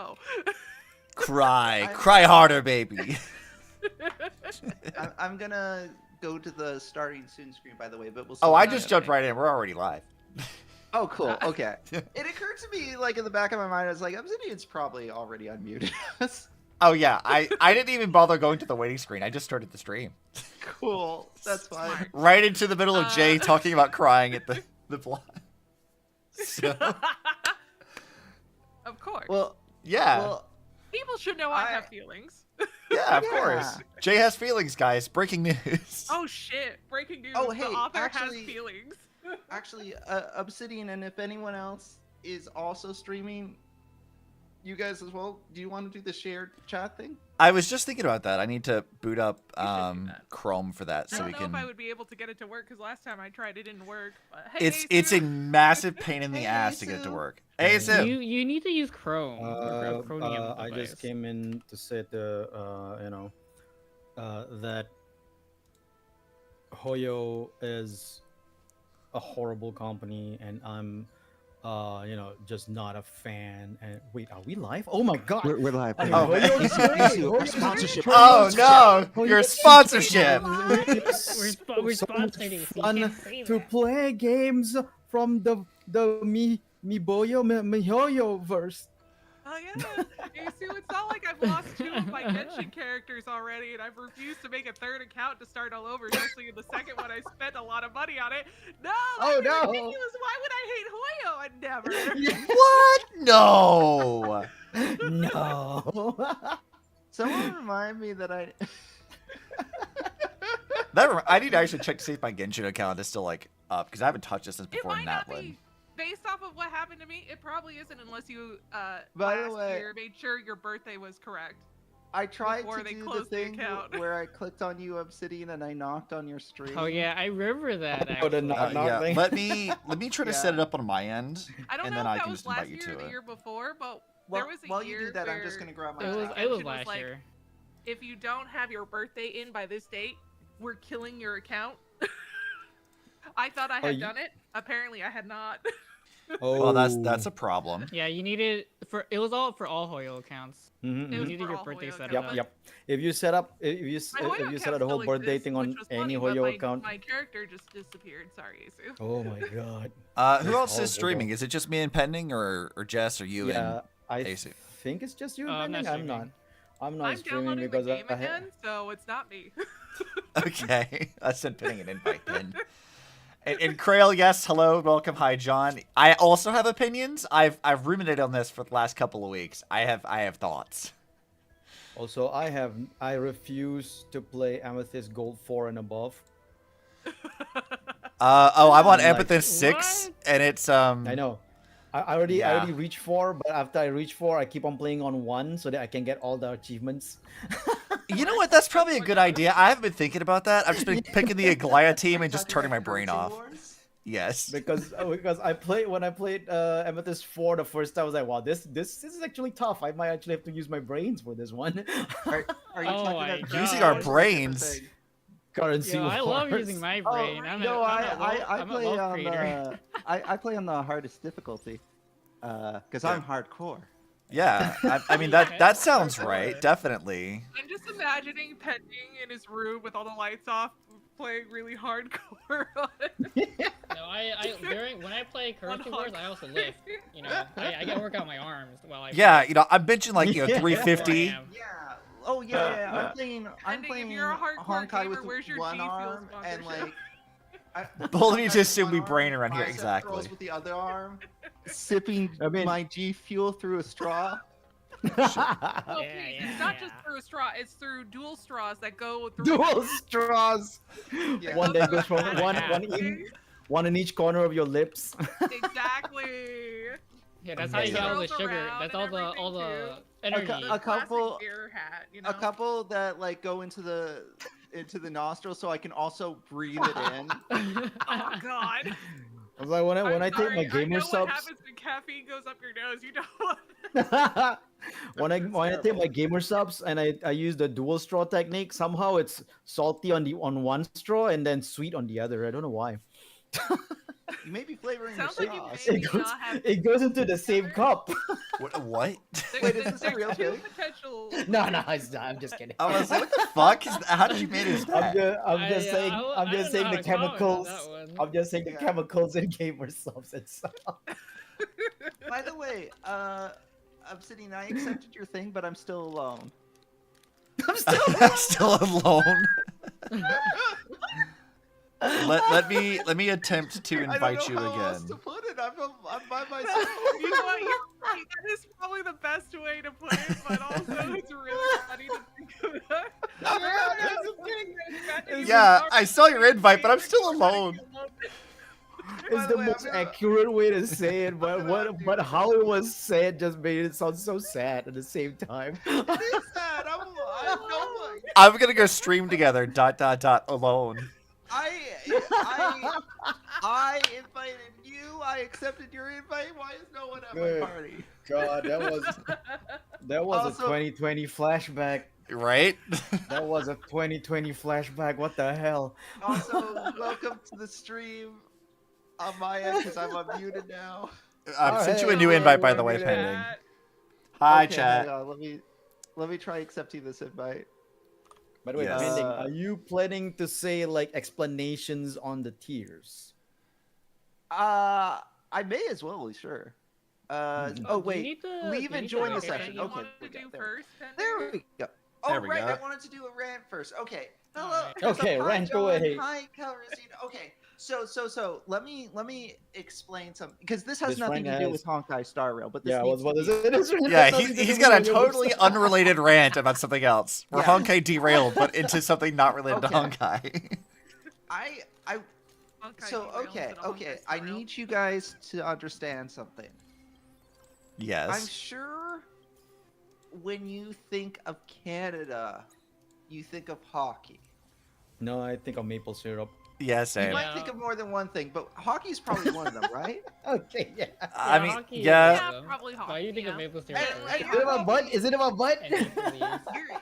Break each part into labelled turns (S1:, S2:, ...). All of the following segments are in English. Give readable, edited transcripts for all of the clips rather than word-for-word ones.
S1: go.
S2: Cry harder, baby.
S3: I'm gonna go to the starting soon screen, by the way, but we'll.
S2: Oh, I
S3: see.
S2: just jumped right in. We're already live.
S3: Oh, cool. Okay. It occurred to me, like in the back of my mind, I was like, Obsidian's probably already unmuted us.
S2: Oh yeah, I didn't even bother going to the waiting screen. I just started the stream.
S3: Cool. That's fine.
S1: Smart.
S2: Right into the middle of Jay talking about crying at the blog. So
S1: Of course.
S3: Well,
S2: yeah,
S3: well,
S1: People should know I have feelings.
S2: yeah, of
S3: yeah.
S2: course. Jay has feelings, guys. Breaking news.
S1: Oh shit! Breaking news.
S3: Oh,
S1: the
S3: hey,
S1: author
S3: actually-
S1: has feelings.
S3: actually, Obsidian, and if anyone else is also streaming, you guys as well, do you want to do the shared chat thing?
S2: I was just thinking about that. I need to boot up
S1: You should do that.
S2: Chrome for that,
S1: I
S2: so
S1: don't
S2: we
S1: know
S2: can.
S1: if I would be able to get it to work because last time I tried it didn't work. But hey,
S2: It's a
S1: Eisu.
S2: massive pain in the
S3: Hey,
S2: ass to get it to
S3: Eisu.
S2: work. Hey, Sim.
S4: You need to use Chrome. Chromium
S5: I
S4: device.
S5: just came in to say the that Hoyo is a horrible company, and I'm just not a fan. And wait, are we live? Oh my god!
S3: We're live.
S5: Oh,
S3: Hoyo's
S5: Eisu,
S3: great. Our sponsorship.
S2: Oh no, your sponsorship.
S4: We're
S5: so much
S4: sponsoring, so you
S5: fun
S4: can't say
S5: to
S4: that.
S5: play games from the Mihoyo verse.
S1: Oh yeah, Eisu, it's not like I've lost 2 of my Genshin characters already, and I've refused to make a 3rd account to start all over, especially in the second one I spent a lot of money on it. No,
S5: Oh,
S1: that'd be
S5: no.
S1: ridiculous. Why would I hate Hoyo? I'd never.
S2: What? No.
S5: No.
S3: Someone remind me that I.
S2: I need to actually check to see if my Genshin account is still like up because I haven't touched it since
S1: It
S2: before
S1: might not
S2: Natlin.
S1: be. Based off of what happened to me, it probably isn't unless you
S3: By the
S1: last
S3: way-
S1: year made sure your birthday was correct.
S3: I tried
S1: Before
S3: to
S1: they
S3: do the
S1: closed the
S3: thing
S1: account.
S3: where I clicked on you, Obsidian, and I knocked on your stream.
S4: Oh yeah, I remember that.
S5: Oh, the
S4: Actually.
S5: knock-
S2: Yeah,
S5: thing.
S2: let me try to
S3: Yeah.
S2: set it up on my end,
S1: I don't
S2: and
S1: know
S2: then
S1: if
S2: I
S1: that
S2: can
S1: was
S2: just invite
S1: last
S2: you
S1: year or
S2: to
S1: the
S2: it.
S1: year before, but
S3: Well,
S1: there was a
S3: while
S1: year
S3: you do that, I'm just
S1: where
S3: gonna grab my.
S4: It was
S3: chat.
S4: it was
S1: Genshin
S4: last
S1: like,
S4: year.
S1: if you don't have your birthday in by this date, we're killing your account. I thought I had
S5: you-
S1: done it. Apparently, I had not.
S5: Oh,
S2: Well, that's a problem.
S4: Yeah, you needed it was all for all Hoyo accounts.
S5: Mhm,
S1: It
S4: You
S1: was
S5: mhm.
S4: needed
S1: for
S4: your
S1: all
S4: birthday
S1: Hoyo
S4: set
S1: accounts.
S4: up.
S5: Yep. If you set up,
S1: My Hoyo
S5: if you set
S1: account
S5: up a whole
S1: still
S5: birthday
S1: exists,
S5: thing on
S1: which was
S5: any
S1: funny, but
S5: Hoyo
S1: my,
S5: account.
S1: My character just disappeared. Sorry, Eisu.
S5: Oh my god.
S2: Who
S5: That's
S2: else is
S5: horrible.
S2: streaming? Is it just me and Pending, or Jess, or you
S5: Yeah, I
S2: Eisu?
S5: think it's just you.
S4: I'm not
S5: Pending. I'm not.
S4: streaming.
S5: I'm not
S1: I'm
S5: streaming
S1: downloading the
S5: because
S1: game
S5: I
S1: again, so it's not me.
S2: and okay, I sent Pending an invite then. And Krail, yes, hello, welcome, hi John. I also have opinions. I've ruminated on this for the last couple of weeks. I have thoughts.
S5: also I refuse to play Amethyst Gold 4 and above.
S2: I'm on
S5: I'm like,
S2: Amethyst 6,
S4: what?
S2: and it's
S5: I know. I already
S2: Yeah.
S5: reached 4, but after I reach 4, I keep on playing on 1 so that I can get all the achievements.
S2: You know what? That's probably a good idea. I haven't been thinking about that. I've just been picking the Aglaya team and just turning my brain off. Yes.
S5: because when I played Amethyst 4 the first time, I was like, wow, this is actually tough. I might actually have to use my brains for this one.
S3: Are you
S4: Oh
S3: talking
S4: my
S3: about
S4: God.
S2: Using our
S3: or
S2: brains.
S3: different thing?
S5: Currency
S4: Yo, I love
S5: wars.
S4: using my
S3: Oh,
S4: brain. I'm
S3: no, I
S4: a
S3: play
S4: wealth
S3: on
S4: creator.
S3: I play on the hardest difficulty, because I'm hardcore.
S2: Yeah. I mean that sounds right. Definitely.
S1: I'm just imagining Pending in his room with all the lights off, playing really hardcore on it.
S4: No, when I play currency
S1: On
S4: wars, I also lift. You know, I gotta work out my arms while I.
S2: Yeah, I'm benching like
S5: Yeah.
S2: 350.
S4: Am.
S3: Yeah. Oh yeah. I'm
S1: Pending,
S3: playing
S1: if you're a hardcore
S3: Honkai
S1: gamer,
S3: with
S1: where's your
S3: one
S1: G Fuel
S3: arm and
S1: sponsorship?
S3: like.
S2: Well, you
S3: Honkai
S2: just
S3: with
S2: assume
S3: one
S2: we
S3: arm,
S2: brain around here,
S3: bicep
S2: exactly.
S3: curls with the other arm, sipping
S5: I mean-
S3: my G Fuel through a straw.
S1: No,
S4: Yeah,
S1: please,
S4: yeah,
S1: it's not
S4: yeah.
S1: just through a straw; it's through dual straws that go through.
S5: Dual straws.
S3: Yeah.
S5: One that goes from
S1: Exactly.
S5: one in each corner of your lips.
S1: Exactly.
S4: Yeah, that's how you get all the
S1: Swirls
S4: sugar.
S1: around
S4: That's
S1: and
S4: all the
S1: everything,
S4: energy.
S3: A couple-
S1: Classic beer hat, you know?
S3: A couple that like go into the nostril, so I can also breathe it in.
S1: Oh God.
S5: I was like, when I take
S1: Sorry,
S5: my
S1: I
S5: gamer
S1: know what
S5: subs,
S1: happens when caffeine goes up your nose. You know.
S5: when I take my gamer subs and I use the dual straw technique, somehow it's salty on one straw and then sweet on the other. I don't know why.
S3: You may be flavoring
S1: Sounds
S3: your
S1: like you
S3: sauce.
S1: may
S5: It goes,
S1: not have
S5: it goes into the same cup.
S2: What?
S3: Wait, is this a real
S1: two
S3: thing?
S1: potential.
S5: No, it's not. I'm just kidding.
S2: I was like, what the fuck? How did you manage that?
S5: I'm just saying. I'm
S4: I
S5: just
S4: don't know
S5: saying the
S4: how to comment on
S5: chemicals.
S4: that one.
S5: I'm just saying the
S3: Yeah.
S5: chemicals in gamer subs and stuff.
S3: By the way, Obsidian, I accepted your thing, but I'm still alone.
S2: I'm still alone. let me attempt to
S3: I
S2: invite
S3: don't
S2: you
S3: know how else
S2: again.
S3: to put it. I'm by myself.
S1: You know what? You're right. That is probably the best way to put it, but also it's really funny to think of that.
S2: Yeah, I saw your invite, but I'm still alone.
S3: By
S5: It's
S3: the
S5: the
S3: way,
S5: most
S3: I'm gonna-
S5: accurate way to say it, but
S3: I'm gonna
S5: but
S3: do-
S5: how it was said just made it sound so sad at the same time.
S3: It is sad. I know.
S2: I'm gonna go stream together. ... Alone.
S3: I invited you. I accepted your invite. Why is no one at my
S5: Good.
S3: party?
S5: God, that was
S3: Also-
S5: a 2020 flashback.
S2: Right?
S5: That was a 2020 flashback. What the hell?
S3: Also, welcome to the stream on my end because I'm unmuted now.
S2: I've sent you a
S5: Alright,
S2: new
S5: well,
S2: invite, by the
S5: we're
S2: way,
S5: gonna-
S2: pending. Hi,
S3: Okay,
S2: chat.
S3: hang on, let me try accepting this invite.
S5: By the way,
S2: Yes.
S5: Pending, are you planning to say like explanations on the tiers?
S3: I may as well, sure.
S5: Mhm.
S3: Oh
S4: Do you
S3: wait,
S4: need to-
S3: leave
S4: do you
S3: and
S4: need
S3: join
S4: to
S3: the
S4: okay,
S3: session.
S1: You
S3: Okay,
S1: wanted
S3: we
S1: to
S3: got
S1: do
S3: there.
S1: first, Pending?
S3: There we go. Oh
S2: There we
S3: right,
S2: go.
S3: I wanted to do a rant first. Okay. Hello.
S4: Alright.
S3: so
S5: Okay,
S3: hi,
S5: rant
S3: John.
S5: away.
S3: Hi, Calrissian. Okay. So let me explain something because this has
S5: This
S3: nothing
S5: rant
S3: to do
S5: has-
S3: with Honkai Star Rail, but this
S5: Yeah, I
S3: needs
S5: was about to
S3: to be-
S5: say this.
S2: Yeah,
S5: has nothing to
S2: he's
S5: do
S2: got a
S5: with your
S2: totally
S5: website.
S2: unrelated rant about something else. We're
S3: Yeah.
S2: Honkai derailed, but into something not related to
S3: Okay.
S2: Honkai.
S3: I
S1: Honkai
S3: so
S1: derails
S3: okay,
S1: into Honkai
S3: okay. I
S1: Star Rail.
S3: need you guys to understand something. I'm
S2: Yes.
S3: sure when you think of Canada, you think of hockey.
S5: No, I think of maple syrup.
S2: Yeah,
S3: You
S2: same.
S3: might
S4: Yeah.
S3: think of more than one thing, but hockey's probably one of them, right?
S5: Okay, yeah.
S2: I mean,
S4: hockey is
S2: yeah.
S1: Yeah,
S4: awesome.
S1: probably
S4: Why you think
S1: hockey,
S4: of
S1: yeah.
S4: maple syrup?
S3: And-
S4: first?
S3: and
S5: Is it about butt? Is it about butt?
S4: And maple leaves.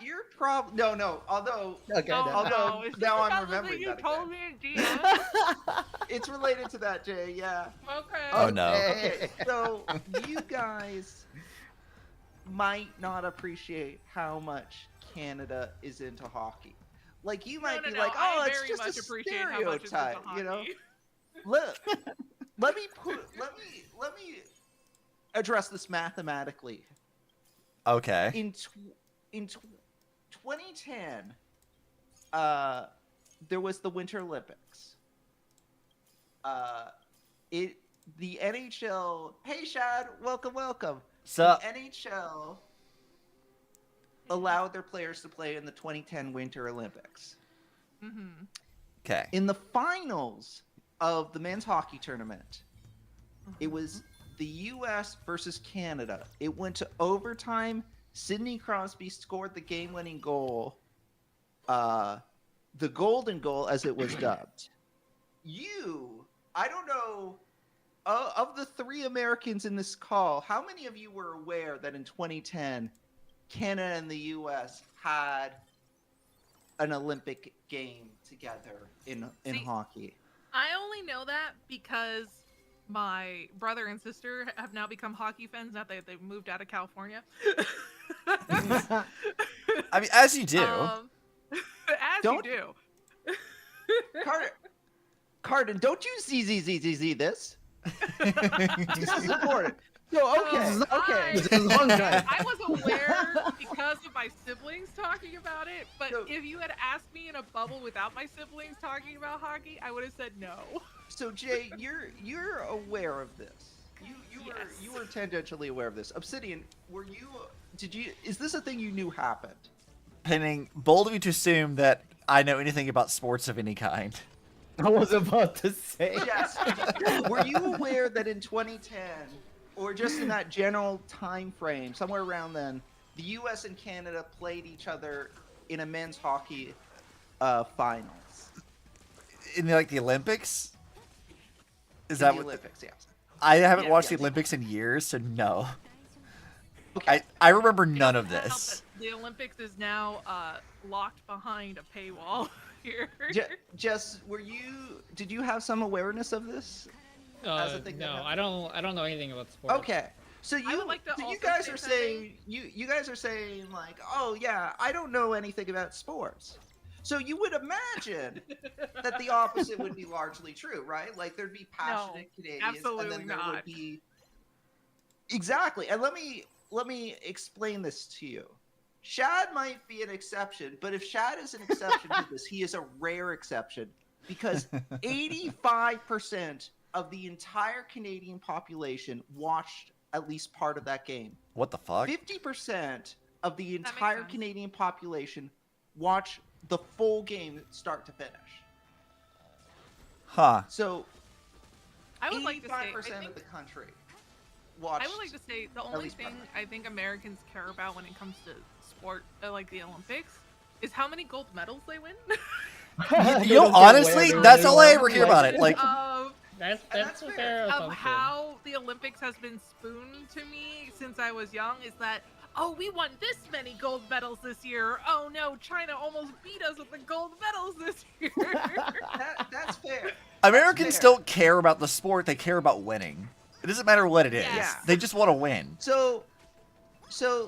S3: You're probably no. Although
S5: Okay,
S1: Oh,
S5: no.
S3: Although,
S1: no. It's
S3: now
S1: just
S3: I'm
S1: about the
S3: remembering
S1: thing
S3: that
S1: you told
S3: again.
S1: me in DM.
S3: it's related to that, Jay. Yeah.
S1: Okay.
S2: Oh, no.
S3: Okay. So you guys might not appreciate how much Canada is into hockey. Like you might be like,
S1: I
S3: oh, it's
S1: very
S3: just
S1: much
S3: a
S1: appreciate how much it's into
S3: stereotype, you know.
S1: hockey.
S3: Let me address this mathematically.
S2: Okay.
S3: In 2010, there was the Winter Olympics. The NHL. Hey, Shad, welcome.
S2: So,
S3: The NHL allowed their players to play in the 2010 Winter Olympics.
S1: Mm-hmm.
S2: okay.
S3: In the finals of the men's hockey tournament, it was the U.S. versus Canada. It went to overtime. Sidney Crosby scored the game-winning goal, the golden goal, as it was dubbed. I don't know, of the three Americans in this call, how many of you were aware that in 2010, Canada and the U.S. had an Olympic game together in
S1: See,
S3: hockey?
S1: I only know that because my brother and sister have now become hockey fans. Now they've moved out of California.
S2: I mean, as you do.
S1: As
S3: Don't-
S1: you do.
S3: Carden, don't you ZZZZZ this? This is important. No, okay,
S1: So
S3: okay.
S5: This is Honkai.
S1: I was aware because of my siblings talking about it, but
S3: No.
S1: if you had asked me in a bubble without my siblings talking about hockey, I would have said no.
S3: So Jay, you're aware of this.
S1: Yes.
S3: You were tangentially aware of this. Obsidian, is this a thing you knew happened?
S2: Pinning, bold of you to assume that I know anything about sports of any kind.
S5: I was about to say.
S3: Yes. Were you aware that in 2010, or just in that general time frame, somewhere around then, the U.S. and Canada played each other in a men's hockey finals?
S2: In like the Olympics? Is
S3: In
S2: that
S3: the
S2: what?
S3: Olympics? Yes.
S2: I haven't
S1: Yeah,
S2: watched
S3: yeah.
S2: the Olympics in years, so no.
S3: Okay.
S2: I remember none of
S1: It helped
S2: this.
S1: that the Olympics is now locked behind a paywall. here.
S3: Jess, did you have some awareness of this? As a thing that
S4: No,
S3: happened?
S4: I don't know anything about sports.
S3: Okay. So
S1: I would like to
S3: you
S1: also
S3: guys
S1: say
S3: are
S1: something.
S3: saying you guys are saying like, oh yeah, I don't know anything about sports. So you would imagine that the opposite would be largely true, right? Like there'd be passionate Canadians, and
S1: absolutely
S3: then there would
S1: not.
S3: be exactly. And let me explain this to you. Shad might be an exception, but if Shad is an exception to this, he is a rare exception because 85% of the entire Canadian population watched at least part of that game.
S2: What the fuck?
S3: 50% of the
S1: makes
S3: entire
S1: sense.
S3: Canadian population watch the full game start to finish.
S2: Huh.
S3: So
S1: I would like to say,
S3: 85% of the country watched.
S1: I would like to say the only
S3: least
S1: thing
S3: part.
S1: I think Americans care about when it comes to sport, like the Olympics, is how many gold medals they win.
S2: You know, honestly, that's all I ever hear about it. Like,
S1: of
S4: That's
S3: that's
S4: a
S3: fair.
S4: fair
S1: of
S4: assumption.
S1: how the Olympics has been spooned to me since I was young is that, oh, we won this many gold medals this year. Oh no, China almost beat us with the gold medals this year.
S3: That's fair.
S2: Americans
S3: fair.
S2: don't care about the sport, they care about winning. It doesn't matter what it is.
S1: Yes.
S2: They just want to win.
S3: So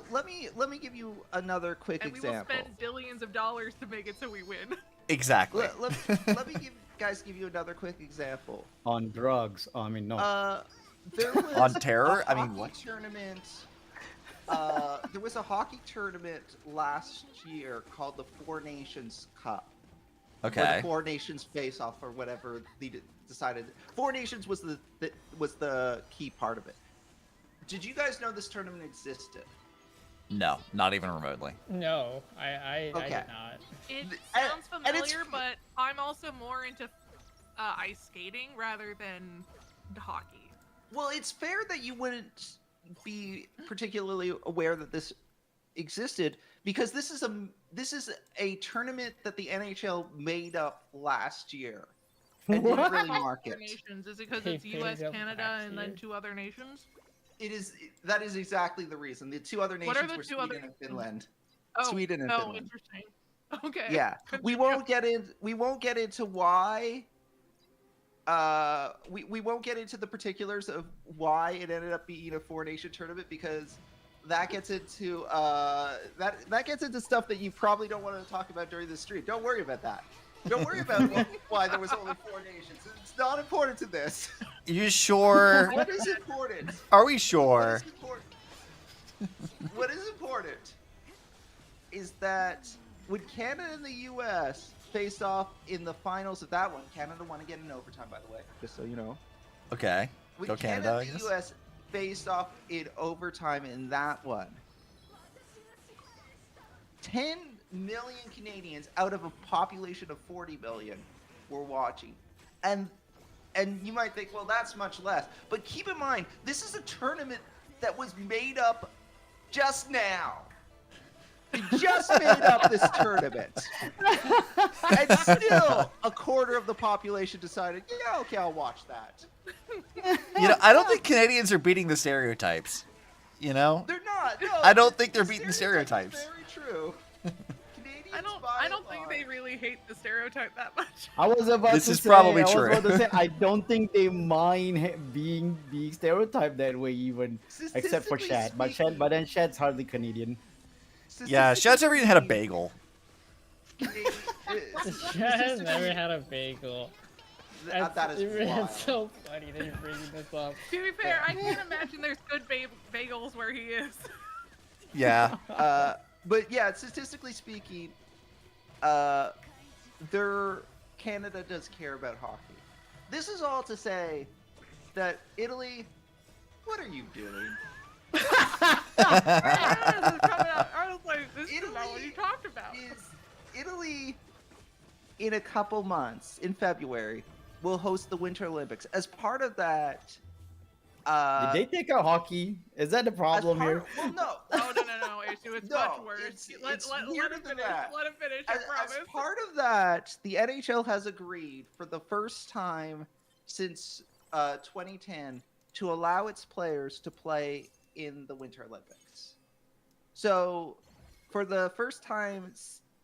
S3: let me give you another quick
S1: And we will
S3: example.
S1: spend billions of dollars to make it so we win.
S2: Exactly.
S3: Let me give you another quick example.
S5: On drugs. I mean, no.
S3: There was
S2: On terror?
S3: a
S2: I mean,
S3: hockey
S2: what?
S3: Tournament. There was a hockey tournament last year called the Four Nations Cup. Or the
S2: Okay.
S3: Four Nations Face Off, or whatever they decided. Four Nations was the key part of it. Did you guys know this tournament existed?
S2: No, not even remotely.
S4: No, I
S3: Okay.
S4: did not.
S1: It
S3: And-
S1: sounds
S3: and it's-
S1: familiar, but I'm also more into ice skating rather than hockey.
S3: Well, it's fair that you wouldn't be particularly aware that this existed because this is a tournament that the NHL made up last year and didn't really
S1: Four
S3: market.
S1: nations. Is it because
S4: They
S1: it's U.S.,
S4: made up
S1: Canada,
S4: last
S1: and then
S4: year.
S1: 2 other nations?
S3: That is exactly the reason. The two other
S1: What are
S3: nations
S1: the
S3: were
S1: two
S3: Sweden
S1: other
S3: and
S1: nations?
S3: Finland.
S1: Oh,
S3: Sweden and
S1: oh,
S3: Finland.
S1: interesting. Okay.
S3: Yeah, we won't get into why. We won't get into the particulars of why it ended up being a four-nation tournament because that gets into that gets into stuff that you probably don't want to talk about during the stream. Don't worry about that. Don't worry about why there was only 4 nations. It's not important to this.
S2: You sure?
S3: What is important?
S2: Are we
S3: What
S2: sure?
S3: is important? What is important is that when Canada and the U.S. faced off in the finals of that one, Canada won again in overtime, by the way, just so you know.
S2: Okay.
S3: When
S2: Go Canada, I
S3: and the
S2: guess.
S3: U.S. faced off in overtime in that one, 10 million Canadians out of a population of 40 million were watching. And you might think, well, that's much less. But keep in mind, this is a tournament that was made up just now. They just made up this tournament. And still, a quarter of the population decided, yeah, okay, I'll watch that.
S2: You know, I don't think Canadians are beating the stereotypes. You know?
S3: They're not. No,
S2: I don't think they're
S3: the
S2: beating
S3: stereotype is
S2: stereotypes.
S3: Very true. Canadians
S1: I don't think they really hate the stereotype that much.
S5: I was about
S2: This
S5: to
S2: is
S5: say,
S2: probably
S5: I was
S2: true.
S5: about to say, I don't think they mind being stereotyped that way even, except for Shad. But then Shad's hardly Canadian.
S2: Yeah, Shad's never even had a bagel.
S4: Shad has never had a bagel.
S3: That is wild.
S4: It's so funny that you're bringing this up.
S1: To be fair, I can't imagine there's good bagels where he is.
S2: Yeah.
S3: But yeah, statistically speaking, Canada does care about hockey. This is all to say that Italy, what are you doing?
S1: I was like, this is not what you talked about.
S3: Italy, in a couple months, in February, will host the Winter Olympics. As part of that,
S5: Did they take out hockey? Is that the problem here?
S3: Well, no.
S1: Oh, no, Eisu, it's
S3: No,
S1: much worse.
S3: it's
S1: Let
S3: weirder
S1: him
S3: than
S1: finish.
S3: that.
S1: Let him finish, I
S3: As
S1: promise.
S3: part of that, the NHL has agreed for the first time since 2010 to allow its players to play in the Winter Olympics. So, for the first time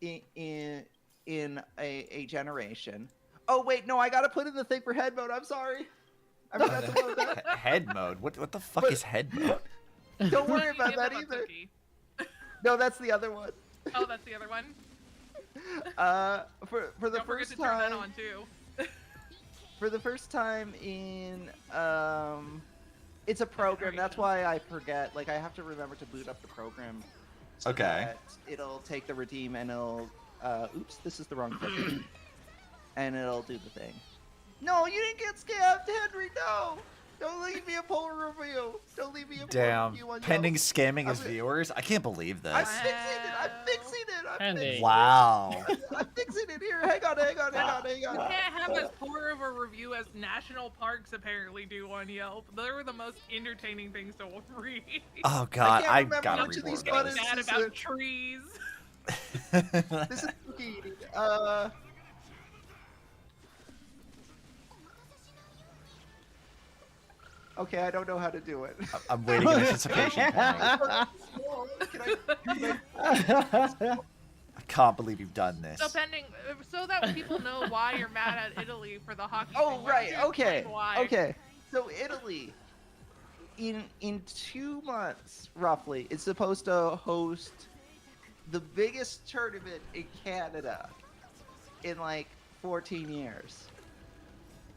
S3: in in a generation. Oh wait, no, I gotta put in the thing for head mode. I'm sorry. I forgot to load that.
S2: Head mode. What the fuck is head mode?
S3: Don't
S1: Well,
S3: worry
S1: you
S3: about
S1: give
S3: that
S1: them a
S3: either.
S1: cookie.
S3: No, that's the other one.
S1: Oh, that's the other one.
S3: For the
S1: Don't forget
S3: first
S1: to turn that
S3: time,
S1: on too.
S3: for the first time in it's a program. That's
S1: generation.
S3: why I forget. Like I have to remember to boot up the program. So
S2: Okay.
S3: that it'll take the redeem and it'll. Oops, this is the wrong clip. And it'll do the thing. No, you didn't get scammed, Henry. No. Don't leave me a poll review. Don't leave me a poll
S2: Damn.
S3: review on
S2: Pending
S3: Yelp.
S2: scamming his
S3: I'm-
S2: viewers. I can't believe
S3: I'm
S2: this.
S3: fixing it. I'm fixing it. I'm
S4: Andy.
S3: fixing
S2: Wow.
S3: it. I'm fixing it here. Hang on.
S1: You can't have as poor of a review as national parks apparently do on Yelp. They were the most entertaining things to read.
S2: Oh god,
S3: can't
S2: I
S3: remember
S2: gotta
S3: which of
S2: read
S3: these
S2: more
S3: buttons-
S2: about
S1: Bad
S3: is
S1: about
S3: it-
S1: trees.
S2: this.
S3: This is cookie eating. Okay, I don't know how to do it.
S2: I'm waiting in anticipation. Can I can't believe you've done this.
S1: So that people know why you're mad at Italy for the hockey.
S3: Oh
S1: thing, why
S3: right,
S1: don't you
S3: okay,
S1: explain why?
S3: okay. So Italy, in 2 months roughly, is supposed to host the biggest tournament in Canada in like 14 years.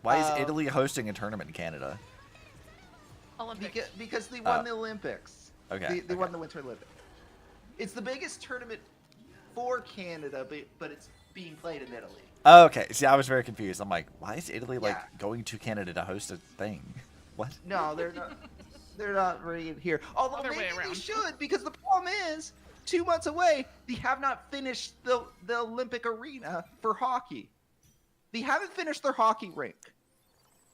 S2: Why is Italy hosting a tournament in Canada?
S1: Olympics.
S3: Because they won
S2: Oh.
S3: the Olympics.
S2: Okay,
S3: They won
S2: okay.
S3: the Winter Olympics. It's the biggest tournament for Canada, but it's being played in Italy.
S2: Okay, see, I was very confused. I'm like, why is Italy like
S3: Yeah.
S2: going to Canada to host a thing? What?
S3: No, they're not. They're not really here. Although
S1: Other way
S3: maybe they
S1: around.
S3: should, because the problem is, 2 months away, they have not finished the Olympic arena for hockey. They haven't finished their hockey rink.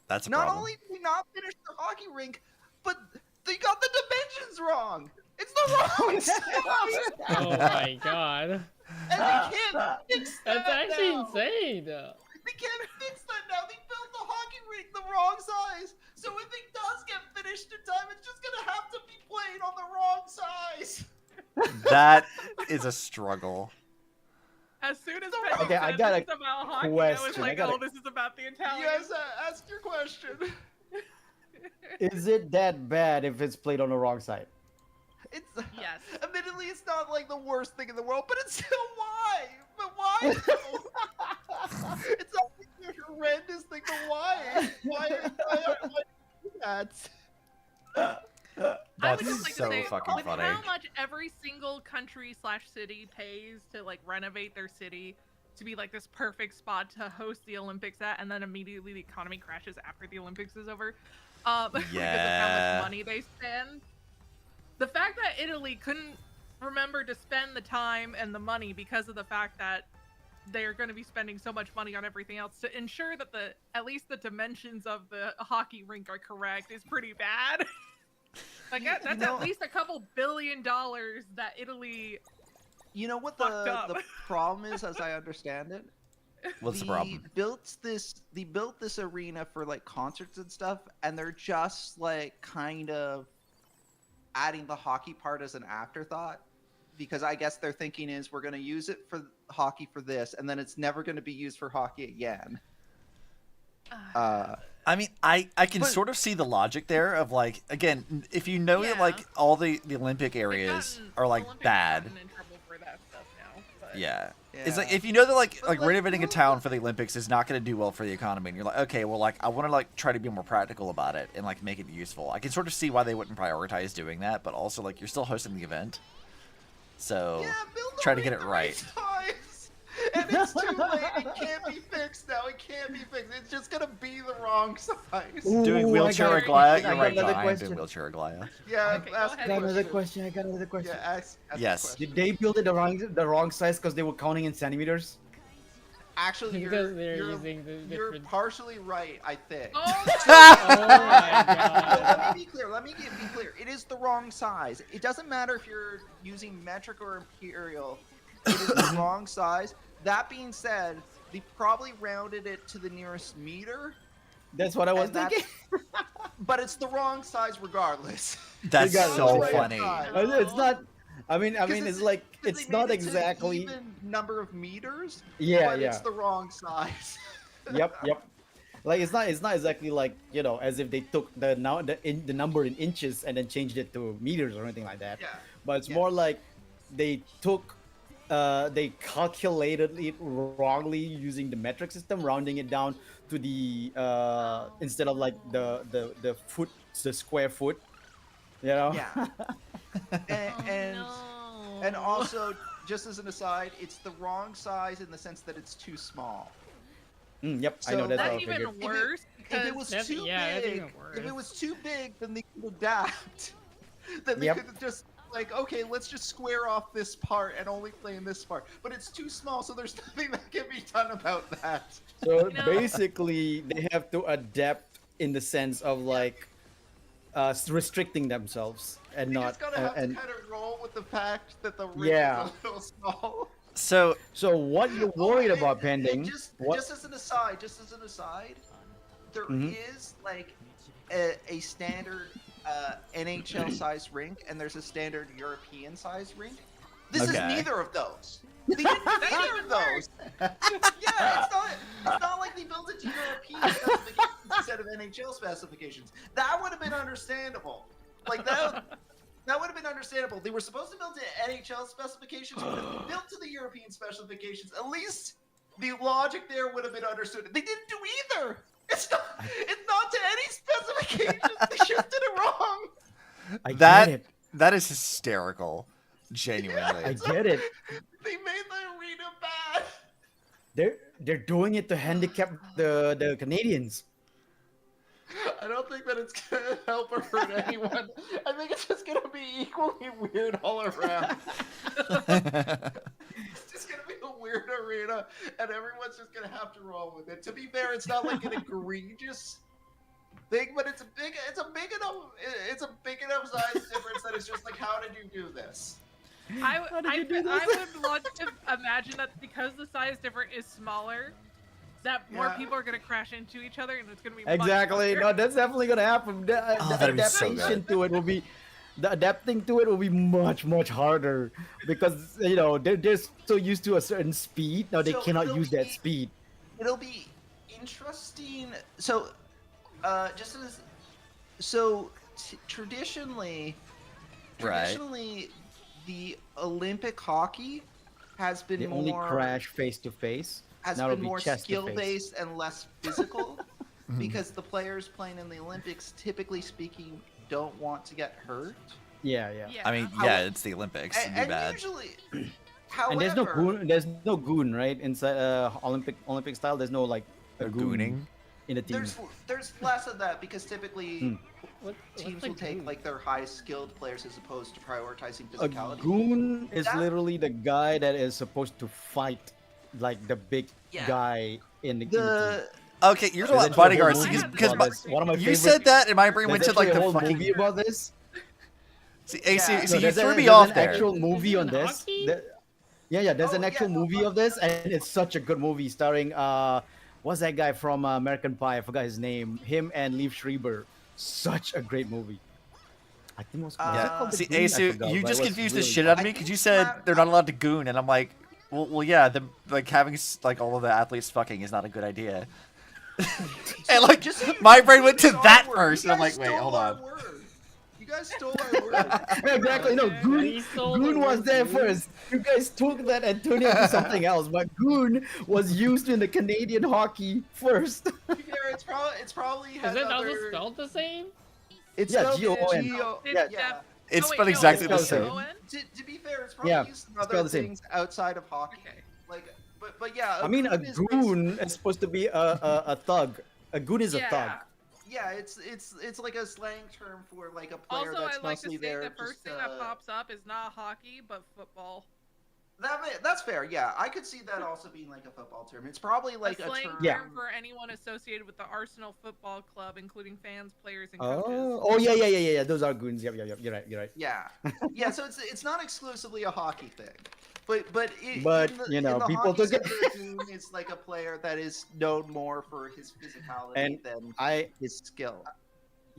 S2: That's a
S3: Not
S2: problem.
S3: only did they not finish their hockey rink, but they got the dimensions wrong. It's the wrong size,
S4: Oh my god.
S3: and they can't fix that
S4: That's actually
S3: now.
S4: insane.
S3: They can't fix that now. They built the hockey rink the wrong size. So if it does get finished in time, it's just gonna have to be played on the wrong size.
S2: That is a struggle.
S1: As soon as
S3: Okay,
S1: Penny
S5: I
S1: said
S5: got
S1: this
S5: a
S1: is about hockey, I was
S5: question. I
S1: like,
S5: got a-
S1: oh, this is about the Italians.
S3: Yes, ask your question.
S5: Is it that bad if it's played on the wrong side?
S3: It's
S1: Yes.
S3: Admittedly, it's not like the worst thing in the world, but it's still why. But why? though? It's not like a horrendous thing, but why? Why that?
S1: I would
S2: That's
S1: just like
S2: so
S1: to say,
S2: fucking
S1: with
S2: funny.
S1: how much every single country / city pays to like renovate their city to be like this perfect spot to host the Olympics at, and then immediately the economy crashes after the Olympics is over, because of how
S2: Yeah.
S1: much money they spend. The fact that Italy couldn't remember to spend the time and the money because of the fact that they're going to be spending so much money on everything else to ensure that at least the dimensions of the hockey rink are correct is pretty bad. Like that's at least a couple $1 billion that Italy.
S3: You know what
S1: Fucked
S3: the
S1: up.
S3: problem is, as I understand it?
S2: What's the problem?
S3: They built this arena for like concerts and stuff, and they're just like kind of adding the hockey part as an afterthought, because I guess their thinking is we're going to use it for hockey for this, and then it's never going to be used for hockey again.
S2: I mean, I can
S3: But-
S2: sort of see the logic there of like, again, if you know that
S1: Yeah.
S2: like all the Olympic
S1: They've
S2: areas
S1: gotten-
S2: are like
S1: Olympics
S2: bad.
S1: gotten in trouble for that stuff now, but-
S2: Yeah.
S3: Yeah.
S2: It's like if you know that like
S3: But, like,
S2: renovating a
S3: who-
S2: town for the Olympics is not going to do well for the economy, and you're like, okay, well, like I want to like try to be more practical about it and like make it useful. I can sort of see why they wouldn't prioritize doing that, but also like you're still hosting the event, so
S3: Yeah, build the
S2: try to get
S3: rink
S2: it
S3: the
S2: right.
S3: size. And it's too late. It can't be fixed now. It can't be fixed. It's just gonna be the wrong size.
S5: Ooh,
S2: Doing
S5: I
S2: wheelchair
S5: got-
S2: Aglaya,
S5: I
S2: you're
S5: got
S2: right,
S5: another
S2: John, I am
S5: question.
S2: doing wheelchair Aglaya.
S3: Yeah,
S1: Okay, go
S3: ask
S1: ahead.
S3: the
S5: I got another
S3: question.
S5: question. I got another question.
S3: Yeah, ask
S2: Yes.
S3: the question.
S5: Did they build it the wrong size because they were counting in centimeters?
S3: Actually,
S4: Because they're using the
S3: you're
S4: different.
S3: partially right, I think.
S1: Oh
S4: Oh my
S3: But
S4: god.
S3: let me be clear. Be clear. It is the wrong size. It doesn't matter if you're using metric or imperial. It is the wrong size. That being said, they probably rounded it to the nearest meter,
S5: That's what I was
S3: And that's-
S5: thinking.
S3: but it's the wrong size regardless.
S2: That's
S5: got it.
S2: so
S5: Right.
S2: funny.
S3: Size.
S5: It's not. I mean,
S3: 'Cause
S5: it's like
S3: 'cause they
S5: it's
S3: made
S5: not
S3: it to an
S5: exactly.
S3: even number of meters,
S5: Yeah,
S3: but
S5: yeah.
S3: it's the wrong size.
S5: Yep, yep. Like it's not exactly like as if they took the number in inches and then changed it to meters or anything like that.
S3: Yeah.
S5: But it's
S3: Yeah.
S5: more like they took they calculated it wrongly using the metric system, rounding it down to the instead of like the foot, the square foot. You know?
S3: Yeah. And,
S1: Oh,
S3: and
S1: no.
S3: and also, just as an aside, it's the wrong size in the sense that it's too small.
S5: Yep, I know
S3: So
S5: that's how I
S1: That's even
S5: figured.
S1: worse
S3: If
S1: because
S3: it was
S4: That's-
S3: too
S4: yeah, that's
S3: big,
S4: even worse.
S3: if it was too big, then they could adapt. Then they
S5: Yep.
S3: could have just like, okay, let's just square off this part and only play in this part. But it's too small, so there's nothing that can be done about that.
S5: So
S1: You know-
S5: basically, they have to adapt in the sense of like restricting themselves and
S3: You
S5: not
S3: just gotta have
S5: and
S3: to kind of roll with the fact that the ring
S5: Yeah.
S3: is a little small.
S2: So
S5: So what you're worried
S3: and-
S5: about,
S3: and
S5: Pending?
S3: Just
S5: What?
S3: as an aside, there
S5: Mhm.
S3: is like a standard NHL size rink, and there's a standard European size rink. This is
S2: Okay.
S3: neither of those. They didn't do neither of those. Yeah, it's not like they built it to European specifications instead of NHL specifications. That would have been understandable. Like that would have been understandable. They were supposed to build to NHL specifications, but if they built to the European specifications, at least the logic there would have been understood. They didn't do either. It's not to any specifications. They shifted it wrong.
S5: I
S2: that
S5: get it.
S2: that is hysterical. Genuinely.
S5: I get it.
S3: They made the arena bad.
S5: They're doing it to handicap the Canadians.
S3: I don't think that it's gonna help or hurt anyone. I think it's just gonna be equally weird all around. It's just gonna be a weird arena, and everyone's just gonna have to roll with it. To be fair, it's not like an egregious thing, but it's a big enough size difference that it's just like, how did you do this?
S1: I
S5: did you do this?
S1: would love to imagine that because the size difference is smaller, that more
S3: Yeah.
S1: people are gonna crash into each other, and it's gonna be
S5: Exactly.
S1: Much
S5: No, that's definitely gonna happen. The
S2: that'd be so
S5: adaptation
S2: good.
S5: to it will be. The adapting to it will be much harder because they're so used to a certain speed. Now they
S3: So
S5: cannot
S3: it'll
S5: use that
S3: be-
S5: speed.
S3: It'll be interesting. So, traditionally,
S2: Right.
S3: the Olympic hockey has been
S5: They
S3: more
S5: only crash face to face.
S3: has
S5: Now it'll
S3: been
S5: be
S3: more
S5: chest to face.
S3: skill based and less physical because the players playing in the Olympics, typically speaking, don't want to get hurt.
S5: Yeah, yeah.
S1: Yeah.
S2: I mean, yeah, it's the Olympics. It'd be
S3: And
S2: bad.
S3: usually,
S5: And
S3: however,
S5: there's no goon, right? Inside Olympic style, there's no like a goon
S2: Gooning.
S5: in a team.
S3: there's less of that because typically
S4: What's
S3: teams
S4: a
S3: will take
S4: goon?
S3: like their highest skilled players as opposed to prioritizing
S5: A
S3: physicality.
S5: goon is
S3: That-
S5: literally the guy that is supposed to fight like the big
S3: Yeah.
S5: guy in the team.
S3: The
S2: Okay, you're talking
S5: There's
S2: about
S5: actually a
S2: bodyguards
S5: whole
S1: because-
S5: movie
S2: because
S5: about this. One of my
S2: you
S5: favorite,
S2: said that and my brain went
S5: there's
S2: to like
S5: actually
S2: the
S5: a whole
S2: fucking.
S5: movie about this.
S2: See,
S3: Yeah.
S2: see,
S3: No,
S2: see, you
S5: there's
S2: threw me
S5: there's
S2: off
S5: an
S2: there.
S5: actual movie on
S4: in
S5: this.
S4: hockey?
S5: Yeah, there's
S3: Oh,
S5: an actual
S3: yeah,
S5: movie of this, and it's such a good movie starring what's that guy from American Pie? I forgot his name. Him and Liev Schreiber. Such a great movie. I think it was was it
S3: Yeah.
S5: called The
S2: See,
S5: Goon? I
S2: Asu,
S5: forgot,
S2: you
S5: but it
S2: just
S5: was
S2: confused the
S5: really
S2: shit
S5: good.
S2: out of me
S3: I
S2: because
S3: think
S2: you said
S3: that-
S2: they're not allowed to goon, and I'm like, well, yeah, the like having like all of the athletes fucking is not a good idea. And like,
S3: Just say
S2: my brain went to
S3: it's our
S2: that
S3: word.
S2: first,
S3: You
S2: and I'm
S3: guys
S2: like, wait,
S3: stole
S2: hold
S3: our
S2: on.
S3: word. You guys stole our word.
S5: Exactly. No,
S1: Yeah,
S5: Goon,
S4: he stole the
S5: Goon was
S4: word
S5: there
S4: goon.
S5: first. You guys took that and turned it into something else. But Goon was used in the Canadian hockey first.
S3: To be fair, it's probably
S4: Is
S3: has
S4: it also
S3: other.
S4: spelled the same?
S3: It's
S5: Yeah,
S3: spelled
S5: G-O-O-N.
S3: G-O-
S1: It's
S5: Yeah.
S3: yeah.
S2: It's
S1: Oh, wait,
S2: spelled
S1: no,
S2: exactly the
S5: it's
S2: same.
S1: O-N?
S3: To be fair, it's probably
S5: Yeah,
S3: used in
S5: spelled
S3: other
S5: the same.
S3: things outside of hockey.
S1: Okay.
S3: Like, but yeah.
S5: I mean, a
S3: is
S5: goon is supposed to be a thug. A goon is a thug.
S1: Yeah.
S3: Yeah, it's like a slang term for like a player
S1: Also,
S3: that's
S1: I'd like to
S3: mostly
S1: say
S3: there.
S1: the first
S3: just,
S1: thing that pops up is not hockey, but football.
S3: That's fair. Yeah, I could see that also being like a football term. It's probably like
S1: a
S3: a
S1: slang
S3: term.
S5: Yeah.
S1: term for anyone associated with the Arsenal Football Club, including fans, players, and
S5: Oh,
S1: coaches.
S5: oh yeah. Those are goons. Yep. You're right.
S3: Yeah, yeah. So it's not exclusively a hockey thing, but
S5: But,
S3: in
S5: you know,
S3: in the
S5: people
S3: hockey
S5: took it-
S3: sector, Goon is like a player that is known more for his physicality
S5: And
S3: than
S5: I
S3: his skill.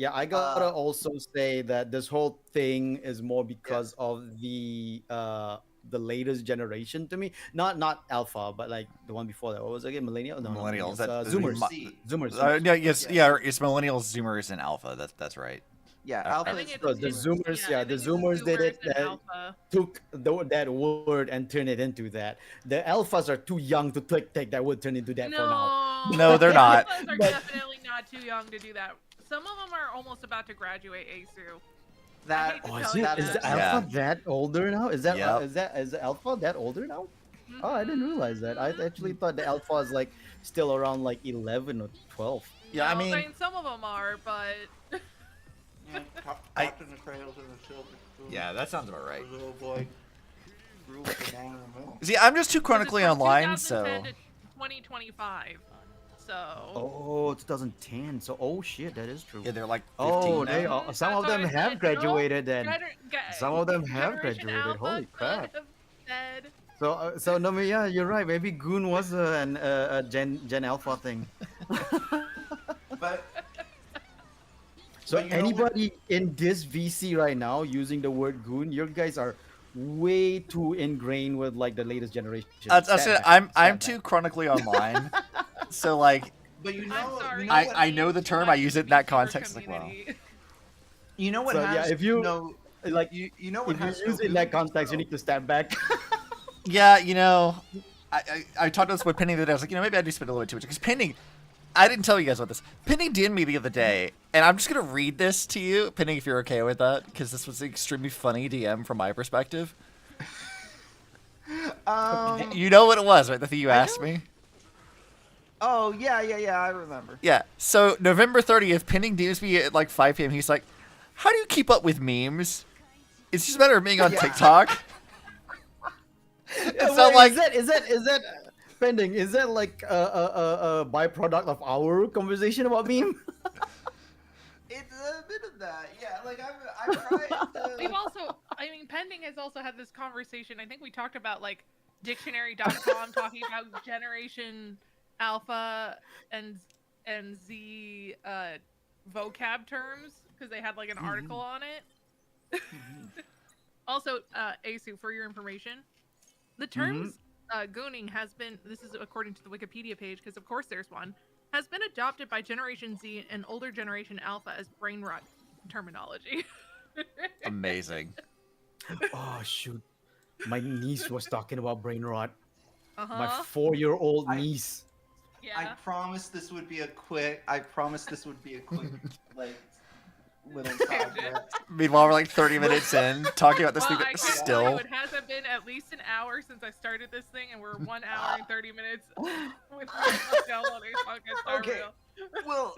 S5: Yeah, I gotta also say that this whole thing is more because of the latest generation to me. Not alpha, but like the one before that. What was it again? Millennial? No, not
S2: Millennials.
S5: millennials.
S2: That
S5: Zoomers.
S3: Z.
S5: Zoomers.
S2: yeah, yes,
S3: Yeah.
S2: yeah. It's millennials, Zoomers, and Alpha. That's right.
S3: Yeah,
S2: I
S3: Alpha
S1: think
S3: is
S1: it's
S5: So the Zoomers,
S1: I
S5: the
S1: think it's
S5: Zoomers did it.
S1: Zoomers and
S5: That
S1: Alpha.
S5: took that word and turned it into that. The alphas are too young to take that word, turn into that for now.
S2: No, they're
S1: the
S2: not.
S1: Alphas are
S5: But-
S1: definitely not too young to do that. Some of them are almost about to graduate Aisu.
S3: that.
S1: hate to
S5: Oh,
S1: tell
S5: is,
S1: you
S5: it,
S3: that
S5: is
S3: is-
S5: the
S2: Yeah.
S5: alpha that older now? Is that
S2: Yep.
S5: is the alpha that older now? Oh, I didn't realize that. I
S1: Mhm.
S5: actually thought the alpha is like still around like 11 or 12.
S2: Yeah, I
S1: No,
S2: mean-
S1: some of them are, but
S3: Captain the Cradles and the Silver Spoon.
S2: Yeah, that sounds about right.
S3: The little boy grew with the man in the middle.
S2: See, I'm just too
S1: This is
S2: chronically
S1: from
S2: online, so
S1: 2010 to 2025. So.
S5: Oh, 2010. So, oh shit, that is true.
S2: yeah, they're like 15
S5: Oh,
S2: now.
S5: they
S1: Mhm,
S5: some
S1: that's
S5: of them
S1: what I
S5: have
S1: said.
S5: graduated then.
S1: Gener-
S5: Some of them have
S1: Generation
S5: graduated.
S1: Alpha
S5: Holy
S1: could
S5: crap.
S1: have said-
S5: So Nomi, yeah, you're right. Maybe Goon was a Gen Alpha thing.
S3: But
S5: So
S3: But you know
S5: anybody in this VC right now using the word Goon, you guys are way too ingrained with like the latest generation.
S2: That's
S5: Stat
S2: it.
S5: back,
S2: I'm
S5: stat
S2: too
S5: back.
S2: chronically online, so like
S3: but you know,
S1: I'm sorry.
S3: you know what,
S2: I know the term, I use it in that context, like, wow.
S1: Community.
S3: you know what
S5: So, yeah,
S3: has
S5: if you-
S3: no,
S5: like
S3: you know what
S5: if you
S3: has
S5: use
S3: no
S5: it in that
S3: Goon,
S5: context, you
S3: though?
S5: need to step back.
S2: yeah, you know, I talked about this with Penny the other day. I was like, you know, maybe I do spend a little bit too much because Penny. I didn't tell you guys about this. Penny DM'd me the other day, and I'm just gonna read this to you, Penny, if you're okay with that, because this was an extremely funny DM from my perspective. You know what it was, right? The thing you asked me.
S3: Oh yeah, I remember.
S2: Yeah. So November 30th, Penny DMs me at like 5 p.m. He's like, "How do you keep up with memes? It's just a matter of being on
S3: Yeah.
S2: TikTok." And so I'm
S5: Wait,
S2: like,
S5: is that pending? Is that like a byproduct of our conversation about meme?
S3: It's a bit of that, yeah. Like I'm trying to.
S1: We've also, I mean, Pending has also had this conversation. I think we talked about like dictionary.com talking about Generation Alpha and Z vocab terms because they had like an article on it. Also, Aisu, for your information, the terms gooning has been, this is according to the Wikipedia page, because of course there's one, has been adopted by Generation Z and older Generation Alpha as brain rot terminology.
S2: amazing.
S5: Oh shoot, my niece was talking about brain rot.
S1: Uh-huh.
S5: My 4-year-old
S3: I-
S5: niece.
S3: I
S1: Yeah.
S3: promised this would be a quick. Like little project.
S2: Meanwhile, we're like 30 minutes in talking about this
S1: Well,
S2: thing
S1: I can tell
S2: still.
S1: you it hasn't been at least an hour since I started this thing, and we're 1 hour and 30 minutes with downloading podcast.
S3: Okay. Well,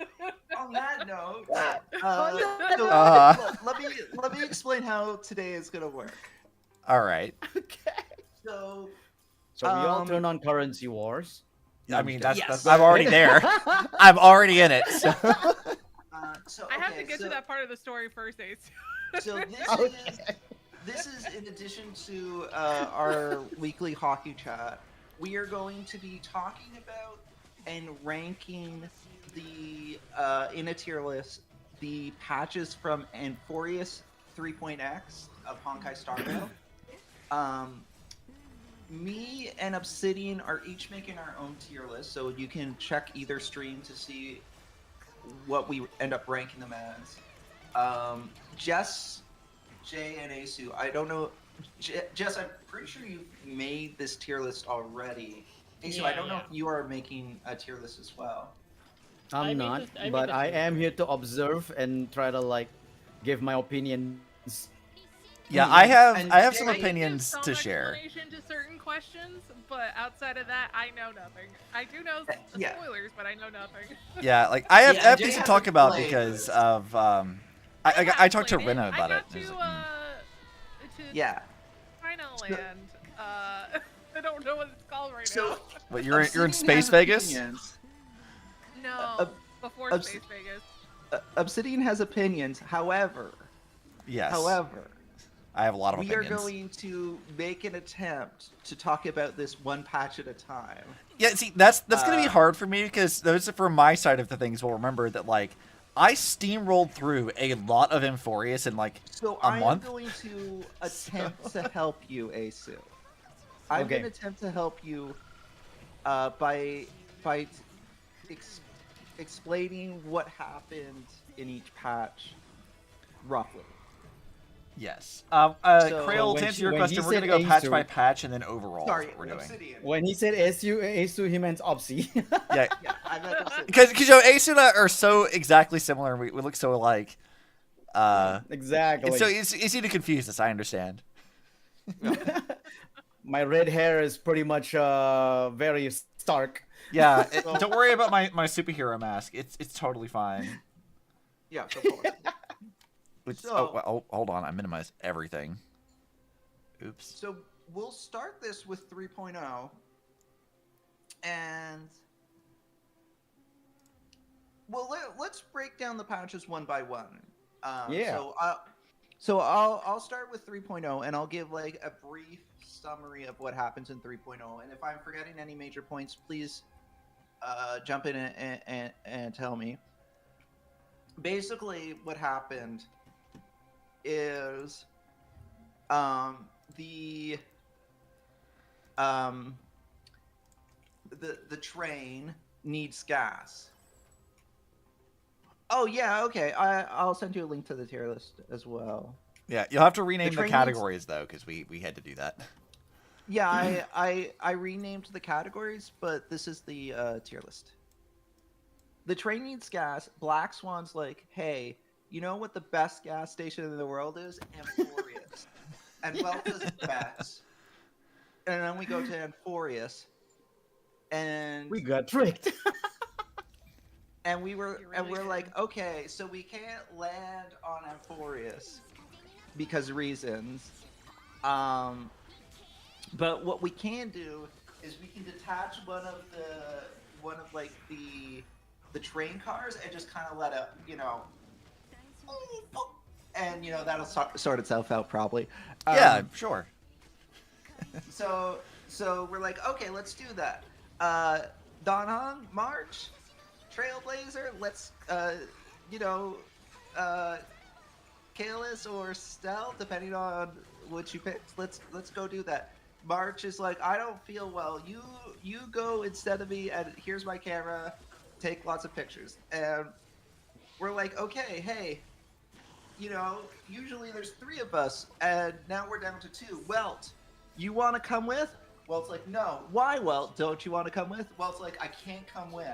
S3: on that note, so,
S2: Uh-huh.
S3: let me explain how today is gonna work.
S2: All right.
S3: So,
S5: So we all
S3: Um,
S5: turn on currency wars.
S2: I mean, that's,
S1: Yes.
S2: that's I'm already there. I'm already in it. So.
S3: so
S1: I have
S3: okay,
S1: to get
S3: so,
S1: to that part of the story first, Ace.
S3: So
S5: Okay.
S3: this is in addition to our weekly hockey chat. We are going to be talking about and ranking the in a tier list the patches from Amphoreus 3.x of Honkai Star Rail. Me and Obsidian are each making our own tier list, so you can check either stream to see what we end up ranking them as. Jess, Jay, and Eisu, I don't know. Jess, I'm pretty sure you made this tier list already. Eisu, I don't know if you are making a tier list as well.
S5: I'm
S4: I made
S5: not,
S4: this- I made
S5: but
S4: this
S5: I
S4: video.
S5: am here to observe and try to like give my opinions.
S2: Yeah, I have
S3: And
S2: some
S3: Jay-
S1: I can give
S2: opinions
S1: some
S2: to share.
S1: explanation to certain questions, but outside of that, I know nothing. I do know
S3: Yeah.
S1: spoilers, but I know nothing.
S2: Yeah, like I have,
S3: Yeah,
S2: I have
S3: Jay
S2: things to
S3: hasn't
S2: talk about
S3: played
S2: because
S3: this.
S2: of I talked to Rena about
S1: I
S2: it.
S1: got
S2: It was
S1: to,
S2: like,
S1: to
S3: Yeah.
S1: Final Land. I don't know what it's called right
S3: So,
S1: now.
S2: But you're in
S3: Obsidian
S2: Space
S3: has
S2: Vegas?
S3: opinions.
S1: No, before
S3: Obs-
S1: Space Vegas.
S3: Obsidian has opinions. However,
S2: Yes. I have a lot of
S3: we are
S2: opinions.
S3: going to make an attempt to talk about this one patch at a time.
S2: Yeah, see, that's gonna be
S3: Uh,
S2: hard for me because those are from my side of the things will remember that like I steamrolled through a lot of Amphoreus in like
S3: So
S2: a
S3: I am
S2: month.
S3: going to attempt to help you, Eisu. I'm
S5: Okay.
S3: going to attempt to help you by explaining what happened in each patch, roughly.
S2: Yes.
S3: So-
S2: Krail, to
S5: when
S2: answer your
S5: when he
S2: question, we're gonna
S5: said
S2: go patch
S5: Eisu-
S2: by patch and then overall.
S3: Sorry,
S2: is what we're doing.
S3: Obsidian.
S5: When he said Asu, he meant Opsy.
S2: Yeah,
S3: Yeah, I meant Obsidian.
S2: because you know, Ace and I are so exactly similar. We look so alike.
S5: Exactly.
S2: It's so it's easy to confuse us. I understand.
S5: My red hair is pretty much very stark.
S2: Yeah,
S3: So-
S2: don't worry about my superhero mask. It's totally fine.
S3: Yeah, go forward.
S2: Hold on. I minimized everything. Oops.
S3: So we'll start this with 3.0, and let's break down the patches one by one.
S5: Yeah.
S3: So I'll start with 3.0, and I'll give like a brief summary of what happens in 3.0. And if I'm forgetting any major points, please jump in and tell me. Basically, what happened is the train needs gas. Oh yeah, okay. I'll send you a link to the tier list as well.
S2: Yeah, you'll have to rename the
S3: train needs-
S2: categories though, because we had to do that.
S3: Yeah, I renamed the categories, but this is the tier list. The train needs gas. Black Swan's like, hey, you know what the best gas station in the world is? Amphoreus. And Welta's bets. And then we go to Amphoreus. And
S5: We got tricked.
S3: we're like, okay, so we can't land on Amphoreus because of reasons. But what we can do is we can detach one of the train cars and just kind of let it, and that'll sort itself out probably.
S2: Yeah, sure.
S3: So we're like, okay, let's do that. Don Hong, March, Trailblazer, let's Kalis or Stell, depending on what you pick. Let's go do that. March is like, I don't feel well. You go instead of me, and here's my camera. Take lots of pictures. And we're like, okay, hey, usually there's 3 of us, and now we're down to 2. Welt, you want to come with? Welt's like, no. Why, Welt? Don't you want to come with? Welt's like, I can't come with.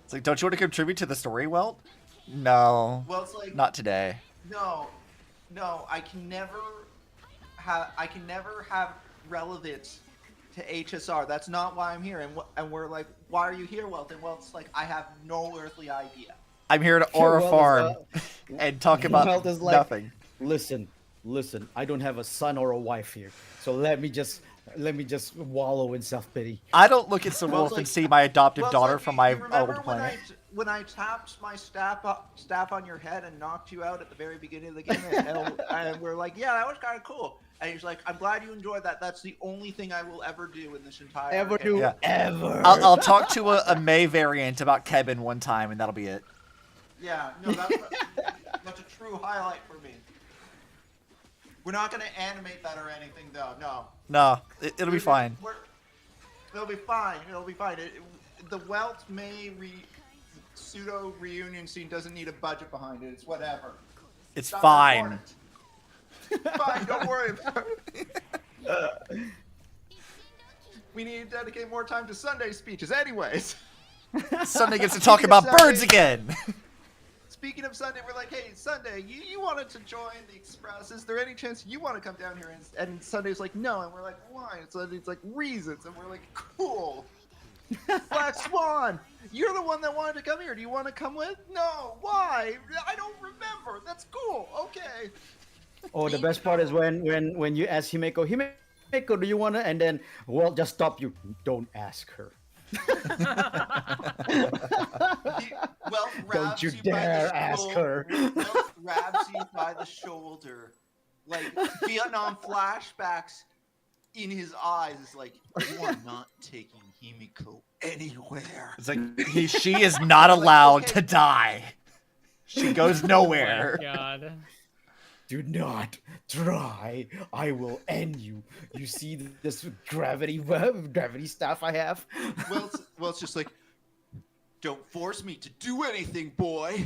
S2: It's like, don't you want to contribute to the story, Welt? No,
S3: Welt's like,
S2: not today.
S3: no, I can never have relevance to HSR. That's not why I'm here. And we're like, why are you here, Welt? And Welt's like, I have no earthly idea.
S2: I'm here to Aura
S5: Welt is,
S2: Farm and talk about
S5: Welt is like-
S2: nothing.
S5: Listen. I don't have a son or a wife here, so let me just wallow in self-pity.
S2: I don't look at some
S3: Well,
S2: wolf
S3: like-
S2: and see my adopted
S3: Well,
S2: daughter
S3: like,
S2: from
S3: you
S2: my
S3: remember
S2: old planet.
S3: when I tapped my staff on your head and knocked you out at the very beginning of the game, and we're like, yeah, that was kind of cool. And he's like, I'm glad you enjoyed that. That's the only thing I will ever do in this entire
S5: Ever
S3: game.
S5: do
S2: Yeah.
S5: ever.
S2: I'll talk to a May variant about Kevin one time, and that'll be it.
S3: Yeah, no, that's a true highlight for me. We're not going to animate that or anything, though. No.
S2: No, it'll be fine.
S3: It'll be fine. It'll be fine. The Welt May pseudo reunion scene doesn't need a budget behind it. It's whatever.
S2: It's
S3: Not
S2: fine.
S3: important. Fine, don't worry about it. We need to dedicate more time to Sunday speeches, anyways.
S2: Sunday gets to talk about birds again.
S3: Speaking of Sunday, we're like, hey, Sunday, you wanted to join the Express. Is there any chance you want to come down here? And Sunday's like, no. And we're like, why? And Sunday's like, reasons. And we're like, cool. Black Swan, you're the one that wanted to come here. Do you want to come with? No. Why? I don't remember. That's cool. Okay.
S5: Oh, the best part is when you ask Himeko, do you wanna? And then Walt just stop you. Don't ask her.
S3: Well,
S5: Don't you dare ask her.
S3: Well, grabs you by the shoulder, like Vietnam flashbacks in his eyes. It's like, you are not taking Himiko anywhere.
S2: It's like she is not allowed
S3: okay.
S2: to die. She goes
S4: Oh
S2: nowhere.
S4: my god.
S5: Do not try. I will end you. You see this gravity staff I have?
S3: Well, it's just like, don't force me to do anything, boy.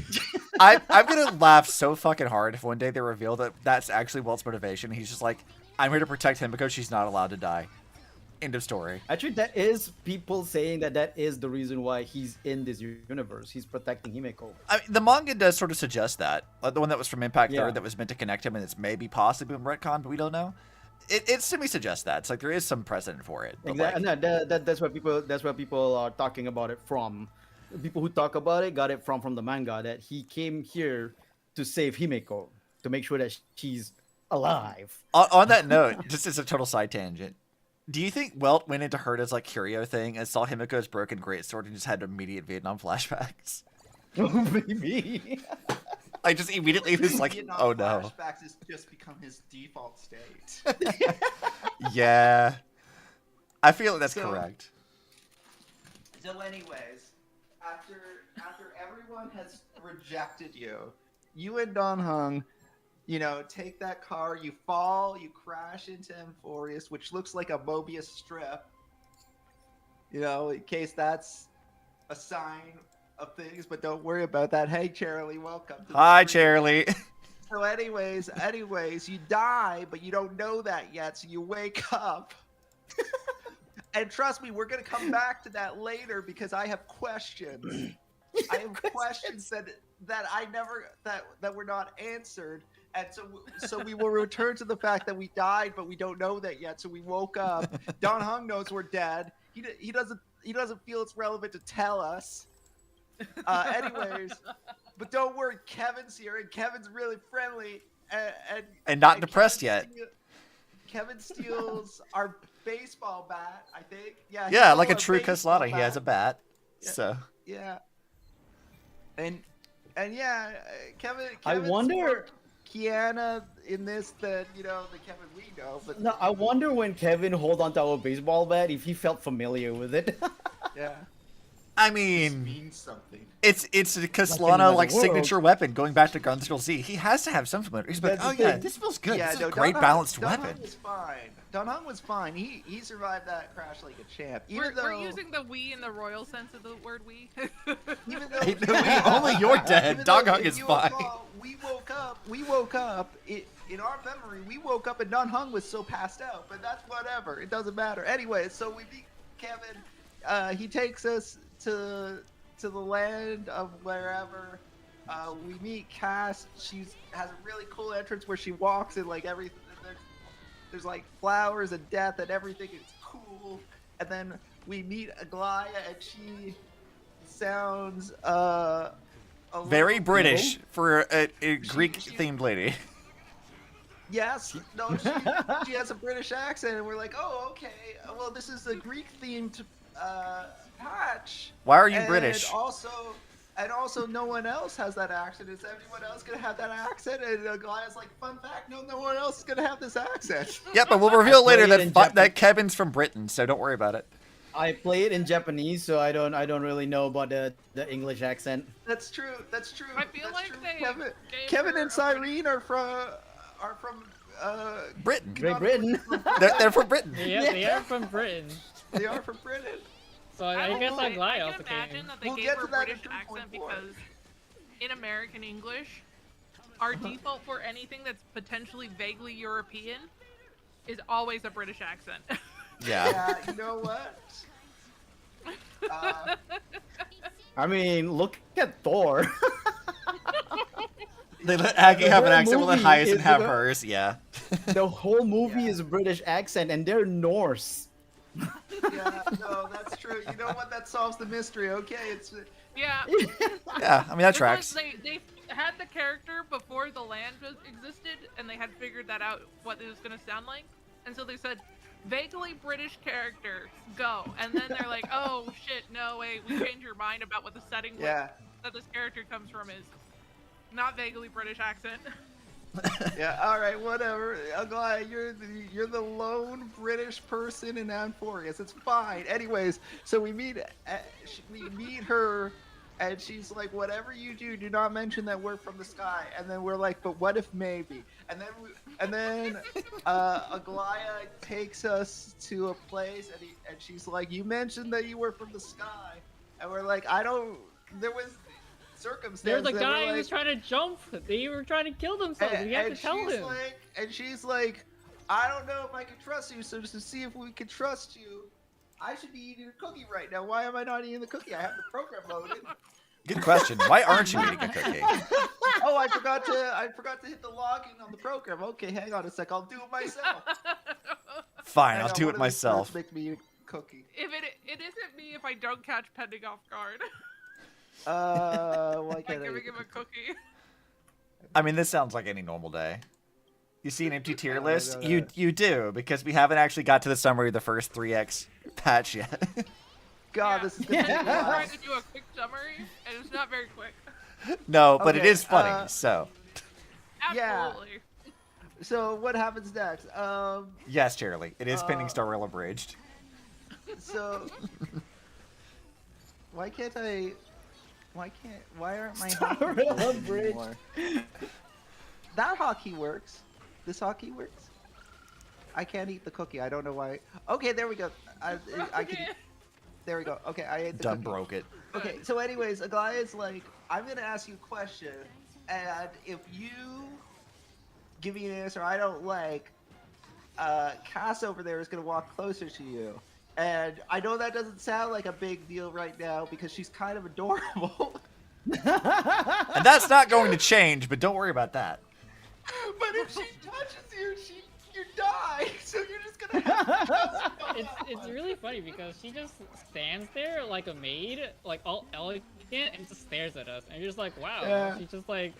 S2: I'm gonna laugh so fucking hard if one day they reveal that that's actually Walt's motivation. He's just like, I'm here to protect him because she's not allowed to die. End of story.
S5: Actually, that is people saying that is the reason why he's in this universe. He's protecting Himeko.
S2: I mean, the manga does sort of suggest that. Like the one that was from Impact
S5: Yeah.
S2: Third that was meant to connect him, and it's maybe possibly been retconned, but we don't know. It semi-suggests that. It's like there is some precedent for it. But
S5: Exactly.
S2: like,
S5: No, that's where people are talking about it from. People who talk about it got it from the manga that he came here to save Himeko, to make sure that she's alive.
S2: on that note, just as a total side tangent, do you think Welt went into Herta's like curio thing and saw Himiko's broken greatsword and just had immediate Vietnam flashbacks?
S5: Maybe.
S2: Like just immediately was like,
S3: Vietnam
S2: oh no.
S3: Flashbacks has just become his default state.
S2: Yeah. I feel like that's
S3: So-
S2: correct.
S3: So, anyways, after everyone has rejected you, you and Don Hung, take that car, you fall, you crash into Amphoreus, which looks like a Mobius strip. In case that's a sign of things, but don't worry about that. Hey, Charlie, welcome. To the
S2: Hi,
S3: stream.
S2: Charlie.
S3: So, anyways, you die, but you don't know that yet, so you wake up. And trust me, we're gonna come back to that later because I have questions. I have questions that I never that were not answered, and so we will return to the fact that we died, but we don't know that yet. So we woke up. Don Hung knows we're dead. He doesn't feel it's relevant to tell us. Anyways, but don't worry, Kevin's here, and Kevin's really friendly,
S2: And not depressed yet.
S3: Kevin steals our baseball bat, I think. Yeah. he
S2: Yeah,
S3: stole
S2: like a
S3: our
S2: true
S3: baseball
S2: Caslana, he has a bat.
S3: Yeah.
S2: So
S3: Yeah. And yeah, Kevin.
S5: I wonder-
S3: more Kiana in this than the Kevin we know. But
S5: No, I wonder when Kevin hold on to our baseball bat if he felt familiar with it.
S3: yeah,
S2: I
S3: this
S2: mean,
S3: means something.
S2: it's a Caslana
S5: another
S2: like
S5: world.
S2: signature weapon going back to Guns N' Z. He has to have some familiar. He's like,
S5: That's
S2: oh
S5: the
S2: yeah,
S5: thing.
S2: this feels good.
S3: Yeah,
S2: this is
S3: no,
S2: a great
S3: Don
S2: balanced
S3: Hung,
S2: weapon.
S3: Don Hung was fine. Don Hung was fine. He survived that crash like a champ.
S1: We're using the we in the royal sense of the word we.
S3: Even though
S2: Hey, only you're dead.
S3: Even
S2: Dog
S3: though,
S2: Hung
S3: if
S2: is
S3: you
S2: fine.
S3: recall, we woke up. In our memory, we woke up and Don Hung was so passed out. But that's whatever. It doesn't matter. Anyway, so we meet Kevin. He takes us to the land of wherever. We meet Cass. She has a really cool entrance where she walks and like everything. There's like flowers and death and everything. It's cool. And then we meet Aglaya and she sounds a
S2: Very
S3: little-
S2: British for a Greek
S3: she-
S2: themed lady.
S3: Yes. No. She has a British accent, and we're like, oh, okay. Well, this is a Greek themed patch.
S2: Why are you
S3: And
S2: British?
S3: Also, no one else has that accent. Is everyone else gonna have that accent? And Aglaya's like, fun fact, no one else is gonna have this accent.
S2: Yeah, but we'll reveal later
S5: played in
S2: that Kevin's from Britain, so don't worry about it.
S5: I play it in Japanese, so I don't really know about the English accent.
S3: That's true. That's true.
S1: I feel
S3: that's
S1: like
S3: true.
S1: they gave
S3: Kevin
S1: her
S3: and
S1: a
S3: Cyrene are from
S2: Britain.
S5: Great Britain.
S2: They're from Britain.
S4: They are from Britain.
S3: They are from Britain.
S4: So I guess
S1: I
S4: Aglaya
S1: can
S4: also
S1: imagine
S4: came.
S1: that they
S3: We'll
S1: gave
S3: get
S1: her
S3: to
S1: a
S3: that in
S1: British accent
S3: 3.4.
S1: because in American English, our default for anything that's potentially vaguely European is always a British accent.
S2: Yeah.
S3: Yeah, you know what?
S5: I mean, look at Thor.
S2: They let Aggie have an
S5: whole
S2: accent, we'll let
S5: movie
S2: Hyacinth
S5: is
S2: have
S5: about-
S2: hers. Yeah.
S5: The whole movie
S3: Yeah.
S5: is a British accent, and they're Norse.
S3: Yeah, no, that's true. You know what? That solves the mystery. Okay, it's
S1: yeah.
S2: Yeah, I mean, that
S1: It's
S2: tracks.
S1: like they had the character before the land existed, and they had figured that out what it was going to sound like. And so they said, vaguely British character, go. And then they're like, oh shit, no, wait, we changed your mind about what the setting
S3: yeah,
S1: that this character comes from is. Not vaguely British accent.
S3: yeah. All right, whatever. Aglaya, you're the lone British person in Amphoreus. It's fine. Anyways, so we meet her, And she's like, whatever you do, do not mention that we're from the sky. And then we're like, but what if maybe? And then Aglaya takes us to a place, and she's like, you mentioned that you were from the sky. And we're like, there was circumstances.
S4: There's a
S3: that
S4: guy
S3: were
S4: who was trying to jump. They were trying to kill themselves. We have to tell him.
S3: And she's like, I don't know if I can trust you, so just to see if we can trust you, I should be eating a cookie right now. Why am I not eating the cookie? I have the program loaded.
S2: Good question. Why aren't you eating a cookie?
S3: Oh, I forgot to hit the login on the program. Okay, hang on a sec. I'll do it myself.
S2: Fine,
S3: Hang
S2: I'll
S3: on,
S2: do
S3: one
S2: it
S3: of these
S2: myself.
S3: birds Make me eat a cookie.
S1: If it isn't me if I don't catch Pending off guard.
S3: Why
S1: By
S3: can't I
S1: giving
S3: eat
S1: him a cookie.
S2: I mean, this sounds like any normal day. You see an empty tier list?
S3: no.
S2: You do, because we haven't actually got to the summary of the first 3x patch yet.
S3: God,
S1: Yeah.
S3: this is gonna be
S1: I'm
S3: wild.
S1: trying to do a quick summary, and it's not very quick.
S2: No, but it
S3: Okay,
S2: is funny, so.
S1: Absolutely.
S3: Yeah. So what happens next?
S2: Yes, Charlie, it is pending Starrel abridged.
S3: So why aren't my
S5: Starrel
S3: hockey
S5: Abridged.
S3: anymore? That hockey works. This hockey works. I can't eat the cookie. I don't know why. Okay, there we go. I can. There we go. Okay, I ate the
S2: Done
S3: cookie.
S2: broke it.
S3: Okay, so anyways, Aglaya's like, I'm gonna ask you a question, and if you give me an answer I don't like, Cass over there is gonna walk closer to you. And I know that doesn't sound like a big deal right now because she's kind of adorable.
S2: And that's not going to change, but don't worry about that.
S3: But if she touches you, you die. So you're just gonna have to
S4: It's really funny because she just stands there like a maid, like all elegant, and just stares at us. And you're just like, wow.
S3: Yeah.
S4: She's just like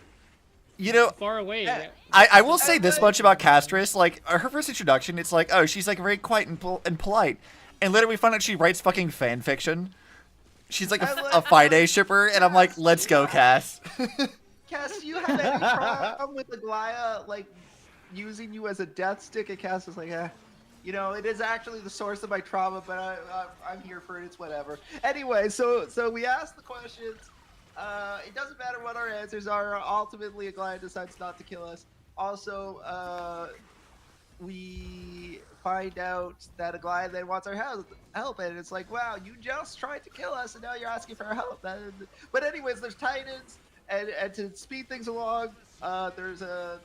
S2: You know,
S4: far away.
S3: Yeah.
S2: I will say this much about Castris, like, her first introduction, it's like, oh, she's, like, very quiet and polite. And later we find out she writes fucking fan fiction. She's, like, a Friday shipper, and I'm like, let's go, Cass.
S3: Cass, do you have any problem with Aglaya, like, using you as a death stick? And Cass is like, you know, it is actually the source of my trauma, but I'm here for it. It's whatever. Anyway, so we ask the questions. It doesn't matter what our answers are. Ultimately, Aglaya decides not to kill us. Also, we find out that Aglaya then wants our help, and it's like, wow, you just tried to kill us, and now you're asking for our help. But anyways, there's Titans, and to speed things along, there's a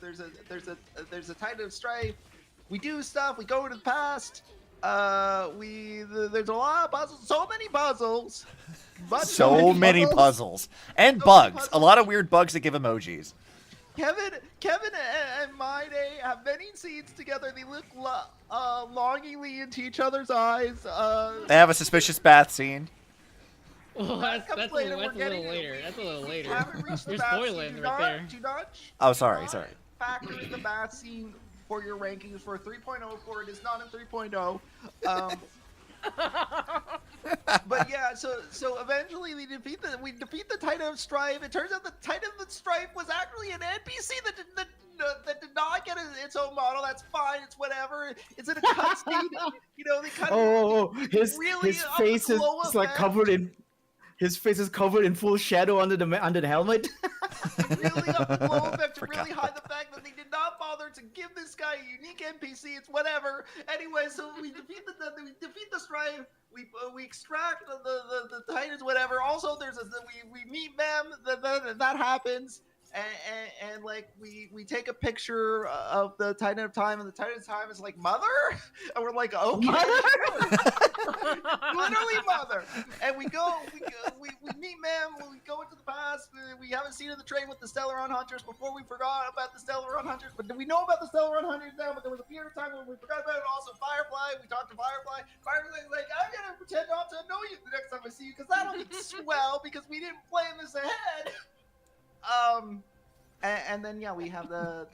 S3: Titan of Strife. We do stuff. We go into the past. There's a lot of puzzles. So many puzzles.
S2: So many puzzles. And bugs. A lot of weird bugs that give emojis.
S3: Kevin and Mayday have many scenes together. They look longingly into each other's eyes.
S2: They have a suspicious bath scene.
S4: Well,
S3: That
S4: that's
S3: comes
S4: a
S3: later.
S4: little
S3: We're getting
S4: later.
S3: it.
S4: That's a little later.
S3: Haven't reached the
S4: You're
S3: bath
S4: spoiling
S3: scene.
S4: right there.
S2: Oh, sorry.
S3: Factor in the bath scene for your rankings for 3.0 for it is not in 3.0. But yeah, so eventually we defeat the Titan of Strife. It turns out the Titan of Strife was actually an NPC that did not get its own model. That's fine. It's whatever. It's in a cutscene. You know, they kind of
S5: his face is like covered in. His face is covered in full shadow under the helmet.
S3: really up the glow effect to
S2: Forgot
S3: really hide the fact that they did not bother to give this guy a unique NPC. It's whatever. Anyway, so we defeat the Strife. We extract the Titans, whatever. Also, we meet them. That happens. And like we take a picture of the Titan of Time, and the Titan of Time is like, mother, and we're like, okay, literally mother. And we meet Mem. We go into the past. We haven't seen in the train with the Stellaron Hunters before. We forgot about the Stellaron Hunters, but we know about the Stellaron Hunters now. But there was a period of time when we forgot about it. Also, Firefly. We talked to Firefly. Firefly's like, I'm gonna pretend not to know you the next time I see you, because that'll be swell, because we didn't plan this ahead. And then yeah, we have the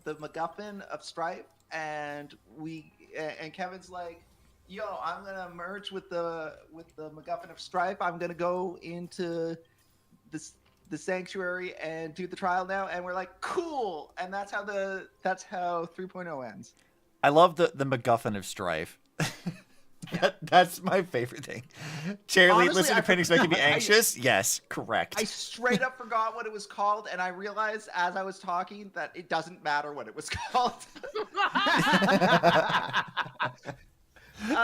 S3: MacGuffin of Strife, and Kevin's like, yo, I'm gonna merge with the MacGuffin of Strife. I'm gonna go into the sanctuary and do the trial now, and we're like, cool. And that's how 3.0 ends.
S2: I love the MacGuffin of Strife. That's my favorite thing. Cherry,
S3: Honestly,
S2: listen
S3: I
S2: to Phoenix making me
S3: forgot.
S2: anxious. Yes, correct.
S3: I straight up forgot what it was called, and I realized as I was talking that it doesn't matter what it was called.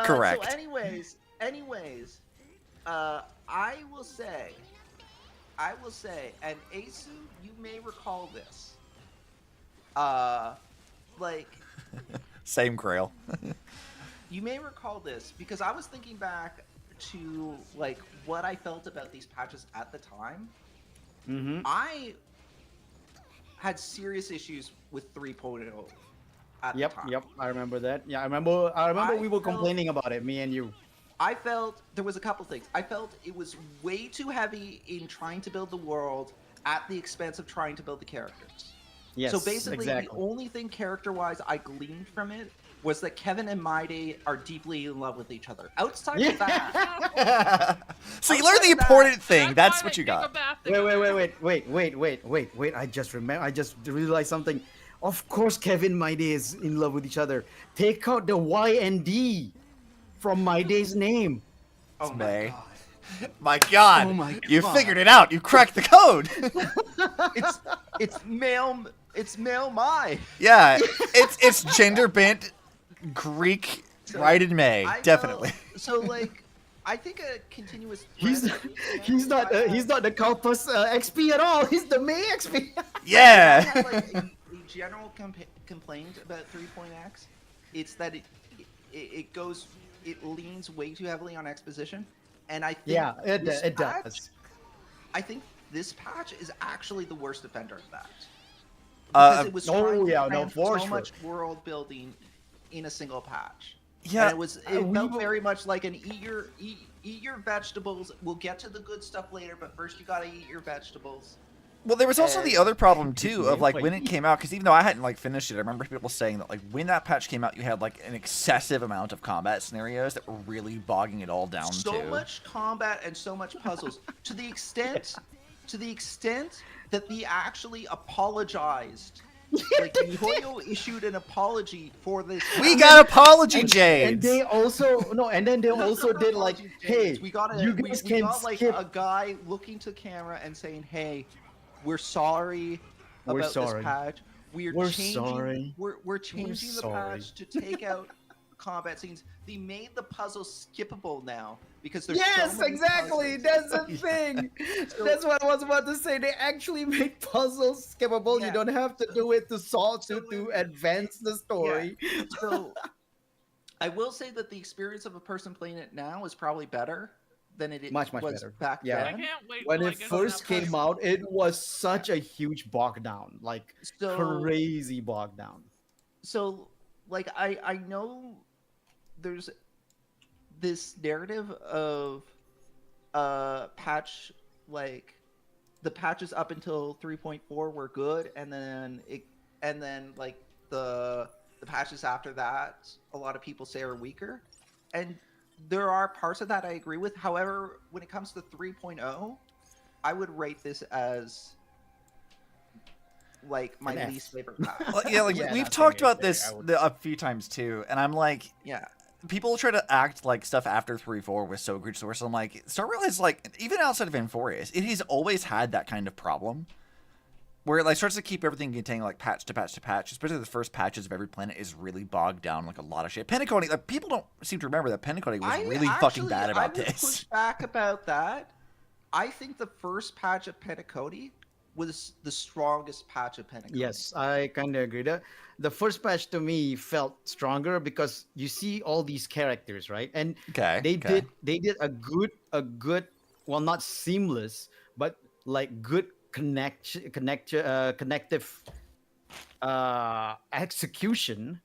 S2: Correct.
S3: So, anyways, I will say, and Eisu, you may recall this. Like,
S2: Same Grail.
S3: you may recall this because I was thinking back to like what I felt about these patches at the time.
S5: Mm-hmm.
S3: I had serious issues with 3.0 at the time.
S5: Yep. I remember that. Yeah, I remember we were complaining about it, me and you.
S3: I felt there was a couple things. I felt it was way too heavy in trying to build the world at the expense of trying to build the characters.
S5: Yes,
S3: So basically,
S5: exactly.
S3: the only thing character-wise I gleaned from it was that Kevin and Maide are deeply in love with each other. Outside of that,
S2: So you learned the important thing. That's what you got.
S5: Wait. I just realized something. Of course, Kevin and Maide is in love with each other. Take out the Y and D from Maide's name.
S3: oh my
S2: May.
S3: god,
S2: My God.
S5: Oh my
S2: You
S5: God.
S2: figured it out. You cracked the code.
S3: it's male Mai.
S2: Yeah, it's gender bent Greek
S3: So,
S2: right in May.
S3: I felt-
S2: Definitely.
S3: So like, I think a continuous.
S5: He's not the Kalpas XP at all. He's the May XP.
S3: I
S2: Yeah.
S3: have, like, a general complaint about 3.x. It's that it leans way too heavily on exposition, and I think
S5: Yeah,
S3: this
S5: it
S3: patch-
S5: does.
S3: I think this patch is actually the worst offender of that.
S2: Uh,
S3: Because it was
S5: oh,
S3: trying to
S5: yeah, no,
S3: cram
S5: for
S3: so
S5: sure.
S3: much world building in a single patch.
S2: Yeah.
S3: And it
S5: we
S3: felt
S5: will-
S3: very much like an eat your vegetables. We'll get to the good stuff later, but first you gotta eat your vegetables.
S2: Well, there was also the
S3: And-
S2: other problem too of like when
S5: Wait.
S2: it came out, because even though I hadn't like finished it, I remember people saying that like when that patch came out, you had like an excessive amount of combat scenarios that were really bogging it all down
S3: So
S2: too.
S3: much combat and so much puzzles to the extent that they actually apologized. Like Mihoyo issued an apology for this.
S2: We got apology,
S5: And
S2: Jades.
S5: they also and then they
S3: No,
S5: also
S3: no
S5: did like,
S3: apology,
S5: hey,
S3: James. we got
S5: you guys
S3: we
S5: can
S3: got like
S5: skip.
S3: a guy looking to camera and saying, "Hey, we're sorry
S5: We're
S3: about
S5: sorry.
S3: this patch.
S5: We're sorry.
S3: We're changing the
S5: sorry."
S3: patch to take out combat scenes. They made the puzzle skippable now because there's
S5: Yes,
S3: so many
S5: exactly.
S3: puzzles.
S5: That's the thing.
S3: So-
S5: That's what I was about to say. They actually made puzzles skippable.
S3: Yeah.
S5: You don't have to do it to solve
S3: So
S5: to advance the story.
S3: So I will say that the experience of a person playing it now is probably better than it
S5: Much
S3: was
S5: better.
S3: back
S5: Yeah.
S1: I
S3: then.
S1: can't wait
S5: When
S1: till I
S5: it
S1: get to
S5: first
S1: that
S5: came
S1: point.
S5: out, it was such a huge bog down, like
S3: So
S5: crazy bog down.
S3: so like I know there's this narrative of patch, like the patches up until 3.4 were good, and then like the patches after that a lot of people say are weaker, and there are parts of that I agree with. However, when it comes to 3.0, I would rate this as like my
S5: An F.
S3: least favorite patch.
S2: Well, yeah, like
S5: Yeah,
S2: we've
S5: that's
S2: talked
S5: okay,
S2: about
S5: fair,
S2: this
S5: I would
S2: a few times too, and I'm like,
S3: Yeah.
S2: people try to act like stuff after 3.4 was so egregious. So I'm like, Star Rail is like, even outside of Amphoreus, it has always had that kind of problem. Where it like starts to keep everything containing like patch to patch to patch, especially the first patches of every planet is really bogged down like a lot of shit. Pentacoding, like people don't seem to remember that Pentacoding was really fucking bad
S3: I
S2: about
S3: would
S2: this.
S3: push back about that. I think the first patch of Pentacody was the strongest patch of Pentacody.
S5: Yes, I kind of agree. The first patch to me felt stronger because you see all these characters, right? And
S2: Okay.
S5: they
S2: okay.
S5: did a good, well, not seamless, but like good connective execution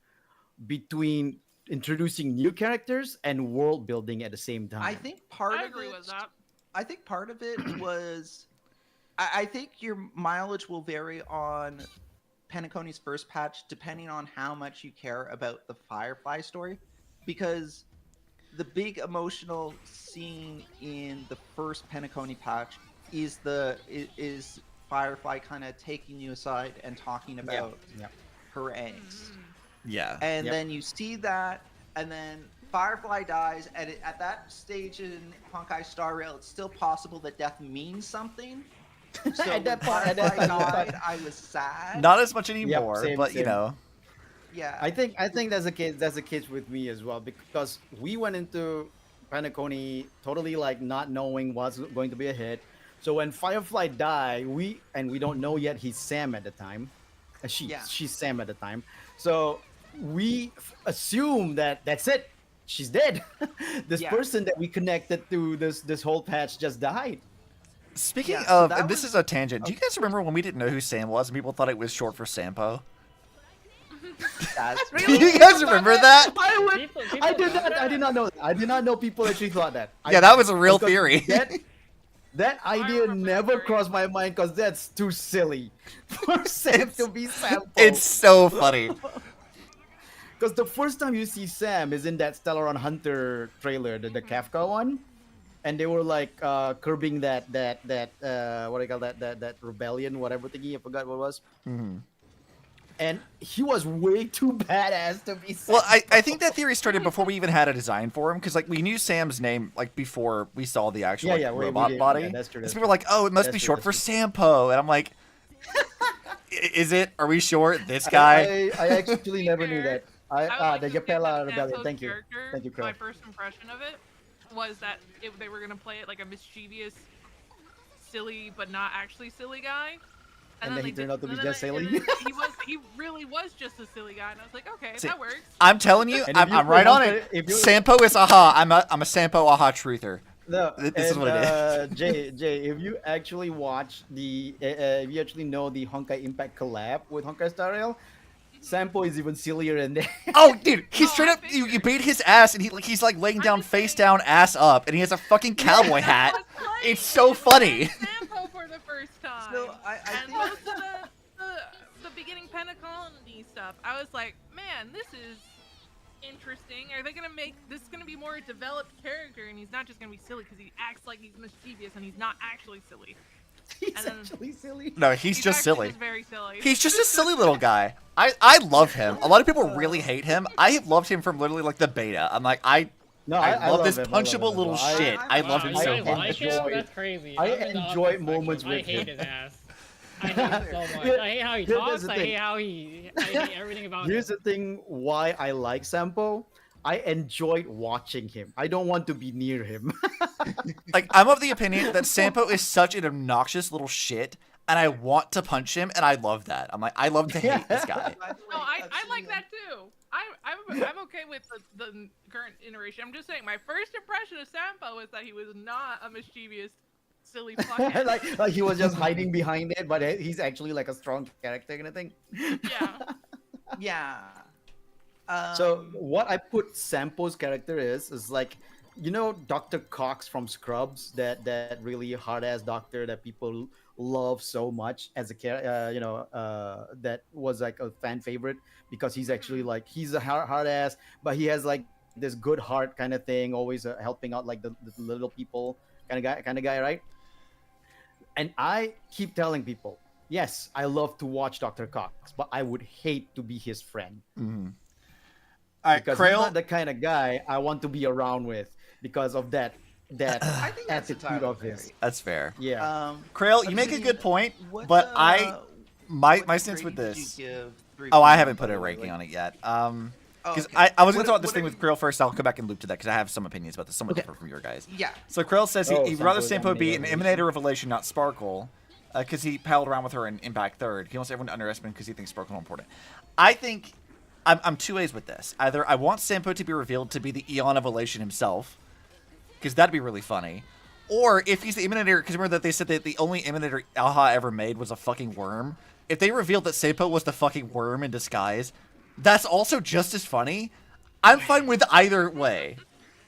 S5: between introducing new characters and world building at the same time.
S3: I think part
S1: I
S3: of
S1: agree
S3: it.
S1: with that.
S3: I think part of it was. I think your mileage will vary on Pentacony's first patch depending on how much you care about the Firefly story, because the big emotional scene in the first Pentacony patch is Firefly kind of taking you aside and talking about
S5: yeah.
S3: her angst.
S2: Yeah.
S3: And
S5: Yep.
S3: then you see that, and then Firefly dies, and at that stage in Honkai Star Rail, it's still possible that death means something. So
S5: At
S3: when
S5: that point- at that
S3: Firefly
S5: point-
S3: died, I was sad.
S2: Not as much anymore,
S5: same,
S2: but you
S5: same.
S2: know.
S3: Yeah.
S5: I think that's the case. That's the case with me as well, because we went into Panaconi totally like not knowing what's going to be a hit. So when Firefly died, we don't know yet he's Sam at the time. She's Sam at the time. So we assume that that's it. She's dead. This
S3: Yeah.
S5: person that we connected to this whole patch just died.
S2: Speaking
S3: Yeah, so
S2: of,
S3: that
S2: and this
S3: was-
S2: is a tangent. Do you guys remember when we didn't know who Sam was and people thought it was short for Sampo?
S3: That's
S2: Do you guys remember that?
S5: I did not know that. I did not know people actually thought that.
S2: Yeah, that was a real
S5: because
S2: theory.
S5: That idea
S1: remember that
S5: never
S1: theory.
S5: crossed my mind because that's too silly for Sam to be Sampo.
S2: It's so funny.
S5: Because the first time you see Sam is in that Stellaron Hunter trailer, the Kafka one, and they were like curbing that what do you call that rebellion, whatever thingy, I forgot what it was.
S2: Mhm.
S5: And he was way too badass to be Sam.
S2: Well, I think that theory started before we even had a design for him, because like we knew Sam's name like before we saw the actual like,
S5: we
S2: robot
S5: did.
S2: body.
S5: Yeah, that's true,
S2: And
S5: that's
S2: so people were like, "Oh, it must
S5: That's
S2: be
S5: true,
S2: short for
S5: that's
S2: Sampo," and I'm like, "Is it? Are we sure this guy?"
S5: I actually never knew that.
S1: I would like
S5: The
S1: to say that
S5: Yapela Rebellion.
S1: Sampo's
S5: Thank you.
S1: character,
S5: Thank you, Crow.
S1: My first impression of it was that they were gonna play it like a mischievous, silly but not actually silly guy.
S5: And then he
S1: they
S5: turned out to be
S1: and
S5: just
S1: then- and
S5: silly.
S1: then he really was just a silly guy, and I was like, okay,
S2: See,
S1: that works.
S2: I'm telling you,
S5: And if
S2: I'm
S5: you
S2: right on
S5: remember-
S2: it.
S5: if you-
S2: Sampo is aha. I'm a Sampo aha truther.
S5: No,
S2: This is what it is.
S5: Jay, if you actually watch if you actually know the Honkai Impact collab with Honkai Star Rail, Sampo is even sillier than that.
S2: Oh, dude, he's
S1: Oh,
S2: straight
S1: I
S2: up. You
S1: figured.
S2: beat his ass, and he's like laying down
S1: just
S2: face
S1: saying-
S2: down, ass up, and he has a fucking cowboy hat.
S1: I was playing
S2: It's so
S1: it
S2: funny.
S1: with Sampo for the first time.
S3: So I
S1: And
S3: think
S1: most of the beginning Pentacolony stuff, I was like, man, this is interesting. Are they gonna make this gonna be more a developed character, and he's not just gonna be silly because he acts like he's mischievous and he's not actually silly.
S5: He's
S1: And then-
S5: actually silly.
S2: No, he's just
S1: actually
S2: silly.
S1: Just very silly.
S2: He's just a silly little guy. I love him. A lot of people really hate him. I have loved him from literally like the beta. I'm like, I love this
S5: him, I love
S2: punchable
S5: him.
S2: little shit. I love him
S4: you
S2: so
S4: guys
S2: much.
S4: like him?
S5: enjoy-
S4: That's crazy.
S5: I
S4: I'm in the
S5: enjoy
S4: opposite
S5: moments
S4: spectrum.
S5: with
S4: I hate
S5: him.
S4: his ass. I hate him so much. I hate how he
S5: Here's
S4: talks.
S5: the
S4: I
S5: thing.
S4: hate how I hate everything about
S5: Here's
S4: him.
S5: the thing: why I like Sampo. I enjoyed watching him. I don't want to be near him.
S2: Like, I'm of the opinion that Sampo is such an obnoxious little shit, and I want to punch him, and I love that. I'm like, I love to hate this guy.
S3: by the way,
S1: No, I
S3: I've
S1: like
S3: seen
S1: that too. I'm okay with the current iteration. I'm just saying, my first impression of Sampo is that he was not a mischievous, silly fuckhead.
S5: like he was just hiding behind it, but he's actually like a strong character kind of thing.
S1: Yeah.
S3: Yeah.
S5: So what I put Sampo's character is like, you know, Dr. Cox from Scrubs, that really hard ass doctor that people love so much as a character, that was like a fan favorite because he's actually like he's a hard ass, but he has like this good heart kind of thing, always helping out like the little people kind of guy, right? And I keep telling people, yes, I love to watch Dr. Cox, but I would hate to be his friend.
S2: Mhm. All right,
S5: Because he's
S2: Krail.
S5: not the kind of guy I want to be around with because of that
S3: I think that's
S5: attitude
S3: entirely
S5: of his.
S3: fair.
S2: That's fair.
S5: Yeah.
S2: Krail,
S3: I'm
S2: you make a
S3: thinking,
S2: good point,
S3: what,
S2: but my
S3: what
S2: stance with
S3: rating did
S2: this.
S3: you give Three
S2: Oh, I
S3: Kingdoms,
S2: haven't put
S3: by
S2: a
S3: the way?
S2: ranking on it yet.
S3: Oh,
S2: Because
S3: okay.
S2: I was gonna
S3: What-
S2: talk about this
S3: what
S2: thing
S3: are
S2: with
S3: you-
S2: Krill first. I'll come back and loop to that because I have some opinions about this, somewhat different from your guys.
S3: Yeah.
S2: So Krill says
S5: Oh,
S2: he'd rather
S5: Sampo
S2: Sampo be an
S5: Emanator
S2: Emanator Revelation, not Sparkle, because he palled around with her in Impact Third. He wants everyone to underestimate him because he thinks Sparkle is important. I think I'm two ways with this. Either I want Sampo to be revealed to be the Eon Evolution himself, because that'd be really funny. Or if he's the Emanator, because remember that they said that the only Emanator Aha ever made was a fucking worm. If they revealed that Sampo was the fucking worm in disguise, that's also just as funny. I'm fine with either way.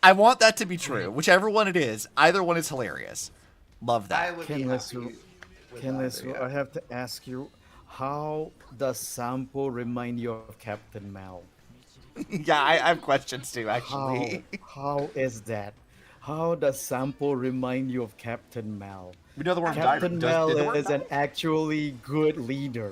S2: I want that to be true. Whichever one it is, either one is hilarious. Love
S3: I
S2: that.
S3: would be
S5: Kenless,
S3: happy with
S5: Kenless,
S3: either, yeah.
S5: I have to ask you, how does Sampo remind you of Captain Mal?
S2: Yeah, I have questions too,
S5: How,
S2: actually.
S5: how is that? How does Sampo remind you of Captain Mal?
S2: We know the worm
S5: Captain
S2: died.
S5: Mal
S2: Did the worm
S5: is
S2: die?
S5: an actually good leader.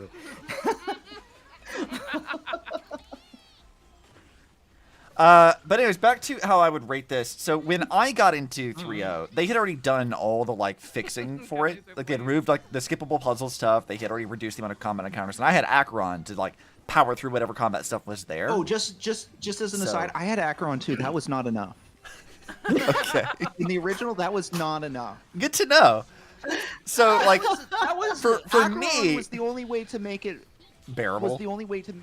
S2: But anyways, back to how I would rate this. So when I got into 3.0, they had already done all the like fixing for it. Like they had removed like the skippable puzzle stuff. They had already reduced the amount of combat encounters, and I had Acheron to like power through whatever combat stuff was there.
S3: Oh, just as an aside, I had Acheron too. That was not enough.
S2: Okay.
S3: In the original, that was not enough.
S2: Good to know. So like
S3: That was
S2: for
S3: Acheron
S2: me,
S3: was the only way to make it.
S2: bearable.
S3: Was the only way to.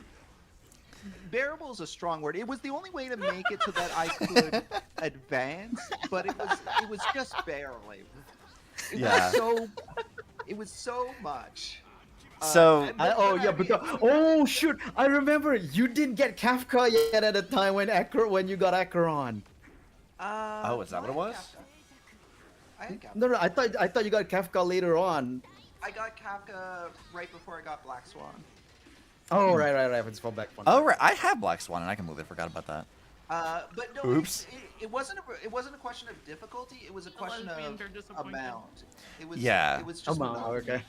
S3: Bearable is a strong word. It was the only way to make it so that I could advance, but it was just barely.
S2: Yeah.
S3: It was so much.
S2: So
S5: oh shoot! I remember you didn't get Kafka yet at the time when you got Acheron.
S2: Oh, is that what it was?
S3: I had Kafka.
S5: No, I thought you got Kafka later on.
S3: I got Kafka right before I got Black Swan.
S5: Oh right. It's fall back one.
S2: Oh right, I have Black Swan, and I completely forgot about that.
S3: But no,
S2: Oops.
S3: it wasn't a question of difficulty. It was a question of amount. It was just amount.
S5: Okay.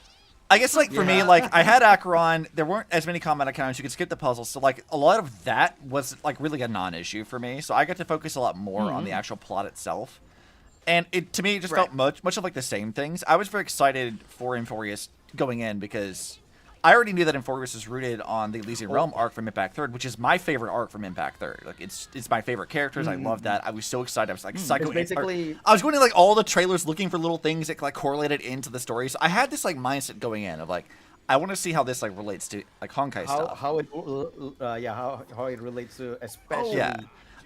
S2: I guess like for me, like I had Acheron. There weren't as many combat encounters. You could skip the puzzles, so like a lot of that was like really a non-issue for me. So I got to focus a lot more on the actual plot itself, and it to me it just felt much of like the same things. I was very excited for Amphoreus going in because I already knew that Amphoreus is rooted on the Elysian Realm arc from Impact Third, which is my favorite arc from Impact Third. Like it's my favorite characters. I love that. I was so excited. I was like psycho.
S5: Basically,
S2: I was going to like all the trailers looking for little things that like correlated into the story. So I had this like mindset going in of like I want to see how this like relates to like Honkai stuff.
S5: How it relates to especially.
S2: Yeah.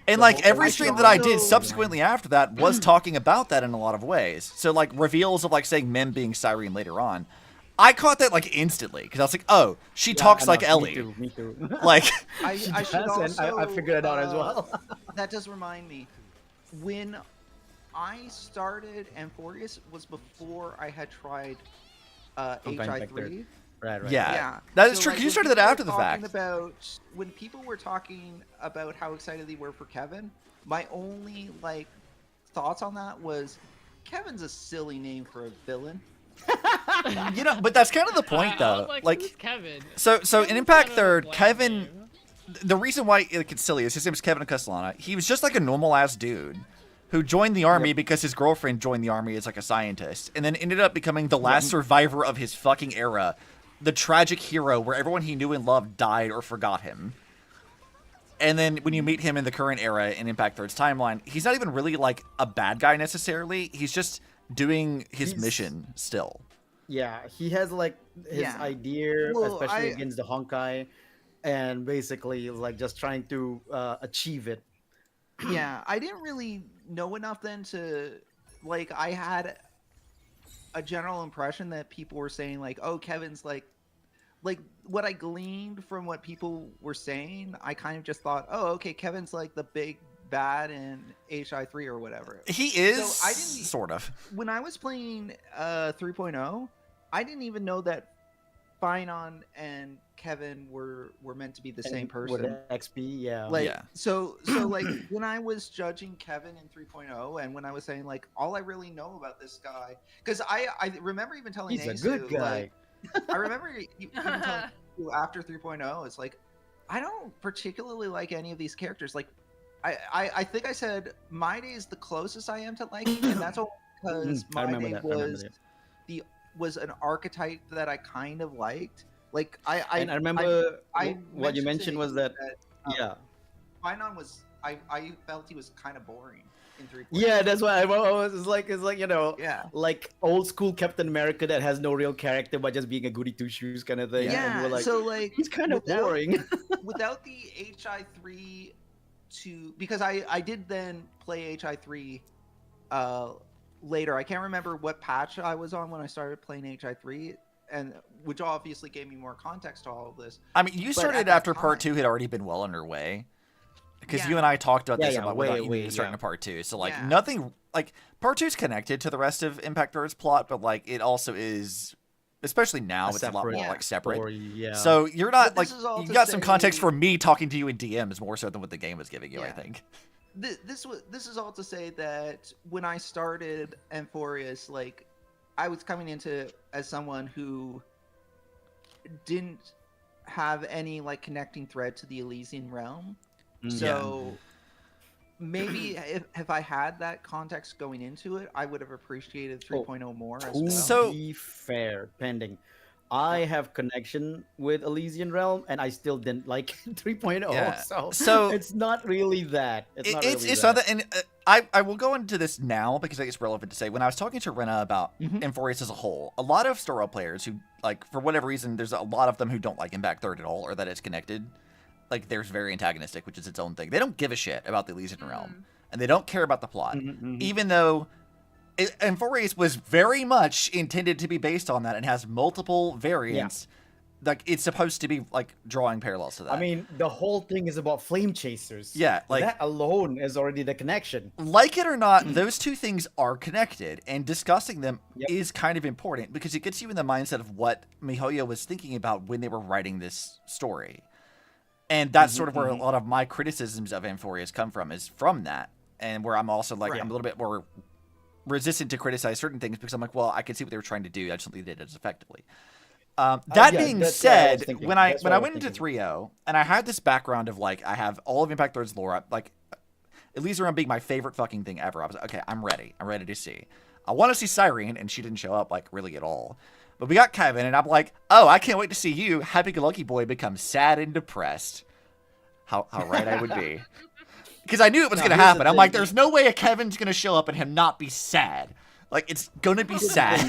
S2: And like every stream that I did subsequently after that was talking about that in a lot of ways. So like reveals of like saying Mem being Cyrene later on. I caught that like instantly because I was like, "Oh, she talks like Ellie."
S5: Me too.
S2: Like,
S3: I should also,
S5: I figured it out as well.
S3: That does remind me, when I started Amphoreus was before I had tried HI3.
S5: Right.
S2: yeah, that is
S3: So,
S2: true.
S3: like,
S2: You
S3: when
S2: started
S3: people
S2: that
S3: were
S2: after the
S3: talking
S2: fact.
S3: When people were talking about how excited they were for Kevin, my only like thoughts on that was Kevin's a silly name for a villain.
S2: You know, but that's kind of the point,
S4: I
S2: though.
S4: was
S2: Like,
S4: who's Kevin?
S2: so in
S4: Kevin's
S2: Impact
S4: kind of a
S2: Third,
S4: bland
S2: Kevin.
S4: name.
S2: The reason why it's silly is his name is Kevin Castellana. He was just like a normal ass dude who joined the army because his girlfriend joined the army as like a scientist, and then ended up becoming the last survivor of his fucking era, the tragic hero where everyone he knew and loved died or forgot him. And then when you meet him in the current era in Impact Third's timeline, he's not even really like a bad guy necessarily. He's just doing his mission still.
S5: Yeah, he has like his idea,
S3: Well,
S5: especially against the Honkai, and basically like just trying to achieve it.
S3: Yeah, I didn't really know enough then to like. I had a general impression that people were saying like, "Oh, Kevin's like what I gleaned from what people were saying." I kind of just thought, "Oh, okay, Kevin's like the big bad in HI3 or whatever."
S2: He is
S3: So I didn't-
S2: sort of.
S3: When I was playing 3.0, I didn't even know that Finon and Kevin were meant to be the same person.
S5: With XP, yeah.
S3: Like
S2: Yeah.
S3: so like when I was judging Kevin in 3.0 and when I was saying like all I really know about this guy, because I remember even telling
S5: He's a
S3: Eisu,
S5: good guy.
S3: like, I remember even telling you after 3.0, it's like I don't particularly like any of these characters. Like I think I said My Day is the closest I am to liking, and that's all because
S5: I
S3: My
S5: remember
S3: Day
S5: that. I remember
S3: was
S5: that.
S3: was an archetype that I kind of liked. Like I
S5: remember
S3: I
S5: what you mentioned
S3: to
S5: was
S3: Eisu
S5: that
S3: um,
S5: yeah.
S3: Finon was I felt he was kind of boring in 3.0.
S5: Yeah, that's why I was. It's like you know,
S3: Yeah.
S5: like old school Captain America that has no real character but just being a goody two shoes kind of thing. And
S3: Yeah,
S5: we're like,
S3: so like
S5: he's kind of
S3: without-
S5: boring.
S3: without the HI3 because I did then play HI3 later. I can't remember what patch I was on when I started playing HI3, and which obviously gave me more context to all of this.
S2: I mean, you
S3: But
S2: started
S3: at that
S2: after part
S3: time-
S2: 2 had already been well underway. Because
S3: Yeah.
S2: you and I talked about this
S5: Yeah,
S2: about
S5: way,
S2: without you
S5: way,
S2: starting
S5: yeah.
S2: to part 2. So like
S3: Yeah.
S2: nothing like part 2 is connected to the rest of Impact Third's plot, but like it also is, especially now, it's a lot more
S3: Yeah.
S2: like separate.
S5: Story, yeah.
S2: So you're not
S3: But
S2: like
S3: this is all
S2: you
S3: to
S2: got some context
S3: say-
S2: from me talking to you in DMs more so than what the game was giving you. I
S3: Yeah.
S2: think.
S3: This is all to say that when I started Amphoreus, like I was coming into as someone who didn't have any like connecting thread to the Elysian realm.
S5: Mm.
S3: So maybe if I had that context going into it, I would have appreciated 3.0 more as well.
S2: So-
S5: To be fair, pending. I have connection with Elysian Realm, and I still didn't like 3.0.
S2: Yeah.
S5: So,
S2: So-
S5: it's not really that. It's not really
S2: it's
S5: that.
S2: not that, and I will go into this now because I think it's relevant to say. When I was talking to Rena about Amphoreus as a whole, a lot of Star Rail players who, like, for whatever reason, there's a lot of them who don't like Impact Third at all, or that it's connected. Like, there's very antagonistic, which is its own thing. They don't give a shit about the Elysian Realm, and they don't care about the plot, even though Amphoreus was very much intended to be based on that and has multiple variants. Like, it's supposed to be like drawing parallels to that.
S5: I mean, the whole thing is about flame chasers.
S2: Yeah, like-
S5: that alone is already the connection.
S2: like it or not, those two things are connected, and discussing them
S5: Yep.
S2: is kind of important because it gets you in the mindset of what MiHoYo was thinking about when they were writing this story. And that's sort of where a lot of my criticisms of Amphoreus come from, is from that. And where I'm also like,
S3: Right.
S2: I'm a little bit more resistant to criticize certain things because I'm like, well, I can see what they were trying to do. I just don't think they did it as effectively. That
S5: yeah,
S2: being
S5: that's what I was
S2: said,
S5: thinking.
S2: when I
S5: That's what I was
S2: went into
S5: thinking.
S2: 3.0 and I had this background of like, I have all of Impact Third's lore, like Elysian Realm being my favorite fucking thing ever. I was like, okay, I'm ready. I'm ready to see. I want to see Cyrene, and she didn't show up like really at all. But we got Kevin, and I'm like, oh, I can't wait to see you, happy-go-lucky boy, become sad and depressed. How right I would be. Because I knew it was
S5: Now,
S2: going to
S5: here's the
S2: happen. I'm like,
S5: thing.
S2: there's no way a Kevin's going to show up and him not be sad. Like, it's going to be sad.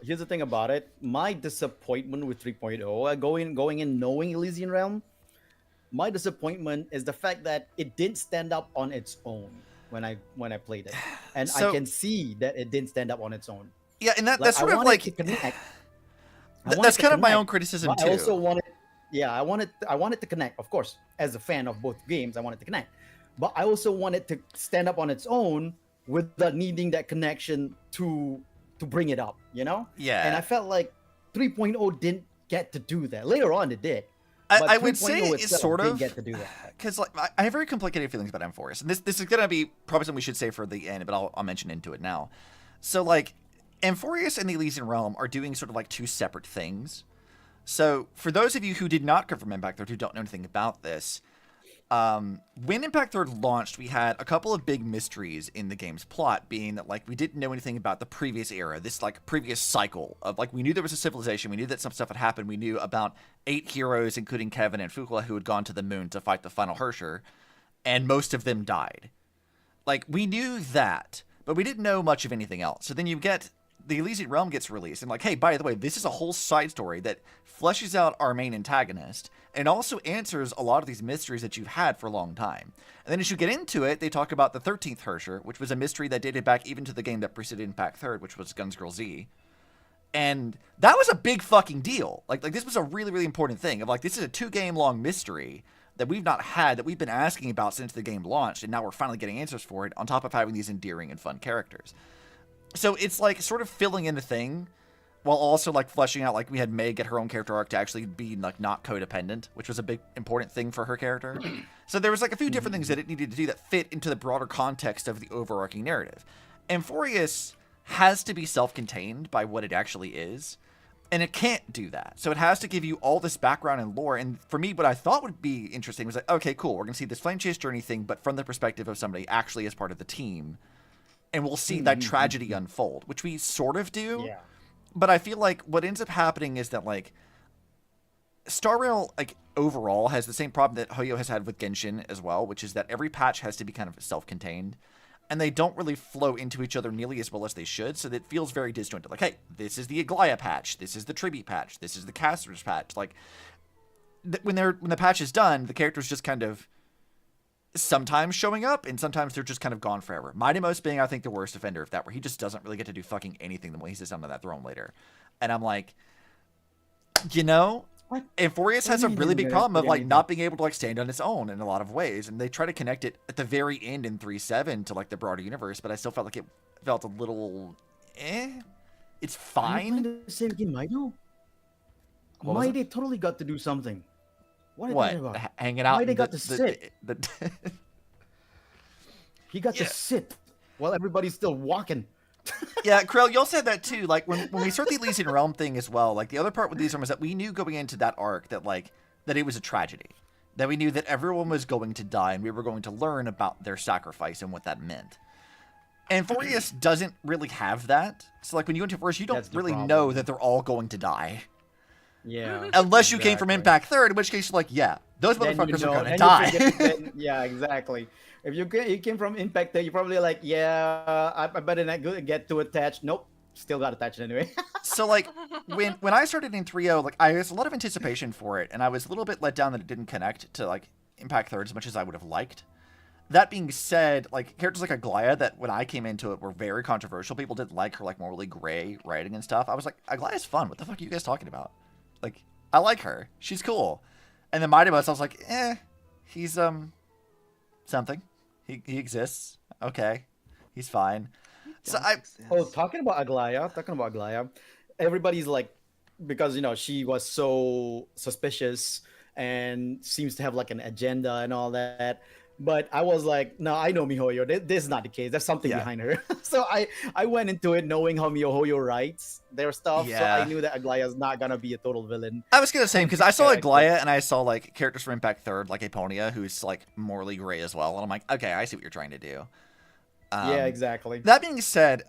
S5: Here's the thing about it. My disappointment with 3.0, going in knowing Elysian Realm, my disappointment is the fact that it didn't stand up on its own when I played it, and
S2: So-
S5: I can see that it didn't stand up on its own.
S2: Yeah, and
S5: Like,
S2: that's sort
S5: I
S2: of
S5: wanted
S2: like...
S5: to connect. I
S2: That's
S5: wanted to
S2: kind of my
S5: connect,
S2: own criticism,
S5: but
S2: too.
S5: I also wanted, I wanted to connect. Of course, as a fan of both games, I wanted to connect, but I also wanted to stand up on its own without needing that connection to bring it up, you know?
S2: Yeah.
S5: And I felt like 3.0 didn't get to do that. Later on, it did.
S2: I
S5: But
S2: would say
S5: 3.0
S2: it's
S5: itself
S2: sort
S5: didn't
S2: of...
S5: get to do that.
S2: Because like I have very complicated feelings about Amphoreus, and this is gonna be probably something we should say for the end, but I'll mention into it now. So like, Amphoreus and the Elysian Realm are doing sort of like two separate things. So for those of you who did not come from Impact Third, who don't know anything about this, when Impact Third launched, we had a couple of big mysteries in the game's plot, being that like we didn't know anything about the previous era, this like previous cycle of like we knew there was a civilization, we knew that some stuff had happened, we knew about 8 heroes, including Kevin and Fukla, who had gone to the moon to fight the final Hersher, and most of them died. Like we knew that, but we didn't know much of anything else. So then you get the Elysian Realm gets released, and like, hey, by the way, this is a whole side story that fleshes out our main antagonist and also answers a lot of these mysteries that you've had for a long time. And then as you get into it, they talk about the 13th Hersher, which was a mystery that dated back even to the game that preceded Impact Third, which was Guns Girl Z. And that was a big fucking deal. Like this was a really, really important thing of like, this is a 2-game long mystery that we've not had, that we've been asking about since the game launched, and now we're finally getting answers for it, on top of having these endearing and fun characters. So it's like sort of filling in the thing while also like fleshing out, like we had May get her own character arc to actually be like not codependent, which was a big important thing for her character. So there was like a few different things that it needed to do that fit into the broader context of the overarching narrative. Amphoreus has to be self-contained by what it actually is, and it can't do that. So it has to give you all this background and lore. And for me, what I thought would be interesting was like, okay, cool, we're gonna see this Flame Chase journey thing, but from the perspective of somebody actually as part of the team. And we'll see that tragedy unfold, which we sort of do.
S5: Yeah.
S2: But I feel like what ends up happening is that, like, Star Rail, like, overall has the same problem that Hoyo has had with Genshin as well, which is that every patch has to be kind of self-contained. And they don't really flow into each other nearly as well as they should, so that it feels very disjointed. Like, hey, this is the Aglaya patch, this is the Tribute patch, this is the Casters patch. Like, when the patch is done, the characters just kind of sometimes showing up, and sometimes they're just kind of gone forever. Mighty Most being, I think, the worst offender of that, where he just doesn't really get to do fucking anything when he sits down on that throne later. And I'm like, you know,
S5: What?
S2: Amphoreus has a
S5: do you
S2: really
S5: mean
S2: big
S5: they
S2: problem
S5: don't
S2: of
S5: do
S2: like
S5: anything?
S2: not being able to like stand on its own in a lot of ways, and they try to connect it at the very end in 3.7 to like the broader universe, but I still felt like it felt a little it's
S5: Are you
S2: fine.
S5: playing the same game I do?
S2: What was it?
S5: Mighty totally got to do something. What are you
S2: What?
S5: talking about?
S2: Hanging out
S5: Why they
S2: in
S5: got to sit?
S2: the
S5: He got
S2: Yeah.
S5: to sit while everybody's still walking.
S2: Yeah, Krill, you all said that too. Like when we start the Elysian Realm thing as well. Like the other part with Elysian Realm is that we knew going into that arc that like that it was a tragedy, that we knew that everyone was going to die, and we were going to learn about their sacrifice and what that meant. Amphoreus doesn't really have that. So, like, when you go into Amphoreus, you don't
S5: That's the
S2: really
S5: problem.
S2: know that they're all going to die.
S5: Yeah.
S2: Unless you came from
S5: exactly.
S2: Impact 3rd, in which case you're like, yeah, those
S5: Then you
S2: motherfuckers
S5: know-
S2: are going to
S5: then you
S2: die.
S5: forget- then- yeah, exactly. If you came from Impact, you're probably like, yeah, I better not get too attached. Nope, still got attached anyway.
S2: So, like, when I started in 3.0, like, I was a lot of anticipation for it, and I was a little bit let down that it didn't connect to, like, Impact 3rd as much as I would have liked. That being said, like, characters like Aglaya that when I came into it were very controversial. People didn't like her, like, morally gray writing and stuff. I was like, Aglaya's fun. What the fuck are you guys talking about? Like, I like her. She's cool. And then Mighty Bus, I was like, he's, something. He exists. Okay. He's fine. So
S5: Oh, talking about Aglaya, everybody's like, because she was so suspicious and seems to have like an agenda and all that. But I was like, no, I know MiHoYo. This is not the case. There's something behind her. So I went into it knowing how MiHoYo writes their stuff. So
S2: Yeah.
S5: I knew that Aglaya's not gonna be a total villain.
S2: I was gonna say, because I saw
S5: Yeah,
S2: Aglaya and I saw, like, characters from Impact 3rd, like Aponia, who's, like, morally gray as well. And I'm like, okay, I see what you're trying to do.
S5: Yeah, exactly.
S2: That being said,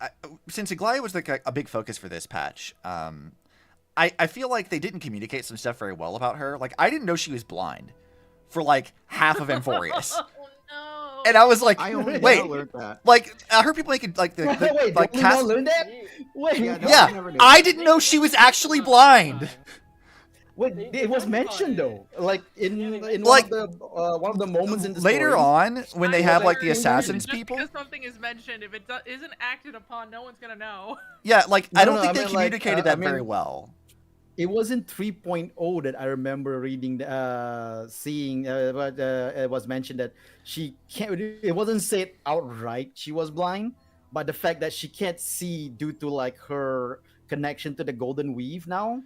S2: since Aglaya was, like, a big focus for this patch, I feel like they didn't communicate some stuff very well about her. Like, I didn't know she was blind for, like, half of Amphoreus.
S1: Oh no.
S2: And I was like,
S3: I only
S2: wait,
S3: now learned that.
S2: like, I heard people making, like, the
S5: Wait,
S2: like,
S5: did we
S2: cast...
S5: not learn that? Wait,
S3: Yeah, no, I
S2: Yeah,
S3: never knew.
S2: I didn't know she was actually blind.
S5: wait, it was mentioned though, like in
S2: Like,
S5: one of the moments in the
S2: Later
S5: story.
S2: on, when they have, like, the
S1: Just
S2: assassins people.
S1: because something is mentioned, if it isn't acted upon, no one's gonna know.
S2: Yeah, like, I don't
S5: No,
S2: think
S5: I
S2: they
S5: mean, like,
S2: communicated
S5: I
S2: that very
S5: mean-
S2: well.
S5: It wasn't 3.0 that I remember reading, seeing, but it was mentioned that she can't. It wasn't said outright she was blind, but the fact that she can't see due to like her connection to the golden weave now,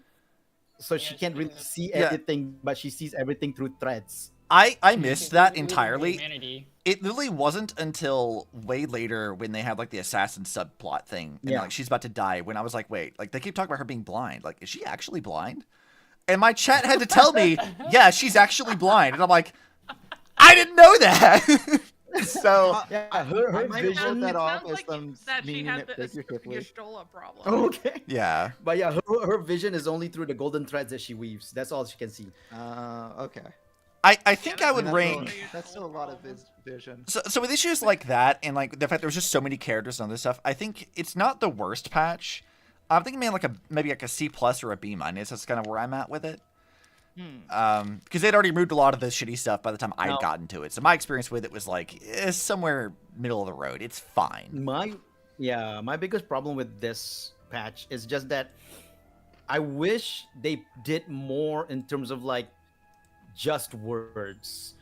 S5: so she can't really see
S2: Yeah.
S5: everything, but she sees everything through threads.
S2: I missed that entirely.
S4: Humanity.
S2: It literally wasn't until way later when they had, like, the assassin subplot thing, and
S5: Yeah.
S2: like she's about to die, when I was like, wait, like, they keep talking about her being blind. Like, is she actually blind? And my chat had to tell me, yeah, she's actually blind. And I'm like, I didn't know that. So
S5: Yeah,
S3: I
S5: her
S3: might have
S5: vision.
S3: wrote that off
S1: sounds
S3: as
S1: like
S3: them
S1: that she
S3: meaning
S1: had
S3: it
S1: the
S3: figuratively.
S1: Gestola problem.
S5: Okay.
S2: yeah,
S5: But yeah, her vision is only through the golden threads that she weaves. That's all she can see.
S3: Okay.
S2: I think I would
S3: That's
S2: rank.
S3: That's still a lot of vision.
S2: So with issues like that, and like the fact there was just so many characters and other stuff, I think it's not the worst patch. I'm thinking maybe like a C+ or a B-. That's kind of where I'm at with it. Because they'd already removed a lot of the shitty stuff by the time I'd
S5: No.
S2: gotten to it. So my experience with it was like somewhere middle of the road. It's fine.
S5: My biggest problem with this patch is just that I wish they did more in terms of like just words,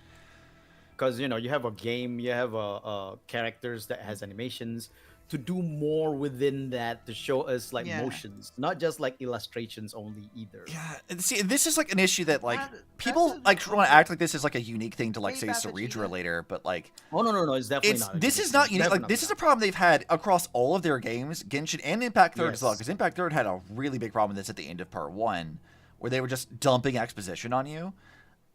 S5: because you have a game, you have a characters that has animations, to do more within that to show us like
S3: Yeah.
S5: motions, not just like illustrations only either.
S2: Yeah, and see, this is like an issue that like
S3: That's
S2: people
S3: a-
S2: like want to act like this is like a unique thing to like
S3: Way
S2: say
S3: back that
S2: Ceredra
S3: she-
S2: later, but like
S5: Oh no, it's definitely
S2: it's
S5: not.
S2: this is not unique. Like this is a problem they've had across all of their games, Genshin and Impact 3rd as well.
S5: Yes.
S2: Because Impact 3rd had a really big problem with this at the end of Part 1, where they were just dumping exposition on you,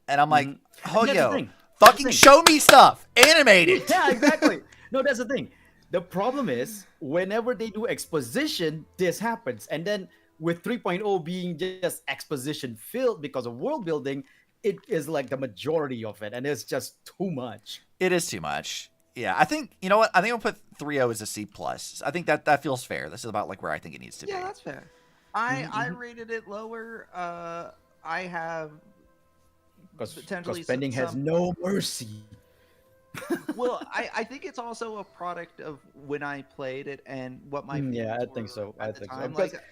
S2: and I'm like, oh
S5: That's the
S2: yo,
S5: thing.
S2: fucking
S5: That's the
S2: show me stuff, animate it.
S5: Yeah, exactly. No, that's the thing. The problem is whenever they do exposition, this happens. And then with 3.0 being just exposition filled because of world building, it is like the majority of it, and it's just too much.
S2: It is too much. Yeah, I think you know what? I think I'll put 3.0 as a C+. I think that feels fair. This is about like where I think it needs to be.
S3: Yeah, that's fair. I rated it lower. I have
S5: Because
S3: potentially
S5: spending has
S3: some-
S5: no mercy.
S3: well, I think it's also a product of when I played it and what my
S5: Yeah, I
S3: feelings
S5: think
S3: were
S5: so.
S3: at
S5: I
S3: the
S5: think so.
S3: time.
S5: Because-
S3: Like,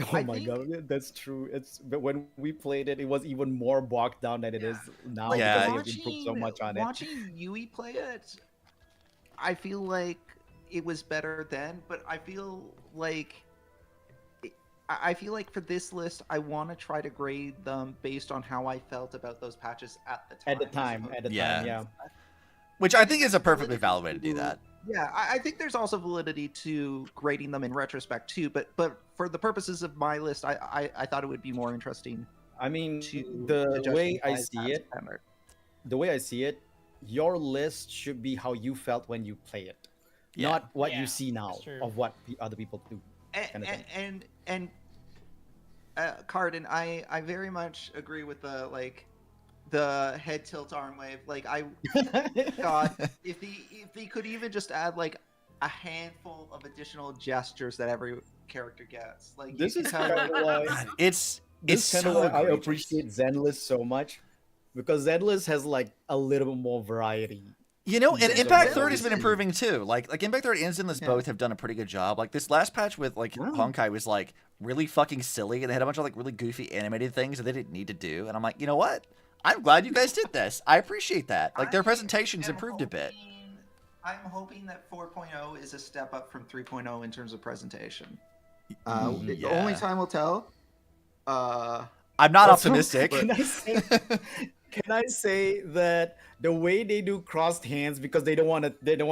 S5: Oh
S3: I
S5: my
S3: think-
S5: god, yeah, that's true. But when we played it, it was even more bogged down than it is now
S3: like
S2: Yeah.
S5: because they've improved so much on it.
S3: watching Yui play it, I feel like it was better then, but I feel like I feel like for this list, I want to try to grade them based on how I felt about those patches at the time.
S5: At the time,
S2: Yeah.
S5: yeah.
S2: Which I think is a perfectly valid way to do that.
S3: Yeah, I think there's also validity to grading them in retrospect too. But for the purposes of my list, I thought it would be more interesting
S5: I mean,
S3: to
S5: the way I
S3: justify
S5: see
S3: that
S5: it,
S3: standard.
S5: the way I see it, your list should be how you felt when you play it,
S2: Yeah.
S5: not what
S4: Yeah,
S5: you see now
S4: that's true.
S5: of what the other people do. Kind of thing.
S3: And Cardin, I very much agree with the head tilt arm wave. Like God, if they could even just add like a handful of additional gestures that every character gets. Like
S5: This
S3: you
S5: is
S3: can
S5: kind of why
S2: It's
S5: kind of
S2: so
S5: why I
S2: egregious.
S5: appreciate Zenless so much, because Zenless has like a little bit more variety.
S2: You know, and
S5: Zenless
S2: Impact
S5: is
S2: 30 has been
S3: amazing.
S2: improving too. Like Impact 30 and Zenless
S3: Yeah.
S2: both have done a pretty good job. Like this last patch with like
S5: Yeah.
S2: Honkai was like really fucking silly, and they had a bunch of like really goofy animated things that they didn't need to do. And I'm like, you know what? I'm glad you guys did this. I appreciate that. Like their
S3: I
S2: presentations
S3: am
S2: improved a bit.
S3: I'm hoping that 4.0 is a step up from 3.0 in terms of presentation.
S2: Mm,
S3: Only
S2: yeah.
S3: time will tell.
S2: I'm not
S5: Also,
S2: optimistic.
S5: Can I say that the way they do crossed hands, because they don't want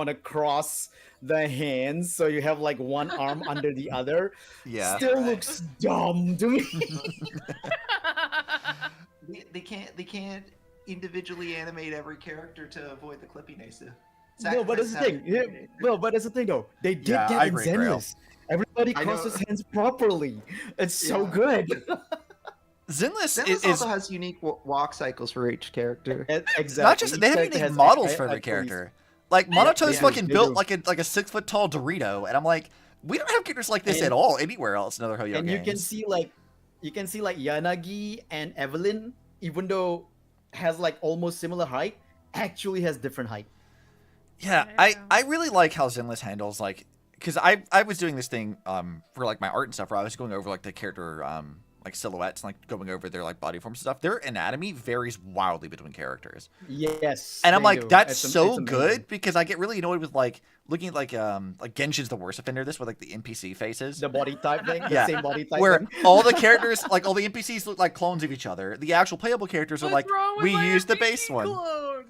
S5: to cross the hands, so you have like one arm under the other,
S2: Yeah.
S5: still
S3: Right.
S5: looks dumb to me.
S3: They can't individually animate every character to avoid the clippy Eisu.
S5: No, but that's the thing. Yeah, well, but that's the thing though. They did
S2: Yeah,
S5: that
S2: I
S5: in
S2: agree, Grail.
S5: Zenless. Everybody
S3: I know.
S5: crosses hands properly. It's so
S3: Yeah.
S5: good.
S2: Zenless
S3: Zenless
S2: is
S3: also has unique walk cycles for each character.
S5: Exactly.
S2: not just they have
S5: Each character
S2: unique
S5: has
S2: models
S5: a-
S2: for
S5: a
S2: every
S5: police-
S2: character. Like Monotone's
S5: they
S2: fucking
S5: do.
S2: built like a 6 foot tall Dorito, and I'm like, we don't have characters like this
S5: And-
S2: at all anywhere else in other Hoyo
S5: And
S2: games.
S5: you can see like Yanagi and Evelyn, even though has like almost similar height, actually has different height.
S2: Yeah, I really like how Zenless handles like, because I was doing this thing for like my art and stuff where I was going over like the character like silhouettes and like going over their like body form stuff. Their anatomy varies wildly between characters,
S5: Yes.
S2: and I'm
S5: they
S2: like,
S5: do.
S2: that's
S5: It's
S2: so
S5: amazing.
S2: good because I get really annoyed with like looking at like Genshin's the worst offender of this with like the NPC faces.
S5: The body type thing,
S2: Yeah,
S5: the same body type
S2: where
S5: thing.
S2: all the characters, like all the NPCs, look like clones of each other. The actual playable characters are like,
S1: What's wrong with
S2: we
S1: my
S2: use the
S1: NPC
S2: base one.
S1: clones?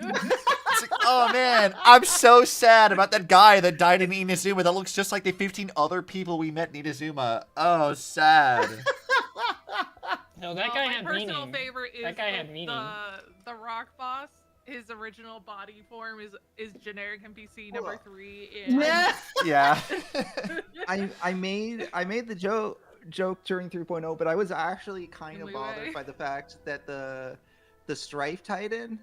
S2: It's like, oh man, I'm so sad about that guy that died in Inazuma. That looks just like the 15 other people we met in Inazuma. Oh, sad.
S4: No, that guy
S1: my
S4: had
S1: personal
S4: meaning.
S1: favorite is
S4: That guy had meaning.
S1: the rock boss. His original body form is generic NPC number 3.
S5: Yeah.
S2: Yeah.
S3: I made the joke during 3.0, but I was actually kind of
S1: Really?
S3: bothered by the fact that the Strife Titan,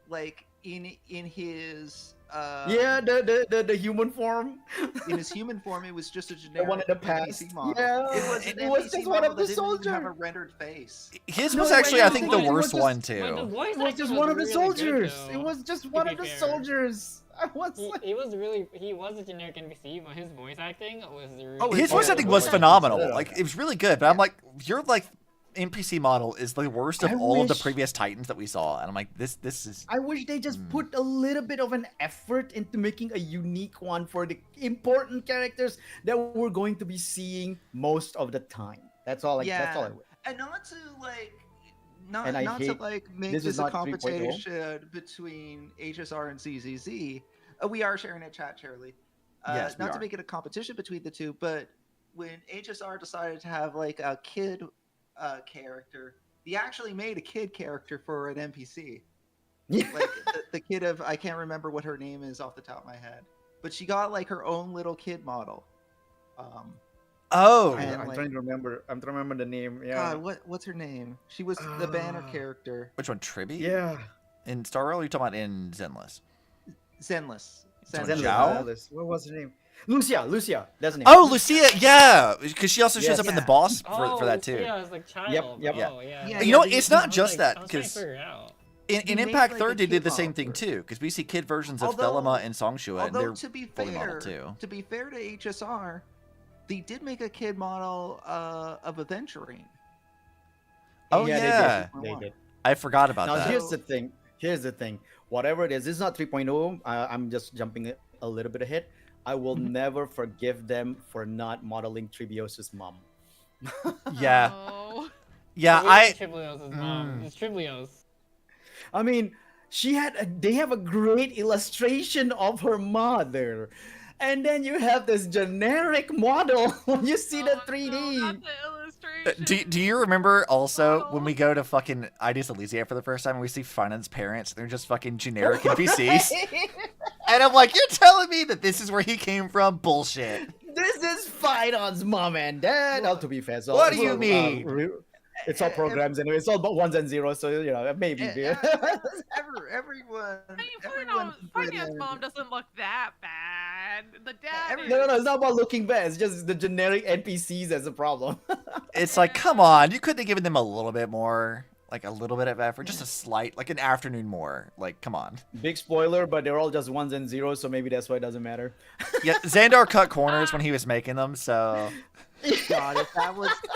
S3: like in his
S5: Yeah, the human form.
S3: in his human form, it was just a
S5: The
S3: generic
S5: one in the past.
S3: NPC model.
S5: Yeah.
S3: It was an
S5: It was
S3: NPC
S5: just one
S3: model
S5: of the
S3: that didn't even have a
S5: soldiers.
S3: rendered face.
S2: His
S5: No,
S2: was
S5: wait,
S2: actually,
S5: no,
S2: I think,
S5: it
S2: the
S5: was
S2: worst
S5: just-
S2: one
S4: But the
S2: too.
S4: voice
S5: It was
S4: acting
S5: just one of the
S4: really good,
S5: soldiers.
S4: though.
S5: It was just
S4: to
S5: one
S4: be
S5: of the
S4: fair.
S5: soldiers. I was like,
S4: He was a generic NPC, but his voice acting was really
S3: Oh,
S2: His
S3: Oh,
S2: voice
S3: yeah,
S2: acting
S3: the
S2: was
S3: voice
S2: phenomenal.
S5: acting.
S2: Like, it was really good. But I'm like, your like NPC model is the worst of
S5: I
S2: all of the
S5: wish-
S2: previous Titans that we saw. And I'm like, this is.
S5: I wish they just put a little bit of an effort into making a unique one for the important characters that we're going to be seeing most of the time. That's all. That's all I
S3: Yeah.
S5: wish.
S3: And not to like not
S5: And I
S3: not to
S5: hate-
S3: like make
S5: this
S3: this,
S5: is
S3: a
S5: not 3.0.
S3: competition between HSR and ZZZ. We are sharing a chat, Charlie.
S2: Yes, we
S3: not
S2: are.
S3: to make it a competition between the two, but when HSR decided to have like a kid character, they actually made a kid character for an NPC. Like the kid of, I can't remember what her name is off the top of my head, but she got like her own little kid model.
S2: Oh.
S3: And,
S5: I'm
S3: like-
S5: trying to remember. I'm trying to remember the name. Yeah.
S3: God, what's her name? She was the banner character.
S2: Which one? Triby?
S5: Yeah.
S2: In Star Rail, or are you talking about in Zenless?
S3: Zenless.
S2: Someone
S5: Zenless,
S2: Zhao?
S5: Zenless. What was her name? Lucia. That's the name.
S2: Oh, Lucia, yeah, because she also shows
S5: Yes.
S2: up in the
S3: Yeah.
S2: boss for that too.
S4: Yeah, as like child.
S5: Yep.
S4: Oh, yeah.
S3: Yeah,
S2: You know,
S3: they-
S2: it's
S3: they-
S2: not
S4: I was
S2: just
S4: like,
S2: that
S4: I was trying to
S2: because
S4: figure it out.
S2: in
S3: He made,
S2: Impact
S3: like,
S2: Third
S3: a
S2: they did the
S3: kid
S2: same
S3: model
S2: thing
S3: for it.
S2: too, because we see kid versions of
S3: Although-
S2: Thelema and Songshua, and
S3: Although
S2: they're
S3: to be
S2: fully modeled
S3: fair,
S2: too.
S3: to HSR, they did make a kid model of Aventurine.
S2: Oh,
S5: Yeah,
S2: yeah.
S5: they did.
S2: I forgot about
S5: Now
S2: that.
S5: here's the thing. Whatever it is, it's not 3.0. I'm just jumping a little bit ahead. I will never forgive them for not modeling Tribiosa's mom.
S2: Yeah,
S1: Oh.
S2: yeah.
S4: It's Triblios' mom. It's Triblios.
S5: I mean, they have a great illustration of her mother. And then you have this generic model when you see the
S1: Oh,
S5: 3D.
S1: No, not the illustration.
S2: Do you remember also when we go to fucking Ides Elysia for the first time and we see Finance parents? They're just fucking generic NPCs. And I'm like, you're telling me that this is where he came from? Bullshit.
S5: This is Finon's mom and dad.
S3: Well,
S5: Well, to be fair, so
S2: what do you mean?
S5: It's all programs anyway. It's all about ones and zeros, so you know maybe.
S3: Everyone.
S1: I mean,
S3: everyone
S1: Finance mom doesn't look that bad. The dad.
S5: No, it's not about looking bad. It's just the generic NPCs that's a problem.
S2: It's like, come on, you couldn't have given them a little bit more, like a little bit of effort, just a slight, like an afternoon more. Like, come on.
S5: Big spoiler, but they're all just ones and zeros, so maybe that's why it doesn't matter.
S2: Yeah, Xandar cut corners when he was making them, so
S3: God,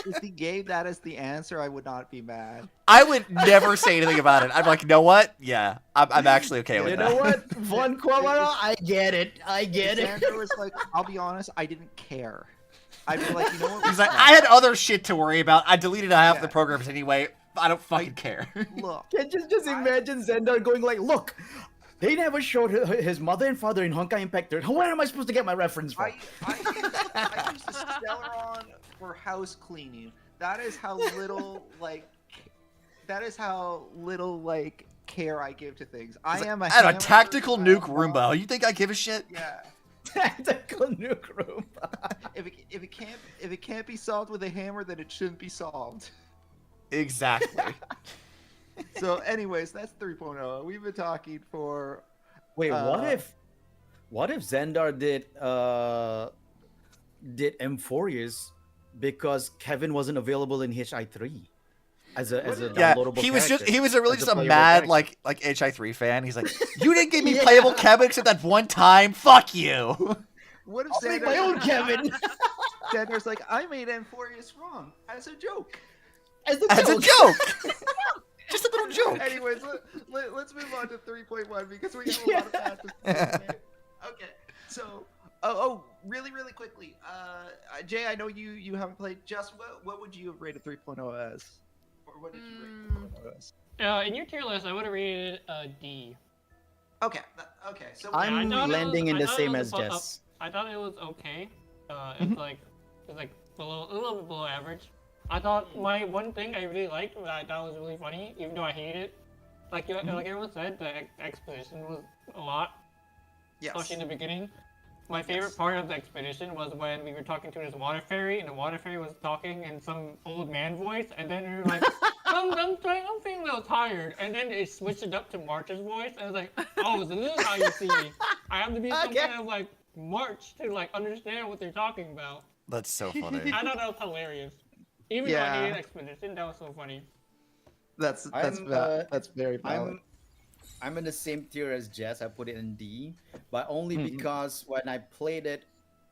S3: if he gave that as the answer, I would not be mad.
S2: I would never say anything about it. I'm like, you know what? Yeah, I'm actually okay with
S5: You
S2: that.
S5: know what? Von Quamara, I get it.
S3: Xander was like, I'll be honest, I didn't care. I'd be like, you know what?
S2: He's like, I had other shit to worry about. I deleted half
S3: Yeah.
S2: the programs anyway. I don't fucking care.
S3: Look,
S5: Can you just imagine Xandar going like, look, they never showed his mother and father in Honkai Impact 3. Where am I supposed to get my reference from?
S3: I used the Stellaron for house cleaning. That is how little care I give to things. I am a
S2: At a
S3: hammer,
S2: tactical
S3: I am
S2: nuke
S3: a
S2: Roomba.
S3: rock.
S2: You think I give a shit?
S3: Yeah.
S5: Tactical nuke room.
S3: If it can't be solved with a hammer, then it shouldn't be solved.
S2: Exactly.
S3: So, anyways, that's 3.0. We've been talking for.
S5: Wait, what if Xandar did Amphoreus because Kevin wasn't available in HI3 as a
S2: Yeah,
S5: downloadable
S2: he was
S5: character,
S2: really
S5: as
S2: just a
S5: playable
S2: mad
S5: character?
S2: like HI3 fan. He's like, you didn't give me
S5: Yeah.
S2: playable Kevin except that one time. Fuck you.
S3: What if
S5: I'll make my own Kevin
S3: Xandar's like, I made Amphoreus wrong as a joke.
S5: as
S2: As a joke. Just a little joke.
S3: Anyways, let's move on to 3.1 because we have a lot of matches. Okay, so really quickly, Jay, I know you haven't played. Just what would you have rated 3.0 as, or what did you rate 3.0 as?
S4: In your tier list, I would have rated it a D.
S3: Okay, so
S5: I'm
S4: I thought it
S5: landing
S4: was-
S5: in
S4: I
S5: the
S4: thought it
S5: same
S4: was
S5: as
S4: above-
S5: Jess.
S4: I thought it was okay. It's like below, a little bit below average. I thought my one thing I really liked, that I thought was really funny, even though I hated it, like everyone said, the exposition was a lot, especially in the beginning. My favorite part of the expedition was when we were talking to this water fairy, and the water fairy was talking in some old man voice, and then we were like, I'm feeling a little tired, and then it switched it up to March's voice, and I was like, oh, so this is how you see me. I have to be some kind of like March to like understand what they're talking about.
S2: That's so funny.
S4: I thought that was hilarious. Even though I hated expedition, that was so funny.
S3: That's very valid.
S5: I'm in the same tier as Jess. I put it in D, but only because when I played it,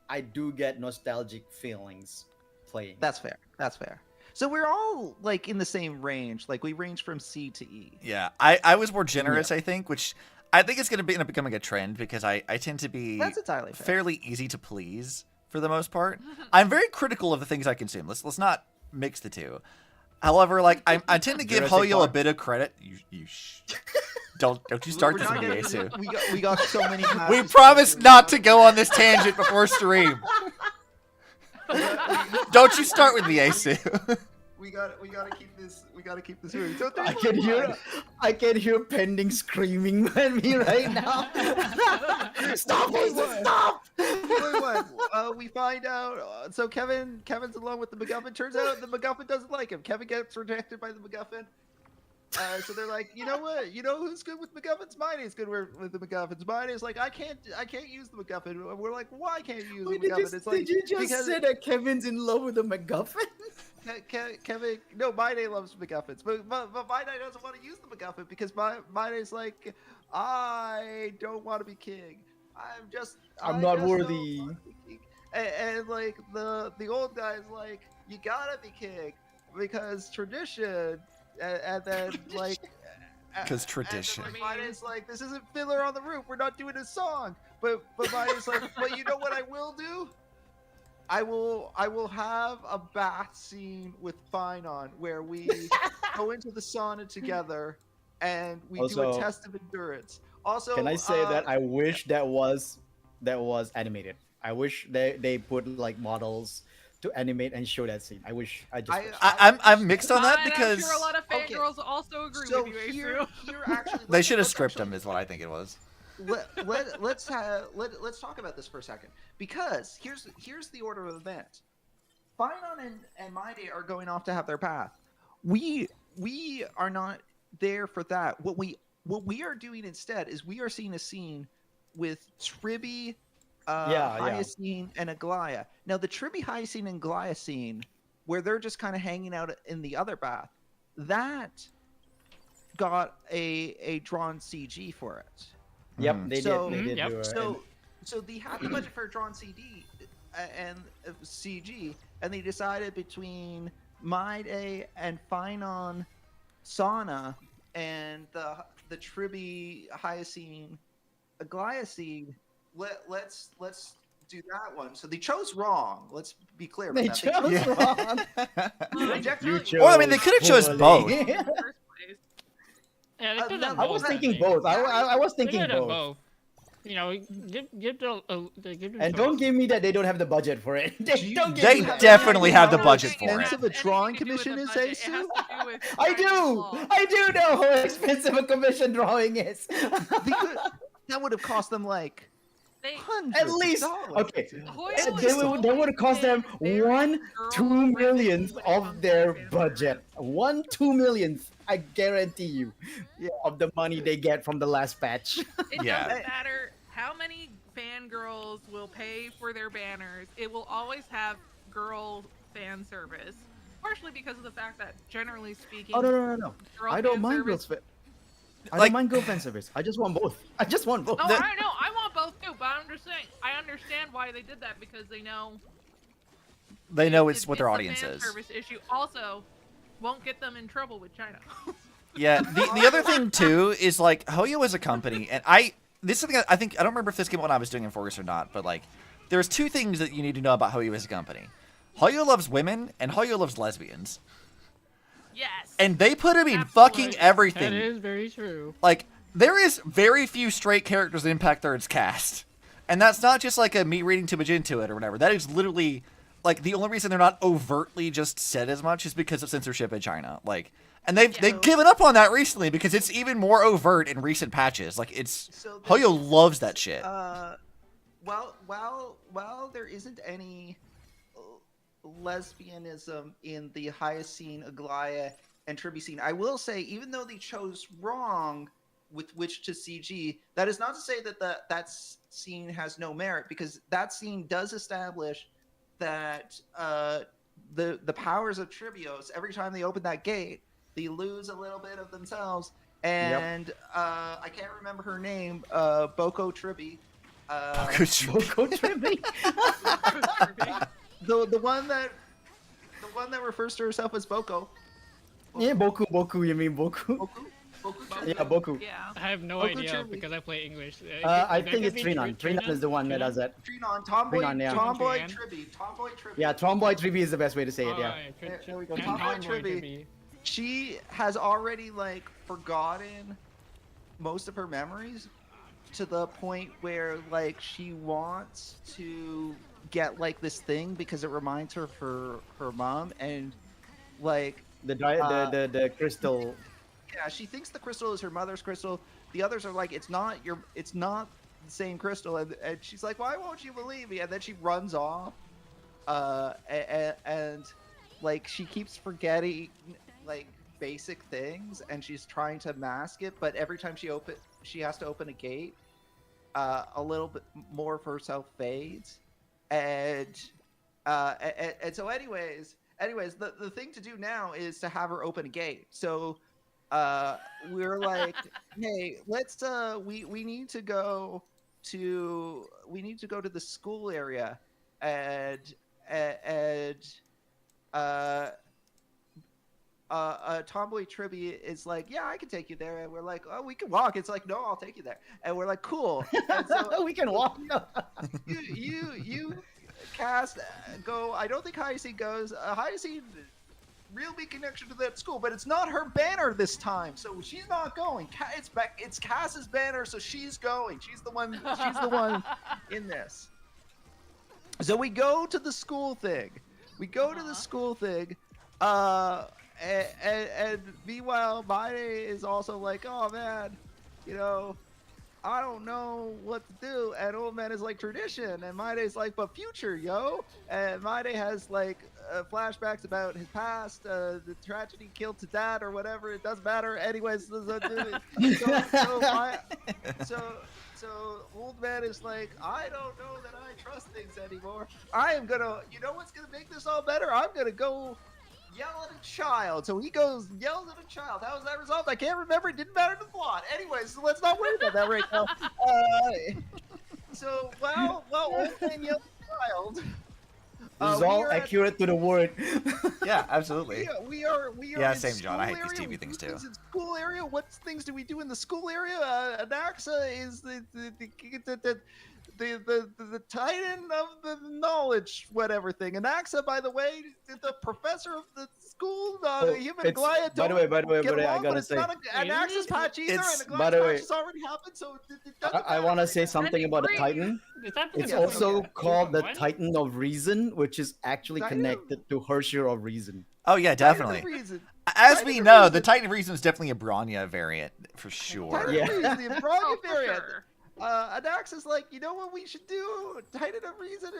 S5: I do get nostalgic feelings playing.
S3: That's fair. So we're all like in the same range. Like we range from C to E.
S2: Yeah, I was more generous, I think, which I think is going to end up becoming a trend because I tend to be
S3: That's entirely fair.
S2: fairly easy to please for the most part. I'm very critical of the things I consume. Let's not mix the two. However, like I tend to give
S5: Jurassic
S2: Hoyo a
S5: Park.
S2: bit of credit. Don't you start
S3: We're
S2: this
S3: not
S2: with
S3: gonna-
S2: Eisu.
S3: we got so many.
S2: We
S3: matches
S2: promised
S3: to
S2: not to go on this tangent before stream. Don't you start with the Eisu.
S3: We gotta keep this. We gotta keep this moving. So
S5: I can hear Pending screaming at me right now. Stop! Stop!
S3: We find out. So Kevin's along with the MacGuffin. Turns out the MacGuffin doesn't like him. Kevin gets rejected by the MacGuffin. So they're like, you know what? You know who's good with MacGuffins? Mine's good with the MacGuffins. Mine is like, I can't use the MacGuffin. And we're like, why can't you use
S5: Wait,
S3: the MacGuffin? It's like,
S5: did you just
S3: because
S5: say that Kevin's in love with a MacGuffin?
S3: Kevin, no, Mine loves MacGuffins, but Mine doesn't want to use the MacGuffin because Mine is like, I don't want to be king.
S5: I'm
S3: I
S5: not
S3: just
S5: worthy.
S3: don't wanna be king." And like the old guy's like, you gotta be king because tradition, and then like.
S2: Because tradition.
S3: And then, like, Mine's like, this isn't Fiddler on the Roof. We're not doing a song. But Mine's like, but you know what I will do? I will have a bath scene with Finon where we go into the sauna together and we do
S5: Also,
S3: a test of endurance. Also,
S5: Can I say that I wish that was animated. I wish they put like models to animate and show that scene. I wish I just. wished.
S2: I'm mixed on that
S1: And
S2: because
S1: I'm sure a lot of
S3: Okay.
S1: fangirls also agree
S3: So
S1: with you,
S3: here,
S1: Eisu.
S3: here actually,
S2: they should have
S3: let's
S2: stripped
S3: actually-
S2: him, is what I think it was.
S3: let's talk about this for a second, because here's the order of events. Finon and Maide are going off to have their path. We are not there for that. What we are doing instead is we are seeing a scene with Tribby, Hyacine, and Aglaya. Now the Tribby, Hyacine, and Aglaya scene, where they're just kind of hanging out in the other path, that got a drawn CG for it.
S5: Yep,
S2: Mhm.
S5: they
S3: So-
S5: did. They did.
S4: Yep.
S5: do it.
S3: So they had the budget for a drawn CD and CG, and they decided between Maide and Finon Sauna and the Tribby, Hyacine, Aglaya scene. Let's do that one. So they chose wrong. Let's be clear about
S5: They
S3: that.
S5: chose
S2: Yeah.
S5: wrong.
S3: Objectively-
S5: You
S2: Or, I mean, they could have chose
S5: poorly.
S2: both.
S1: In the first place.
S4: Yeah, they
S3: Uh,
S4: could
S3: no,
S4: have
S5: I
S4: both,
S5: was
S3: I
S5: thinking
S4: think.
S5: both. I was
S4: They
S5: thinking
S4: could have
S5: both.
S4: both. You know, give the
S5: And don't give me that they don't have the budget for it. Don't give
S2: They
S5: me that.
S2: definitely have the
S3: How
S2: budget for it.
S3: expensive a drawing
S1: Anything to do
S3: commission
S1: with
S3: is,
S1: the budget,
S3: Eisu?
S1: It has to do with
S5: I
S1: Chinese
S5: do.
S1: law.
S5: I do know how expensive a commission drawing is.
S3: That would have cost them like
S1: They,
S3: hundreds
S5: At
S3: of
S5: least,
S3: dollars.
S5: okay.
S1: Hoyo
S5: They
S1: is
S5: would have cost them
S1: always been very
S5: 2
S1: girl-friendly
S5: millions
S1: when it
S5: of
S1: comes to
S5: their
S1: fan
S5: budget. 2 millionth, I guarantee you,
S3: Yeah.
S5: of the money they get from the last patch.
S1: It
S2: Yeah.
S1: doesn't matter how many fangirls will pay for their banners. It will always have girl fan service. Partially because of the fact that, generally speaking,
S5: Oh no!
S1: girl
S5: I don't
S1: fan
S5: mind
S1: service.
S5: girls. I
S2: Like-
S5: don't mind girl fan service. I just want both. I just want both.
S1: Oh,
S2: The-
S1: I know. I want both too, but I'm just saying. I understand why they did that because they know
S2: They know it's what their
S1: a
S2: audience
S1: fan
S2: is.
S1: Service issue also won't get them in trouble with China.
S2: Yeah, the other thing too is like Hoyo as a company, and this is something I think I don't remember if this came out when I was doing Amphoreus or not, but like there's two things that you need to know about Hoyo as a company. Hoyo loves women and Hoyo loves lesbians,
S1: Yes.
S2: and they put him in
S1: Absolutely.
S2: fucking
S4: That
S2: everything.
S4: is very true.
S2: Like there is very few straight characters in Impact Third's cast, and that's not just like a me reading too much into it or whatever. That is literally like the only reason they're not overtly just said as much is because of censorship in China. Like. And they've
S1: Yeah.
S2: given up on that recently because it's even more overt in recent patches. Like it's
S3: So
S2: Hoyo loves that shit.
S3: While there isn't any lesbianism in the Hyacine, Aglaya, and Tribby scene, I will say, even though they chose wrong with which to CG, that is not to say that that scene has no merit, because that scene does establish that the powers of Tribios, every time they open that gate, they lose a little bit of themselves. And I can't remember her name, Boko Tribby.
S5: Boko Tribby.
S3: The one that refers to herself as Boko.
S5: Yeah, Boku. You mean Boku?
S3: Boku
S5: Yeah,
S3: Tribby.
S5: Boku.
S1: Yeah.
S4: I have no
S3: Boku
S4: idea
S3: Tribby.
S4: because I play English.
S5: I
S4: That
S5: think
S4: could
S5: it's
S4: be
S5: Trinon.
S4: Trinon?
S5: Trinon is the one that does that.
S3: Trinon, Tomboy,
S5: Trinon, yeah.
S3: Tomboy
S4: Trinon.
S3: Tribby, Tomboy Tribby.
S5: Yeah, Tomboy Tribby is the best way to say it.
S4: Oh,
S5: Yeah.
S3: There we go.
S4: and
S3: Tomboy
S4: Tomboy
S3: Tribby. She has already like forgotten most of her memories to the point where like she wants to get like this thing because it reminds her of her mom, and like
S5: The crystal.
S3: yeah, she thinks the crystal is her mother's crystal. The others are like, it's not the same crystal, and she's like, why won't you believe me? And then she runs off, and like she keeps forgetting like basic things, and she's trying to mask it, but every time she has to open a gate, a little bit more of herself fades, and so anyways, the thing to do now is to have her open a gate. So we're like, hey, let's we need to go to the school area, and Tomboy Tribby is like, yeah, I can take you there, and we're like, oh, we can walk. It's like, no, I'll take you there, and we're like, cool. And so
S5: We can walk.
S3: you cast go. I don't think Hyacine goes. Hyacine, real big connection to that school, but it's not her banner this time, so she's not going. It's Cass's banner, so she's going. She's the one. She's the one in this. So we go to the school thing. We go to the
S1: Uh-huh.
S3: school thing, and meanwhile, Maide is also like, oh man, you know, I don't know what to do. And old man is like tradition, and Maide's like, but future, yo. And Maide has like flashbacks about his past, the tragedy killed to dad or whatever. It doesn't matter. Anyways, so old man is like, I don't know that I trust things anymore. I am gonna, you know what's gonna make this all better? I'm gonna go yell at a child. So he goes, yells at a child. How is that resolved? I can't remember. It didn't matter to the plot. Anyways, so let's not worry about that right now. So while old man yells at a child,
S5: This is
S3: we
S5: all
S3: are at-
S5: accurate to the word.
S2: Yeah, absolutely.
S3: we are
S2: Yeah,
S3: in
S2: same, John. I hate
S3: school
S2: these
S3: area.
S2: TV things,
S3: What
S2: too.
S3: is in school area? What things do we do in the school area? Anaxa is the titan of the knowledge, whatever thing. Anaxa, by the way, the professor of the school,
S5: Oh,
S3: him and
S5: it's-
S3: Glaya
S5: by the
S3: don't
S5: way,
S3: get
S5: I
S3: along, but
S5: gotta
S3: it's
S5: say,
S3: not an Anaxa's patch either,
S2: It's-
S3: and a
S5: by
S3: Glaya's
S5: the
S3: patch
S5: way,
S3: has already happened, so it doesn't
S5: I want to say
S3: matter.
S5: something about the
S1: Agree.
S5: Titan.
S4: Is that
S5: It's
S3: Yeah,
S5: also
S3: okay.
S5: called the
S4: What?
S5: Titan of Reason, which is actually
S3: Titan?
S5: connected to Hershey of Reason.
S2: Oh yeah,
S3: Titan of
S2: definitely.
S3: Reason.
S2: As
S3: Titan
S2: we
S3: of
S2: know,
S3: Reason.
S2: the Titan of Reason is definitely a Bronya variant for sure.
S3: Titan
S5: Yeah.
S3: of Reason, the Bronya
S1: Oh, for
S3: variant.
S1: sure.
S3: Adax is like, you know what we should do? Titan of Reason,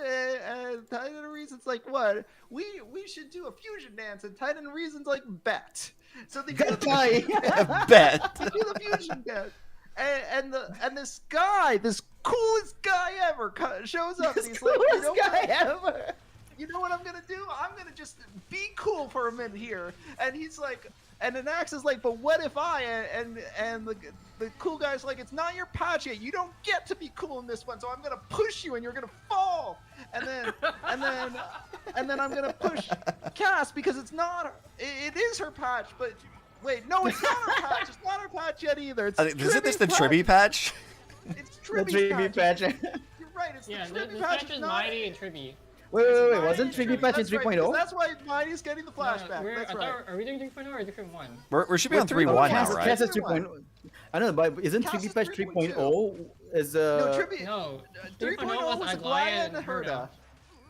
S3: and Titan of Reason's like, what? We should do a fusion dance, and Titan of Reason's like, bet. So they do the,
S2: Bet.
S3: they do the fusion dance, and this guy, this coolest guy ever, shows up, and he's like, you know what? You know what I'm gonna do? I'm gonna just be cool for a minute here. And he's like, and Anax is like, but what if I? And the cool guy's like, it's not your patch yet. You don't get to be cool in this one. So I'm gonna push you, and you're gonna fall. And then I'm gonna push Cass because it's not. It is her patch, but wait, no, it's not her patch. It's not her patch yet either. It's
S2: Isn't this the
S3: Tribby's
S2: Tribby patch?
S3: It's
S5: The
S3: Tribby's
S5: 3B patch.
S3: You're right. It's
S4: Yeah,
S3: the
S4: the
S3: Tribby patch.
S4: patch
S3: It's
S4: is
S3: not.
S4: Mighty and Tribby.
S5: Wait, wasn't 3B patch in
S3: That's right,
S5: 3.0?
S3: that's why Mighty's getting the
S4: No,
S3: flashback.
S4: we're-
S3: That's
S4: I
S3: right.
S4: thought- are we doing 3.0 or different one?
S2: We should be
S3: We're
S2: on
S3: 3.1
S2: 3.1 now,
S3: Cass-
S2: right?
S5: Cass is
S3: Right.
S5: 3.0. I don't know, but isn't
S3: Cass
S5: 3B
S3: is
S5: patch 3.0 is
S3: No, Tribby.
S4: No,
S3: 3.0 was
S4: Aglaya
S3: and Herda.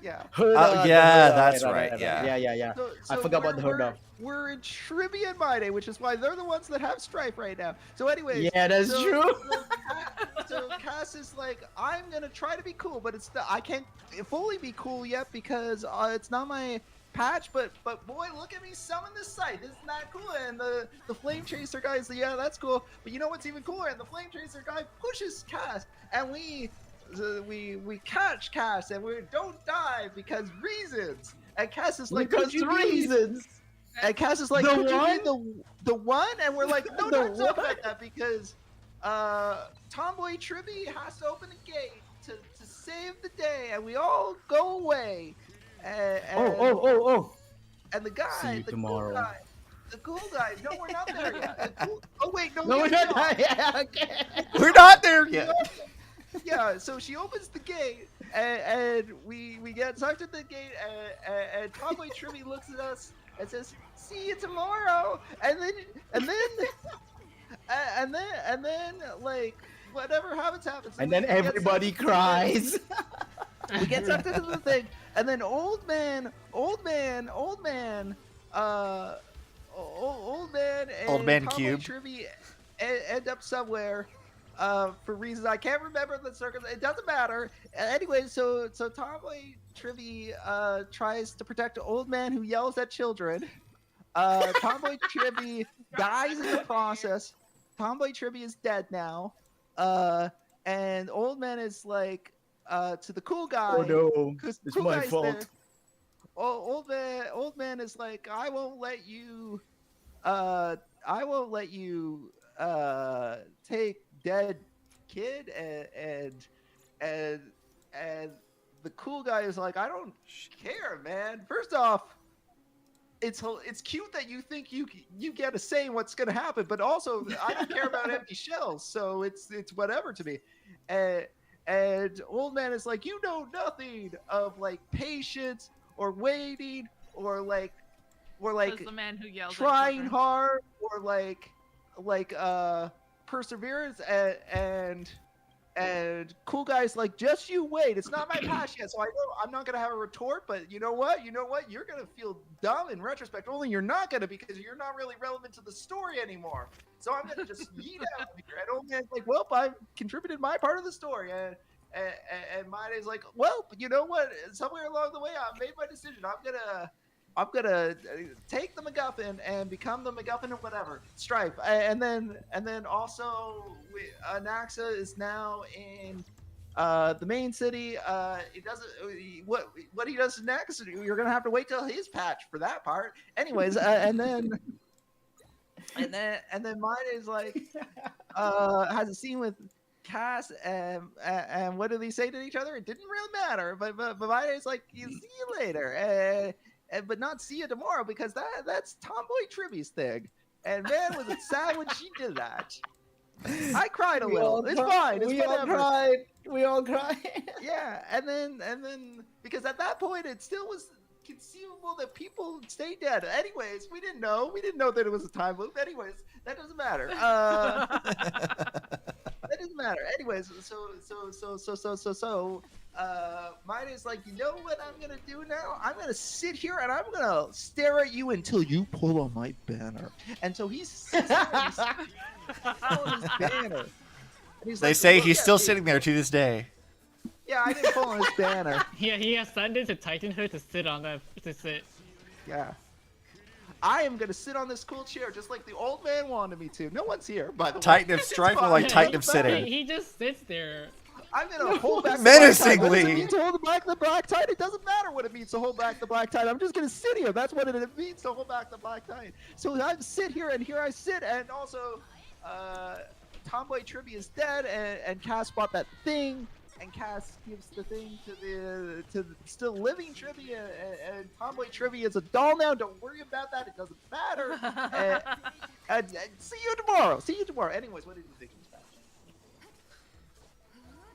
S3: Yeah.
S2: Oh, yeah, that's right, yeah.
S5: Yeah.
S3: So,
S5: I forgot about the
S3: we're-
S5: Herda.
S3: We're in Tribby and Mighty, which is why they're the ones that have strife right now. So, anyways.
S5: Yeah, that's
S3: so,
S5: true.
S3: So Cass is like, I'm gonna try to be cool, but I can't fully be cool yet because it's not my patch. But boy, look at me summon this site. Isn't that cool? And the flame chaser guy is yeah, that's cool. But you know what's even cooler? And the flame chaser guy pushes Cass, and we catch Cass, and we don't die because reasons. And Cass is like,
S5: Because
S3: could you be?
S5: reasons.
S3: And Cass is like,
S5: The
S3: could
S5: one?
S3: you be the one? And we're like, no,
S5: The
S3: don't talk
S5: one?
S3: about that because Tomboy Tribby has to open the gate to save the day, and we all go away. And,
S5: Oh.
S3: And the guy,
S5: See you
S3: the
S5: tomorrow.
S3: cool guy, the cool guy. No, we're not there yet. Oh wait, no,
S5: No, we're
S3: yes,
S5: not.
S3: we are.
S5: Yeah, okay.
S2: We're not there yet.
S3: Yeah, so she opens the gate, and we get sucked at the gate, and Tomboy Tribby looks at us and says, "See you tomorrow." And then like whatever happens.
S5: And then
S3: We get
S5: everybody
S3: sucked-
S5: cries.
S3: We get sucked into the thing, and then old man, and
S2: Old Man
S3: Tomboy
S2: Cube.
S3: Tribby end up somewhere. For reasons I can't remember the circumstances. It doesn't matter. Anyway, so Tomboy Tribby tries to protect an old man who yells at children. Tomboy Tribby dies in the process. Tomboy Tribby is dead now. And old man is like to the cool guy.
S5: Oh no,
S3: 'cause
S5: it's
S3: cool
S5: my
S3: guy's
S5: fault.
S3: there. Old man is like, I won't let you take dead kid, and the cool guy is like, I don't care, man. First off, it's cute that you think you get a say in what's gonna happen, but also I don't care about empty shells, so it's whatever to me. And old man is like, you know nothing of like patience or waiting or like
S1: Says the man who yells at
S3: trying
S1: children.
S3: hard or like perseverance and And cool guy's like, just you wait. It's not my patch yet, so I know I'm not gonna have a retort. But you know what? You're gonna feel dumb in retrospect. Only you're not gonna because you're not really relevant to the story anymore. So I'm gonna just yeet out here. And old man's like, well, I've contributed my part of the story. And Made's like, well, you know what? Somewhere along the way, I made my decision. I'm gonna take the MacGuffin and become the MacGuffin of whatever Strife, and then also Naxa is now in the main city. It doesn't what he does next. You're gonna have to wait till his patch for that part. Anyways, and then mine is like has a scene with Cass and what do they say to each other? It didn't really matter, but mine is like, you see you later. But not see you tomorrow because that's Tomboy Tribby's thing. And man, was it sad when she did that. I cried a little. It's fine. It's whatever.
S5: We all cried.
S3: Yeah, and then because at that point it still was conceivable that people would stay dead. Anyways, we didn't know that it was a time loop. Anyways, that doesn't matter. That doesn't matter. Anyways, so mine is like, you know what I'm gonna do now? I'm gonna sit here and I'm gonna stare at you until you pull on my banner. And so he's sits there and he's pulling his banner. And he's
S2: They
S3: like,
S2: say
S3: "Look
S2: he's
S3: at
S2: still
S3: me."
S2: sitting there to this day.
S3: Yeah, I didn't pull on his banner.
S4: He ascended to Titan her to sit on that to sit.
S3: Yeah. I am gonna sit on this cool chair just like the old man wanted me to. No one's here, by the way.
S2: Titan of
S3: It's
S2: Strife or
S3: fine.
S2: like
S3: It
S2: Titan
S3: doesn't
S2: of
S3: matter.
S2: Sitting?
S4: He just sits there.
S3: I'm gonna hold back the black tide. What does it
S2: Menacingly.
S3: mean to hold back the black tide? It doesn't matter what it means to hold back the black tide. I'm just gonna sit here. That's what it means to hold back the black tide. So I sit here, and here I sit, and also, Tomboy Trivia is dead, and Cass bought that thing, and Cass gives the thing to the still living Trivia, and Tomboy Trivia is a doll now. Don't worry about that. It doesn't matter. And see you tomorrow. See you tomorrow. Anyways, what did you think of this match?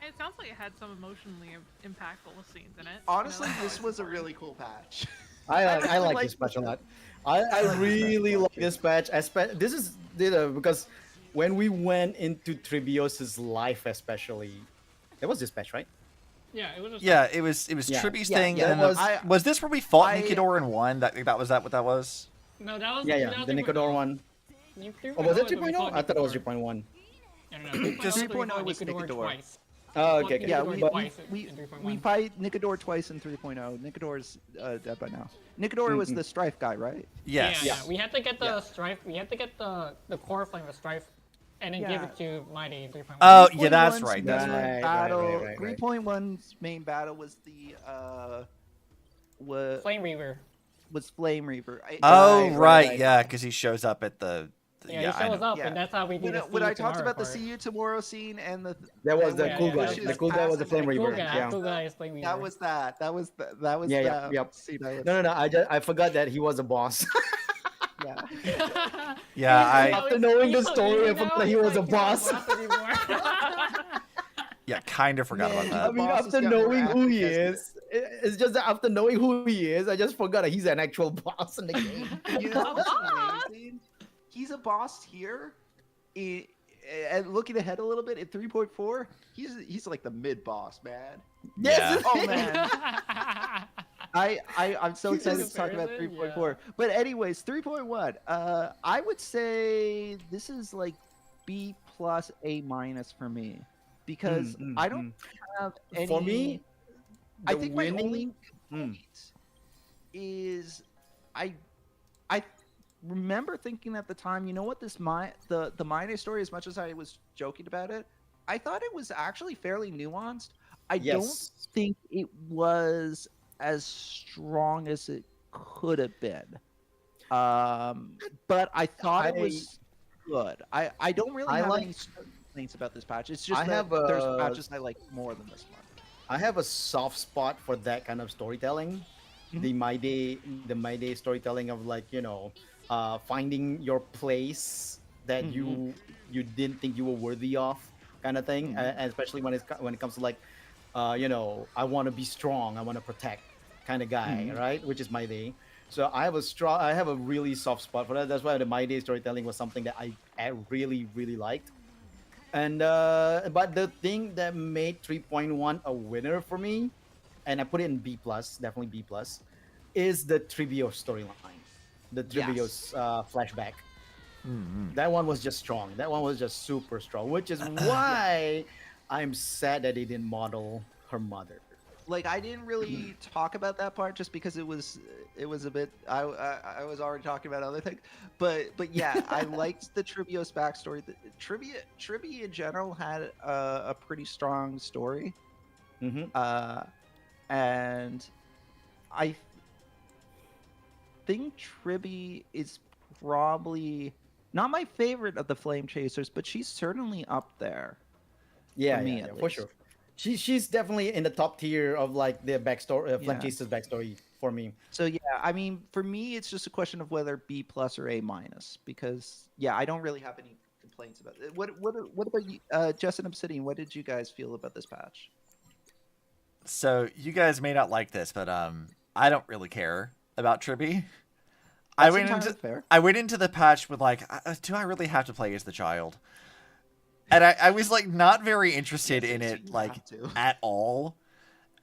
S1: It sounds like it had some emotionally impactful scenes in it.
S3: Honestly,
S1: You know,
S3: this was a really cool patch.
S5: I like
S3: like
S5: this patch a lot. I really like this patch. This is because when we went into Trivios's life, especially, there was this patch, right?
S4: Yeah, it was. Just
S2: Yeah, it was
S5: Yeah.
S2: Tribby's
S3: Yeah,
S2: thing.
S3: yeah,
S2: and
S3: it
S2: then
S3: was-
S2: was this where we fought
S3: I-
S2: Nikador and won? That was what that was?
S4: No, that was.
S5: Yeah,
S4: that
S5: the Nicodor one. Oh, was it 3.0? I thought it was 3.1.
S4: No, 3.0
S3: Just-
S4: we
S3: 3.0
S4: fought
S3: was
S4: Nicodor
S3: Nicodor.
S4: twice.
S5: Oh,
S4: Well,
S5: okay.
S3: Yeah,
S4: Nicodor
S3: we
S4: twice
S3: we,
S4: in
S3: we,
S4: 3.1.
S3: we fight Nicodor twice in 3.0. Nicodor's dead by now. Nicodor was the Strife guy, right?
S2: Yes.
S4: Yeah, we had to get the
S3: Yeah.
S4: Strife. We had to get the core flame of Strife, and then give
S3: Yeah.
S4: it to Mighty in 3.1.
S2: Oh, yeah, that's
S3: 3.1's
S2: right. That's
S3: main
S2: right.
S3: Battle.
S5: Right.
S3: 3.1's main battle was the
S4: Flame Reaver.
S3: was Flame Reaver.
S2: Oh,
S5: Right,
S2: right.
S5: right.
S2: Yeah, because he shows up at the.
S4: Yeah, he
S2: I
S4: shows
S2: know.
S4: up,
S3: Yeah.
S4: and that's how we do the
S3: When I talked
S4: tomorrow
S3: about the
S4: part.
S3: See You Tomorrow scene and the
S5: That was
S3: and
S5: the
S3: when
S5: cool
S3: he
S5: guy.
S3: pushes
S5: The cool guy was the
S3: past
S5: Flame
S3: him,
S4: Cool
S5: Reaver.
S4: guy,
S5: Yeah.
S4: cool guy is Flame Reaver.
S3: that was that was
S5: Yeah,
S3: the
S5: yep.
S3: scene I was,
S5: No. I forgot that he was a boss.
S3: yeah.
S2: Yeah,
S5: After knowing the story, I forgot he was a boss.
S2: yeah, kind of forgot
S3: Man,
S2: about
S5: I
S2: that.
S3: The
S5: mean,
S3: boss has
S5: after
S3: got more
S5: knowing who he
S3: Africa's
S5: is, it's just that after knowing who he is, I just forgot that he's an actual boss in the game.
S3: You know what's amazing? He's a boss here. And looking ahead a little bit at 3.4, he's like the mid boss, man.
S2: Yeah.
S3: Oh man, I'm so excited to talk about
S4: Comparison,
S3: 3.4. But anyways, 3.1. I would say this is like B plus A minus for me because I don't have any.
S5: For me,
S3: I
S5: the
S3: think my only
S5: winning-
S3: complaint is I remember thinking at the time, you know what, the Mine story, as much as I was joking about it, I thought it was actually fairly nuanced. I
S5: Yes.
S3: don't think it was as strong as it could have been. But I thought it was good. I don't really
S5: I
S3: have
S5: like-
S3: any complaints about this patch. It's just
S5: I
S3: that
S5: have
S3: there's
S5: a-
S3: patches I like more than this one.
S5: I have a soft spot for that kind of storytelling. The My Day storytelling of like, finding your place that you didn't think you were worthy of, kind of thing. And especially when it comes to like, I want to be strong, I want to protect, kind of guy, right? Which is My Day. So I have a really soft spot for that. That's why the My Day storytelling was something that I really really liked. And but the thing that made 3.1 a winner for me, and I put it in B plus, definitely B plus, is the Trivio storyline, the Trivio's flashback.
S2: Mm-hmm.
S5: That one was just strong. That one was just super strong, which is why I'm sad that they didn't model her mother.
S3: Like I didn't really talk about that part just because it was a bit I was already talking about other things, but yeah, I liked the Trivio's backstory. The Trivia in general had a pretty strong story,
S5: Mm-hmm.
S3: And I think Tribby is probably not my favorite of the Flame Chasers, but she's certainly up there.
S5: Yeah,
S3: me,
S5: yeah,
S3: at
S5: for
S3: least.
S5: sure. She's definitely in the top tier of like the backstory, Flame
S3: Yeah.
S5: Chaser's backstory for me.
S3: So yeah, I mean, for me, it's just a question of whether B plus or A minus, because yeah, I don't really have any complaints about it. What about you, Jess and Obsidian? What did you guys feel about this patch?
S2: So you guys may not like this, but I don't really care about Tribby.
S3: That's entirely fair.
S2: I went into the patch with like, do I really have to play as the child? And I was like not very interested in
S3: Yes,
S2: it
S3: you
S2: like
S3: have to.
S2: at all.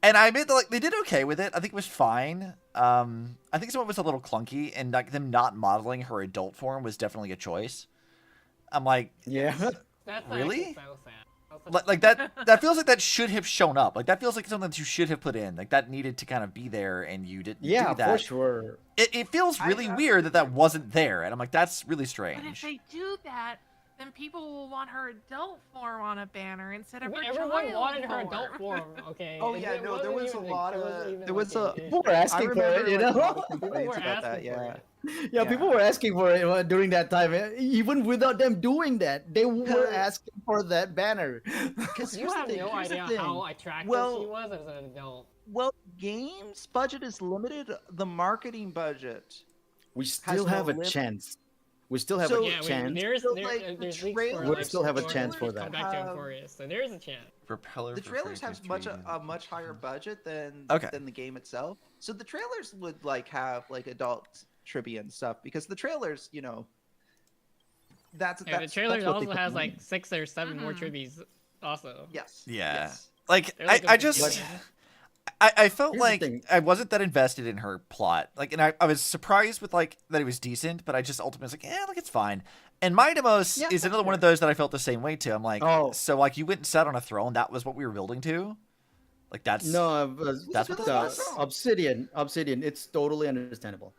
S2: And I admit that like they did okay with it. I think it was fine. I think some of it was a little clunky, and like them not modeling her adult form was definitely a choice. I'm like,
S5: Yeah.
S4: That's
S2: Really?
S4: actually so sad.
S2: like that feels like that should have shown up. Like that feels like something that you should have put in. Like that needed to kind of be there, and you didn't
S5: Yeah,
S2: do that.
S5: for sure.
S2: It feels really weird that wasn't there, and I'm like, that's really strange.
S1: But if they do that, then people will want her adult form on a banner instead of her
S4: Everyone
S1: child
S4: wanted her
S1: form.
S4: adult form. Okay.
S3: Oh yeah, no, there was a lot of
S5: People were asking for it, you
S3: like, a lot
S5: know.
S3: of complaints about that. Yeah.
S5: Yeah, people were asking for it during that time, even without them doing that. They were asking for that banner.
S3: Because
S4: You have no idea how attractive she was as an adult.
S3: Well, games budget is limited. The marketing budget.
S5: We still
S3: no
S5: have a
S3: limit.
S5: chance. We still have
S3: So-
S5: a
S4: Yeah,
S5: chance.
S4: there's
S3: So, like,
S4: there's
S3: the
S4: leaks for,
S3: trailers-
S4: like,
S5: We still have a
S4: Amphoreus
S5: chance for
S4: to
S5: that.
S4: Come back to
S3: Have-
S4: Amphoreus, so there's a chance.
S2: Propeller
S3: The
S2: for
S3: trailers have
S2: Frankenstein.
S3: a much higher budget than
S2: Okay.
S3: than the game itself. So the trailers would like have like adult trivia and stuff because the trailers, you know, that's
S4: Yeah, the trailer
S3: that's what they
S4: also
S3: put
S4: has
S3: money
S4: like 6 or 7 more
S1: Mhm.
S4: tribbies also.
S3: Yes.
S2: Yeah.
S3: Yes.
S2: Like
S4: They're like
S2: I
S4: a
S2: just
S4: beginning.
S2: I felt
S5: Here's the
S2: like
S5: thing.
S2: I wasn't that invested in her plot. Like, and I was surprised with like that it was decent, but I just ultimately was like, like it's fine. And Mindamos
S3: Yeah,
S2: is
S3: that's
S2: another one of
S3: fair.
S2: those that I felt the same way too. I'm like,
S5: Oh.
S2: so like you went and sat on a throne. That was what we were building to. Like that's
S5: No,
S2: That's what
S3: this was.
S5: Obsidian. It's totally understandable.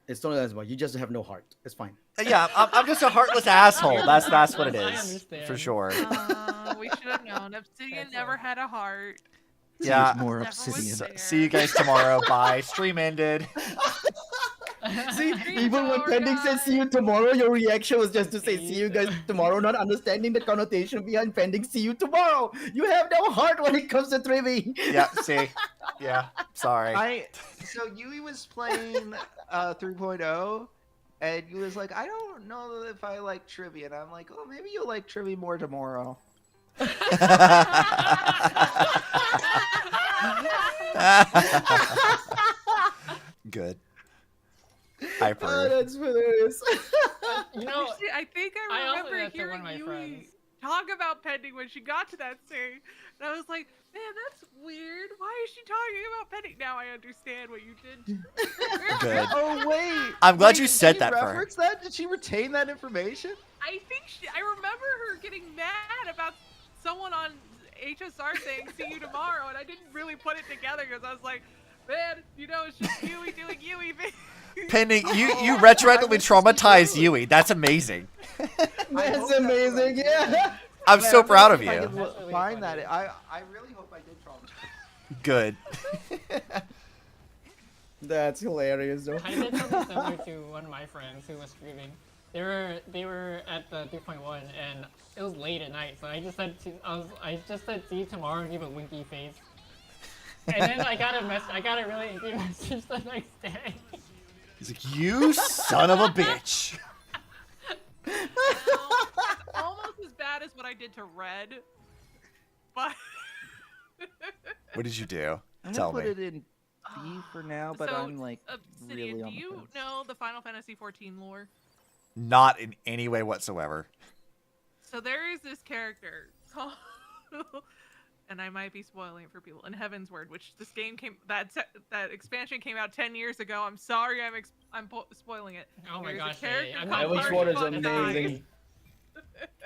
S5: It's totally understandable. You just have no heart. It's fine.
S2: yeah. I'm just a heartless asshole. That's what it
S4: I
S2: is
S4: understand.
S2: for sure.
S1: We should have known. Obsidian
S4: That's
S1: never
S4: all.
S1: had a heart.
S2: Yeah.
S3: More
S1: Never was
S3: obsidian.
S1: there.
S2: See you guys tomorrow. Bye. Stream ended.
S5: See,
S1: Stream
S5: even when
S1: over,
S5: Pending said
S1: guys.
S5: see you tomorrow, your reaction was just to say see you guys tomorrow, not understanding the connotation behind Pending see you tomorrow. You have no heart when it comes to Trivi.
S2: Yeah. See. Yeah. Sorry.
S3: So Yui was playing 3.0 and Yui was like, I don't know if I like trivia, and I'm like, oh, maybe you'll like trivia more tomorrow.
S2: Good. I
S5: Oh,
S2: approve.
S5: that's hilarious.
S4: You know,
S1: Actually, I think
S4: I
S1: I
S4: also
S1: remember
S4: did that to one
S1: hearing
S4: of my
S1: Yui
S4: friends.
S1: talk about Pending when she got to that scene. And I was like, man, that's weird. Why is she talking about Pending? Now I understand what you did. to her."
S2: Good.
S3: Oh wait,
S2: I'm glad
S3: wait,
S2: you
S3: did
S2: said
S3: she
S2: that for her.
S3: reference that? Did she retain that information?
S1: I think I remember her getting mad about someone on HSR saying "see you tomorrow," and I didn't really put it together because I was like, man, you know, it's just Yui doing Yui things.
S2: Pending, you
S3: Oh,
S2: retroactively
S3: I was
S2: traumatized
S3: just
S2: Yui. That's amazing.
S5: That's amazing. Yeah.
S2: I'm
S3: Man,
S2: so
S3: I'm
S2: proud
S3: gonna
S2: of
S3: see if I
S2: you.
S3: can
S4: That's really
S3: find
S4: funny.
S3: that. I really hope I did traumatize.
S2: Good.
S5: That's hilarious, though.
S4: I did something similar to one of my friends who was streaming. They were at the 3.1 and it was late at night, so I just said see you tomorrow and give a winky face. And then I got a really angry message the next day.
S2: He's like, you son of a bitch.
S1: It's almost as bad as what I did to Red, but
S2: What did you do?
S3: I'm
S2: Tell
S3: gonna
S2: me.
S3: put it in B for now, but
S1: So,
S3: I'm like
S1: Obsidian,
S3: really on
S1: do
S3: the
S1: you
S3: fence.
S1: know the Final Fantasy 14 lore?
S2: Not in any way whatsoever.
S1: So there is this character called, and I might be spoiling it for people. In Heaven's Word, which this game that expansion came out 10 years ago. I'm sorry, I'm spoiling it.
S4: Oh my
S1: There's
S4: gosh,
S1: a character
S4: yeah, I'm
S1: called
S4: not
S5: Heaven's
S4: there
S5: Word
S4: yet.
S5: is
S1: Harshfun Dies.
S5: amazing.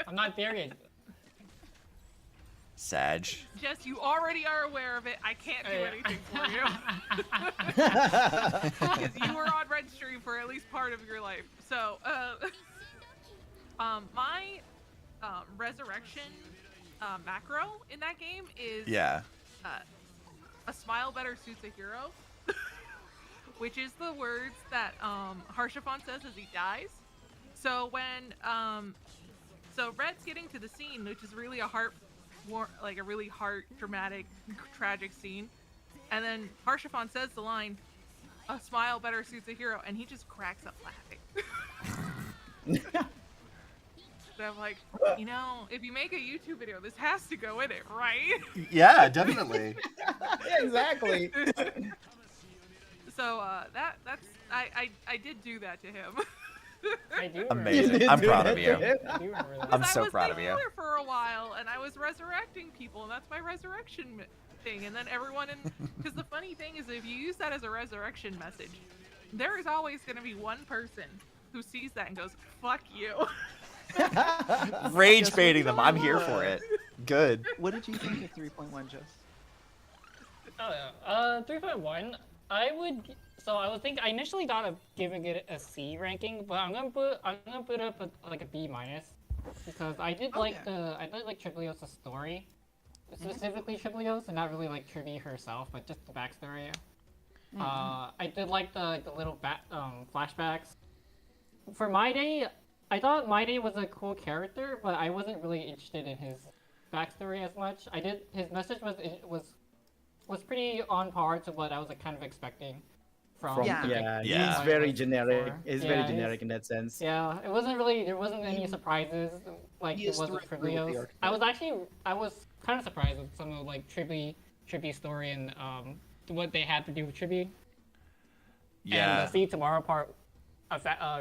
S4: I'm not there yet.
S2: Sag.
S1: Jess, you already are aware of it. I can't do anything for you. Because you were on Red Stream for at least part of your life. So, my resurrection macro in that game is
S2: Yeah.
S1: a smile better suits a hero, which is the words that Harshafon says as he dies. So when so Red's getting to the scene, which is really a really heart dramatic, tragic scene, and then Harshafon says the line, "A smile better suits a hero," and he just cracks up laughing. So I'm like, if you make a YouTube video, this has to go in it, right?
S2: Yeah, definitely.
S5: Exactly.
S1: So that's I did do that to him.
S4: I do.
S2: Amazing. I'm proud of you.
S4: I do remember that.
S2: I'm
S1: I
S2: so
S1: was
S2: proud
S1: the
S2: of you.
S1: healer for a while, and I was resurrecting people, and that's my resurrection thing. And then everyone because the funny thing is, if you use that as a resurrection message, there is always going to be one person who sees that and goes, "Fuck you."
S2: Rage baiting them. I'm here for it. Good.
S3: What did you think of 3.1, Jess?
S4: Oh yeah. 3.1. I initially thought of giving it a C ranking, but I'm gonna put up a B minus because I did like Triplios' story, specifically Triplios, and not really like Trivi herself, but just the backstory. I did like the little flashbacks. For My Day, I thought My Day was a cool character, but I wasn't really interested in his backstory as much. His message was pretty on par to what I was kind of expecting from
S3: Yeah.
S2: Yeah.
S5: He's very generic.
S4: before.
S5: He's
S4: Yeah,
S5: very
S4: he's-
S5: generic in that sense.
S4: Yeah, there wasn't any surprises like
S3: he
S4: it
S3: is
S4: was with
S3: through the
S4: Trivios. I was kind of surprised with some of like Trivi's story and what they had to do with Trivi. And
S2: Yeah.
S4: the See Tomorrow part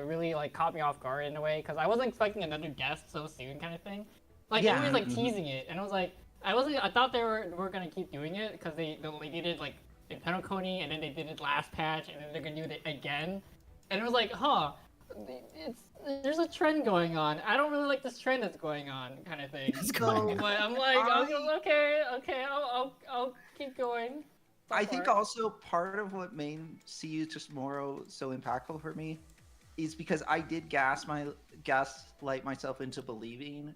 S4: really like caught me off guard in a way because I wasn't expecting another guest so soon kind of thing. Like they were like teasing it, and I was like, I thought they were gonna keep doing it because they did it like in Penacony, and then they did it last patch, and then they're gonna do it again, and it was like, there's a trend going on. I don't really like this trend that's going on, kind of thing. But I'm like, okay, I'll keep going.
S3: I think also part of what made See You Tomorrow so impactful for me is because I did gaslight myself into believing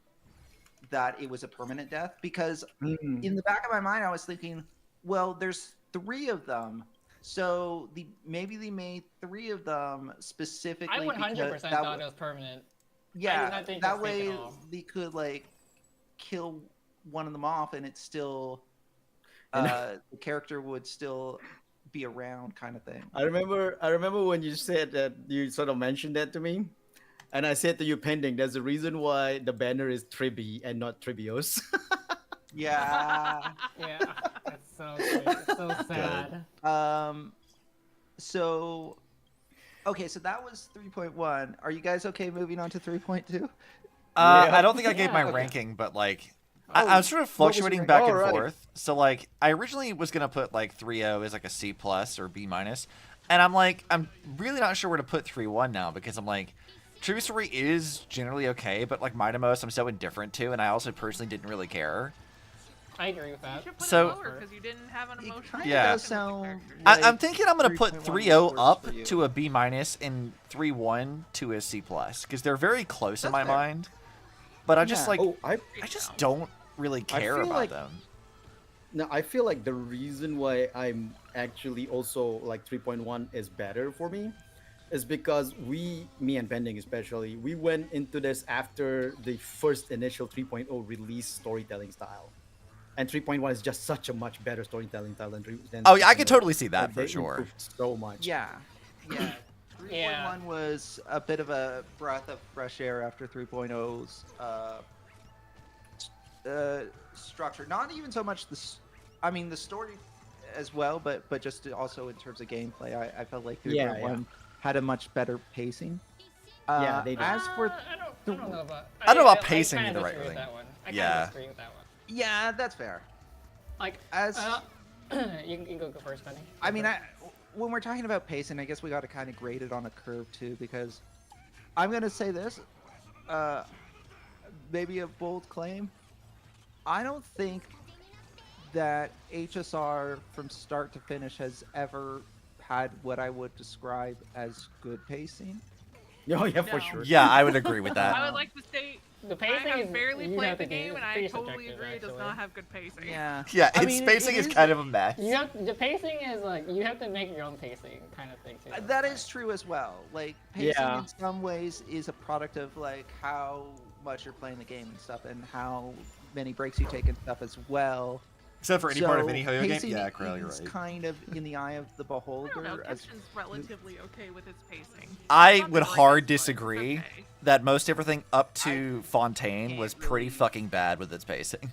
S3: that it was a permanent death, because in the back of my mind I was thinking, well, there's 3 of them, so maybe they made 3 of them specifically.
S4: I 100% thought it was permanent.
S3: Yeah,
S4: I did not think
S3: that
S4: it was fake
S3: way
S4: at all.
S3: they could like kill one of them off, and it's still the character would still be around, kind of thing.
S5: I remember when you said that, you sort of mentioned that to me, and I said to you, pending. There's a reason why the banner is Tribi and not Tribios.
S3: Yeah.
S4: Yeah, it's so sweet. It's so sad.
S3: So, okay, so that was 3.1. Are you guys okay moving on to 3.2?
S2: I don't think I gave my
S4: Okay.
S2: ranking, but like,
S3: Oh,
S2: I'm sort of
S3: what was your
S2: fluctuating
S3: rank?
S2: back
S5: Oh,
S2: and
S5: right.
S2: forth. So like, I originally was gonna put like 3.0 as like a C plus or B minus, and I'm like, I'm really not sure where to put 3.1 now, because I'm like, Trivia Story is generally okay, but like Mightymost I'm so indifferent to, and I also personally didn't really care.
S4: I agree with
S1: You
S4: that.
S1: should put
S2: So-
S1: it lower because you didn't have an
S3: It
S1: emotional
S3: kinda
S2: Yeah.
S3: does
S1: connection with the
S3: sound
S1: character.
S3: like
S2: I'm thinking I'm gonna put
S3: 3.1
S2: 3.0
S3: works
S2: up
S3: for you.
S2: to a B minus and 3.1 to a C plus, because they're very close in
S3: That's
S2: my
S3: fair.
S2: mind. But I just
S3: Yeah.
S2: like,
S5: Oh,
S2: I just don't really care
S5: feel
S2: about
S5: like-
S2: them.
S5: Now, I feel like the reason why I'm actually also like 3.1 is better for me is because me and Bending especially, we went into this after the first initial 3.0 release storytelling style. And 3.1 is just such a much better storytelling style than
S2: Oh yeah, I could
S5: 3.0.
S2: totally see that
S5: Like,
S2: for
S5: they
S2: sure.
S5: improved so much.
S3: Yeah. 3.1 was a bit of a breath of fresh air after 3.0's structure. Not even so much the story as well, but just also in terms of gameplay, I felt like 3.1
S5: Yeah.
S3: had a much better pacing.
S5: Yeah, they did.
S3: As for
S4: I don't know about.
S2: I don't know about
S4: I
S2: pacing
S4: kinda
S2: either, right,
S4: disagree with
S2: really.
S4: that one. I
S2: Yeah.
S4: kinda disagree with that one.
S3: Yeah, that's fair.
S4: Like,
S3: As
S4: you can go first, Benny.
S3: I mean, when we're talking about pacing, I guess we got to kind of grade it on a curve too, because I'm gonna say this, maybe a bold claim. I don't think that HSR from start to finish has ever had what I would describe as good pacing.
S5: Oh yeah, for
S1: No.
S5: sure.
S2: Yeah, I would agree with that.
S1: I would like to say
S4: The
S1: I
S4: pacing
S1: have
S4: is
S1: barely
S4: you
S1: played
S4: have
S1: the
S4: to be
S1: game, and I
S4: pretty
S1: totally
S4: subjective,
S1: agree it does
S4: actually.
S1: not have good pacing.
S3: Yeah.
S2: Yeah,
S3: I
S2: its
S3: mean,
S2: spacing
S3: it
S2: is kind of a mess.
S4: You have the pacing is like you have to make your own pacing kind of thing too.
S3: That is true as well. Like pacing
S5: Yeah.
S3: in some ways is a product of like how much you're playing the game and stuff, and how many breaks you take and stuff as well.
S2: Except for any part of
S3: So,
S2: any Hoyo game.
S3: pacing
S2: Yeah, Krail, you're
S3: is
S2: right.
S3: kind of in the eye of the
S1: I don't know.
S3: beholder. As
S1: Genshin's relatively okay with its pacing. It's
S2: I
S1: not the
S2: would
S1: greatest,
S2: hard
S1: but it's
S2: disagree
S1: okay.
S2: that most everything up to Fontaine
S3: can't
S2: was pretty
S3: really-
S2: fucking bad with its pacing.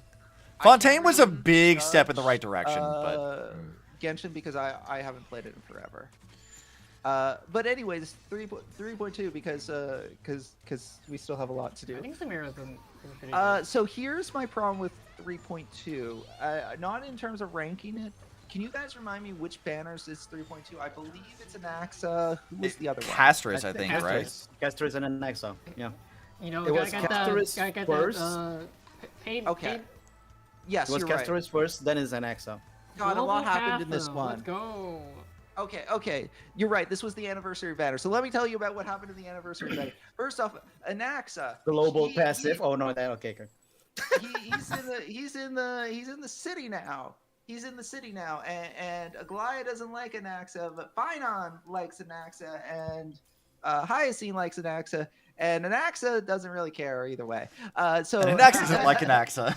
S3: I
S2: Fontaine
S3: can't
S2: was a
S3: really
S2: big step in the
S3: judge,
S2: right direction, but
S3: Genshin, because I haven't played it in forever. But anyways, 3.2 because we still have a lot to
S4: I
S3: do.
S4: think Samira's been pretty good.
S3: So here's my problem with 3.2. Not in terms of ranking it. Can you guys remind me which banners is 3.2? I believe it's an AXA. Who was the other one?
S2: Castris, I think, right?
S5: Castris and an Nexa. Yeah.
S4: You know,
S5: it was
S4: gotta get
S5: Castor's
S4: gotta get
S5: first.
S4: that, paid.
S3: Okay.
S4: Paid
S3: Yes,
S5: It was
S3: you're right.
S5: Castris first, then is an Nexa.
S3: God, a
S4: global
S3: lot happened in this
S4: Catham,
S3: one.
S4: Let's go.
S3: Okay, you're right. This was the anniversary banner. So let me tell you about what happened in the anniversary banner. First off, Anaxa.
S5: Global passive. Oh no, that okay.
S3: He's in the city now. He's in the city now, and Aglaya doesn't like Anaxa, but Finon likes Anaxa, and Hyacine likes Anaxa, and Anaxa doesn't really care either way. So
S2: And Anaxa isn't like an AXA.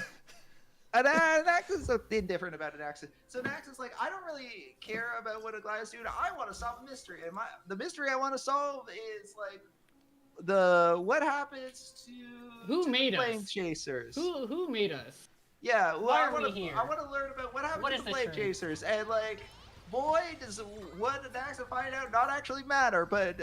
S3: And Anaxa's indifferent about Anaxa. So Anaxa's like, I don't really care about what Aglaya's doing. I want to solve a mystery, and the mystery I want to solve is like what happens to
S4: Who made
S3: the flame
S4: us?
S3: chasers.
S4: Who made us?
S3: Yeah, well,
S4: Why
S3: I
S4: are
S3: want
S4: we here?
S3: to learn about what happened
S4: What
S3: to
S4: is
S3: the
S4: the
S3: flame
S4: truth?
S3: chasers, and like, boy, does what Anaxa find out not actually matter. But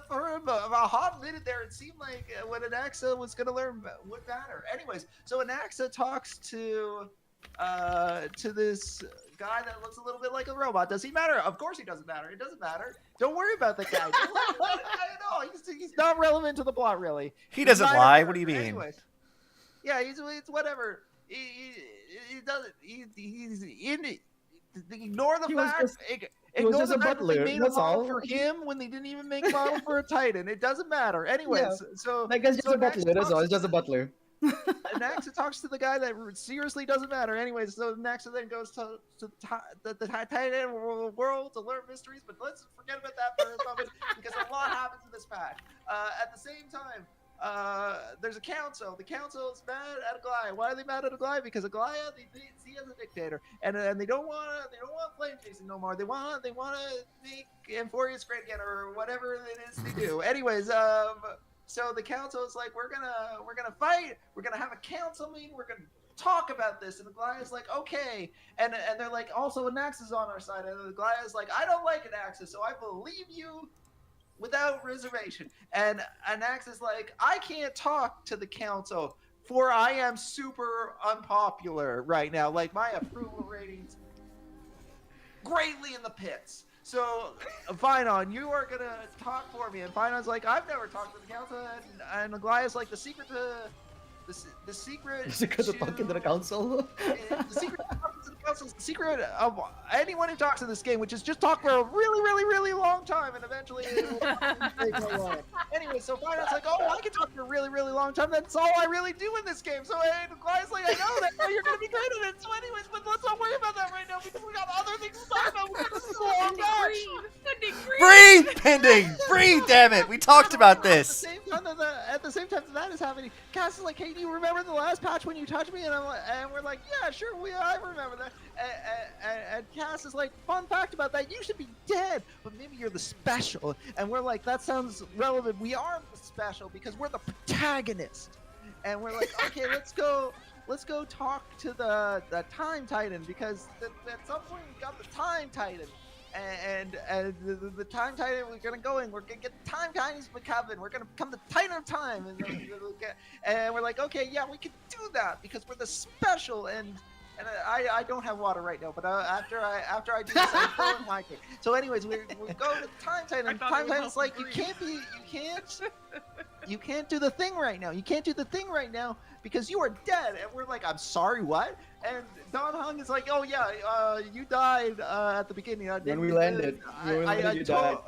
S3: for about a hot minute there, it seemed like what Anaxa was going to learn would matter. Anyways, so Anaxa talks to this guy that looks a little bit like a robot. Does he matter? Of course he doesn't matter. It doesn't matter. Don't worry about the guy. Don't worry about it at all. He's not relevant to the plot, really.
S2: He doesn't
S3: Neither
S2: lie.
S3: person.
S2: What do you mean?
S3: Anyways. Yeah, it's whatever. He doesn't. He's in it. Ignore the
S5: He was
S3: fact.
S5: just-
S3: Ignore
S5: just
S3: the
S5: a
S3: fact that they
S5: butler,
S3: made a
S5: that's
S3: model
S5: all.
S3: for him when they didn't even make a model for a Titan. It doesn't matter. Anyways,
S5: Yeah.
S3: so
S5: That guy's just
S3: so
S5: a butler. That's all. It's just a butler.
S3: Naxa talks to the guy that seriously doesn't matter. Anyways, so Naxa then goes to the Titan world to learn mysteries, but let's forget about that for a moment because a lot happens in this patch. At the same time, there's a council. The council is mad at Aglaya. Why are they mad at Aglaya? Because Aglaya they see as a dictator, and they don't want flame chasing no more. They want to make Amphoreus great again, or whatever it is they do. Anyways, so the council is like, we're gonna fight. We're gonna have a council meeting. We're gonna talk about this. And Aglaya's like, okay. And they're like, also Anaxa's on our side. And Aglaya's like, I don't like Anaxa, so I believe you without reservation. And Anaxa's like, I can't talk to the council, for I am super unpopular right now. Like, my approval ratings greatly in the pits. So, Finon, you are going to talk for me. And Finon's like, I've never talked to the council. And Aglaya's like, the secret to... The secret
S5: Because of talking to the council.
S3: the secret of talking to the council is the secret of anyone who talks in this game, which is just talk for a really, really, really long time, and eventually it will take no long. Anyway, so Finance like, oh, I can talk for a really, really long time. That's all I really do in this game. So Gly's like, I know that. You're gonna be great at it. So, anyways, but let's not worry about that right now because we got other things to talk about. This is a long match.
S1: Sending green.
S2: Breathe, pending. Breathe, damn it. We talked about this.
S3: At the same time that is happening, Cass is like, hey, do you remember the last patch when you touched me? And we're like, yeah, sure, I remember that. And Cass is like, fun fact about that, you should be dead, but maybe you're the special. And we're like, that sounds relevant. We are the special because we're the protagonist. And we're like, okay, let's go talk to the Time Titan because at some point we got the Time Titan. and the Time Titan, we're gonna go in. We're gonna get the Time Titans McCubbin. We're gonna become the Titan of Time, and we're like, okay, yeah, we can do that because we're the special. And I don't have water right now, but after I do this, I'm feeling like it. So, anyways, we go to the Time Titan. And Time Titan's like, you can't do the thing right now. You can't do the thing right now because you are dead. And we're like, I'm sorry, what? And Don Hung is like, oh yeah, you died at the beginning.
S5: When we landed, you died.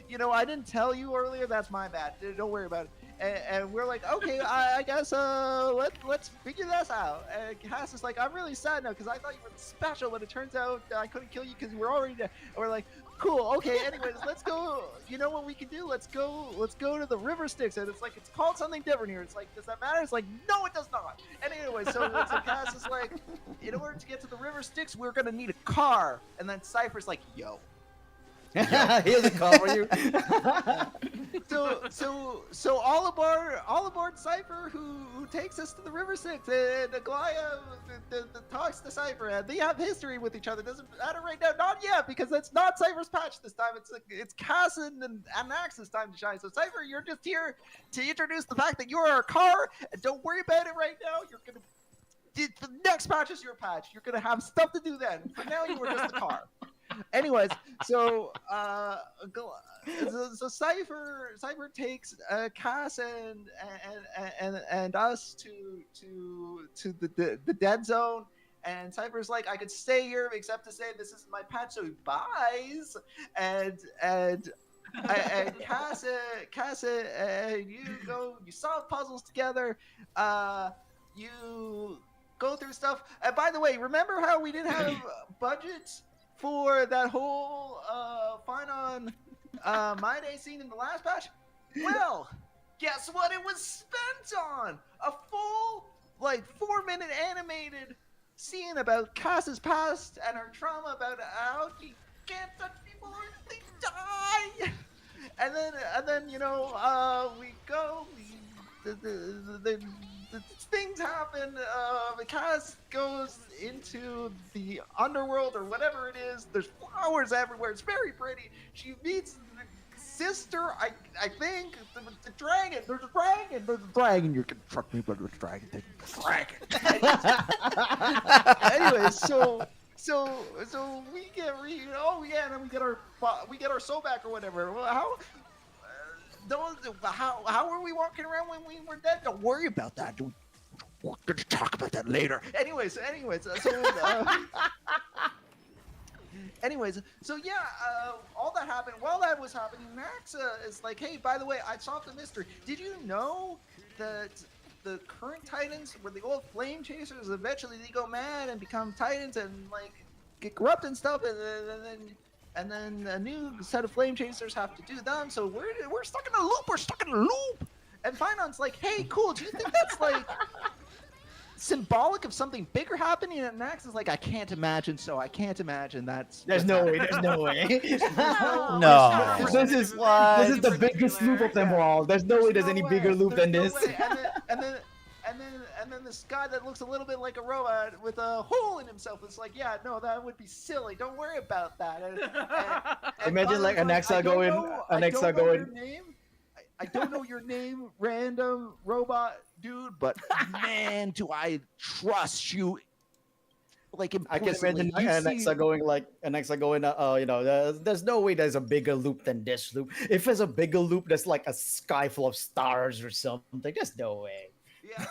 S3: You know, I didn't tell you earlier. That's my bad. Don't worry about it. And we're like, okay, I guess let's figure this out. And Cass is like, I'm really sad now because I thought you were special, but it turns out I couldn't kill you because you were already dead. And we're like, cool, okay. Anyways, let's go. You know what we can do? Let's go to the River Styx. And it's like, it's called something different here. It's like, does that matter? It's like, no, it does not. And anyway, so Cass is like, in order to get to the River Styx, we're gonna need a car. And then Cypher's like, yo.
S5: Here's a call for you.
S3: So all aboard Cypher, who takes us to the River Styx, and Aglaya talks to Cypher, and they have history with each other. Doesn't matter right now, not yet, because it's not Cypher's patch this time. It's Cass and Axe's time to shine. So Cypher, you're just here to introduce the fact that you're our car, and don't worry about it right now. You're gonna. The next patch is your patch. You're gonna have stuff to do then. For now, you were just a car. Anyways, so Cypher takes Cass and us to the dead zone, and Cypher's like, I could stay here except to say this isn't my patch, so he buys, and Cass you solve puzzles together, you go through stuff. And by the way, remember how we didn't have budgets for that whole Fine on My Day scene in the last patch? Well, guess what it was spent on? A full, 4-minute animated scene about Cass's past and her trauma about how she can't touch people or they die. And then we go. The things happen. Cass goes into the underworld or whatever it is. There's flowers everywhere. It's very pretty. She meets the sister, I think, the dragon. There's a dragon. There's a dragon. You can truck me, but there's a dragon. There's a dragon. Anyway, so we get and then we get our soul back or whatever. Well, how were we walking around when we were dead? Don't worry about that. We're gonna talk about that later. Anyways, so all that happened. While that was happening, Max is like, hey, by the way, I solved the mystery. Did you know that the current Titans were the old flame chasers? Eventually they go mad and become Titans and get corrupt and stuff, and then a new set of flame chasers have to do them. So we're stuck in a loop. We're stuck in a loop. And Finon's like, hey, cool. Do you think that's symbolic of something bigger happening? And Max is like, I can't imagine. So I can't imagine that's.
S5: There's no way. There's no way.
S2: No.
S5: This is the biggest loop of them all. There's no way there's any bigger loop than this.
S3: And then this guy that looks a little bit like a robot with a hole in himself is like, yeah, no, that would be silly. Don't worry about that. And
S5: imagine like an Axa going.
S3: I don't know your name, random robot dude, but man, do I trust you. Like,
S5: I can imagine an Axa going, there's no way there's a bigger loop than this loop. If there's a bigger loop, there's like a sky full of stars or something. There's no way.
S3: Yeah.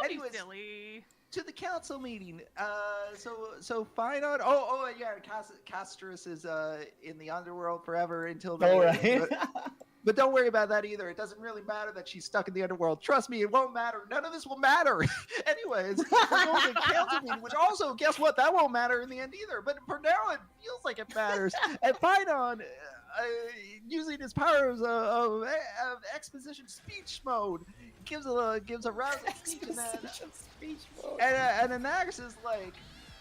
S1: Don't be silly.
S3: To the council meeting. So Finon. Oh yeah. Castrus is in the underworld forever until.
S5: All right.
S3: But don't worry about that either. It doesn't really matter that she's stuck in the underworld. Trust me, it won't matter. None of this will matter. Anyways, we're going to the council meeting, which also, guess what? That won't matter in the end either. But for now, it feels like it matters. And Finon, using his powers of exposition speech mode, gives a rousing speech, and Anax is like,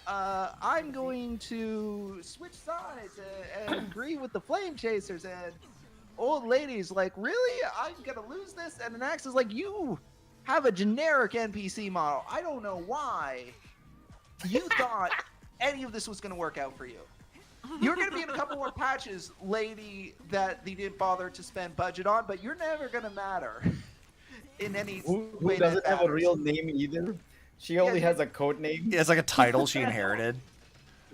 S3: I'm going to switch sides and agree with the flame chasers. And old lady's like, really? I'm gonna lose this? And Anax is like, you have a generic NPC model. I don't know why you thought any of this was gonna work out for you. You're going to be in a couple more patches, lady, that they didn't bother to spend budget on, but you're never going to matter in any
S5: Who
S3: way
S5: doesn't
S3: that
S5: have a
S3: matters.
S5: real name either? She only
S3: Yeah,
S5: has a code name.
S2: It's like a title she inherited.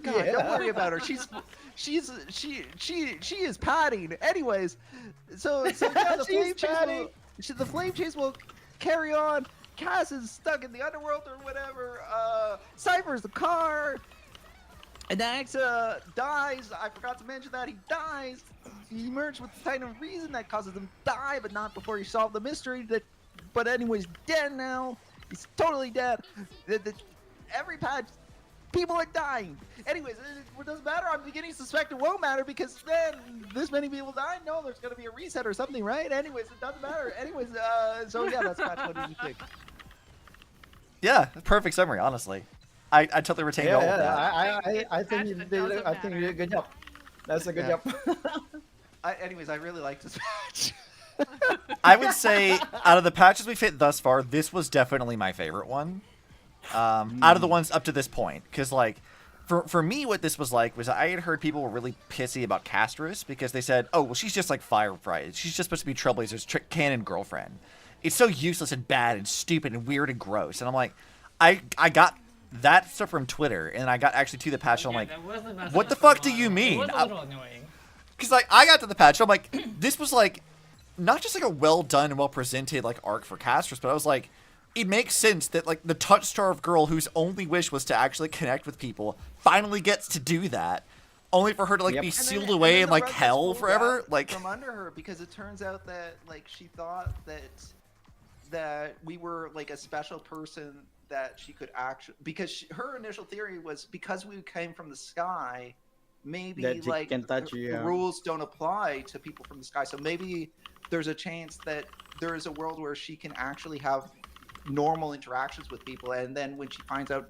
S3: God,
S5: Yeah.
S3: don't worry about her. She is padding. Anyways, so yeah, the flame chase will carry on. Cass is stuck in the underworld or whatever. Cypher's the car. And Axa dies. I forgot to mention that he dies. He emerged with the Titan of Reason that causes him to die, but not before he solved the mystery. But anyways, dead now. He's totally dead. Every patch, people are dying. Anyways, it doesn't matter. I'm beginning to suspect it won't matter because then this many people die. No, there's gonna be a reset or something, right? Anyways, it doesn't matter. Anyways, so yeah, that's patch. What do you think?
S2: Yeah, perfect summary, honestly. I totally retained all of that.
S5: I think you did. I think you did a good job. That's a good job.
S3: Anyways, I really like this patch.
S2: I would say out of the patches we've hit thus far, this was definitely my favorite one. Out of the ones up to this point, because like for me, what this was like was I had heard people were really pissy about Castrus because they said, "Oh, well, she's just like Firefly. She's just supposed to be Trailblazer's canon girlfriend. It's so useless and bad and stupid and weird and gross." And I'm like, I got that stuff from Twitter, and I got actually to the patch. And I'm like, what the fuck do you mean?
S4: It was a little annoying.
S2: Because like I got to the patch, I'm like, this was like not just like a well done and well presented like arc for Castrus, but I was like, it makes sense that like the touch starved girl whose only wish was to actually connect with people finally gets to do that, only for her to like
S5: Yep.
S2: be
S5: And then-
S2: sealed away in
S3: the
S2: like
S3: rug gets
S2: hell
S3: pulled
S2: forever.
S3: out
S2: Like
S3: from under her because it turns out that like she thought that we were like a special person that she could actually because her initial theory was because we came from the sky, maybe
S5: That she
S3: like
S5: can touch
S3: the
S5: you, yeah.
S3: rules don't apply to people from the sky. So maybe there's a chance that there is a world where she can actually have normal interactions with people, and then when she finds out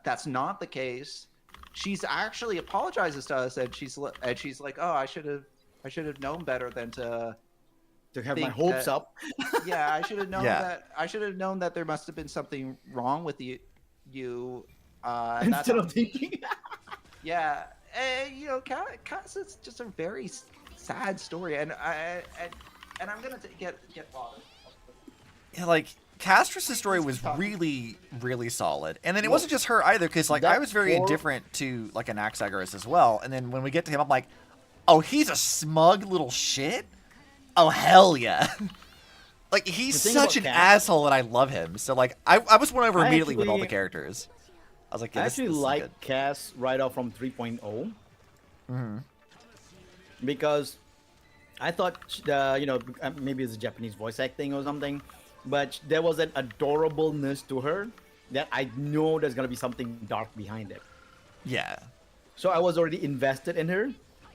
S3: that's not the case, she's actually apologizes to us, and she's like, "Oh, I should have known better than to
S5: have my
S3: think
S5: hopes
S3: that-
S5: up.
S3: yeah, I should have known
S2: Yeah.
S3: that. I should have known that there must have been something wrong with you. And that's
S5: Instead of thinking.
S3: yeah, and you know, Cass is just a very sad story, and I'm gonna get bothered.
S2: yeah, like Castrus' story was really, really solid. And then it wasn't just her either, because like I was very indifferent to like Anaxagoras as well. And then when we get to him, I'm like, oh, he's a smug little shit? Oh, hell yeah. Like, he's
S5: The thing
S2: such an
S5: about Cass-
S2: asshole, and I love him. So, like, I was won over
S5: I
S2: immediately with all the
S5: actually-
S2: characters. I was like, yeah,
S5: I
S2: this
S5: actually
S2: is
S5: like
S2: good.
S5: Cass right off from 3.0
S2: Mhm.
S5: because I thought, maybe it's a Japanese voice acting or something, but there was an adorableness to her that I know there's gonna be something dark behind it.
S2: Yeah.
S5: So I was already invested in her,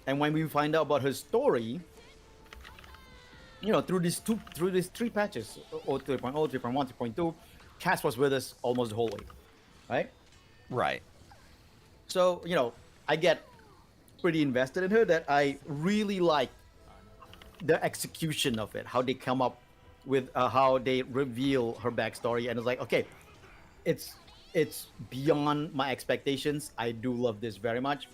S5: and when we find out about her story, through these three patches, 3.0, 3.1, 3.2, Cass was with us almost the whole way, right?
S2: Right.
S5: So, I get pretty invested in her that I really like the execution of it, how they come up with how they reveal her backstory. And it's like, okay, it's beyond my expectations. I do love this very much.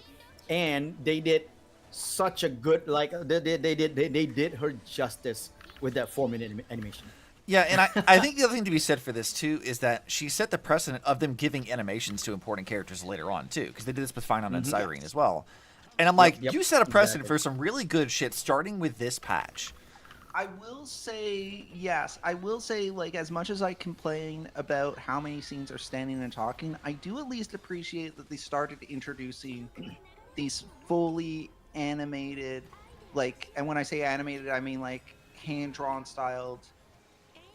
S5: And they did such a good, like, they did her justice with that 4-minute animation.
S2: Yeah, and I think the other thing to be said for this, too, is that she set the precedent of them giving animations to important characters later on, too, because they did this with Finon and Cyrene as well. And I'm like,
S5: Yep,
S2: you set a precedent
S5: exactly.
S2: for some really good shit, starting with this patch.
S3: I will say yes. I will say, like, as much as I complain about how many scenes are standing and talking, I do at least appreciate that they started introducing these fully animated, like, and when I say animated, I mean like hand-drawn styled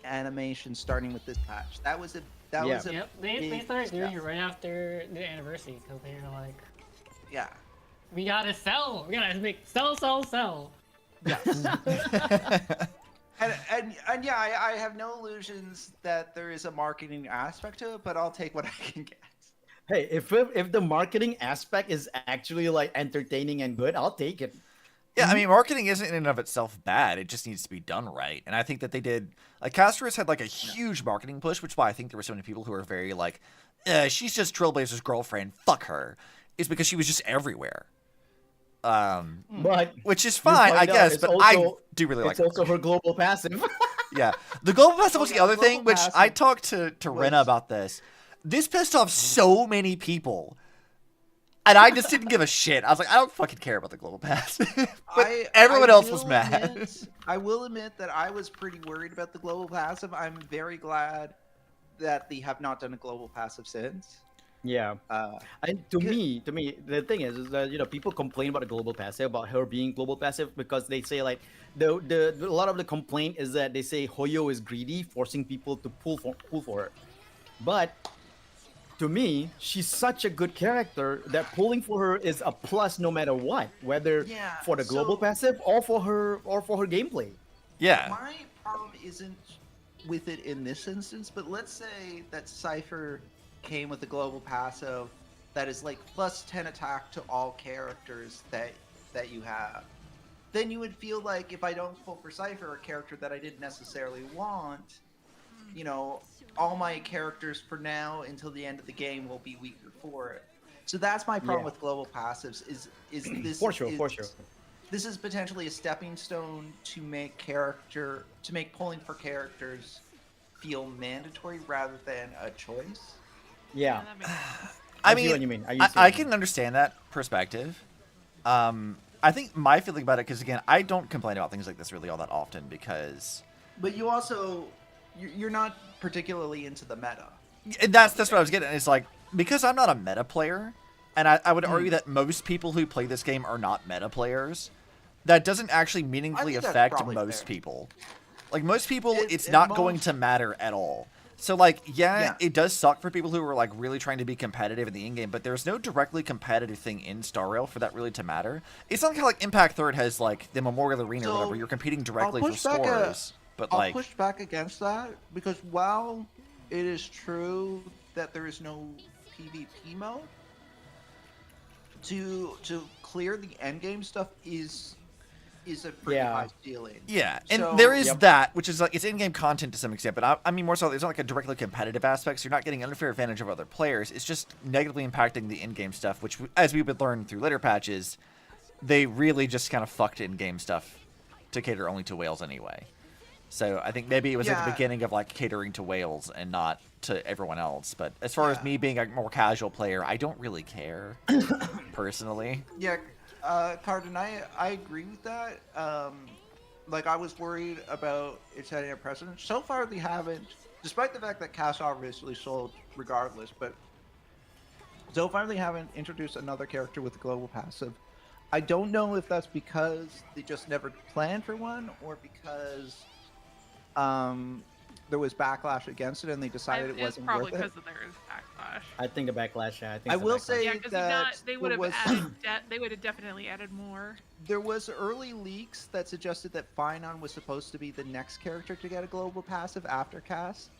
S3: animation starting with this patch. That was a
S4: Yep, they
S3: big
S4: started doing
S3: step.
S4: it right after the anniversary because they were like,
S3: Yeah.
S4: we gotta sell, we gotta make sell.
S3: Yes. and yeah, I have no illusions that there is a marketing aspect to it, but I'll take what I can get.
S5: Hey, if the marketing aspect is actually like entertaining and good, I'll take it.
S2: Yeah, I mean, marketing isn't in and of itself bad. It just needs to be done right. And I think that they did. Like, Castrus had, like, a huge marketing push, which is why I think there were so many people who were very, like, she's just Trailblazer's girlfriend. Fuck her. is because she was just everywhere.
S5: But
S2: Which is
S5: you
S2: fine, I
S5: find out
S2: guess,
S5: it's
S2: but I
S5: also-
S2: do really like
S5: it's also her global passive.
S2: Yeah. The global passive was
S3: Oh,
S2: the
S3: yeah,
S2: other
S3: global
S2: thing, which
S3: passive
S2: I talked to Rena
S3: was-
S2: about this. This pissed off so many people. And I just didn't give a shit. I was like, I don't fucking care about the global passive. But everyone else was
S3: will
S2: mad.
S3: I will admit that I was pretty worried about the global passive. I'm very glad that they have not done a global passive since.
S5: Yeah. And to
S3: Good.
S5: me, the thing is that people complain about the global passive, about her being global passive, because they say like a lot of the complaint is that they say Hoyo is greedy, forcing people to pull for her. But to me, she's such a good character that pulling for her is a plus no matter what, whether
S3: Yeah,
S5: for the global
S3: so-
S5: passive or for her gameplay.
S2: Yeah.
S3: My problem isn't with it in this instance, but let's say that Cypher came with a global passive that is like plus 10 attack to all characters that you have. Then you would feel like if I don't pull for Cypher, a character that I didn't necessarily want, all my characters for now until the end of the game will be weaker for it. So that's my problem
S5: Yeah.
S3: with global passives is this
S5: For sure.
S3: this is potentially a stepping stone to make pulling for characters feel mandatory rather than a choice.
S5: Yeah.
S1: that makes sense.
S2: I
S5: see
S2: mean,
S5: what you mean.
S2: I can understand that perspective. I think my feeling about it, because again, I don't complain about things like this really all that often because
S3: But you also you're not particularly into the meta.
S2: and that's what I was getting. It's like, because I'm not a meta player, and I would argue that most people who play this game are not meta players, that doesn't actually meaningfully
S3: think that's
S2: affect
S3: probably
S2: most
S3: fair.
S2: people. Like, most people, it's
S3: It
S2: not going
S3: most-
S2: to matter at all. So, like,
S3: Yeah.
S2: it does suck for people who are, like, really trying to be competitive in the in-game, but there's no directly competitive thing in Star Rail for that really to matter. It's not like how, like, Impact Third has, like, the Memorial Arena or
S3: So,
S2: whatever, you're competing directly for
S3: push back
S2: scores. But,
S3: I'll
S2: like,
S3: push back against that because while it is true that there is no PvP mode, to clear the endgame stuff is a pretty
S5: Yeah.
S3: high ceiling.
S2: yeah, and
S3: So-
S2: there is
S5: Yep.
S2: that, which is like it's in-game content to some extent, but I mean more so there's not like a directly competitive aspect, so you're not getting an unfair advantage of other players. It's just negatively impacting the in-game stuff, which, as we would learn through later patches, they really just kind of fucked in-game stuff to cater only to whales anyway. So I think maybe it was at the
S3: Yeah.
S2: beginning of like catering to whales and not to everyone else. But as far as
S3: Yeah.
S2: me being a more casual player, I don't really care personally.
S3: Yeah, Carden, I agree with that. Like I was worried about it setting a precedent. So far, they haven't, despite the fact that Cash obviously sold regardless. But so far, they haven't introduced another character with a global passive. I don't know if that's because they just never planned for one, or because there was backlash against it and they decided it
S1: It's
S3: wasn't
S1: probably
S3: worth it.
S1: because of their backlash.
S5: I think the backlash. Yeah, I think
S3: I
S5: it's the
S3: will
S5: backlash.
S3: say
S1: Yeah, because
S3: that
S1: they would
S3: there
S1: have
S3: was
S1: added. They would have definitely added more.
S3: there was early leaks that suggested that Finon was supposed to be the next character to get a global passive after cast,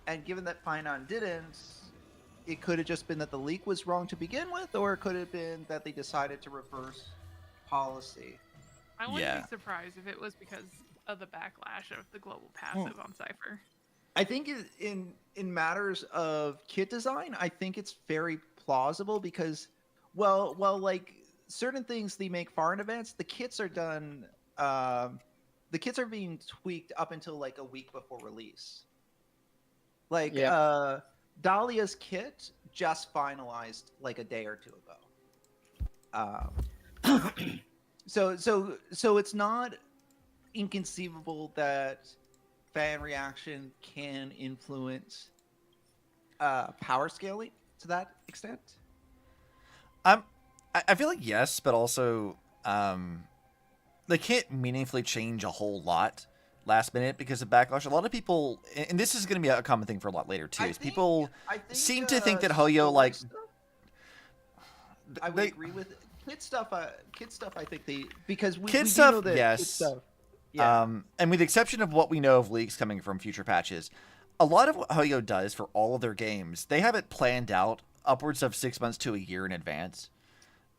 S3: and given that Finon didn't, it could have just been that the leak was wrong to begin with, or it could have been that they decided to reverse policy.
S1: I wouldn't
S2: Yeah.
S1: be surprised if it was because of the backlash of the global passive on Cypher.
S3: I think in matters of kit design, I think it's very plausible because, well, like certain things they make foreign events, the kits are done. The kits are being tweaked up until like a week before release. Like
S5: Yeah.
S3: Dahlia's kit just finalized like a day or two ago. So it's not inconceivable that fan reaction can influence power scaling to that extent.
S2: I feel like yes, but also they can't meaningfully change a whole lot last minute because of backlash. A lot of people, and this is going to be a common thing for a lot later too, is people
S3: I think,
S2: seem to think that
S3: story
S2: Hoyo like
S3: stuff, I would
S2: they,
S3: agree with kid stuff. Kid stuff. I think they because we
S2: Kid
S3: do
S2: stuff,
S3: know that
S2: yes.
S3: Kid stuff, yeah.
S2: And with the exception of what we know of leaks coming from future patches, a lot of what Hoyo does for all of their games, they have it planned out upwards of 6 months to a year in advance.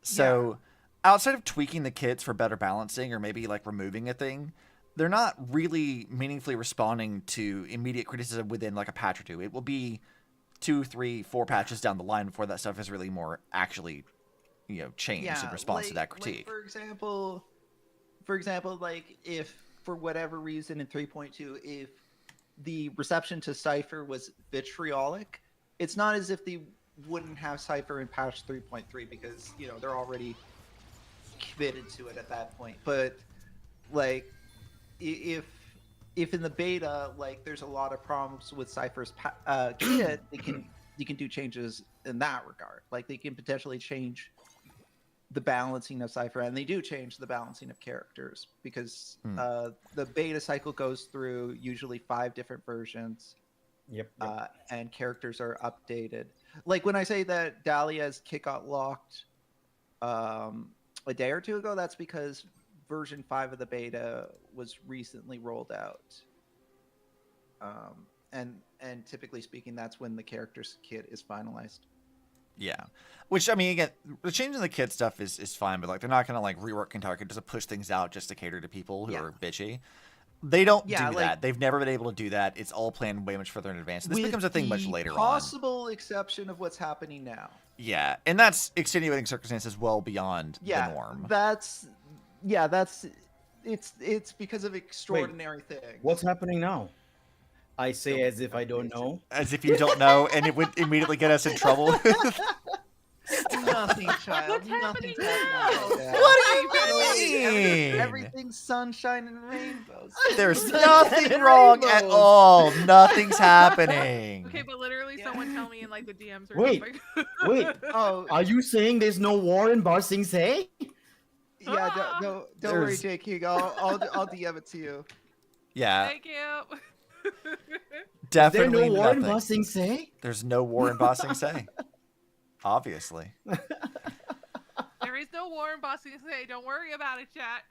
S2: So outside of tweaking the kits for better balancing or maybe like removing a thing, they're not really meaningfully responding to immediate criticism within like a patch or two. It will be 2, 3, 4 patches down the line before that stuff is really more actually changed in response to that critique.
S3: for example, like if for whatever reason in 3.2, if the reception to Cypher was vitriolic, it's not as if they wouldn't have Cypher in patch 3.3 because they're already committed to it at that point. But like if in the beta, like there's a lot of problems with Cypher's kit, you can do changes in that regard. Like they can potentially change the balancing of Cypher, and they do change the balancing of characters because the beta cycle goes through usually 5 different versions.
S5: Yep.
S3: And characters are updated. Like when I say that Dahlia's kit got locked a day or two ago, that's because version 5 of the beta was recently rolled out. And typically speaking, that's when the character's kit is finalized.
S2: Yeah, which I mean, again, the changing the kit stuff is fine, but like they're not gonna like rework entire kit just to push things out just to cater to people who are bitchy. They don't do that. They've never been able to do that. It's all planned way much further in advance. This becomes a thing much later on.
S3: Possible exception of what's happening now.
S2: Yeah, and that's extenuating circumstances well beyond the norm.
S3: It's because of extraordinary things.
S5: What's happening now? I say as if I don't know.
S2: As if you don't know, and it would immediately get us in trouble.
S3: Nothing, child.
S1: What's happening
S3: Nothing's
S1: now?
S3: Yeah.
S2: What do you mean?
S3: Everything's sunshine and rainbows.
S2: There's nothing wrong at all. Nothing's happening.
S1: Okay, but literally, someone tell me in like the DMs or
S5: Wait.
S1: something.
S5: Wait,
S3: Oh,
S5: are you saying there's no war in Bar Sing Se?
S3: yeah. Don't worry, Jayking. I'll DM it to you.
S2: Yeah,
S1: Thank you.
S2: definitely
S5: Is there no war in
S2: nothing.
S5: Bar Sing Se?
S2: There's no war in Ba Sing Se. Obviously.
S1: There is no war in Boston today. Don't worry about it, chat.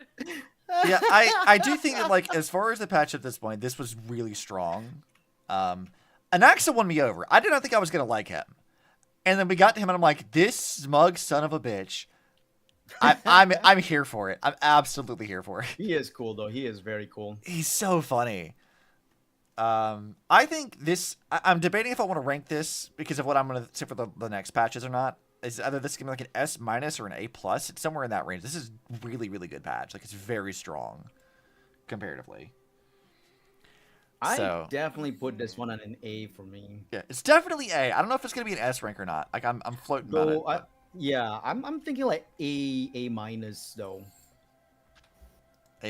S2: Yeah, I do think that, like, as far as the patch at this point, this was really strong. Anaxa won me over. I did not think I was going to like him. And then we got to him, and I'm like, this smug son of a bitch. I'm here for it. I'm absolutely here for it.
S5: He is cool, though. He is very cool.
S2: He's so funny. I think this... I'm debating if I want to rank this because of what I'm going to say for the next patches or not. Is either this going to be like an S- or an A+. It's somewhere in that range. This is really, really good patch. Like, it's very strong comparatively.
S5: I definitely put this one on an A for me.
S2: Yeah, it's definitely A. I don't know if it's going to be an S rank or not. Like, I'm floating about it. But...
S5: Yeah, I'm thinking like A- though.
S2: A-.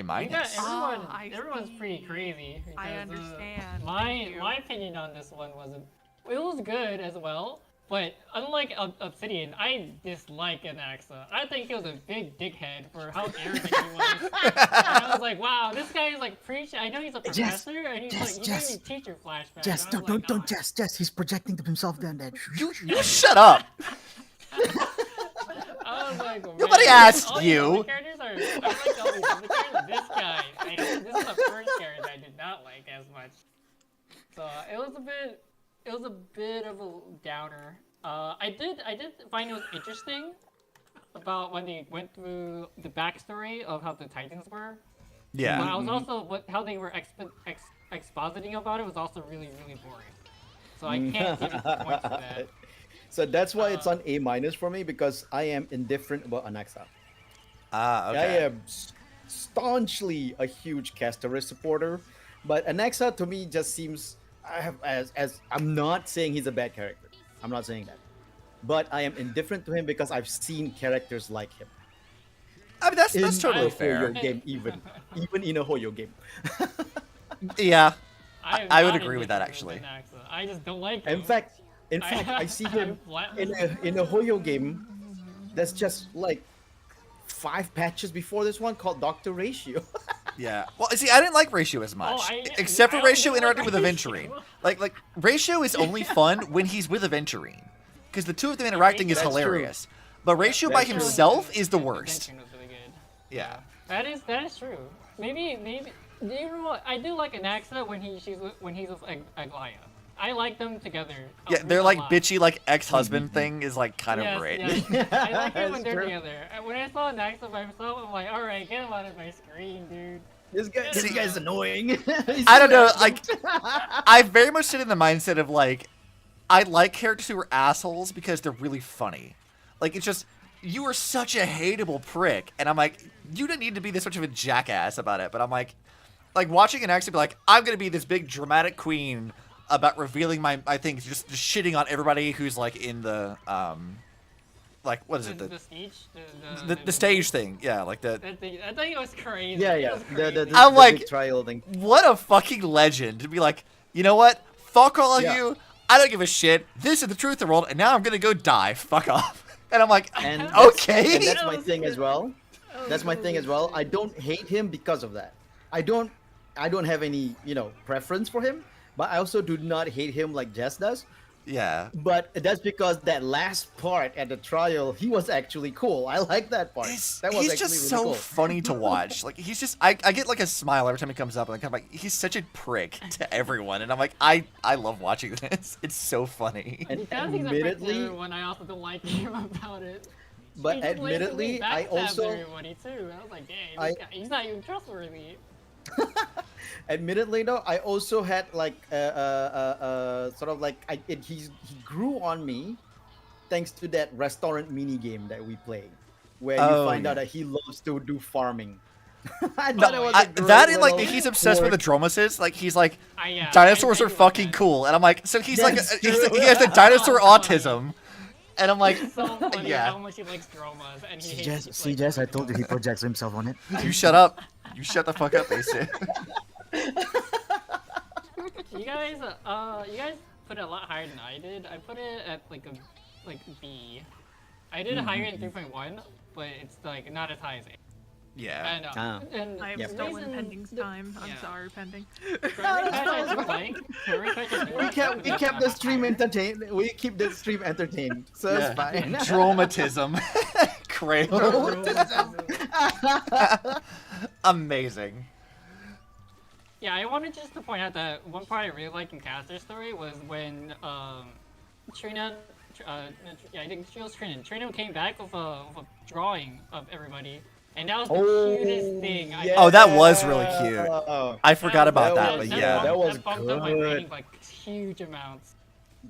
S4: Everyone's pretty crazy.
S1: I
S4: because,
S1: understand.
S4: My opinion on this one wasn't. It was good as well, but unlike Obsidian, I dislike Anaxa. I think he was a big dickhead for how arrogant he was. And I was like, wow, this guy is like preaching. I know he's a professor, and he's like, you need teacher flashbacks.
S6: Jess, don't, Jess. He's projecting to himself down there.
S2: You shut up.
S4: I was like,
S2: Nobody
S4: man,
S2: asked
S4: all
S2: you.
S4: The characters are. I like all these other characters. This guy, this is the first character I did not like as much. So it was a bit of a downer. I did find it was interesting about when they went through the backstory of how the Titans were.
S2: Yeah.
S4: But I was also how they were expositing about it was also really boring. So I can't give it points for that.
S5: So that's why it's on A- for me, because I am indifferent about Anaxa.
S2: Okay.
S5: I am staunchly a huge Castoris supporter, but Anaxa to me just seems as I'm not saying he's a bad character. I'm not saying that, but I am indifferent to him because I've seen characters like him.
S2: I mean, that's totally fair.
S5: Hoyo game, even in a Hoyo game.
S2: Yeah.
S4: I'm
S2: I would
S4: not
S2: agree with that,
S4: indifferent
S2: actually.
S4: Anaxa. I just don't like him.
S5: In fact, I see him
S4: flat-
S5: in a Hoyo game that's just like 5 patches before this one called Dr. Ratio.
S2: Yeah. Well, see, I didn't like Ratio as much, except for Ratio interacting with Aventurine. Like Ratio is only fun when he's with Aventurine, because the two of them interacting is
S5: That's true.
S2: hilarious. But Ratio by
S5: That's true.
S2: himself is the worst.
S4: Aventurine was really good.
S2: Yeah.
S4: That is true. Maybe. Do you know what? I do like Anaxa when he's with Aglaya. I like them together.
S2: Yeah, they're like
S4: lot.
S2: bitchy, like ex-husband thing is like kind of great.
S4: Yes. I like it when
S5: That's
S4: they're
S5: true.
S4: together. And when I saw Anaxa by himself, I'm like, all right, get him out of my screen, dude.
S5: This guy's annoying.
S2: I don't know, like, I very much sit in the mindset of like, I like characters who are assholes because they're really funny. Like, it's just, you are such a hateable prick. And I'm like, you didn't need to be this much of a jackass about it. But I'm like watching an actor be like, I'm going to be this big dramatic queen about revealing my things, just shitting on everybody who's like in the, like, what is it?
S4: The stage?
S2: The stage thing. Yeah, like the...
S4: I think it was crazy.
S5: Yeah,
S4: It
S5: yeah.
S4: was
S5: The
S4: crazy.
S2: I'm
S5: big
S2: like-
S5: trial thing.
S2: What a fucking legend to be like, you know what? Fuck all of
S5: Yeah.
S2: you. I don't give a shit. This is the truth of the world, and now I'm gonna go die. Fuck off. And I'm like,
S5: And
S2: okay.
S5: and that's my thing as well. That's my thing as well. I don't hate him because of that. I don't have any, preference for him, but I also do not hate him like Jess does.
S2: Yeah.
S5: But that's because that last part at the trial, he was actually cool. I like that part. That was
S2: He's
S5: actually
S2: just
S5: really
S2: so
S5: cool.
S2: funny to watch. Like, he's just, I get like a smile every time he comes up, and I'm like, he's such a prick to everyone. And I'm like, I love watching this. It's so funny.
S5: And
S4: He kind of thinks I'm friends with
S5: admittedly,
S4: everyone. I also don't like him about it.
S5: but
S4: He just
S5: admittedly,
S4: blatantly
S5: I
S4: backstabs
S5: also,
S4: everybody too. I was like, dang,
S5: I-
S4: this guy, he's not even trustworthy.
S5: admittedly though, I also had like sort of like he grew on me, thanks to that restaurant mini game that we played, where you
S2: Oh,
S5: find
S2: yeah.
S5: out that he loves to do farming. I thought it was a great
S2: That and like
S5: little
S2: he's obsessed with the
S5: quirk.
S2: dromases. Like he's like,
S4: Yeah,
S2: dinosaurs
S4: I
S2: are
S4: do like
S2: fucking
S4: that.
S2: cool, and I'm like, so he's like,
S5: That's
S2: he
S5: true.
S2: has the dinosaur autism, and I'm like,
S4: It's so funny
S2: Yeah.
S4: how much he likes dromas and he
S6: See,
S4: hates
S6: Jess,
S4: like,
S6: see, Jess, I told you he projects himself on it.
S2: you shut up, you shut the fuck up, Eisu.
S4: You guys put it a lot higher than I did. I put it at like B. I did it higher in 3.1, but it's like not as high as A.
S2: Yeah.
S4: And,
S5: Ah.
S4: and
S1: I have
S5: Yep.
S1: stolen
S4: reason-
S1: Pending's time. I'm
S4: yeah.
S1: sorry, Pending.
S5: We kept the stream entertained. We keep the stream entertained, so
S2: Yeah.
S5: it's fine.
S2: Dramatism. Crayon. Amazing.
S4: Yeah, I wanted just to point out that one part I really liked in Caster's story was when Trina, I think she was Trina. Trina came back with a drawing of everybody, and that was the cutest thing.
S2: Oh, that was really cute.
S5: Yeah.
S2: I forgot about that,
S5: That
S2: but
S5: was-
S2: yeah.
S5: that was
S4: that bumped up my
S5: good.
S4: rating by huge amounts.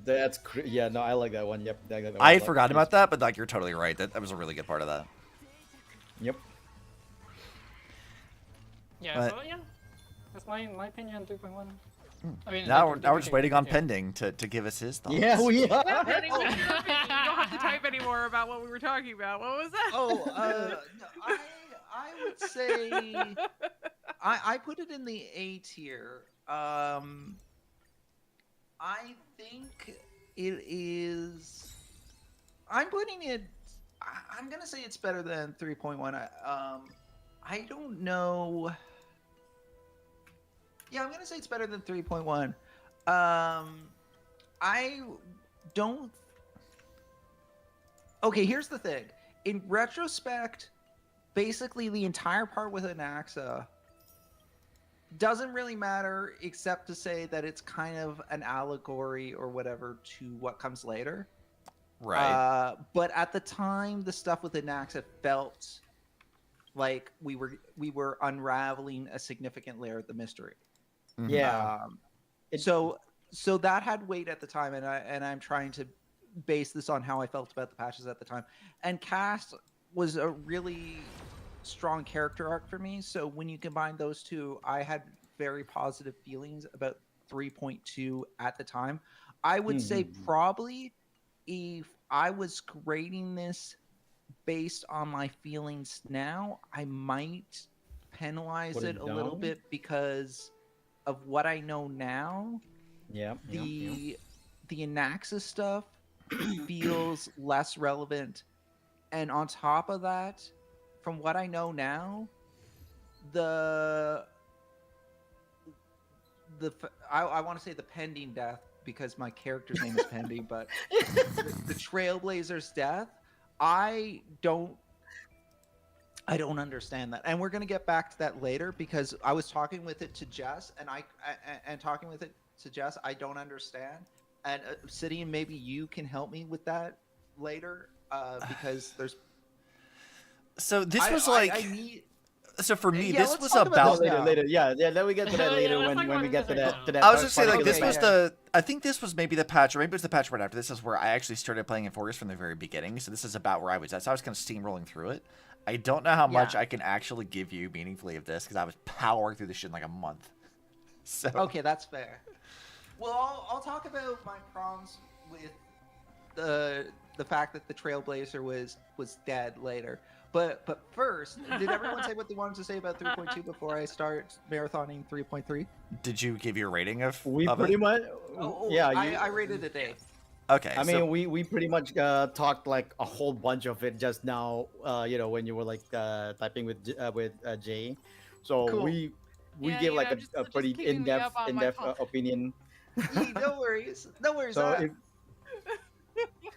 S5: That's yeah. No, I like that one. Yep. That one
S2: I
S5: like-
S2: forgot about that, but like you're totally right. That was a really good part of that.
S5: Yep.
S4: Yeah,
S2: But-
S4: so yeah, that's my opinion on 3.1. I mean,
S2: Now
S4: like,
S2: we're just waiting on
S4: 3.2.
S2: Pending to give us his thoughts.
S5: Yeah, we are.
S1: Pending, what was your opinion? You don't have to type anymore about what we were talking about. What was that?
S3: Oh, no, I would say I put it in the A tier. I think it is. I'm putting it. I'm gonna say it's better than 3.1. I don't know. Yeah, I'm gonna say it's better than 3.1. I don't. Okay, here's the thing. In retrospect, basically the entire part with Anaxa doesn't really matter, except to say that it's kind of an allegory or whatever to what comes later.
S2: Right.
S3: But at the time, the stuff with Anaxa felt like we were unraveling a significant layer of the mystery.
S2: Mhm.
S5: Yeah.
S3: So that had weight at the time, and I'm trying to base this on how I felt about the patches at the time. And Cast was a really strong character arc for me. So when you combine those two, I had very positive feelings about 3.2 at the time. I would say probably if I was grading this based on my feelings now, I might penalize
S5: Put
S3: it
S5: it
S3: a little
S5: down?
S3: bit because of what I know now.
S5: Yeah.
S3: The Anaxa stuff feels less relevant, and on top of that, from what I know now, I want to say the pending death because my character's name is pending, but the Trailblazer's death, I don't understand that, and we're gonna get back to that later because I was talking with it to Jess, and talking with it to Jess, I don't understand. And Obsidian, maybe you can help me with that later, because there's.
S2: So this was
S3: I
S2: like
S3: need.
S2: So for me,
S3: Yeah,
S2: this
S3: let's
S2: was
S3: talk about
S2: about.
S3: this
S5: later,
S3: now.
S5: later. Yeah, then we get to that
S4: Yeah,
S5: later
S4: let's talk
S5: when
S4: about
S5: we get to
S4: this right
S5: that
S4: now.
S5: to that.
S2: I was just saying, like,
S5: particular
S2: this
S3: okay,
S2: was
S3: yeah.
S2: I think this was maybe the patch, or maybe it was the patch right after this is where I actually started playing Amphoreus from the very beginning. So this is about where I was at. So I was kind of steamrolling through it. I don't know how much
S3: Yeah.
S2: I can actually give you meaningfully of this because I was powering through this shit in like a month. So
S3: Okay, that's fair. Well, I'll talk about my problems with the fact that the Trailblazer was dead later. But first, did everyone say what they wanted to say about 3.2 before I start marathoning 3.3?
S2: did you give your rating of?
S5: We
S2: of
S5: pretty
S2: it?
S5: much, yeah.
S3: I rated it 8.
S2: Okay.
S5: I mean,
S2: so,
S5: we pretty much talked like a whole bunch of it just now. When you were like typing with Jay, so
S3: Cool.
S5: we
S1: Yeah,
S5: gave
S1: you
S5: like
S1: know,
S5: a
S1: just
S5: pretty
S1: keeping me up on my topic.
S5: opinion.
S3: No worries. No worries.
S5: So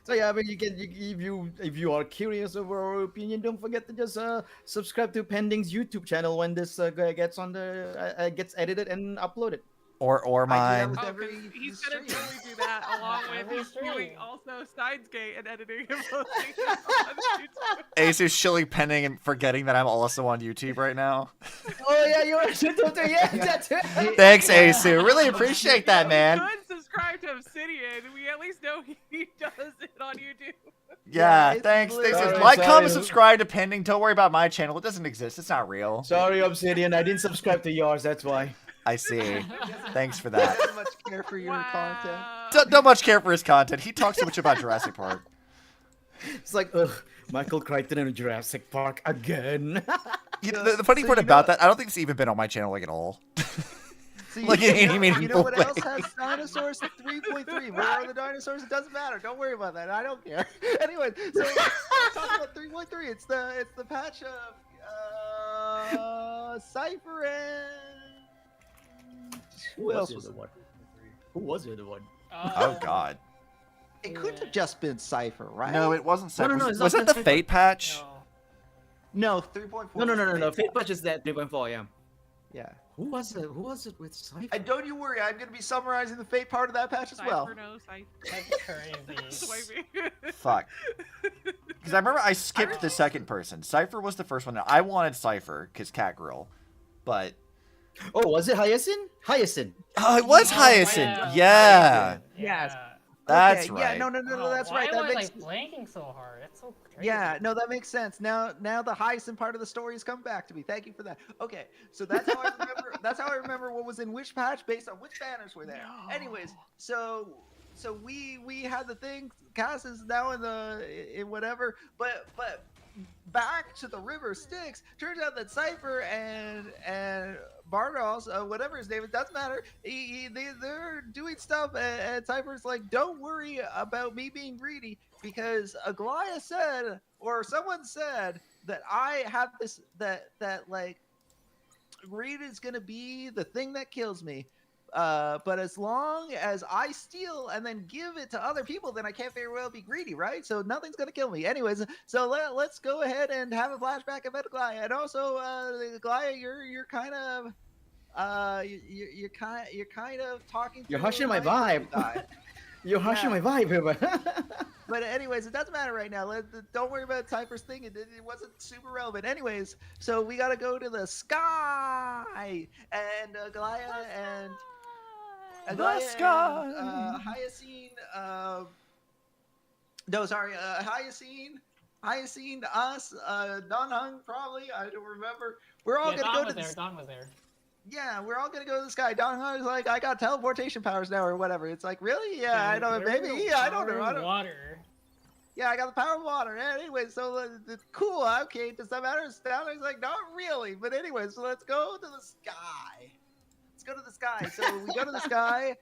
S5: so yeah, I mean, if you are curious of our opinion, don't forget to just subscribe to Pending's YouTube channel when this gets on the gets edited and uploaded.
S2: or
S3: I do that
S2: mine.
S3: with
S1: Oh, 'cause
S3: every
S1: he's gonna
S3: stream.
S1: totally do that along with
S4: Every
S1: he's doing
S4: stream.
S1: also Sidesgate and editing and posting it on YouTube.
S2: Asu's chilly pending and forgetting that I'm also on YouTube right now.
S5: Oh yeah, you're yeah, that's it.
S2: Thanks, Asu. Really appreciate that, man.
S1: If you could subscribe to Obsidian, we at least know he does it on YouTube.
S2: Yeah,
S3: it's
S2: thanks. Thanks.
S3: literally-
S2: Like,
S5: Sorry.
S2: comment, subscribe to Pending. Don't worry about my channel. It doesn't exist. It's not real.
S5: Sorry, Obsidian, I didn't subscribe to yours. That's why.
S2: I see. Thanks for
S3: He
S2: that.
S3: doesn't much care for your content.
S2: Don't much care for his content. He talks too much about Jurassic Park.
S5: It's like, ugh, Michael Crichton in Jurassic Park again.
S2: You know, the funny
S3: So
S2: part
S3: you
S2: about
S3: know-
S2: that, I don't think it's even been on my channel like at all.
S3: So
S2: Like, in any
S3: you
S2: meaningful
S3: know what else
S2: way.
S3: has dinosaurs 3.3? Where are the dinosaurs? It doesn't matter. Don't worry about that. I don't care. Anyway, so let's talk about 3.3. It's the patch of Cypher and who else was it?
S5: one? Who was the other one?
S2: Oh god.
S3: It couldn't have just been Cypher, right?
S2: No, it wasn't.
S5: No, no, no, it's
S2: was
S5: not
S2: it the
S5: Cypher.
S2: Fate patch?
S4: No.
S3: No, 3.4.
S5: No. Fate patch is that 3.4. Yeah.
S3: Yeah.
S5: Who was it? Who was it with Cypher?
S3: And don't you worry, I'm going to be summarizing the Fate part of that patch as well.
S1: Cypher, no, Cypher.
S4: That's crazy.
S1: Swiping.
S2: Fuck. Because I remember I skipped the second person. Cypher was the first one. I wanted Cypher because Cat Girl, but
S5: Oh, was it Hyacinth? Hyacinth.
S2: oh, it was
S4: Oh,
S2: Hyacinth.
S4: yeah.
S2: Yeah,
S3: Yes.
S2: that's
S3: Okay,
S2: right.
S3: Yeah, no,
S4: Oh,
S3: that's
S4: why
S3: right.
S4: am
S3: That
S4: I
S3: makes
S4: like blanking so hard? That's so crazy.
S3: Yeah, no, that makes sense. Now the Hyacinth part of the story has come back to me. Thank you for that. Okay, so that's how I remember. That's how I remember what was in which patch based on which banners were there.
S1: No.
S3: Anyways, so we had the thing. Cass is now in whatever, but back to the River Styx. Turns out that Cypher and Bardos, whatever his name is, doesn't matter. They're doing stuff, and Cypher's like, "Don't worry about me being greedy, because Aglaya said, or someone said that I have this that like greed is gonna be the thing that kills me." But as long as I steal and then give it to other people, then I can't very well be greedy, right? So nothing's gonna kill me. Anyways, so let's go ahead and have a flashback about Aglaya. And also, Aglaya, you're kind of you're kind of talking.
S5: You're
S3: through
S5: hushing my
S3: how you
S5: vibe.
S3: die.
S5: You're hushing
S3: Yeah.
S5: my vibe here,
S3: But anyways, it doesn't matter right now. Don't worry about Cypher's thing. It wasn't super relevant. Anyways, so we gotta go to the sky, and Aglaya and
S2: sky.
S3: Hyacinth. No, sorry, Hyacinth, us, Don Hung probably. I don't remember. We're all
S4: Yeah,
S3: gonna
S4: Don
S3: go
S4: was
S3: to the
S4: there. Don was there.
S3: yeah, we're all gonna go to the sky. Don Hung's like, I got teleportation powers now, or whatever. It's like, really? Yeah, I don't.
S4: Where's
S3: Maybe.
S4: the
S3: Yeah, I don't know.
S4: power
S3: I
S4: of
S3: don't.
S4: Water.
S3: Yeah, I got the power of water. Anyway, so cool. Okay, does that matter? Down? He's like, not really. But anyway, so let's go to the sky. Let's go to the sky. So we go to the sky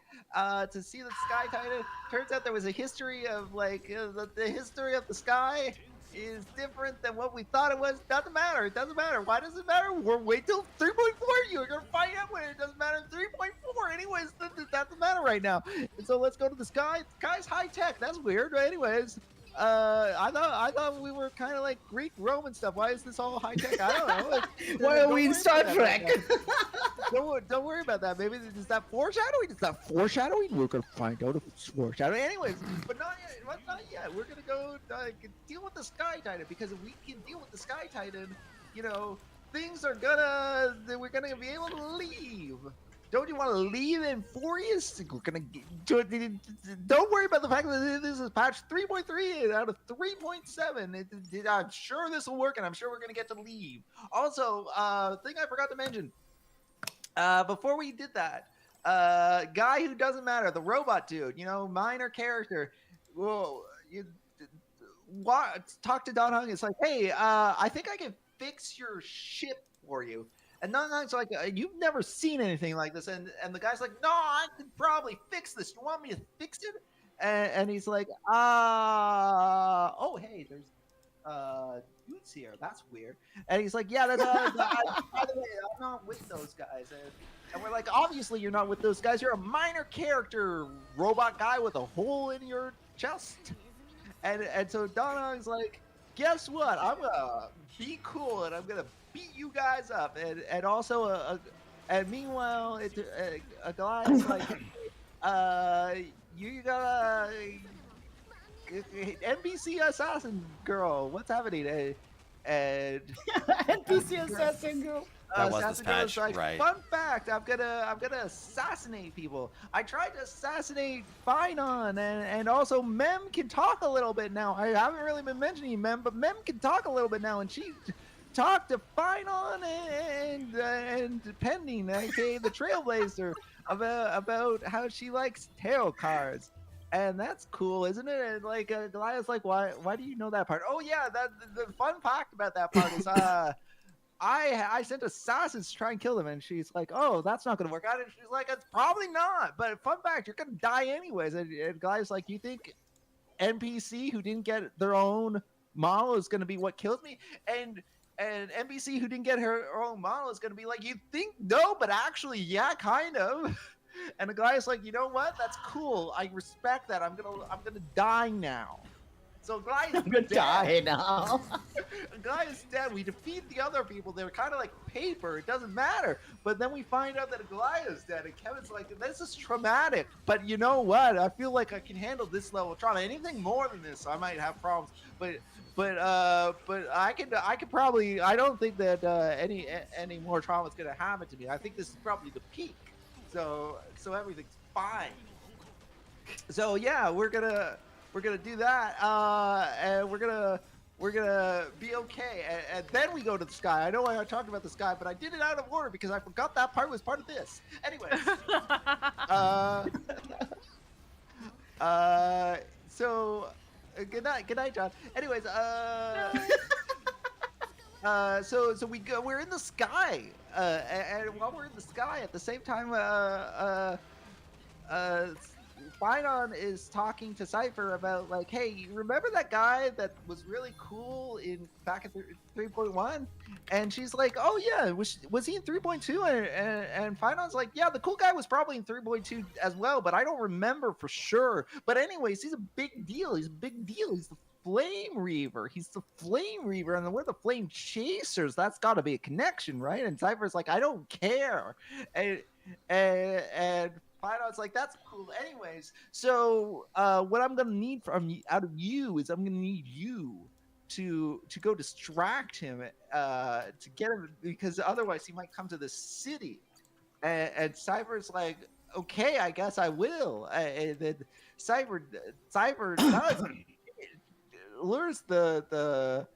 S3: to see the Sky Titan. Turns out there was a history of like the history of the sky is different than what we thought it was. Doesn't matter. It doesn't matter. Why does it matter? We're wait till 3.4. You're gonna find out when it doesn't matter. 3.4. Anyways, that doesn't matter right now. And so let's go to the sky. The sky's high tech. That's weird. Anyways. I thought we were kind of like Greek Roman stuff. Why is this all high tech? I don't know.
S5: Why are
S3: Don't
S5: we in
S3: worry
S5: Star
S3: about
S5: Trek?
S3: that. Don't worry about that. Maybe is that foreshadowing? Is that foreshadowing? We're gonna find out if it's foreshadowing. Anyways, but not yet. Not yet. We're gonna go deal with the Sky Titan, because if we can deal with the Sky Titan, you know, we're gonna be able to leave. Don't you want to leave, Amphoreus? We're gonna don't worry about the fact that this is patch 3.3 out of 3.7. I'm sure this will work, and I'm sure we're gonna get to leave. Also, thing I forgot to mention before we did that, guy who doesn't matter, the robot dude, minor character. Well, talk to Don Hung. It's like, hey, I think I can fix your ship for you. And Don Hung's like, you've never seen anything like this. And the guy's like, no, I could probably fix this. You want me to fix it? And he's like, oh, hey, there's dudes here. That's weird. And he's like, yeah, by the way, I'm not with those guys. And we're like, obviously you're not with those guys. You're a minor character robot guy with a hole in your chest. And so Don Hung's like, guess what? I'm gonna be cool and I'm gonna beat you guys up. And also and meanwhile, a guy's like, you got NPC assassin girl. What's happening? And
S5: NPC assassin girl.
S2: That was this
S3: Assassin Girl's
S2: patch,
S3: like,
S2: right?
S3: fun fact, I'm gonna assassinate people. I tried to assassinate Finon, and also Mem can talk a little bit now. I haven't really been mentioning Mem, but Mem can talk a little bit now, and she talked to Finon and Pending, aka the Trailblazer, about how she likes tarot cards. And that's cool, isn't it? And like Goliath's like, why do you know that part? Oh yeah, the fun fact about that part is I sent assassins to try and kill them, and she's like, oh, that's not gonna work out. And she's like, it's probably not, but fun fact, you're gonna die anyways. And Goliath's like, you think NPC who didn't get their own model is gonna be what kills me? And NPC who didn't get her own model is gonna be like, you think no, but actually yeah, kind of. And the guy's like, you know what? That's cool. I respect that. I'm gonna die now. So Goliath's
S5: I'm gonna
S3: dead.
S5: die now.
S3: Goliath's dead. We defeat the other people. They're kind of like paper. It doesn't matter. But then we find out that Goliath's dead, and Kevin's like, this is traumatic. But you know what? I feel like I can handle this level of trauma. Anything more than this, I might have problems. But I could probably. I don't think that any more trauma is gonna happen to me. I think this is probably the peak. So everything's fine. So yeah, we're gonna do that, and we're gonna be okay, and then we go to the sky. I know I talked about the sky, but I did it out of order because I forgot that part was part of this. Anyways, so good night, John. Anyways, so we're in the sky, and while we're in the sky, at the same time, Finon is talking to Cypher about like, hey, remember that guy that was really cool back in 3.1? And she's like, oh yeah, was he in 3.2? And Finon's like, yeah, the cool guy was probably in 3.2 as well, but I don't remember for sure. But anyways, he's a big deal. He's the Flame Reaver. He's the Flame Reaver, and we're the Flame Chasers. That's got to be a connection, right? And Cypher's like, I don't care. And Finon's like, that's cool. Anyways, so what I'm gonna need out of you is I'm gonna need you to go distract him to get him, because otherwise he might come to the city. And Cypher's like, okay, I guess I will. And then Cypher does. Lures the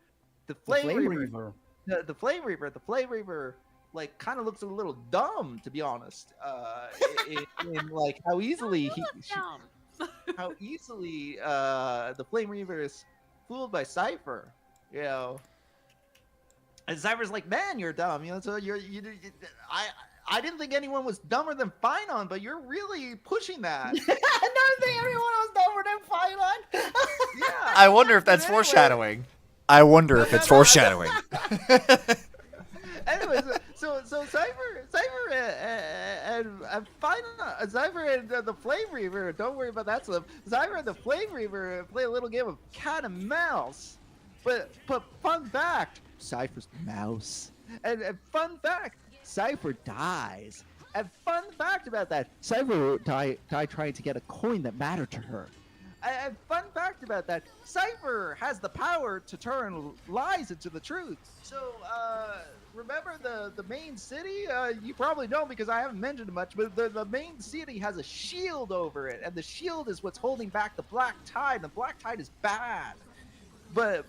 S3: Flame Reaver. The Flame Reaver. The Flame Reaver like kind of looks a little dumb, to be honest. In like how easily the Flame Reaver is fooled by Cypher, you know. And Cypher's like, man, you're dumb, you know. So I didn't think anyone was dumber than Finon, but you're really pushing that.
S5: I don't think everyone was dumber than Finon.
S3: Yeah.
S2: I wonder if that's foreshadowing. I wonder if it's foreshadowing.
S3: Anyways, so Cypher and Finon, Cypher and the Flame Reaver, don't worry about that stuff. Cypher and the Flame Reaver play a little game of cat and mouse. But fun fact, Cypher's the mouse. And fun fact, Cypher dies. And fun fact about that, Cypher died trying to get a coin that mattered to her. And fun fact about that, Cypher has the power to turn lies into the truth. So remember the main city? You probably don't because I haven't mentioned it much, but the main city has a shield over it, and the shield is what's holding back the black tide. And the black tide is bad, but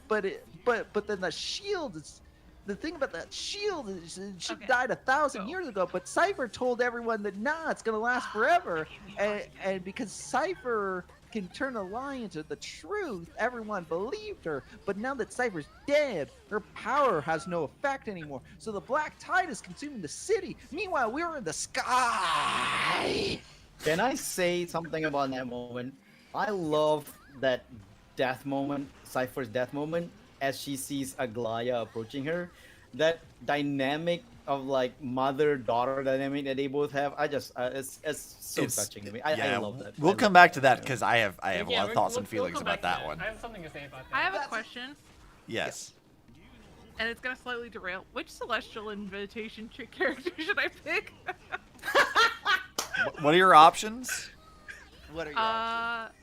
S3: then the shield is. The thing about that shield is it should
S1: Okay.
S3: died 1,000
S1: So-
S3: years ago, but Cypher told everyone that nah, it's gonna last forever, and because Cypher can turn a lie into the truth, everyone believed her. But now that Cypher's dead, her power has no effect anymore. So the black tide is consuming the city. Meanwhile, we were in the sky.
S5: Can I say something about that moment? I love that death moment, Cypher's death moment, as she sees Aglaya approaching her. That dynamic of like mother-daughter dynamic that they both have, it's so touching to me. I love that.
S2: We'll
S5: I
S2: come
S5: love
S2: back
S5: that.
S2: to that because I have a lot of
S4: we're-
S2: thoughts and
S4: we'll
S2: feelings
S4: come
S2: about
S4: back to
S2: that one.
S4: I have something to say about that.
S1: I have a question,
S2: Yes.
S1: and it's gonna slightly derail. Which celestial invitation character should I pick?
S2: What are your options?
S3: What are your options?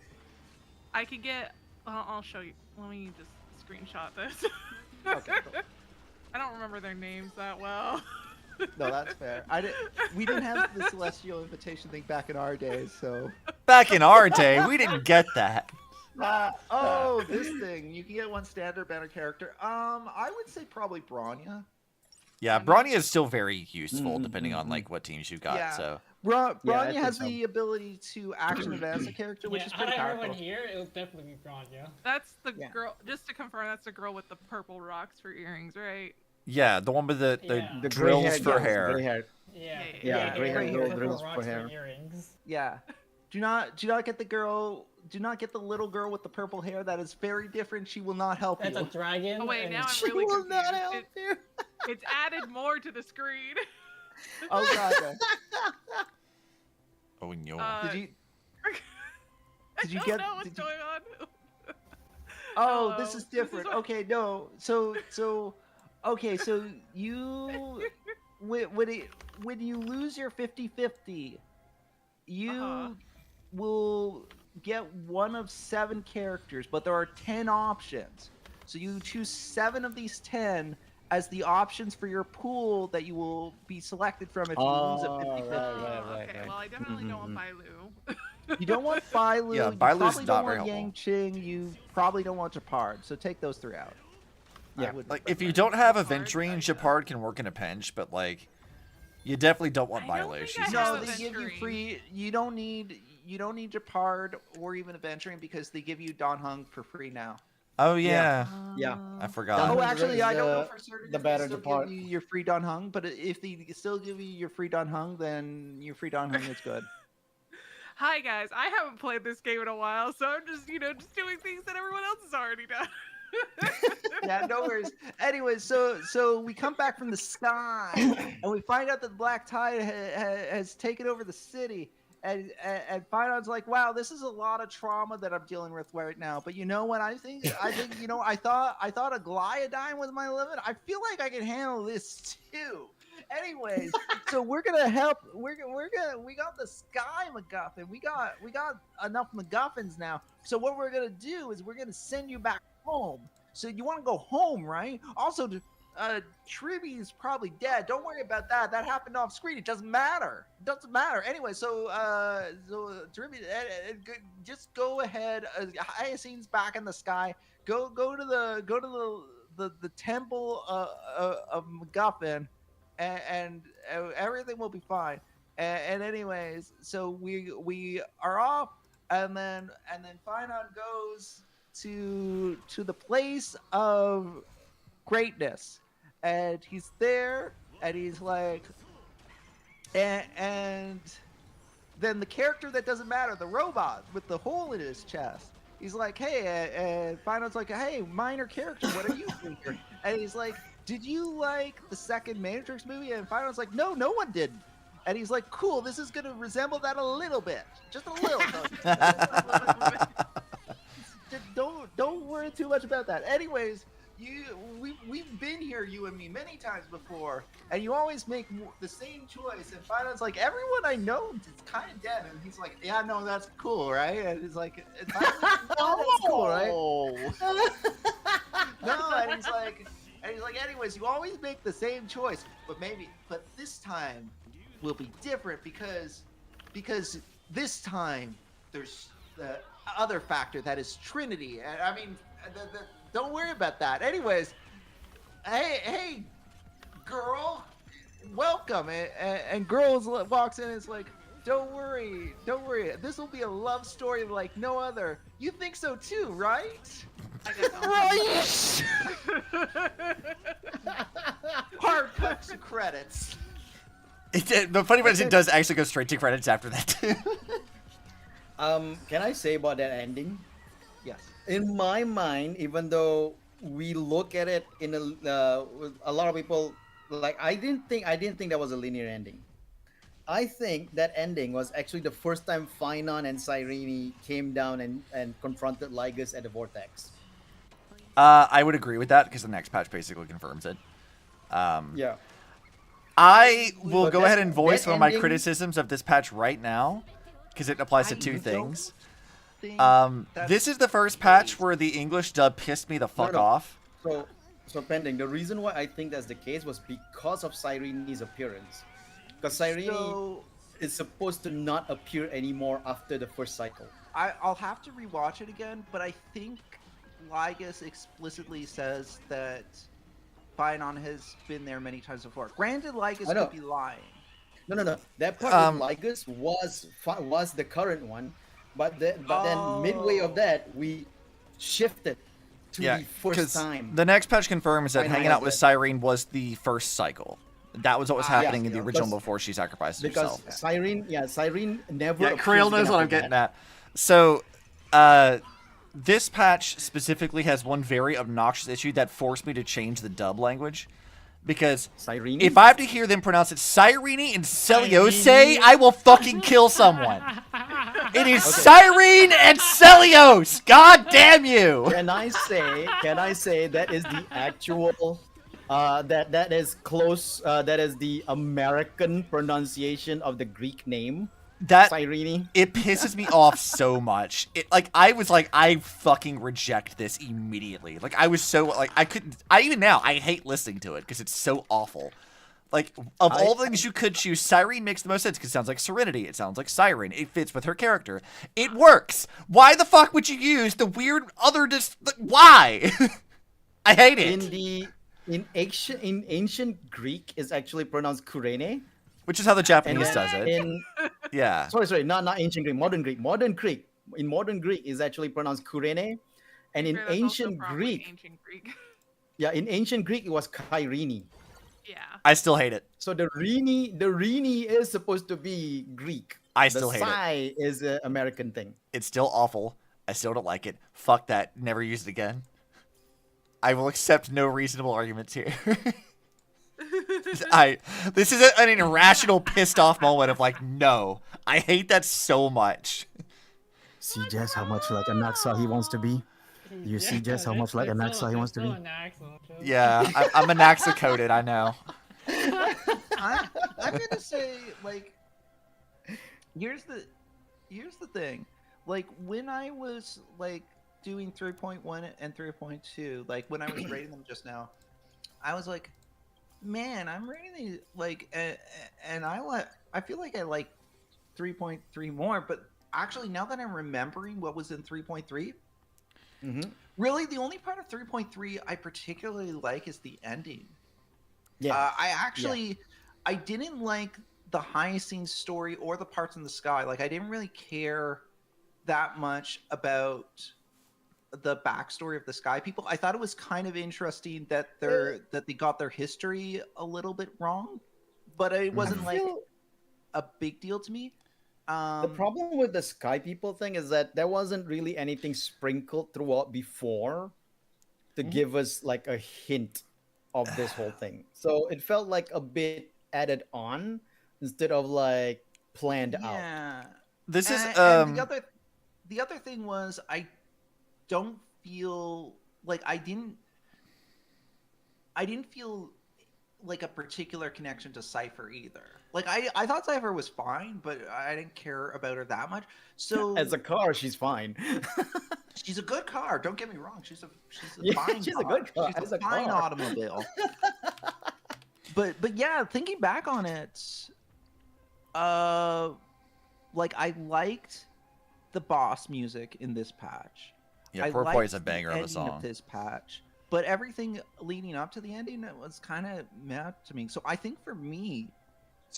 S1: I could get. I'll show you. Let me just screenshot this.
S3: Okay, cool.
S1: I don't remember their names that well.
S3: No, that's fair. We didn't have the celestial invitation thing back in our days, so.
S2: Back in our day, we didn't get that.
S3: This thing. You can get one standard banner character. I would say probably Bronya.
S2: Yeah, Brawny is still very useful
S5: Mm,
S2: depending
S5: mm,
S2: on like what teams you've got.
S3: Yeah.
S2: So
S5: Yeah, I
S3: Bronya
S5: think
S3: has
S5: so.
S3: the ability to action advance a character, which
S4: Yeah,
S3: is
S4: had
S3: pretty
S4: I heard
S3: powerful.
S4: one here, it would definitely be Bronya.
S1: That's the
S3: Yeah.
S1: girl. Just to confirm, that's the girl with the purple rocks for earrings, right?
S2: yeah, the one with the
S4: Yeah.
S5: The
S2: drills
S5: gray-haired
S2: for
S5: girls,
S2: hair.
S5: gray-haired.
S4: Yeah,
S1: Yeah,
S5: gray hair
S3: girl
S4: purple
S5: drills for
S4: rocks
S5: hair.
S4: earrings.
S3: Yeah. Do not get the girl. Do not get the little girl with the purple hair. That is very different. She will not help
S4: That's a
S3: you.
S4: dragon.
S1: Oh wait,
S4: and
S1: now I'm
S3: She
S1: really
S3: will not
S1: confused.
S3: help you.
S1: It's added more to the screen.
S3: Oh god. no.
S2: Oh no.
S3: Did you?
S1: I
S3: Did you
S1: don't
S3: get-
S1: know what's
S3: did you-
S1: going on.
S3: Oh,
S1: Hello.
S3: this is different. Okay, no. Okay, so you when you lose your 50-50, you
S1: Uh-huh.
S3: will get one of 7 characters, but there are 10 options. So you choose 7 of these 10 as the options for your pool that you will be selected from if you lose a
S5: Oh,
S3: 50-50.
S5: right.
S1: Okay, well I definitely don't want Bailu.
S3: You don't want Bailu.
S2: Yeah,
S3: you
S2: Bailu's
S3: probably
S2: not
S3: don't
S2: very
S3: want
S2: helpful.
S3: Yangqing. You probably don't want Japard. So take those 3 out. I
S5: Yeah.
S3: would
S2: Like if you
S3: recommend.
S2: don't have a
S1: Japard,
S2: Venturine,
S1: I-
S2: Japard can work in a pinch, but like you definitely don't want
S1: I don't
S2: Bailu.
S1: think
S2: She's
S1: I have
S3: No,
S1: a
S2: useless.
S3: they give you
S1: Venturine.
S3: free. You don't need Japard or even Adventuring because they give you Don Hung for free now.
S2: Oh yeah,
S5: Yeah.
S2: I
S3: Oh,
S2: forgot.
S3: actually, I don't know
S5: the-
S3: for certain
S5: the
S3: if they
S5: better
S3: still
S5: Japard.
S3: give you your free Don Hung, but if they still give you your free Don Hung, then your free Don Hung is good.
S1: Hi guys, I haven't played this game in a while, so I'm just just doing things that everyone else has already done.
S3: Yeah, no worries. Anyway, so we come back from the sky and we find out that the black tide has taken over the city. And Finon's like, wow, this is a lot of trauma that I'm dealing with right now. But you know what? I think I thought a gliadine was my limit. I feel like I can handle this too. Anyways, so we're gonna help. We got the sky MacGuffin. We got enough MacGuffins now. So what we're gonna do is we're gonna send you back home. So you want to go home, right? Also, Tribby is probably dead. Don't worry about that. That happened off screen. It doesn't matter. It doesn't matter. Anyway, so Tribby, just go ahead. Hyacinth's back in the sky. Go to the temple of MacGuffin, and everything will be fine. And anyways, so we are off, and then Finon goes to the place of greatness, and he's there, and he's like, and then the character that doesn't matter, the robot with the hole in his chest, he's like, hey, and Final's like, hey, minor character, what are you thinking? And he's like, did you like the second Matrix movie? And Final's like, no one did. And he's like, cool, this is gonna resemble that a little bit, just a little. Don't worry too much about that. Anyways, we've been here, you and me, many times before, and you always make the same choice. And Final's like, everyone I know is kind of dead, and he's like, yeah, no, that's cool, right? And he's like, no, that's cool, right? No, and he's like, And he's like, anyways, you always make the same choice, but this time will be different because this time there's the other factor that is Trinity. And I mean, don't worry about that. Anyways, hey, girl, welcome. And girl walks in and is like, don't worry. This will be a love story like no other. You think so too, right?
S1: Right.
S3: Hard cut to credits.
S2: The funny part is it does actually go straight to credits after that too.
S5: Can I say about that ending?
S3: Yes.
S5: In my mind, even though we look at it in a lot of people like, I didn't think that was a linear ending. I think that ending was actually the first time Phynon and Cyrene came down and confronted Lygus at the Vortex.
S2: I would agree with that because the next patch basically confirms it.
S5: Yeah.
S2: I will
S5: But
S2: go ahead and voice
S5: that
S2: one of my
S5: ending-
S2: criticisms of this patch right now because it applies to two
S3: don't
S2: things.
S3: think
S2: This is the first patch where the English dub pissed me the fuck
S5: No.
S2: off.
S5: So pending. The reason why I think that's the case was because of Cyrene's appearance. Because Cyrene
S3: So
S5: is supposed to not appear anymore after the first cycle.
S3: I'll have to rewatch it again, but I think Lygus explicitly says that Phynon has been there many times before. Granted, Lygus
S5: I know.
S3: could be lying.
S5: No. That part with Lygus was the current one, but then midway of that we shifted to
S2: Yeah,
S5: the first
S2: because
S5: time.
S2: the next patch confirms that
S5: Phynon
S2: hanging
S5: has
S2: out with
S5: it.
S2: Cyrene was the first cycle. That was what was happening in the
S3: yeah,
S2: original
S5: because-
S2: before she sacrificed
S5: because
S2: herself.
S5: Cyrene never.
S2: Yeah,
S5: appears
S2: Krail knows
S5: again
S2: what I'm
S5: after
S2: getting
S5: that.
S2: at. So, this patch specifically has one very obnoxious issue that forced me to change the dub language. Because
S5: Cyrene.
S2: if I have to hear them pronounce it Cyrene and Celiose, I will fucking kill someone. It is Cyrene and Celios! God damn you!
S5: Can I say that is the actual that is close that is the American pronunciation of the Greek name
S2: That
S5: Cyrene?
S2: it pisses me off so much. I fucking reject this immediately. Like I was so like I even now I hate listening to it because it's so awful. Like of all the things you could choose, Cyrene makes the most sense because it sounds like Serenity. It sounds like Siren. It fits with her character. It works. Why the fuck would you use the weird other why? I hate it.
S5: In ancient Greek is actually pronounced Kurene.
S2: Which is how the Japanese does it.
S5: In
S2: Yeah.
S5: sorry, not ancient Greek, modern Greek. In modern Greek is actually pronounced Kurene, and in
S1: Sure, that's also
S5: ancient
S1: probably
S5: Greek,
S1: ancient Greek.
S5: in ancient Greek it was Kyrene.
S1: Yeah.
S2: I still hate it.
S5: So the Rene is supposed to be Greek.
S2: I still hate it.
S5: The Psi is an American thing.
S2: It's still awful. I still don't like it. Fuck that. Never use it again. I will accept no reasonable arguments here. This is an irrational, pissed off moment of like, no, I hate that so much.
S6: See just how much like a Naxa he wants to be. You see just how much like a Naxa he wants to be.
S2: Yeah, I'm a Naxa coded, I know.
S3: I'm gonna say like, here's the thing, like when I was like doing 3.1 and 3.2, like when I was rating them just now, I was like, man, I'm rating these like, and I feel like I like 3.3 more, but actually now that I'm remembering what was in 3.3. Really, the only part of 3.3 I particularly like is the ending.
S5: Yeah.
S3: I didn't like the Hyacinth story or the parts in the sky. Like, I didn't really care that much about the backstory of the Sky People. I thought it was kind of interesting that they got their history a little bit wrong, but it wasn't like a big deal to me.
S5: The problem with the Sky People thing is that there wasn't really anything sprinkled throughout before to give us like a hint of this whole thing. So it felt like a bit added on instead of like planned out.
S3: Yeah.
S2: This is
S3: and the other thing was I don't feel like I didn't feel like a particular connection to Cypher either. Like I thought Cypher was fine, but I didn't care about her that much. So
S5: As a car, she's fine.
S3: She's a good car. Don't get me wrong. She's a fine
S5: she's
S3: car.
S5: a good car.
S3: She's
S5: It's
S3: a
S5: a
S3: fine
S5: car.
S3: automobile. but yeah, thinking back on it, like I liked the boss music in this patch.
S2: Yeah,
S3: I
S2: Poor
S3: liked
S2: Boy's a
S3: the
S2: banger of a
S3: ending
S2: song.
S3: this patch, but everything leading up to the ending it was kind of meh to me. So I think for me, this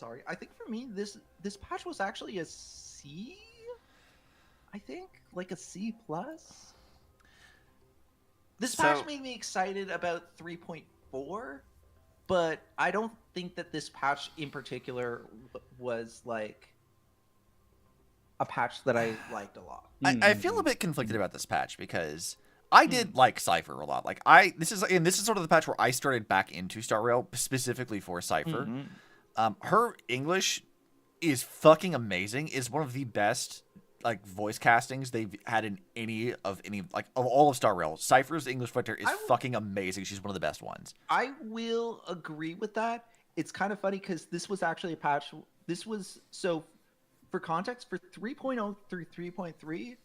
S3: patch was actually a C. I think like a C plus. This patch
S2: So-
S3: made me excited about 3.4, but I don't think that this patch in particular was like a patch that I liked a lot.
S2: I feel a bit conflicted about this patch because I did like Cypher a lot. Like this is sort of the patch where I started back into Star Rail specifically for Cypher. Her English is fucking amazing. Is one of the best like voice castings they've had in any of all of Star Rail. Cypher's English voice is fucking amazing. She's one of the best ones.
S3: I will agree with that. It's kind of funny because this was actually a patch. This was so. For context, for 3.0 through 3.3,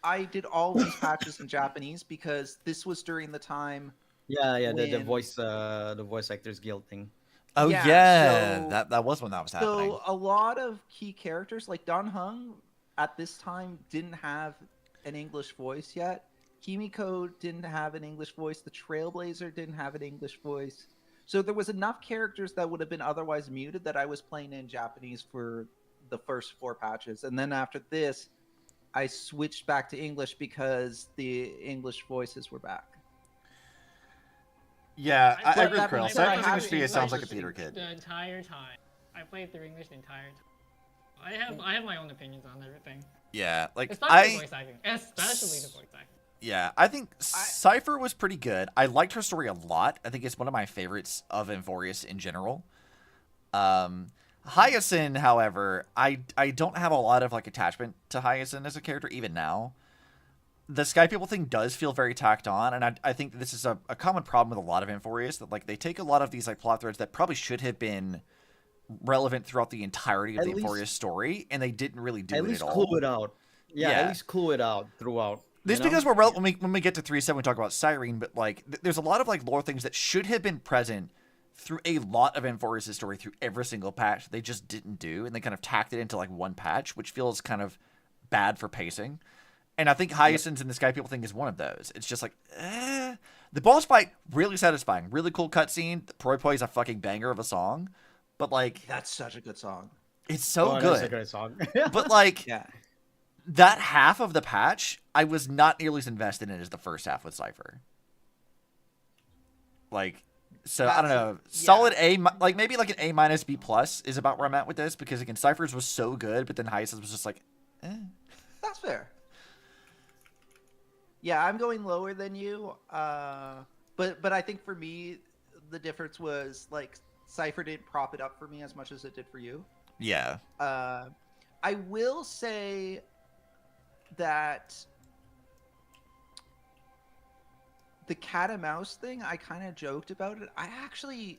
S3: I did all these patches in Japanese because this was during the time.
S5: The
S3: when-
S5: voice actors guild thing.
S2: Oh
S3: Yeah,
S2: yeah,
S3: so-
S2: that was when that was happening.
S3: So a lot of key characters like Don Hung at this time didn't have an English voice yet. Kimiko didn't have an English voice. The Trailblazer didn't have an English voice. So there was enough characters that would have been otherwise muted that I was playing in Japanese for the first 4 patches. And then after this, I switched back to English because the English voices were back.
S2: Yeah, I
S3: But
S2: agree with
S3: that
S2: Krill.
S3: being said,
S2: Cypher's
S3: I
S2: English
S3: have
S2: VA sounds like a
S3: English
S2: theater kid.
S4: The entire time. I played through English the entire time. I have my own opinions on everything.
S2: Yeah, like
S4: Especially voice acting. Especially the voice acting.
S2: Yeah, I think Cypher was pretty good. I liked her story a lot. I think it's one of my favorites of Amphoreus in general. Hyacinth, however, I don't have a lot of like attachment to Hyacinth as a character even now. The Sky People thing does feel very tacked on, and I think this is a common problem with a lot of Amphoreus, that like they take a lot of these like plot threads that probably should have been relevant throughout the entirety of
S5: At
S2: the
S5: least-
S2: Amphoreus story, and they didn't really do
S5: At
S2: it
S5: least
S2: at all.
S5: clue it out. Yeah,
S2: Yeah.
S5: at least clue it out throughout.
S2: This
S5: you know?
S2: because when we get to 3.7 we talk about Cyrene, but like there's a lot of like lore things that should have been present through a lot of Amphoreus' story through every single patch. They just didn't do, and they kind of tacked it into like one patch, which feels kind of bad for pacing. And I think Hyacinth and the Sky People thing is one of those. It's just like, the boss fight really satisfying, really cool cutscene. Poi Poi is a fucking banger of a song, but like
S3: That's such a good song.
S2: it's so
S5: That's a
S2: good.
S5: great song.
S2: But like
S3: Yeah.
S2: that half of the patch, I was not nearly as invested in as the first half with Cypher. Like, so I don't know. Solid A, like maybe like an A minus B plus is about where I'm at with this, because again, Cypher's was so good, but then Hyacinth was just like,
S3: That's fair. Yeah, I'm going lower than you. But I think for me, the difference was like Cypher didn't prop it up for me as much as it did for you.
S2: yeah.
S3: I will say that the cat and mouse thing, I kind of joked about it. I actually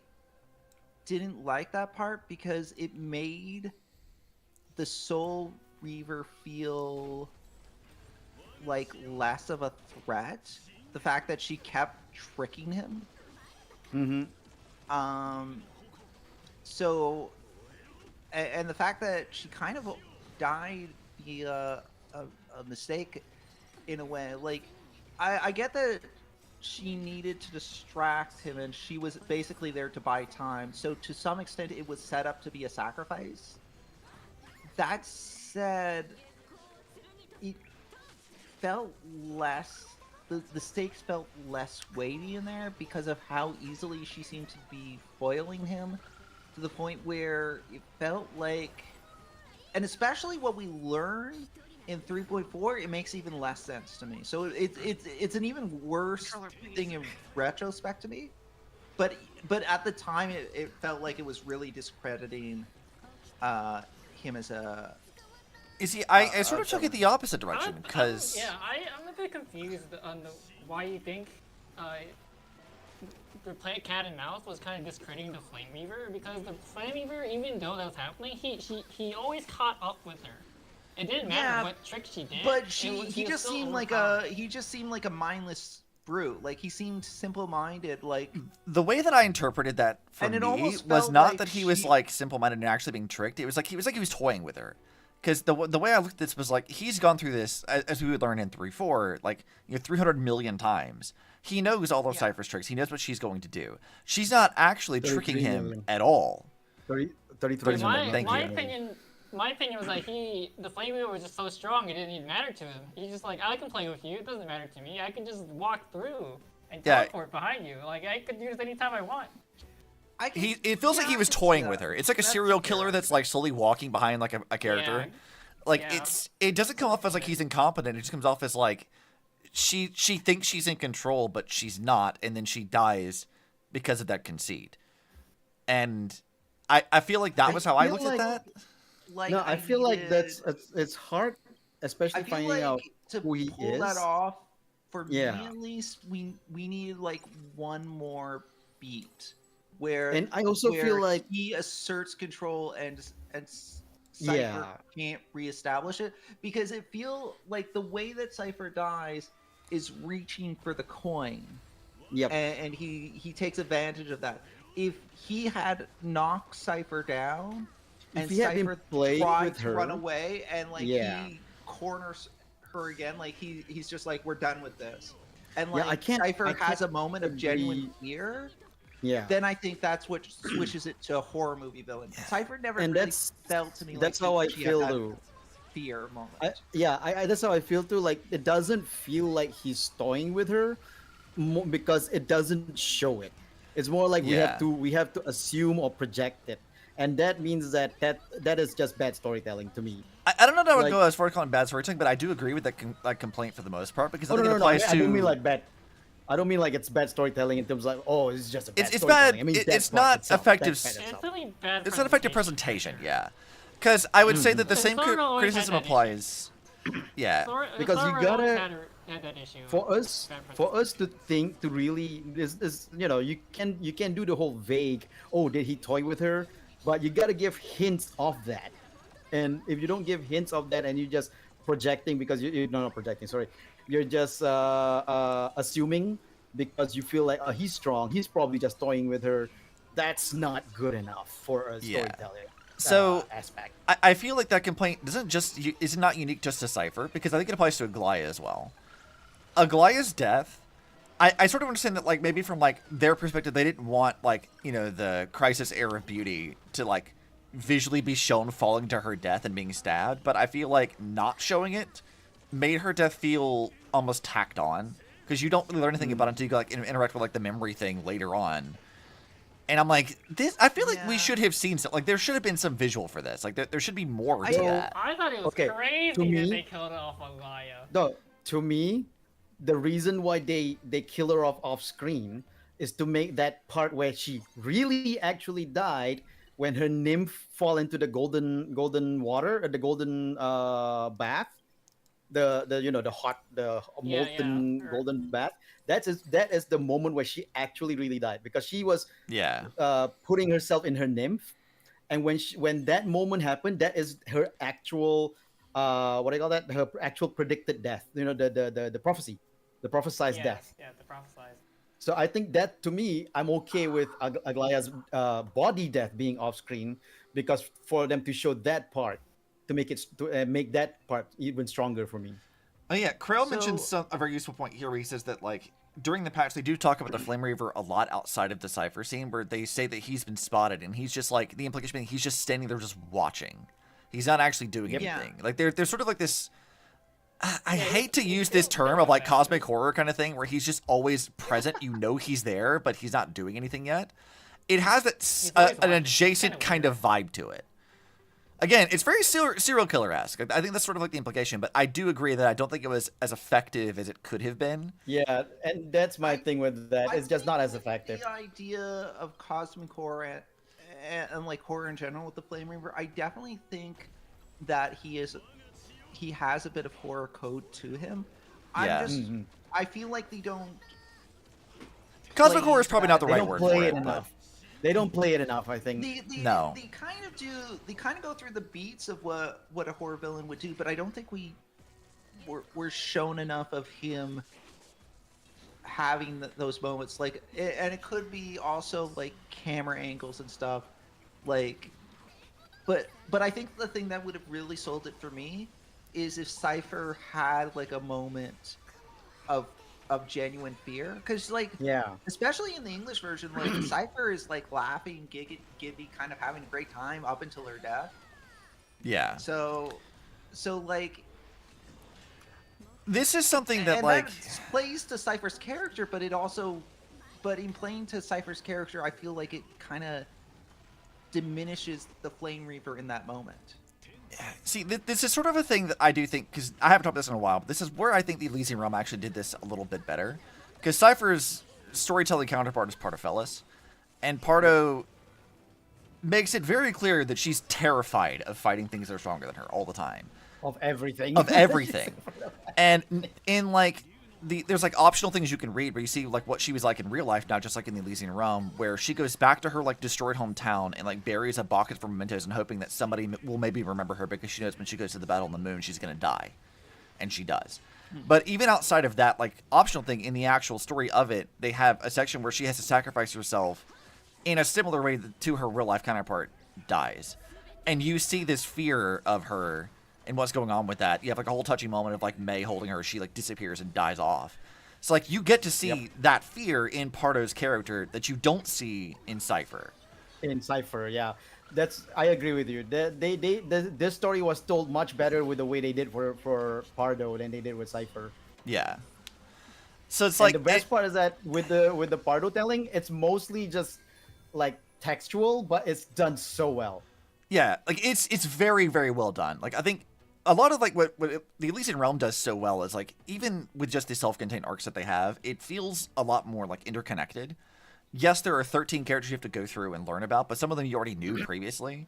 S3: didn't like that part because it made the Soul Reaver feel like less of a threat. The fact that she kept tricking him. So, and the fact that she kind of died via a mistake in a way. Like, I get that she needed to distract him and she was basically there to buy time. So to some extent it was set up to be a sacrifice. That said, it felt less, the stakes felt less weighty in there because of how easily she seemed to be foiling him, to the point where it felt like, and especially what we learned in 3.4, it makes even less sense to me. So it's an even worse
S1: Controller, please.
S3: thing in retrospect to me. But at the time, it felt like it was really discrediting him as a.
S2: You see, I sort of took it the opposite direction, because
S4: I'm a bit confused on why you think the play cat and mouse was kind of discrediting the Flame Weaver, because the Flame Weaver, even though that was happening, he always caught up with her. It didn't
S3: Yeah,
S4: matter what trick she did.
S3: But
S4: he
S3: he
S4: was
S3: just
S4: still
S3: seemed like
S4: overpowered.
S3: a mindless brute. Like he seemed simple-minded. Like
S2: The way that I interpreted that for
S3: And it
S2: me
S3: almost
S2: was
S3: felt
S2: not
S3: like
S2: that he was
S3: she-
S2: like simple-minded and actually being tricked. It was like he was toying with her. Because the way I looked at this was like he's gone through this as we would learn in 3-4 like 300 million times. He knows all of
S3: Yeah.
S2: Cypher's tricks. He knows what she's going to do. She's not actually tricking
S5: 33
S2: him
S5: million.
S2: at all.
S5: 33
S2: million.
S5: million.
S2: Thank
S4: My
S2: you.
S4: opinion was like the flame wheel was just so strong it didn't even matter to him. He's just like, I can play with you. It doesn't matter to me. I can just walk through and
S2: Yeah.
S4: teleport behind you. Like I could do this anytime I want.
S2: It feels like he was toying with her. It's like a serial killer that's like slowly walking behind like a character.
S4: Yeah.
S2: Like
S4: Yeah.
S2: it doesn't come off as like he's incompetent. It just comes off as like she thinks she's in control, but she's not, and then she dies because of that conceit. And I feel like that was how I
S5: feel
S2: looked
S5: like-
S2: at that.
S3: like
S5: No, I feel like
S3: needed-
S5: it's hard, especially
S3: I feel
S5: finding
S3: like
S5: out
S3: to
S5: who he
S3: pull
S5: is.
S3: that off for me
S5: Yeah.
S3: at least, we needed like one more beat where
S5: And I also
S3: where
S5: feel like
S3: he asserts control and Cypher
S5: Yeah.
S3: can't reestablish it because it feel like the way that Cypher dies is reaching for the coin.
S5: Yep.
S3: And he takes advantage of that. If he had knocked Cypher down,
S5: If
S3: and
S5: he had been
S3: Cypher
S5: playing
S3: tried
S5: with
S3: to
S5: her,
S3: run away, and like
S5: Yeah.
S3: he corners her again, like he's just like, we're done with this, and
S5: Yeah,
S3: like
S5: I can't-
S3: Cypher
S5: I
S3: has
S5: can't
S3: a moment of genuine
S5: agree.
S3: fear,
S5: yeah.
S3: then I think that's what switches it to a horror movie villain. Cypher never
S5: And
S3: really
S5: that's-
S3: felt to me
S5: That's
S3: like
S5: how I
S3: she had
S5: feel
S3: that
S5: though.
S3: fear moment.
S5: I that's how I feel too. Like it doesn't feel like he's toying with her, because it doesn't show it. It's more like
S2: Yeah.
S5: we have to assume or project it, and that means that is just bad storytelling to me.
S2: I don't know that I would
S5: Like-
S2: go as far as calling bad storytelling, but I do agree with that complaint for the most part because I
S5: Oh,
S2: think
S5: no,
S2: it
S5: no, no,
S2: applies
S5: I
S2: to.
S5: don't mean like bad. I don't mean like it's bad storytelling in terms of like, oh, it's just a bad
S2: It's
S5: storytelling.
S2: bad.
S5: I mean, that
S2: It's
S5: part
S2: not
S5: itself,
S2: effective
S5: that part
S4: It's
S5: itself.
S4: really bad.
S2: It's not effective presentation, yeah. Because I would say that the same
S4: Sora always had
S2: criticism
S4: that issue.
S2: applies. Yeah.
S5: Because you
S4: Sora
S5: gotta-
S4: always had that issue.
S5: For us
S4: Bad
S5: to think to really is you can do the whole vague, oh, did he toy with her, but you gotta give hints of that. And if you don't give hints of that and you just projecting because you're not projecting, sorry, you're just assuming because you feel like, oh, he's strong, he's probably just toying with her, that's not good enough for a
S2: Yeah.
S5: storytelling
S2: So
S5: aspect.
S2: I feel like that complaint is not unique just to Cypher because I think it applies to Aglaya as well. Aglaya's death, I sort of understand that like maybe from like their perspective they didn't want like the Crisis era of beauty to like visually be shown falling to her death and being stabbed, but I feel like not showing it made her death feel almost tacked on because you don't really learn anything about it until you like interact with like the memory thing later on. And I'm like, this. I feel like we
S3: Yeah.
S2: should have seen some. Like, there should have been some visual for this. Like, there should be more to
S3: I-
S2: that.
S4: I thought it was
S5: Okay,
S4: crazy
S5: to
S4: that
S5: me-
S4: they killed off Alaya.
S5: No, to me, the reason why they kill her off screen is to make that part where she really actually died when her nymph fall into the golden water, the golden bath, the hot
S4: Yeah,
S5: molten
S4: yeah.
S5: golden bath. That is the moment where she actually really died because she was
S2: Yeah.
S5: putting herself in her nymph, and when that moment happened, that is her actual what do you call that? Her actual predicted death. The prophecy, the prophesized death.
S4: Yeah, the prophesized.
S5: So I think that to me, I'm okay with Aglaya's body death being off screen because for them to show that part to make that part even stronger for me.
S2: Oh yeah, Krail mentioned
S3: So-
S2: a very useful point here where he says that like during the patch they do talk about the Flame Reaver a lot outside of the Cypher scene where they say that he's been spotted and he's just like the implication being he's just standing there just watching. He's not actually doing
S3: Yeah.
S2: anything. Like there's sort of like this I
S4: Yeah,
S2: hate to
S4: it's-
S2: use
S4: it
S2: this
S4: feels
S2: term
S4: really
S2: of like
S4: bad.
S2: cosmic horror kind of thing where he's just always present. You know he's there, but he's not doing anything yet. It has that
S4: always
S2: an
S4: watching.
S2: adjacent
S4: Kinda
S2: kind of vibe to it. Again, it's very serial killer-esque. I think that's sort of like the implication, but I do agree that I don't think it was as effective as it could have been.
S5: Yeah, and that's my thing with that.
S3: I
S5: It's just not
S3: think
S5: as effective.
S3: The idea of cosmic horror and like horror in general with the Flame Reaver, I definitely think that he has a bit of horror code to him.
S2: Yeah.
S3: I feel like they don't.
S2: Cosmic
S3: play
S2: horror is probably not the
S3: that.
S5: They
S2: right
S5: don't
S2: word
S5: play
S2: for
S5: it
S2: it, but
S5: enough. They don't play it enough, I think.
S2: No.
S3: They kind of do. They kind of go through the beats of what a horror villain would do, but I don't think we're shown enough of him having those moments. Like, and it could be also like camera angles and stuff. Like, but I think the thing that would have really sold it for me is if Cypher had like a moment of genuine fear, because like especially in the English version, like Cypher is like laughing, giddy, kind of having a great time up until her death.
S2: Yeah.
S3: So like
S2: this is something that
S3: and
S2: like
S3: that plays to Cypher's character, but in playing to Cypher's character, I feel like it kind of diminishes the Flame Reaper in that moment.
S2: See, this is sort of a thing that I do think, because I haven't talked about this in a while, but this is where I think the Elysian Realm actually did this a little bit better. Because Cypher's storytelling counterpart is Pardofelis, and Pardo makes it very clear that she's terrified of fighting things that are stronger than her all the time.
S5: Of everything.
S2: Of everything. And in, like, there's, like, optional things you can read where you see, like, what she was like in real life, not just, like, in the Elysian Realm, where she goes back to her, like, destroyed hometown and, like, buries a bucket for mementos and hoping that somebody will maybe remember her because she knows when she goes to the battle on the moon, she's going to die. And she does. But even outside of that, like, optional thing, in the actual story of it, they have a section where she has to sacrifice herself in a similar way to her real-life counterpart dies. And you see this fear of her and what's going on with that. You have like a whole touching moment of like May holding her, she like disappears and dies off. So like you get to see that fear in Pardo's character that you don't see in Cypher.
S5: In Cypher, yeah. I agree with you. This story was told much better with the way they did for Pardo than they did with Cypher.
S2: Yeah. So it's
S5: and
S2: like
S5: the best part is that with the Pardo telling, it's mostly just like textual, but it's done so well.
S2: Yeah, like it's very, very well done. Like I think a lot of like what the Elysian Realm does so well is like even with just the self-contained arcs that they have, it feels a lot more like interconnected. Yes, there are 13 characters you have to go through and learn about, but some of them you already knew previously.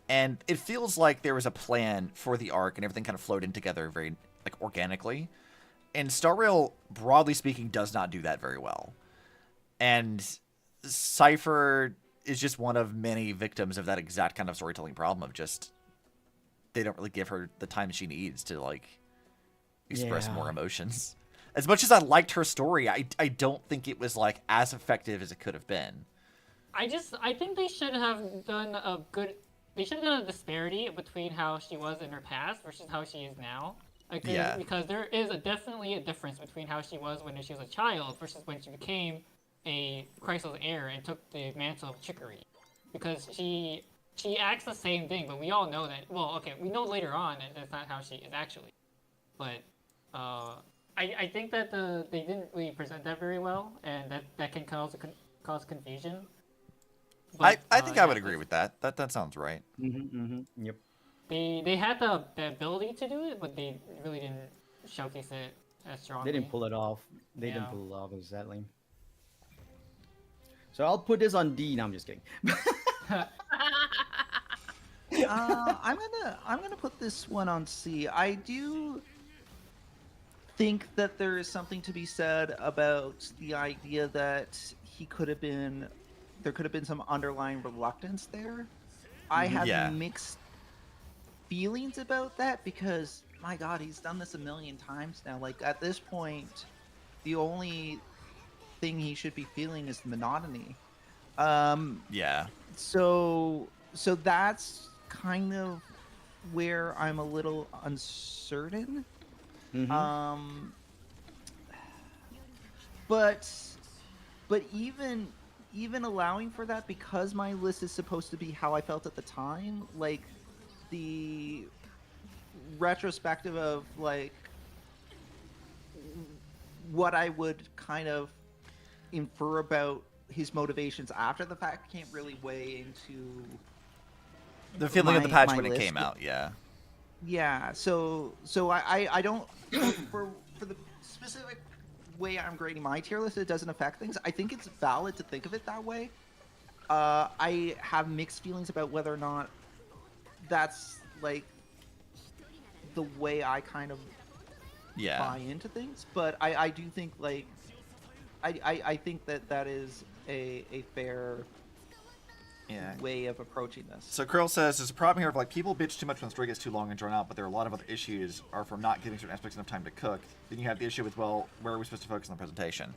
S2: And it feels like there was a plan for the arc and everything kind of flowed in together very like organically. And Star Rail, broadly speaking, does not do that very well. And Cypher is just one of many victims of that exact kind of storytelling problem of just they don't really give her the time she needs to like express more emotions. As much as I liked her story, I don't think it was like as effective as it could have been.
S4: I think they should have done they should have done a disparity between how she was in her past versus how she is now. Like, because there is definitely a difference between how she was when she was a child versus when she became a Chrysalis heir and took the mantle of Chicory. Because she acts the same thing, but we all know that. Well, okay, we know later on that that's not how she is actually. But I think that they didn't really present that very well, and that can cause confusion. But,
S2: I think I would agree with that. That sounds right.
S5: Yep.
S4: They had the ability to do it, but they really didn't showcase it as strongly.
S5: They didn't pull it off. They didn't pull it off exactly. So I'll put this on D. No, I'm just kidding.
S3: I'm gonna put this one on C. I do think that there is something to be said about the idea that there could have been some underlying reluctance there. I have mixed feelings about that because my God, he's done this a million times now. Like at this point, the only thing he should be feeling is monotony. So that's kind of where I'm a little uncertain. But even allowing for that, because my list is supposed to be how I felt at the time, like the retrospective of like what I would kind of infer about his motivations after the fact can't really weigh into
S2: the feeling of the patch when it came out. Yeah.
S3: So I don't for the specific way I'm grading my tier list, it doesn't affect things. I think it's valid to think of it that way. I have mixed feelings about whether or not that's like the way I kind of buy into things, but I do think like I think that is a fair
S2: Yeah.
S3: way of approaching this.
S2: So Krill says there's a problem here of like people bitch too much when the story gets too long and drawn out, but there are a lot of other issues are from not giving certain aspects enough time to cook. Then you have the issue with, well, where are we supposed to focus on the presentation?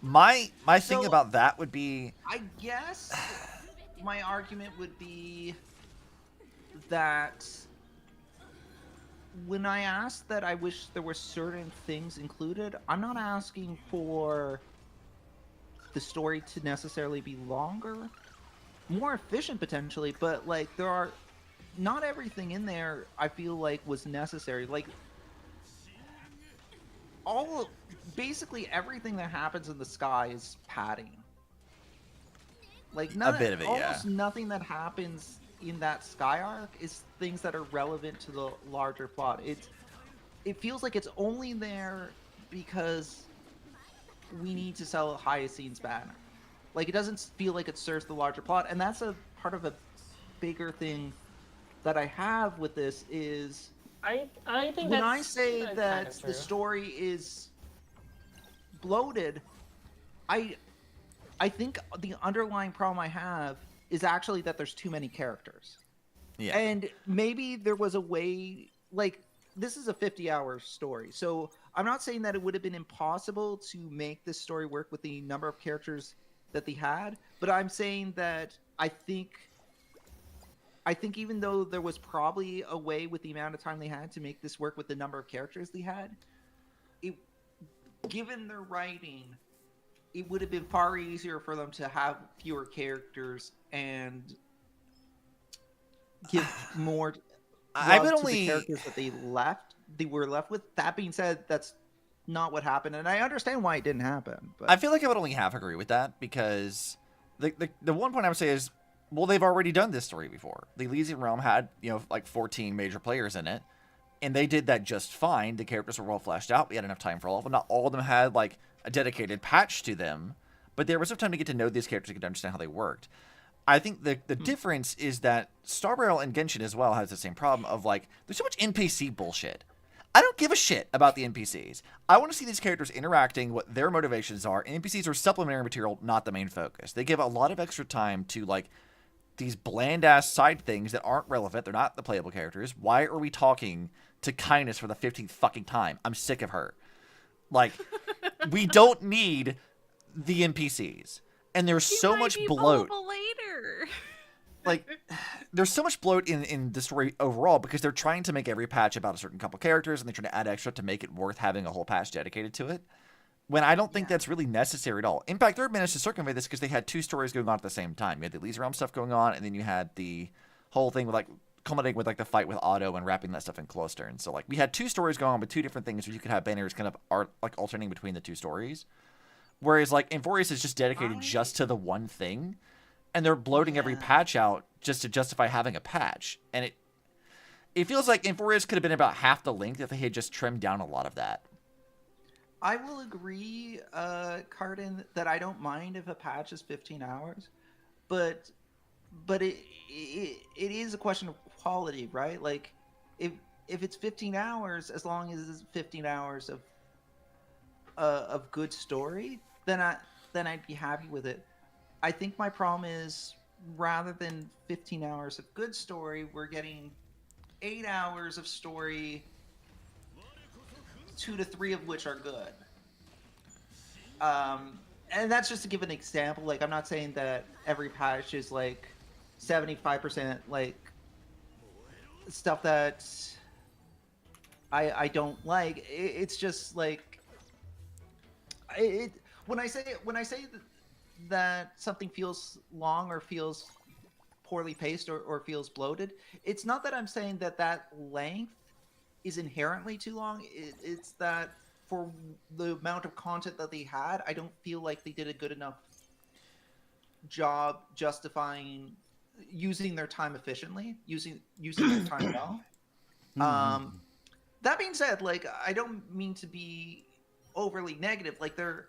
S2: My thing
S3: So-
S2: about that would be,
S3: I guess my argument would be that when I asked that I wish there were certain things included, I'm not asking for the story to necessarily be longer, more efficient potentially, but like there are not everything in there I feel like was necessary. Like basically everything that happens in the sky is padding. Like
S2: A bit of it,
S3: almost nothing that happens in that sky arc is things that are relevant to the larger plot. It feels like it's only there because we need to sell Hyacine's banner. Like it doesn't feel like it serves the larger plot, and that's a part of a bigger thing that I have with this is
S4: I think
S3: when
S4: that's,
S3: I say
S4: that's
S3: that
S4: kinda
S3: the
S4: true.
S3: story is bloated, I think the underlying problem I have is actually that there's too many characters.
S2: yeah,
S3: And maybe there was a way, like, this is a 50-hour story. So I'm not saying that it would have been impossible to make this story work with the number of characters that they had, but I'm saying that I think even though there was probably a way with the amount of time they had to make this work with the number of characters they had, given their writing, it would have been far easier for them to have fewer characters and give more
S2: I
S3: love
S2: would
S3: to
S2: only.
S3: the characters that they were left with. That being said, that's not what happened, and I understand why it didn't happen. But
S2: I feel like I would only half agree with that because the one point I would say is, well, they've already done this story before. The Elysian Realm had, like 14 major players in it, and they did that just fine. The characters were well fleshed out. We had enough time for all of them. Not all of them had like a dedicated patch to them, but there was some time to get to know these characters and to understand how they worked. I think the difference is that Star Rail and Genshin as well has the same problem of like there's so much NPC bullshit. I don't give a shit about the NPCs. I want to see these characters interacting, what their motivations are. And NPCs are supplementary material, not the main focus. They give a lot of extra time to like these bland ass side things that aren't relevant. They're not the playable characters. Why are we talking to Kindness for the 15th fucking time? I'm sick of her. Like, we don't need the NPCs. And there's
S1: She
S2: so
S1: might
S2: much
S1: be
S2: bloat.
S1: ballable later.
S2: Like, there's so much bloat in the story overall because they're trying to make every patch about a certain couple characters and they're trying to add extra to make it worth having a whole patch dedicated to it. When I don't think that's really necessary at all. Impact Third managed to circumvent this because they had two stories going on at the same time. You had the Elysian Realm stuff going on, and then you had the whole thing with like culminating with like the fight with Otto and wrapping that stuff in Cloister. And so like we had two stories going on with two different things where you could have banners kind of like alternating between the two stories. Whereas like Amphoreus is just dedicated just to the one thing, and they're bloating every patch out just to justify having a patch. And it feels like Amphoreus could have been about half the length if they had just trimmed down a lot of that.
S3: I will agree, Cardin, that I don't mind if a patch is 15 hours, but it is a question of quality, right? Like, if it's 15 hours, as long as it's 15 hours of good story, then I'd be happy with it. I think my problem is rather than 15 hours of good story, we're getting 8 hours of story, 2 to 3 of which are good. And that's just to give an example. Like, I'm not saying that every patch is like 75% like stuff that I don't like. It's just like when I say that something feels long or feels poorly paced or feels bloated, it's not that I'm saying that length is inherently too long. It's that for the amount of content that they had, I don't feel like they did a good enough job justifying using their time efficiently, using their time well. That being said, like, I don't mean to be overly negative. Like, there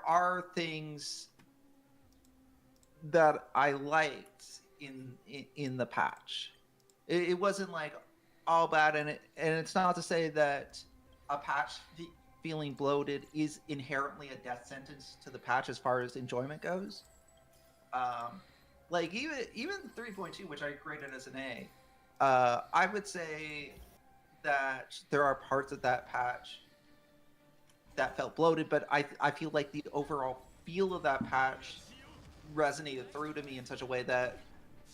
S3: are things that I liked in the patch. It wasn't like all bad, and it's not to say that a patch feeling bloated is inherently a death sentence to the patch as far as enjoyment goes. Like even 3.2, which I graded as an A, I would say that there are parts of that patch that felt bloated, but I feel like the overall feel of that patch resonated through to me in such a way that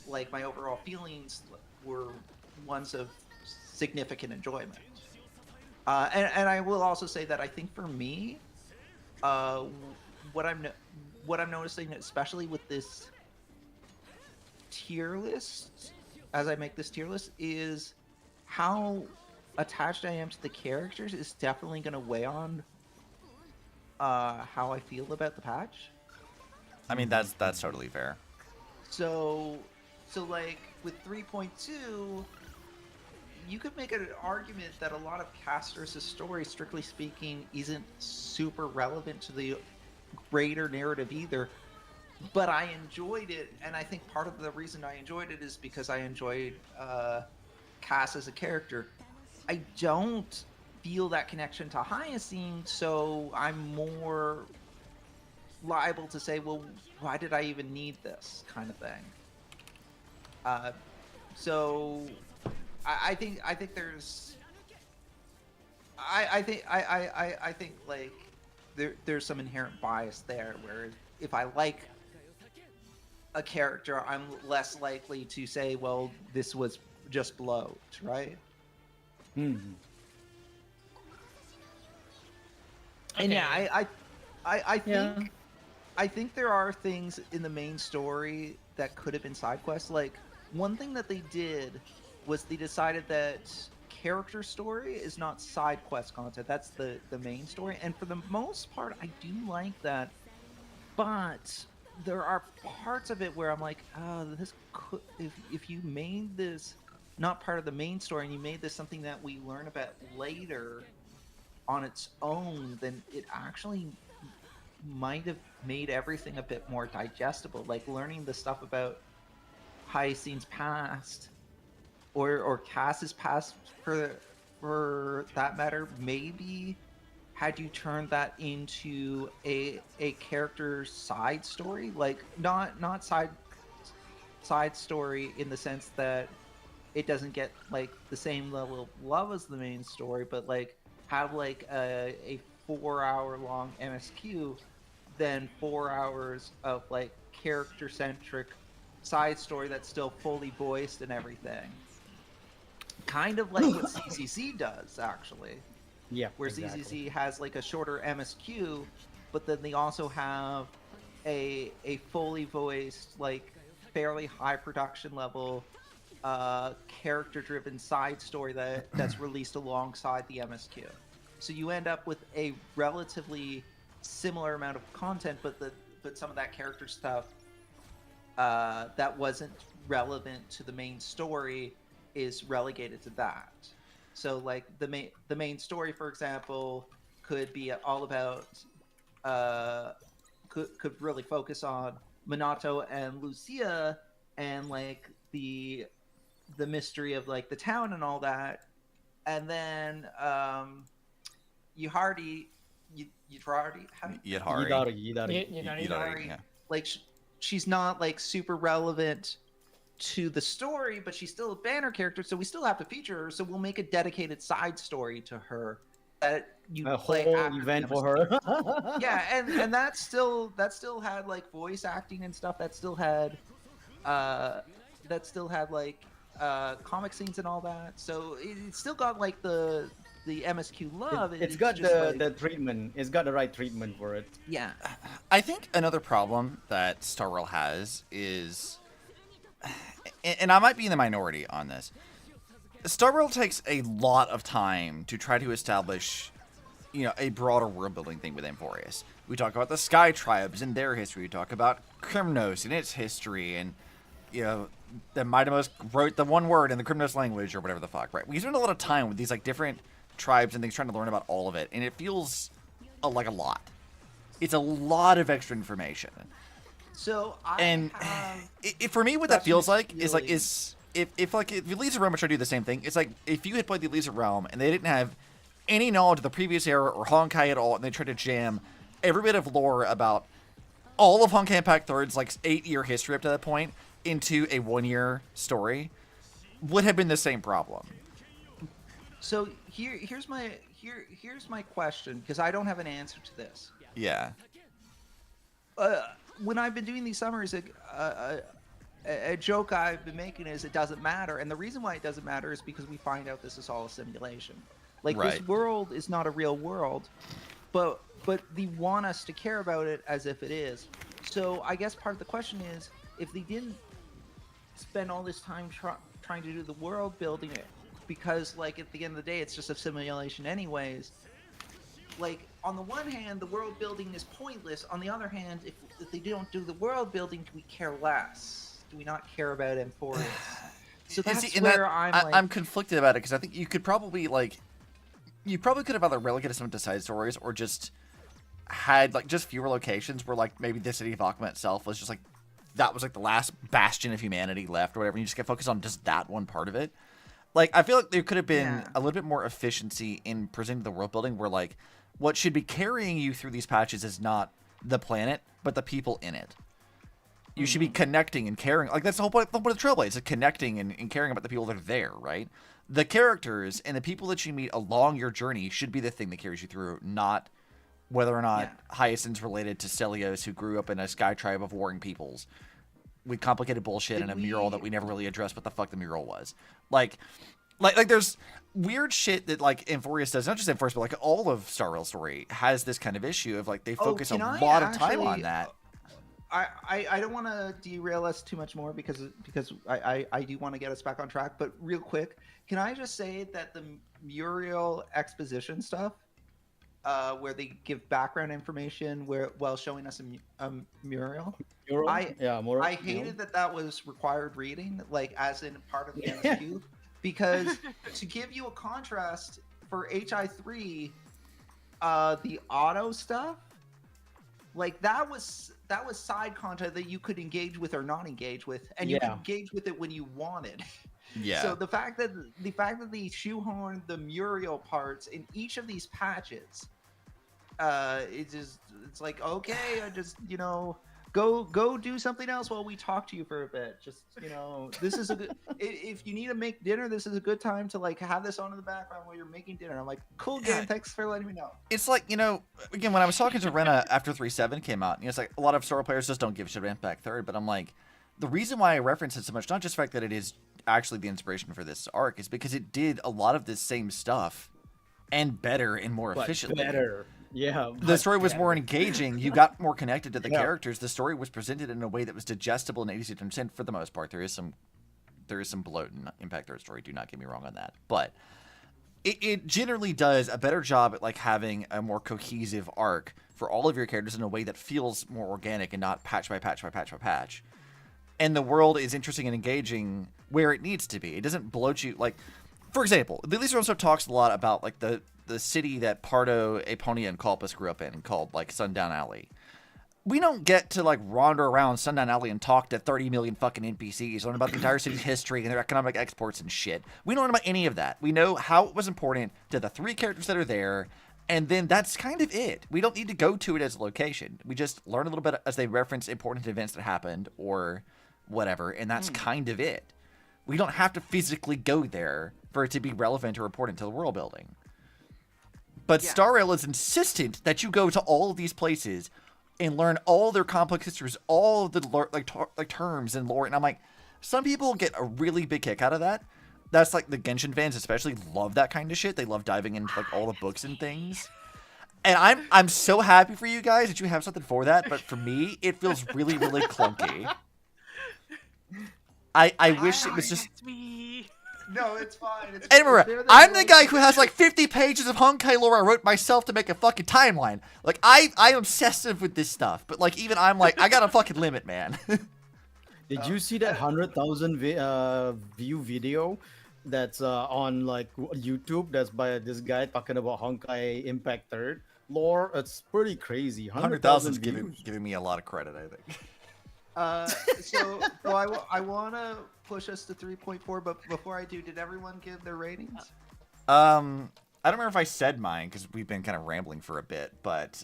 S3: like my overall feelings were ones of significant enjoyment. And I will also say that I think for me, what I'm noticing, especially with this tier list, as I make this tier list, is how attached I am to the characters is definitely going to weigh on how I feel about the patch.
S2: I mean, that's totally fair.
S3: So like with 3.2, you could make an argument that a lot of Casters' story, strictly speaking, isn't super relevant to the greater narrative either. But I enjoyed it, and I think part of the reason I enjoyed it is because I enjoyed Cass as a character. I don't feel that connection to Hyacine, so I'm more liable to say, well, why did I even need this kind of thing? So I think there's I think like there's some inherent bias there where if I like a character, I'm less likely to say, well, this was just bloat, right?
S5: Hmm.
S3: And yeah,
S4: Okay.
S3: I think
S5: Yeah.
S3: I think there are things in the main story that could have been side quests. Like one thing that they did was they decided that character story is not side quest content. That's the main story. And for the most part, I do like that. But there are parts of it where I'm like, oh, this could, if you made this not part of the main story and you made this something that we learn about later on its own, then it actually might have made everything a bit more digestible. Like learning the stuff about Hyacine's past or Cass's past for that matter, maybe had you turned that into a character side story, like not side story in the sense that it doesn't get like the same level of love as the main story, but like have like a 4-hour long MSQ, then 4 hours of like character centric side story that's still fully voiced and everything. Kind of like what CCC does, actually.
S5: Yeah.
S3: Where
S5: exactly.
S3: CCC has like a shorter MSQ, but then they also have a fully voiced, like fairly high production level, character driven side story that's released alongside the MSQ. So you end up with a relatively similar amount of content, but some of that character stuff that wasn't relevant to the main story is relegated to that. So like the main story, for example, could be all about could really focus on Minato and Lucia and like the mystery of like the town and all that, and then Yudhari,
S5: Yidari.
S2: Yeah.
S3: like she's not like super relevant to the story, but she's still a banner character, so we still have to feature her. So we'll make a dedicated side story to her that you
S5: A
S3: play
S5: whole
S3: after
S5: event
S3: the
S5: for her.
S3: yeah, and that still had like voice acting and stuff. That still had like comic scenes and all that. So it still got like the MSQ love.
S5: It's got
S3: just
S5: the
S3: like,
S5: treatment. It's got the right treatment for it.
S3: yeah.
S2: I think another problem that Star Rail has is, and I might be in the minority on this, Star Rail takes a lot of time to try to establish, a broader world-building thing with Amphoreus. We talk about the Sky Tribes and their history. We talk about Krymnos and its history, and, the Mightymost wrote the one word in the Krymnos language or whatever the fuck, right? We spend a lot of time with these, like, different tribes and things trying to learn about all of it, and it feels like a lot. It's a lot of extra information.
S3: So
S2: For me, what that feels like is like
S3: feeling.
S2: if Elisa Realm would try to do the same thing, it's like if you had played the Elisa Realm and they didn't have any knowledge of the previous era or Honkai at all, and they tried to jam every bit of lore about all of Honkai Impact Third's like 8-year history up to that point into a 1-year story would have been the same problem.
S3: So here's my question, because I don't have an answer to this.
S2: Yeah.
S3: When I've been doing these summaries, a joke I've been making is it doesn't matter, and the reason why it doesn't matter is because we find out this is all a simulation. Like,
S2: Right.
S3: this world is not a real world, but they want us to care about it as if it is. So I guess part of the question is, if they didn't spend all this time trying to do the world building it, because like at the end of the day it's just a simulation anyways, like on the one hand the world building is pointless, on the other hand if they don't do the world building, do we care less? Do we not care about Amphoreus? So that's where
S2: I'm conflicted about it, because I think you could probably could have either relegated some to side stories, or just had like just fewer locations where like maybe the city of Akuma itself was just like that was like the last bastion of humanity left or whatever, and you just get focused on just that one part of it. Like, I feel like there could have been a little bit more efficiency in presenting the world building, where like what should be carrying you through these patches is not the planet, but the people in it. You should be connecting and caring. Like, that's the whole point of the Trailblaze, is connecting and caring about the people that are there, right? The characters and the people that you meet along your journey should be the thing that carries you through, not whether or not Hyacinth's related to Celios, who grew up in a sky tribe of warring peoples with complicated bullshit and a mural that we never really addressed what the fuck the mural was. Like there's weird shit that like Amphoreus does, not just Amphoreus, but like all of Star Rail story has this kind of issue of like they focus a lot of time on that.
S3: I don't want to derail us too much more because I do want to get us back on track, but real quick, can I just say that the Muriel exposition stuff, where they give background information while showing us a Muriel, I hated that was required reading, like as in part of the MSQ, because to give you a contrast for HI3, the auto stuff, like that was side content that you could engage with or not engage with, and you could engage with it when you wanted.
S2: Yeah.
S3: So the fact that they shoehorned the Muriel parts in each of these patches, it's like, okay, I just go do something else while we talk to you for a bit. Just this is a good. If you need to make dinner, this is a good time to like have this on in the background while you're making dinner. I'm like, cool, game. Thanks for letting me know.
S2: It's like, again, when I was talking to Rena after 3.7 came out, it's like a lot of Star Rail players just don't give a shit about Impact Third, but I'm like, the reason why I reference it so much, not just the fact that it is actually the inspiration for this arc, is because it did a lot of this same stuff and better and more efficiently.
S5: Yeah,
S2: the story was more engaging. You got more connected to the characters. The story was presented in a way that was digestible and easy to understand for the most part. There is some bloat in Impact Third story. Do not get me wrong on that, but it generally does a better job at like having a more cohesive arc for all of your characters in a way that feels more organic and not patch by patch by patch by patch. And the world is interesting and engaging where it needs to be. It doesn't bloat you. Like, for example, the Elisa also talks a lot about like the city that Pardo, Aponia, and Culpus grew up in, called like Sundown Alley. We don't get to like wander around Sundown Alley and talk to 30 million fucking NPCs, learn about the entire city's history and their economic exports and shit. We don't learn about any of that. We know how it was important to the 3 characters that are there, and then that's kind of it. We don't need to go to it as a location. We just learn a little bit as they reference important events that happened or whatever, and that's kind of it. We don't have to physically go there for it to be relevant or important to the world building. But Star Rail is insistent that you go to all of these places and learn all their complex histories, all of the terms and lore. And I'm like, some people get a really big kick out of that. That's like the Genshin fans especially love that kind of shit. They love diving into like all the books and things. And I'm so happy for you guys that you have something for that. But for me, it feels really, really clunky. I wish it was just.
S3: No, it's fine.
S2: And remember, I'm the guy who has like 50 pages of Honkai lore I wrote myself to make a fucking timeline. Like, I'm obsessive with this stuff, but like, even I'm like, I got a fucking limit, man.
S5: Did you see that 100,000 view video that's on like YouTube? That's by this guy talking about Honkai Impact Third lore. It's pretty crazy.
S2: 100,000 is giving me a lot of credit, I think.
S3: I want to push us to 3.4, but before I do, did everyone give their ratings?
S2: I don't remember if I said mine because we've been kind of rambling for a bit, but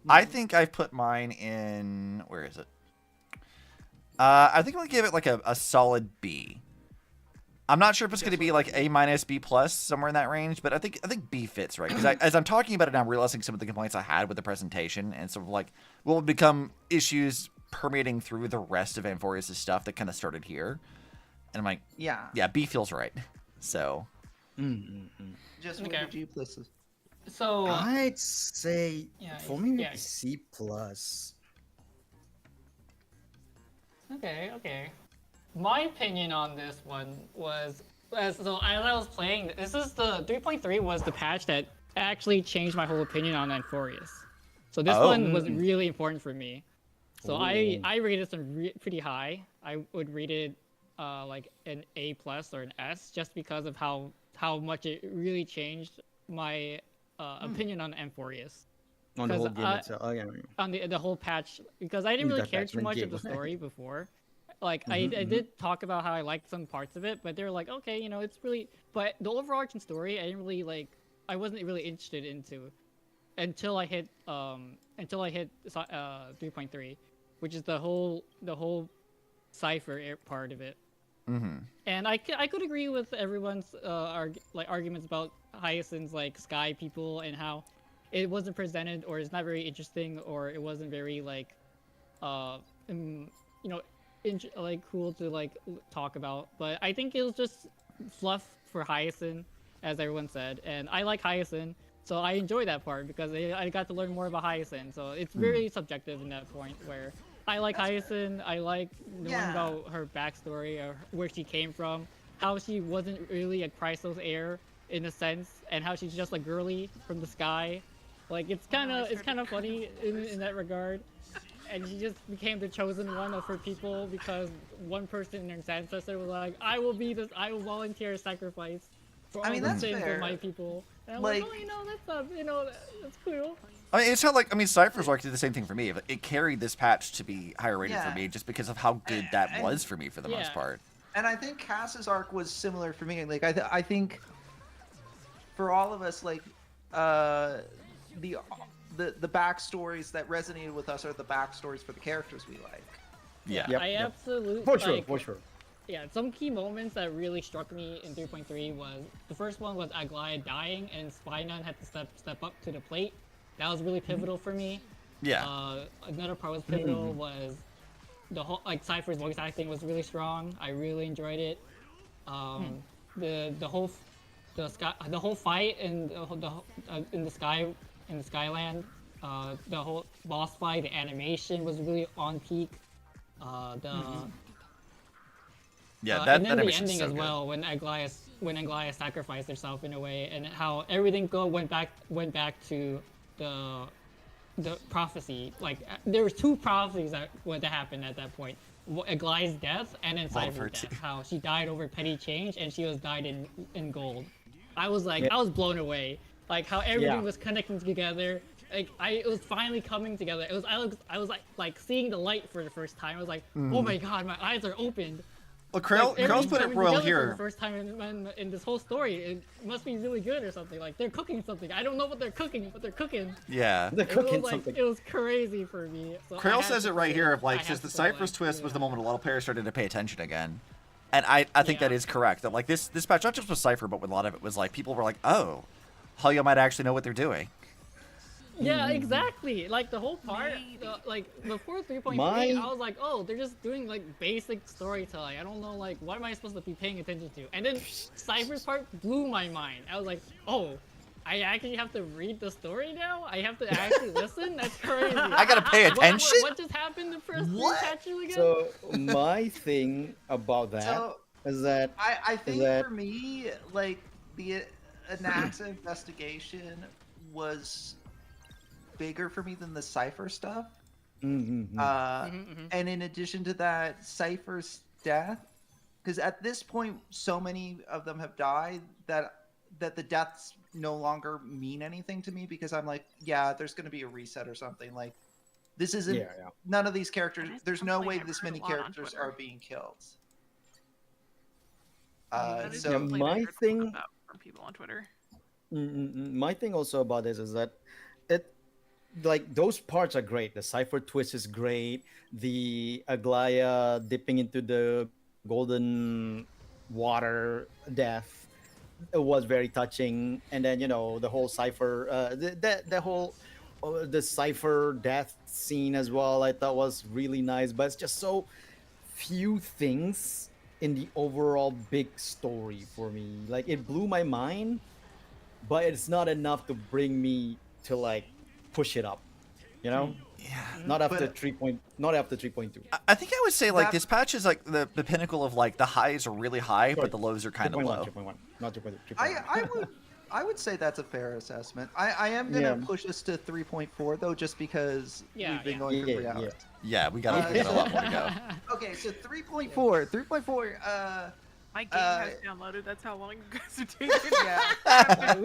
S2: I think I've put mine in. Where is it? I think I'm gonna give it like a solid B. I'm not sure if it's going to be like A minus, B plus, somewhere in that range, but I think B fits right because as I'm talking about it, I'm realizing some of the complaints I had with the presentation and sort of like will become issues permeating through the rest of Amphoreus' stuff that kind of started here, and I'm like, yeah, B feels right. So,
S3: Just what did you places?
S4: So
S5: I'd say for me
S4: yeah.
S5: C plus.
S4: Okay. My opinion on this one was, as I was playing, this is the 3.3 was the patch that actually changed my whole opinion on Amphoreus. So this one was really important for me. So I rated this pretty high. I would rate it like an A plus or an S just because of how much it really changed my opinion on Amphoreus.
S5: On the whole game itself.
S4: On the whole patch, because I didn't really care too much of the story before. Like, I did talk about how I liked some parts of it, but they were like, okay, you know, it's really... But the overarching story, I didn't really, like... I wasn't really interested into until I hit 3.3, which is the whole cipher part of it. And I could agree with everyone's arguments about Hyacinth's, like, sky people and how it wasn't presented, or it's not very interesting, or it wasn't very, like, you know, like cool to like talk about. But I think it was just fluff for Hyacinth, as everyone said, and I like Hyacinth, so I enjoy that part because I got to learn more about Hyacinth. So it's very subjective in that point where I like Hyacinth. I like knowing about her backstory or where she came from, how she wasn't really a Chrysos heir in a sense, and how she's just a girly from the sky. Like it's kind of funny in that regard. And she just became the chosen one of her people because one person in her ancestor was like, I will volunteer a sacrifice for all the sins of my people. And I'm like, oh, you know, that's cool.
S2: I mean, it's not like, Cypher's Arc did the same thing for me. It carried this patch to be higher rated for me just because of how good that was for me for the most part.
S3: And I think Cass's arc was similar for me. Like, I think for all of us, like, the backstories that resonated with us are the backstories for the characters we like.
S4: I absolutely
S5: for sure.
S4: Yeah, some key moments that really struck me in 3.3 was the first one was Aglaia dying and Spynon had to step up to the plate. That was really pivotal for me. Another part was pivotal was the whole Cypher's voice acting was really strong. I really enjoyed it. The whole fight in the Skyland, the whole boss fight, the animation was really on peak. And then the ending as well, when Aglaia sacrificed herself in a way, and how everything went back to the prophecy. Like there was two prophecies that happened at that point: Aglaia's death and then Cypher's death. How she died over petty change, and she died in gold. I was like, I was blown away. Like how everything was connecting together. Like it was finally coming together. I was like seeing the light for the first time. I was like, oh my god, my eyes are opened.
S2: Well, Krell's put it royal here.
S4: For the first time in this whole story, it must be really good or something. Like they're cooking something. I don't know what they're cooking, but they're cooking.
S2: Yeah,
S5: they're cooking something.
S4: It was crazy for me. So
S2: Krell says it right here. Of like, says the Cypher's twist was the moment a lot of players started to pay attention again, and I think that is correct. That like this patch, not just with Cypher, but with a lot of it was like people were like, oh, Helya might actually know what they're doing.
S4: Yeah, exactly. Like the whole part, like before 3.3, I was like, oh, they're just doing like basic storytelling. I don't know, like what am I supposed to be paying attention to? And then Cypher's part blew my mind. I was like, oh, I actually have to read the story now? I have to actually listen? That's crazy.
S2: I gotta pay attention?
S4: What just happened the first three patches again?
S5: So my thing about that is that
S3: I think for me, like the Anaxa investigation was bigger for me than the Cypher stuff. And in addition to that, Cypher's death, because at this point so many of them have died that the deaths no longer mean anything to me, because I'm like, yeah, there's going to be a reset or something. Like this isn't none of these characters, there's no way this many characters are being killed.
S1: So
S5: my thing
S1: from people on Twitter.
S5: My thing also about this is that like those parts are great. The Cypher twist is great. The Aglaya dipping into the golden water death, it was very touching. And then the whole Cypher, the whole the Cypher death scene as well, I thought was really nice. But it's just so few things in the overall big story for me. Like it blew my mind, but it's not enough to bring me to like push it up. You know,
S2: Yeah.
S5: not after
S3: But-
S5: 3. Not after 3.2.
S2: I think I would say like
S3: That-
S2: this patch is like the pinnacle of like the highs are really high, but the lows are kind of
S5: 3.1,
S2: low.
S5: 3.1, not 3.2.
S3: I would say that's a fair assessment. I am gonna
S5: Yeah.
S3: push us to 3.4 though, just because
S4: Yeah,
S3: we've been
S4: yeah.
S3: going for 3
S5: Yeah,
S3: hours.
S2: Yeah, we got a lot more to go.
S3: Okay, so 3.4. 3.4.
S1: My game has downloaded. That's how long you guys are taking.
S3: Yeah.
S4: we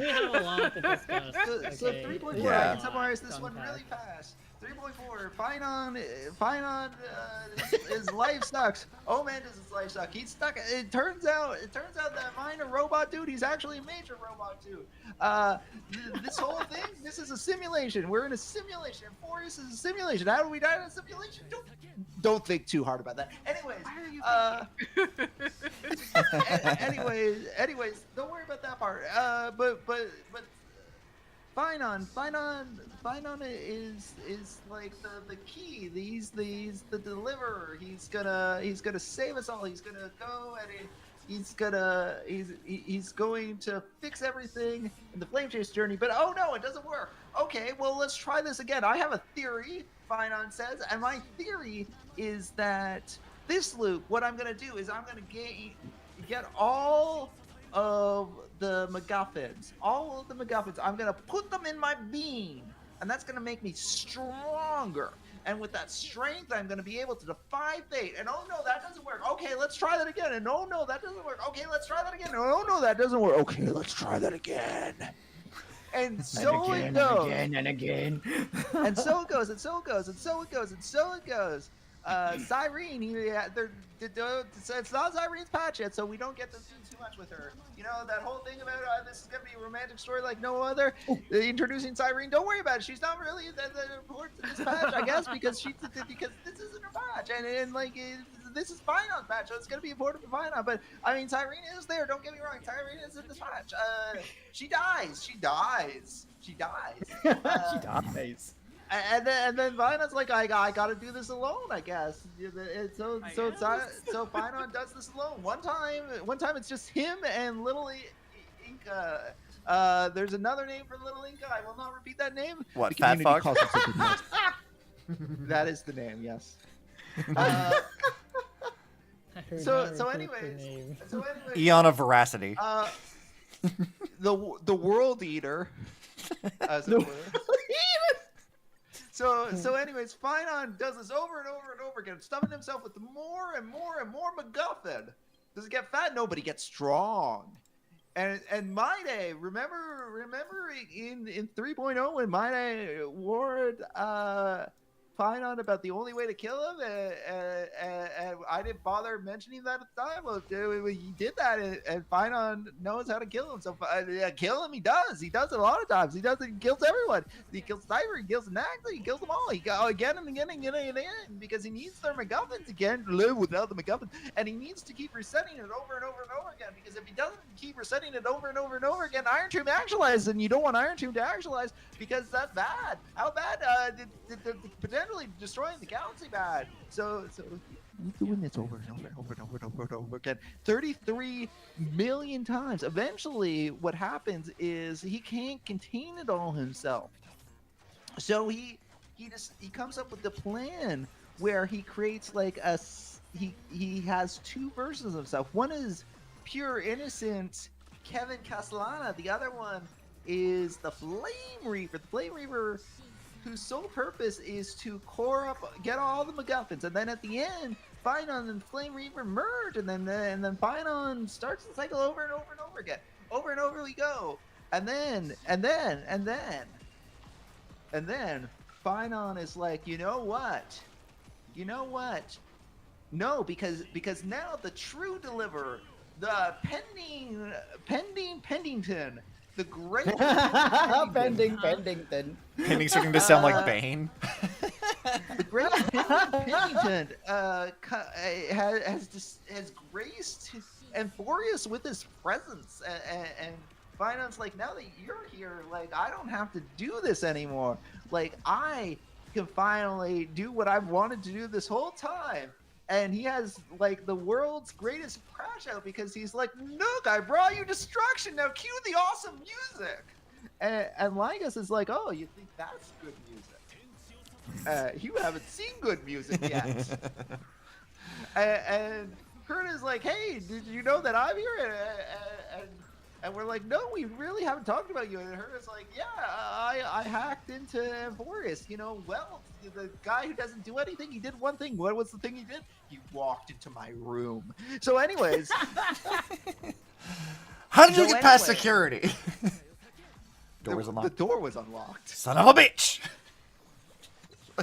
S4: have a lot to discuss.
S3: So
S4: okay?
S3: 3.4.
S2: Yeah.
S3: I can summarize this one
S4: Contact.
S3: really fast. 3.4. Finon, his life sucks. Oh man, does his life suck? He's stuck. It turns out that minor robot dude, he's actually a major robot dude. This whole thing, this is a simulation. We're in a simulation. Amphoreus is a simulation. How do we die in a simulation? Don't think too hard about that. Anyways, anyways, don't worry about that part. But Finon is like the key. He's the deliverer. He's gonna save us all. He's gonna go and he's going to fix everything in the Flame Chase journey. But oh no, it doesn't work. Okay, well let's try this again. I have a theory, Finon says, and my theory is that this loop, what I'm gonna do is I'm gonna get all of the MacGuffins. I'm gonna put them in my beam, and that's gonna make me stronger. And with that strength, I'm gonna be able to defy fate. And oh no, that doesn't work. Okay, let's try that again. And oh no, that doesn't work. Okay, let's try that again. And oh no, that doesn't work. Okay, let's try that again. And so it goes.
S5: And again.
S3: And so it goes, and so it goes, and so it goes, and so it goes. Cyrene, it's not Cyrene's patch yet, so we don't get to do too much with her. You know, that whole thing about this is going to be a romantic story like no other. Introducing Cyrene, don't worry about it. She's not really that important to this patch, I guess, because this isn't her patch. And like, this is Finon's patch, so it's going to be important for Finon. But, I mean, Cyrene is there, don't get me wrong. Cyrene is in this patch. She dies. She dies.
S5: She dies.
S3: And then Vinon's like, I gotta do this alone, I guess. So Finon does this alone. One time it's just him and Little Inca. There's another name for Little Inca. I will not repeat that name.
S2: What,
S3: The
S2: Fat
S3: community
S2: Fuck?
S3: calls it something else. That is the name, yes. So anyways,
S2: Eon of Veracity.
S3: the World Eater, as it were. So anyways, Finon does this over and over and over again, stuffing himself with more and more and more MacGuffin. Does it get fat? No, but he gets strong. And Maide, remember in 3.0 when Maide warned Finon about the only way to kill him, and I didn't bother mentioning that at the time. Well, he did that, and Finon knows how to kill him. So kill him, he does. He does it a lot of times. He does it. He kills everyone. He kills Sniper. He kills Naxa. He kills them all. He go again and again and again and again because he needs their MacGuffins. He can't live without the MacGuffin, and he needs to keep resetting it over and over and over again. Because if he doesn't keep resetting it over and over and over again, Iron Tomb actualizes, and you don't want Iron Tomb to actualize because that's bad. How bad? Potentially destroying the galaxy bad. So he's doing this over and over and over and over and over and over again 33 million times. Eventually what happens is he can't contain it all himself. So he comes up with the plan where he creates like he has two versions of himself. One is pure innocent Kevin Castellana. The other one is the Flame Reaper. The Flame Reaper whose sole purpose is to core up, get all the MacGuffins, and then at the end, Finon and Flame Reaper merge, and then Finon starts the cycle over and over and over again. Over and over we go. And then Finon is like, you know what? No, because now the true deliverer, the pending Pendington, the great
S5: Pending, then.
S2: Pending starting to sound like Bane.
S3: the great Pennington has graced his Amphoreus with his presence, and Finance like, now that you're here, like, I don't have to do this anymore. Like, I can finally do what I've wanted to do this whole time. And he has like the world's greatest crash out because he's like, look, I brought you destruction. Now cue the awesome music. And Linus is like, oh, you think that's good music? You haven't seen good music yet. and Kurt is like, hey, did you know that I'm here? And we're like, no, we really haven't talked about you. And Kurt is like, yeah, I hacked into Amphoreus. You know, well, the guy who doesn't do anything, he did one thing. What was the thing he did? He walked into my room. So anyways.
S2: How did you get past security? Door was unlocked.
S3: The door was unlocked.
S2: Son of a bitch!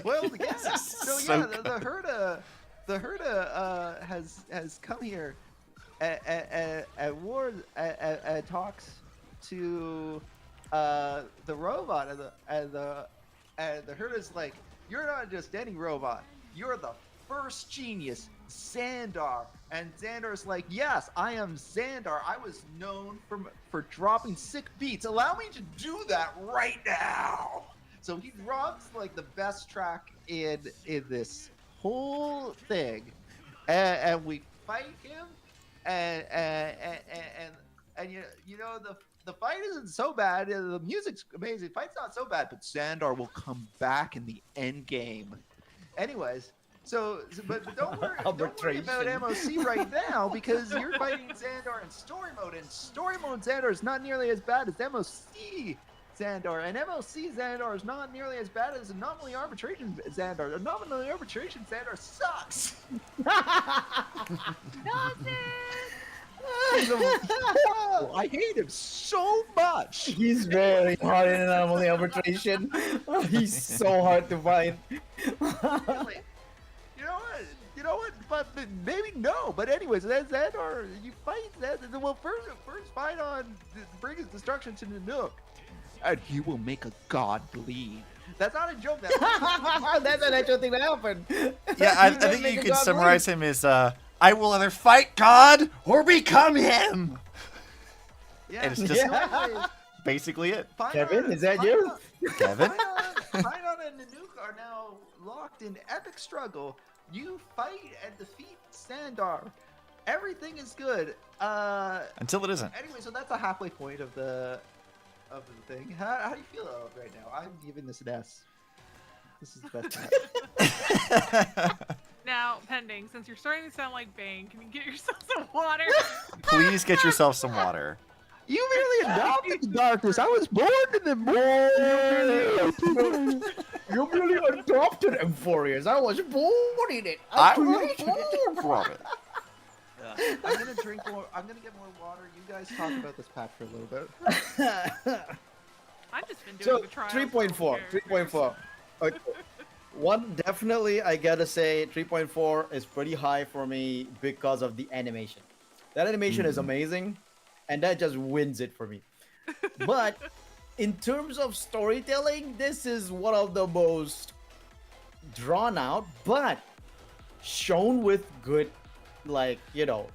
S3: Well, yeah. So
S2: So
S3: yeah,
S2: good.
S3: the Herda has come here and talks to the robot, and the Herda's like, you're not just any robot. You're the first genius, Xandar. And Xandar's like, yes, I am Xandar. I was known for dropping sick beats. Allow me to do that right now. So he drops like the best track in this whole thing, and we fight him, and you know the fight isn't so bad. The music's amazing. The fight's not so bad, but Xandar will come back in the end game. Anyways, but don't worry about MOC right now because you're fighting Xandar in story mode, and story mode Xandar is not nearly as bad as MOC Xandar, and MOC Xandar is not nearly as bad as Anomaly Arbitration Xandar. Anomaly Arbitration Xandar sucks. I hate him so much.
S5: He's very hard in anomaly arbitration. He's so hard to find.
S3: Really? You know what? But maybe no. But anyways, Xandar, you fight Xandar. Well, first fight on bring his destruction to Nanook, and he will make a god bleed. That's not a joke. That's
S5: an actual thing that happened.
S2: Yeah, I think you could summarize him as, I will either fight God or become him.
S3: Yeah,
S2: And it's just
S3: anyways,
S2: basically it.
S5: Kevin, is that you?
S2: Kevin?
S3: Finance and Nanook are now locked in epic struggle. You fight and defeat Xandar. Everything is good.
S2: Until it isn't.
S3: Anyway, so that's a halfway point of the thing. How do you feel right now? I'm giving this an S. This is the best part.
S1: Now, Pending, since you're starting to sound like Bane, can you get yourself some water?
S2: Please get yourself some water.
S3: You really adopted the darkness. I was born in the morning.
S5: You really adopted Amphoreus. I was born in it.
S2: I was born from it.
S3: I'm gonna drink more. I'm gonna get more water. You guys talk about this patch for a little bit.
S1: I've just been doing
S5: So
S1: the trial.
S5: 3.4. 3.4. Okay. One, definitely, I gotta say, 3.4 is pretty high for me because of the animation. That animation is amazing, and that just wins it for me. But in terms of storytelling, this is one of the most drawn out, but shown with good, like, you know,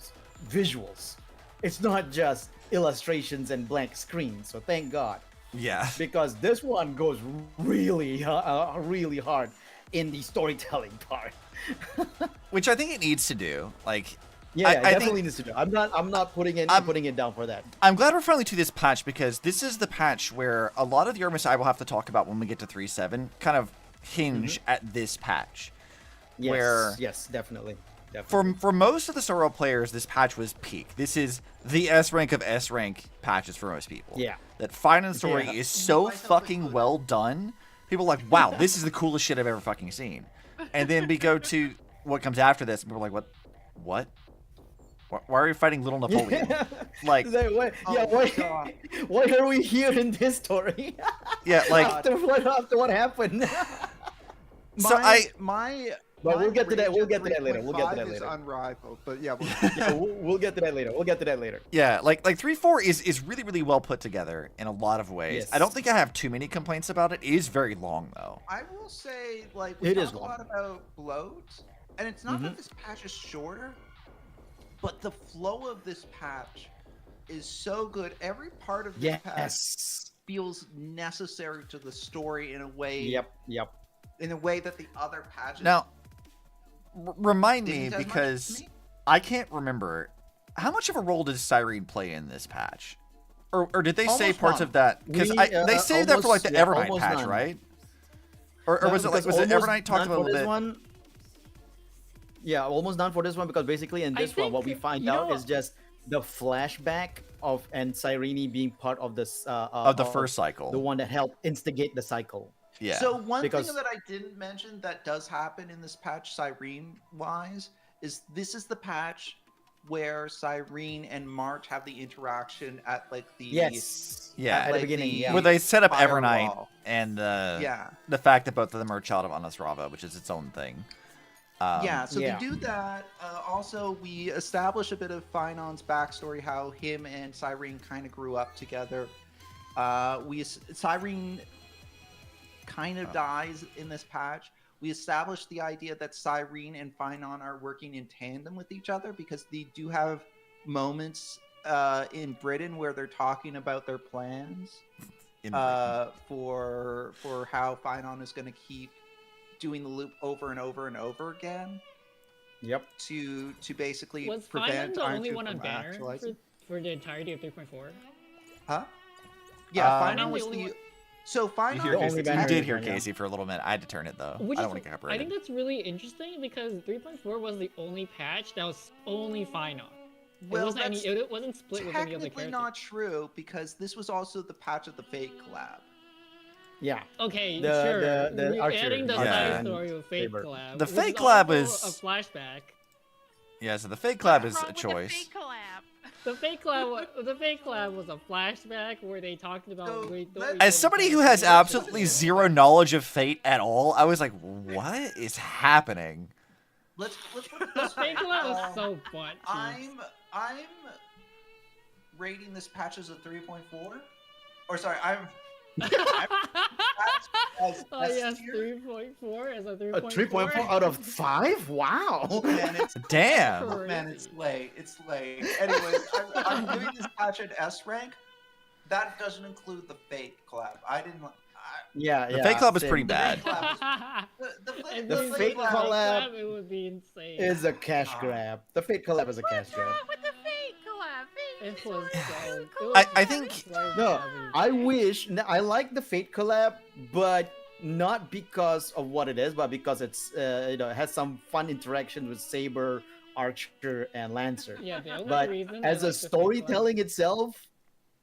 S5: visuals. It's not just illustrations and blank screens, so thank God.
S2: Yeah.
S5: Because this one goes really hard in the storytelling part.
S2: Which I think it needs to do. Like,
S5: Yeah,
S2: I
S5: definitely
S2: think,
S5: needs to do. I'm not putting it down for that.
S2: I'm glad we're finally to this patch because this is the patch where a lot of the arguments I will have to talk about when we get to 3.7 kind of hinge at this patch.
S5: Yes,
S2: where
S5: yes, definitely.
S2: For most of the Star Rail players, this patch was peak. This is the S rank of S rank patches for most people.
S5: Yeah.
S2: That Final Story
S5: Yeah.
S2: is so fucking well done. People are like, wow, this is the coolest shit I've ever fucking seen. And then we go to what comes after this, and people are like, what? Why are you fighting little Napoleon? Like,
S5: Why are we here in this story?
S2: yeah, like,
S5: after what happened?
S2: so
S5: But we'll
S3: my
S5: get to that.
S3: rage
S5: We'll
S3: at
S5: get to that later. We'll get to
S3: 3.5
S5: that
S3: is
S5: later.
S3: unrivaled, but yeah.
S5: Yeah, we'll get to that later. We'll get to that later.
S2: Yeah, like 3-4 is really, really well put together in a lot of ways.
S5: Yes.
S2: I don't think I have too many complaints about it. It is very long though.
S3: I will say, like, we
S5: It
S3: talk
S5: is
S3: a
S5: long.
S3: lot about bloat, and it's not
S5: Mhm.
S3: that this patch is shorter, but the flow of this patch is so good. Every part of this patch
S5: Yes.
S3: feels necessary to the story in a way.
S5: Yep.
S3: In a way that the other patches.
S2: Now, remind
S3: didn't
S2: me
S3: as much to
S2: because
S3: me.
S2: I can't remember how much of a role did Cyrene play in this patch, or did they say
S5: Almost
S2: parts
S5: none.
S2: of that? Because
S5: We,
S2: they saved that for like the
S5: almost- yeah,
S2: Evernight
S5: almost
S2: patch,
S5: none.
S2: right? Or
S5: No,
S2: was it like
S5: because
S2: was it
S5: almost
S2: Evernight talked
S5: done
S2: about a
S5: for
S2: little
S5: this
S2: bit?
S5: one? Yeah, almost done for this one because basically in
S4: I
S5: this one, what we
S4: think,
S5: find
S4: you
S5: out
S4: know-
S5: is just the flashback of and Cyrene being part of this
S2: Of the first cycle.
S5: the one that helped instigate the cycle.
S2: Yeah.
S3: So one
S5: because-
S3: thing that I didn't mention that does happen in this patch, Cyrene wise, is this is the patch where Cyrene and March have the interaction at like the
S5: Yes.
S2: Yeah.
S5: At the
S3: like
S5: beginning,
S3: the-
S5: yeah.
S2: Where they set up
S3: Firewall.
S2: Evernight and
S3: yeah.
S2: the fact that both of them are a child of Anasrava, which is its own thing.
S3: Yeah, so
S5: yeah.
S3: they do that. Also, we establish a bit of Finon's backstory, how him and Cyrene kind of grew up together. Cyrene kind of dies in this patch. We establish the idea that Cyrene and Finon are working in tandem with each other because they do have moments in Britain where they're talking about their plans
S2: In
S3: for how Finon is going to keep doing the loop over and over and over again
S5: Yep.
S3: to basically
S4: Was Finon
S3: prevent
S4: the
S3: Iron
S4: only
S3: Tooth
S4: one on
S3: from
S4: banner
S3: actualizing.
S4: for the entirety of 3.4?
S3: Huh? Yeah,
S2: Uh,
S3: Finon
S4: Finon
S3: was
S4: the only
S3: the.
S4: one-
S3: So
S2: You,
S3: Finon
S2: hear
S5: The
S3: was
S5: only
S2: Casey,
S5: banner
S2: you did
S5: in
S2: hear
S5: it, yeah.
S2: Casey for a little minute. I had to turn it though.
S4: Which
S2: I
S4: is,
S2: don't want to get
S4: I
S2: copyrighted.
S4: think that's really interesting because 3.4 was the only patch that was only Finon.
S3: Well,
S4: it wasn't
S3: that's
S4: it wasn't split with any other
S3: technically
S4: character.
S3: not true because this was also the patch of the Fate collab.
S5: Yeah.
S4: Okay,
S5: The-
S4: sure.
S5: the
S4: We're
S5: Archer,
S4: adding the
S2: yeah.
S4: side story of Fate
S5: Saber.
S4: collab.
S2: The
S4: which
S2: Fate
S4: is
S2: collab
S4: also
S2: is-
S4: a flashback.
S2: Yeah, so the fake collab
S1: What's
S2: is
S1: wrong
S2: a
S1: with the
S2: choice.
S1: fake collab?
S4: The Fate collab was a flashback where they talked about.
S3: So,
S2: As somebody who has absolutely zero knowledge of Fate at all, I was like, "What is happening?"
S3: Let's put it
S4: The
S3: this way.
S4: Fate collab was so butt.
S3: I'm rating this patch as a 3.4. Or sorry, I'm as
S4: Oh
S3: S
S4: yes,
S3: tier.
S4: 3.4 as a
S5: A
S4: 3.4.
S5: 3.4 out of 5? Wow.
S3: Man, it's
S2: Damn.
S3: man, it's late. It's late. Anyways, I'm giving this patch an S rank. That doesn't include the Fate collab. I didn't.
S5: Yeah,
S2: The
S5: yeah.
S2: Fate collab is
S5: same.
S2: pretty bad.
S4: And
S5: The
S4: if we
S5: Fate
S4: did
S5: collab
S4: it would be insane.
S5: Is a cash grab. The Fate collab is a cash
S1: What's
S5: grab.
S1: wrong with the fake collab? Fake
S4: It
S1: is
S4: was
S1: so
S4: so.
S1: cool.
S2: I think-
S5: No, I wish. I like the Fate collab, but not because of what it is, but because it's it has some fun interaction with Saber, Archer, and Lancer.
S4: Yeah, the only
S5: But
S4: reason
S5: as
S4: I
S5: a
S4: like the Fate
S5: storytelling itself,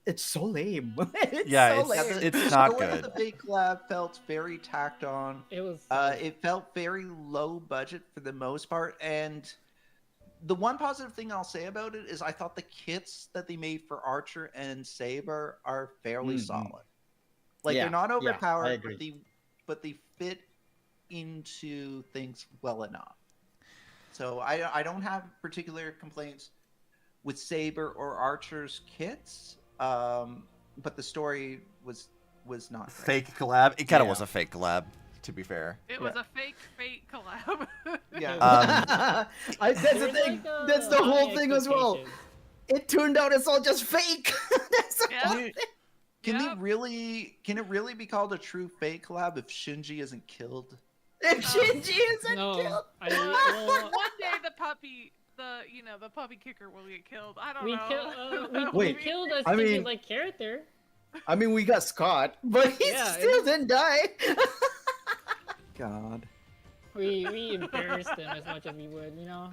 S5: it's so lame. It's
S2: Yeah,
S5: so
S2: it's-
S5: lame.
S2: it's not
S3: story of
S2: good.
S3: The Fate collab felt very tacked on.
S4: It was.
S3: It felt very low budget for the most part, and the one positive thing I'll say about it is I thought the kits that they made for Archer and Saber are fairly
S5: Mhm.
S3: solid. Like
S5: Yeah,
S3: they're not
S5: yeah, I
S3: overpowered,
S5: agree.
S3: but they fit into things well enough. So I don't have particular complaints with Saber or Archer's kits, but the story was not great.
S2: Fake collab. It kind of
S5: Yeah.
S2: was a fake collab, to be fair.
S1: It was a fake fake collab.
S3: Yeah.
S5: That's the
S4: There's
S5: thing.
S4: like a
S5: That's the
S4: high
S5: whole thing as well.
S4: expectations.
S5: It turned out it's all just fake. That's the
S1: Yeah.
S5: whole thing.
S3: Can
S1: Yep.
S3: can it really be called a true Fate collab if Shinji isn't killed?
S5: If Shinji isn't
S4: No,
S5: killed.
S4: well,
S1: One day the puppy kicker will get killed. I don't
S4: we
S1: know.
S4: killed.
S5: Wait,
S4: We killed a
S5: I mean-
S4: like character.
S5: I mean, we got Scott, but he
S4: Yeah,
S5: still didn't die.
S3: God.
S4: We embarrassed him as much as we would, you know.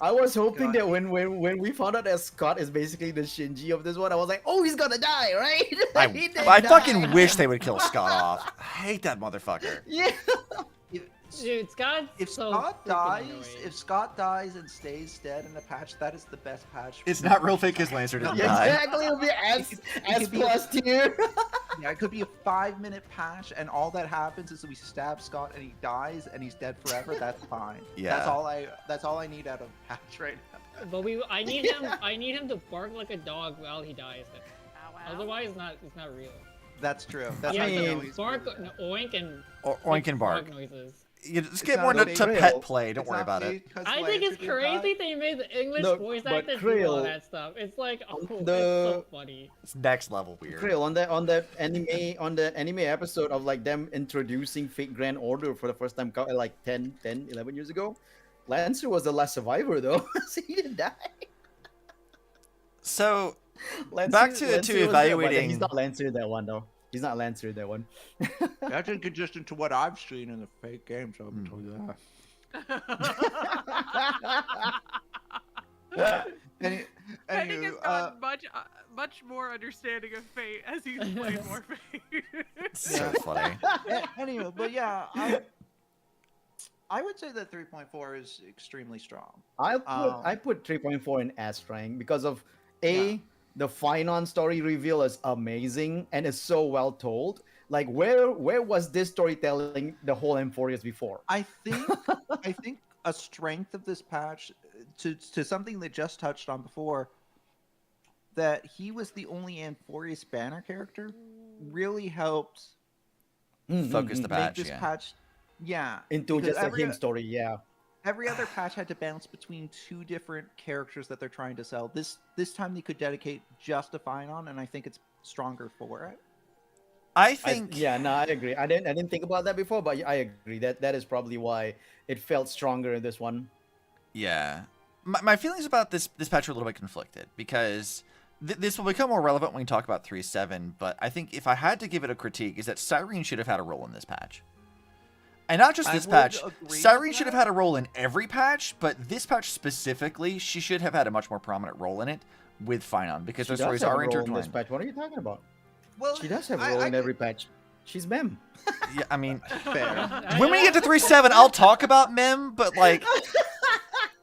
S5: I was hoping
S3: God.
S5: that when we found out that Scott is basically the Shinji of this one, I was like, oh, he's gonna die, right? He didn't
S2: I
S5: die.
S2: fucking wish they would kill Scott off. I hate that motherfucker.
S5: Yeah.
S4: Dude, Scott.
S3: If
S4: so
S3: Scott
S4: freaking
S3: dies,
S4: annoying.
S3: if Scott dies and stays dead in the patch, that is the best patch.
S2: It's not real fake because Lancer didn't
S5: Yeah,
S2: die.
S5: exactly. It'll be S
S3: could be
S5: plus tier.
S3: Yeah, it could be a 5-minute patch, and all that happens is we stab Scott and he dies and he's dead forever. That's fine.
S2: Yeah.
S3: That's all I need out of patch right now.
S4: But I need him. I need him to bark like a dog while he dies.
S1: Ow, ow.
S4: Otherwise, it's not real.
S3: That's true. That's
S4: Yeah,
S3: how you
S5: mean,
S3: know he's
S4: bark,
S3: really
S4: no,
S3: dead.
S4: oink and
S2: Oink and bark.
S4: dog noises.
S2: You just
S3: It's
S2: get
S3: not
S2: more
S3: okay.
S2: to
S5: Real.
S2: pet play. Don't
S3: It's
S2: worry
S3: not
S2: about
S3: fake
S2: it.
S3: 'cause
S4: I think
S3: Lancer
S4: it's
S3: did
S4: crazy
S3: die.
S4: they made the English
S5: No,
S4: voice
S5: but
S4: actors do all
S5: Krill-
S4: that stuff. It's like, oh, it's
S5: the-
S4: so funny.
S2: It's next level weird.
S5: Krill, on that anime episode of like them introducing fake Grand Order for the first time like 11 years ago, Lancer was the last survivor though. So he didn't die.
S2: So
S5: Lancer,
S2: Back to
S5: Lancer was there, but
S2: evaluating-
S5: he's not Lancer in that one though. He's not Lancer in that one.
S3: That's inconsistent to what I've seen in the fake games. I can tell you that.
S1: Penning
S3: Anywho,
S1: has gotten much more understanding of Fate as he's played more Fate.
S2: so funny.
S3: anyway, but yeah, I would say that 3.4 is extremely strong.
S5: I put 3.4 in S rank because of
S3: Yeah.
S5: the Finon story reveal is amazing and it's so well told. Like where was this storytelling the whole Amphoreus before?
S3: I think a strength of this patch to something that just touched on before, that he was the only Amphoreus banner character, really helped
S2: Focus the
S3: make
S2: patch.
S3: this
S2: Yeah.
S3: patch. Yeah,
S5: Into
S3: because
S5: just a him story, yeah.
S3: every other patch had to bounce between two different characters that they're trying to sell. This time they could dedicate just to Finon, and I think it's stronger for it.
S2: I think.
S5: I agree. I didn't think about that before, but I agree that is probably why it felt stronger in this one.
S2: Yeah. My feelings about this patch are a little bit conflicted because this will become more relevant when we talk about 3.7, but I think if I had to give it a critique is that Cyrene should have had a role in this patch. And not just
S3: I
S2: this
S3: would
S2: patch.
S3: agree with
S2: Cyrene should have
S3: that.
S2: had a role in every patch, but this patch specifically, she should have had a much more prominent role in it with Finon because
S5: She
S2: their
S5: does
S2: stories
S5: have a
S2: are
S5: role in this
S2: intertwined.
S5: patch. What are you talking about?
S3: Well,
S5: She does have a role in every patch. She's Mem.
S2: Yeah, I mean,
S3: fair.
S2: when we get to 3.7, I'll talk about Mem, but like,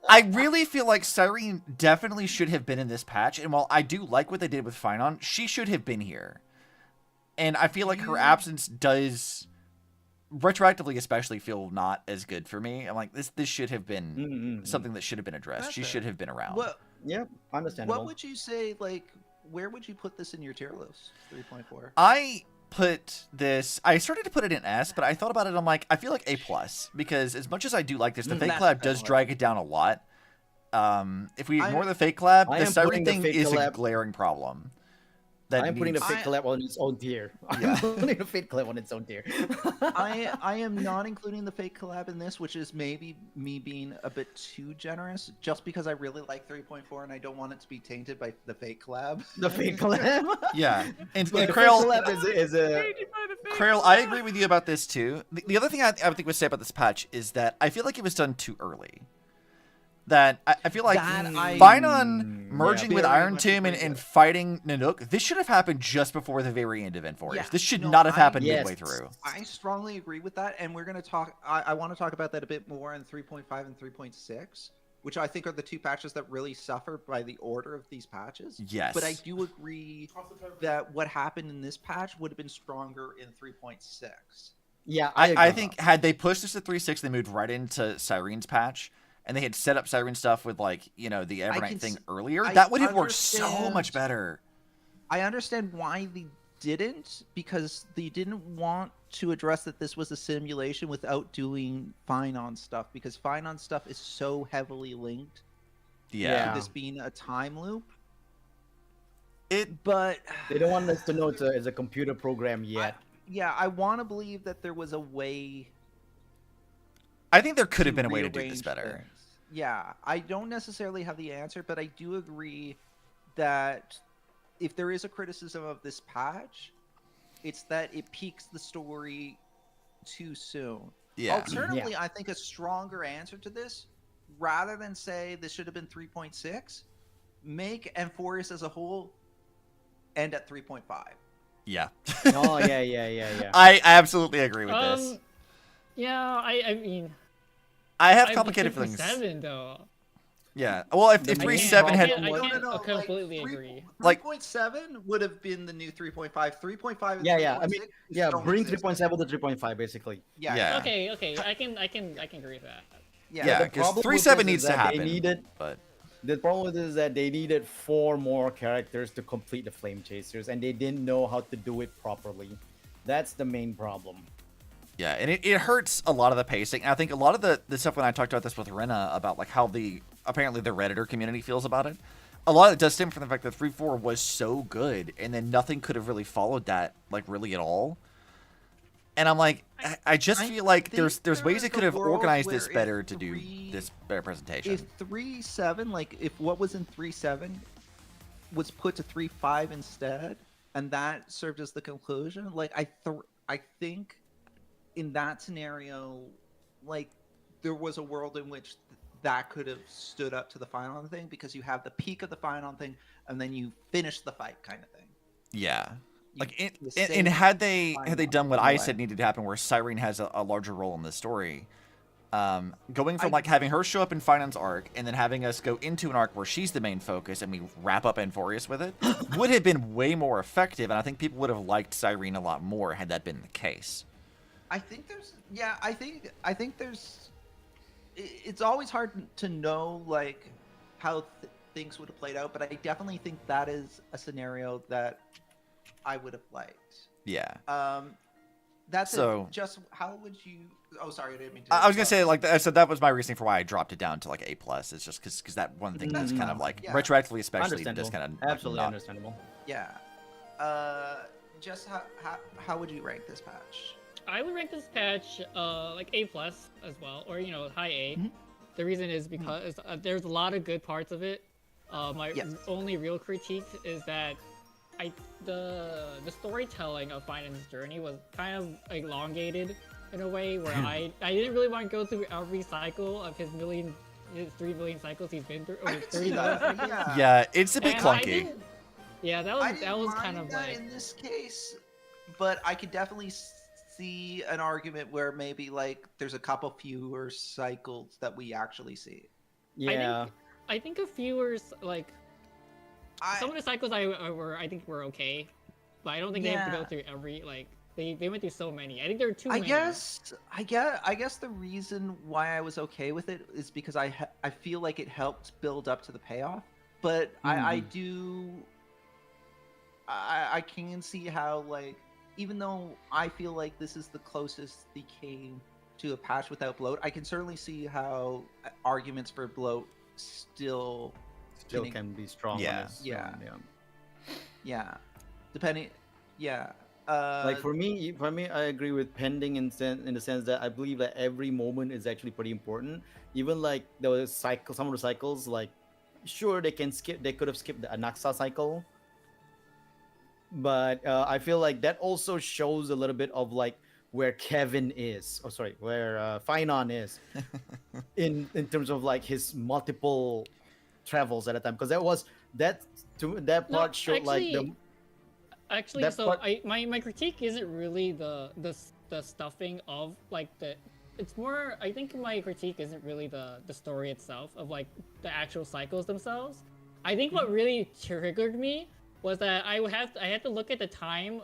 S2: I really feel like Cyrene definitely should have been in this patch, and while I do like what they did with Finon, she should have been here. And I feel like her absence does, retroactively especially, feel not as good for me. I'm like, this should have been something that should have been addressed.
S3: That's
S2: She
S3: fair.
S2: should have been around.
S3: What
S5: Yeah, understandable.
S3: what would you say, like, where would you put this in your tier list? 3.4.
S2: I put this, I started to put it in S, but I thought about it, I'm like, I feel like A+, because as much as I do like this, the fake
S3: That's
S2: collab does
S3: fair.
S2: drag it down a lot. If we ignore the fake collab,
S5: I
S2: the
S5: am
S2: Cyrene
S5: putting the
S2: thing
S5: fake
S2: is a
S5: collab-
S2: glaring problem. That
S5: I'm putting the
S2: needs-
S5: fake collab on its own tier.
S2: Yeah.
S5: I'm putting the fake collab on its own tier.
S3: I am not including the fake collab in this, which is maybe me being a bit too generous, just because I really like 3.4 and I don't want it to be tainted by the fake collab.
S5: The fake collab.
S2: Yeah, and
S5: But the fake
S2: Krail,
S5: collab is a
S1: Tainted by the fake
S2: Krail, I agree with you about this too. The other thing I would think would say about this patch is that I feel like it was done too early. That I feel like
S3: That I-
S2: Finon merging with
S3: very
S2: Iron
S3: much
S2: Tomb
S3: agree
S2: and
S3: with.
S2: fighting Nanook, this should have happened just before the very end of Amphoreus.
S3: Yeah,
S2: This should
S3: no,
S2: not have
S3: I-
S2: happened
S5: Yes.
S2: midway through.
S3: I strongly agree with that, and we're going to talk. I want to talk about that a bit more in 3.5 and 3.6, which I think are the two patches that really suffer by the order of these patches.
S2: Yes.
S3: But I do agree that what happened in this patch would have been stronger in 3.6.
S5: yeah.
S2: I
S5: agree.
S2: think had they pushed this to 3.6, they moved right into Cyrene's patch, and they had set up Cyrene stuff with, like, you know, the Evernight
S3: can
S2: thing
S3: s-
S2: earlier.
S3: I
S2: That would have worked so
S3: understand-
S2: much better.
S3: I understand why they didn't, because they didn't want to address that this was a simulation without doing Finon stuff, because Finon stuff is so heavily linked
S2: Yeah.
S3: to this being a time loop.
S2: It
S3: But
S5: They don't want us to know it's a computer program yet.
S3: yeah, I want to believe that there was a way.
S2: I think there could have
S3: to
S2: been a way to do this
S3: rearrange
S2: better.
S3: things. Yeah, I don't necessarily have the answer, but I do agree that if there is a criticism of this patch, it's that it peaks the story too soon.
S2: Yeah.
S3: Alternatively, I think a stronger answer to this, rather than say this should have been 3.6, make Amphoreus as a whole end at 3.5.
S2: Yeah.
S5: Oh yeah.
S2: I absolutely agree with this.
S4: Yeah, I mean,
S2: I have
S4: I
S2: complicated
S4: prefer
S2: feelings.
S4: 7 though.
S2: Yeah. Well, if
S5: I
S2: 3.7
S5: can't-
S2: had
S4: I
S3: No,
S4: can't
S3: no, no.
S4: completely agree.
S2: Like-
S3: 3.7 would have been the new 3.5. 3.5 and
S5: Yeah,
S3: 3.6
S5: yeah. I mean, yeah.
S3: don't
S5: Bring
S3: exist
S5: 3.7 to 3.5 basically.
S3: Yeah.
S2: Yeah.
S4: Okay, I can agree with that.
S2: yeah,
S5: the
S2: because
S5: problem with
S2: 3.7
S5: this
S2: needs
S5: is
S2: to
S5: that they
S2: happen.
S5: needed-
S2: But
S5: The problem with this is that they needed 4 more characters to complete the Flame Chasers, and they didn't know how to do it properly. That's the main problem.
S2: yeah, and it hurts a lot of the pacing. And I think a lot of the stuff when I talked about this with Rena about like how apparently the Redditor community feels about it, a lot of it does stem from the fact that 3.4 was so good, and then nothing could have really followed that like really at all. And I'm like, I just
S3: I
S2: feel like
S3: think
S2: there's ways
S3: there's
S2: it could
S3: a
S2: have
S3: world
S2: organized
S3: where
S2: this
S3: if
S2: better to do
S3: three-
S2: this better presentation.
S3: If 3.7, like if what was in 3.7 was put to 3.5 instead, and that served as the conclusion, like I think in that scenario, like there was a world in which that could have stood up to the final thing, because you have the peak of the final thing and then you finish the fight kind of thing.
S2: Yeah.
S3: You-
S2: Like,
S3: the
S2: and
S3: same
S2: had they
S3: final
S2: done what
S3: in a
S2: I
S3: way.
S2: said needed to happen, where Cyrene has a larger role in the story, going from
S3: I-
S2: like having her show up in Finance arc and then having us go into an arc where she's the main focus and we wrap up Amphoreus with it, would have been way more effective, and I think people would have liked Cyrene a lot more had that been the case.
S3: I think there's I think there's it's always hard to know like how things would have played out, but I definitely think that is a scenario that I would have liked.
S2: Yeah.
S3: That's
S2: So-
S3: it. Just how would you? Oh, sorry, I didn't mean to.
S2: I was gonna say, like I said, that was my reasoning for why I dropped it down to like A+. It's just because that one thing that's kind of like
S3: Yeah.
S2: retroactively, especially,
S5: Understandable.
S2: just kind of
S5: Absolutely
S2: not,
S5: understandable.
S3: Yeah. Just how would you rank this patch?
S4: I would rank this patch like A+ as well, or high A.
S3: Mhm.
S4: The reason is because there's a lot of good parts of it. My
S3: Yes.
S4: only real critique is that the storytelling of Finance Journey was kind of elongated in a way where I didn't really want to go through every cycle of his 3 million cycles he's been through.
S3: I
S4: Over
S3: can
S4: 30
S3: see
S4: million
S3: that.
S4: cycles.
S3: Yeah.
S2: Yeah, it's a bit
S4: And I
S2: clunky.
S4: didn't- Yeah, that
S3: I
S4: was
S3: didn't
S4: kind
S3: mind
S4: of
S3: that
S4: like
S3: in this case, but I could definitely see an argument where maybe like there's a couple fewer cycles that we actually see.
S5: Yeah.
S4: I think a few like
S3: I,
S4: some of the cycles I think were okay, but I don't think they have to go
S3: Yeah.
S4: through every like they went through so many. I think there are too
S3: I
S4: many.
S3: guess the reason why I was okay with it is because I feel like it helped build up to the payoff. But I can see how like even though I feel like this is the closest they came to a patch without bloat, I can certainly see how arguments for bloat still
S5: Can be strong.
S2: Yeah.
S5: On its
S3: Yeah.
S5: own,
S3: yeah depending yeah
S5: Like for me, I agree with pending in the sense that I believe that every moment is actually pretty important. Even like the cycle, some of the cycles, like sure they could have skipped the Anaxa cycle, but I feel like that also shows a little bit of like where Kevin is, where Finon is in terms of like his multiple travels at a time, because that
S4: No,
S5: part showed like the
S4: Actually,
S5: that
S4: so
S5: part-
S4: my critique isn't really the stuffing of like the. It's more. I think my critique isn't really the story itself of like the actual cycles themselves. I think what really triggered me was that I had to look at the time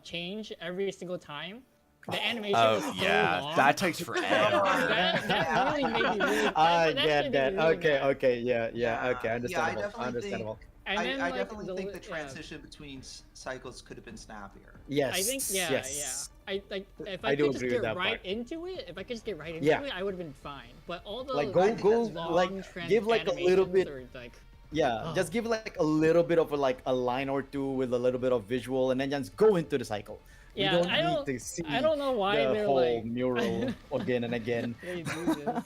S4: change every single time. The animation was
S2: Oh
S4: so
S2: yeah,
S4: long.
S2: that takes forever.
S4: that really made me really.
S5: I
S4: that
S5: get
S4: shit
S5: that.
S4: made me really
S5: Okay,
S4: mad.
S5: okay, yeah, okay,
S3: I
S5: understandable,
S3: definitely
S5: understandable.
S3: think
S4: And then,
S3: I
S4: like,
S3: definitely think the
S4: yeah.
S3: transition between cycles could have been snappier.
S5: Yes,
S4: I think
S5: yes.
S4: I like if
S5: I
S4: I
S5: do
S4: could just
S5: agree with
S4: get
S5: that
S4: right
S5: part.
S4: into it, if I could just get right into
S5: Yeah.
S4: it, I would have been fine. But all the
S5: Like
S3: I think
S5: go
S3: that's
S4: long
S5: like give like a little
S4: animations
S5: bit.
S4: or, like
S5: Yeah,
S4: Oh.
S5: just give like a little bit of like a line or two with a little bit of visual, and then just go into the cycle.
S4: Yeah,
S5: you don't
S4: I
S5: need
S4: don't-
S5: to see
S4: I don't know why
S5: the
S4: they're
S5: whole
S4: like
S5: mural again and again.
S4: they do this.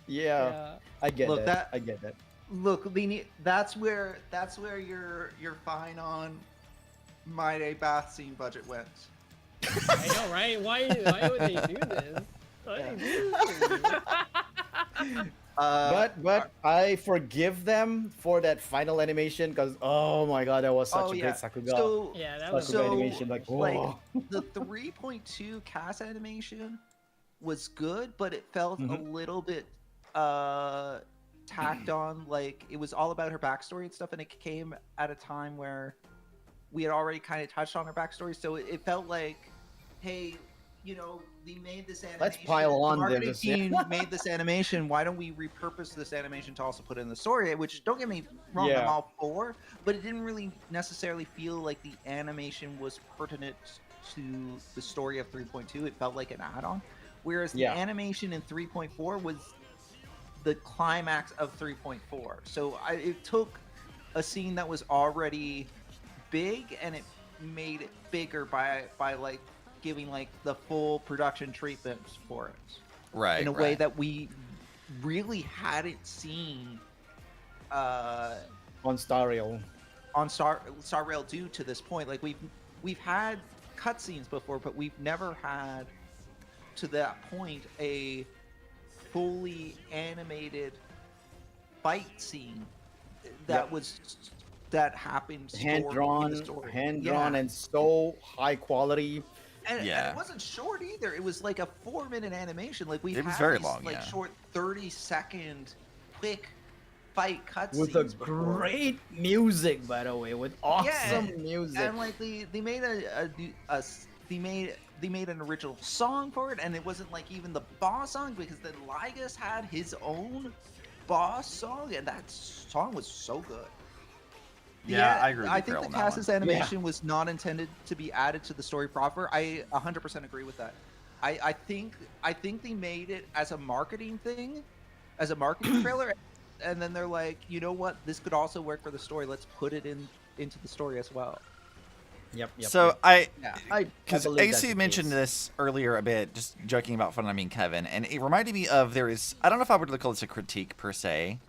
S5: Yeah,
S4: Yeah.
S5: I get
S3: Look,
S5: that.
S3: that-
S5: I get that.
S3: Look, Lini, that's where you're fine on my day bath scene budget went.
S4: I know, right? Why would they do this? Why would they do this?
S5: But I forgive them for that final animation because oh my god, that was such
S3: oh
S5: a
S3: yeah.
S5: great Sakuga.
S3: So
S4: Yeah, that was
S5: Sakuga
S3: so,
S5: animation, like,
S3: like
S5: whoa.
S3: the 3.2 cast animation was good, but it felt a little bit tacked on. Like it was all about her backstory and stuff, and it came at a time where we had already kind of touched on her backstory, so it felt like, hey, you know, they made this animation.
S5: Let's pile on
S3: the marketing
S5: this.
S3: team made this animation. Why don't we repurpose this animation to also put in the story? Which, don't get me wrong, I'm all for, but it didn't really necessarily feel like the animation was pertinent to the story of 3.2. It felt like an add-on, whereas the animation in 3.4 was the climax of 3.4. So it took a scene that was already big and it made it bigger by like giving like the full production treatments for it,
S2: right?
S3: In a way that we really hadn't seen
S5: on Star Rail.
S3: On Star Rail due to this point. Like we've had cutscenes before, but we've never had to that point a fully animated fight scene that was that happened
S5: hand drawn and so high quality.
S3: And it wasn't short either. It was like a 4-minute animation. Like
S2: it was very long,
S3: like short 30-second quick fight cutscenes
S5: with a great music, by the way, with awesome music.
S3: And like they made they made an original song for it, and it wasn't like even the boss song, because then Lygus had his own boss song, and that song was so good.
S2: Yeah, I agree with
S3: I think the Cass's animation was not intended to be added to the story proper. I 100% agree with that. I think they made it as a marketing thing, as a marketing trailer, and then they're like, you know what, this could also work for the story. Let's put it into the story as well.
S2: Yep. So because Eisu mentioned this earlier a bit, just joking about fun. I mean Kevin, and it reminded me of I don't know if I would call this a critique per se.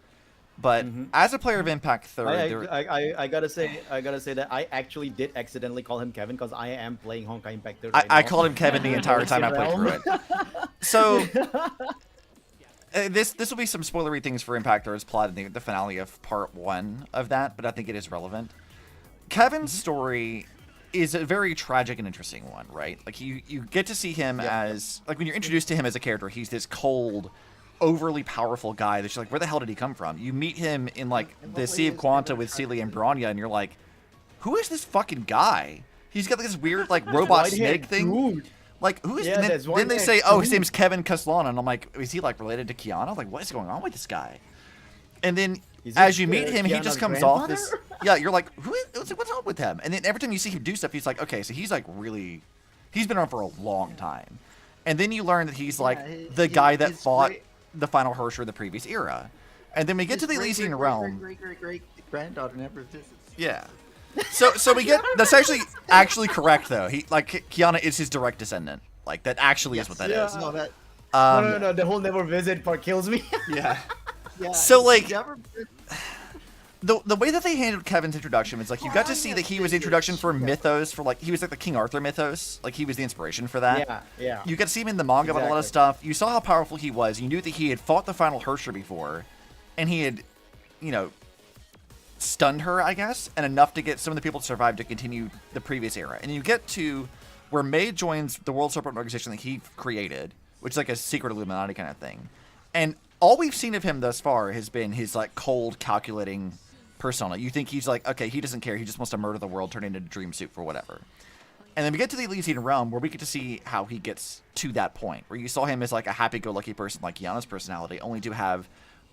S2: But as a player of Impact Third,
S5: I gotta say that I actually did accidentally call him Kevin because I am playing Honkai Impact Third.
S2: I called him Kevin the entire time I played through it. So this will be some spoilery things for Impact Third's plot in the finale of Part 1 of that, but I think it is relevant. Kevin's story is a very tragic and interesting one, right? Like you get to see him as like when you're introduced to him as a character, he's this cold, overly powerful guy that's like, where the hell did he come from? You meet him in like the Sea of Quanta with Celia and Bronya, and you're like, who is this fucking guy? He's got like this weird like robot snake thing.
S5: Dude.
S2: Like who is? Yeah, then they say, oh, his name's Kevin Castellana, and I'm like, is he like related to Kiana? Like, what is going on with this guy? And then as you meet him, he just comes off this. Yeah, you're like, what's up with him? And then every time you see him do stuff, he's like, okay, so he's like really, he's been around for a long time. And then you learn that he's like the guy that fought the final Hersher in the previous era. And then we get to the Elysian Realm.
S3: Great granddaughter never visits.
S2: Yeah. So we get that's actually correct though. He like Kiana is his direct descendant. Like that actually is what that is.
S3: No, that.
S5: No. The whole never visit part kills me.
S2: Yeah. So like the way that they handled Kevin's introduction was like you got to see that he was introduction for mythos, for like he was like the King Arthur mythos, like he was the inspiration for that.
S5: Yeah.
S2: You got to see him in the manga about a lot of stuff. You saw how powerful he was. You knew that he had fought the final Hersher before, and he had, stunned her, I guess, and enough to get some of the people to survive to continue the previous era. And you get to where May joins the World Serpent Organization that he created, which is like a secret Illuminati kind of thing. And all we've seen of him thus far has been his like cold, calculating persona. You think he's like, okay, he doesn't care. He just wants to murder the world, turn into a dream suit for whatever. And then we get to the Elysian Realm where we get to see how he gets to that point, where you saw him as like a happy-go-lucky person like Kiana's personality, only to have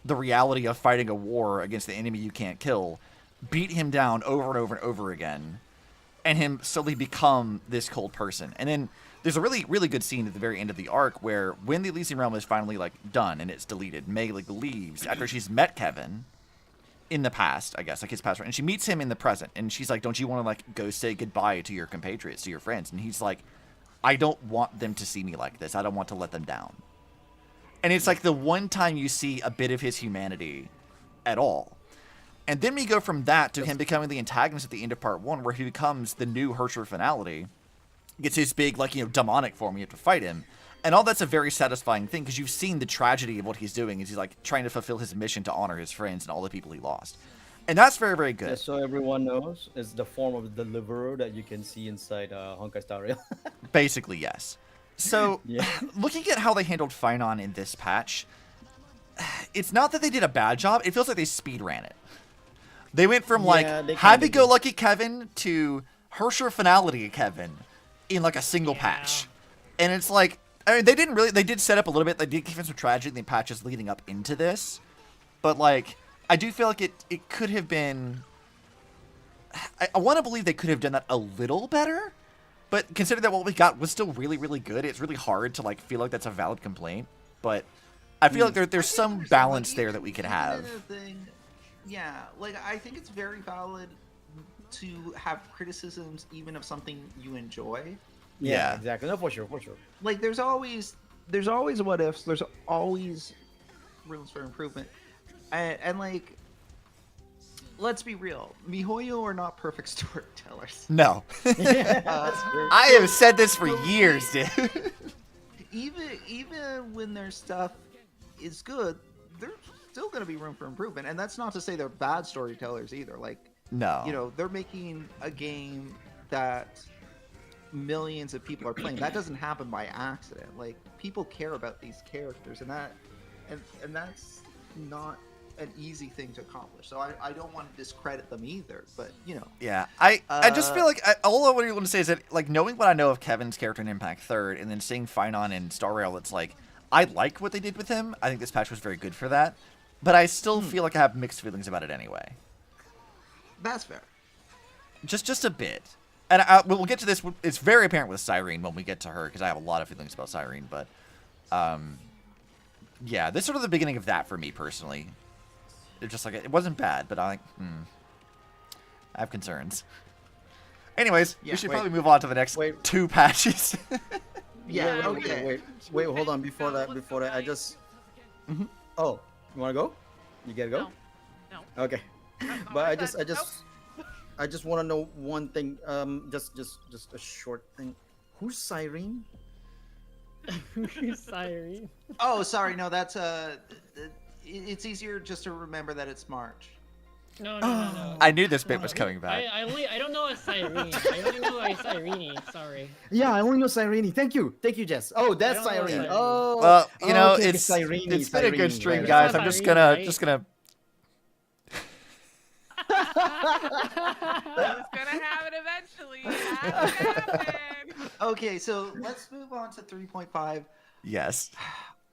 S2: the reality of fighting a war against the enemy you can't kill beat him down over and over and over again, and him slowly become this cold person. And then there's a really, really good scene at the very end of the arc where when the Elysian Realm is finally like done and it's deleted, May like leaves after she's met Kevin in the past, I guess, like his past, and she meets him in the present, and she's like, don't you want to like go say goodbye to your compatriots, to your friends? And he's like, I don't want them to see me like this. I don't want to let them down. And it's like the one time you see a bit of his humanity at all. And then we go from that to him becoming the antagonist at the end of part 1, where he becomes the new Hersher finality, gets his big like demonic form, you have to fight him. And all that's a very satisfying thing, because you've seen the tragedy of what he's doing. Is he's like trying to fulfill his mission to honor his friends and all the people he lost. And that's very, very good.
S5: Just so everyone knows, it's the form of the deliverer that you can see inside Honkai Star Rail.
S2: Basically, yes. So,
S5: Yeah.
S2: looking at how they handled Finon in this patch, it's not that they did a bad job. It feels like they speed ran it. They went from
S5: Yeah,
S2: like
S5: they kinda
S2: happy-go-lucky Kevin to Hersher finality Kevin in like a single patch, and it's like, I mean, they did set up a little bit. They did give him some tragedy in the patches leading up into this, but like I do feel like it could have been. I want to believe they could have done that a little better, but considering that what we got was still really, really good, it's really hard to like feel like that's a valid complaint. But I feel like there's some balance there that we could have.
S3: Yeah, like I think it's very valid to have criticisms even of something you enjoy.
S2: Yeah.
S5: Exactly. No, for sure.
S3: Like there's always what ifs. There's always rooms for improvement, and like, let's be real. MiHoYo are not perfect storytellers.
S2: No.
S5: That's true.
S2: I have said this for years, dude.
S3: Even when their stuff is good, there's still going to be room for improvement. And that's not to say they're bad storytellers either. Like,
S2: No.
S3: you know, they're making a game that millions of people are playing. That doesn't happen by accident. Like, people care about these characters, and that's not an easy thing to accomplish. So I don't want to discredit them either, but you know.
S2: Yeah, I just feel like all I want to say is that, like, knowing what I know of Kevin's character in Impact 3rd, and then seeing Finon and Star Rail, it's like I like what they did with him. I think this patch was very good for that, but I still feel like I have mixed feelings about it anyway.
S3: That's fair.
S2: Just a bit. And we'll get to this. It's very apparent with Cyrene when we get to her, because I have a lot of feelings about Cyrene. But, yeah, this is sort of the beginning of that for me personally. It's just like, it wasn't bad, but I have concerns. Anyways, we should probably move on to the next two patches.
S3: Yeah.
S5: Wait,
S3: Okay.
S5: wait, hold on. Before that, I just. Oh, you wanna go? You gotta go.
S1: No.
S5: Okay.
S1: Not
S5: But
S1: my
S5: I just
S1: side.
S5: I just want to know one thing. Just a short thing. Who's Cyrene?
S4: Siren.
S3: Oh, sorry. No, that's it's easier just to remember that it's March.
S4: No.
S2: I knew this bit was coming back.
S4: I don't know a Cyrene. I only know a Cyrene. Sorry.
S5: Yeah, I only know Cyrene. Thank you, Jess. Oh, that's
S4: I don't know
S5: Cyrene.
S4: Cyrene.
S5: Oh,
S2: Well, you know,
S5: okay,
S2: it's
S5: Cyrene,
S2: been a good
S5: Cyrene,
S2: stream,
S5: right.
S2: guys.
S4: It's
S2: I'm
S4: not
S2: just
S4: Cyrene,
S2: gonna
S4: right?
S2: just gonna.
S1: It's gonna happen eventually. It has to happen.
S3: Okay, so let's move on to 3.5.
S2: Yes.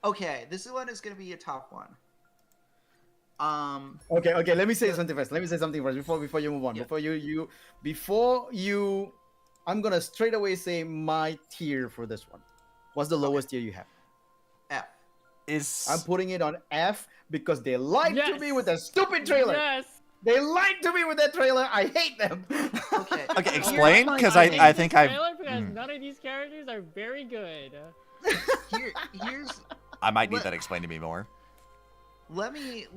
S3: Okay, this one is going to be a tough one.
S5: Okay. Let me say something first. Before you move on.
S3: Yeah.
S5: Before you, I'm gonna straight away say my tier for this one. What's the lowest tier you have?
S3: F.
S5: I'm putting it on F because they lied to
S4: Yes.
S5: me with a stupid trailer.
S4: Yes.
S5: They lied to me with that trailer. I hate them.
S3: Okay.
S2: Okay, explain, because I think
S4: this
S2: I
S4: trailer because none of these characters are very good.
S3: Here's.
S2: I might need
S3: Let-
S2: that explained to me more.
S3: Let me.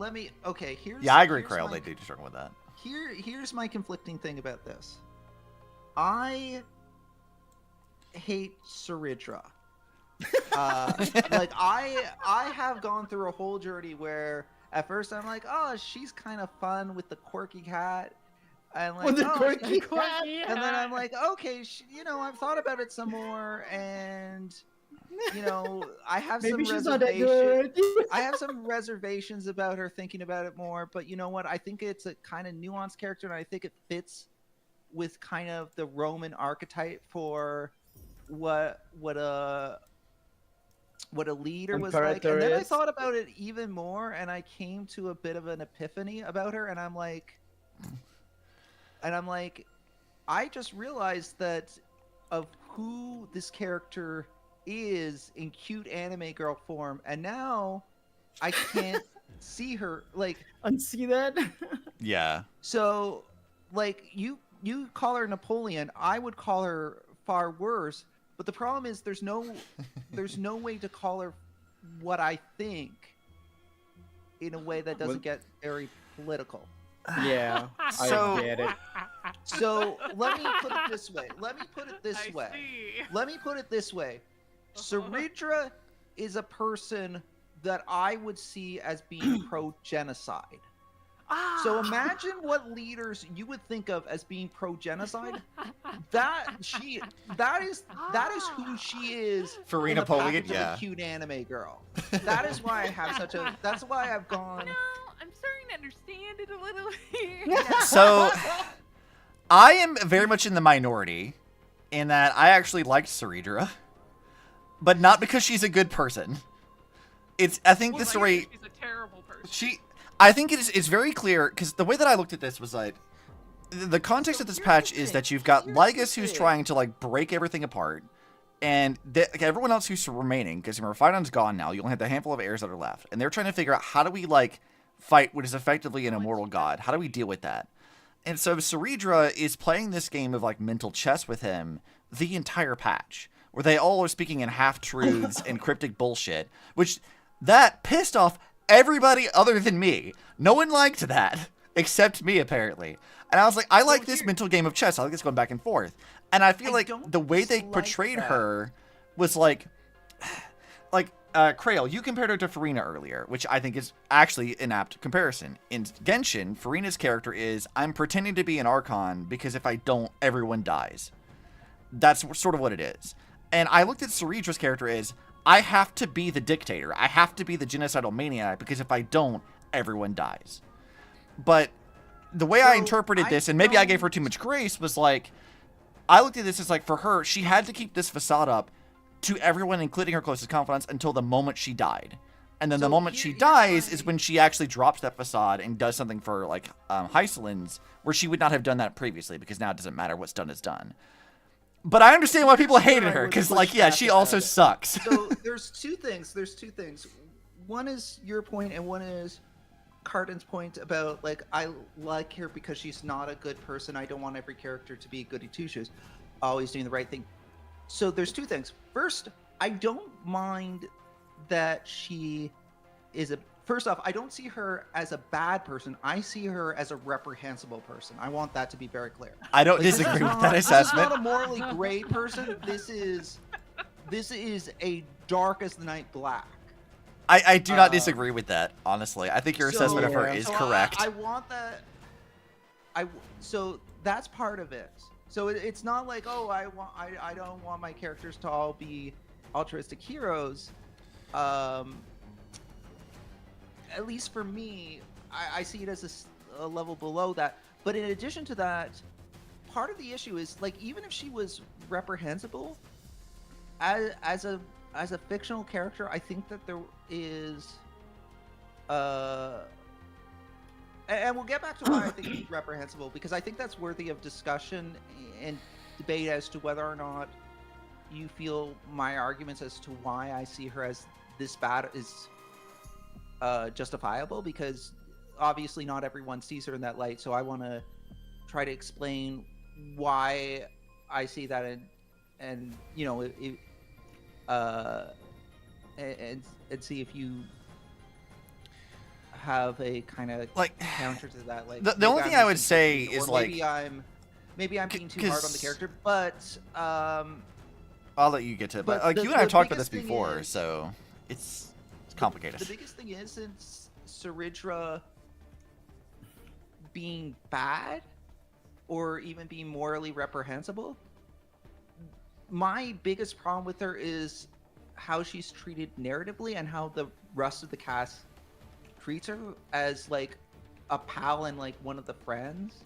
S3: Okay. Here's.
S2: Yeah, I agree,
S3: here's
S2: Krail.
S3: my-
S2: They do struggle with that.
S3: Here's my conflicting thing about this. I hate Saridra. Like I have gone through a whole journey where at first I'm like, oh, she's kind of fun with the quirky hat, and like,
S5: With the
S3: oh,
S5: quirky
S3: she's-
S5: hat?
S3: and then I'm like, okay, I've thought about it some more, and I have
S5: Maybe
S3: some
S5: she's not that
S3: reservations.
S5: good.
S3: I have some reservations about her, thinking about it more, but you know what? I think it's a kind of nuanced character, and I think it fits with kind of the Roman archetype for what a leader was like. And then I
S5: Imperatrice.
S3: thought about it even more, and I came to a bit of an epiphany about her, and I'm like, I just realized that of who this character is in cute anime girl form, and now I can't see her like.
S5: Unsee that?
S2: Yeah.
S3: So, like, you call her Napoleon, I would call her far worse. But the problem is, there's no way to call her what I think in a way that doesn't get very political.
S5: Yeah,
S2: So-
S5: I get it.
S3: So let me put it this way.
S1: I see.
S3: Let me put it this way. Saridra is a person that I would see as being pro-genocide. So imagine what leaders you would think of as being pro-genocide. That is who she is.
S2: Farina
S3: in the
S2: Polian,
S3: package of
S2: yeah.
S3: a cute anime girl. That is why I have such a. That's why I've gone.
S1: No, I'm starting to understand it a little bit.
S2: So, I am very much in the minority in that I actually liked Saridra, but not because she's a good person. I think
S1: Well,
S2: the
S1: like,
S2: story.
S1: she's a terrible person.
S2: I think it's very clear because the way that I looked at this was like the context
S3: So
S2: of this
S3: here's
S2: patch
S3: the
S2: is
S3: thing.
S2: that you've got
S3: Here's the
S2: Lygus who's
S3: thing.
S2: trying to like break everything apart, and everyone else who's remaining because Phaidon's gone now. You only have the handful of heirs that are left, and they're trying to figure out how do we like fight what is effectively an immortal god. How do we deal with that? And so Saridra is playing this game of like mental chess with him the entire patch, where they all are speaking in half truths and cryptic bullshit, which that pissed off everybody other than me. No one liked that except me, apparently. And I was like, I like this mental game of chess. I like this going back and forth. And I feel
S3: I
S2: like
S3: don't
S2: the way they
S3: dislike
S2: portrayed
S3: that.
S2: her was like Krail, you compared her to Farina earlier, which I think is actually an apt comparison. In Genshin, Farina's character is, I'm pretending to be an Archon because if I don't, everyone dies. That's sort of what it is. And I looked at Saridra's character as, I have to be the dictator. I have to be the genocidal maniac because if I don't, everyone dies. But the way I
S3: So,
S2: interpreted
S3: I
S2: this, and maybe I gave
S3: don't-
S2: her too much grace, was like, I looked at this as like, for her, she had to keep this facade up to everyone, including her closest confidants, until the moment she died. And then the
S3: So
S2: moment she
S3: here's
S2: dies
S3: my-
S2: is when she actually drops that facade and does something for, like, Hysolins, where she would not have done that previously, because now it doesn't matter what's done is done. But I understand why people hated
S3: I
S2: her,
S3: would
S2: because,
S3: push
S2: like, yeah,
S3: back
S2: she
S3: about
S2: also
S3: it.
S2: sucks.
S3: So there's two things. One is your point, and one is Cardin's point about like I like her because she's not a good person. I don't want every character to be goody two shoes, always doing the right thing. So there's two things. First, I don't mind that she is a. First off, I don't see her as a bad person. I see her as a reprehensible person. I want that to be very clear.
S2: I don't
S3: Like, this
S2: disagree
S3: is
S2: with
S3: not-
S2: that
S3: This
S2: assessment.
S3: is not a morally great person. This is a dark as the night black.
S2: I do not disagree with that, honestly. I think your assessment of her
S5: Yeah.
S2: is
S3: So
S2: correct.
S3: I want that. So that's part of it. So it's not like, oh, I don't want my characters to all be altruistic heroes. At least for me, I see it as a level below that. But in addition to that, part of the issue is like even if she was reprehensible, as a fictional character, I think that there is, and we'll get back to why I think she's reprehensible, because I think that's worthy of discussion and debate as to whether or not you feel my arguments as to why I see her as this bad is justifiable, because obviously not everyone sees her in that light. So I want to try to explain why I see that, and you know, and see if you have a kind of
S2: Like,
S3: counter to that. Like
S2: the
S3: maybe
S2: only
S3: I'm
S2: thing I would say
S3: misinterpreting,
S2: is,
S3: or
S2: like,
S3: maybe I'm being too hard on the
S2: 'cause-
S3: character, but
S2: I'll let you get to it. But,
S3: But
S2: like,
S3: the-
S2: you and I have
S3: the
S2: talked about this
S3: biggest thing
S2: before,
S3: is-
S2: so it's complicated.
S3: the biggest thing isn't Saridra being bad or even being morally reprehensible. My biggest problem with her is how she's treated narratively and how the rest of the cast treats her as like a pal and like one of the friends.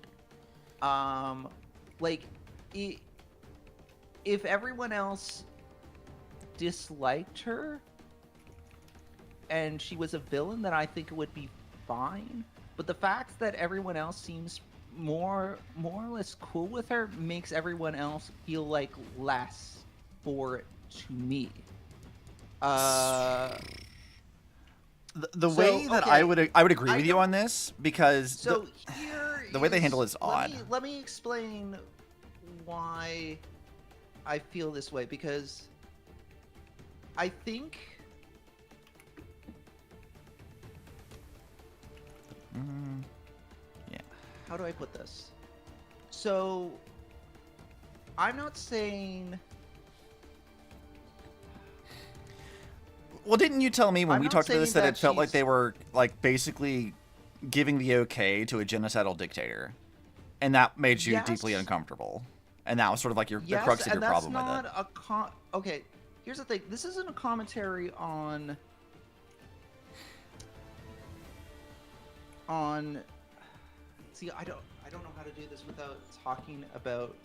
S3: Like if everyone else disliked her and she was a villain, then I think it would be fine. But the fact that everyone else seems more or less cool with her makes everyone else feel like less for it to me.
S2: The
S3: So,
S2: way that
S3: okay,
S2: I would agree
S3: I
S2: with you
S3: don't-
S2: on this, because
S3: So here
S2: the way they
S3: is-
S2: handle it is odd.
S3: Let me explain why I feel this way, because I think
S2: yeah.
S3: how do I put this? So I'm not saying
S2: Well, didn't you tell me when
S3: I'm
S2: we
S3: not
S2: talked about this
S3: saying
S2: that it
S3: that
S2: felt like
S3: she's-
S2: they were like basically giving the okay to a genocidal dictator, and that made you
S3: Yes.
S2: deeply uncomfortable. And that was sort of like the
S3: Yes,
S2: crux of your
S3: and that's
S2: problem with
S3: not
S2: it.
S3: okay, here's the thing. This isn't a commentary on see, I don't know how to do this without talking about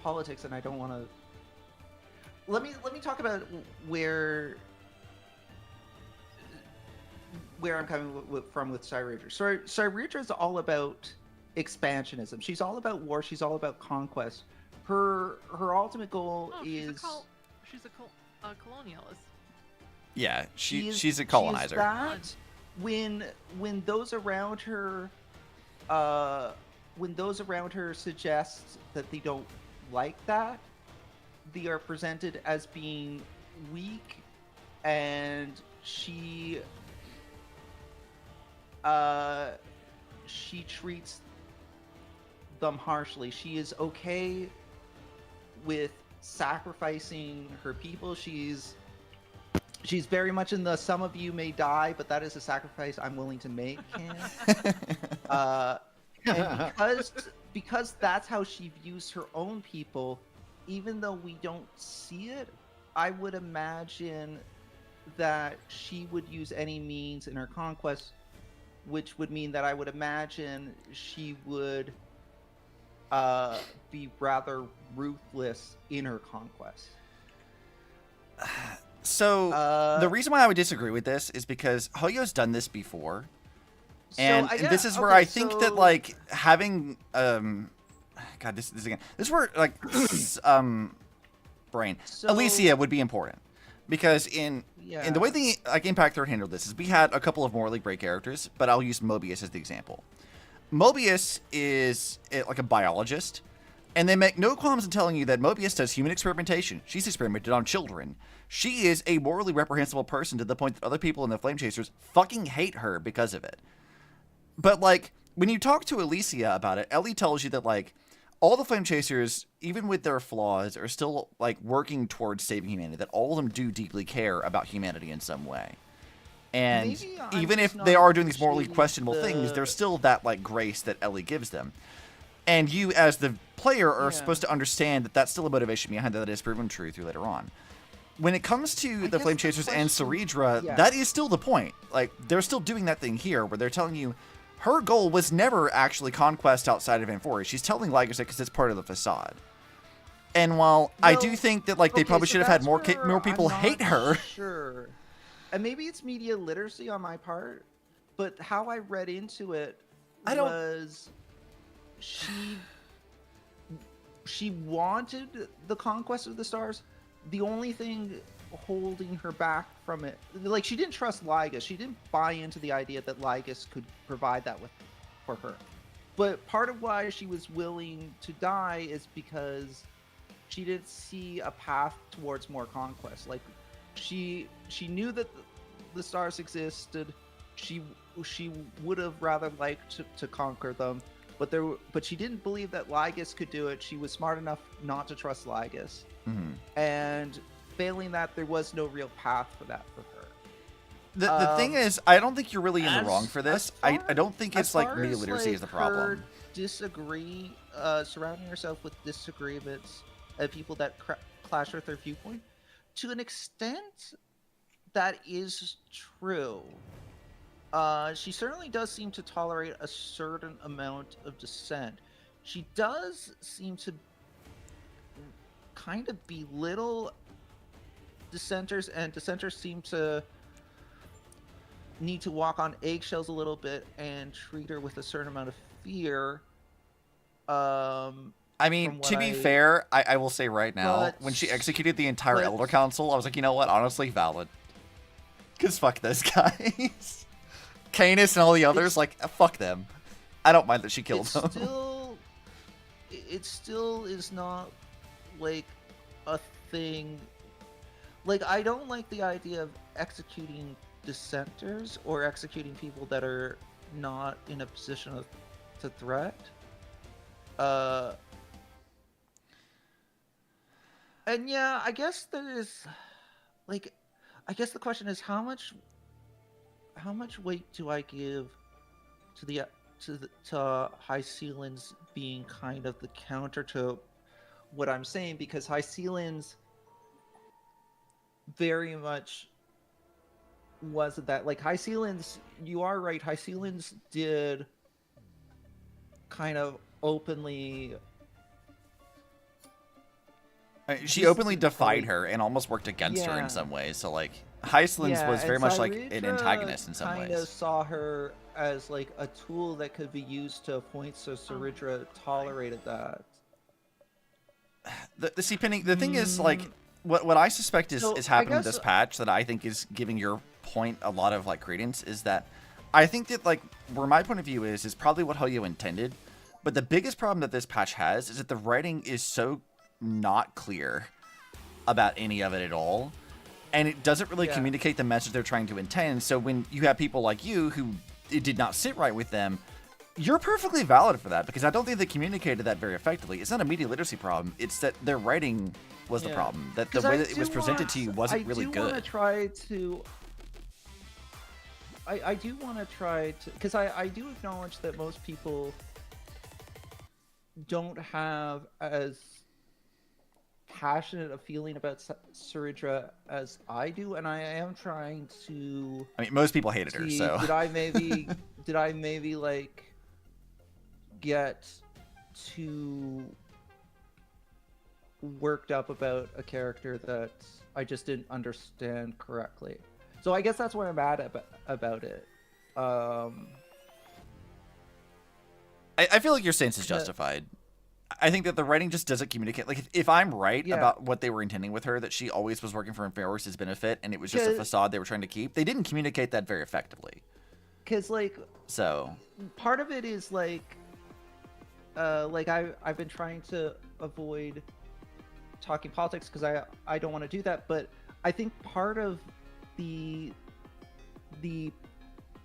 S3: politics, and I don't want to. Let me talk about where I'm coming from with Cyrager. So Cyrager is all about expansionism. She's all about war. She's all about conquest. Her ultimate goal is
S1: she's a colonialist.
S2: Yeah, she's a
S3: She is
S2: colonizer.
S3: that when those around her suggest that they don't like that, they are presented as being weak, and she treats them harshly. She is okay with sacrificing her people. She's very much in the "some of you may die, but that is a sacrifice I'm willing to make" camp. And because that's how she views her own people, even though we don't see it, I would imagine that she would use any means in her conquest, which would mean that I would imagine she would be rather ruthless in her conquest.
S2: So the reason why I would disagree with this is because Hoyo's done this before. And this is where I think that like having God, this again. This is where like brain Alicia would be important, because in the way the like Impact Third handled this is we had a couple of morally great characters, but I'll use Mobius as the example. Mobius is like a biologist, and they make no qualms in telling you that Mobius does human experimentation. She's experimented on children. She is a morally reprehensible person to the point that other people in the Flame Chasers fucking hate her because of it. But, like, when you talk to Alicia about it, Ellie tells you that, like, all the Flame Chasers, even with their flaws, are still, like, working towards saving humanity. That all of them do deeply care about humanity in some way. And even if they are doing these morally questionable things, there's still that, like, grace that Ellie gives them. And you, as the player, are supposed to understand that that's still a motivation behind that is proven true through later on. When it comes to the Flame Chasers and Ceridra, that is still the point. Like, they're still doing that thing here, where they're telling you her goal was never actually conquest outside of Amphoreus. She's telling Lygus because it's part of the facade. And while I do think that like they probably should have had more people hate her.
S3: Sure. And maybe it's media literacy on my part, but how I read into it was she wanted the conquest of the stars. The only thing holding her back from it, like, she didn't trust Lygus. She didn't buy into the idea that Lygus could provide that for her. But part of why she was willing to die is because she didn't see a path towards more conquest. Like, she knew that the stars existed. She would have rather liked to conquer them, but she didn't believe that Lygus could do it. She was smart enough not to trust Lygus.
S2: Mm-hmm.
S3: And failing that, there was no real path for that for her.
S2: The thing is, I don't think you're really in the wrong for this. I don't think it's like media literacy is the problem.
S3: Surrounding yourself with disagreements and people that clash with their viewpoint, to an extent, that is true. She certainly does seem to tolerate a certain amount of dissent. She does seem to kind of belittle dissenters, and dissenters seem to need to walk on eggshells a little bit and treat her with a certain amount of fear.
S2: I mean, to be fair, I will say right now, when she executed the entire Elder Council, I was like, you know what? Honestly, valid. Because fuck those guys. Canis and all the others, like, fuck them. I don't mind that she killed them.
S3: It still is not, like, a thing. Like, I don't like the idea of executing dissenters or executing people that are not in a position to threat. And yeah, I guess there's, like, I guess the question is how much weight do I give to High Sealands being kind of the counter to what I'm saying, because High Sealands very much wasn't that. Like, High Sealands, you are right, High Sealands did kind of openly
S2: She openly defied
S3: like-
S2: her and almost worked against her
S3: Yeah.
S2: in some ways. So like Heislands was very much like an antagonist in some
S3: Kind of
S2: ways.
S3: saw her as like a tool that could be used to a point, so Saridra tolerated that.
S2: See, Penny, the thing is like what I suspect
S3: So,
S2: is
S3: I
S2: happening with
S3: guess-
S2: this patch that I think is giving your point a lot of like credence is that I think that like where my point of view is probably what Hoyo intended, but the biggest problem that this patch has is that the writing is so not clear about any of it at all, and it doesn't really
S3: Yeah.
S2: communicate the message they're trying to intend. So when you have people like you who it did not sit right with them, you're perfectly valid for that, because I don't think they communicated that very effectively. It's not a media literacy problem. It's that their writing was the
S3: Yeah.
S2: problem. That the
S3: 'Cause
S2: way
S3: I
S2: that it was
S3: do
S2: presented
S3: want-
S2: to you wasn't really
S3: I do
S2: good.
S3: want to try to. I do want to try to, because I do acknowledge that most people don't have as passionate a feeling about Saridra as I do, and I am trying to
S2: I mean, most people hated her,
S3: see,
S2: so
S3: did I maybe like get too worked up about a character that I just didn't understand correctly? So I guess that's where I'm at about it.
S2: I feel like your stance is
S3: Yeah.
S2: justified. I think that the writing just doesn't communicate. Like, if I'm right
S3: Yeah.
S2: about what they were intending with her, that she always was working for Amphoreus' benefit, and it was just a
S3: Yeah.
S2: facade they were trying to keep, they didn't communicate that very effectively.
S3: Because like
S2: So,
S3: part of it is like I've been trying to avoid talking politics because I don't want to do that, but I think part of the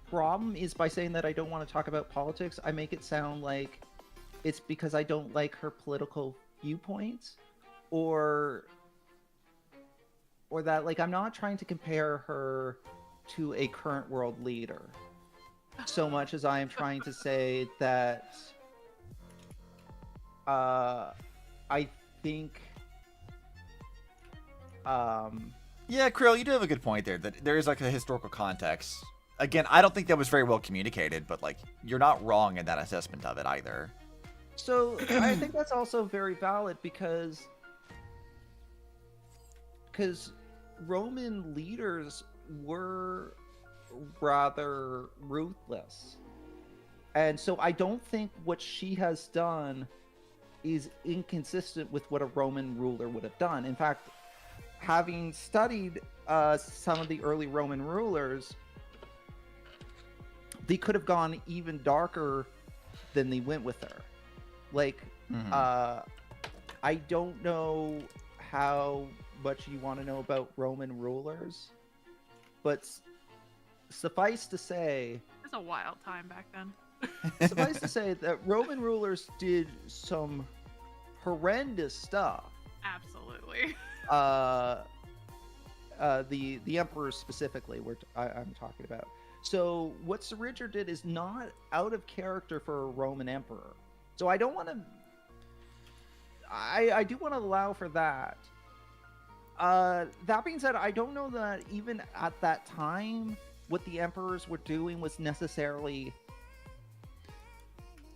S3: problem is by saying that I don't want to talk about politics, I make it sound like it's because I don't like her political viewpoints, or that like I'm not trying to compare her to a current world leader so much as I am trying to say that I think
S2: yeah, Krill, you do have a good point there, that there is like a historical context. Again, I don't think that was very well communicated, but like, you're not wrong in that assessment of it either.
S3: so I think that's also very valid because Roman leaders were rather ruthless. And so I don't think what she has done is inconsistent with what a Roman ruler would have done. In fact, having studied some of the early Roman rulers, they could have gone even darker than they went with her. Like, I don't know how much you want to know about Roman rulers, but suffice to say,
S1: It's a wild time back then.
S3: suffice to say that Roman rulers did some horrendous stuff.
S1: Absolutely.
S3: The emperors specifically, I'm talking about. So what Saridra did is not out of character for a Roman emperor. So I don't want to. I do want to allow for that. That being said, I don't know that even at that time, what the emperors were doing was necessarily.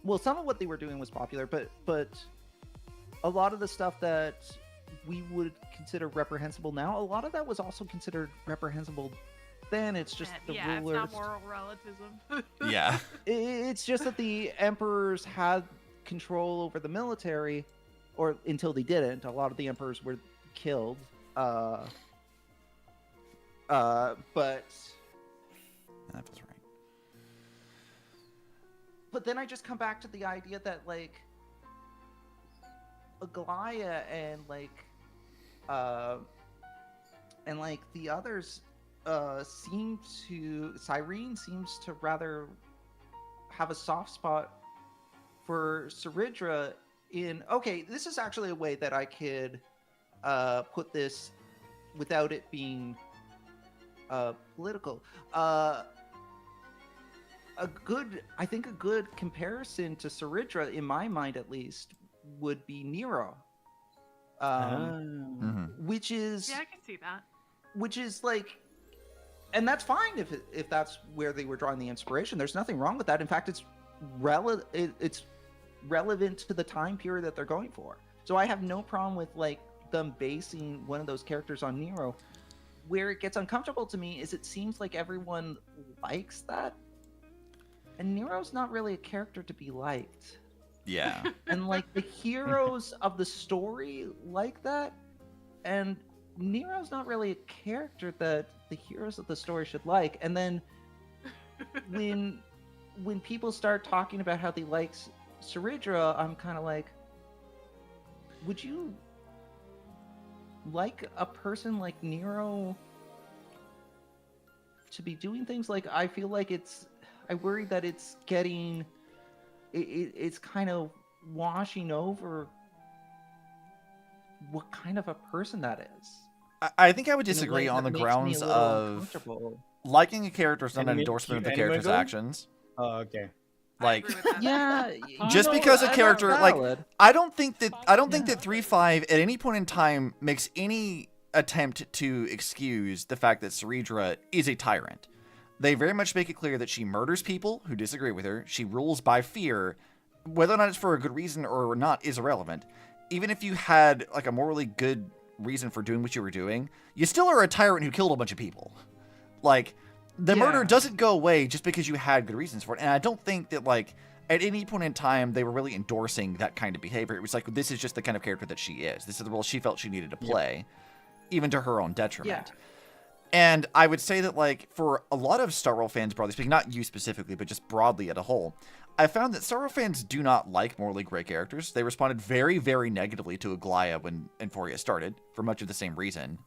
S3: Well, some of what they were doing was popular, but a lot of the stuff that we would consider reprehensible now, a lot of that was also considered reprehensible then. It's just the
S1: yeah,
S3: rulers.
S1: it's not moral relativism.
S2: Yeah.
S3: It's just that the emperors had control over the military, or until they didn't. A lot of the emperors were killed. But
S2: That was right.
S3: But then I just come back to the idea that like Aglaya and the others Cyrene seems to rather have a soft spot for Saridra in. Okay, this is actually a way that I could put this without it being political. I think a good comparison to Saridra, in my mind at least, would be Nero. Which is
S1: Yeah, I can see that.
S3: which is like, and that's fine if that's where they were drawing the inspiration. There's nothing wrong with that. In fact, it's relevant to the time period that they're going for. So I have no problem with like them basing one of those characters on Nero. Where it gets uncomfortable to me is it seems like everyone likes that, and Nero's not really a character to be liked.
S2: Yeah.
S3: And like the heroes of the story like that, and Nero's not really a character that the heroes of the story should like. And then when people start talking about how they like Saridra, I'm kind of like, would you like a person like Nero to be doing things? Like, I feel like I worry that it's getting, it's kind of washing over what kind of a person that is.
S2: I think I would
S3: In a
S2: disagree
S3: way
S2: on the
S3: that makes me
S2: grounds
S3: a little
S2: of
S3: uncomfortable.
S2: liking a character is not an
S5: Anime-
S2: endorsement of the
S5: anime
S2: character's
S5: girl?
S2: actions.
S5: Oh, okay.
S1: I
S2: Like,
S1: agree with that.
S3: Yeah,
S2: Just
S3: you know,
S2: because a
S3: that's
S2: character, like,
S3: valid.
S2: I don't think that
S3: Yeah.
S2: 3.5 at any point in time makes any attempt to excuse the fact that Saridra is a tyrant. They very much make it clear that she murders people who disagree with her. She rules by fear. Whether or not it's for a good reason or not is irrelevant. Even if you had like a morally good reason for doing what you were doing, you still are a tyrant who killed a bunch of people. Like, the murder
S3: Yeah.
S2: doesn't go away just because you had good reasons for it. And I don't think that, like, at any point in time they were really endorsing that kind of behavior. It was like, this is just the kind of character that she is. This is the role she felt she needed to play, even to her own detriment.
S3: Yeah.
S2: And I would say that, like, for a lot of Star Wars fans, broadly speaking, not you specifically, but just broadly as a whole, I found that Star Wars fans do not like morally gray characters. They responded very, very negatively to Aglaya when Amphoreus started, for much of the same reason.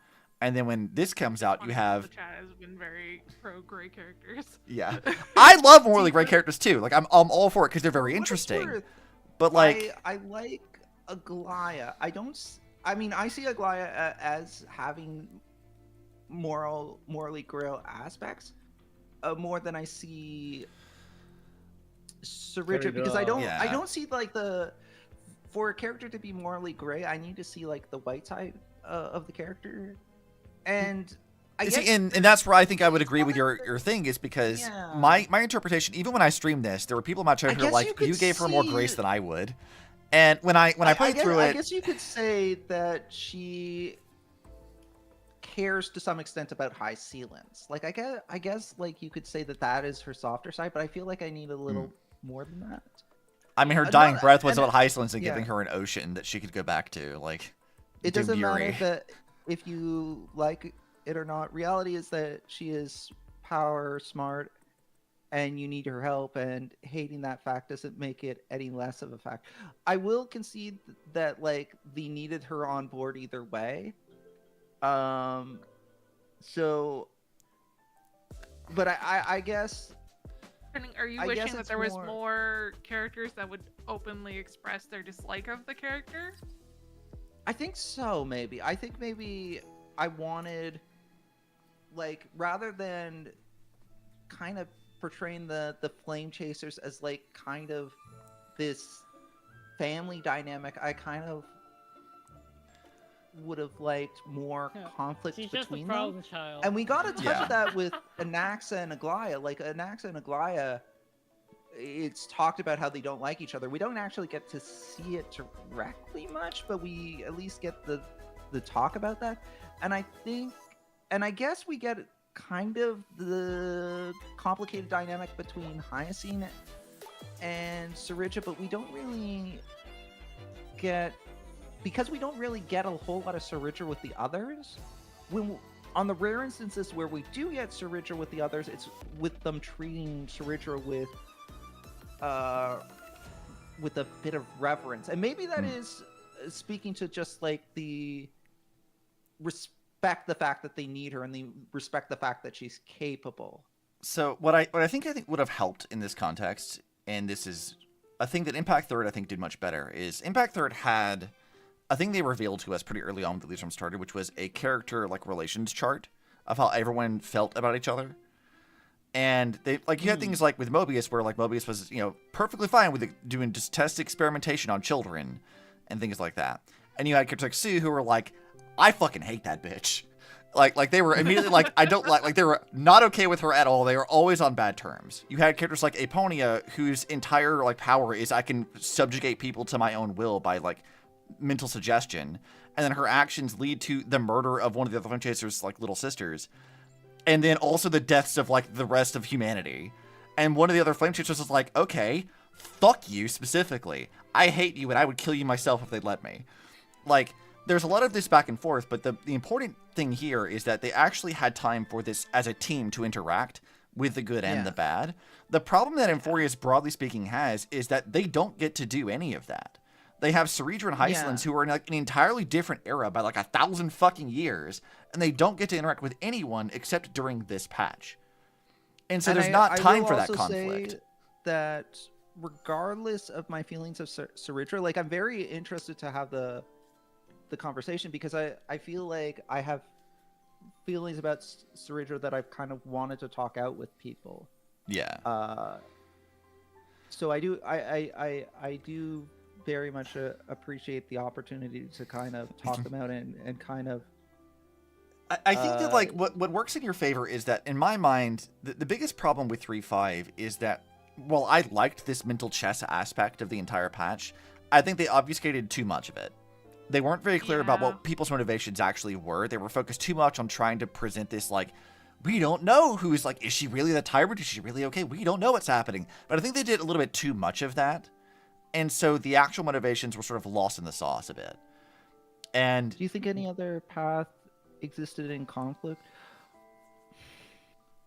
S2: And then when this comes out, you have...
S1: The chat has been very pro-gray characters.
S2: Yeah. I love morally gray characters, too. Like, I'm all for it because they're very
S3: For what it's
S2: interesting.
S3: worth,
S2: But, like...
S3: I like Aglaya. I mean, I see Aglaya as having morally gray aspects more than I see Saridra, because I
S2: Yeah.
S3: don't see like for a character to be morally gray, I need to see like the white side of the character, and I
S2: See,
S3: guess
S2: and that's where I think I would agree with your thing, is because
S3: Yeah.
S2: my interpretation, even when I streamed this, there were people in my chat who were
S3: guess
S2: like,
S3: you could
S2: you gave her more
S3: see-
S2: grace than I would. And when I played through
S3: I
S2: it,
S3: guess you could say that she cares to some extent about high ceilings. Like I guess like you could say that is her softer side, but I feel like I need a little more than that.
S2: I mean, her
S3: no,
S2: dying breath was
S3: and
S2: about Hycelands and
S3: yeah.
S2: giving her an ocean that she could go back to. Like,
S3: It doesn't matter
S2: Dundiri.
S3: that if you like it or not. Reality is that she is power smart and you need her help, and hating that fact doesn't make it any less of a fact. I will concede that like they needed her on board either way. So but I guess
S1: Are you
S3: I guess
S1: wishing that
S3: it's
S1: there was
S3: more-
S1: more characters that would openly express their dislike of the character?
S3: I think so, maybe. I think maybe I wanted, like, rather than kind of portraying the flame chasers as, like, kind of this family dynamic, I kind of would have liked more
S4: Yeah,
S3: conflict
S4: She's just a
S3: between them.
S4: problem child.
S3: And we got a touch
S2: Yeah.
S3: of that with Anaxa and Aglaya. Like, Anaxa and Aglaya, it's talked about how they don't like each other. We don't actually get to see it directly much, but we at least get the talk about that. And I think, and I guess we get kind of the complicated dynamic between Hyacine and Saridja, but we don't really get, because we don't really get a whole lot of Saridja with the others. When on the rare instances where we do get Saridja with the others, it's with them treating Saridja with a bit of reverence, and maybe that is speaking to just like the respect the fact that they need her, and they respect the fact that she's capable.
S2: So what I think would have helped in this context, and this is a thing that Impact Third I think did much better, is Impact Third had a thing they revealed to us pretty early on when the Leadership started, which was a character like relations chart of how everyone felt about each other. And they like you had things like with Mobius where like Mobius was, you know, perfectly fine with doing just test experimentation on children and things like that. And you had characters like Sue who were like, I fucking hate that bitch. Like they were immediately like, I don't like they were not okay with her at all. They were always on bad terms. You had characters like Aponia whose entire like power is I can subjugate people to my own will by like mental suggestion. And then her actions lead to the murder of one of the other Flame Chasers' like little sisters. And then also the deaths of like the rest of humanity. And one of the other Flame Chasers is like, okay, fuck you specifically. I hate you and I would kill you myself if they'd let me. Like, there's a lot of this back and forth, but the important thing here is that they actually had time for this as a team to interact with the good and the bad. The problem that Amphoreus, broadly speaking, has is that they don't get to do any of that. They have Ceredra and Hysolins who are in like an entirely different era by like 1,000 fucking years, and they don't get to interact with anyone except during this patch. And so there's not time for that conflict.
S3: Say that regardless of my feelings of Ceredra, like I'm very interested to have the conversation because I feel like I have feelings about Ceredra that I've kind of wanted to talk out with people.
S2: Yeah.
S3: So I do very much appreciate the opportunity to kind of talk them out and kind of.
S2: I think that like what works in your favor is that in my mind the biggest problem with 3.5 is that while I liked this mental chess aspect of the entire patch, I think they obfuscated too much of it. They weren't very clear about what people's motivations actually were. They were focused too much on trying to present this like, we don't know who's like, is she really the tyrant? Is she really okay? We don't know what's happening. But I think they did a little bit too much of that. And so the actual motivations were sort of lost in the sauce a bit. And
S3: do you think any other path existed in conflict?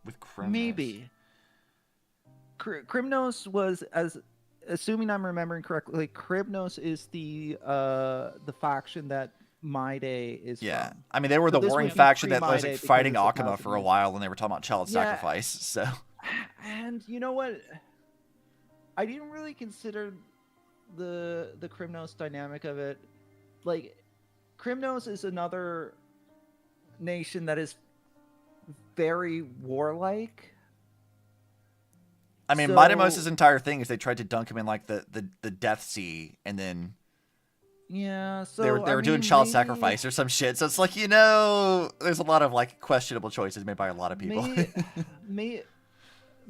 S2: With Krymnos?
S3: Maybe. Krymnos was, as assuming I'm remembering correctly, Krymnos is the faction that Maide is from.
S2: I mean, they were
S3: So
S2: the
S3: this
S2: warring
S3: would be
S2: faction that was
S3: pre-Maide
S2: like fighting
S3: because it's
S2: Akuma
S3: about
S2: for a
S3: the-
S2: while, and they were talking about child sacrifice. So,
S3: and you know what? I didn't really consider the Krymnos dynamic of it. Like, Krymnos is another nation that is very warlike.
S2: I mean,
S3: So-
S2: Midamos' entire thing is they tried to dunk him in like the Death Sea, and then
S3: Yeah, so
S2: they were doing child sacrifice or some shit. So it's like, you know, there's a lot of like questionable choices made by a lot of people.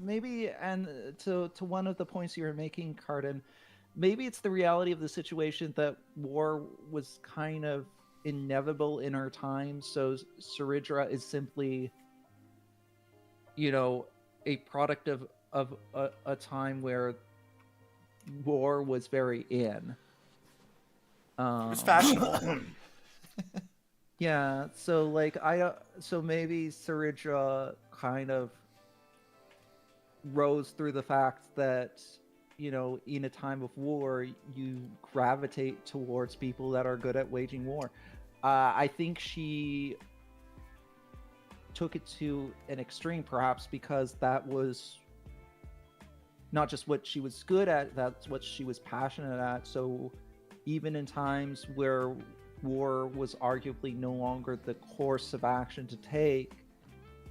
S3: Maybe, and to one of the points you were making, Cardin, maybe it's the reality of the situation that war was kind of inevitable in our time. So Ceredra is simply, you know, a product of a time where war was very in.
S2: It was fashionable.
S3: Yeah, so like so maybe Ceredra kind of rose through the fact that, you know, in a time of war, you gravitate towards people that are good at waging war. I think she took it to an extreme, perhaps because that was not just what she was good at, that's what she was passionate at. So even in times where war was arguably no longer the course of action to take,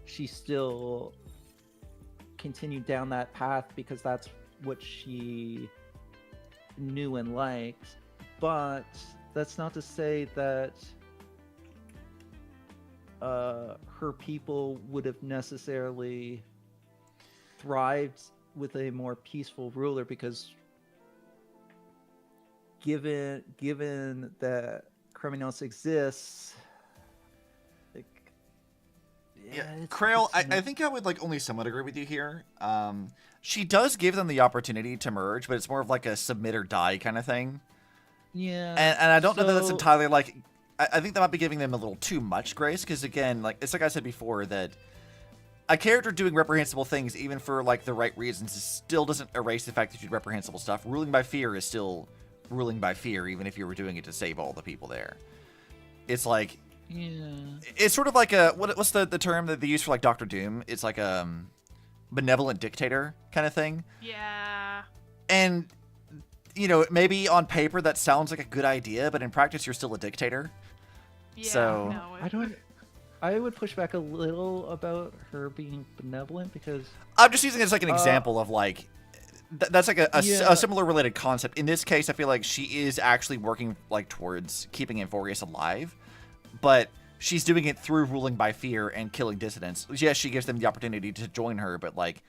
S3: she still continued down that path because that's what she knew and liked. But that's not to say that her people would have necessarily thrived with a more peaceful ruler, because given that Krymnos exists, like,
S2: Krail, I think I would like only somewhat agree with you here. She does give them the opportunity to merge, but it's more of like a submit or die kind of thing.
S3: Yeah,
S2: And I don't know that that's
S3: so-
S2: entirely like. I think that might be giving them a little too much grace, because again, like it's like I said before, that a character doing reprehensible things, even for like the right reasons, still doesn't erase the fact that you do reprehensible stuff. Ruling by fear is still ruling by fear, even if you were doing it to save all the people there. It's like, it's sort of like a what's the term that they use for like Doctor Doom? It's like a benevolent dictator kind of thing.
S1: Yeah.
S2: And you know, maybe on paper that sounds like a good idea, but in practice you're still a dictator.
S1: Yeah.
S2: So-
S1: no,
S3: I don't. I would push back a little about her being benevolent because
S2: I'm just using it as like an example of like that's like a similar related concept. In this case, I feel like she is actually working like towards keeping Amphoreus alive, but she's doing it through ruling by fear and killing dissidents. Yes, she gives them the opportunity to join her, but like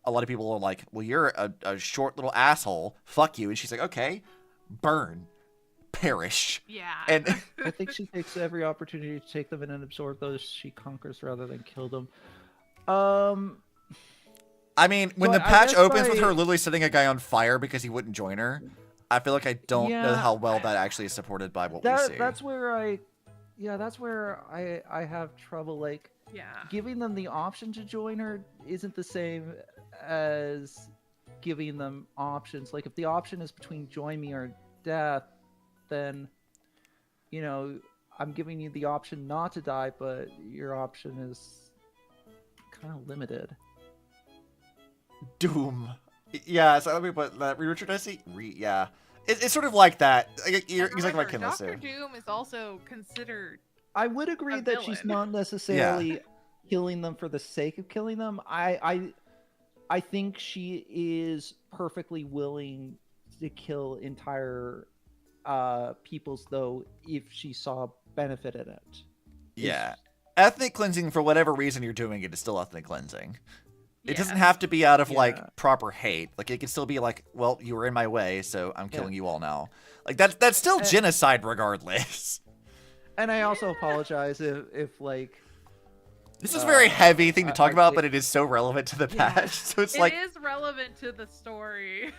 S2: a lot of people are like, well, you're a short little asshole. Fuck you. And she's like, okay, burn, perish.
S1: Yeah.
S2: And
S3: I think she takes every opportunity to take them in and absorb those she conquers rather than kill them.
S2: I mean, when
S3: So
S2: the
S3: I
S2: patch
S3: guess
S2: opens with
S3: by-
S2: her literally setting a guy on fire because he wouldn't join her, I feel like I don't know
S3: Yeah,
S2: how well that actually is supported by what we see.
S3: that's where I have trouble. Like,
S1: Yeah.
S3: giving them the option to join her isn't the same as giving them options. Like, if the option is between join me or death, then, you know, I'm giving you the option not to die, but your option is kind of limited.
S2: Doom. Yeah, so let me put that. Richard, I see. Yeah. It's sort of like that. You're
S1: And
S2: exactly like
S1: remember,
S2: Kendall
S1: Doctor
S2: said.
S1: Doom is also considered.
S3: I would agree
S1: A
S3: that she's
S1: villain.
S3: not necessarily killing them for the sake of killing them. I think she is perfectly willing to kill entire peoples, though, if she saw benefit in it.
S2: Yeah. Ethnic cleansing, for whatever reason you're doing it, is still ethnic cleansing. It doesn't
S1: Yes.
S2: have to be out of,
S3: Yeah.
S2: like, proper hate. Like, it can still be like, well, you were in my way, so I'm killing you all now. Like, that's still genocide regardless.
S3: And I also apologize if like,
S2: This is a very heavy thing to talk about,
S3: it-
S2: but it is so relevant to the
S1: Yeah.
S2: patch. So it's
S1: It
S2: like,
S1: is relevant to the story.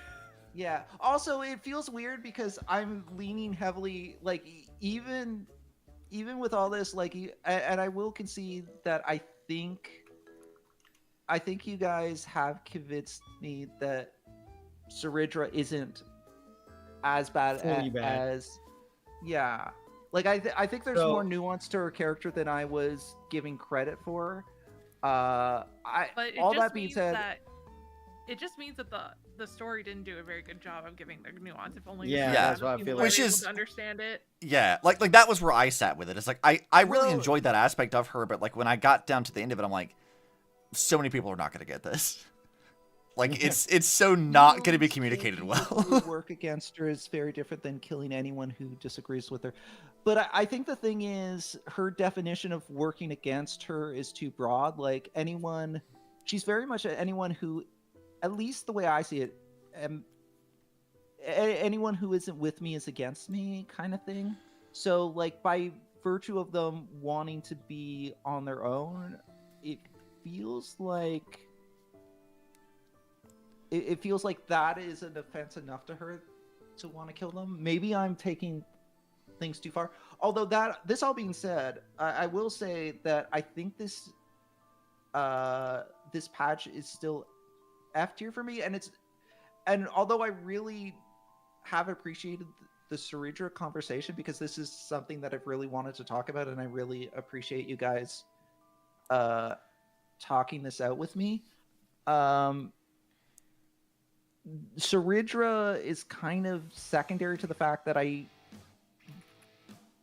S3: yeah. Also, it feels weird because I'm leaning heavily, like, even with all this, like, and I will concede that I think you guys have convinced me that Saridra isn't as bad,
S5: Fully bad.
S3: as, yeah. Like, I think there's
S5: So-
S3: more nuance to her character than I was giving credit for.
S1: But it
S3: All
S1: just
S3: that being
S1: means
S3: said,
S1: that it just means that the story didn't do a very good job of giving the nuance. If only
S5: Yeah,
S2: that's
S5: what I
S1: people
S5: feel
S1: were
S2: like. Which
S1: able
S2: is-
S1: to understand it.
S2: yeah, like that was where I sat with it. It's like, I really
S3: Well-
S2: enjoyed that aspect of her, but, like, when I got down to the end of it, I'm like, so many people are not going to get this. Like, it's so not going to be communicated
S3: Taking
S2: well.
S3: people who work against her is very different than killing anyone who disagrees with her. But I think the thing is, her definition of working against her is too broad. Like, she's very much anyone who, at least the way I see it, anyone who isn't with me is against me, kind of thing. So, like, by virtue of them wanting to be on their own, it feels like that is an offense enough to her to want to kill them. Maybe I'm taking things too far. Although this all being said, I will say that I think this patch is still F tier for me, and although I really have appreciated the Saridra conversation, because this is something that I've really wanted to talk about, and I really appreciate you guys talking this out with me. Saridra is kind of secondary to the fact that I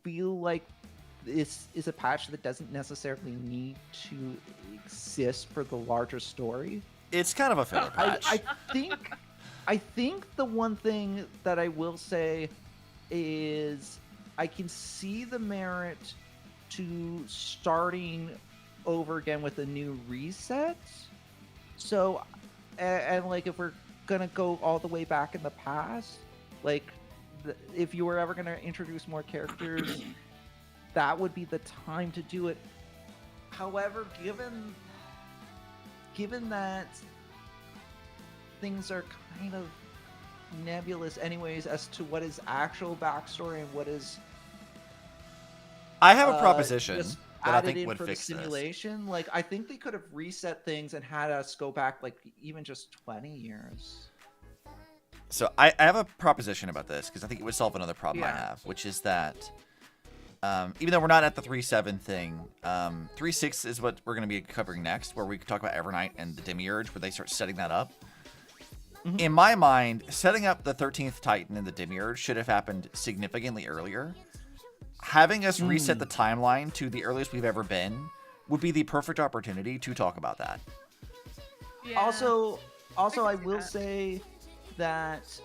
S3: feel like this is a patch that doesn't necessarily need to exist for the larger story.
S2: It's kind of a filler patch.
S3: I think the one thing that I will say is I can see the merit to starting over again with a new reset. So, and like, if we're gonna go all the way back in the past, like, if you were ever gonna introduce more characters, that would be the time to do it. However, given that things are kind of nebulous anyways as to what is actual backstory and what is
S2: I have a proposition
S3: just
S2: that I
S3: added
S2: think
S3: in
S2: would
S3: for
S2: fix
S3: the
S2: this.
S3: simulation. Like, I think they could have reset things and had us go back like even just 20 years.
S2: So I have a proposition about this because I think it would solve another problem I
S3: Yeah.
S2: have, which is that even though we're not at the 3.7 thing, 3.6 is what we're going to be covering next, where we talk about Evernight and the Demiurge, where they start setting that up.
S3: Mhm.
S2: In my mind, setting up the 13th Titan and the Demiurge should have happened significantly earlier. Having us reset the timeline to the earliest we've ever been would be the perfect opportunity to talk about that.
S1: Yeah.
S3: Also,
S1: I can
S3: I
S1: see
S3: will
S1: that.
S3: say that,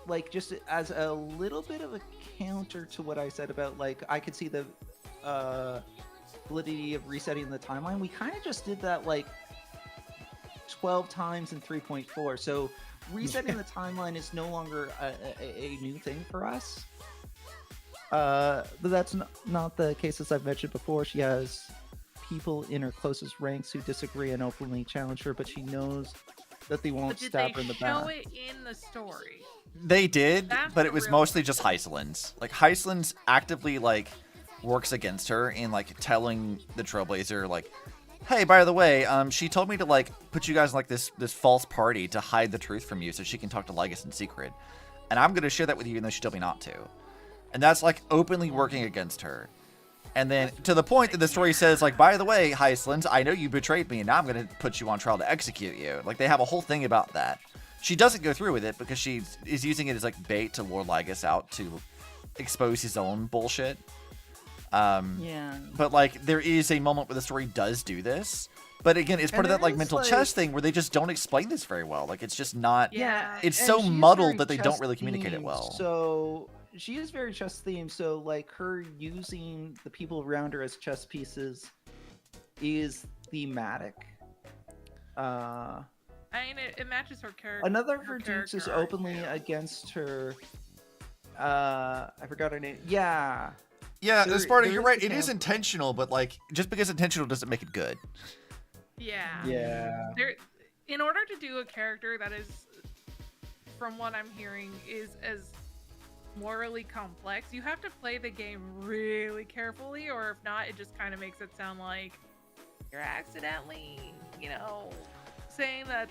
S3: like, just as a little bit of a counter to what I said about, like, I could see the validity of resetting the timeline. We kind of just did that like 12 times in 3.4. So resetting the timeline is no longer a new thing for us. But that's not the case, as I've mentioned before. She has people in her closest ranks who disagree and openly challenge her, but she knows that they won't
S1: But did
S3: stab
S1: they
S3: her in the
S1: show
S3: back.
S1: it in the story?
S2: They did,
S1: That's
S2: but
S1: the
S2: it was
S1: real
S2: mostly just Heisland's. Like Heisland's actively like works against her in like telling the Trailblazer like, hey, by the way, she told me to like put you guys in like this false party to hide the truth from you so she can talk to Lygus in secret. And I'm gonna share that with you even though she told me not to. And that's like openly working against her. And then to the point that the story says, like, by the way, Heisland, I know you betrayed me, and now I'm going to put you on trial to execute you. Like, they have a whole thing about that. She doesn't go through with it because she is using it as, like, bait to lure Lygus out to expose his own bullshit.
S3: Yeah.
S2: But, like, there is a moment where the story does do this. But, again, it's part of
S3: And
S2: that, like,
S3: there is,
S2: mental
S3: like-
S2: chess thing where they just don't explain this very well. Like, it's just not...
S1: Yeah.
S2: It's
S3: and
S2: so
S3: she is
S2: muddled
S3: very
S2: that they don't
S3: chess
S2: really communicate it
S3: themed,
S2: well.
S3: So she is very chess themed. So like her using the people around her as chess pieces is thematic.
S1: I mean, it matches her character.
S3: Another of
S1: her
S3: her dukes is
S1: character arc,
S3: openly
S1: too.
S3: against her. I forgot her name. Yeah.
S2: Yeah,
S3: There-
S2: Sparta,
S3: there
S2: you're
S3: is
S2: right.
S3: the
S2: It is
S3: camp-
S2: intentional, but, like, just because intentional doesn't make it good.
S1: Yeah.
S5: Yeah.
S1: There, in order to do a character that is, from what I'm hearing, is as morally complex, you have to play the game really carefully, or if not, it just kind of makes it sound like you're accidentally, saying that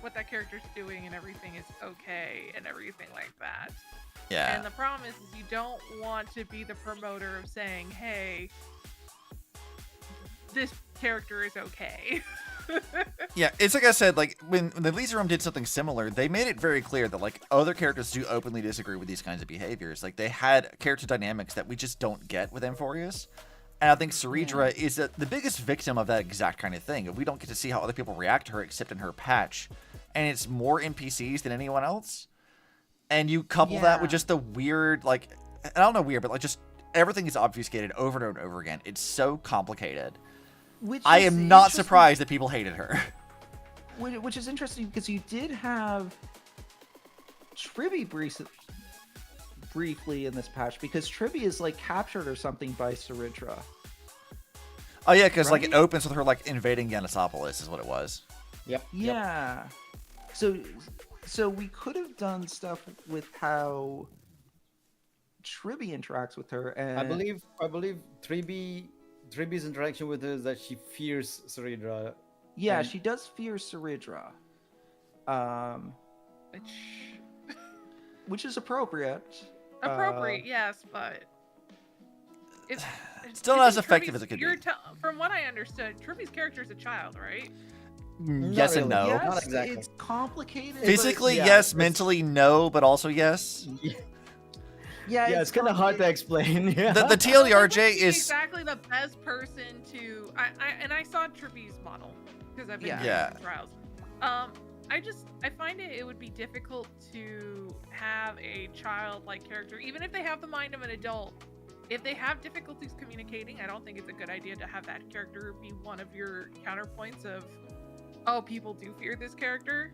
S1: what that character's doing and everything is okay and everything like that.
S2: Yeah.
S1: And the problem is you don't want to be the promoter of saying, hey, this character is okay.
S2: Yeah, it's like I said, like, when the Elisa Room did something similar, they made it very clear that, like, other characters do openly disagree with these kinds of behaviors. Like, they had character dynamics that we just don't get with Amphoreus. And I think Ceridra is the biggest victim of that exact kind of thing. We don't get to see how other people react to her except in her patch. And it's more NPCs than anyone else. And you couple that with
S3: Yeah.
S2: just the weird, like, I don't know weird, but, like, just everything is obfuscated over and over again. It's so complicated.
S3: Which
S2: I
S3: is
S2: am not
S3: interesting-
S2: surprised that people hated her.
S3: Which is interesting because you did have Tribby briefly in this patch because Tribby is like captured or something by Ceridra.
S2: Oh, yeah, because, like, it
S3: Right?
S2: opens with her, like, invading Yanisopolis is what it was.
S5: Yep.
S3: Yeah. So we could have done stuff with how Tribby interacts with her, and
S5: I believe Triby's interaction with her is that she fears Ceridra.
S3: yeah,
S5: and-
S3: she does fear Ceridra, which is appropriate.
S1: Appropriate, yes, but it's
S2: Still not as
S1: isn't
S2: effective
S1: Tribby's-
S2: as it could
S1: you're
S2: be.
S1: from what I understood, Tribby's character is a child, right?
S2: Yes and
S5: really.
S2: no.
S5: Yeah.
S3: Yes,
S5: Not exactly.
S3: it's complicated. but-
S2: Physically,
S5: yeah,
S2: yes.
S5: it's-
S2: Mentally, no. But also, yes.
S3: yeah,
S5: Yeah, it's kind of hard to explain. Yeah.
S2: The
S1: That would
S2: TLDRJ
S1: be
S2: is...
S1: exactly the best person to. I saw Tribby's model because I've been
S3: Yeah.
S1: doing
S2: Yeah.
S1: the trials. I find it would be difficult to have a childlike character, even if they have the mind of an adult. If they have difficulties communicating, I don't think it's a good idea to have that character be one of your counterpoints of, oh, people do fear this character.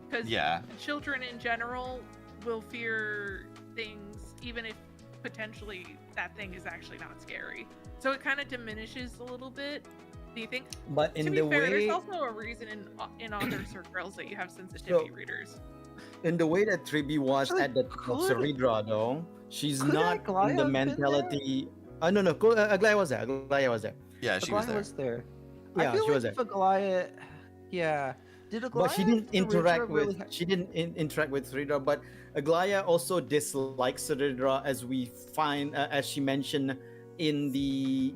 S1: Because
S2: Yeah.
S1: children in general will fear things, even if potentially that thing is actually not scary. So it kind of diminishes a little bit. Do you think?
S5: But in
S1: To be
S5: the
S1: fair,
S5: way
S1: there's also a reason in other circles that you have sensitivity readers.
S5: in the way that Triby was
S3: Actually,
S5: at the top of
S3: could-
S5: Ceridra, though, she's
S3: could
S5: not
S3: Aglaya
S5: in the
S3: have been
S5: mentality. No, Aglaya was there. Aglaya was there.
S2: Yeah, she was
S3: Aglaya
S2: there.
S3: was there.
S5: Yeah,
S3: I feel
S5: she was
S3: like
S5: there.
S3: if Aglaya, yeah, did Aglaya?
S5: But she didn't
S3: and Ceridra
S5: interact with.
S3: really ha-
S5: She didn't interact with Ceridra. But Aglaya also dislikes Ceridra, as we find, as she mentioned in the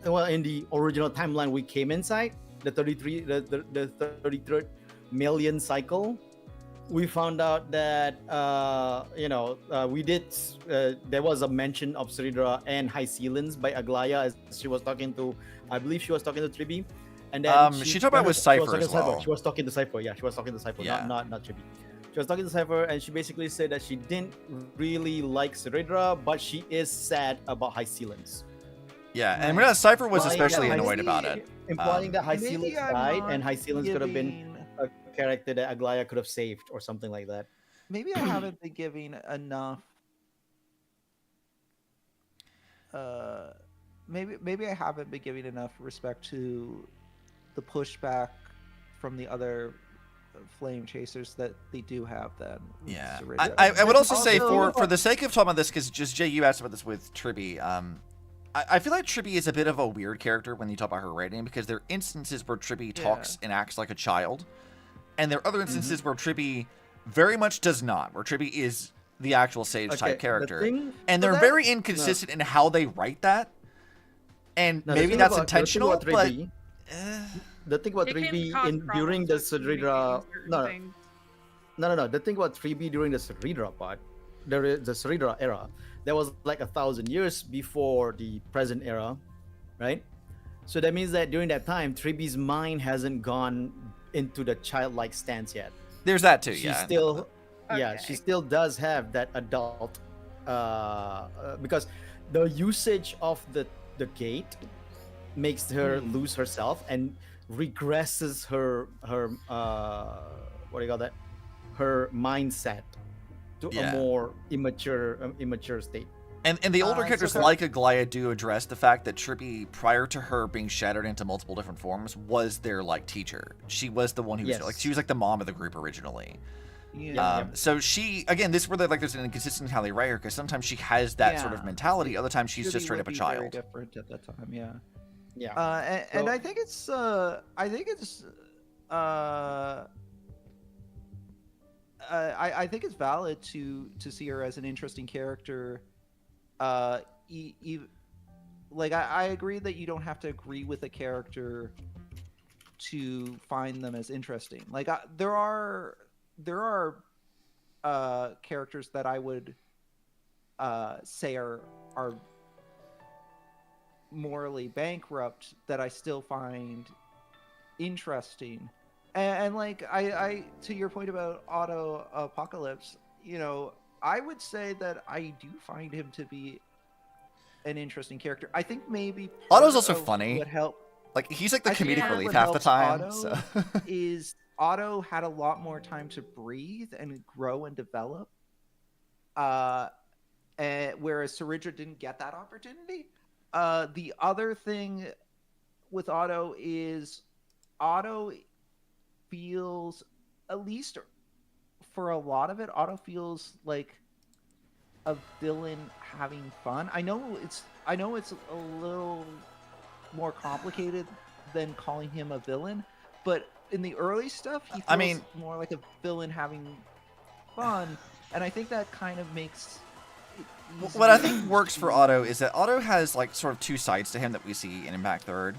S5: in the original timeline we came inside, the 33rd million cycle. we found out that we did. There was a mention of Saridra and High Ceilings by Aglaya as she was talking to. I believe she was talking to Tribi, and then
S2: she talked about with Cypher as well.
S5: She was talking to Cypher. Yeah, she was talking to Cypher.
S2: Yeah.
S5: Not Tribi. She was talking to Cypher, and she basically said that she didn't really like Saridra, but she is sad about High Ceilings.
S2: Yeah, and Cypher was
S5: Implying
S2: especially
S5: that
S2: annoyed about it.
S5: Implying that High
S3: Maybe
S5: Ceilings
S3: I'm
S5: died,
S3: not
S5: and High Ceilings could have been
S3: giving-
S5: a character that Aglaya could have saved or something like that.
S3: Maybe I haven't been giving enough. Maybe I haven't been giving enough respect to the pushback from the other flame chasers that they do have. Then with
S2: Yeah,
S3: Saridra.
S2: I would also say
S3: Also-
S2: for the sake of talking about this, because just Jay, you asked about this with Tribi. I feel like Tribi is a bit of a weird character when you talk about her writing, because there are instances where Tribi talks and acts like a child, and there are other instances where Tribi very much does not, where Tribi is the actual sage type character, and they're very inconsistent in how they write that, and maybe that's intentional, but
S5: the thing about
S1: It can
S5: 3B
S1: cause
S5: during the
S1: problems with remaking
S5: Saridra,
S1: certain things.
S5: no. The thing about 3B during the Saridra part, the Saridra era, that was like 1,000 years before the present era, right? So that means that during that time, 3B's mind hasn't gone into the childlike stance yet.
S2: there's that too.
S5: She
S2: Yeah,
S5: still, yeah,
S1: Okay.
S5: she still does have that adult, because the usage of the gate makes her lose herself and regresses her what do you call that? Her mindset to
S2: Yeah.
S5: a more immature state.
S2: And the older
S3: so
S2: characters
S3: that-
S2: like Aglaya do address the fact that Tribi, prior to her being shattered into multiple different forms, was their like teacher. She was the one who was
S5: Yes.
S2: like, she was like the mom of the group originally.
S3: Yeah.
S2: So she, again, this is where there's an inconsistency in how they write her, because sometimes she has that sort of
S3: Yeah.
S2: mentality, other times she's
S3: Tribi
S2: just straight
S3: would
S2: up a
S3: be very
S2: child.
S3: different at that time. Yeah.
S5: Yeah.
S3: And
S5: So-
S3: I think it's I think it's valid to see her as an interesting character. Like I agree that you don't have to agree with a character to find them as interesting. Like there are characters that I would say are morally bankrupt that I still find interesting. And like I to your point about Auto Apocalypse, I would say that I do find him to be an interesting character. I think maybe part
S2: Otto's also
S3: of
S2: funny.
S3: what helped
S2: Like, he's like the
S3: I think
S2: comedic
S3: part of
S2: relief
S3: what
S2: half the
S3: helps
S2: time.
S3: Otto
S2: So.
S3: is Otto had a lot more time to breathe and grow and develop, whereas Saridra didn't get that opportunity. The other thing with Otto is Otto feels, at least for a lot of it, Otto feels like a villain having fun. I know it's a little more complicated than calling him a villain, but in the early stuff, he feels more like a villain having fun, and I think that kind of makes it
S2: What I
S3: easier
S2: think works for
S3: to-
S2: Otto is that Otto has like sort of two sides to him that we see in Impact Third.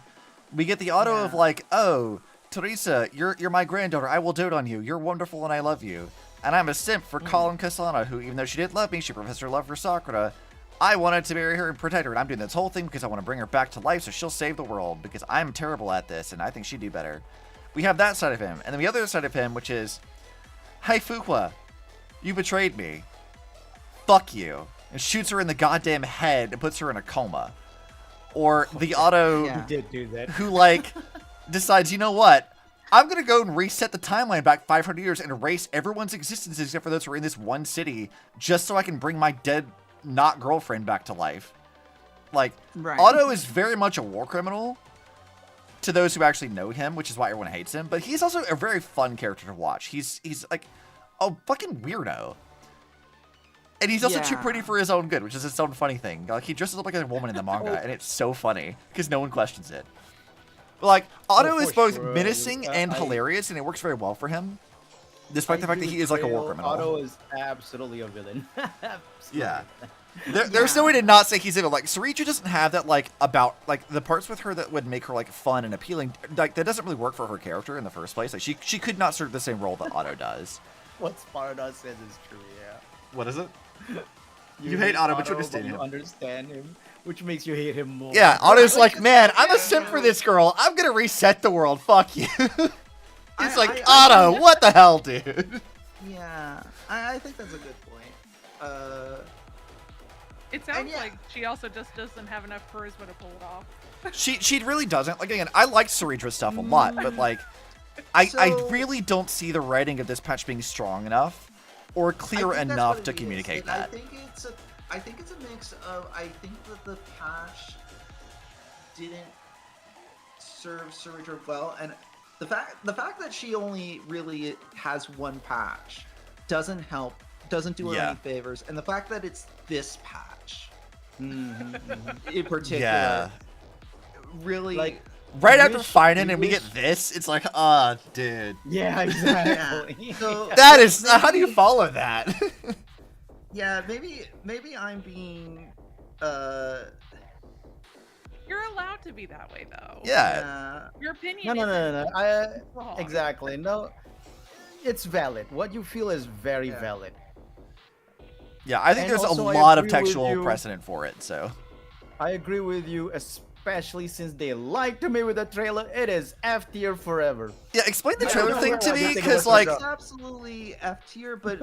S2: We get the Otto of
S3: Yeah.
S2: like, oh, Teresa, you're my granddaughter. I will dote on you. You're wonderful and I love you. And I'm a simp for Colin Kasana, who, even though she didn't love me, she professed her love for Sakura. I wanted to marry her and protect her, and I'm doing this whole thing because I want to bring her back to life so she'll save the world, because I'm terrible at this, and I think she'd do better. We have that side of him. And then the other side of him, which is, hey, Fuqua, you betrayed me. Fuck you. And shoots her in the goddamn head and puts her in a coma. Or the Otto
S3: Yeah.
S5: He did do that.
S2: who, like, decides, you know what? I'm going to go and reset the timeline back 500 years and erase everyone's existence except for those who are in this one city just so I can bring my dead not girlfriend back to life. Like,
S3: Right.
S2: Otto is very much a war criminal to those who actually know him, which is why everyone hates him. But he's also a very fun character to watch. He's like a fucking weirdo. And he's also too
S3: Yeah.
S2: pretty for his own good, which is its own funny thing. Like, he dresses up like a woman in the manga, and it's so funny because no one questions it. But like, Otto is
S5: for
S2: both
S5: sure.
S2: menacing and
S5: I-
S2: hilarious, and it works very well for him, despite the fact that he is like a war criminal.
S5: Otto is absolutely a villain.
S2: Yeah. There's no way to not say he's evil. Like, Saridra doesn't have that, like, about, like, the parts with her that would make her, like, fun and appealing. Like, that doesn't really work for her character in the first place. Like, she could not serve the same role that Otto does.
S5: What Sparta says is true, yeah.
S2: What is it? You hate Otto, but you understand
S5: you
S2: him.
S5: understand him, which makes you hate him more.
S2: Yeah, Otto's like, man, I'm a simp for this girl. I'm gonna reset the world. Fuck you. He's like, Otto, what the hell, dude?
S3: Yeah, I think that's a good point.
S1: It sounds
S3: yeah.
S1: like she also just doesn't have enough charisma to pull it off.
S2: She really doesn't. Like, again, I like Ceredra's stuff a lot, but like, I
S3: So-
S2: really don't see the writing of this patch being strong enough or
S3: I
S2: clear
S3: think that's
S2: enough
S3: what
S2: to
S3: it is,
S2: communicate
S3: and
S2: that.
S3: I think it's a mix of. I think that the patch didn't serve Cerebra well, and the fact that she only really has one patch doesn't help. Doesn't do her
S2: Yeah.
S3: any favors, and the fact that it's this patch
S5: Mm-hmm.
S3: in particular
S2: Yeah.
S3: really
S5: Like,
S2: Right after
S5: wish-
S2: fighting
S5: we
S2: and we
S5: wish-
S2: get this, it's like, ah, dude.
S5: Yeah, exactly.
S3: So
S2: That is, how do you
S3: maybe-
S2: follow that?
S3: Yeah, maybe I'm being
S1: You're allowed to be that way, though.
S2: Yeah.
S1: Your opinion.
S5: No, no,
S1: isn't
S5: no, no, no.
S1: wrong.
S5: Exactly. No, it's valid. What you feel is very
S3: Yeah.
S5: valid.
S2: Yeah, I think
S5: And
S2: there's a
S5: also I
S2: lot of
S5: agree with
S2: textual
S5: you.
S2: precedent for it, so.
S5: I agree with you, especially since they lied to me with the trailer. It is F tier forever.
S2: Yeah, explain the
S5: I
S2: trailer
S5: don't
S2: thing
S5: know
S2: to
S5: what you
S2: me,
S5: think
S2: because,
S5: about
S2: like,
S5: the
S3: it's absolutely F tier, but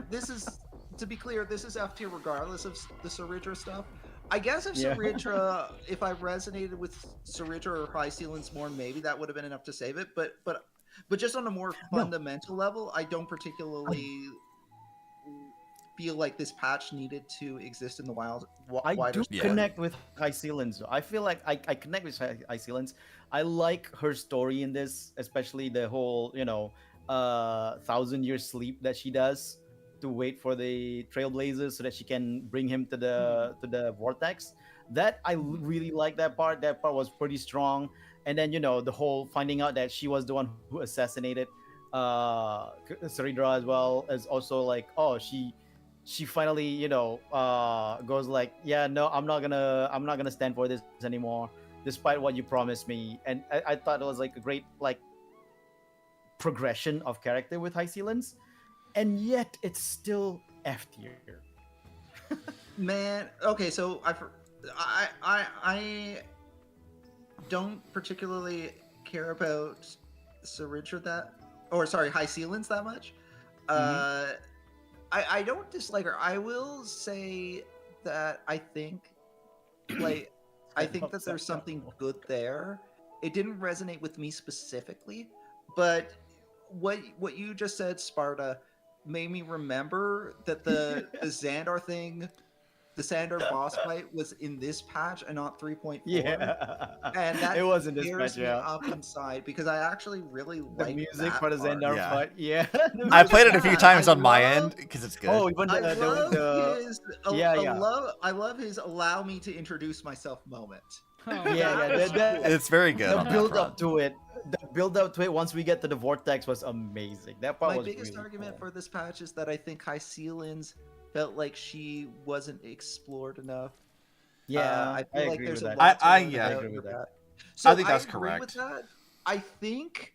S3: this is, to be clear, this is F tier regardless of the Ceridra stuff. I guess if
S5: Yeah.
S3: Ceridra, if I resonated with Ceridra or High Ceilings more, maybe that would have been enough to save it. But just on a more fundamental level, I don't particularly feel like this patch needed to exist in the
S5: I
S3: wider
S5: do
S2: Yeah.
S5: connect with High Ceilings. I feel like I connect with High Ceilings. I like her story in this, especially the whole, 1,000-year sleep that she does to wait for the Trailblazers so that she can bring him to the vortex. That I really like that part. That part was pretty strong. And then the whole finding out that she was the one who assassinated Ceridra as well as also like, oh, she finally goes like, yeah, no, I'm not gonna stand for this anymore despite what you promised me. And I thought it was like a great like progression of character with High Ceilings, and yet it's still F tier.
S3: Man, okay, so I don't particularly care about Ceridra High Ceilings that much. I don't dislike her. I will say that I think that there's something good there. It didn't resonate with me specifically, but what you just said, Sparta, made me remember that the Xandar thing, the Xandar boss fight was in this patch and not 3.4.
S5: Yeah,
S3: And that
S5: it wasn't this
S3: tears
S5: patch.
S3: me
S5: Yeah,
S3: up inside because I actually really
S5: the
S3: like
S5: music
S3: that
S5: for the
S3: part.
S5: Xandar
S2: Yeah.
S5: fight. Yeah,
S2: I played it a few
S3: Yeah,
S2: times
S3: I
S2: on my
S3: love-
S2: end, because it's good.
S5: Oh, even
S3: I love
S5: the
S3: his
S5: yeah.
S3: I love his allow me to introduce myself moment.
S5: yeah.
S2: It's very good
S5: The
S2: on that
S5: build
S2: front.
S5: up to it, once we get to the vortex was amazing. That part
S3: My
S5: was
S3: biggest
S5: really
S3: argument
S5: cool.
S3: for this patch is that I think High Ceilings felt like she wasn't explored enough.
S5: Yeah,
S3: I feel like
S5: agree
S3: there's
S5: with
S3: a
S5: that.
S3: lot to
S2: I
S3: learn
S2: yeah.
S3: about
S5: agree with
S3: her
S5: that.
S3: back. So
S2: I think that's
S3: agree with
S2: correct.
S3: that. I think.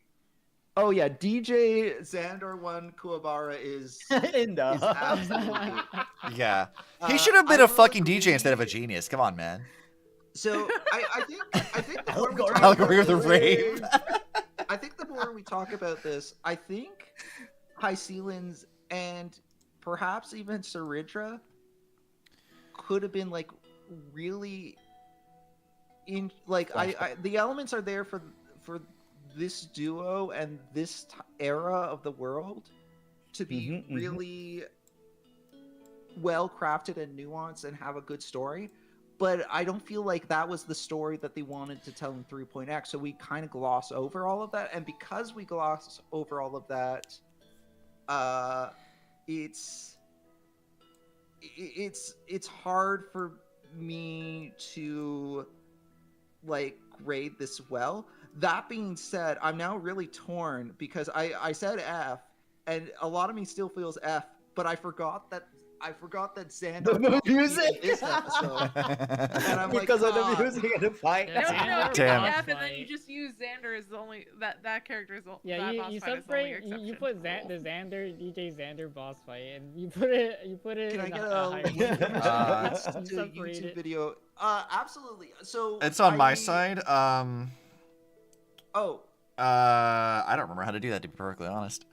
S3: Oh yeah, DJ Xandar One Kuwabara is
S5: In the-
S3: is absolutely.
S2: Yeah. He should have been
S3: I
S2: a
S3: will
S2: fucking DJ
S3: agree-
S2: instead of a genius. Come on, man.
S3: So I think the more we
S5: Allegory
S3: talk
S2: Allegory
S3: about
S2: of the
S3: this-
S2: rave.
S3: I think the more we talk about this, I think High Ceilings and perhaps even Ceridra could have been like really in like I the elements are there for this duo and this era of the world to be
S5: Mhm, mhm.
S3: really well crafted and nuanced and have a good story. But I don't feel like that was the story that they wanted to tell in 3.x. So we kind of gloss over all of that. And because we gloss over all of that, it's hard for me to like grade this well. That being said, I'm now really torn because I said F and a lot of me still feels F, but I forgot that I forgot that Xander
S5: The
S3: was
S5: music?
S3: in this episode. And I'm
S5: Because
S3: like,
S5: of the
S3: God.
S5: music and the fight.
S4: Yeah,
S1: No, no, no.
S4: Xander
S2: Damn.
S1: F,
S4: boss
S1: and then
S4: fight.
S1: you just use Xander as the only that character is the
S4: Yeah,
S1: that
S4: you
S1: boss fight is the only
S4: separate.
S1: exception.
S4: You put the Xander DJ Xander boss fight, and you put it.
S3: Can I
S4: in
S3: get
S4: a
S3: a
S4: higher
S3: link
S4: tier.
S3: in the
S2: Uh,
S3: show notes to
S4: Separate
S3: YouTube
S4: it.
S3: video? Absolutely. So
S2: It's on my
S3: I-
S2: side.
S3: Oh,
S2: I don't remember how to do that, to be perfectly honest.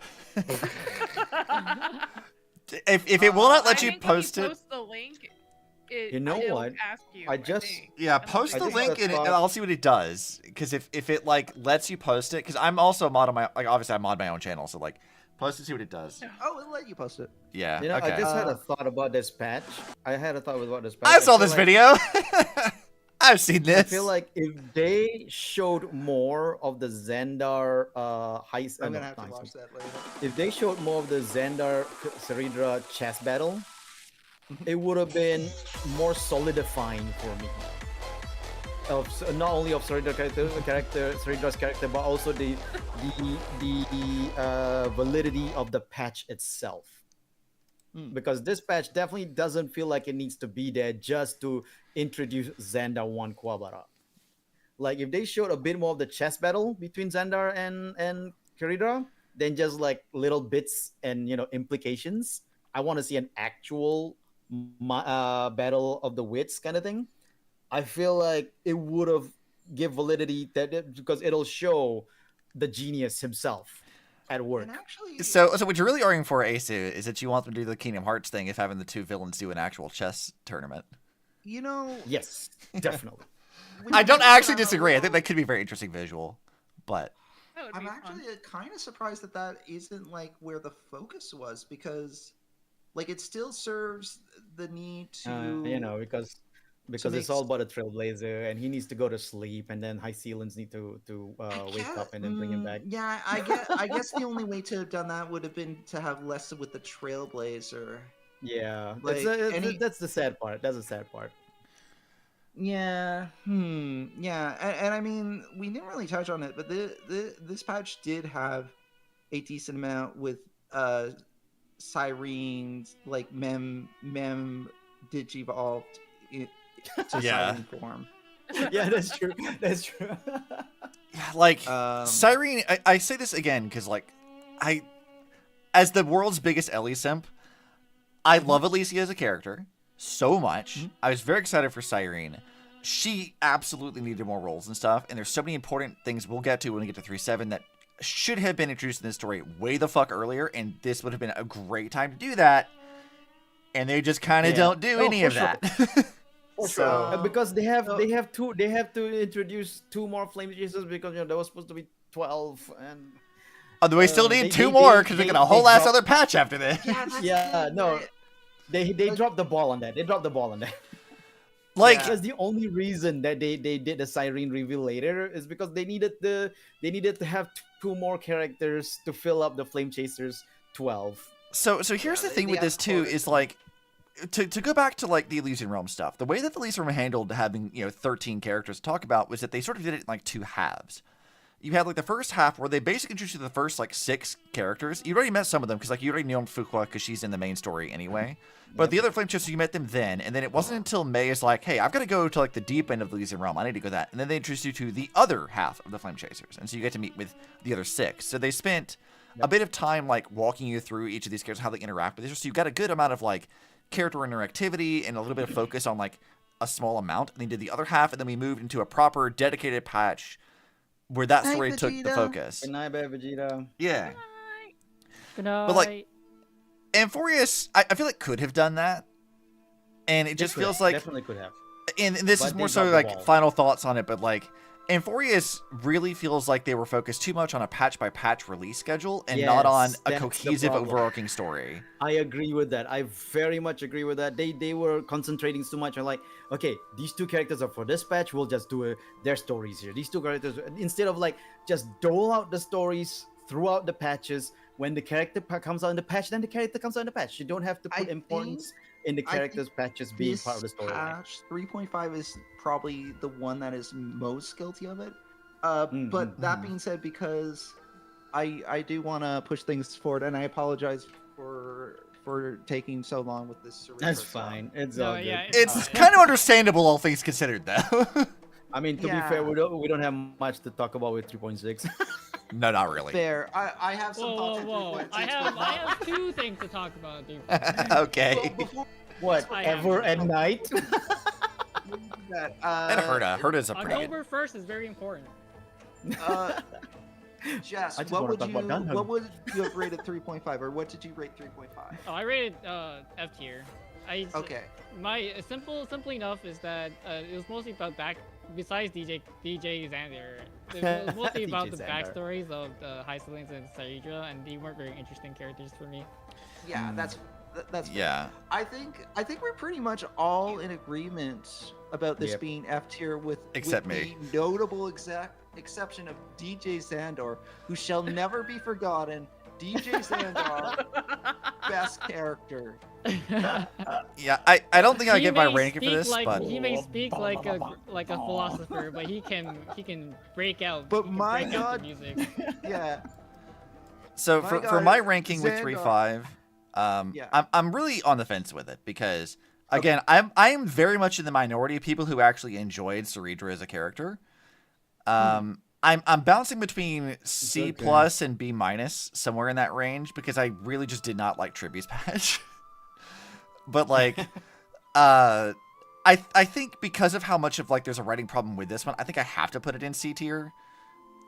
S2: if it will not let
S1: I
S2: you
S1: think when
S2: post it,
S1: post the link,
S5: You know
S1: it'll
S5: what?
S1: ask you.
S5: I just-
S1: think.
S2: yeah,
S1: I don't
S2: post
S1: think
S2: the
S5: I
S1: it
S5: just
S2: link
S5: had
S2: and
S5: thought-
S2: I'll see what it does. Because if it like lets you post it, because I'm also a mod on my obviously I mod my own channel, so like post and see what it does.
S3: oh, it'll let you post it.
S2: Yeah.
S5: You know,
S2: okay.
S5: I just had a thought about this patch. I had a thought about this patch.
S2: I saw
S5: feel
S2: this
S5: like-
S2: video. I've seen this.
S5: I feel like if they showed more of the Xandar heist,
S3: I'm gonna have to watch that later.
S5: If they showed more of the Xandar Ceridra chess battle, it would have been more solidifying for me. Not only of Ceridra's character, but also the validity of the patch itself. Because this patch definitely doesn't feel like it needs to be there just to introduce Xandar 1 Quabara. Like if they showed a bit more of the chess battle between Xandar and Ceridra, than just like little bits and implications. I want to see an actual battle of the wits kind of thing. I feel like it would have give validity because it'll show the genius himself at work.
S3: And actually,
S2: So what you're really arguing for, Eisu, is that you want them to do the Kingdom Hearts thing of having the two villains do an actual chess tournament.
S5: Yes, definitely.
S3: when
S2: I
S3: you
S2: don't
S3: mention
S2: actually
S3: that,
S2: disagree. I think that could be a very interesting visual, but
S1: That would
S3: I'm
S1: be fun.
S3: actually kind of surprised that isn't like where the focus was, because like it still serves the need to
S5: Because
S3: make
S5: it's all about a trailblazer, and he needs to go to sleep, and then High Sealants need to wake up and then bring him back.
S3: Yeah, I guess the only way to have done that would have been to have less with the trailblazer.
S5: Yeah,
S3: Like,
S5: that's the sad part. That's the sad part.
S3: Yeah. Yeah. And I mean, we didn't really touch on it, but this patch did have a decent amount with Sirene's like mem digivolved to
S2: Yeah.
S3: Siren form.
S5: Yeah, that's true. That's true.
S2: like
S3: Um,
S2: Cyrene, I say this again because like as the world's biggest Ellie simp, I love Alicia as a character so much. I was very excited for Cyrene. She absolutely needed more roles and stuff, and there's so many important things we'll get to when we get to 3.7 that should have been introduced in this story way the fuck earlier, and this would have been a great time to do that. And they just kind of don't do any
S5: for
S2: of
S5: sure.
S2: that.
S3: So-
S5: because they have to introduce 2 more flame chasers because there was supposed to be 12 and
S2: Although we still need
S5: they-
S2: 2
S5: they-
S2: more
S5: they-
S2: because we
S5: they-
S2: got a whole
S5: they
S2: ass
S5: dropped-
S2: other patch after this.
S3: Yeah, that's
S5: Yeah,
S3: the thing,
S5: no.
S3: right?
S5: they dropped the ball on that. They dropped the ball on that.
S2: Like
S5: That's the only reason that they did the Cyrene reveal later is because they needed to have 2 more characters to fill up the Flame Chasers 12.
S2: So here's
S3: Yeah,
S2: the
S3: they-
S2: thing
S3: they
S2: with
S3: have
S2: this too
S3: quotas.
S2: is like to go back to like the Elysian Realm stuff. The way that the Elysian Realm handled having 13 characters to talk about was that they sort of did it in like 2 halves. You had like the first half where they basically introduced you to the first like 6 characters. You already met some of them because like you already know Fuqua because she's in the main story anyway. But the other Flame Chasers, you met them then, and then it wasn't until May is like, hey, I've got to go to like the deep end of the Elysian Realm. I need to go that, and then they introduced you to the other half of the Flame Chasers, and so you get to meet with the other 6. So they spent a bit of time like walking you through each of these characters, how they interact with each other. So you got a good amount of like character interactivity and a little bit of focus on like a small amount. And they did the other half, and then we moved into a proper dedicated patch where that
S3: Hi,
S2: story took the
S3: Vegeta.
S2: focus.
S5: Good night, bad Vegeta.
S2: Yeah.
S4: Good night.
S2: But like Amphoreus, I feel like could have done that. And it just
S5: They could,
S2: feels like
S5: definitely could have.
S2: and this
S5: But
S2: is
S5: they
S2: more so
S5: dropped the
S2: like
S5: ball.
S2: final thoughts on it, but like Amphoreus really feels like they were focused too much on a patch by patch release schedule and not on
S5: Yes,
S2: a
S5: that's the
S2: cohesive
S5: problem.
S2: overarching story.
S5: I agree with that. I very much agree with that. They were concentrating too much on like, okay, these 2 characters are for this patch. We'll just do their stories here. These 2 characters, instead of like just dole out the stories throughout the patches. When the character comes out in the patch, then the character comes out in the patch. You don't have to
S3: I
S5: put importance in the
S3: I think
S5: characters' patches being
S3: This
S5: part of the story.
S3: patch 3.5 is probably the one that is most guilty of it. But that being said, because I do want to push things forward, and I apologize for for taking so long with this. Cerebro
S5: That's
S3: song.
S5: fine. It's
S4: No,
S5: all good.
S4: yeah,
S2: It's kind of understandable, all things considered, though.
S5: I mean, to be
S3: Yeah.
S5: fair, we don't have much to talk about with 3.6.
S2: No, not really.
S3: Fair. I have some
S4: Whoa,
S3: thoughts
S4: whoa,
S3: on
S4: whoa!
S3: 3.6.
S4: I have 2 things to talk about, dude.
S2: Okay.
S3: Before
S5: What?
S4: I have
S5: Ever
S4: to.
S5: at night?
S3: we do that,
S2: And Herda's a pretty good.
S4: October 1st is very important.
S3: Jess,
S5: I just
S3: what
S5: wanna
S3: would
S5: talk about Dunham.
S3: what would you have rated 3.5, or what did you rate 3.5?
S4: Oh, I rated F tier.
S3: Okay.
S4: My simple enough is that it was mostly about besides DJ Xander. It was mostly about
S5: DJ
S4: the
S5: Xander.
S4: backstories of the Hysolines and Saridra, and they weren't very interesting characters for me.
S3: Yeah, that's fair.
S2: Yeah.
S3: I think we're pretty much all in agreement about this
S5: Yep.
S3: being F tier with
S2: Except
S3: with
S2: me.
S3: the notable exception of DJ Xandor, who shall never be forgotten. DJ Xandor, best character.
S2: Yeah, I don't think I
S4: He
S2: give my
S4: may
S2: ranking for
S4: speak
S2: this,
S4: like,
S2: but
S4: he may speak like a philosopher, but he can break out.
S3: But
S4: he can
S3: my
S4: break out the
S3: God.
S4: music.
S3: Yeah.
S2: so
S3: My
S2: for
S3: God,
S2: my ranking with
S3: Xandar.
S2: 3.5,
S3: Yeah.
S2: I'm really on the fence with it because again, I am very much in the minority of people who actually enjoyed Saridra as a character. I'm bouncing between C
S5: okay.
S2: plus and B minus, somewhere in that range, because I really just did not like Tribu's patch. But like, I think because of how much of like there's a writing problem with this one, I think I have to put it in C tier.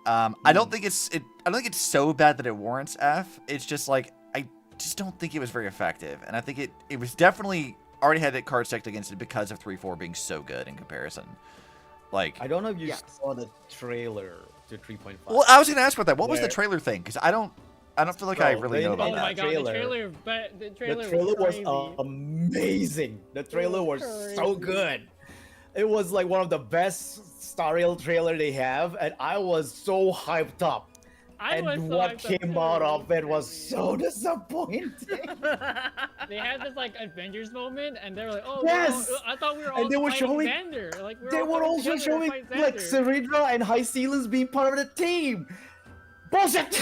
S2: I don't think it's so bad that it warrants F. It's just like I just don't think it was very effective, and I think it was definitely already had that card stacked against it because of 3.4 being so good in comparison. Like,
S5: I don't know if you
S3: Yes.
S5: saw the trailer to 3.5.
S2: well, I was gonna ask about that. What was the
S5: Where-
S2: trailer thing? Because I don't feel like I
S5: Bro,
S2: really
S5: they
S2: know
S4: Oh
S2: about
S5: made
S2: that.
S4: my god,
S5: trailer.
S4: the
S5: The
S4: trailer
S5: trailer was
S4: crazy.
S5: amazing. The trailer was so
S4: crazy.
S5: good. It was like one of the best Star Rail trailer they have, and I was so hyped up.
S4: I was
S5: And
S4: so
S5: what
S4: hyped up
S5: came
S4: too.
S5: out of it was so disappointing.
S4: They had this like Avengers moment, and they were like, "Oh,
S5: Yes!
S4: I thought we were all
S5: And they were
S4: fighting
S5: showing-
S4: Xander. Like
S5: They
S4: all
S5: were
S4: coming
S5: also
S4: together to
S5: showing
S4: fight
S5: like
S4: Xander."
S5: Saridra and High Sealers being part of the team. Bullshit.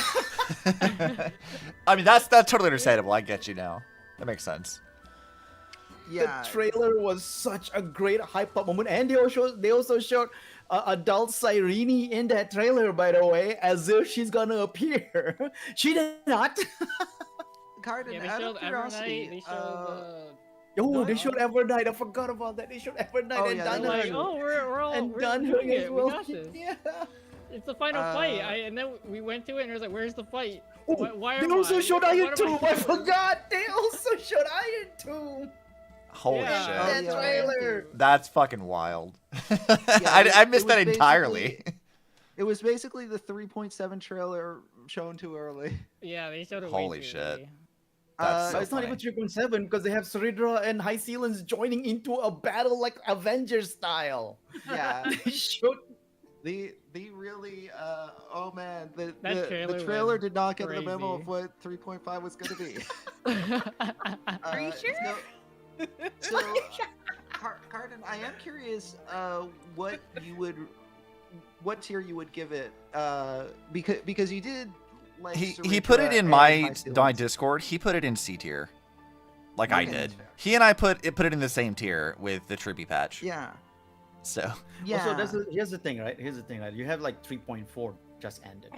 S2: I mean, that's totally understandable. I get you now. That makes sense.
S3: Yeah.
S5: The trailer was such a great hype up moment, and they also showed adult Cyrene in that trailer, by the way, as if she's gonna appear. She did not.
S3: Carden,
S4: Yeah, they
S3: out
S4: showed
S3: of curiosity,
S4: Evernight. They showed.
S5: Oh, they showed Evernight. I forgot about that. They showed Evernight
S3: Oh,
S5: and
S3: yeah,
S5: Dunham.
S3: they
S4: like,
S3: did.
S4: oh, we're all
S5: and
S4: we're
S5: Dunham
S4: doing
S5: as
S4: it.
S5: well.
S4: We got this.
S5: Yeah.
S4: It's the final fight.
S3: Uh,
S4: And then we went to it, and it was like, "Where's the fight?
S5: Oh,
S4: Why
S5: they
S4: am
S5: also
S4: I?
S5: showed
S4: What
S5: Iron
S4: am
S5: Tomb. I
S4: doing?"
S5: forgot. They also showed Iron Tomb.
S2: Holy
S4: Yeah.
S2: shit.
S3: Oh,
S5: That
S3: yeah.
S5: trailer.
S2: That's fucking wild.
S3: it-
S2: I missed
S3: it
S2: that
S3: was
S2: entirely.
S3: It was basically the 3.7 trailer shown too early.
S4: Yeah, they showed it.
S2: Holy
S4: way too
S2: shit.
S4: early.
S2: That's so
S5: It's not
S2: funny.
S5: even 3.7 because they have Saridra and High Sealans joining into a battle like Avengers style.
S3: Yeah.
S5: They showed
S3: The really oh man, the
S4: trailer
S3: trailer
S4: was
S3: did not get the memo
S4: crazy.
S3: of what 3.5 was going to be.
S1: Are you sure?
S3: So, Carden, I am curious what tier you would give it because you did like
S2: He put it
S3: Saridra
S2: in
S3: and
S2: my
S3: High Sealants.
S2: Discord. He put it in C tier, like I
S3: Okay,
S2: did.
S3: that's fair.
S2: He and I put it in the same tier with the Tribu patch.
S3: Yeah.
S2: So
S3: Yeah.
S5: Also, here's the thing, right? You have like 3.4 just ended.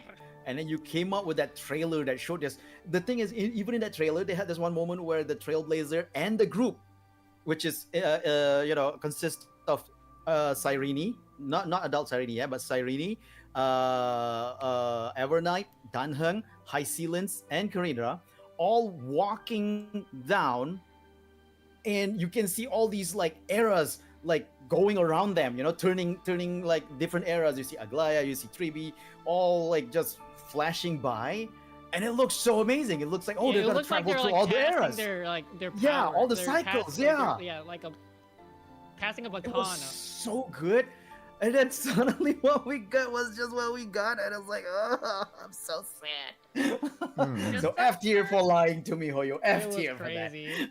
S5: And then you came up with that trailer that showed this. The thing is, even in that trailer, they had this one moment where the Trailblazer and the group, which is, consists of Cyrene, not adult Cyrene, yeah, but Cyrene, Evernight, Dunhung, High Sealants, and Karina, all walking down, and you can see all these like eras like going around them, turning like different eras. You see Aglaya, you see Tribi, all like just flashing by, and it looks so amazing. It looks like
S4: Yeah,
S5: they're
S4: it
S5: gonna
S4: looks like
S5: travel
S4: they're
S5: through
S4: like
S5: all the
S4: passing
S5: eras.
S4: their
S5: Yeah,
S4: power,
S5: all the
S4: their
S5: cycles,
S4: pass-
S5: yeah.
S4: like a passing a
S5: It
S4: baton.
S5: was so good. And then suddenly what we got was just what we got, and I was like, oh, I'm so sad. So F tier for lying to me, Hoyo.
S4: It
S5: F
S4: was
S5: tier for that.
S4: crazy.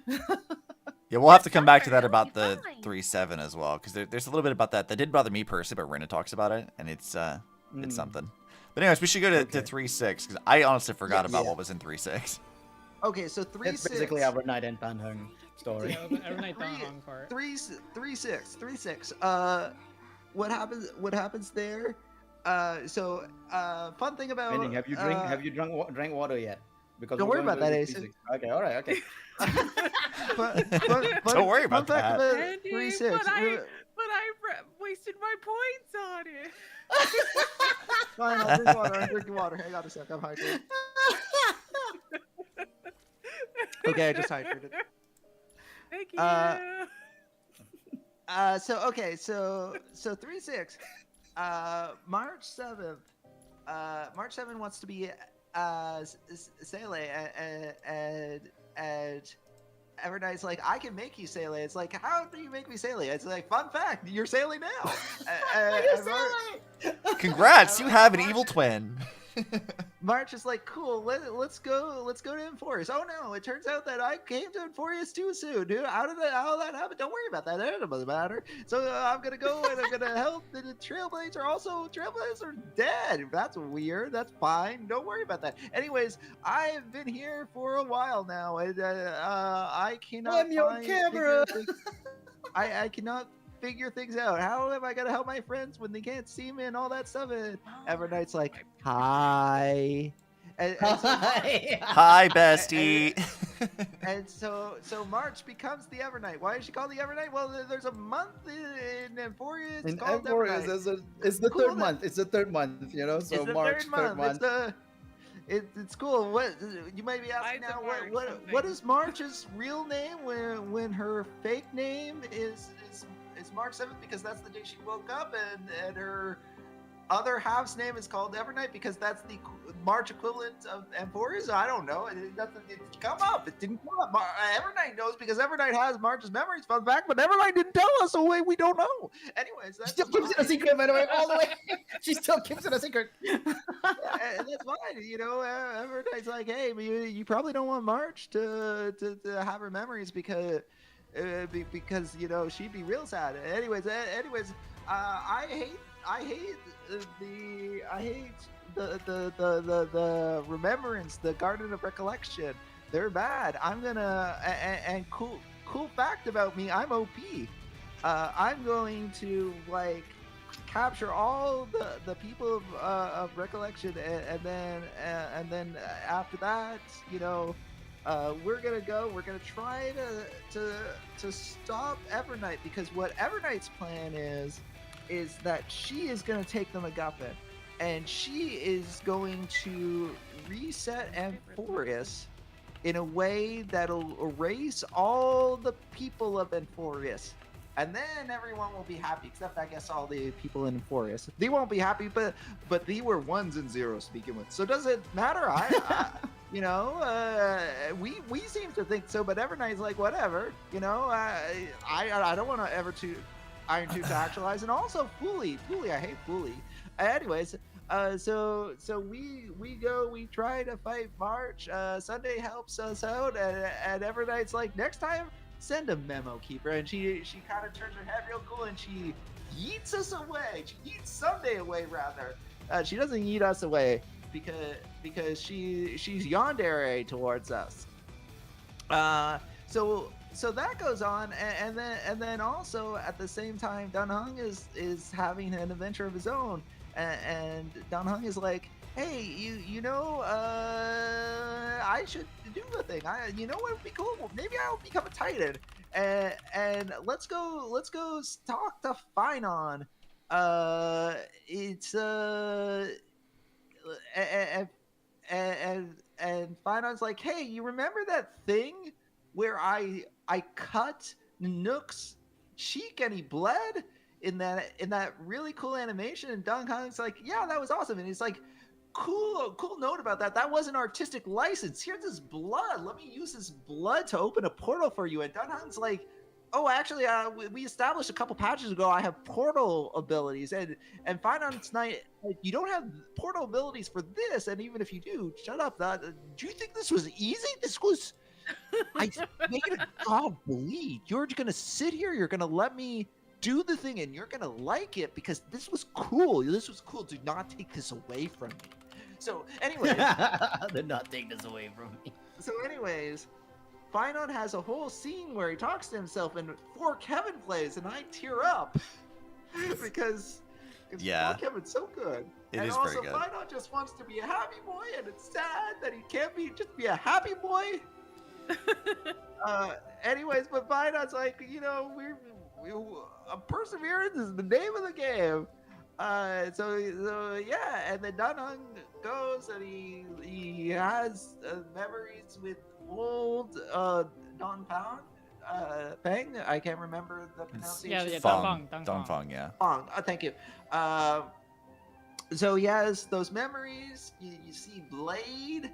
S2: yeah, we'll have to come back to that
S1: It'll
S2: about
S1: be
S2: the
S1: fine.
S2: 3.7 as well, because there's a little bit about that did bother me personally, but Rena talks about it, and it's
S5: Mm.
S2: something. But anyways, we should go to 3.6 because I honestly forgot about
S5: yeah.
S2: what was in 3.6.
S3: Okay, so
S5: It's
S3: 3-6.
S5: basically our night and Tanhung story.
S4: Yeah, the every night
S3: Three-
S4: Hong part.
S3: 3-6. What happens there? Fun thing about
S5: Meaning, have you drank water yet? Because
S3: Don't
S5: we're
S3: worry
S5: going
S3: about that,
S5: to
S3: Eisu.
S5: 3-6. Okay, all right, okay.
S2: Don't worry about
S3: fun fact
S2: that.
S3: about
S1: Andy,
S3: 3-6.
S1: but I wasted my points on it.
S3: Fine, I'll drink water. I'm drinking water. Hang on a sec. I'm hydrated. Okay, I just hydrated.
S1: Thank you.
S3: So 3-6. March 7th. March 7th wants to be Sele, and Evernight's like, I can make you Sele. It's like, how do you make me Sele? It's like, fun fact, you're Sele now.
S2: Congrats, you have an evil twin.
S3: March is like, cool, let's go to Amphoreus. Oh no, it turns out that I came to Amphoreus too soon, dude. How did that happen? Don't worry about that. That doesn't matter. So I'm gonna go and I'm gonna help the Trailblazers. Trailblazers are dead. That's weird. That's fine. Don't worry about that. Anyways, I've been here for a while now, and I cannot.
S5: I'm your camera.
S3: I cannot figure things out. How am I gonna help my friends when they can't see me and all that stuff? And Evernight's like, hi. And so
S2: Hi, bestie.
S3: and so March becomes the Evernight. Why is she called the Evernight? Well, there's a month in Amphoreus
S5: In
S3: called
S5: Amphoreus,
S3: Evernight.
S5: it's the
S3: Cool
S5: third
S3: that-
S5: month. It's the third month, you know. So
S3: It's the
S5: March,
S3: third month. It's cool. What you might be asking
S1: Ides
S3: now?
S1: of March
S3: What
S1: something.
S3: is March's real name when her fake name is March 7th, because that's the day she woke up, and her other half's name is called Evernight because that's the March equivalent of Amphoreus. I don't know. It didn't come up. It didn't come up. Evernight knows because Evernight has March's memories, fun fact, but Evernight didn't tell us, so we don't know. Anyways, that's
S5: Still keeps it a
S3: fine.
S5: secret, by the way, all the way. She still keeps it a secret.
S3: And that's fine. You know, Evernight's like, hey, you probably don't want March to have her memories because you know she'd be real sad. Anyways, I hate the remembrance, the Garden of Recollection. They're bad. I'm gonna and cool fact about me, I'm OP. I'm going to like capture all the people of recollection, and then after that, you know, we're gonna try to stop Evernight, because what Evernight's plan is that she is gonna take the MacGuffin and she is going to reset Amphoreus in a way that'll erase all the people of Amphoreus. And then everyone will be happy, except I guess all the people in Amphoreus. They won't be happy, but they were ones and zeros to begin with. So does it matter? I you know, we seem to think so, but Evernight's like, whatever. You know, I don't want to ever to Iron 2 to actualize, and also Fooly, I hate Fooly. Anyways, so we try to fight March. Sunday helps us out, and Evernight's like, next time, send a memo keeper, and she kind of turns her head real cool, and she yeets us away. She yeets Sunday away, rather. She doesn't yeet us away because she's yandere towards us. So that goes on, and then also at the same time, Danhung is having an adventure of his own, and Danhung is like, hey, you know, I should do a thing. You know what would be cool? Well, maybe I'll become a Titan, and let's go talk to Finon. It's and Finon's like, hey, you remember that thing where I cut Nook's cheek and he bled in that really cool animation? And Danhung's like, yeah, that was awesome. And he's like, cool note about that. That was an artistic license. Here's this blood. Let me use this blood to open a portal for you. And Danhung's like, oh, actually, we established a couple patches ago I have portal abilities, and Finon's like, you don't have portal abilities for this, and even if you do, shut up. Do you think this was easy? This was, I made a god bleed. You're gonna sit here, you're gonna let me do the thing, and you're gonna like it because this was cool. This was cool. Do not take this away from me. So, anyways,
S5: They're not taking this away from me.
S3: Finon has a whole scene where he talks to himself, and poor Kevin plays, and I tear up because
S2: Yeah.
S3: poor Kevin's so good.
S2: It
S3: and
S2: is
S3: also,
S2: very good.
S3: Finon just wants to be a happy boy, and it's sad that he can't just be a happy boy. Anyways, but Finon's like, perseverance is the name of the game. So yeah, and then Dunhung goes and he has memories with old Don Pound, Peng. I can't remember the pronunciation.
S4: Yeah,
S2: Fong.
S4: Dongfang.
S2: Dongfang, yeah.
S3: Fong. Thank you. So he has those memories. You see Blade.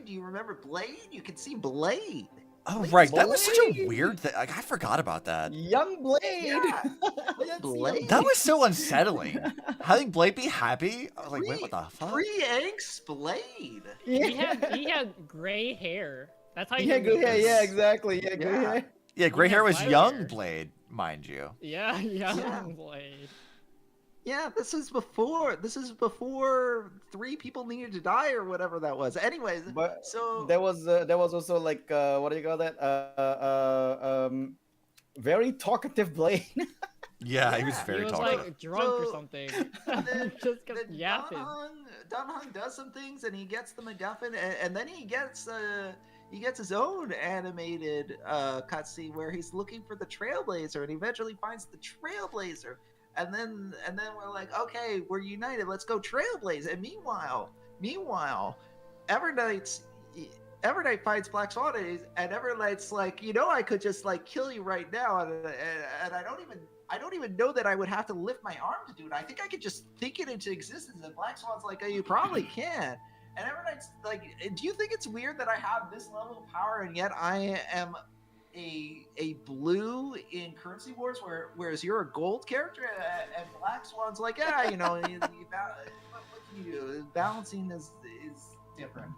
S3: Do you remember Blade? You can see Blade.
S2: Oh, right. That was such a
S5: Blade.
S2: weird thing. Like, I forgot about that.
S5: Young Blade.
S3: Yeah.
S5: Let's see
S3: Blade.
S5: him.
S2: That was so unsettling. Having Blade be happy, I was like, wait, what the fuck?
S3: Pre-angst Blade.
S4: He had gray hair. That's how you
S5: Yeah, good hair.
S2: Yes.
S5: Yeah, exactly. Yeah, good
S3: Yeah.
S5: hair.
S2: Yeah, gray
S4: Yeah,
S2: hair was
S4: Blade.
S2: young Blade, mind you.
S4: Yeah,
S3: Yeah.
S4: Blade.
S3: Yeah, this is before 3 people needed to die or whatever that was. Anyways,
S5: But
S3: so
S5: there was also like what do you call that? Very talkative Blade.
S2: Yeah, he was
S3: Yeah,
S2: very
S4: He was
S2: talkative.
S4: like drunk or
S3: So-
S4: something.
S3: then,
S4: Just kept
S3: then
S4: yapping.
S3: Dunhung does some things and he gets the MacGuffin and then he gets his own animated cutscene where he's looking for the Trailblazer and he eventually finds the Trailblazer. And then we're like, okay, we're united. Let's go Trailblaze. And meanwhile, Evernight finds Black Swan, and Evernight's like, I could just like kill you right now, and I don't even know that I would have to lift my arm to do it. I think I could just think it into existence. And Black Swan's like, oh, you probably can. And Evernight's like, do you think it's weird that I have this level of power and yet I am a blue in Currency Wars, whereas you're a gold character, and Black Swan's like, yeah, what can you do? Balancing is different,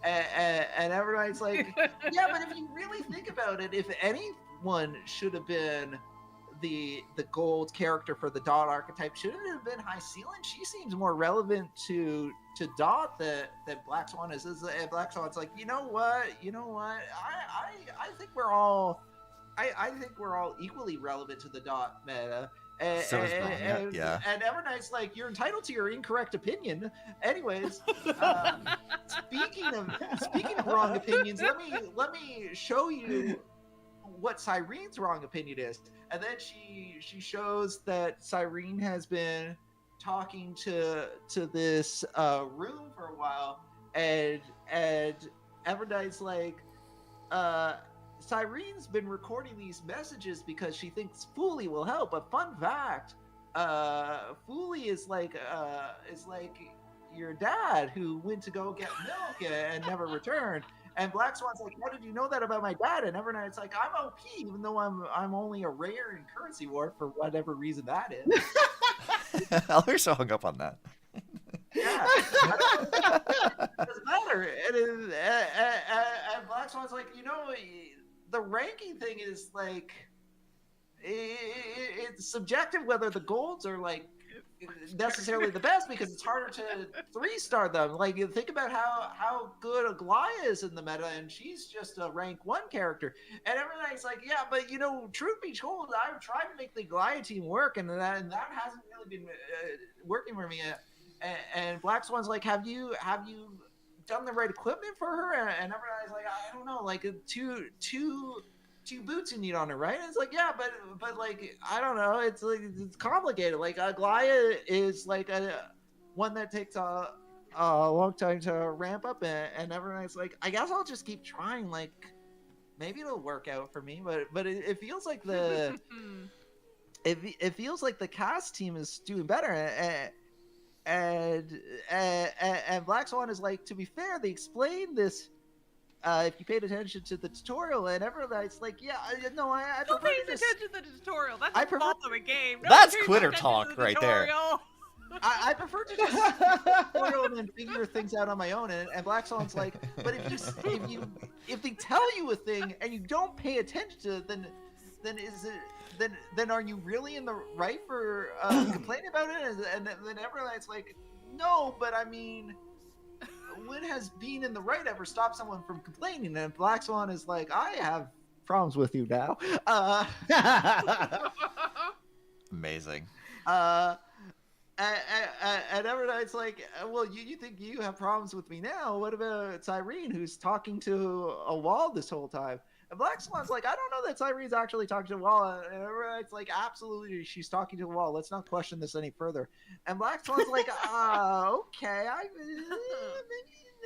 S3: and everybody's like, yeah, but if you really think about it, if anyone should have been the gold character for the Dot archetype, shouldn't it have been High Sealant? She seems more relevant to Dot that Black Swan is. And Black Swan's like, you know what? I think we're all equally relevant to the Dot meta.
S2: So is Brian, yeah.
S3: And Evernight's like, you're entitled to your incorrect opinion. Anyways, speaking of wrong opinions, let me show you what Cyrene's wrong opinion is. And then she shows that Cyrene has been talking to this room for a while, and Evernight's like, Cyrene's been recording these messages because she thinks Fooly will help. But fun fact, Fooly is like your dad who went to go get milk and never returned. And Black Swan's like, how did you know that about my dad? And Evernight's like, I'm OP, even though I'm only a rare in Currency War for whatever reason that is.
S2: Eller's so hung up on that.
S3: Yeah, it doesn't matter. And Black Swan's like, the ranking thing is like, it's subjective whether the golds are like necessarily the best because it's harder to 3-star them. Like, you think about how good Aglaya is in the meta, and she's just a rank 1 character. And everybody's like, yeah, but truth be told, I've tried to make the Aglaya team work, and that hasn't really been working for me. And Black Swan's like, have you done the right equipment for her? And everybody's like, I don't know, like two boots you need on her, right? And it's like, yeah, but like, I don't know, it's like, it's complicated. Like, Aglaya is like one that takes a long time to ramp up, and everyone's like, I guess I'll just keep trying, like maybe it'll work out for me. But it feels like it feels like the cast team is doing better, and Black Swan is like, to be fair, they explained this. If you paid attention to the tutorial, and everyone's like, yeah, no, I
S1: Who
S3: prefer
S1: pays
S3: to just,
S1: attention to the tutorial? That's
S3: I
S1: the
S3: prefer-
S1: fault of a game.
S2: That's
S1: Nobody pays
S2: quitter
S1: attention
S2: talk
S1: to the
S2: right there.
S1: tutorial.
S3: I prefer to just see the tutorial and then figure things out on my own. And Black Swan's like, but if they tell you a thing and you don't pay attention to it, then are you really in the right for complaining about it? And then everyone's like, no, but I mean, when has being in the right ever stopped someone from complaining? And Black Swan is like, I have problems with you now.
S2: Amazing.
S3: And Evernights like, well, you think you have problems with me now? What about Cyrene, who's talking to a wall this whole time? And Black Swan's like, I don't know that Cyrene's actually talking to a wall. And Evernights like, absolutely, she's talking to a wall. Let's not question this any further. And Black Swan's like, okay, maybe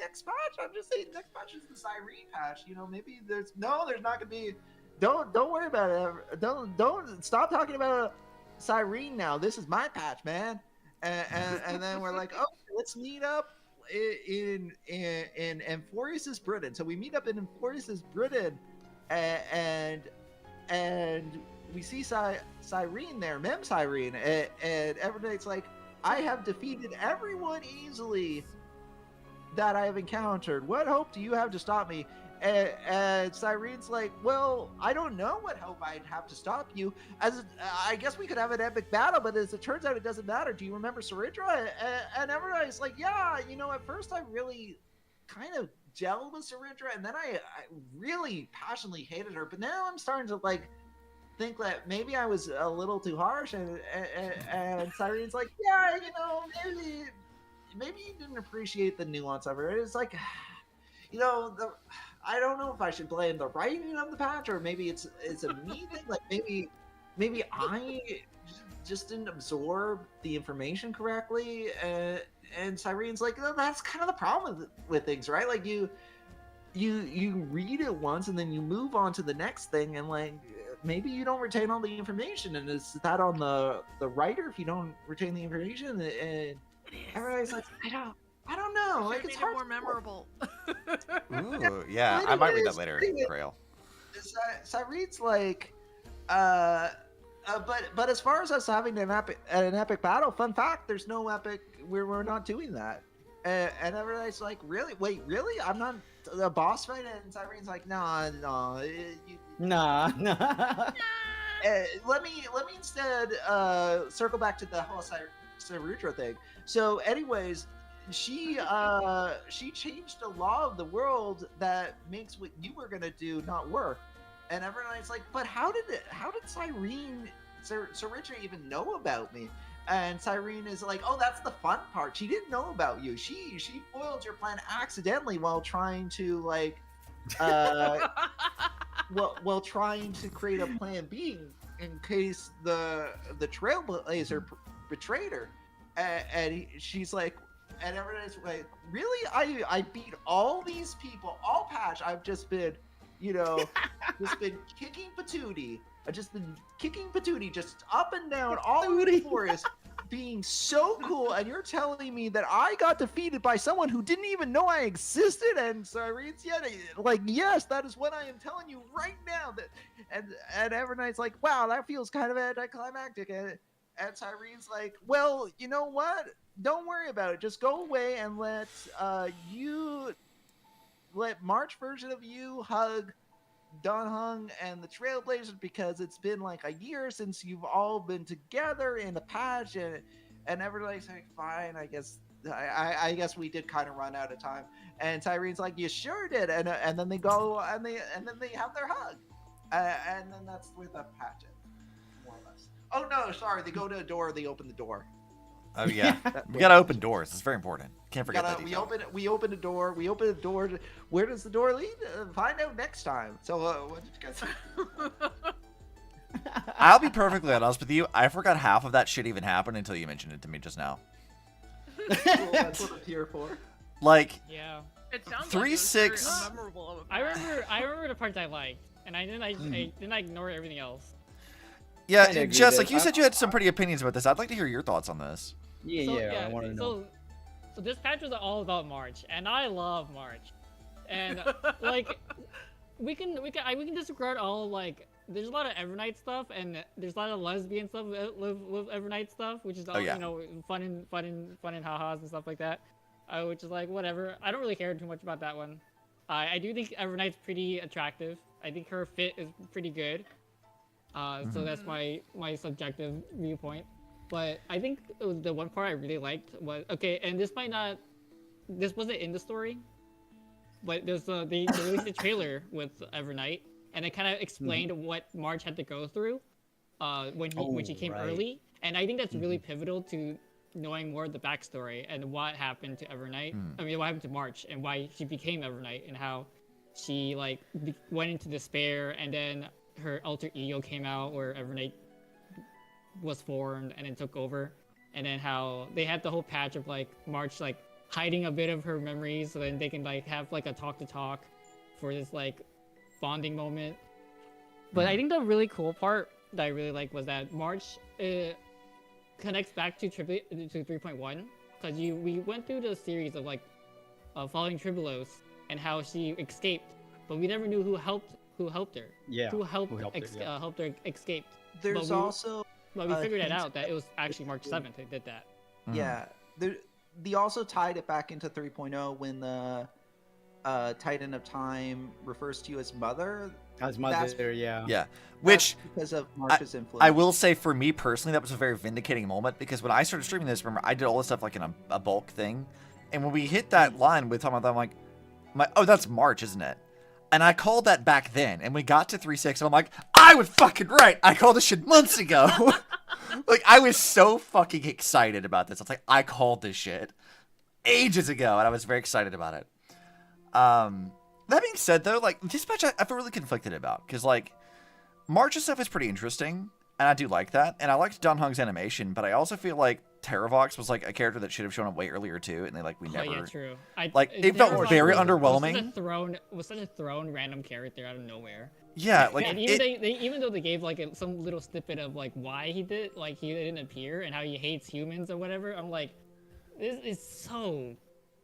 S3: next patch. I'm just saying, next patch is the Cyrene patch. You know, maybe there's not gonna be. Don't worry about it. Don't stop talking about Cyrene now. This is my patch, man. And then we're like, okay, let's meet up in Amphoreus's Britain. So we meet up in Amphoreus's Britain, and we see Cyrene there, Mem Cyrene, and Evernights like, I have defeated everyone easily that I have encountered. What hope do you have to stop me? And Cyrene's like, well, I don't know what hope I'd have to stop you. I guess we could have an epic battle, but as it turns out, it doesn't matter. Do you remember Saridra? And everybody's like, yeah, you know, at first I really kind of gelled with Saridra, and then I really passionately hated her. But now I'm starting to like think that maybe I was a little too harsh. And Cyrene's like, yeah, you know, maybe you didn't appreciate the nuance of her. It's like, you know, I don't know if I should blame the writing of the patch, or maybe it's a me thing. Like maybe I just didn't absorb the information correctly. And Cyrene's like, no, that's kind of the problem with things, right? Like you read it once and then you move on to the next thing, and like maybe you don't retain all the information. And is that on the writer if you don't retain the information? And everybody's like, I don't know. Like, it's hard.
S1: More memorable.
S2: Ooh, yeah. I might read that later, Grail.
S3: Cyrene's like, but as far as us having an epic battle, fun fact, there's no epic. We're not doing that. And everybody's like, really? Wait, really? I'm not a boss fight? And Cyrene's like, nah.
S5: Nah.
S3: Let me instead circle back to the whole Saridra thing. So, anyways, she changed the law of the world that makes what you were gonna do not work. And everyone's like, but how did Saridra even know about me? And Cyrene is like, oh, that's the fun part. She didn't know about you. She foiled your plan accidentally while trying to like while trying to create a plan B in case the Trailblazer betrayed her. And she's like, and everyone's like, really? I beat all these people, all patch. I've just been, you know, kicking patootie. I've just been kicking patootie just up and down all over the forest, being so cool. And you're telling me that I got defeated by someone who didn't even know I existed? And Cyrene's like, yes, that is what I am telling you right now. That and Evernight's like, wow, that feels kind of anticlimactic. And Cyrene's like, well, you know what? Don't worry about it. Just go away and let March version of you hug Don Hung and the Trailblazers, because it's been like a year since you've all been together in a patch, and everybody's like, fine, I guess we did kind of run out of time. And Cyrene's like, you sure did. And then they go and they have their hug, and then that's where the patch ends, more or less. Oh no, sorry, they go to a door, they open the door.
S2: Oh yeah, we gotta open doors. It's very important. Can't forget that.
S3: We open a door. Where does the door lead? Find out next time. So, what did you guys say?
S2: I'll be perfectly honest with you. I forgot half of that shit even happened until you mentioned it to me just now.
S3: Cool, that's what I'm here for.
S2: Like,
S4: Yeah.
S1: It sounds
S2: 3-6.
S1: Like memorable of a
S4: I
S1: patch.
S4: remember the parts I liked, and I didn't ignore everything else.
S2: yeah,
S5: Kinda agree
S2: Jess,
S5: there.
S2: like you said, you had some pretty opinions about this. I'd like to hear your thoughts on this.
S5: Yeah, I want to know.
S4: So this patch was all about March, and I love March, and like we can disregard all like there's a lot of Evernight stuff, and there's a lot of lesbian stuff with Evernight stuff, which is all
S2: yeah.
S4: you know, fun and ha-has and stuff like that, which is like whatever. I don't really care too much about that one. I do think Evernight's pretty attractive. I think her fit is pretty good. So that's my subjective viewpoint. But I think the one part I really liked was okay, and this wasn't in the story, but they released a trailer with Evernight, and it kind of explained what March had to go through, when she came early, and I think that's really pivotal to knowing more of the backstory and what happened to Evernight. I mean, what happened to March and why she became Evernight and how she like went into despair, and then her alter ego came out where Evernight was formed and then took over, and then how they had the whole patch of like March like hiding a bit of her memories so then they can like have like a talk for this like bonding moment. But I think the really cool part that I really like was that March connects back to 3.1, because we went through the series of like following Tribulos and how she escaped, but we never knew who helped her.
S5: Yeah.
S4: Who helped
S5: her,
S4: helped her escape.
S3: There's also
S4: But we figured it
S3: hint
S4: out that it was actually March 7th who did that.
S3: Yeah, they also tied it back into 3.0 when the Titan of Time refers to you as mother.
S5: As mother, yeah.
S2: Yeah, which
S3: because of March's influence.
S2: I will say for me personally, that was a very vindicating moment, because when I started streaming this, remember, I did all this stuff like in a bulk thing, and when we hit that line with talking about that, I'm like, oh, that's March, isn't it? And I called that back then, and we got to 3.6, and I'm like, I was fucking right. I called this shit months ago. Like, I was so fucking excited about this. I was like, I called this shit ages ago, and I was very excited about it. That being said, though, like, this match I feel really conflicted about, because, like, March's stuff is pretty interesting, and I do like that, and I liked Don Hung's animation, but I also feel like Terravox was, like, a character that should have shown up way earlier, too, and they, like, we never...
S4: Oh, yeah, true.
S2: It felt very underwhelming.
S4: Was such a thrown random character out of nowhere.
S2: Yeah, like...
S4: And even though they gave, like, some little snippet of, like, why he didn't appear, and how he hates humans or whatever, I'm like, this is so...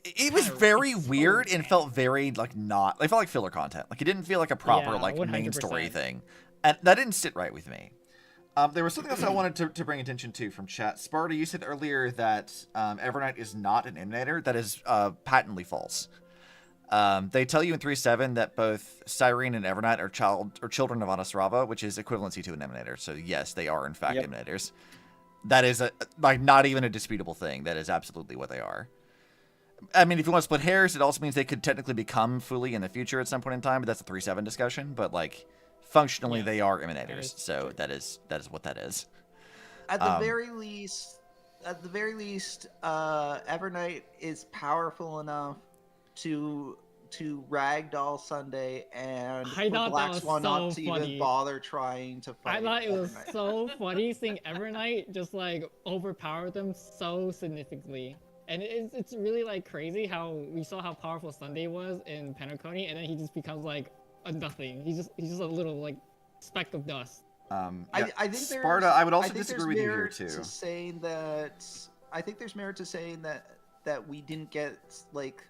S2: It was very weird and felt very, like, not... It felt like filler content. Like, it didn't feel like a proper,
S4: Yeah,
S2: like, main
S4: 100%.
S2: story thing. And that didn't sit right with me. There was something else I wanted to bring attention to from chat. Sparta, you said earlier that Evernight is not an emanator. That is patently false. They tell you in 3.7 that both Cyrene and Evernight are children of Anasrava, which is equivalency to an emanator. So, yes, they are, in fact, emanators. That is, not even a disputable thing. That is absolutely what they are. I mean, if you want to split hairs, it also means they could technically become Fuli in the future at some point in time, but that's a 3.7 discussion. But, like, functionally, they are emanators, so that is what that is.
S3: At the very least, Evernight is powerful enough to ragdoll Sunday and for Black Swan not to even bother trying to fight.
S4: I thought it was
S3: Evernight.
S4: so funny seeing Evernight just like overpower them so significantly. And it's really like crazy how we saw how powerful Sunday was in Penacony, and then he just becomes like a nothing. He's just a little like speck of dust.
S3: I think
S2: Sparta, I would also disagree with you here too.
S3: I think there's merit to saying that we didn't get like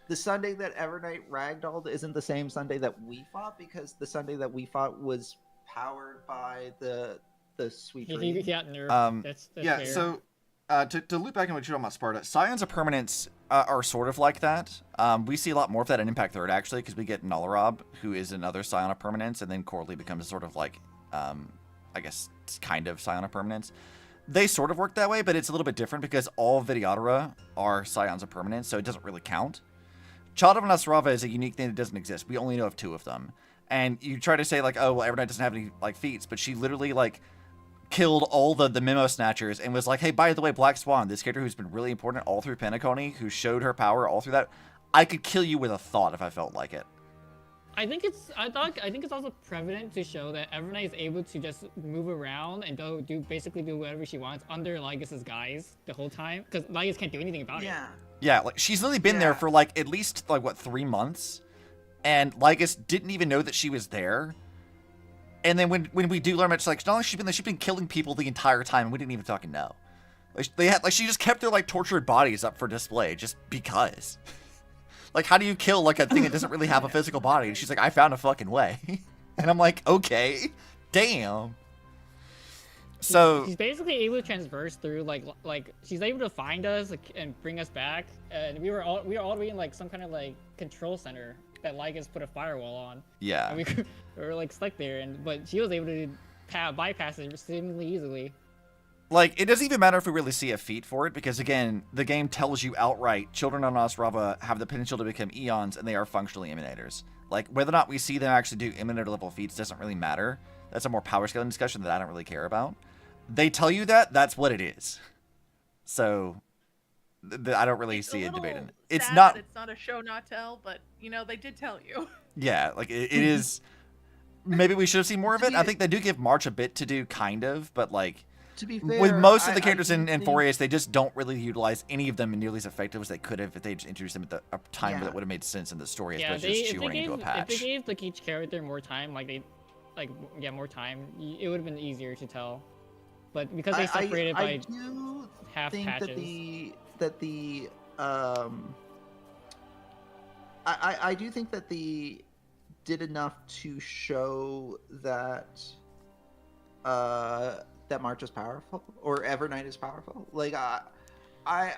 S3: the Sunday that Evernight ragdolled isn't the same Sunday that we fought, because the Sunday that we fought was powered by the sweet dream.
S4: He got nerfed. That's
S2: yeah.
S4: fair.
S2: So to loop back into what you're talking about, Sparta, Scions of Permanence are sort of like that. We see a lot more of that in Impact Third, actually, because we get Nalarob, who is another Scion of Permanence, and then Corley becomes sort of like, I guess, kind of Scion of Permanence. They sort of work that way, but it's a little bit different because all Vidyadhara are Scions of Permanence, so it doesn't really count. Child of Nasrava is a unique thing that doesn't exist. We only know of 2 of them. And you try to say, like, oh, well, Evernight doesn't have any, like, feats, but she literally, like, killed all the Memo Snatchers and was like, hey, by the way, Black Swan, this character who's been really important all through Penacony, who showed her power all through that, I could kill you with a thought if I felt like it.
S4: I think it's also prevalent to show that Evernight is able to just move around and basically do whatever she wants under Lygas's guise the whole time, because Lygas can't do anything about it.
S2: Yeah, like, she's literally been there for, like, at least, like, what, 3 months? And Lygas didn't even know that she was there. And then when we do learn, it's like, not only she's been killing people the entire time, and we didn't even fucking know. Like, she just kept their, like, tortured bodies up for display, just because. Like, how do you kill, like, a thing that doesn't really have a physical body? And she's like, I found a fucking way. And I'm like, okay, damn. So
S4: she's basically able to transverse through like she's able to find us and bring us back. And we were all the way in like some kind of like control center that Lygas put a firewall on.
S2: Yeah.
S4: And we were like stuck there, but she was able to bypass it seemingly easily.
S2: Like, it doesn't even matter if we really see a feat for it, because again, the game tells you outright, children on Ostrava have the potential to become Eons, and they are functionally Emanators. Like, whether or not we see them actually do Emanator level feats doesn't really matter. That's a more power scaling discussion that I don't really care about. They tell you that, that's what it is. So, I don't really see a debate in it. It's
S1: sad
S2: not...
S1: that it's not a show not tell, but, you know, they did tell you.
S2: Yeah, like, it is... Maybe we should have seen more of it. I think they do give March a bit to do, kind of, but, like...
S3: To be fair,
S2: with most of the
S3: I
S2: characters
S3: do
S2: in
S3: think-
S2: Amphoreus, they just don't really utilize any of them nearly as effective as they could have if they just introduced them at a time
S3: Yeah.
S2: that would have made sense in the story, as
S4: Yeah,
S2: opposed to just
S4: if they
S2: shoehorning into a
S4: gave
S2: patch.
S4: each character more time, more time, it would have been easier to tell. But because they separated
S3: I
S4: by
S3: do
S4: half
S3: think
S4: patches.
S3: I do think that the did enough to show that that March is powerful or Evernight is powerful. Like I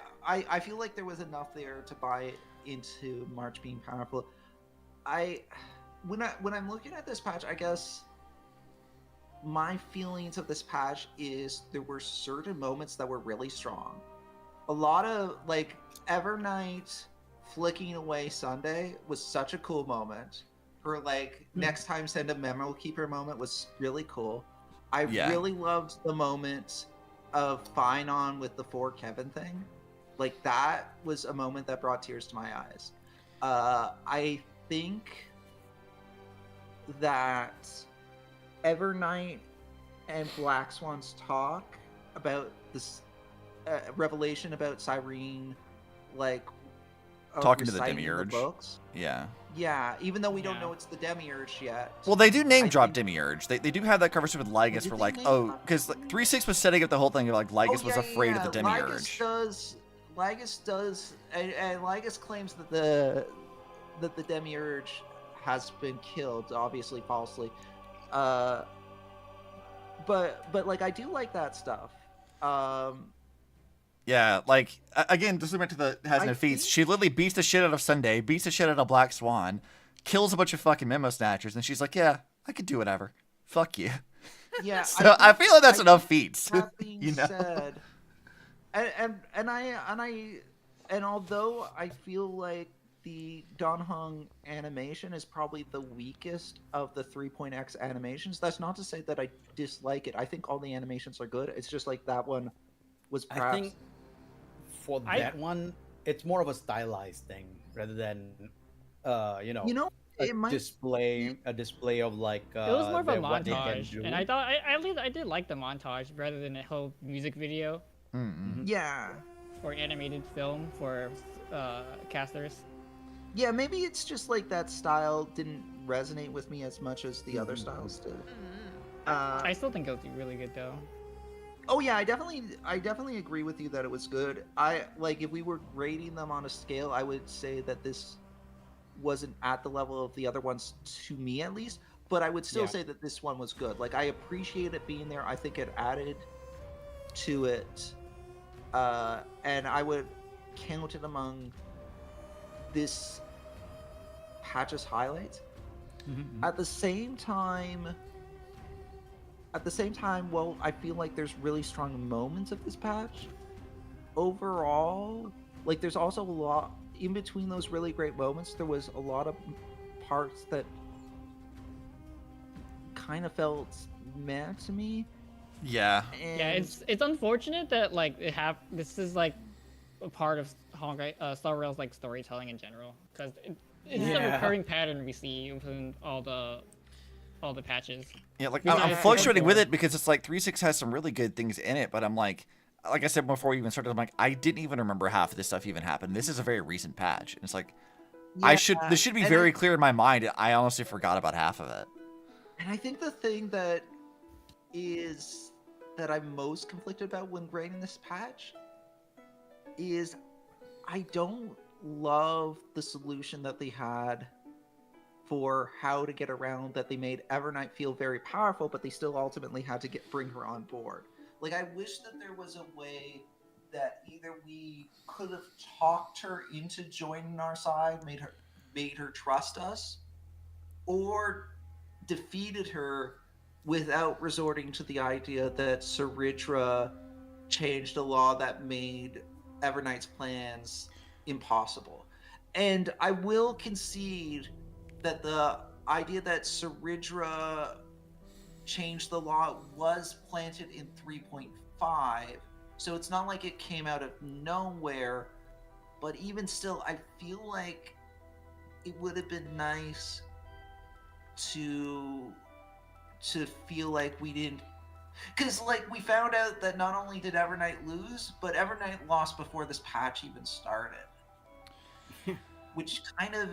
S3: feel like there was enough there to buy into March being powerful. When I'm looking at this patch, I guess my feelings of this patch is there were certain moments that were really strong. A lot of, like, Evernight flicking away Sunday was such a cool moment. Her, like, next time send a memo keeper moment was really cool. I really loved the moment of Finon with the 4 Kevin thing. Like, that was a moment that brought tears to my eyes. I think that Evernight and Black Swan's talk about this revelation about Cyrene, like
S2: Talking to the
S3: reciting
S2: Demiurge.
S3: books.
S2: Yeah.
S3: Yeah, even though we don't
S4: Yeah.
S3: know it's the Demiurge yet.
S2: Well, they do name
S3: I
S2: drop
S3: think-
S2: Demiurge. They do have that conversation with Lygus
S3: did
S2: for
S3: they
S2: like,
S3: name
S2: oh,
S3: drop
S2: because like,
S3: Demiurge?
S2: 3-6 was setting up the whole thing. Like, Lygus
S3: Oh,
S2: was
S3: yeah,
S2: afraid
S3: yeah.
S2: of the Demiurge.
S3: Lygus does, and Lygus claims that the Demiurge has been killed, obviously falsely. But like I do like that stuff.
S2: Yeah, like, again, just back to the has no
S3: I
S2: feats.
S3: think-
S2: She literally beats the shit out of Sunday, beats the shit out of Black Swan, kills a bunch of fucking memo snatchers, and she's like, yeah, I could do whatever. Fuck you.
S3: Yeah,
S2: So I feel like that's
S3: I
S2: enough
S3: think
S2: feats.
S3: That being
S2: You know?
S3: said, and although I feel like the Donhung animation is probably the weakest of the 3.x animations, that's not to say that I dislike it. I think all the animations are good. It's just like that one was perhaps.
S5: I think for that one, it's more of a stylized thing rather than, a
S3: it might
S5: display of like.
S4: It was more of a
S5: what they can
S4: montage,
S5: do.
S4: and I thought I did like the montage rather than a whole music video
S2: Mm-mm.
S3: Yeah.
S4: or animated film for casters.
S3: Yeah, maybe it's just like that style didn't resonate with me as much as the other styles did.
S4: I still think it was really good though.
S3: Oh yeah, I definitely agree with you that it was good. I like if we were grading them on a scale, I would say that this wasn't at the level of the other ones to me at least, but I would still say that this one was good. Like I appreciate it being there. I think it added to it. And I would count it among this patch's highlights. At the same time, well, I feel like there's really strong moments of this patch. Overall, like there's also a lot in between those really great moments. There was a lot of parts that kind of felt meh to me.
S2: Yeah.
S3: And
S4: Yeah, it's unfortunate that like this is like a part of Star Rail's like storytelling in general, because it's a
S5: Yeah.
S4: recurring pattern we see within all the patches.
S2: Yeah, like
S4: Yeah,
S2: I'm
S4: yeah,
S2: fluctuating
S4: yeah.
S2: with it because it's like 3.6 has some really good things in it, but I'm like I said before we even started, I'm like, I didn't even remember half of this stuff even happened. This is a very recent patch. And it's like this should be
S3: and
S2: very clear in my mind. I honestly forgot about half of it.
S3: And I think the thing that I'm most conflicted about when grading this patch is I don't love the solution that they had for how to get around that. They made Evernight feel very powerful, but they still ultimately had to bring her on board. Like, I wish that there was a way that either we could have talked her into joining our side, made her trust us, or defeated her without resorting to the idea that Saritra changed a law that made Everknight's plans impossible. And I will concede that the idea that Saridra changed the law was planted in 3.5, so it's not like it came out of nowhere. But even still, I feel like it would have been nice to feel like we didn't, because like we found out that not only did Everknight lose, but Everknight lost before this patch even started, which kind of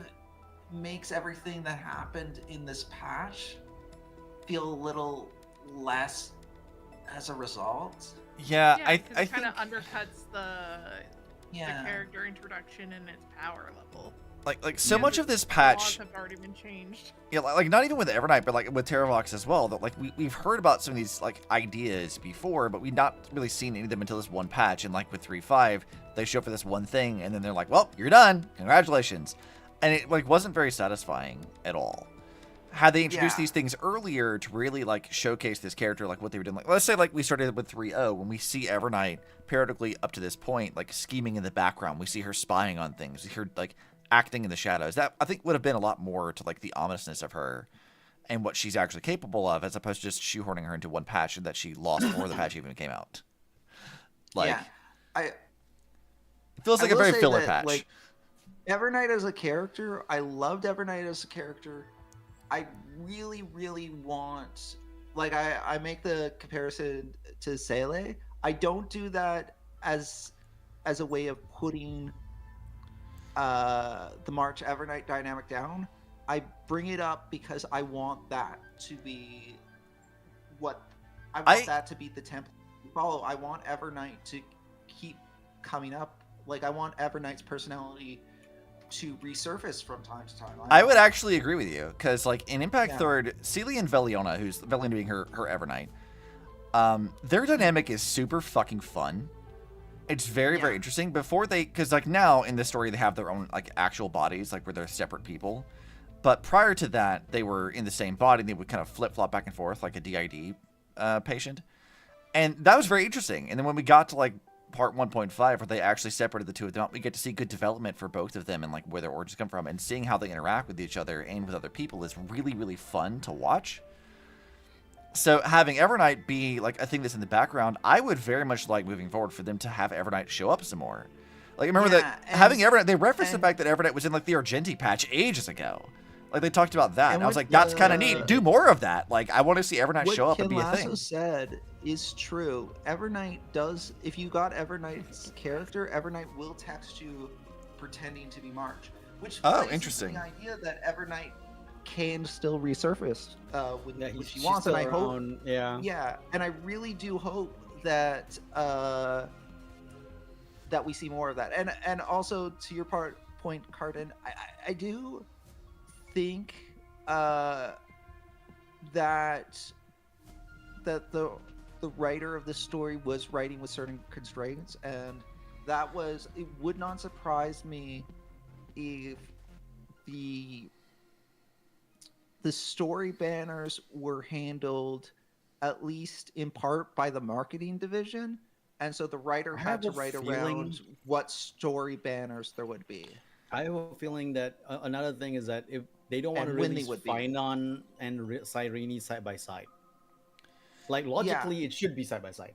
S3: makes everything that happened in this patch feel a little less as a result.
S2: Yeah,
S1: Yeah,
S2: I
S1: because it kind
S2: think
S1: of undercuts the character introduction and its power level.
S2: like so
S3: Yeah,
S2: much of this
S1: The laws
S2: patch,
S1: have already been changed.
S2: yeah, like not even with Evernight, but like with Terravox as well. That like we've heard about some of these like ideas before, but we've not really seen any of them until this one patch. And like with 3.5, they show up for this one thing, and then they're like, "Well, you're done. Congratulations," and it like wasn't very satisfying at all. Had they introduced
S3: Yeah.
S2: these things earlier to really like showcase this character, like what they were doing, like let's say like we started with 3.0 when we see Evernight periodically up to this point, like scheming in the background, we see her spying on things, we hear like acting in the shadows. That I think would have been a lot more to like the ominousness of her and what she's actually capable of, as opposed to just shoehorning her into one patch and that she lost before the patch even came out. Like,
S3: Yeah,
S2: it feels like
S3: I
S2: a
S3: will
S2: very
S3: say
S2: filler
S3: that,
S2: patch.
S3: like, Everknight as a character, I loved Everknight as a character. I really, really want, like, I make the comparison to Sele. I don't do that as a way of putting the March Everknight dynamic down. I bring it up because I want that to be what I want that to be the template to follow. I want Everknight to keep coming up. Like, I want Everknight's personality to resurface from time to time.
S2: I would actually agree with you, because like in Impact
S3: Yeah.
S2: Third, Celia and Veliona, who's Veliona being her Evernight, their dynamic is super fucking fun. It's very, very interesting. Before they, because like now in this story they have their own like actual bodies, like where they're separate people. But prior to that, they were in the same body. And they would kind of flip flop back and forth like a DID patient, and that was very interesting. And then when we got to like part 1.5, where they actually separated the two of them out, we get to see good development for both of them and like where their origins come from, and seeing how they interact with each other and with other people is really, really fun to watch. So having Everknight be like a thing that's in the background, I would very much like moving forward for them to have Everknight show up some more. Like, remember that having Everknight, they referenced the fact that Everknight was in like the Argenti patch ages ago. Like they talked about that, and I was like, that's kind of neat. Do more of that. Like, I want to see Everknight show up and be a thing.
S3: What said is true. Everknight does. If you got Everknight's character, Everknight will text you pretending to be March, which
S2: interesting.
S3: The idea that Everknight can still resurface when she wants,
S5: still
S3: and I hope,
S5: around, yeah,
S3: and I really do hope that that we see more of that. And also to your point, Cardin, I do think that the writer of this story was writing with certain constraints, and it would not surprise me if the story banners were handled at least in part by the marketing division, and so the writer had to write around what story banners there would be.
S5: I have a feeling that another thing is that if they don't want to release Finon and Cyrene side by side, like logically it should be side by side,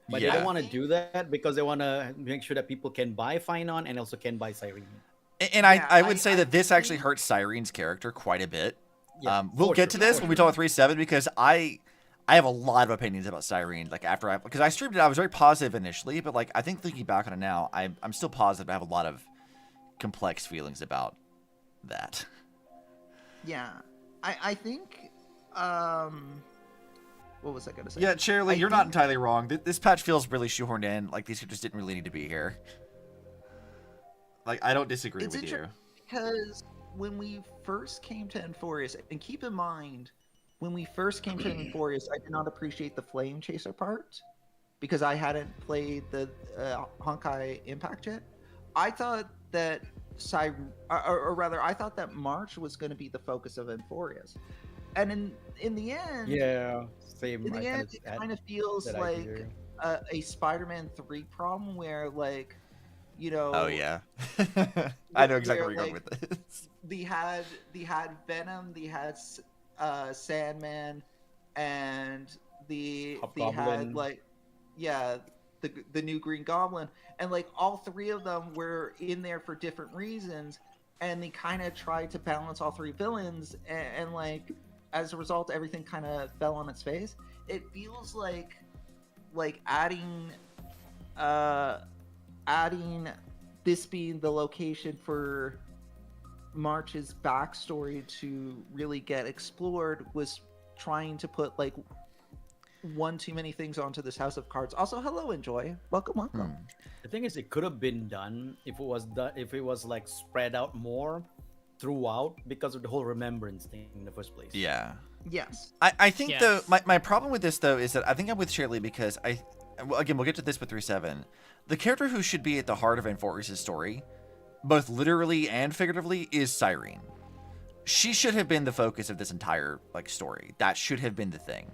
S5: but they don't want to do that because they want to make sure that people can buy Finon and also can buy Cyrene.
S2: And I would say that this actually hurts Cyrene's character quite a bit. Yeah, we'll get to this when we talk about 3.7, because I have a lot of opinions about Cyrene. Like because I streamed it, I was very positive initially, but like I think thinking back on it now, I'm still positive. I have a lot of complex feelings about that.
S3: Yeah, I think. What was I gonna say?
S2: Yeah, Shirley, you're not entirely wrong. This patch feels really shoehorned in. Like these characters didn't really need to be here. Like I don't disagree with you.
S3: Because when we first came to Amphoreus, and keep in mind, when we first came to Amphoreus, I did not appreciate the Flame Chaser part because I hadn't played the Honkai Impact yet. I thought that or rather, I thought that March was going to be the focus of Amphoreus, and in the end,
S5: yeah, same.
S3: In the end, it kind of feels like a Spider-Man 3 problem where like, you know.
S2: Oh yeah. I know exactly
S3: where,
S2: where you're going
S3: like,
S2: with this.
S3: they had Venom, they had Sandman, and they had
S5: Hobgoblin.
S3: like, yeah, the new Green Goblin, and like all three of them were in there for different reasons, and they kind of tried to balance all three villains, and like as a result, everything kind of fell on its face. It feels like adding this being the location for March's backstory to really get explored was trying to put like one too many things onto this house of cards. Also, hello, Enjoy. Welcome.
S5: The thing is, it could have been done if it was like spread out more throughout because of the whole remembrance thing in the first place.
S2: Yeah.
S3: Yes.
S2: I think
S4: Yes.
S2: though my problem with this though is that I think I'm with Shirley because again we'll get to this with 3-7. The character who should be at the heart of Amphoreus' story, both literally and figuratively, is Cyrene. She should have been the focus of this entire like story. That should have been the thing.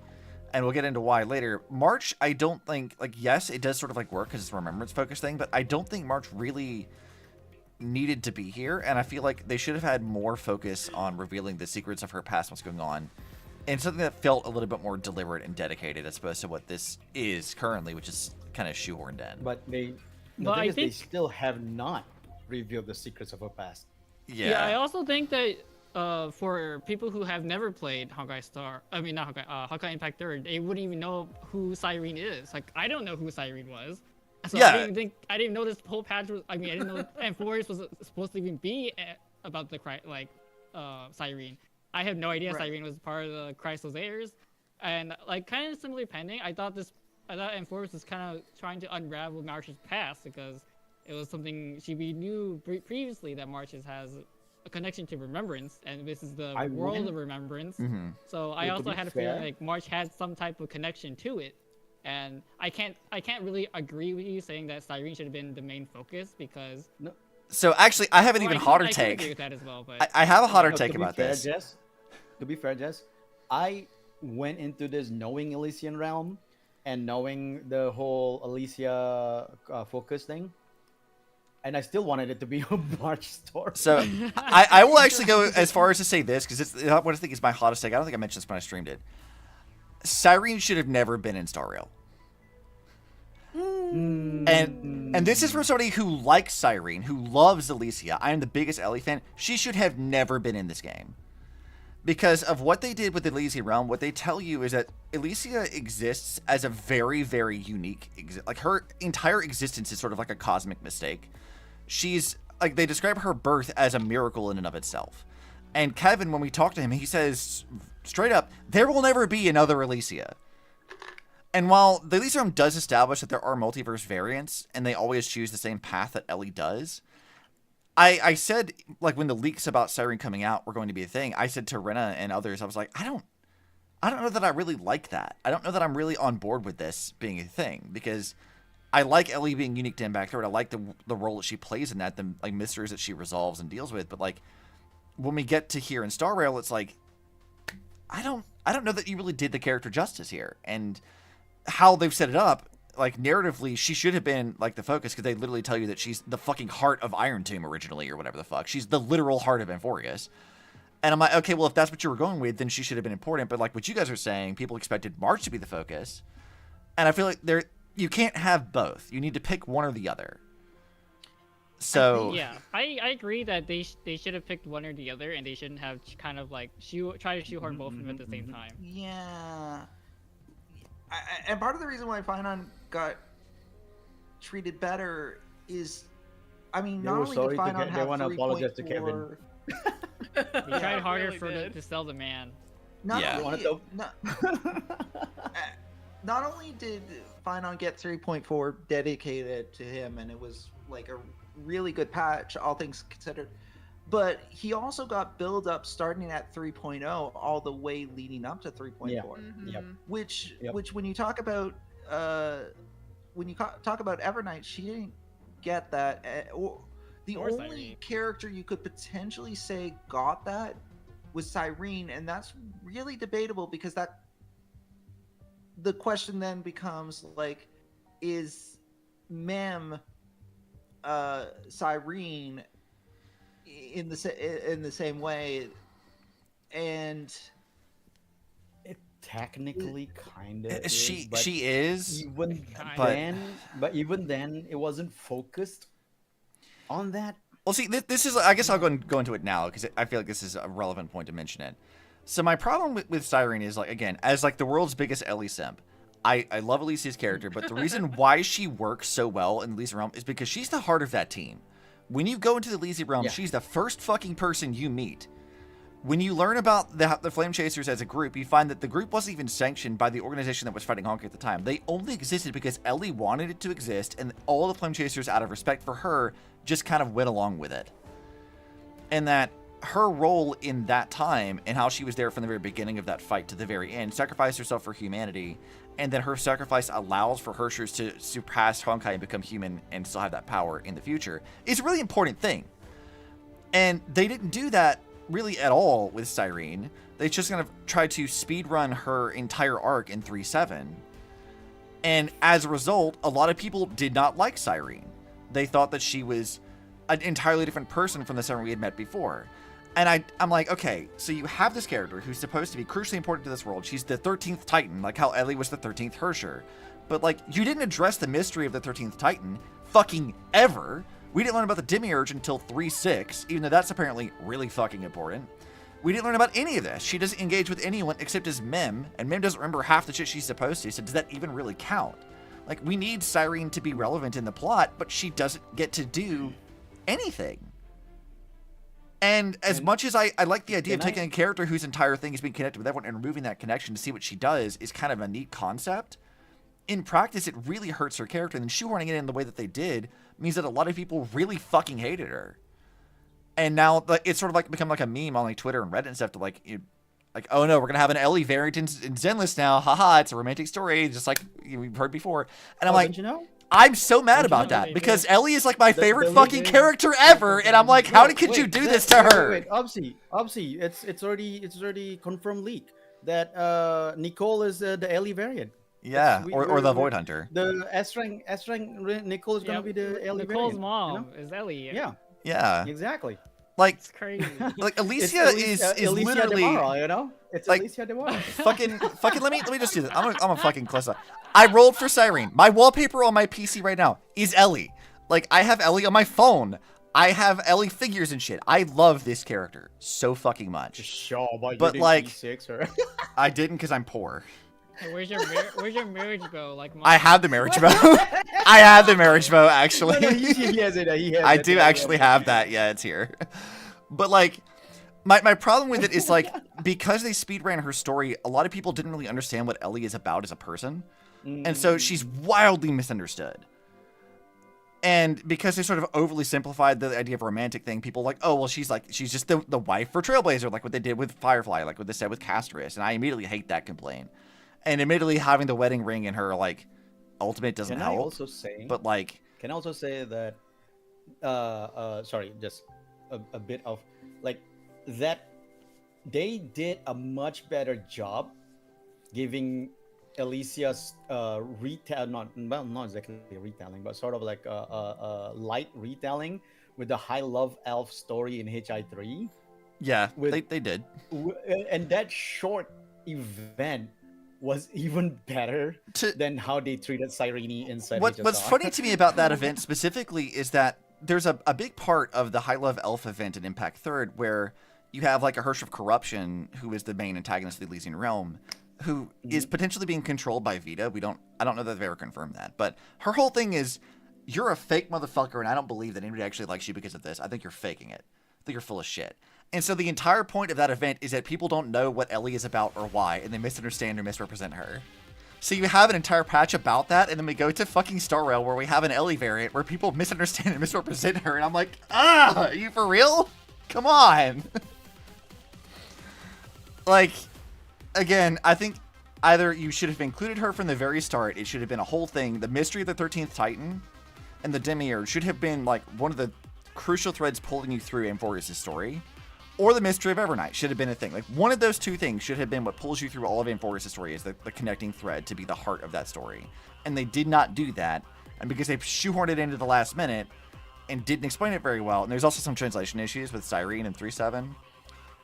S2: And we'll get into why later. March, I don't think, like, yes, it does sort of like work because it's a remembrance focused thing, but I don't think March really needed to be here. And I feel like they should have had more focus on revealing the secrets of her past, what's going on, and something that felt a little bit more deliberate and dedicated as opposed to what this is currently, which is kind of shoehorned in.
S5: But the
S4: But
S5: thing
S4: I
S5: is, they
S4: think-
S5: still have not revealed the secrets of her past.
S2: Yeah.
S4: I also think that for people who have never played Hawkeye Hawkeye Impact 3rd, they wouldn't even know who Cyrene is. Like, I don't know who Cyrene was. So
S2: Yeah.
S4: I didn't know this whole patch was. I mean, I didn't know Amphoreus was supposed to even be about the Cyrene. I had no idea
S3: Right.
S4: Cyrene was part of the Chrysos Heirs, and like kind of similarly pending. I thought Amphoreus was kind of trying to unravel March's past because it was something we knew previously that March has a connection to remembrance, and this is the world
S5: wouldn't-
S4: of remembrance.
S2: Mhm.
S4: So I
S5: Yeah, to
S4: also
S5: be
S4: had a
S5: fair-
S4: feeling like March had some type of connection to it, and I can't really agree with you saying that Cyrene should have been the main focus because
S2: So actually, I have an
S4: Well,
S2: even
S4: I can-
S2: hotter
S4: I can agree
S2: take.
S4: with that as well, but
S2: I have a hotter
S5: No,
S2: take
S5: to be
S2: about
S5: fair,
S2: this.
S5: Jess, to be fair, Jess, I went into this knowing Elysian Realm and knowing the whole Elysia focus thing, and I still wanted it to be a March story.
S2: So I will actually go as far as to say this because it's what I think is my hottest take. I don't think I mentioned this when I streamed it. Cyrene should have never been in Star Rail. And this is from somebody who likes Cyrene, who loves Elysia. I am the biggest Ellie fan. She should have never been in this game. Because of what they did with Elysian Realm, what they tell you is that Elysia exists as a very, very unique... like, her entire existence is sort of like a cosmic mistake. She's... like, they describe her birth as a miracle in and of itself. And Kevin, when we talk to him, he says, straight up, there will never be another Elysia. And while the Elysian Realm does establish that there are multiverse variants, and they always choose the same path that Ellie does... I said, like, when the leaks about Cyrene coming out were going to be a thing, I said to Rena and others, I was like, I don't know that I really like that. I don't know that I'm really on board with this being a thing, because I like Ellie being unique to Impact 3rd. I like the role that she plays in that, the like mysteries that she resolves and deals with. But like, when we get to here in Star Rail, it's like, I don't know that you really did the character justice here, and how they've set it up. Like, narratively, she should have been, like, the focus, because they literally tell you that she's the fucking heart of Iron Tomb originally, or whatever the fuck. She's the literal heart of Amphoreus. And I'm like, okay, well, if that's what you were going with, then she should have been important. But, like, what you guys are saying, people expected March to be the focus. And I feel like you can't have both. You need to pick one or the other. So...
S4: yeah, I agree that they should have picked one or the other, and they shouldn't have kind of, like, try to shoehorn both of them at the same time.
S3: Yeah. And part of the reason why Finon got treated better is, I mean,
S5: They
S3: not
S5: were
S3: only
S5: sorry
S3: did
S5: to
S3: Finon
S5: get- they
S3: have
S5: wanna apologize to Kevin.
S3: 3.4
S4: He tried harder
S1: really did.
S4: to sell the man.
S3: Not
S2: Yeah.
S3: only,
S5: You
S3: not only did Finon get 3.4 dedicated to him, and it was like a really good patch, all things considered, but he also got build up starting at 3.0 all the way leading up to 3.4.
S5: Yeah.
S1: Mhm.
S5: Yep.
S3: Which
S5: Yep.
S3: when you talk about talk about Evernight, she didn't get that. Or the
S4: Or
S3: only
S4: Cyrene.
S3: character you could potentially say got that was Cyrene, and that's really debatable because the question then becomes like, is Mem Cyrene in the same way, and
S5: It technically kind of
S2: She
S5: but
S2: she is,
S5: even
S2: but
S5: even then, it wasn't focused on that.
S2: well, see, this is, I guess I'll go into it now because I feel like this is a relevant point to mention it. So my problem with Cyrene is, like, again, as like the world's biggest Ellie simp, I love Alicia's character, but the reason why she works so well in the Elysian realm is because she's the heart of that team. When you go into the Elysian realm,
S5: Yeah.
S2: she's the first fucking person you meet. When you learn about the Flame Chasers as a group, you find that the group wasn't even sanctioned by the organization that was fighting Honk at the time. They only existed because Ellie wanted it to exist, and all the Flame Chasers, out of respect for her, just kind of went along with it. And that her role in that time, and how she was there from the very beginning of that fight to the very end, sacrificed herself for humanity, and then her sacrifice allows for Hershers to surpass Honkai and become human and still have that power in the future, is a really important thing. And they didn't do that really at all with Cyrene. They just kind of tried to speedrun her entire arc in 3.7. And as a result, a lot of people did not like Cyrene. They thought that she was an entirely different person from the Cyrene we had met before. And I'm like, okay, so you have this character who's supposed to be crucially important to this world. She's the 13th Titan, like how Ellie was the 13th Hersher. But, like, you didn't address the mystery of the 13th Titan fucking ever. We didn't learn about the Demiurge until 3.6, even though that's apparently really fucking important. We didn't learn about any of this. She doesn't engage with anyone except as Mem, and Mem doesn't remember half the shit she's supposed to, so does that even really count? Like, we need Cyrene to be relevant in the plot, but she doesn't get to do anything. And as much as I like the idea of taking a character whose entire thing is being connected with everyone and removing that connection to see what she does is kind of a neat concept, in practice, it really hurts her character, and then shoehorning it in the way that they did means that a lot of people really fucking hated her. And now, like, it's sort of like become like a meme on like Twitter and Reddit and stuff to like, like, oh no, we're gonna have an Ellie variant in Zenless now. Haha, it's a romantic story, just like we've heard before. And I'm like,
S5: Don't you know?
S2: I'm so mad about that because Ellie is like my favorite fucking character ever, and I'm like, how could you do this to her?
S5: Wait, Obsi, it's already confirmed leak that Nicole is the Ellie variant.
S2: Yeah, or the Void Hunter.
S5: The S rank Nicole is gonna be the Ellie
S7: Nicole's
S5: variant.
S7: mom is Ellie.
S5: Yeah,
S2: Yeah,
S5: exactly.
S2: like
S7: It's crazy.
S2: like Alicia is
S5: Alicia
S2: literally
S5: DeMara, you know? It's
S2: like-
S5: Alicia DeMara.
S2: fucking. Let me just do this. I'm a fucking close up. I rolled for Cyrene. My wallpaper on my PC right now is Ellie. Like, I have Ellie on my phone. I have Ellie figures and shit. I love this character so fucking much.
S5: Sure,
S2: But, like-
S5: E6 or...
S2: I didn't because I'm poor.
S7: Hey, where's your marriage bow? Like mine?
S2: I have the marriage bow. I have the marriage bow, actually.
S5: No, he has it. He has
S2: I
S5: it.
S2: do actually have that. Yeah, it's here. But, like, my problem with it is, like, because they speedran her story, a lot of people didn't really understand what Ellie is about as a person. And so she's wildly misunderstood. And because they sort of overly simplified the idea of a romantic thing, people are like, oh, well, she's just the wife for Trailblazer, like what they did with Firefly, like what they said with Castris. And I immediately hate that complaint. And admittedly, having the wedding ring in her, like, ultimate doesn't
S5: Can
S2: help.
S5: I also say...
S2: But, like...
S5: Can I also say that... sorry, just a bit of... Like, that they did a much better job giving Alicia's not exactly retelling, but sort of like a light retelling with the High Love Elf story in HI3.
S2: Yeah,
S5: With-
S2: they did.
S5: And that short event was even better than how they treated Cyrene inside
S2: What's
S5: HSR.
S2: funny to me about that event specifically is that there's a big part of the High Love Elf event in Impact 3rd where you have like a Hirsch of Corruption, who is the main antagonist of the Elysian Realm, who is potentially being controlled by Vita. I don't know that they've ever confirmed that, but her whole thing is, you're a fake motherfucker, and I don't believe that anybody actually likes you because of this. I think you're faking it. I think you're full of shit. And so the entire point of that event is that people don't know what Ellie is about or why, and they misunderstand or misrepresent her. So you have an entire patch about that, and then we go to fucking Star Rail where we have an Ellie variant where people misunderstand and misrepresent her, and I'm like, are you for real? Come on. Like, again, I think either you should have included her from the very start, it should have been a whole thing. The mystery of the 13th Titan and the Demiurge should have been like one of the crucial threads pulling you through Amphoreus' story. or the mystery of Evernight should have been a thing. Like, one of those two things should have been what pulls you through all of Amphoreus' story, is the connecting thread to be the heart of that story. And they did not do that. And because they shoehorned it into the last minute and didn't explain it very well, and there's also some translation issues with Cyrene and 3.7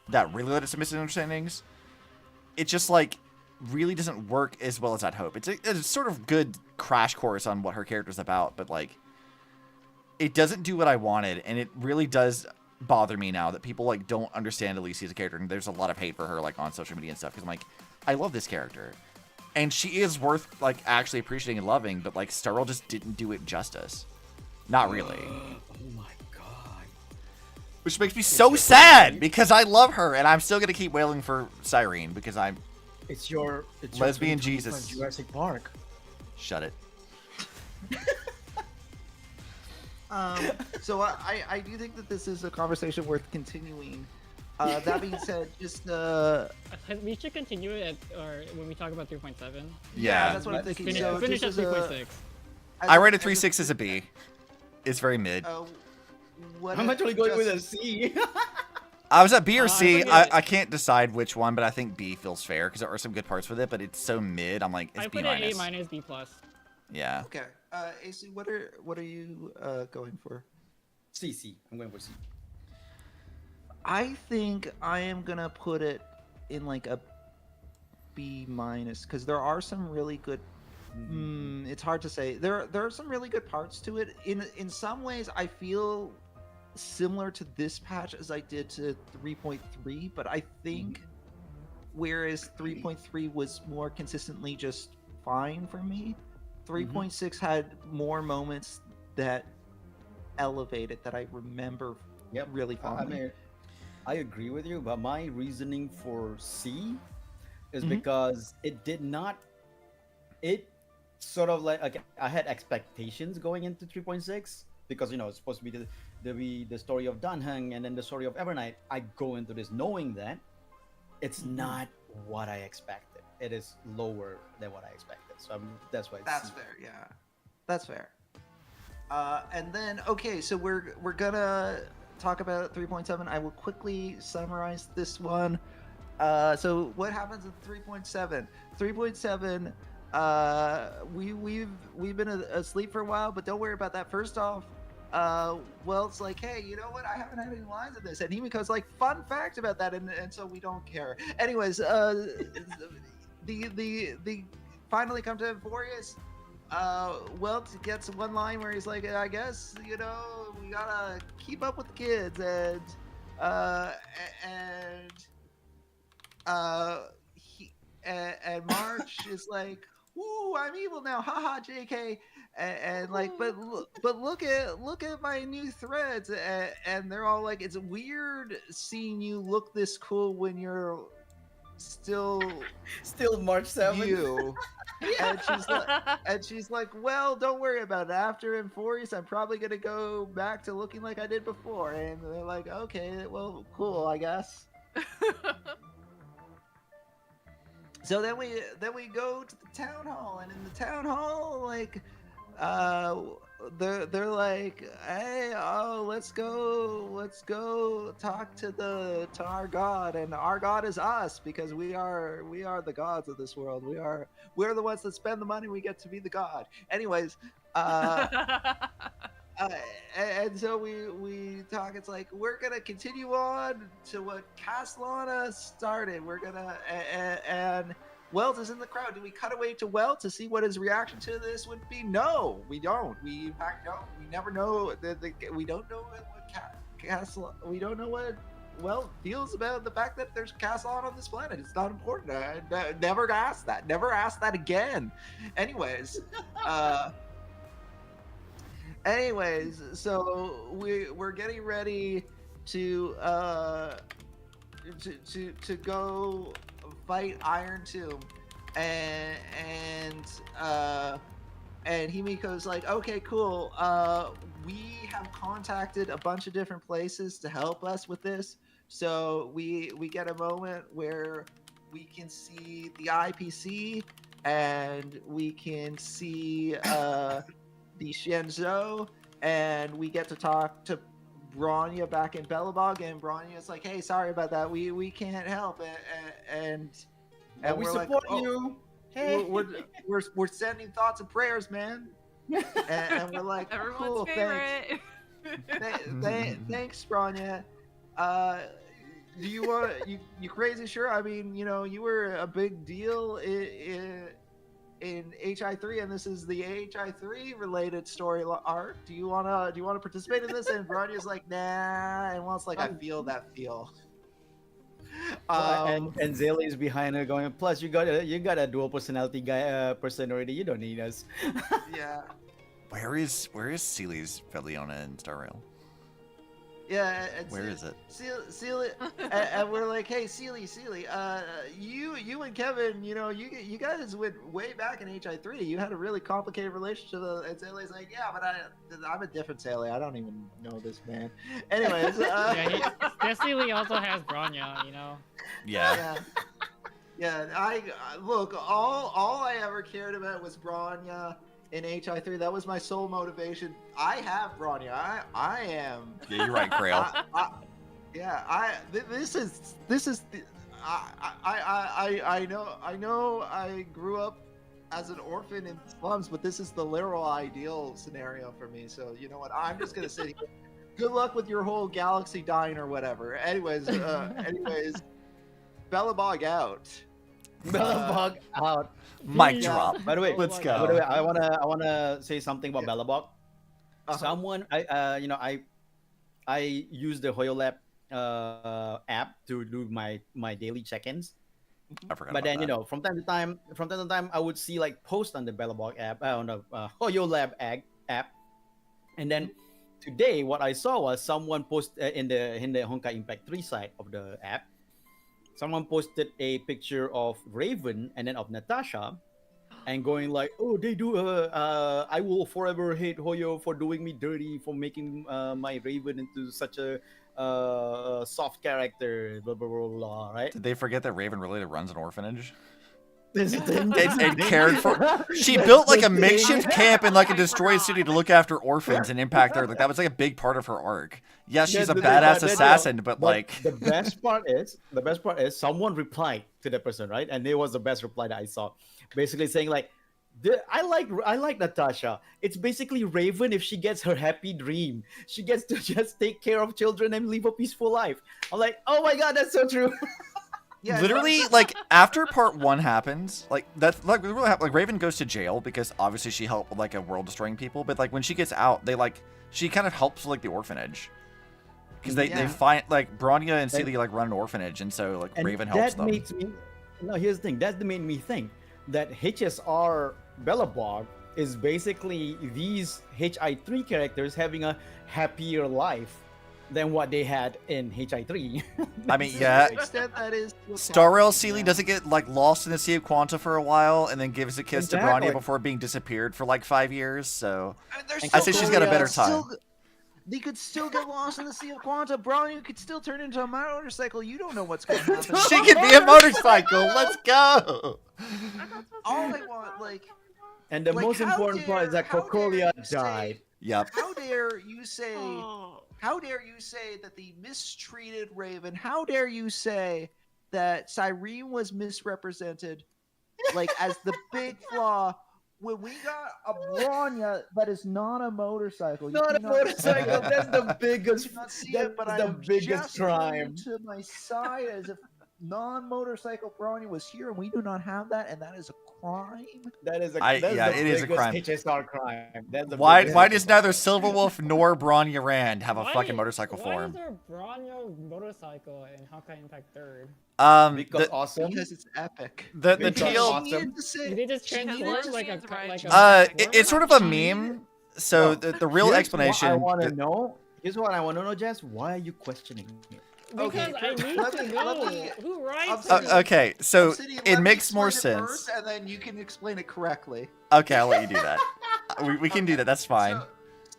S2: that really led to some misunderstandings, it just, like, really doesn't work as well as I'd hope. It's a sort of good crash course on what her character's about, but, like, it doesn't do what I wanted, and it really does bother me now that people, like, don't understand Elise as a character, and there's a lot of hate for her, like, on social media and stuff, because I'm like, I love this character. And she is worth, like, actually appreciating and loving, but, like, Starro just didn't do it justice. Not really.
S5: Oh my god.
S2: Which makes me so sad, because I love her, and I'm still going to keep wailing for Cyrene, because I'm...
S6: It's your
S2: Lesbian
S6: 2025
S2: Jesus.
S6: Jurassic Park.
S2: Shut it.
S3: So I do think that this is a conversation worth continuing. That being said, just
S7: We should continue it or when we talk about 3.7.
S2: Yeah.
S3: that's what I'm thinking.
S7: Finish,
S3: So
S7: finish at
S3: just as a-
S7: 3.6.
S2: I rated 3.6 as a B. It's very mid.
S3: What
S5: I'm actually going with a
S3: just-
S5: C.
S2: I was at B or
S7: I'm
S2: C.
S7: putting it-
S2: I can't decide which one, but I think B feels fair because there are some good parts with it, but it's so mid. I'm like, it's
S7: I
S2: B
S7: put it
S2: minus.
S7: A minus, B plus.
S2: Yeah.
S3: Okay. Aisu, what are you going for?
S5: C. I'm going for C.
S3: I think I am gonna put it in like a B minus because there are some really good. It's hard to say. There are some really good parts to it. In some ways, I feel similar to this patch as I did to 3.3, but I think whereas 3.3 was more consistently just fine for me, 3.6 had more moments that elevated that I remember really
S5: I
S3: fondly.
S5: mean, I agree with you, but my reasoning for C is because it did not. It sort of like I had expectations going into 3.6 because it's supposed to be the story of Danheng and then the story of Evernight. I go into this knowing that it's not what I expected. It is lower than what I expected. So that's why. It's
S3: That's
S5: C.
S3: fair. Yeah, that's fair. And then okay, so we're gonna talk about 3.7. I will quickly summarize this one. So what happens in 3.7? 3.7. We've been asleep for a while, but don't worry about that. First off, it's like, hey, you know what? I haven't had any lines of this, and Himiko's like, fun fact about that, and so we don't care. Anyways, the finally come to Amphoreus. Welt gets one line where he's like, I guess we gotta keep up with the kids, and March is like, ooh, I'm evil now, haha, JK, and like, but look at my new threads, and they're all like, it's weird seeing you look this cool when you're still
S5: March 7th.
S3: you. And she's like, well, don't worry about it. After Amphoreus, I'm probably gonna go back to looking like I did before. And they're like, okay, well, cool, I guess. So then we go to the town hall, and in the town hall, like, they're like, hey, let's go talk to our god, and our god is us because we are the gods of this world. We're the ones that spend the money. We get to be the god. Anyways, and so we talk. It's like we're gonna continue on to what Castellana started. We're gonna and Welt is in the crowd. Do we cut away to Welt to see what his reaction to this would be? No, we don't. We in fact don't. We never know. We don't know what we don't know what Welt feels about the fact that there's Castellana on this planet. It's not important. I never asked that. Never asked that again. Anyways. Anyways, so we're getting ready to go fight Iron Tomb, and Himiko's like, okay, cool. We have contacted a bunch of different places to help us with this, so we get a moment where we can see the IPC and we can see the Shenzhou, and we get to talk to Bronya back in Belobog, and Bronya's like, "Hey, sorry about that. We can't help it." And
S5: we
S3: we're like,
S5: support
S3: "Oh,
S5: you. Hey.
S3: we're sending thoughts and prayers, man." And we're like,
S1: Everyone's
S3: "Cool,
S1: favorite.
S3: thanks, Bronya. Do you want you crazy? Sure. I mean, you were a big deal in HI3, and this is the HI3 related story arc. Do you wanna participate in this?" And Bronya's like, "Nah," and Want's like, "I feel that feel."
S5: And Zaylee is behind her going, plus you got a dual personality person already. You don't need us.
S3: Yeah.
S2: Where is Seely's Veliona and Star Rail?
S3: Yeah.
S2: Where is it?
S3: Seely, and we're like, "Hey, Seely, you and Kevin, you guys went way back in HI3. You had a really complicated relationship." And Seely's like, "Yeah, but I'm a different Seely. I don't even know this man." Anyways,
S7: Seely also has Bronya, you know.
S2: Yeah.
S3: Yeah. I look. All I ever cared about was Bronya in HI3. That was my sole motivation. I have Bronya. I am.
S2: Yeah, you're right, Krail.
S3: This is I know I grew up as an orphan in slums, but this is the literal ideal scenario for me. So you know what? I'm just gonna sit here. Good luck with your whole galaxy dying or whatever. Anyways, Belobog out.
S5: Belobog out.
S2: Mic drop.
S5: By the way,
S2: let's go.
S5: By the way, I wanna say something about Belobog. Someone I use the HoYoLab app to do my daily check-ins.
S2: I forgot.
S5: But then
S2: that.
S5: from time to time, I would see like posts on the Belobog app, on the HoYoLab app, and then today what I saw was someone post in the Honkai Impact 3 side of the app. Someone posted a picture of Raven and then of Natasha, and going like, "Oh, they do. I will forever hate Hoyo for doing me dirty, for making my Raven into such a soft character." Blah blah blah blah. Right?
S2: Did they forget that Raven really runs an orphanage?
S5: and
S2: cared for. She built like a makeshift camp in like a destroyed city to look after orphans and impact her. Like that was like a big part of her arc. Yes, she's a badass assassin, but like
S5: the best part is someone replied to the person, right? And it was the best reply that I saw, basically saying like, I like Natasha. It's basically Raven if she gets her happy dream. She gets to just take care of children and live a peaceful life. I'm like, oh my god, that's so true.
S3: Yeah,
S2: literally, like after part 1 happens, like that's like really like Raven goes to jail because obviously she helped with like a world destroying people, but like when she gets out, she kind of helps like the orphanage because they find like Bronya and Seely like run an orphanage, and so like Raven helps them.
S5: Here's the thing. That made me think that HSR Belobog is basically these HI3 characters having a happier life than what they had in HI3.
S2: I mean, yeah.
S3: That is
S2: Star Rail Seely doesn't get like lost in the Sea of Quanta for a while, and then gives a kiss to Bronya before being disappeared for like 5 years. So I say she's got a better time.
S3: They could still get lost in the Sea of Quanta. Bronya could still turn into a motorcycle. You don't know what's going to happen.
S2: She could be a motorcycle. Let's go.
S3: All I want, like.
S5: And the most important part is that Cocolia died.
S2: Yep.
S3: How dare you say? How dare you say that the mistreated Raven? How dare you say that Cyrene was misrepresented, like as the big flaw? When we got a Bronya that is not a motorcycle,
S5: not a motorcycle. That's the biggest.
S3: That's
S5: the biggest crime.
S3: To my side, as if non-motorcycle Bronya was here, and we do not have that, and that is a crime.
S5: That is
S2: it is a crime.
S5: HSR crime.
S2: Why does neither Silverwolf nor Bronya Rand have a fucking motorcycle form?
S7: Why is there Bronya motorcycle in Honkai Impact 3rd?
S5: Because awesome.
S3: Because it's epic.
S2: The TL.
S5: Awesome.
S7: Did they just transform like a
S2: it's sort of a meme. So the real explanation.
S5: I want to know. Here's what I want to know, Jess. Why are you questioning me?
S7: Because I need to know who writes it.
S2: Okay, so
S3: Obsidian,
S2: it
S3: let me
S2: makes more
S3: explain it
S2: sense.
S3: first, and then you can explain it correctly.
S2: Okay, I'll let you do that. We can do that. That's fine.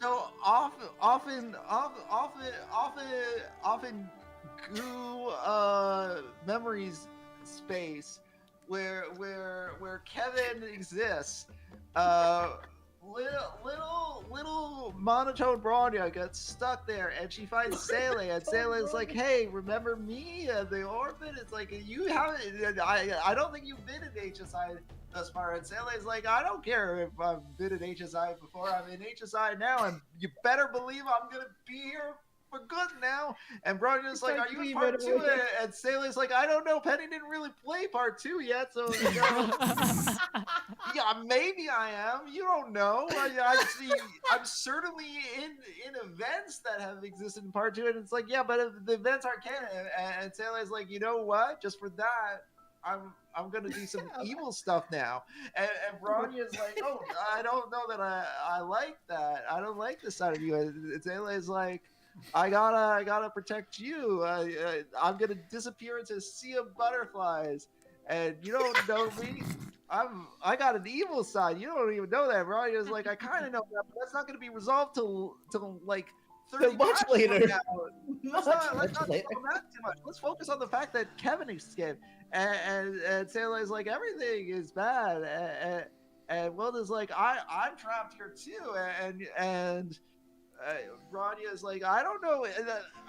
S3: So often goo memories space where Kevin exists. little monotone Bronya gets stuck there, and she finds Sele, and Sele's like, "Hey, remember me, the orphan?" It's like you haven't. I don't think you've been in HSI thus far. And Sele's like, "I don't care if I've been in HSI before. I'm in HSI now, and you better believe I'm gonna be here for good now." And Bronya's like, "Are you in part 2? And Sele's like, "I don't know. Penny didn't really play part 2 yet, so yeah, maybe I am. You don't know. I'm certainly in events that have existed in part 2." And it's like, "Yeah, but if the events aren't canon." And Sele's like, "You know what? Just for that, I'm gonna do some evil stuff now." And Bronya's like, "Oh, I don't know that I like that. I don't like this side of you." And Sele's like, I gotta protect you. I'm gonna disappear into a sea of butterflies, and you don't know me. I got an evil side. You don't even know that, right?" It's like, I kind of know that, but that's not gonna be resolved till like 30
S5: much
S3: patches
S5: later.
S3: from now. Let's not talk about that too much. Let's focus on the fact that Kevin escaped, and Sailor's like, everything is bad, and Wilda's like, I'm trapped here too, and Rania is like, I don't know.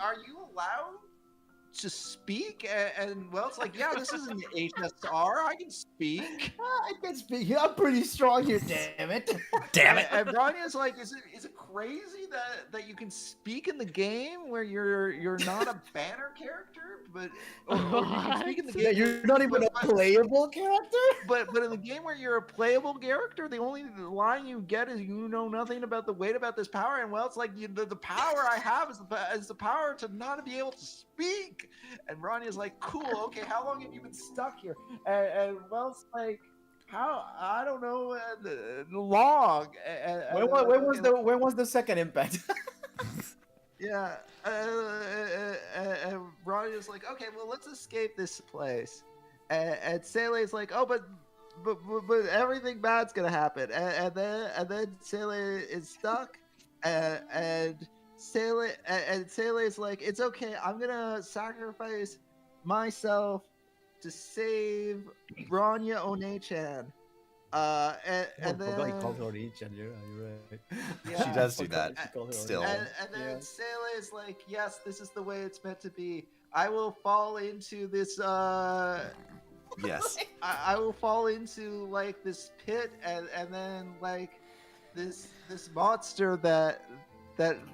S3: Are you allowed to speak? And Welt's like, yeah, this isn't HSR. I can speak.
S5: I can speak. I'm pretty strong here. Damn it.
S2: Damn it.
S3: And Rania's like, is it crazy that you can speak in the game where you're not a banner character, but or you can speak in the game.
S5: Yeah, you're not even a playable character.
S3: But in the game where you're a playable character, the only line you get is you know nothing about the weight about this power. And well, it's like the power I have is the power to not be able to speak. And Rania's like, cool, okay, how long have you been stuck here? And Wells like, how, I don't know, long.
S5: When was the second impact?
S3: Yeah, and Rania's like, okay, well, let's escape this place. And Sele's like, oh, but everything bad's gonna happen. And then Sele is stuck, and Sele's like, it's okay, I'm gonna sacrifice myself to save Bronya One-chan. And then
S5: he called her One-chan. You're right.
S3: Yeah,
S2: She does do that still.
S3: and then Sele is like, yes, this is the way it's meant to be. I will fall into this
S2: Yes.
S3: I will fall into like this pit, and then like this monster that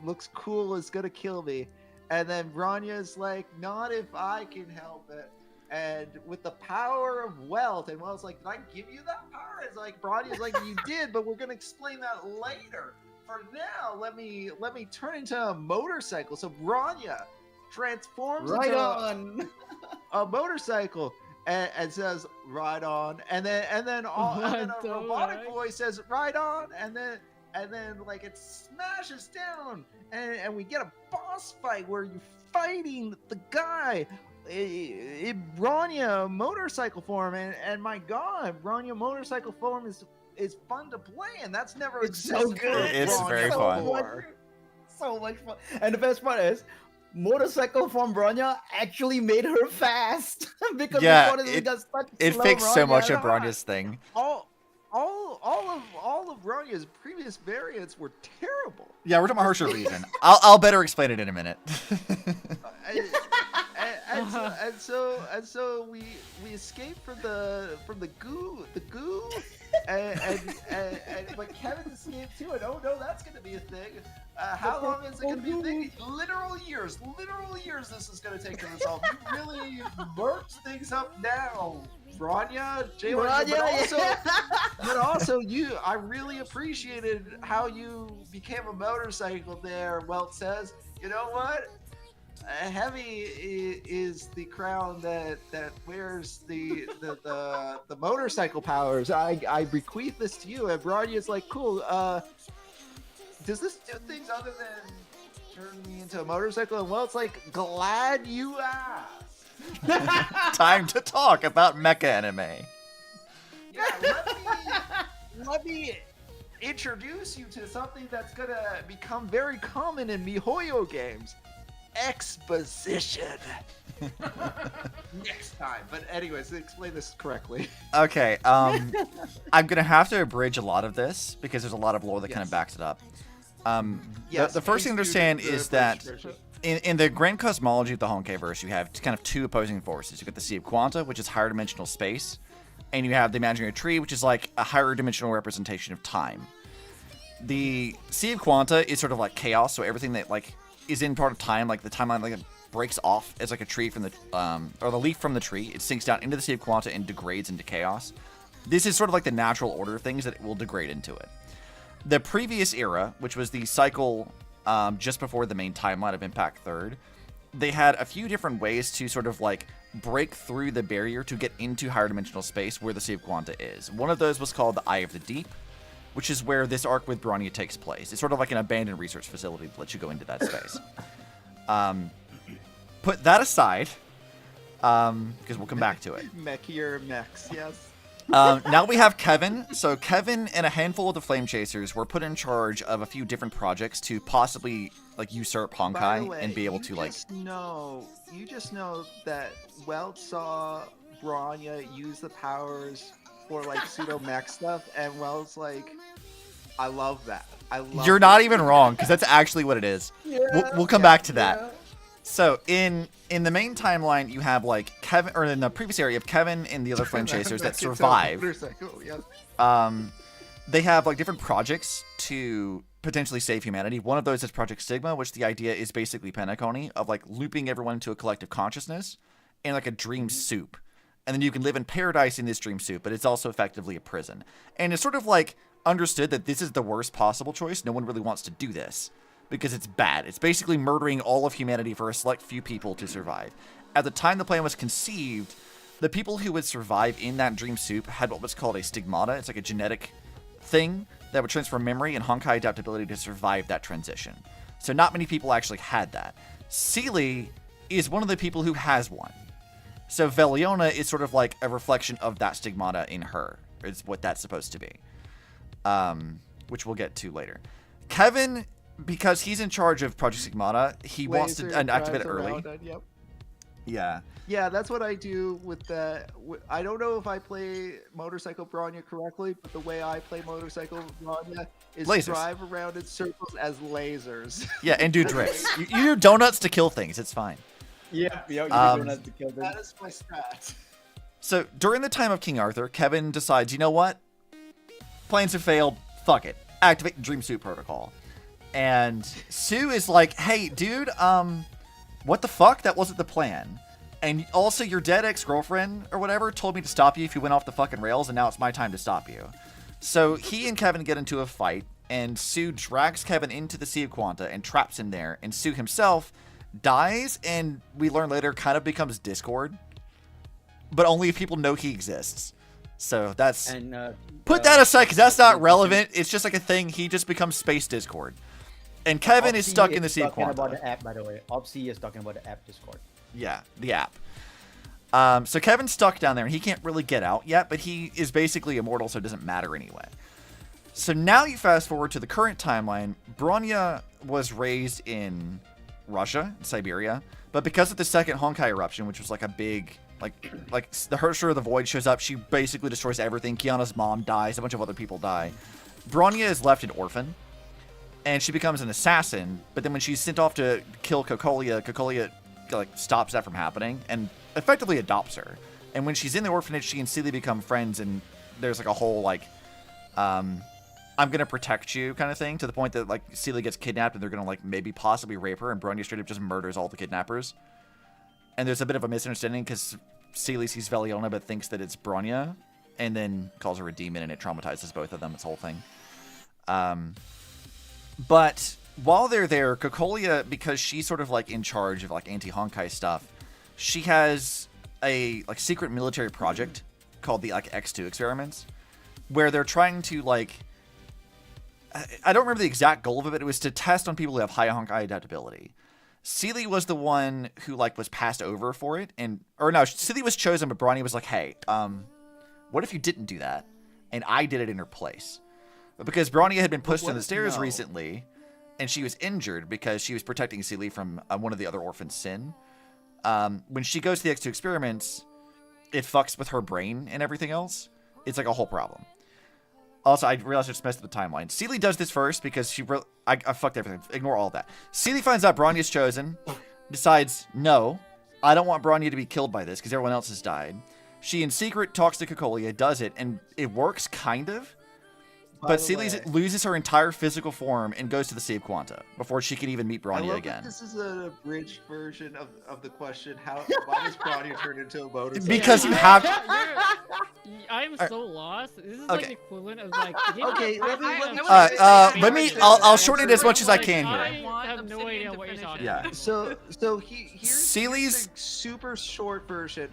S3: looks cool is gonna kill me. And then Bronya's like, not if I can help it. And with the power of wealth, and Welt's like, did I give you that power? It's like, Bronya's like, you did, but we're gonna explain that later. For now, let me turn into a motorcycle. So Bronya transforms into a motorcycle and says, "Ride on," and then a robotic voice says, "Ride on," and then like it smashes down, and we get a boss fight where you're fighting the guy. Bronya motorcycle form, and my god, Bronya motorcycle form is fun to play, and that's never existed.
S5: So good.
S2: It's very fun.
S5: So much fun. And the best part is, motorcycle from Bronya actually made her fast because
S2: Yeah,
S5: it
S2: fixed so much of Bronya's thing.
S3: All of Bronya's previous variants were terrible.
S2: Yeah, we're talking about Harsher region. I'll better explain it in a minute.
S3: And so we escape from the goo, and but Kevin escaped too. And oh no, that's gonna be a thing. How long is it gonna be a thing? Literal years this is gonna take to resolve. You really worked things up now, Bronya, but also I really appreciated how you became a motorcycle there. Welt says, you know what? Heavy is the crown that wears the motorcycle powers. I bequeath this to you. And Bronya's like, cool. Does this do things other than turn me into a motorcycle? And Welt's like, glad you asked.
S2: Time to talk about mecha anime.
S3: Yeah, let me introduce you to something that's gonna become very common in MiHoYo games. Exposition. next time. But anyways, explain this correctly.
S2: Okay, I'm gonna have to abridge a lot of this because there's a lot of lore that kind of
S3: Yes.
S2: backs it up.
S3: Yes,
S2: The first thing to
S3: please
S2: understand
S3: do the
S2: is that
S3: abridged version.
S2: in the grand cosmology of the Honkai-verse, you have kind of two opposing forces. You got the Sea of Quanta, which is higher dimensional space, and you have the imaginary tree, which is like a higher dimensional representation of time. The Sea of Quanta is sort of like chaos, so everything that like is in part of time, like the timeline, like it breaks off as like a tree from the or the leaf from the tree. It sinks down into the Sea of Quanta and degrades into chaos. This is sort of like the natural order of things that it will degrade into it. The previous era, which was the cycle just before the main timeline of Impact Third, they had a few different ways to sort of like break through the barrier to get into higher dimensional space where the Sea of Quanta is. One of those was called the Eye of the Deep, which is where this arc with Bronya takes place. It's sort of like an abandoned research facility that lets you go into that space. Put that aside, because we'll come back to it.
S3: Mechier mechs, yes.
S2: Now we have Kevin. So Kevin and a handful of the Flame Chasers were put in charge of a few different projects to possibly like usurp
S3: By the
S2: Honkai
S3: way,
S2: and be able to like.
S3: You just know that Welt saw Bronya use the powers for like pseudo mech stuff, and Welt's like, I love that. I love.
S2: You're not even wrong, because that's actually what it is. We'll come back to that.
S3: Yeah.
S2: So in the main timeline, you have like Kevin, or in the previous area, you have Kevin and the other Flame Chasers that survive. They have like different projects to potentially save humanity. One of those is Project Sigma, which the idea is basically Penacony of like looping everyone into a collective consciousness in like a dream soup. And then you can live in paradise in this dream soup, but it's also effectively a prison. And it's sort of like understood that this is the worst possible choice. No one really wants to do this because it's bad. It's basically murdering all of humanity for a select few people to survive. At the time the plan was conceived, the people who would survive in that dream soup had what was called a stigmata. It's like a genetic thing that would transfer memory and Honkai adaptability to survive that transition. So not many people actually had that. Sealy is one of the people who has one. So Veliona is sort of like a reflection of that stigmata in her, is what that's supposed to be. Which we'll get to later. Kevin, because he's in charge of Project Stigmata, he wants to activate it early.
S3: Yep.
S2: Yeah.
S3: Yeah, that's what I do with the. I don't know if I play Motorcycle Bronya correctly, but the way I play Motorcycle Bronya is
S2: Lasers.
S3: drive around in circles as lasers.
S2: Yeah, and do drifts. You do donuts to kill things. It's fine.
S5: Yeah, you don't have to kill them.
S3: That is my strat.
S2: So during the time of King Arthur, Kevin decides, you know what? Plans have failed. Fuck it. Activate the Dream Suit Protocol. And Sue is like, hey, dude, what the fuck? That wasn't the plan. And also your dead ex-girlfriend or whatever told me to stop you if you went off the fucking rails, and now it's my time to stop you. So he and Kevin get into a fight, and Sue drags Kevin into the Sea of Quanta and traps him there, and Sue himself dies, and we learn later kind of becomes Discord. But only if people know he exists. So that's...
S5: And
S2: put that aside, because that's not relevant. It's just like a thing. He just becomes Space Discord. And Kevin is stuck in the Sea of Quanta.
S5: Talking about the app, by the way. Opsy is talking about the app Discord.
S2: Yeah, the app. So Kevin's stuck down there, and he can't really get out yet, but he is basically immortal, so it doesn't matter anyway. So now you fast forward to the current timeline. Bronya was raised in Russia, Siberia, but because of the second Honkai eruption, which was like a big... Like the Hersher of the Void shows up, she basically destroys everything. Kiana's mom dies, a bunch of other people die. Bronya is left an orphan, and she becomes an assassin, but then when she's sent off to kill Kokolia like stops that from happening and effectively adopts her. And when she's in the orphanage, she and Sealy become friends, and there's like a whole like I'm gonna protect you kind of thing, to the point that like Sealy gets kidnapped and they're gonna like maybe possibly rape her, and Bronya straight up just murders all the kidnappers. And there's a bit of a misunderstanding because Sealy sees Veliona but thinks that it's Bronya, and then calls her a demon, and it traumatizes both of them, this whole thing. But while they're there, Kokolia, because she's sort of like in charge of like anti-Honkai stuff, she has a like secret military project called the like X2 experiments, where they're trying to like, I don't remember the exact goal of it, but it was to test on people who have high Honkai adaptability. Sealy was the one who like was passed over for it, Sealy was chosen, but Bronya was like, hey, what if you didn't do that and I did it in her place? But because Bronya had been pushed to the stairs recently, and she was injured because she was protecting Sealy from one of the other orphans' sin, when she goes to the X2 experiments, it fucks with her brain and everything else. It's like a whole problem. Also, I realized I just messed up the timeline. Seely does this first because I fucked everything. Ignore all that. Seely finds out Bronya's chosen, decides, no, I don't want Bronya to be killed by this because everyone else has died. She, in secret, talks to Cocolia, does it, and it works, kind of. But Seely loses her entire physical form and goes to the Sea of Quanta before she can even meet Bronya again.
S3: This is an abridged version of the question. Why does Bronya turn into a motorcycle?
S2: Because you have...
S7: I'm so lost. This is like the equivalent of like.
S3: Okay,
S2: I'll shorten it as much as I can here.
S7: I have no idea what you're talking
S2: Yeah.
S7: about.
S3: So here's
S2: Seely's
S3: the super short version.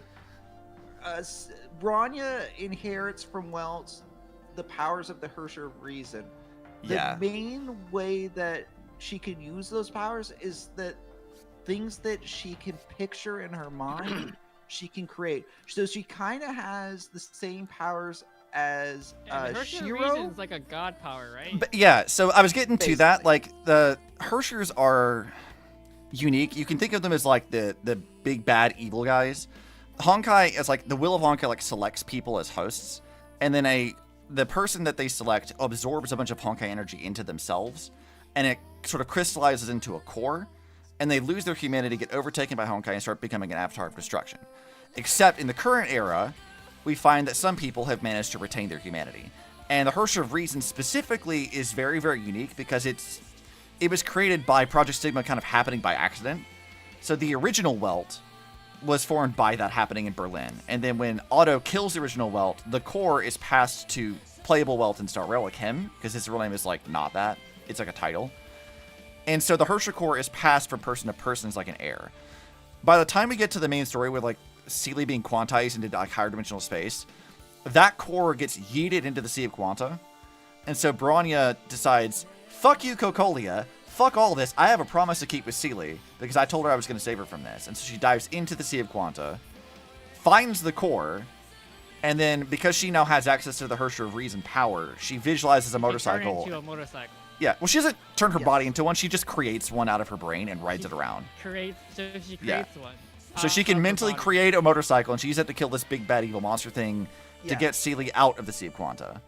S3: Bronya inherits from Welt the powers of the Hersher of Reason. The main way that she can use those powers is that things that she can picture in her mind, she can create. So she kind of has the same powers as Shiro.
S7: Is like a god power, right?
S2: But yeah, so I was getting to that. Like, the Hershers are unique. You can think of them as like the big bad evil guys. Honkai is like the will of Honkai like selects people as hosts, and then the person that they select absorbs a bunch of Honkai energy into themselves, and it sort of crystallizes into a core, and they lose their humanity, get overtaken by Honkai, and start becoming an avatar of destruction. Except in the current era, we find that some people have managed to retain their humanity. And the Hersher of Reason specifically is very, very unique because it was created by Project Stigma kind of happening by accident. So the original Welt was formed by that happening in Berlin. And then when Otto kills the original Welt, the core is passed to playable Welt in Star Rail, like him, because his real name is like not that. It's like a title. And so the Hersher core is passed from person to person as like an heir. By the time we get to the main story with like Seely being quantized into like higher dimensional space, that core gets yeeted into the Sea of Quanta. And so Bronya decides, fuck you, Cocolia. Fuck all this. I have a promise to keep with Seely because I told her I was going to save her from this. And so she dives into the Sea of Quanta, finds the core, and then because she now has access to the Hersher of Reason power, she visualizes a motorcycle.
S7: Into a motorcycle.
S2: Yeah, well, she doesn't turn her body into one. She just creates one out of her brain and rides it around.
S7: She creates one.
S2: So she can mentally create a motorcycle, and she uses it to kill this big bad evil monster thing to get Seely out of the Sea of Quanta.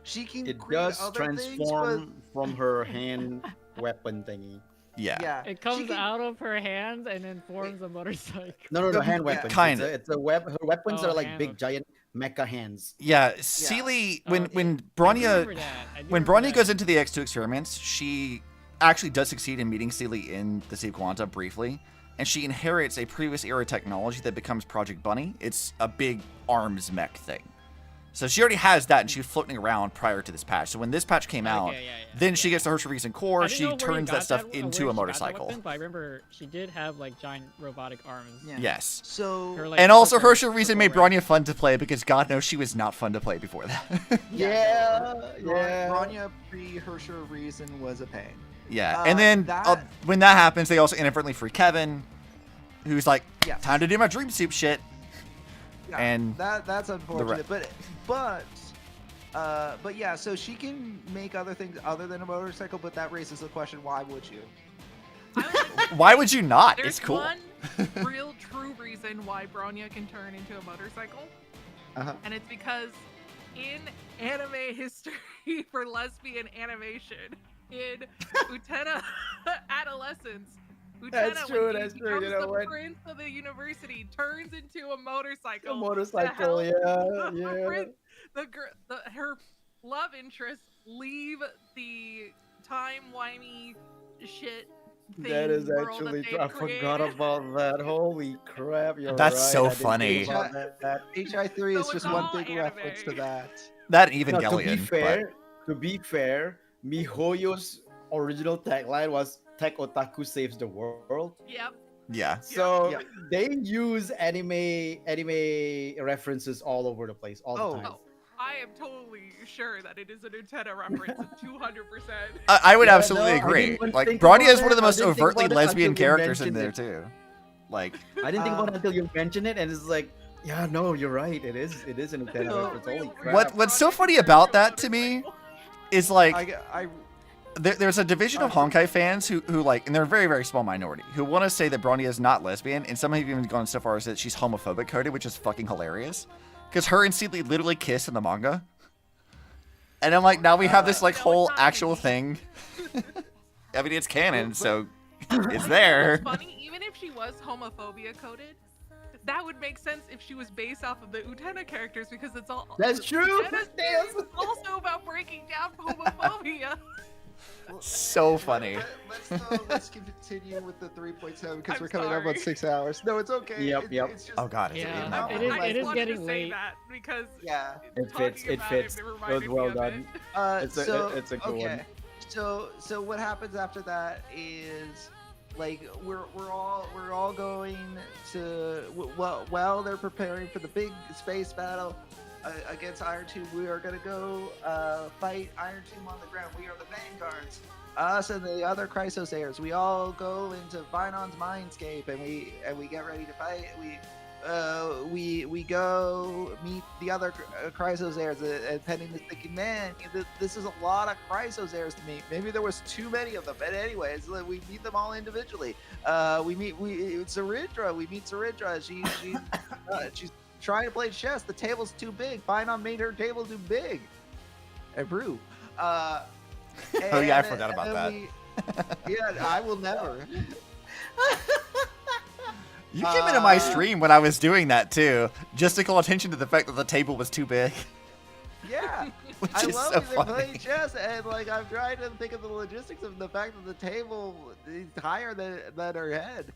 S3: She can.
S5: It
S3: create
S5: does
S3: other
S5: transform
S3: things,
S5: from her hand weapon thingy.
S2: Yeah.
S7: It comes out of her hands and then forms a motorcycle.
S5: No, hand weapons.
S2: Kinda.
S5: It's a web. Her weapons
S7: Oh,
S5: are like
S7: hand
S5: big,
S7: weapons.
S5: giant mecha hands.
S2: Yeah, Seely, when Bronya goes into the X2 experiments, she actually does succeed in meeting Seely in the Sea of Quanta briefly, and she inherits a previous era technology that becomes Project Bunny. It's a big arms mech thing. So she already has that, and she was floating around prior to this patch. So when this patch came out, then she gets the Hersher Reason core, she turns that stuff into a motorcycle.
S7: But I remember she did have like giant robotic arms.
S3: Yeah.
S2: Yes.
S3: So
S7: Her, like,
S2: And also
S7: her
S2: Hersher Reason made Bronya fun to play because God knows she was not fun to play before that.
S3: Bronya pre-Hersher Reason was a pain.
S2: Yeah, and then when that happens, they also inadvertently free Kevin, who's like, time to do my dream soup shit.
S3: Yeah,
S2: and
S3: that's unfortunate, but yeah, so she can make other things other than a motorcycle, but that raises the question: why would you?
S2: Why would you not?
S1: There's
S2: It's cool.
S1: one real true reason why Bronya can turn into a motorcycle, and it's because in anime history for lesbian animation, in Utena Adolescence,
S5: That's true,
S1: when he
S5: that's true,
S1: becomes
S5: you know
S1: the
S5: what?
S1: prince of the university, turns into a motorcycle.
S5: A motorcycle,
S1: to help
S5: yeah.
S1: her love interest leave the time-wimey shit thing
S5: That is
S1: world
S5: actually
S1: that
S5: true. I
S1: they've
S5: forgot
S1: created.
S5: about that. Holy crap! You're
S2: That's
S5: right.
S2: so
S5: I didn't think
S2: funny.
S5: about that.
S3: HI3 is
S1: So
S3: just
S1: it's
S3: one
S1: all
S3: big
S1: anime.
S3: reference to that.
S2: That
S5: No,
S2: Evangelion.
S5: to be fair, MiHoYo's original tagline was "Tech Otaku saves the world."
S1: Yep.
S2: Yeah.
S5: So
S3: Yeah.
S5: they use anime references all over the place all the time.
S1: Oh, I am totally sure that it is a Nintendo reference, 200%.
S2: I would
S5: Yeah,
S2: absolutely
S5: no, I
S2: agree.
S5: didn't even
S2: Like,
S5: think
S2: Bronya
S5: about
S2: is one of the
S5: it. I
S2: most
S5: didn't think
S2: overtly
S5: about it
S2: lesbian
S5: until you
S2: characters in there,
S5: mentioned
S2: too. Like,
S5: I didn't think about it until you mentioned it, and it's like, yeah, no, you're right. It is a Nintendo
S3: So,
S5: reference. Holy
S1: Real
S5: crap!
S2: what's so funny about that to me is like,
S3: I
S2: there's a division of Honkai fans who like, and they're a very, very small minority, who want to say that Bronya is not lesbian, and some have even gone so far as that she's homophobic coded, which is fucking hilarious. Because her and Seedly literally kiss in the manga. And I'm like, now we have this like whole actual thing. I mean, it's canon, so it's there.
S1: It's funny, even if she was homophobia coded, that would make sense if she was based off of the Utena characters, because it's all.
S5: That's true.
S1: Utena's series is also about breaking down homophobia.
S2: So funny.
S3: Let's continue with the 3.7 because
S1: I'm
S3: we're coming up on
S1: sorry.
S3: 6 hours. No, it's okay.
S5: Yep, yep.
S3: It's just,
S2: Oh god, it's
S7: Yeah,
S2: now.
S7: it is-
S1: I
S7: it
S1: just
S7: is
S1: wanted
S7: getting
S1: to say
S7: late.
S1: that because
S3: yeah.
S5: It
S1: talking
S5: fits, it
S1: about
S5: fits.
S1: It
S5: It was
S1: reminded
S5: well
S1: me of
S5: done.
S1: it.
S5: It's a good one.
S3: So what happens after that is like we're all going to while they're preparing for the big space battle against Iron Tomb, we are gonna go fight Iron Tomb on the ground. We are the vanguards. Us and the other Chrysosayers, we all go into Vinon's mindscape and we get ready to fight. We go meet the other Chrysosayers and penning the thinking, man, this is a lot of Chrysosayers to meet. Maybe there was too many of them, but anyways, we meet them all individually. We meet Saridra. We meet Saridra. She's trying to play chess. The table's too big. Vinon made her table too big. And brew.
S2: Oh yeah, I forgot about that.
S3: Yeah, I will never.
S2: You came into my stream when I was doing that too, just to call attention to the fact that the table was too big.
S3: Yeah,
S2: Which
S3: I
S2: is
S3: love
S2: so
S3: when they're
S2: funny.
S3: playing chess, and like I'm trying to think of the logistics of the fact that the table is higher than her head.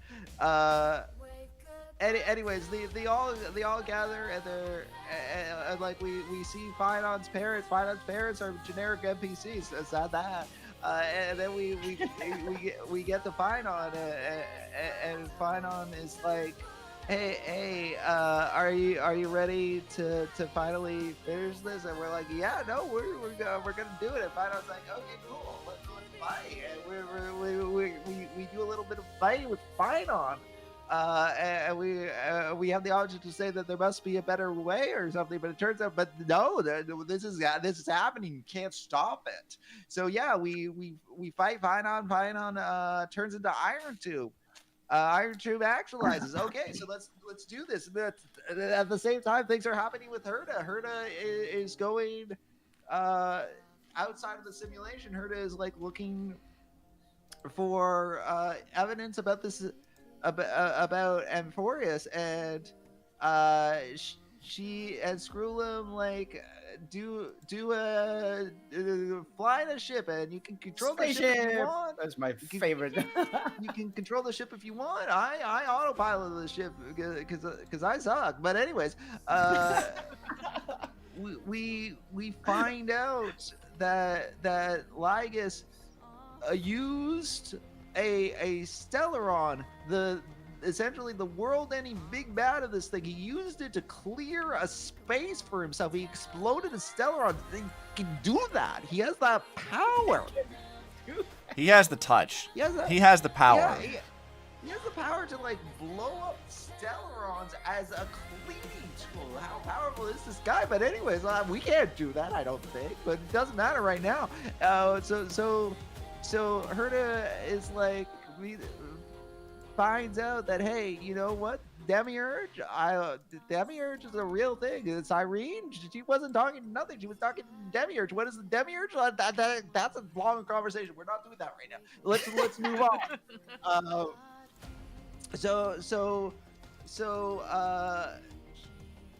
S3: Anyways, they all gather and they're and like we see Finon's parents. Finon's parents are generic NPCs. It's not that. And then we get to Finon, and Finon is like, hey, are you ready to finally finish this? And we're like, yeah, no, we're gonna do it. And Finon's like, okay, cool, let's fight. And we do a little bit of fighting with Finon. And we have the option to say that there must be a better way or something, but it turns out, but no, this is happening. You can't stop it. So yeah, we fight Finon. Finon turns into Iron Tube. Iron Tube actualizes. Okay, so let's do this. But at the same time, things are happening with Herda. Herda is going outside of the simulation. Herda is like looking for evidence about this. About Amphoreus, and she and Screwlim like do a fly in a ship, and you can control the ship if you want.
S5: That's my favorite.
S3: You can control the ship if you want. I autopilot the ship because I suck. But anyways, we find out that Lygus used a Stellaron, essentially the world-ending big bad of this thing. He used it to clear a space for himself. He exploded a Stellaron. He can do that. He has that power.
S2: He has the touch.
S3: He has
S2: the power.
S3: Yeah, he has the power to like blow up Stellarons as a cleaning tool. How powerful is this guy? But anyways, we can't do that, I don't think. But it doesn't matter right now. So Herda is like, finds out that, hey, you know what? Demiurge is a real thing. It's Irene. She wasn't talking to nothing. She was talking to Demiurge. What is the Demiurge? That's a long conversation. We're not doing that right now. Let's move on. So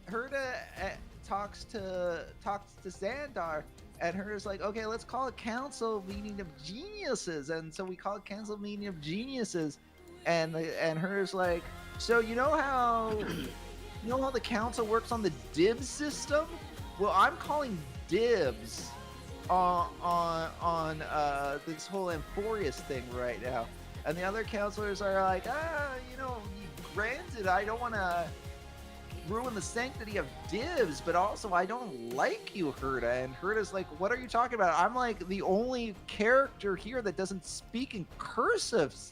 S3: Herda talks to Xandar. And Herda's like, okay, let's call a council meeting of geniuses. And so we call a council meeting of geniuses. And Herda's like, so you know how the council works on the dibs system? Well, I'm calling dibs on this whole Amphoreus thing right now. And the other counselors are like, granted, I don't want to ruin the sanctity of dibs, but also I don't like you, Herda. And Herda's like, what are you talking about? I'm like the only character here that doesn't speak in cursives.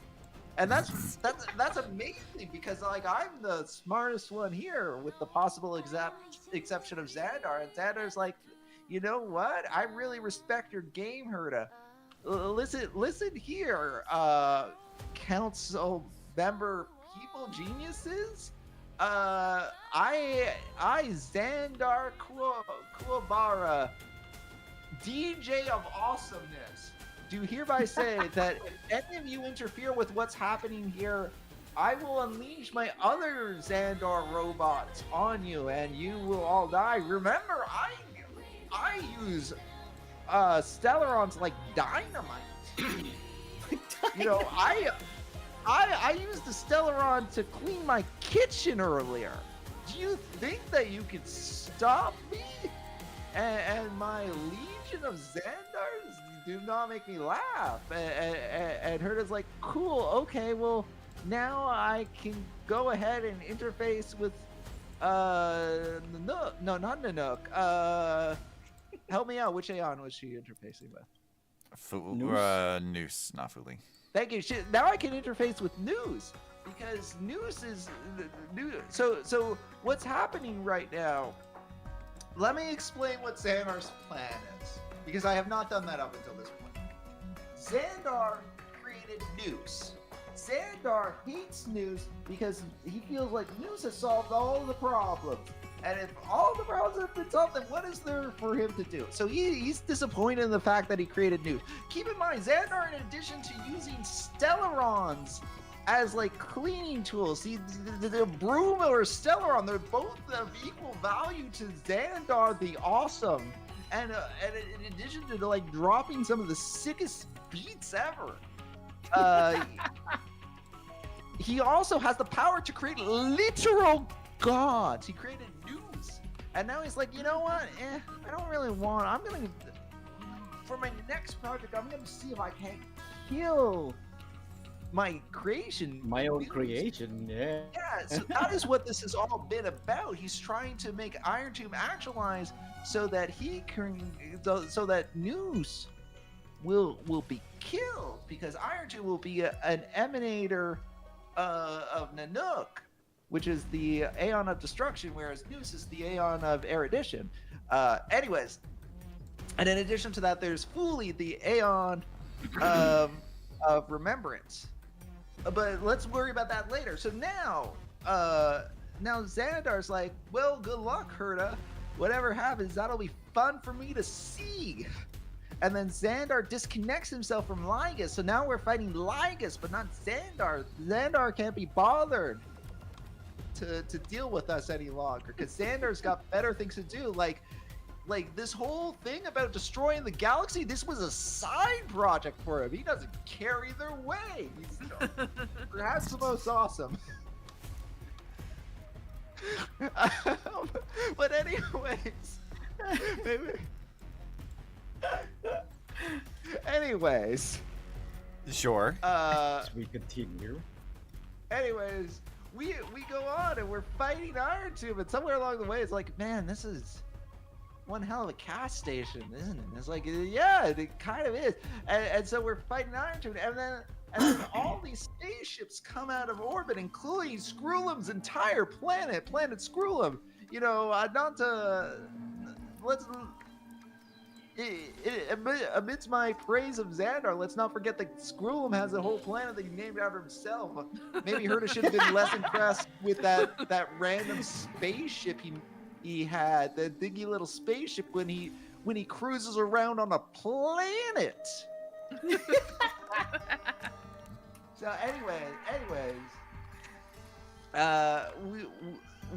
S3: And that's amazing, because like I'm the smartest one here, with the possible exception of Xandar. And Xandar's like, you know what? I really respect your game, Herda. listen here, council member people geniuses. I Xandar Kuwabara, DJ of awesomeness, do hereby say that if any of you interfere with what's happening here, I will unleash my other Xandar robots on you, and you will all die. Remember, I use Stellarons like dynamite. You know, I used the Stellaron to clean my kitchen earlier. Do you think that you could stop me? And my legion of Xandars do not make me laugh. And Herda's like, cool, okay, well, now I can go ahead and interface with Nanook. No, not Nanook. Help me out. Which Aeon was she interfacing with?
S2: Noose, not Fuli.
S3: Thank you. Now I can interface with News, because News is new. So what's happening right now? Let me explain what Xandar's plan is, because I have not done that up until this point. Xandar created News. Xandar hates News because he feels like News has solved all the problems. And if all the problems have been solved, then what is there for him to do? So he's disappointed in the fact that he created News. Keep in mind, Xandar, in addition to using Stellarons as like cleaning tools, the broom or Stellaron, they're both of equal value to Xandar the Awesome. And in addition to like dropping some of the sickest beats ever, he also has the power to create literal gods. He created News, and now he's like, you know what? I don't really want. I'm gonna, for my next project, I'm gonna see if I can kill my creation.
S5: My own
S3: News.
S5: creation, yeah.
S3: Yeah, so that is what this has all been about. He's trying to make Iron Tomb actualize so that he can, so that News will be killed, because Iron Tomb will be an emanator of Nanook, which is the Aeon of Destruction, whereas Noose is the Aeon of Erudition. Anyways, and in addition to that, there's Fuli, the Aeon of Remembrance. But let's worry about that later. So now Xandar's like, well, good luck, Herda. Whatever happens, that'll be fun for me to see. And then Xandar disconnects himself from Lygus, so now we're fighting Lygus, but not Xandar. Xandar can't be bothered to deal with us any longer, because Xandar's got better things to do. Like this whole thing about destroying the galaxy, this was a side project for him. He doesn't care either way. He's, you know, perhaps the most awesome. But anyways, maybe. Anyways,
S2: Sure.
S5: We continue.
S3: Anyways, we go on and we're fighting Iron Tomb, and somewhere along the way, it's like, man, this is one hell of a cast station, isn't it? It's like, yeah, it kind of is. And so we're fighting Iron Tomb, and then all these spaceships come out of orbit, including Skrullum's entire planet Skrullum. You know, not to amidst my praise of Xandar, let's not forget that Skrullum has a whole planet that he named after himself. Maybe Herda should have been less impressed with that random spaceship he had, the dingy little spaceship when he cruises around on a planet. So anyways,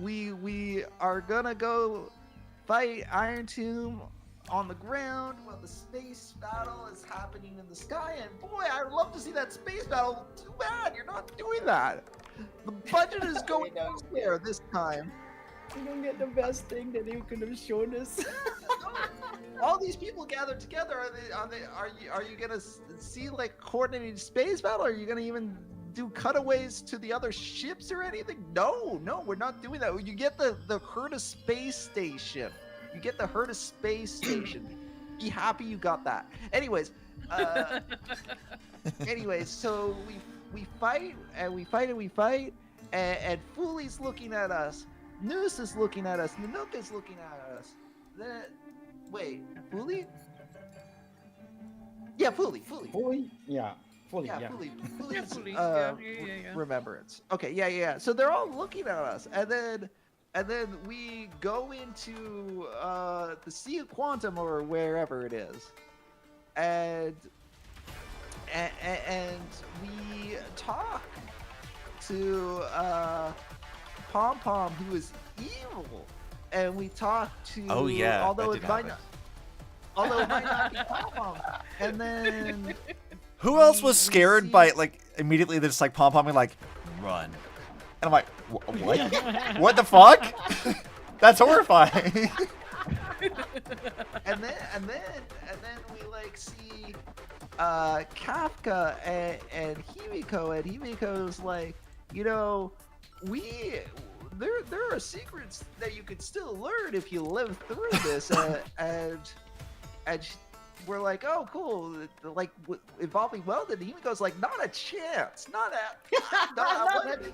S3: we are gonna go fight Iron Tomb on the ground while the space battle is happening in the sky. And boy, I would love to see that space battle. Too bad you're not doing that. The budget is going elsewhere this time.
S5: We don't get the best thing that you could have shown us.
S3: All these people gathered together. Are you gonna see like coordinated space battle? Are you gonna even do cutaways to the other ships or anything? No, we're not doing that. You get the Herda space station. You get the Herda space station. Be happy you got that. Anyways, so we fight and we fight and we fight, and Fuli's looking at us. Noose is looking at us. Nanook is looking at us. Wait, Fuli? Yeah, fully.
S5: Fully, yeah. Fully,
S3: Yeah,
S5: yeah.
S3: fully.
S1: Yeah,
S3: Fully's,
S1: fully. Yeah.
S3: remembrance. Okay, yeah. So they're all looking at us, and then we go into the Sea of Quantum or wherever it is, and we talk to Pom Pom, who is evil, and we talk to
S2: Oh yeah.
S3: although
S2: that
S3: it
S2: did
S3: might
S2: happen.
S3: not be Pom Pom, and then
S2: Who else was
S3: we
S2: scared
S3: see-
S2: by like immediately they're just like pom pomming like run, and I'm like what? What the fuck? That's horrifying.
S3: and then we like see Kafka and Himiko, and Himiko's like, you know, there are secrets that you could still learn if you live through this, and we're like, oh cool, like involving Weldon. Himiko's like, not a chance, not a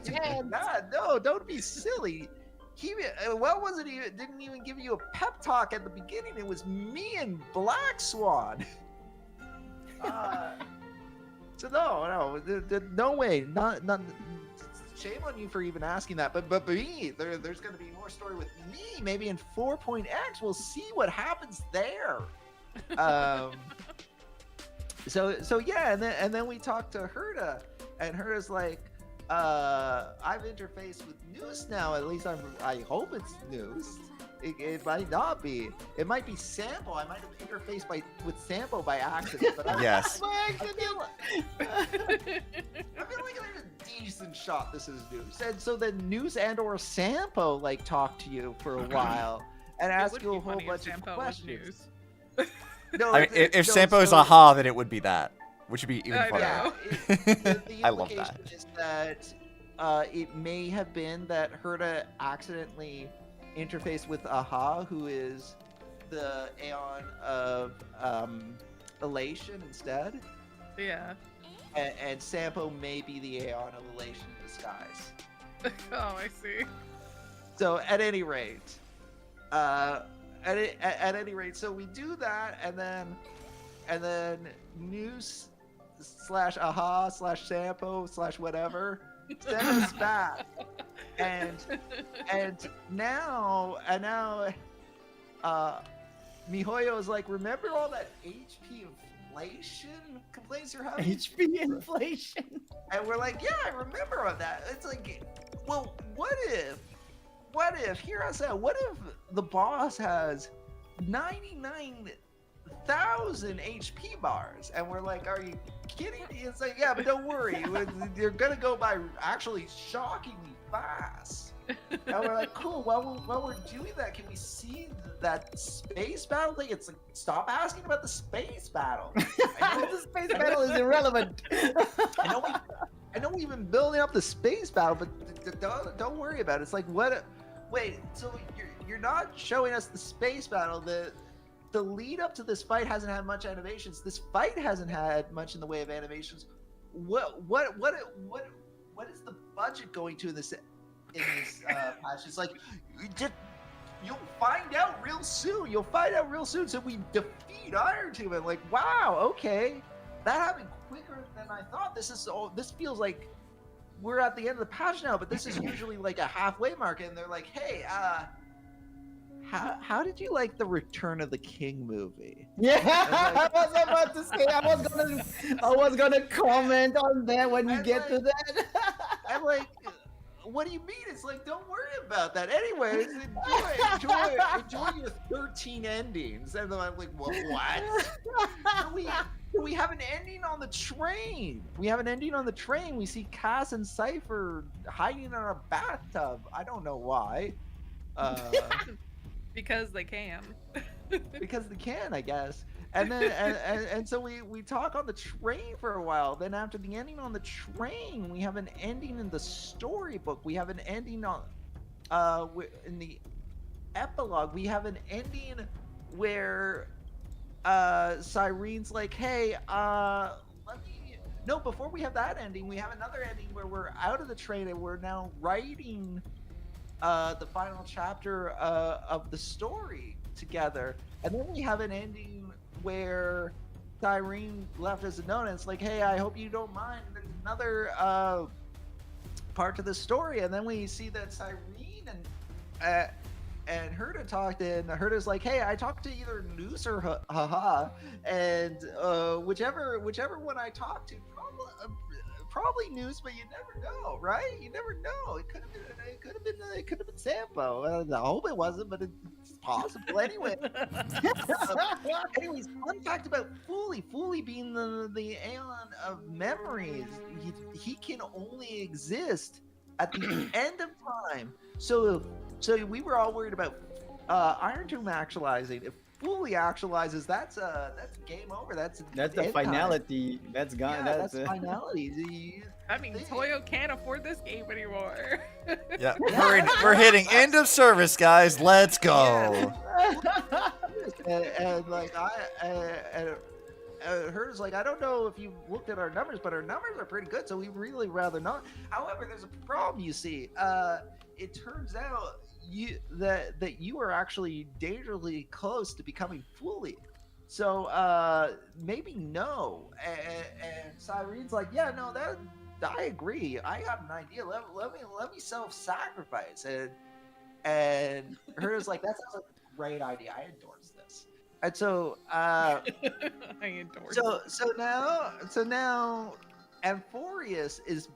S3: chance. No, don't be silly. Didn't even give you a pep talk at the beginning. It was me and Black Swan. So no way. Not. Shame on you for even asking that. But me, there's going to be more story with me. Maybe in 4.x, we'll see what happens there. So yeah, and then we talked to Herta, and Herta's like, I've interfaced with Noose now. At least I hope it's Noose. It might not be. It might be Sampo. I might have interfaced with Sampo by accident. But
S2: Yes.
S3: I feel like there's a decent shot this is Noose. And so then Noose and or Sampo like talk to you for a while and ask you a whole bunch of questions. No,
S2: I mean, if
S3: no,
S2: Sampo is
S3: so-
S2: aha, then it would be that, which would be even
S1: I
S2: funnier.
S1: know.
S3: The
S2: I love
S3: implication
S2: that.
S3: is that it may have been that Herta accidentally interfaced with Aha, who is the Aeon of Elation instead,
S1: Yeah.
S3: and Sampo may be the Aeon of Elation in disguise.
S1: Oh, I see.
S3: So at any rate, at any rate, so we do that, and then Noose / Aha / Sampo / whatever send us back, and now Mihoyo is like, remember all that HP inflation complaints you're having?
S5: HP inflation.
S3: And we're like, yeah, I remember all that. It's like, well, what if, hear us out, what if the boss has 99,000 HP bars? And we're like, are you kidding me? It's like, yeah, but don't worry. You're going to go by actually shockingly fast. And we're like, cool, while we're doing that, can we see that space battle thing? It's like, stop asking about the space battle.
S5: The space battle is irrelevant.
S3: I know we've been building up the space battle, but don't worry about it. It's like, what? Wait, so you're not showing us the space battle? The lead up to this fight hasn't had much animations. This fight hasn't had much in the way of animations. What is the budget going to in this patch? It's like, you'll find out real soon. So we defeat Iron Tomb, and like, wow, okay, that happened quicker than I thought. This feels like we're at the end of the patch now, but this is usually like a halfway mark, and they're like, hey, how did you like the Return of the King movie?
S5: Yeah, I was about to say. I was gonna comment on that when you get to that.
S3: I'm like, what do you mean? It's like, don't worry about that. Anyways, enjoy your 13 endings. And then I'm like, well, what? we have an ending on the train. We see Cass and Cypher hiding in our bathtub. I don't know why.
S1: Because they can.
S3: Because they can, I guess. And then and so we talk on the train for a while. Then after the ending on the train, we have an ending in the storybook. We have an ending on in the epilogue. We have an ending where Cyrene's like, hey, before we have that ending, we have another ending where we're out of the train and we're now writing the final chapter of the story together. And then we have an ending where Cyrene left us a note, and it's like, hey, I hope you don't mind. There's another part to the story, and then we see that Cyrene and Herta talked, and Herta's like, hey, I talked to either Noose or Haha, and whichever one I talked to, probably Noose, but you never know, right? You never know. It could have been Sampo. I hope it wasn't, but it's possible anyway. Anyways, fun fact about Fooly. Fooly being the Aeon of memories, he can only exist at the end of time. So we were all worried about Iron Tomb actualizing. If Fooly actualizes, that's game over. That's
S5: the
S3: end time.
S5: finality. That's gone.
S3: Yeah, that's finality.
S1: I mean, Toyo can't afford this game anymore.
S2: Yeah, we're hitting end of service, guys. Let's go.
S3: and like hers, like, I don't know if you looked at our numbers, but our numbers are pretty good, so we really rather not. However, there's a problem, you see. It turns out that you are actually dangerously close to becoming Fooly. So maybe no. And Cyrene's like, yeah, no, that I agree. I got an idea. Let me self-sacrifice. And hers like, that sounds like a great idea. I endorse this. And so
S1: I endorse.
S3: So now Amphoreus is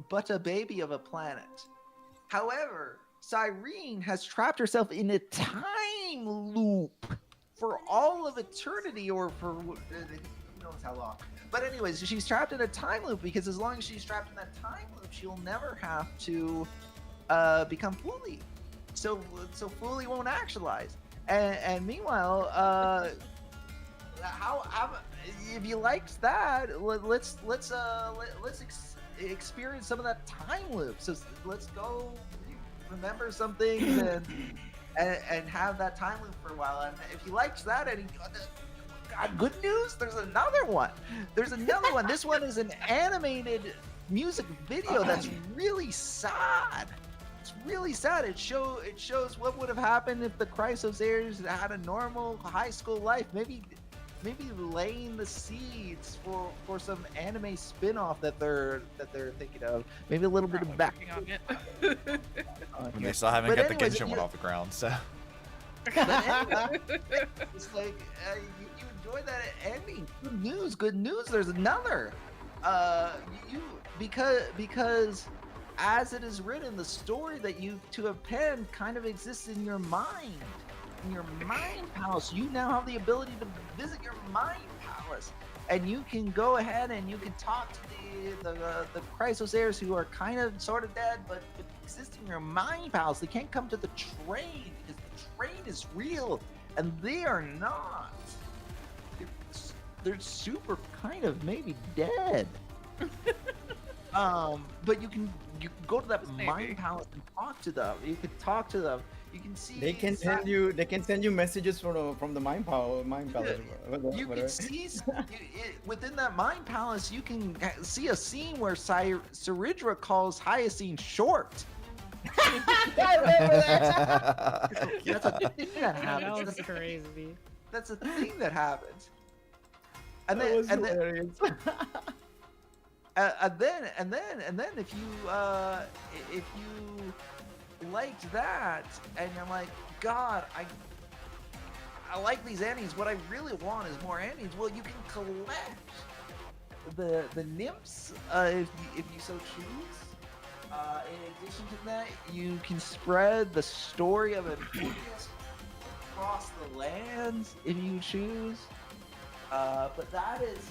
S3: but a baby of a planet. However, Cyrene has trapped herself in a time loop for all of eternity, or for who knows how long. But anyways, she's trapped in a time loop because as long as she's trapped in that time loop, she'll never have to become Fooly. So Fooly won't actualize. And meanwhile, if you liked that, let's experience some of that time loop. So let's go remember some things and have that time loop for a while. And if you liked that, good news, there's another one. This one is an animated music video that's really sad. It's really sad. It shows what would have happened if the Chrysosaurs had a normal high school life. Maybe laying the seeds for some anime spin-off that they're thinking of. Maybe a little bit of back.
S2: And they still haven't got the Genshin one off the ground, so.
S3: But anyway, it's like you enjoy that ending. Good news. There's another. Because as it is written, the story that you two have penned kind of exists in your mind. In your mind palace, you now have the ability to visit your mind palace, and you can go ahead and you can talk to the Chrysosaurs who are kind of sort of dead, but exist in your mind palace. They can't come to the train because the train is real, and they are not. They're super kind of maybe dead. But you can go to that mind palace and talk to them. You can talk to them. You can see
S5: they can send you messages from the mind palace.
S3: You can see within that mind palace. You can see a scene where Saridra calls Hyacine short. I remember that. That's a thing that happens.
S7: That was crazy.
S3: That's a thing that happens. And
S5: that was
S3: then
S5: hilarious.
S3: and then if you liked that and you're like, God, I like these endings. What I really want is more endings. Well, you can collect the nymphs if you so choose. In addition to that, you can spread the story of Amphoreus across the lands if you choose. But that is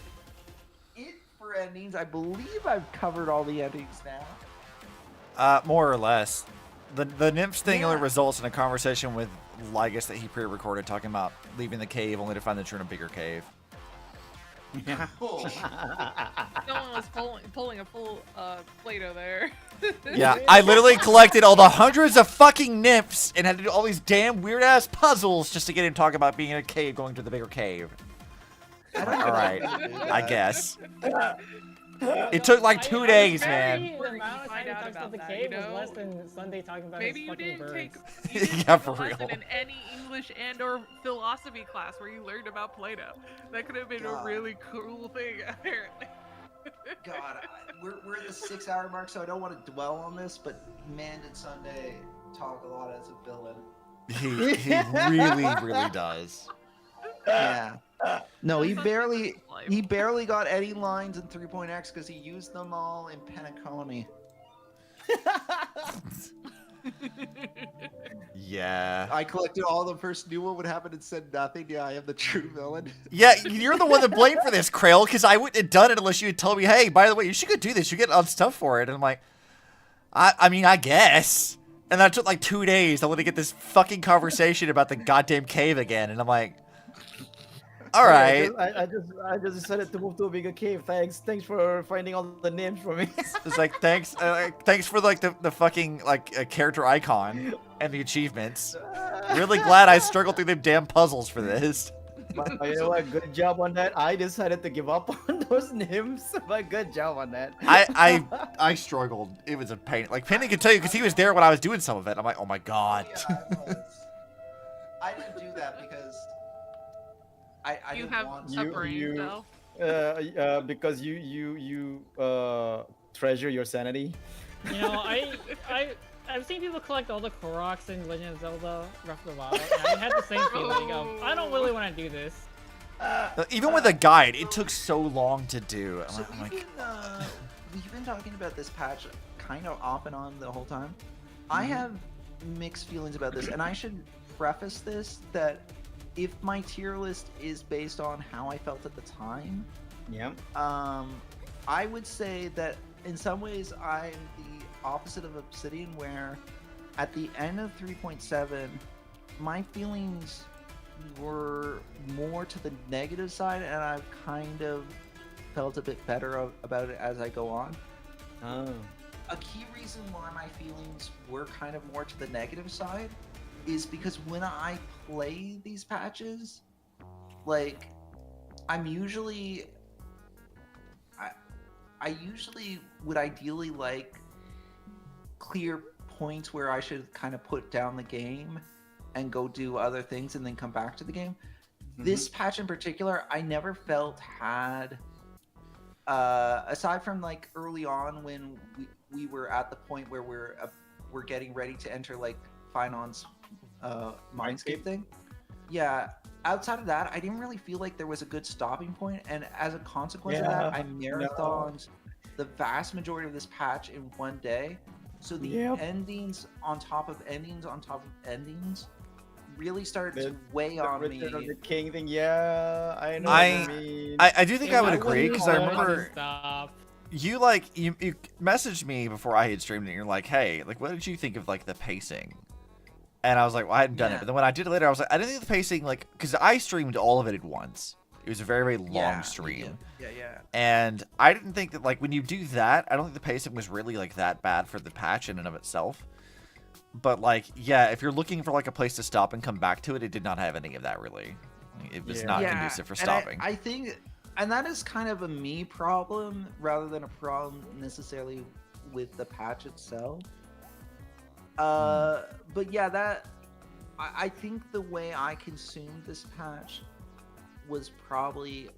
S3: it for endings. I believe I've covered all the endings now.
S2: More or less. The nymphs thing only results in a conversation with Lygus that he pre-recorded talking about leaving the cave only to find that you're in a bigger cave.
S5: Yeah.
S3: Cool.
S1: Someone was pulling a full Play-Doh there.
S2: Yeah, I literally collected all the hundreds of fucking nymphs and had to do all these damn weird-ass puzzles just to get him talking about being in a cave going to the bigger cave. All right, I guess. It took like 2 days, man.
S4: The
S1: Where you
S4: amount of time
S1: find
S4: he
S1: out
S4: talks
S1: about
S4: about the
S1: that,
S4: cave
S1: you
S4: was
S1: know?
S4: less than Sunday talking about
S1: Maybe
S4: his
S1: you
S4: fucking
S1: didn't
S4: birds.
S1: take
S2: Yeah,
S1: take a
S2: for
S1: lesson
S2: real.
S1: in any English and or philosophy class where you learned about Plato. That could have been a
S3: God.
S1: really cool thing, apparently.
S3: God, we're at the 6-hour mark, so I don't want to dwell on this, but man, did Sunday talk a lot as a villain.
S2: He really does.
S3: Yeah. No, he
S1: Sunday
S3: barely
S1: was life.
S3: he barely got any lines in 3.x because he used them all in Penacony.
S2: Yeah.
S3: I collected all of them first, knew what would happen, and said nothing. Yeah, I am the true villain.
S2: Yeah, you're the one to blame for this, Krail, because I wouldn't have done it unless you had told me, hey, by the way, you should go do this. You get on stuff for it. And I'm like, I mean, I guess. And that took like 2 days. I want to get this fucking conversation about the goddamn cave again. And I'm like, all right.
S5: I just decided to move to a bigger cave. Thanks for finding all the names for me.
S2: It's like, thanks for like the fucking like character icon and the achievements. Really glad I struggled through them damn puzzles for this.
S5: But you know what? Good job on that. I decided to give up on those names, but good job on that.
S2: I struggled. It was a pain. Like Penny could tell you because he was there when I was doing some of it. I'm like, oh my god.
S3: Yeah, I was. I didn't do that because I
S1: You
S3: didn't
S1: have
S3: want
S1: a
S3: to.
S1: brain cell.
S5: Because you treasure your sanity.
S7: You know, I've seen people collect all the Koroks in Legend of Zelda Breath of the Wild, and I had the same feeling of, I don't really want to do this.
S2: Even with a guide, it took so long to do.
S3: So
S2: I'm like,
S3: we've been talking about this patch kind of off and on the whole time. I have mixed feelings about this, and I should preface this that if my tier list is based on how I felt at the time,
S5: Yeah.
S3: I would say that in some ways I'm the opposite of Obsidian, where at the end of 3.7, my feelings were more to the negative side, and I've kind of felt a bit better about it as I go on.
S5: Oh.
S3: A key reason why my feelings were kind of more to the negative side is because when I play these patches, like, I'm usually... I usually would ideally like clear points where I should kind of put down the game and go do other things and then come back to the game. This patch in particular, I never felt had, aside from like early on when we were at the point where we're getting ready to enter like Finon's Mindscape thing. Yeah, outside of that, I didn't really feel like there was a good stopping point, and as a consequence of that, I marathoned the vast majority of this patch in one day. So the endings on top of endings on top of endings really started to weigh on me.
S5: Return of the King thing, yeah, I know.
S2: I-
S5: what you mean.
S2: I do think I would agree because I remember
S7: Stop.
S2: you messaged me before I had streamed it. And you're like, hey, like, what did you think of like the pacing? And I was like, well, I hadn't done it. But then when I did it later, I was like, I didn't think the pacing, like, because I streamed all of it at once. It was a very, very long stream.
S3: Yeah.
S2: And I didn't think that, like, when you do that, I don't think the pacing was really, like, that bad for the patch in and of itself. But, like, yeah, if you're looking for, like, a place to stop and come back to it, it did not have any of that, really. It was not conducive for
S3: and
S2: stopping.
S3: I think, and that is kind of a me problem rather than a problem necessarily with the patch itself. But yeah, that I think the way I consumed this patch was probably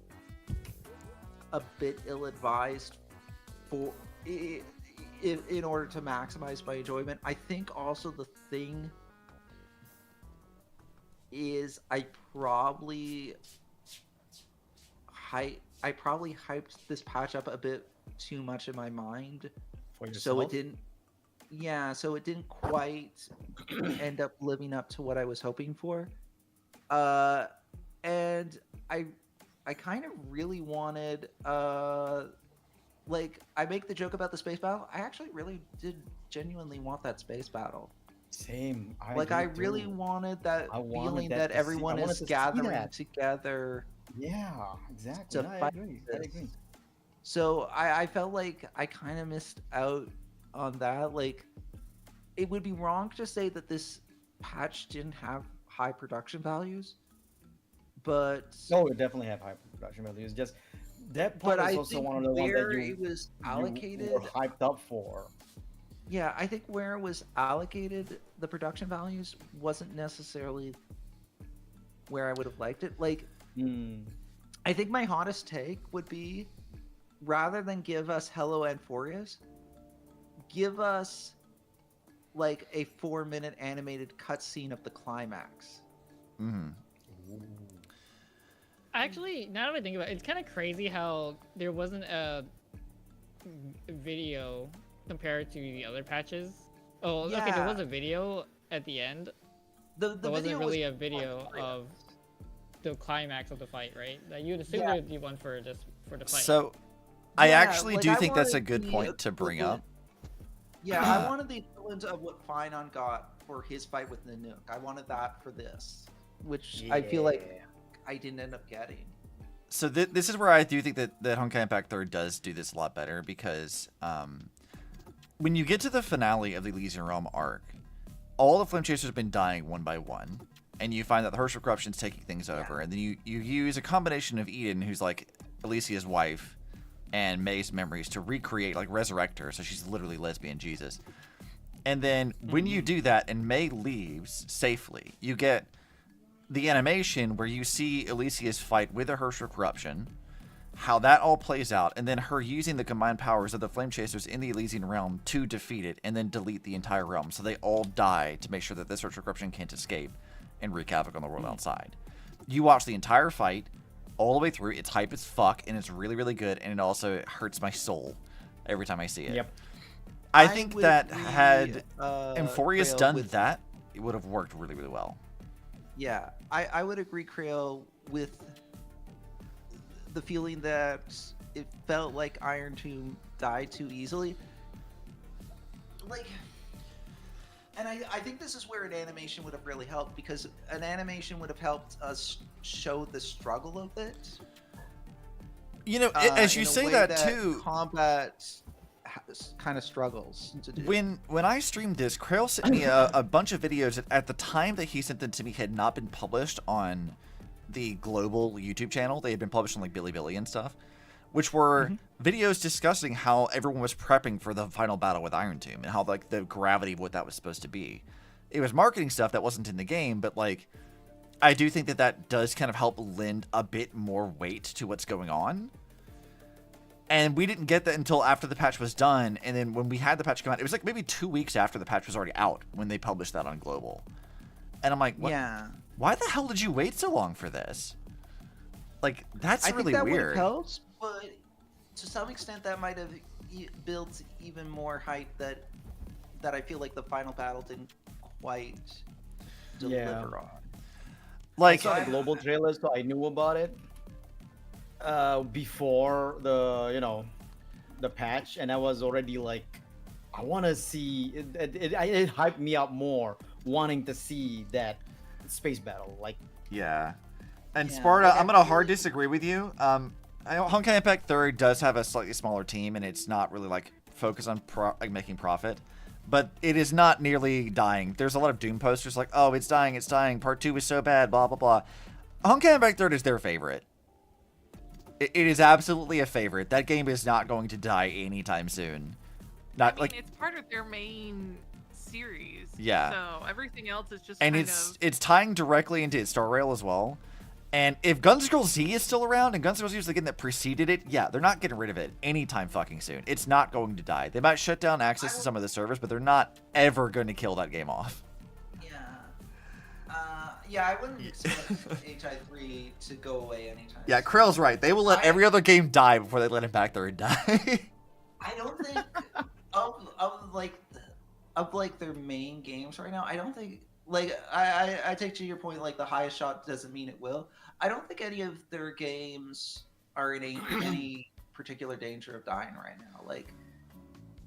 S3: a bit ill-advised for in order to maximize my enjoyment. I think also the thing is I probably hyped this patch up a bit too much in my mind, so it didn't. Yeah, so it didn't quite end up living up to what I was hoping for. And I kind of really wanted, like, I make the joke about the space battle. I actually really did genuinely want that space battle.
S5: Same.
S3: I really wanted that feeling that everyone is gathering together.
S5: Yeah, exactly.
S3: To
S5: I
S3: fight
S5: agree.
S3: this.
S5: I agree.
S3: So I felt like I kind of missed out on that. Like, it would be wrong to say that this patch didn't have high production values, but
S5: No, it definitely have high production values. Just That part
S3: But
S5: was
S3: I
S5: also
S3: think
S5: one of the ones
S3: where
S5: that
S3: it was
S5: you
S3: allocated,
S5: were hyped up for.
S3: yeah, I think where it was allocated, the production values wasn't necessarily where I would have liked it. Like, I think my hottest take would be, rather than give us Hello Amphoreus, give us like a 4-minute animated cutscene of the climax.
S7: Actually, now that I think about it, it's kind of crazy how there wasn't a video compared to the other patches. Oh, okay, there was a video at the end.
S3: The
S7: There wasn't
S3: video
S7: really
S3: was
S7: a video
S3: free.
S7: of the climax of the fight, right? That you'd assume
S3: Yeah.
S7: there would be one for the fight.
S2: So, I
S3: Yeah,
S2: actually
S3: like,
S2: do
S3: I
S2: think that's a
S3: wanted
S2: good
S3: the
S2: point to bring up.
S3: Yeah, I wanted the equivalent of what Finon got for his fight with Nanook. I wanted that for this, which I feel like I didn't end up getting.
S2: So this is where I do think that Honkai Impact 3 does do this a lot better, because when you get to the finale of the Elysian Realm arc, all the Flame Chasers have been dying one by one, and you find that the Herrscher Corruption's taking things over, and then you use a combination of Eden, who's like Alicia's wife, and May's memories to recreate, like, resurrect her, so she's literally lesbian Jesus. And then when you do that and May leaves safely, you get the animation where you see Alicia's fight with the Herrscher Corruption, how that all plays out, and then her using the combined powers of the Flame Chasers in the Elysian Realm to defeat it and then delete the entire realm, so they all die to make sure that this Herrscher Corruption can't escape and wreak havoc on the world outside. You watch the entire fight all the way through. It's hype as fuck, and it's really, really good, and it also hurts my soul every time I see it.
S5: Yep.
S2: I think
S3: would
S2: that
S3: agree,
S2: had Amphoreus
S3: Krail,
S2: done
S3: with-
S2: that, it would have worked really, really well.
S3: Yeah, I would agree, Krail, with the feeling that it felt like Iron Tomb died too easily. Like, and I think this is where an animation would have really helped, because an animation would have helped us show the struggle of it.
S2: You know, as you
S3: in a
S2: say
S3: way
S2: that too,
S3: combat kind of struggles to do.
S2: when I streamed this, Krail sent me a bunch of videos that at the time that he sent them to me had not been published on the global YouTube channel. They had been published on like Bilibili and stuff, which were videos discussing how everyone was prepping for the final battle with Iron Tomb and how like the gravity of what that was supposed to be. It was marketing stuff that wasn't in the game, but like I do think that that does kind of help lend a bit more weight to what's going on. And we didn't get that until after the patch was done. And then when we had the patch come out, it was like maybe 2 weeks after the patch was already out when they published that on global. And I'm like, what?
S3: Yeah.
S2: Why the hell did you wait so long for this? Like, that's
S3: I
S2: really
S3: think that would
S2: weird.
S3: have helped, but to some extent that might have built even more hype that I feel like the final battle didn't quite deliver on.
S2: Like,
S5: I saw a global trailer, so I knew about it before the the patch, and I was already like, I want to see it hyped me up more, wanting to see that space battle. Like,
S2: yeah. And
S3: Yeah,
S2: Sparta,
S3: like,
S2: I'm
S3: I
S2: gonna
S3: really-
S2: hard disagree with you. Honkai Impact 3 does have a slightly smaller team, and it's not really like focused on making profit. But it is not nearly dying. There's a lot of Doom posters like, oh, it's dying, Part 2 was so bad, blah, blah, blah. Honkai Impact 3 is their favorite. It is absolutely a favorite. That game is not going to die anytime soon. Not
S1: I mean,
S2: like,
S1: it's part of their main series.
S2: Yeah.
S1: So everything else is just
S2: and
S1: kind
S2: it's tying directly into its Star Rail as well. And if Guns N' Girls Z is still around, and Guns N' Girls Z was the game that preceded it, yeah, they're not getting rid of it anytime fucking soon. It's not going to die. They might shut down access to some of the servers, but they're not ever going to kill that game off.
S3: Yeah, I wouldn't expect HI3 to go away anytime.
S2: Yeah, Krell's right. They will let every other game die before they let Impact 3 die.
S3: I don't think of like their main games right now. I don't think like I take to your point, like the highest shot doesn't mean it will. I don't think any of their games are in any particular danger of dying right now. Like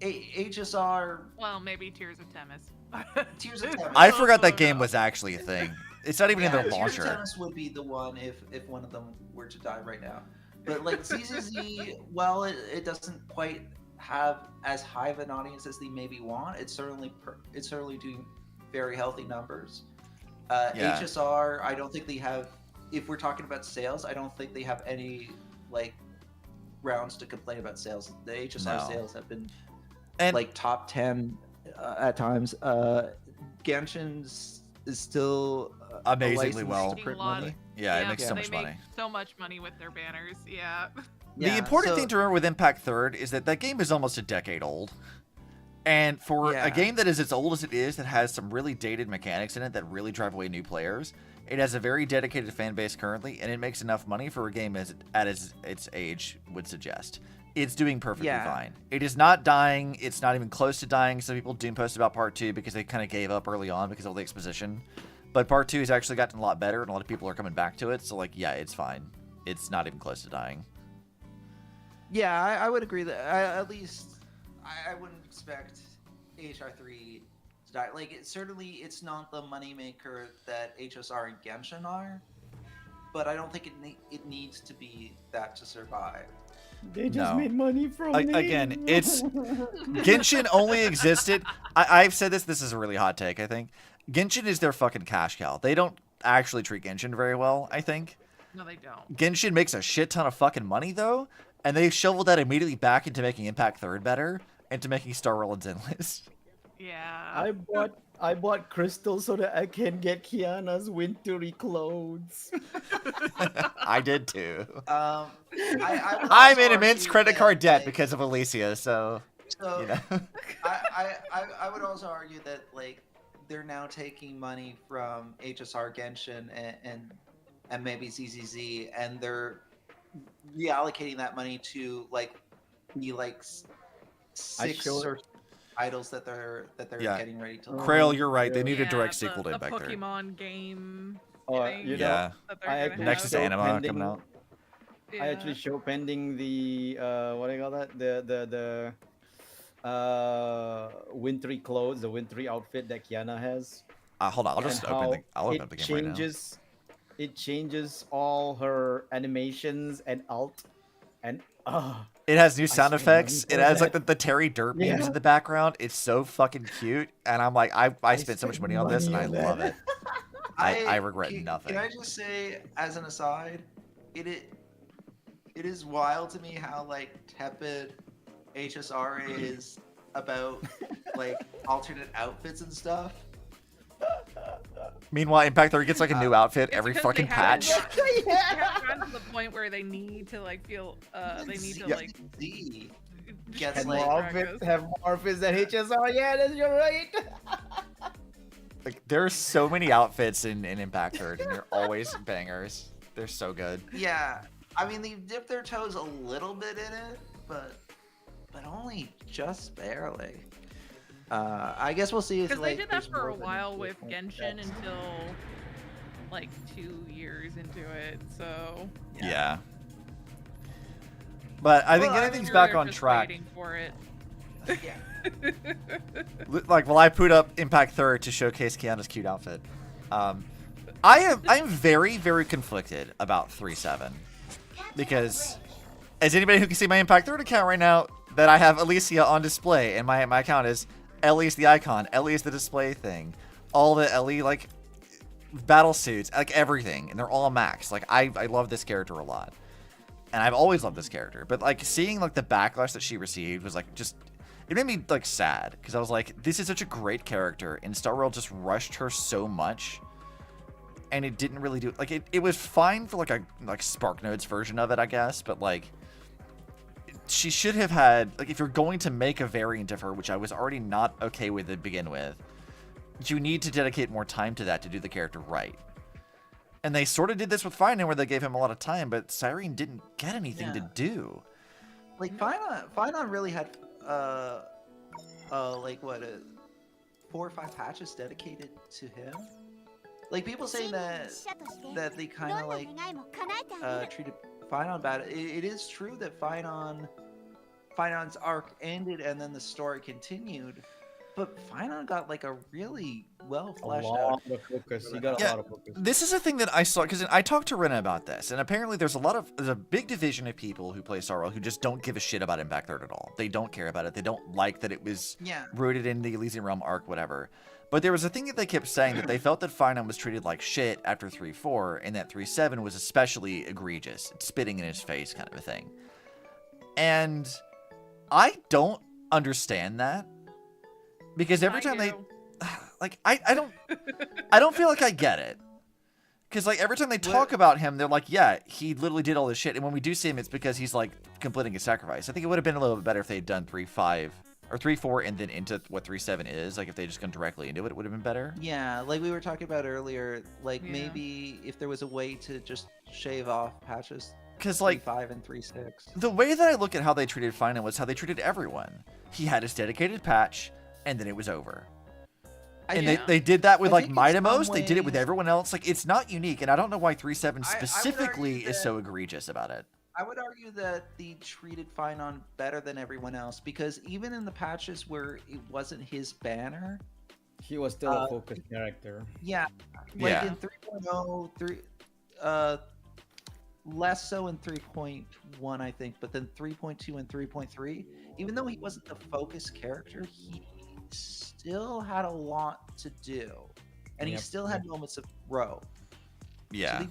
S3: HSR,
S1: well, maybe Tears of Temis.
S3: Tears of Temis.
S2: I forgot that game was actually a thing. It's not even in their
S3: Tears
S2: launcher.
S3: of Temis would be the one if one of them were to die right now. But like ZZZ, well, it doesn't quite have as high of an audience as they maybe want. It's certainly doing very healthy numbers.
S2: Yeah.
S3: HSR, I don't think they have. If we're talking about sales, I don't think they have any like grounds to complain about sales. The HSR
S2: No.
S3: sales have been
S2: And
S3: like top 10 at times. Genshin's is still a
S2: Amazingly
S3: license
S2: well.
S3: to print money.
S2: yeah, it
S1: Yeah,
S2: makes so
S1: they
S2: much
S1: make
S2: money.
S1: so much money with their banners. Yeah.
S2: The
S3: Yeah,
S2: important
S3: so-
S2: thing to remember with Impact Third is that game is almost a decade old. And for
S3: Yeah.
S2: a game that is as old as it is, that has some really dated mechanics in it that really drive away new players, it has a very dedicated fan base currently, and it makes enough money for a game at its age would suggest. It's doing perfectly
S3: Yeah.
S2: fine. It is not dying. It's not even close to dying. Some people doom post about Part 2 because they kind of gave up early on because of all the exposition. But Part 2 has actually gotten a lot better, and a lot of people are coming back to it. So, like, yeah, it's fine. It's not even close to dying.
S3: Yeah, I would agree that at least I wouldn't expect HR3 to die. Like, it's not the moneymaker that HSR and Genshin are, but I don't think it needs to be that to survive.
S5: They just
S2: No.
S5: made money from me.
S2: Again, it's Genshin only existed. I've said this. This is a really hot take. I think Genshin is their fucking cash cow. They don't actually treat Genshin very well. I think
S1: No, they don't.
S2: Genshin makes a shit ton of fucking money though, and they shoveled that immediately back into making Impact Third better and to making Star Realms Endless.
S1: Yeah.
S5: I bought crystals so that I can get Kiana's wintry clothes.
S2: I did too.
S3: I would
S2: I'm
S3: also
S2: in immense
S3: argue
S2: credit
S3: that,
S2: card debt
S3: like,
S2: because of Alicia, so
S3: So
S2: you know.
S3: I would also argue that like they're now taking money from HSR Genshin and maybe ZZZ, and they're reallocating that money to like the six
S5: showed-
S3: or titles that they're
S2: Yeah.
S3: getting ready to.
S2: Crail, you're right. They need a
S1: Yeah,
S2: direct sequel to
S1: the
S2: Impact Third.
S1: Pokemon game.
S5: Oh,
S1: thing
S5: you know,
S2: Yeah.
S1: that they're
S5: I
S1: gonna
S5: actually
S1: have.
S2: Next is
S5: showed
S2: Anima
S5: pending-
S2: coming out.
S1: Yeah.
S5: I actually show pending the what do you call that? The wintry clothes, the wintry outfit that Kiana has.
S2: Hold on, I'll
S5: and
S2: just
S5: how
S2: open up the game right now.
S5: It changes all her animations and alt, and
S2: It has new sound
S5: spent
S2: effects.
S5: money
S2: It
S5: for
S2: has like
S5: that.
S2: the Terry Dirt memes
S5: Yeah.
S2: in the background. It's so fucking cute, and I'm like, I spent so much money on this, and I
S5: money on
S2: love
S5: that.
S2: it. I regret
S3: can,
S2: nothing.
S3: Can I just say, as an aside, it is wild to me how like tepid HSR is about like alternate outfits and stuff.
S2: Meanwhile, Impact Third gets like a new outfit
S1: It's
S2: every
S1: because
S2: fucking
S1: they haven't
S2: patch.
S1: They haven't gotten to the point where they need to like feel they need to
S2: Yeah.
S1: like
S3: Z
S1: just
S3: gets
S5: have
S3: like
S5: more outfits, have more outfits than HSR. Yeah, that's you're right.
S2: Like there are so many outfits in Impact Third, and they're always bangers. They're so good.
S3: yeah. I mean, they've dipped their toes a little bit in it, but only just barely. I guess we'll see if
S1: because
S3: like
S1: they did that
S3: there's
S1: for
S3: more
S1: a
S3: than
S1: while with
S3: different
S1: Genshin
S3: sets.
S1: until like 2 years into it. So
S2: Yeah. But I think
S3: Well, I
S2: anything's
S3: mean,
S2: back
S1: we're
S2: on
S1: just
S2: track.
S1: waiting for it.
S3: Yeah.
S2: Like, well, I put up Impact Third to showcase Kiana's cute outfit. I am very, very conflicted about 3-7 because, as anybody who can see my Impact Third account right now, that I have Alicia on display, and my account is Ellie's the icon, Ellie's the display thing, all the Ellie like battle suits, like everything, and they're all max. Like I love this character a lot, and I've always loved this character. But like seeing like the backlash that she received was like just. It made me like sad because I was like, this is such a great character, and Star Rail just rushed her so much, and it didn't really do like it was fine for like a SparkNotes version of it, I guess, but like she should have had like if you're going to make a variant of her, which I was already not okay with to begin with, you need to dedicate more time to that to do the character right. And they sort of did this with Finon where they gave him a lot of time, but Cyrene didn't get anything to
S3: Yeah.
S2: do.
S3: Like Finon really had like what 4 or 5 patches dedicated to him. Like people saying that they kind of like treated Finon bad. It is true that Finon's arc ended and then the story continued, but Finon got like a really well
S5: A
S3: fleshed
S5: lot
S3: out.
S5: of focus. He got a
S2: Yeah.
S5: lot of focus.
S2: This is a thing that I saw because I talked to Rena about this, and apparently there's a big division of people who play Star Rail who just don't give a shit about Impact Third at all. They don't care about it. They don't like that it was
S3: Yeah.
S2: rooted in the Elysian Realm arc, whatever. But there was a thing that they kept saying that they felt that Finon was treated like shit after 3-4, and that 3-7 was especially egregious, spitting in his face kind of a thing. And I don't understand that. Because every
S1: I
S2: time they
S1: do.
S2: like I don't feel like I get it. Because like every time they talk about him, they're like, yeah, he literally did all this shit. And when we do see him, it's because he's like completing a sacrifice. I think it would have been a little bit better if they had done 3-5 or 3-4 and then into what 3-7 is. Like if they just gone directly into it, it would have been better.
S3: Yeah, like we were talking about earlier, like
S1: Yeah.
S3: maybe if there was a way to just shave off patches
S2: Because like
S3: 3-5 and 3-6.
S2: the way that I look at how they treated Finan was how they treated everyone. He had his dedicated patch, and then it was over. And
S1: Yeah.
S2: they did that with
S3: I
S2: like
S3: think in some
S2: Mightimos. They did it with
S3: ways-
S2: everyone else. Like it's not unique, and I don't know why 3-7
S3: I would argue
S2: specifically is
S3: that-
S2: so egregious about it.
S3: I would argue that they treated Finon better than everyone else because even in the patches where it wasn't his banner,
S5: He was still a focus character.
S3: yeah, like
S2: Yeah.
S3: in 3.0, less so in 3.1, I think, but then 3.2 and 3.3, even though he wasn't the focus character, he still had a lot to do, and he
S5: Yep,
S3: still had moments of growth.
S2: Yeah.
S3: So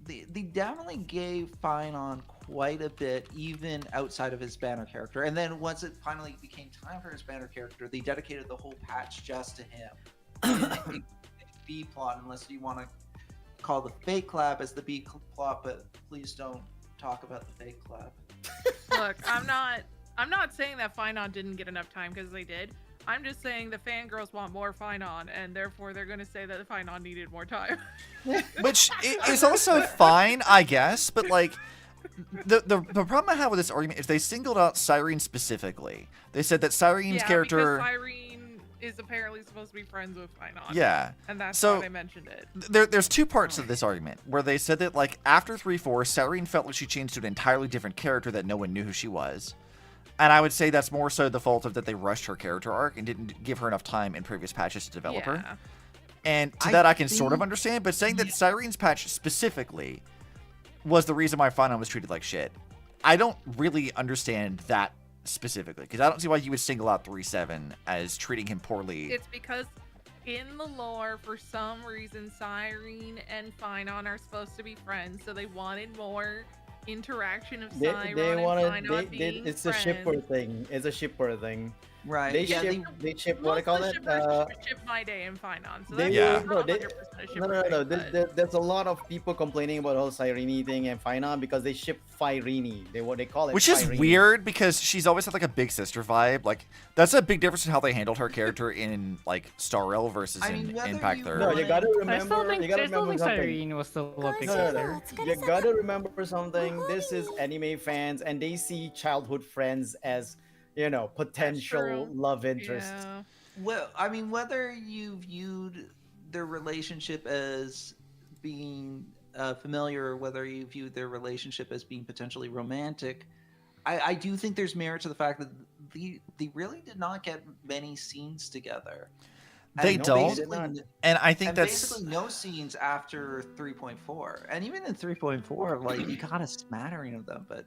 S3: they definitely gave Finon quite a bit, even outside of his banner character. And then once it finally became time for his banner character, they dedicated the whole patch just to him. B plot, unless you want to call the fake collab as the B plot, but please don't talk about the fake collab.
S1: Look, I'm not saying that Finon didn't get enough time because they did. I'm just saying the fangirls want more Finon, and therefore they're going to say that Finon needed more time.
S2: Which is also fine, I guess. But like, the problem I have with this argument is they singled out Cyrene specifically. They said that Cyrene's
S1: yeah,
S2: character.
S1: because Cyrene is apparently supposed to be friends with Finon.
S2: Yeah.
S1: And that's
S2: So-
S1: why they mentioned it.
S2: There's two parts of this argument where they said that like after 3-4, Cyrene felt like she changed to an entirely different character that no one knew who she was. And I would say that's more so the fault of that they rushed her character arc and didn't give her enough time in previous patches to develop her.
S1: Yeah.
S2: And to
S3: I
S2: that I can sort of
S3: think-
S2: understand, but saying that Cyrene's patch specifically was the reason why Finon was treated like shit, I don't really understand that specifically, because I don't see why you would single out 3-7 as treating him poorly.
S1: It's because in the lore, for some reason, Cyrene and Finon are supposed to be friends, so they wanted more interaction of
S5: They
S1: Cyrene and
S5: wanted
S1: Finon being
S5: it's
S1: friends.
S5: a shipper thing. It's a shipper thing.
S3: Right.
S5: They
S3: yeah,
S5: ship what do you call
S1: Most
S5: it?
S1: of the shippers ship My Day and Finon, so
S5: they-
S1: that's
S2: Yeah.
S1: not
S5: no, they-
S1: 100% a shipper
S5: No.
S1: thing, but-
S5: There's a lot of people complaining about the whole Cyrene thing and Finon because they ship Firene. They call it.
S2: Which is
S5: Firene.
S2: weird because she's always had like a big sister vibe. Like that's a big difference in how they handled her character in like Star Rail versus
S3: I mean,
S2: in
S3: whether
S2: Impact
S3: you
S2: Third.
S5: No, you gotta
S7: I still
S5: remember.
S7: think,
S5: You gotta
S7: I still
S5: remember
S7: think
S5: something.
S7: Cyrene was still a big
S5: No.
S7: sister.
S5: You gotta remember something. This is anime fans, and they see childhood friends as, potential
S1: true.
S5: love interests.
S1: Yeah.
S3: well, I mean, whether you viewed their relationship as being familiar or whether you viewed their relationship as being potentially romantic, I do think there's merit to the fact that they really did not get many scenes together.
S2: They
S3: And
S2: don't,
S3: basically-
S2: and I think
S3: and
S2: that's
S3: basically no scenes after 3.4, and even in 3.4, like you got a smattering of them, but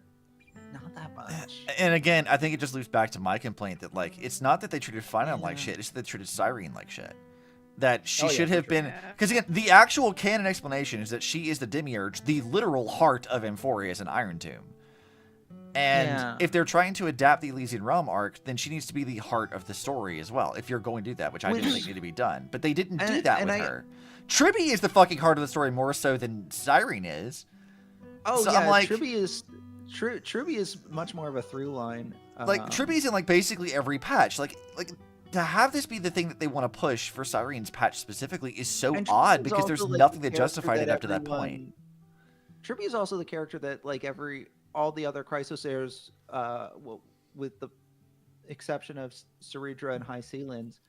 S3: not that much.
S2: And again, I think it just loops back to my complaint that like it's not that they treated Finon like
S3: Yeah.
S2: shit; it's that they treated Cyrene like shit. That she
S5: Oh, yeah,
S2: should
S5: for
S2: have
S5: sure.
S2: been,
S1: Yeah.
S2: because again, the actual canon explanation is that she is the demiurge, the literal heart of Amphoreus and Iron Tomb. And
S3: Yeah.
S2: if they're trying to adapt the Elysian Realm arc, then she needs to be the heart of the story as well. If you're going to do that, which I didn't think needed to be done, but they didn't do
S3: And-
S2: that
S3: and
S2: with
S3: I-
S2: her. Tribby is the fucking heart of the story more so than Cyrene is.
S3: Oh
S2: So
S3: yeah,
S2: I'm like-
S3: Tribby is much more of a through line.
S2: Like Tribby's in like basically every patch. Like to have this be the thing that they want to push for Cyrene's patch specifically is so
S3: and Tribby
S2: odd
S3: is
S2: because there's
S3: also, like,
S2: nothing
S3: the
S2: that
S3: character
S2: justified it up to that point.
S3: everyone- Tribby is also the character that like all the other Chrysosairs, with the exception of Ceredra and High Sealands,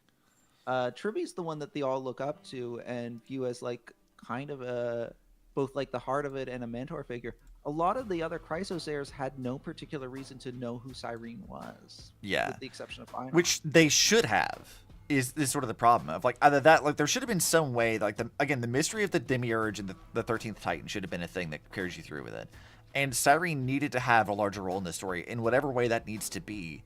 S3: Tribby's the one that they all look up to and view as like kind of both like the heart of it and a mentor figure. A lot of the other Chrysosairs had no particular reason to know who Cyrene was.
S2: Yeah.
S3: With the exception of Final.
S2: Which they should have is sort of the problem of like either that, like there should have been some way, like the mystery of the demiurge and the 13th Titan should have been a thing that carries you through with it. And Cyrene needed to have a larger role in the story in whatever way that needs to be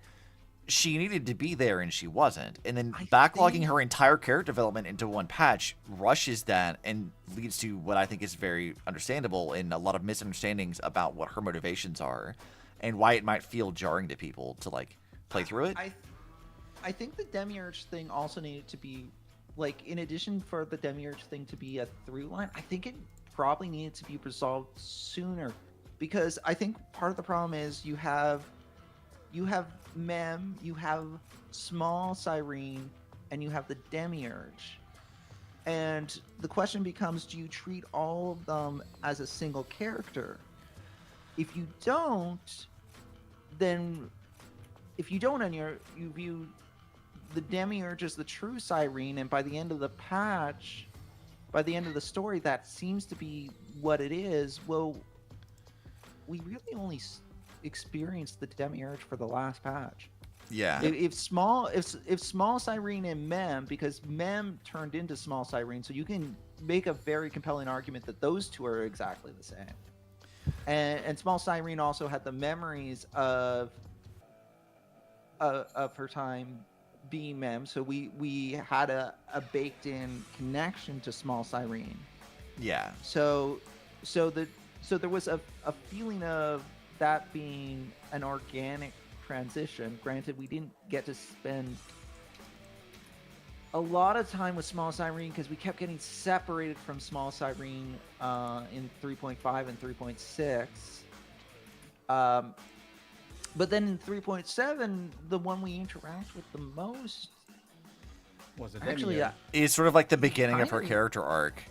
S2: she needed to be there and she wasn't. And then
S3: I
S2: backlogging
S3: think-
S2: her entire character development into one patch rushes that and leads to what I think is very understandable and a lot of misunderstandings about what her motivations are and why it might feel jarring to people to like play through it.
S3: I think the Demiurge thing also needed to be, like, in addition for the Demiurge thing to be a through line, I think it probably needed to be resolved sooner, because I think part of the problem is you have Mem, you have small Cyrene, and you have the Demiurge. And the question becomes, do you treat all of them as a single character? If you don't, then and you view the Demiurge as the true Cyrene, and by the end of the patch, by the end of the story, that seems to be what it is. Well, we really only experienced the Demiurge for the last patch.
S2: Yeah.
S3: If small Cyrene and Mem, because Mem turned into small Cyrene, so you can make a very compelling argument that those two are exactly the same. And small Cyrene also had the memories of her time being Mem, so we had a baked in connection to small Cyrene.
S2: Yeah.
S3: So there was a feeling of that being an organic transition. Granted, we didn't get to spend a lot of time with small Cyrene because we kept getting separated from small Cyrene in 3.5 and 3.6. But then in 3.7, the one we interact with the most,
S5: Was it
S3: actually,
S5: Demiurge?
S2: It's sort of like the beginning of her
S3: Kinda.
S2: character arc,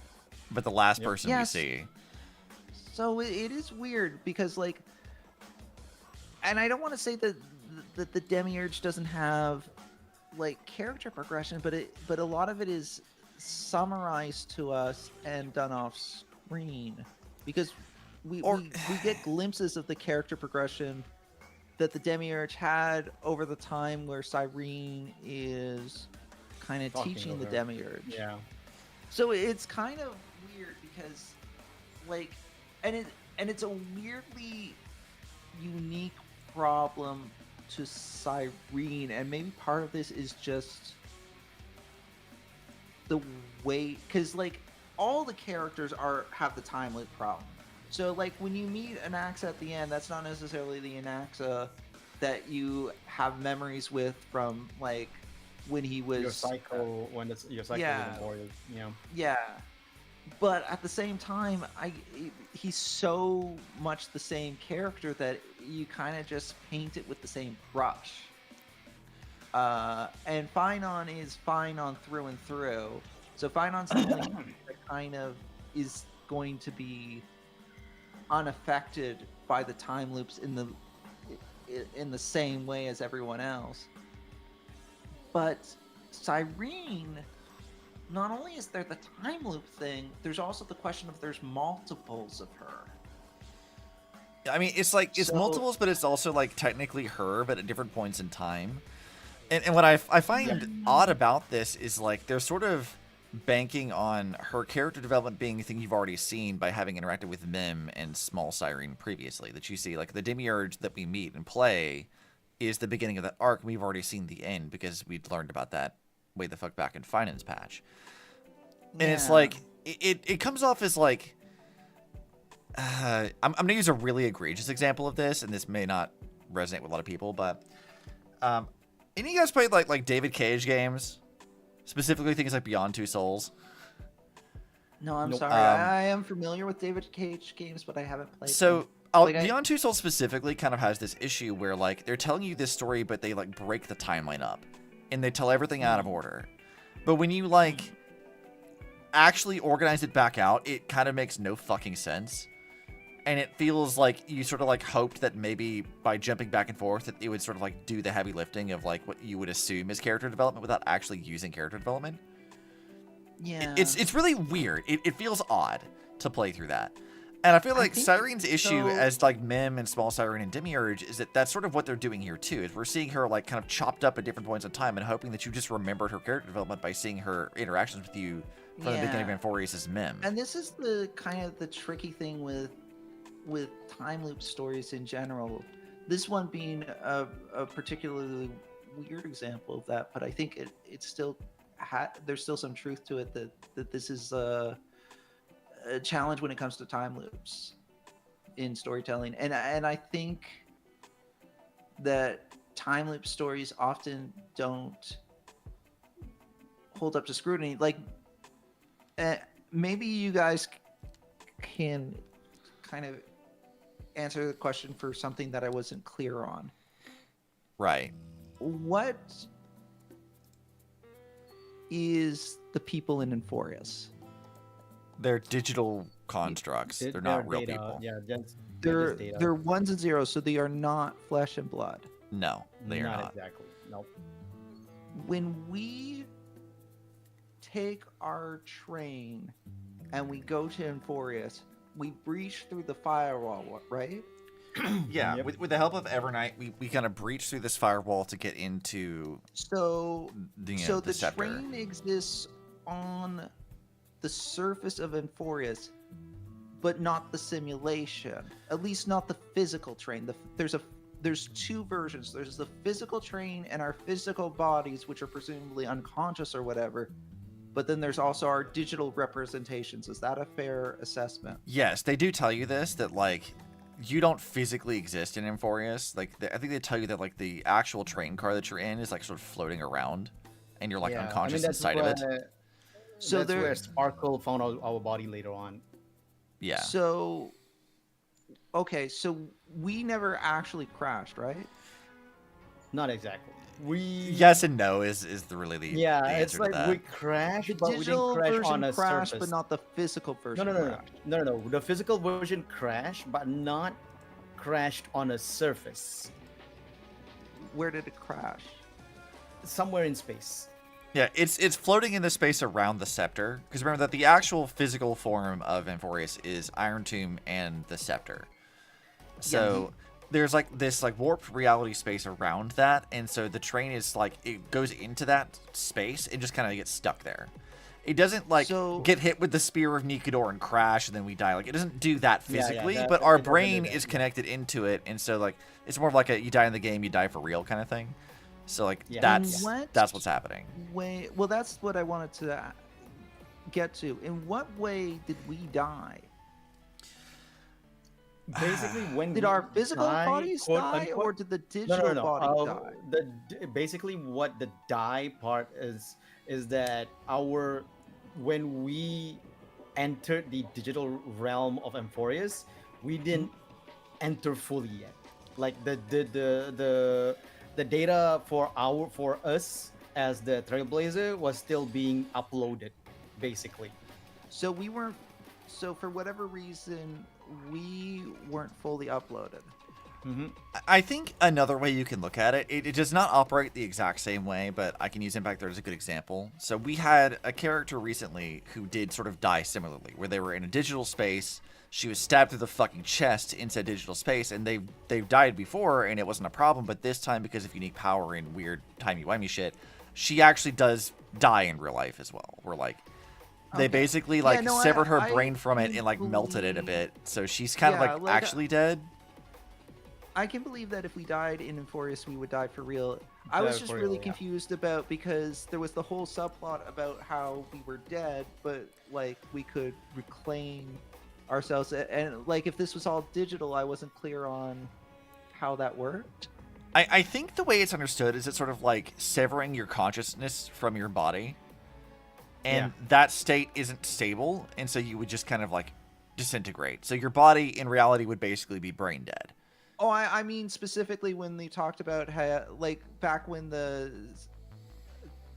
S2: but the last
S5: Yep.
S2: person
S3: Yes.
S2: we see.
S3: so it is weird because, like, and I don't want to say that the Demiurge doesn't have like character progression, but a lot of it is summarized to us and done off screen, because we get glimpses of the character progression that the Demiurge had over the time where Cyrene is kind of
S5: Talking
S3: teaching
S5: to
S3: the
S5: her.
S3: Demiurge.
S5: Yeah.
S3: So it's kind of weird because, like, and it's a weirdly unique problem to Cyrene, and maybe part of this is just the way, because like all the characters have the time loop problem. So like when you meet Anaxa at the end, that's not necessarily the Anaxa that you have memories with from like when he was
S5: Your cycle when it's your cycle
S3: yeah.
S5: with the warriors. Yeah.
S3: Yeah, but at the same time, he's so much the same character that you kind of just paint it with the same brush. And Finon is Finon through and through. So Finon's something that kind of is going to be unaffected by the time loops in the same way as everyone else. But Cyrene, not only is there the time loop thing, there's also the question of there's multiples of her.
S2: I mean, it's like it's
S3: So-
S2: multiples, but it's also like technically her, but at different points in time. And what I find odd about this is like they're sort of banking on her character development being a thing you've already seen by having interacted with Mim and Small Cyrene previously. That you see, like the Demiurge that we meet and play is the beginning of that arc, and we've already seen the end because we'd learned about that way the fuck back in Finance patch. And it's
S3: Yeah.
S2: like it comes off as like I'm gonna use a really egregious example of this, and this may not resonate with a lot of people, but any of you guys played like David Cage games, specifically things like Beyond Two Souls?
S3: No, I'm
S5: Nope.
S3: sorry. I am familiar with David Cage games, but I haven't played
S2: So
S3: them. Like,
S2: Beyond Two Souls specifically kind of has this issue where like they're telling you this story, but they like break the timeline up, and they tell everything out of order. But when you like actually organize it back out, it kind of makes no fucking sense. And it feels like you sort of like hoped that maybe by jumping back and forth that it would sort of like do the heavy lifting of like what you would assume is character development without actually using character development.
S3: yeah,
S2: It's really weird. It feels odd to play through that. And I feel like
S3: think
S2: Cyrene's issue
S3: so.
S2: as like Mim and Small Cyrene and Demiurge is that that's sort of what they're doing here too. Is we're seeing her like kind of chopped up at different points in time and hoping that you just remembered her character development by seeing her interactions with you from the beginning of Amphoreus as Mim.
S3: And this is the kind of the tricky thing with time loop stories in general. This one being a particularly weird example of that, but I think it still there's still some truth to it that this is a challenge when it comes to time loops in storytelling, and I think that time loop stories often don't hold up to scrutiny. Like, maybe you guys can kind of answer the question for something that I wasn't clear on.
S2: Right.
S3: What is the people in Amphoreus?
S2: They're digital constructs. They're not real
S5: data,
S2: people.
S5: Yeah, just
S3: They're
S5: data.
S3: they're ones and zeros, so they are not flesh and blood.
S2: No, they are not.
S5: Exactly. Nope.
S3: When we take our train and we go to Amphoreus, we breach through the firewall, right?
S2: Yeah,
S5: Yep.
S2: with the help of Evernight, we kind of breach through this firewall to get into
S3: So
S2: the,
S3: so
S2: the
S3: the
S2: scepter.
S3: train exists on the surface of Amphoreus, but not the simulation. At least not the physical train. There's two versions. There's the physical train and our physical bodies, which are presumably unconscious or whatever. But then there's also our digital representations. Is that a fair assessment?
S2: Yes, they do tell you this, that like you don't physically exist in Amphoreus. Like I think they tell you that like the actual train car that you're in is like sort of floating around, and you're like unconscious inside of it.
S3: So
S5: that's
S3: there-
S5: where Sparkle found our body later on.
S2: Yeah.
S3: So, okay, so we never actually crashed, right?
S5: Not exactly. We
S2: Yes and no is really the
S5: Yeah,
S2: the
S5: it's
S2: answer
S5: like
S2: to that.
S5: we crashed,
S3: The
S5: but we
S3: digital
S5: didn't crash
S3: version
S5: on a
S3: crashed,
S5: surface.
S3: but not the physical version.
S5: No.
S3: crashed.
S5: No. The physical version crashed, but not crashed on a surface.
S3: Where did it crash?
S5: Somewhere in space.
S2: Yeah, it's floating in the space around the scepter. Because remember that the actual physical form of Amphoreus is Iron Tomb and the scepter. So there's like this like warped reality space around that, and so the train is like it goes into that space and just kind of gets stuck there. It doesn't like
S3: So-
S2: get hit with the spear of Nikador and crash and then we die. Like it doesn't do that
S5: Yeah, yeah,
S2: physically,
S5: that-
S2: but
S5: it
S2: our
S5: doesn't do
S2: brain
S5: that,
S2: is
S5: yeah.
S2: connected into it, and so like it's more of like a you die in the game, you die for real kind of thing. So like
S5: Yeah.
S2: that's
S3: What?
S2: that's what's happening.
S3: Well, that's what I wanted to get to. In what way did we die?
S5: Basically, when
S3: Did
S5: we
S3: our physical
S5: die,
S3: bodies
S5: quote,
S3: die,
S5: unquote-
S3: or did the digital
S5: no.
S3: body die?
S5: Basically what the die part is that when we entered the digital realm of Amphoreus, we didn't enter fully yet. Like the data for us as the Trailblazer was still being uploaded, basically.
S3: So we weren't. So for whatever reason, we weren't fully uploaded.
S5: Mm-hmm.
S2: I think another way you can look at it, it does not operate the exact same way, but I can use Impact there as a good example. So we had a character recently who did sort of die similarly, where they were in a digital space, she was stabbed through the fucking chest inside digital space, and they've died before, and it wasn't a problem, but this time, because of unique power and weird timey-wimey shit, she actually does die in real life as well. We're like... They
S3: Okay.
S2: basically
S3: Yeah,
S2: like
S3: no,
S2: severed her
S3: I
S2: brain from it and like melted it a bit, so she's kind
S3: Yeah,
S2: of like
S3: like,
S2: actually dead.
S3: I can believe that if we died in Amphoreus, we would die for real. I was
S5: Die
S3: just
S5: for
S3: really
S5: real, yeah.
S3: confused about, because there was the whole subplot about how we were dead, but like we could reclaim ourselves. And like if this was all digital, I wasn't clear on how that worked.
S2: I think the way it's understood is it's sort of like severing your consciousness from your body. And that state isn't stable, and so you would just kind of like disintegrate. So your body in reality would basically be brain dead.
S3: Oh, I mean specifically when they talked about how, like back when the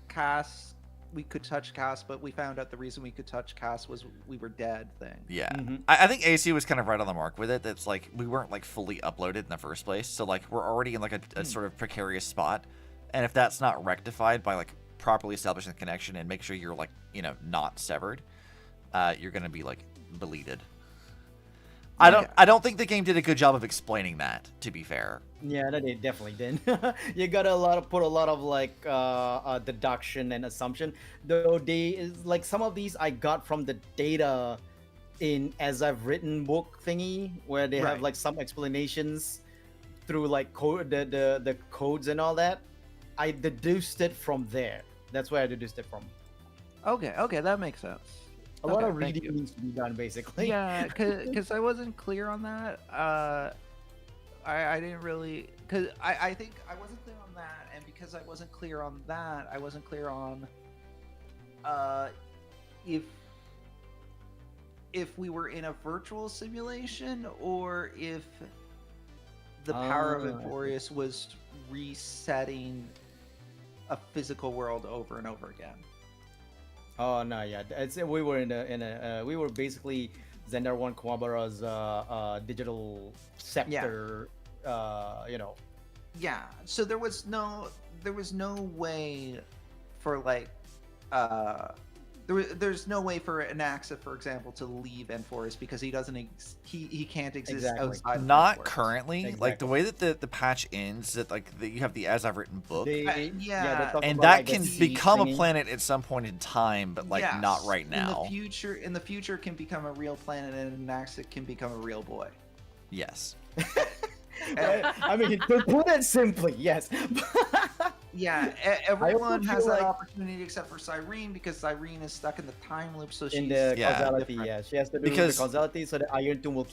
S3: Cass, we could touch Cass, but we found out the reason we could touch Cass was we were dead thing.
S2: Yeah.
S5: Mhm.
S2: I think Eisu was kind of right on the mark with it. That's like we weren't like fully uploaded in the first place. So like we're already in like a sort of precarious spot. And if that's not rectified by like properly establishing the connection and make sure you're like, you know, not severed, you're gonna be like deleted. I don't think the game did a good job of explaining that, to be fair.
S5: Yeah, that they definitely did. You gotta put a lot of like deduction and assumption. Though like some of these I got from the data in As I've Written book thingy, where they have
S3: Right.
S5: like some explanations through like code the codes and all that. I deduced it from there. That's where I deduced it from.
S3: Okay, that makes sense.
S5: A lot
S3: Okay,
S5: of
S3: thank
S5: reading
S3: you.
S5: needs to be done, basically.
S3: Yeah, because I wasn't clear on that. I didn't really, because I think I wasn't clear on that, and because I wasn't clear on that, I wasn't clear on if we were in a virtual simulation or if the power of
S5: Ah, I see.
S3: Amphoreus was resetting a physical world over and over again.
S5: Oh no, yeah. We were we were basically Zendar One Kuwabara's digital scepter. You know.
S3: Yeah, so there was no way for like there's no way for Anaxa, for example, to leave Amphoreus because he doesn't he can't exist
S5: Exactly.
S3: outside of
S2: Not
S3: Amphoreus.
S2: currently. Like the
S5: Exactly.
S2: way that the patch ends, that like you have the as I've written book,
S5: They,
S3: yeah,
S5: they talk
S2: and
S5: about,
S2: that
S5: like, the
S2: can
S5: sea
S2: become a
S5: thingy.
S2: planet at some point in time, but like not
S3: Yes,
S2: right now.
S3: In the future, can become a real planet, and Anaxa can become a real boy.
S2: Yes.
S5: I mean, to put it simply, yes.
S3: Yeah, everyone
S5: feel
S3: has that
S5: like-
S3: opportunity except for Cyrene because Cyrene is stuck in the time loop, so she's
S5: In the
S2: Yeah.
S5: causality,
S3: different.
S5: yeah, she has to do
S2: Because-
S5: the causality so the Iron Tomb will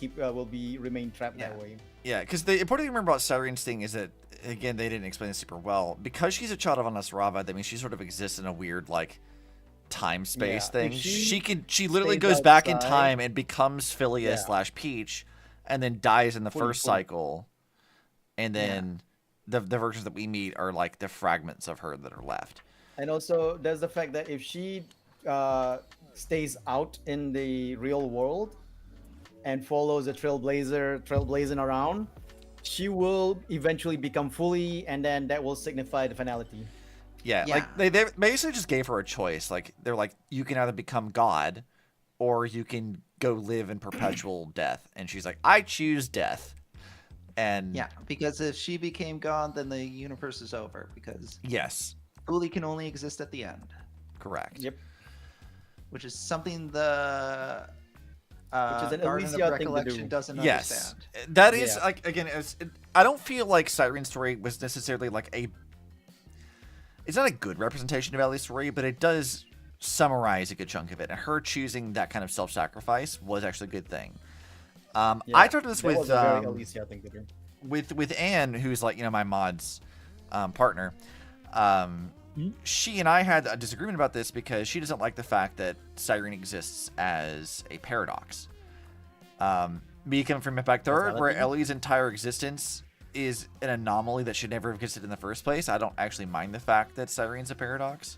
S5: remain trapped that
S3: Yeah.
S5: way.
S2: Yeah, because the important thing to remember about Cyrene's thing is that, again, they didn't explain this super well. Because she's a child of Anasrava, that means she sort of exists in a weird, like, time space
S5: Yeah,
S2: thing.
S5: if she
S2: She literally
S5: stays
S2: goes back in
S5: outside-
S2: time and becomes Phileas
S5: Yeah.
S2: / Peach, and then dies in the
S5: Fully,
S2: first
S5: fully.
S2: cycle. And then the versions that we meet are, like, the fragments of her that are left.
S5: And also, there's the fact that if she stays out in the real world and follows a trailblazing around, she will eventually become fully, and then that will signify the finality.
S2: Yeah,
S3: Yeah.
S2: like, they basically just gave her a choice. Like, they're like, you can either become God, or you can go live in perpetual death. And she's like, I choose death. And
S3: Yeah, because if she became God, then the universe is over. Because
S2: yes,
S3: Uli can only exist at the end,
S2: correct.
S5: Yep.
S3: which is something the
S5: Which is an
S3: Garden
S5: Elysia
S3: of
S5: thing to
S3: Recollection
S5: do.
S3: doesn't
S2: Yes,
S3: understand.
S2: that is
S5: Yeah.
S2: like, again, I don't feel like Cyrene's story was necessarily like it's not a good representation of Ellie's story, but it does summarize a good chunk of it. And her choosing that kind of self-sacrifice was actually a good thing.
S5: Yeah,
S2: I talked this
S5: that
S2: with
S5: was a very Elysia thing to do.
S2: with Anne, who's like, you know, my mod's partner. She and I had a disagreement about this because she doesn't like the fact that Cyrene exists as a paradox. Me coming from Impact Third, where
S5: Causality?
S2: Ellie's entire existence is an anomaly that should never have existed in the first place, I don't actually mind the fact that Cyrene's a paradox.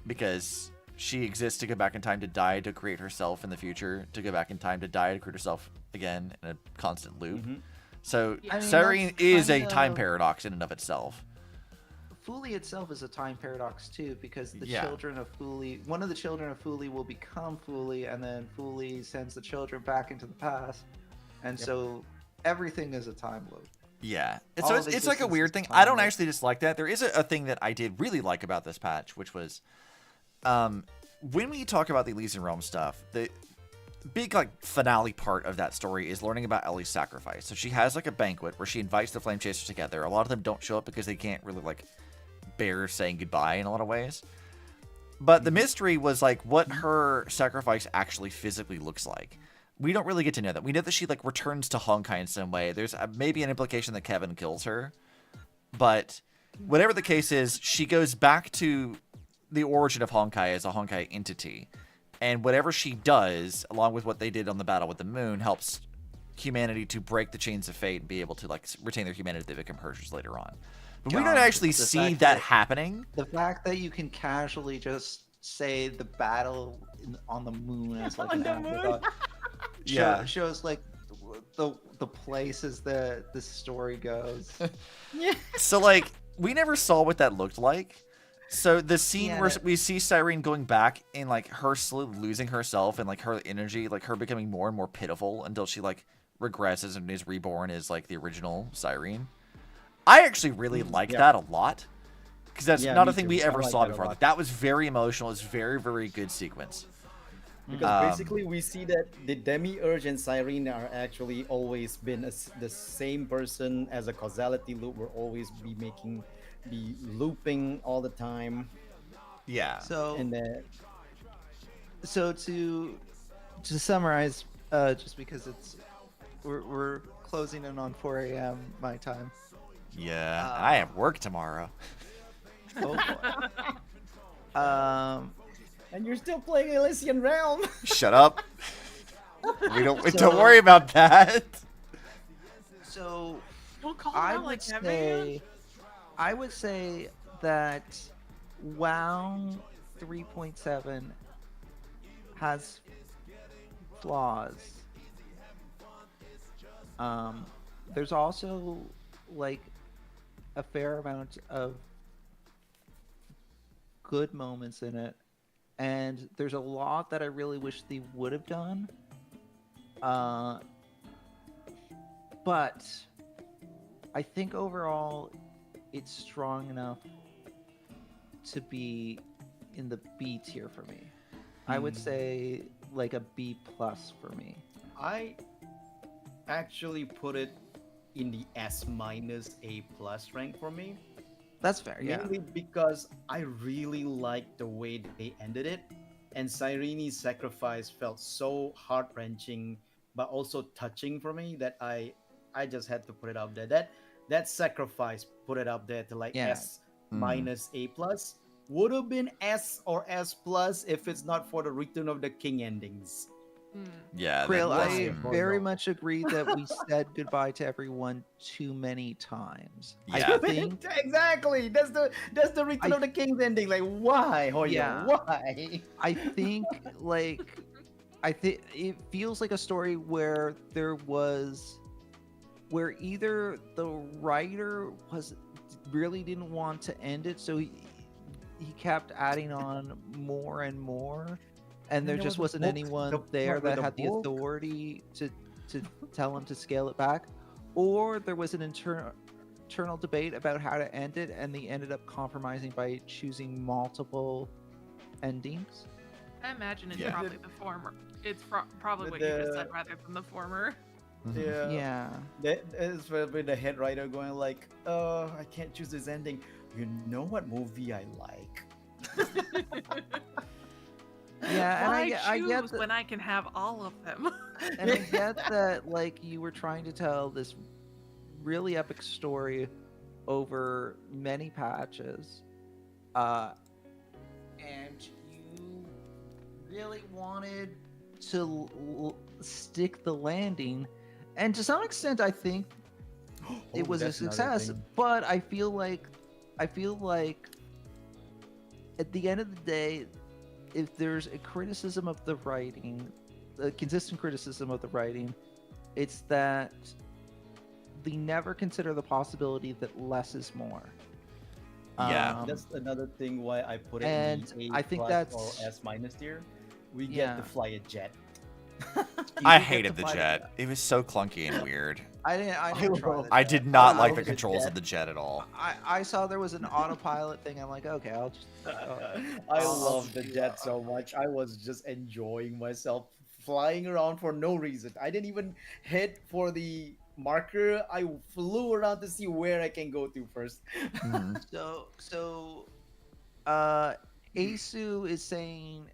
S2: Because she exists to go back in time to die to create herself in the future, to go back in time to die to create herself again in a constant loop.
S5: Mm-hmm.
S2: So
S3: I mean,
S2: Cyrene
S3: that's
S2: is a
S3: kind
S2: time
S3: of-
S2: paradox in and of itself.
S3: Fuli itself is a time paradox too, because the
S2: Yeah.
S3: children of Fuli, one of the children of Fuli will become Fuli, and then Fuli sends the children back into the past, and so everything is a time loop.
S2: Yeah. And
S3: All
S2: so
S3: of
S2: it's like a
S3: existence
S2: weird
S3: is
S2: thing.
S3: time
S2: I don't
S3: loop.
S2: actually dislike that. There is a thing that I did really like about this patch, which was when we talk about the Elysian Realm stuff, the big like finale part of that story is learning about Ellie's sacrifice. So she has like a banquet where she invites the Flame Chasers together. A lot of them don't show up because they can't really like bear saying goodbye in a lot of ways. But the mystery was like what her sacrifice actually physically looks like. We don't really get to know that. We know that she like returns to Honkai in some way. There's maybe an implication that Kevin kills her, but whatever the case is, she goes back to the origin of Honkai as a Honkai entity, and whatever she does, along with what they did on the battle with the moon, helps humanity to break the chains of fate and be able to like retain their humanity if they become Hershers later on. But we don't
S3: John,
S2: actually
S3: the
S2: see
S3: fact
S2: that
S3: that-
S2: happening.
S3: The fact that you can casually just say the battle on the moon as like
S5: On
S3: an
S5: the
S3: afterthought
S2: Yeah.
S3: shows like the places that the story goes.
S2: So like we never saw what that looked like. So the scene
S3: Yeah.
S2: where we see Cyrene going back and like her slowly losing herself and like her energy, like her becoming more and more pitiful until she like regresses and is reborn as like the original Cyrene. I actually really like
S5: yeah.
S2: that a lot because that's
S5: Yeah,
S2: not
S5: me
S2: a thing
S5: too.
S2: we
S5: I
S2: ever
S5: like
S2: saw
S5: that a
S2: before.
S5: lot.
S2: Like that was very emotional. It's very, very good sequence.
S5: Because basically we see that the Demiurge and Cyrene are actually always been the same person as a causality loop will always be making be looping all the time,
S2: Yeah.
S3: So
S5: and then
S3: so to summarize, just because we're closing in on 4 a.m. my time.
S2: Yeah. I have work tomorrow.
S3: Oh boy.
S5: and you're still playing Elysian Realm.
S2: Shut up. We don't
S3: So-
S2: worry about that.
S3: So
S1: Don't call
S3: I
S1: him out
S3: would
S1: like that, man.
S3: say, I would say that WoW 3.7 has flaws. There's also like a fair amount of good moments in it, and there's a lot that I really wish they would have done. But I think overall it's strong enough to be in the B tier for me. I would say like a B plus for me.
S5: I actually put it in the S minus A plus rank for me.
S3: That's fair, yeah.
S5: Mainly because I really liked the way they ended it, and Cyrene's sacrifice felt so heart wrenching, but also touching for me that I just had to put it up there. That sacrifice put it up there to like
S3: Yeah.
S5: S minus A plus. Would have been S or S plus if it's not for the Return of the King endings.
S2: Yeah.
S3: Krill,
S2: that-
S3: I
S2: mm.
S3: very much agree that we said goodbye to everyone too many times.
S2: Yeah.
S3: I think
S5: Exactly. That's the Return of the King's ending. Like, why, Hoyo?
S3: Yeah.
S5: Why?
S3: I think it feels like a story where either the writer really didn't want to end it, so he kept adding on more and more, and there
S5: there
S3: just
S5: was a
S3: wasn't
S5: book,
S3: anyone
S5: the
S3: there
S5: part with
S3: that
S5: the
S3: had the
S5: book.
S3: authority to tell him to scale it back, or there was an internal debate about how to end it, and they ended up compromising by choosing multiple endings.
S1: I imagine it's
S2: Yeah.
S1: probably the former. It's probably what you just said rather than the former.
S5: Yeah.
S3: Yeah.
S5: That is with the head writer going like, I can't choose this ending. You know what movie I like?
S3: Yeah, and
S1: Why
S3: I get
S1: choose
S3: that,
S1: when I can have all of them?
S3: and I get that, like, you were trying to tell this really epic story over many patches, and you really wanted to stick the landing, and to some extent, I think it was a
S5: that's another
S3: success.
S5: thing.
S3: But I feel like at the end of the day, if there's a criticism of the writing, a consistent criticism of the writing, it's that they never consider the possibility that less is more.
S2: Yeah.
S5: That's another thing why I put it
S3: and
S5: in the A
S3: I think
S5: plus
S3: that's-
S5: or S minus tier. We get
S3: Yeah.
S5: to fly a jet.
S2: I
S5: You get
S2: hated
S5: to
S2: the
S5: fly
S2: jet. It was so clunky and weird.
S3: I didn't try that.
S2: I did not
S5: I
S2: like the
S5: love the
S2: controls
S5: jet.
S2: of the jet at all.
S3: I saw there was an autopilot thing. I'm like, okay, I'll just.
S5: I
S3: I'll
S5: love the
S3: do
S5: jet
S3: that.
S5: so much. I was just enjoying myself flying around for no reason. I didn't even hit for the marker. I flew around to see where I can go to first.
S3: So, Eisu is saying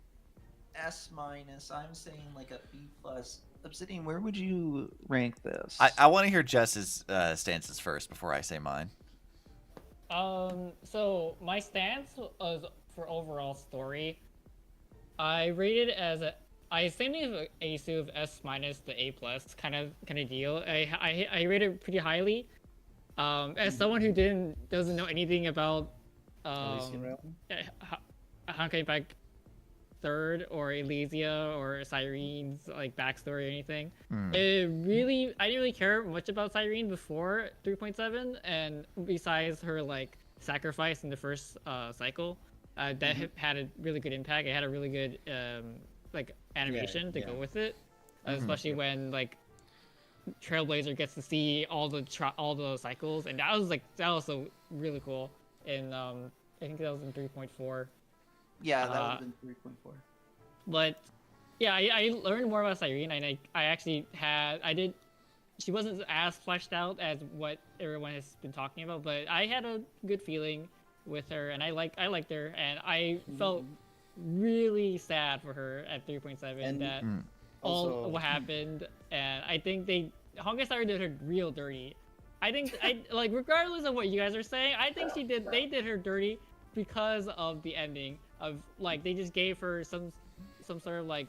S3: S minus. I'm saying like a B plus. Obsidian, where would you rank this?
S2: I want to hear Jess's stances first before I say mine.
S7: So my stance was for overall story. I rated it as I same thing as Eisu of S minus the A plus kind of deal. I rated it pretty highly. As someone who doesn't know anything about
S5: Elysian Realm?
S7: Honkai Impact Third or Elysia or Cyrene's like backstory or anything. I didn't really care much about Cyrene before 3.7, and besides her like sacrifice in the first cycle, that had a really good impact. It had a really good like animation to go with it, especially when like Trailblazer gets to see all the cycles, and that was so really cool. And I think that was in 3.4.
S3: Yeah, that would have been 3.4.
S7: But yeah, I learned more about Cyrene, and I actually did she wasn't as fleshed out as what everyone has been talking about, but I had a good feeling with her, and I liked her, and I felt really sad for her at 3.7
S5: And-
S7: that
S5: Also-
S7: all what happened, and I think Honkai Star did her real dirty. I think like regardless of what you guys are saying, I think they did her dirty because of the ending of like they just gave her some sort of like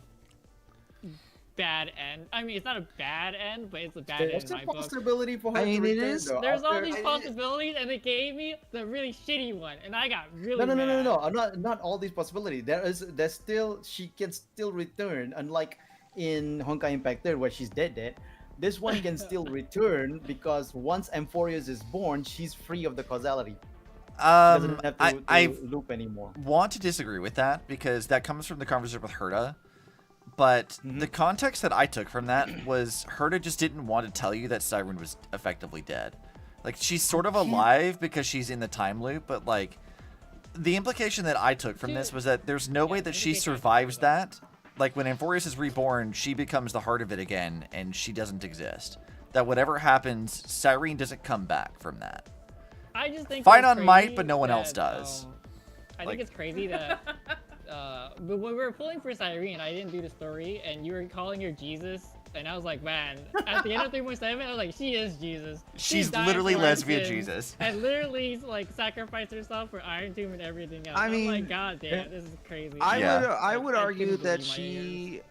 S7: bad end. I mean, it's not a bad end, but it's a bad end
S5: There's
S7: in
S5: a
S7: my book.
S5: possibility for her
S3: I
S5: to
S3: mean, it
S5: return,
S3: is-
S5: though,
S7: There's all
S5: after-
S7: these possibilities, and they gave me the really shitty one, and I got really
S5: No.
S7: mad.
S5: I'm not all these possibilities. There's still she can still return. Unlike in Honkai Impact 3 where she's dead. This one can still return because once Amphoreus is born, she's free of the causality. Doesn't have to
S2: I
S5: loop anymore.
S2: want to disagree with that because that comes from the conversation with Herta. But the context that I took from that was Herta just didn't want to tell you that Siren was effectively dead. Like, she's sort of alive because she's in the time loop, but, like, the implication that I took from this was that there's no way that she survives that. Like, when Amphoreus is reborn, she becomes the heart of it again, and she doesn't exist. That whatever happens, Cyrene doesn't come back from that.
S7: I just think
S2: Fine
S7: it's
S2: on might,
S7: crazy
S2: but no one else
S7: that,
S2: does.
S7: I
S2: Like-
S7: think it's crazy that but when we were pulling for Cyrene, I didn't do the story, and you were calling her Jesus, and I was like, man, at the end of 3.7, I was like, she is Jesus. She
S2: She's
S7: died
S2: literally
S7: for our
S2: lesbian
S7: sins
S2: Jesus.
S7: And literally, like, sacrificed herself for Iron Tomb and everything else.
S3: I
S7: I'm
S3: mean,
S7: like, god damn, this is crazy.
S2: Yeah.
S3: I would
S7: I
S3: argue
S7: couldn't
S3: that
S7: believe my
S3: she.